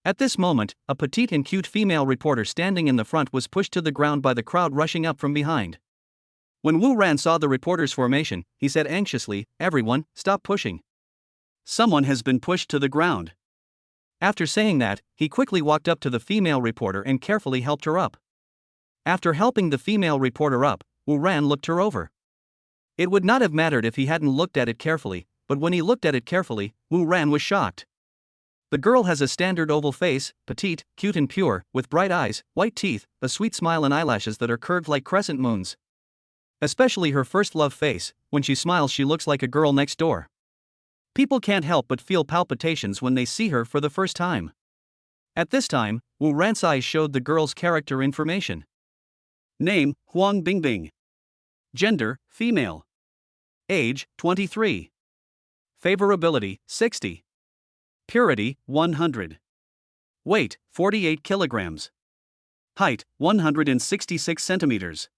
At this moment, a petite and cute female reporter standing in the front was pushed to the ground by the crowd rushing up from behind. When Wu Ran saw the reporter's formation, he said anxiously, "Everyone, stop pushing. Someone has been pushed to the ground." After saying that, he quickly walked up to the female reporter and carefully helped her up. After helping the female reporter up, Wu Ran looked her over. It would not have mattered if he hadn't looked at it carefully, but when he looked at it carefully, Wu Ran was shocked. The girl has a standard oval face, petite, cute and pure, with bright eyes, white teeth, a sweet smile and eyelashes that are curved like crescent moons. Especially her first love face, when she smiles she looks like a girl next door. People can't help but feel palpitations when they see her for the first time. At this time, Wu Ran's eyes showed the girl's character information. Name, Huang Bingbing. Gender, female. Age, 23. Favorability, 60. Purity, 100. Weight, 48 kilograms. Height, 166 centimeters.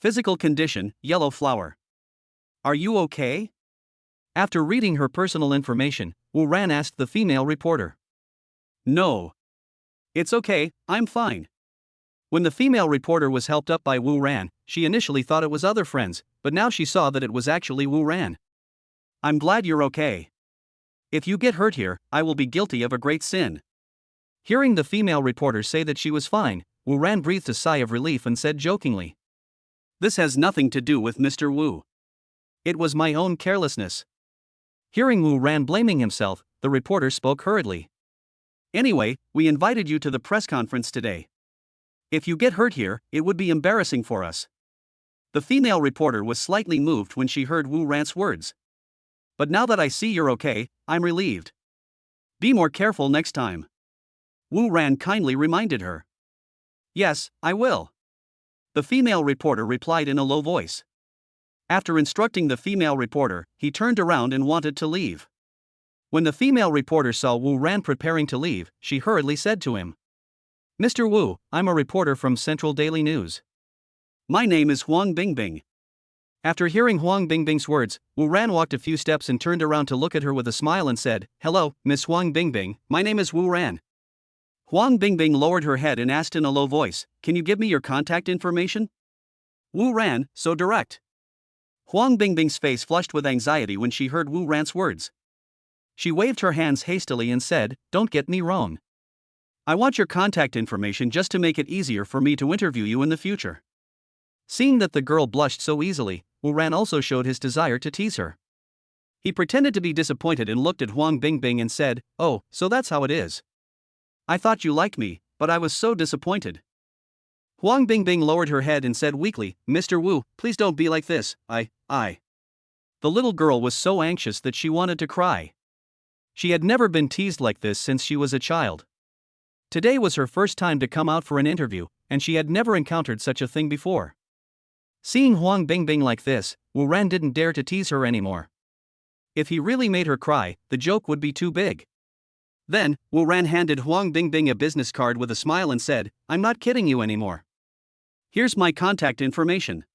Physical condition, yellow flower. Are you okay? After reading her personal information, Wu Ran asked the female reporter. No. It's okay, I'm fine. When the female reporter was helped up by Wu Ran, she initially thought it was other friends, but now she saw that it was actually Wu Ran. I'm glad you're okay. If you get hurt here, I will be guilty of a great sin. Hearing the female reporter say that she was fine, Wu Ran breathed a sigh of relief and said jokingly, "This has nothing to do with Mr. Wu. It was my own carelessness." Hearing Wu Ran blaming himself, the reporter spoke hurriedly. "Anyway, we invited you to the press conference today. If you get hurt here, it would be embarrassing for us." The female reporter was slightly moved when she heard Wu Ran's words. "But now that I see you're okay, I'm relieved. Be more careful next time." Wu Ran kindly reminded her. Yes, I will. The female reporter replied in a low voice. After instructing the female reporter, he turned around and wanted to leave. When the female reporter saw Wu Ran preparing to leave, she hurriedly said to him, Mr. Wu, I'm a reporter from Central Daily News. My name is Huang Bingbing. After hearing Huang Bingbing's words, Wu Ran walked a few steps and turned around to look at her with a smile and said, Hello, Miss Huang Bingbing, my name is Wu Ran. Huang Bingbing lowered her head and asked in a low voice, Can you give me your contact information? Wu Ran, so direct. Huang Bingbing's face flushed with anxiety when she heard Wu Ran's words. She waved her hands hastily and said, Don't get me wrong. I want your contact information just to make it easier for me to interview you in the future. Seeing that the girl blushed so easily, Wu Ran also showed his desire to tease her. He pretended to be disappointed and looked at Huang Bingbing and said, Oh, so that's how it is. I thought you liked me, but I was so disappointed. Huang Bingbing lowered her head and said weakly, Mr. Wu, please don't be like this, I. The little girl was so anxious that she wanted to cry. She had never been teased like this since she was a child. Today was her first time to come out for an interview, and she had never encountered such a thing before. Seeing Huang Bingbing like this, Wu Ran didn't dare to tease her anymore. If he really made her cry, the joke would be too big. Then, Wu Ran handed Huang Bingbing a business card with a smile and said, I'm not kidding you anymore. Here's my contact information.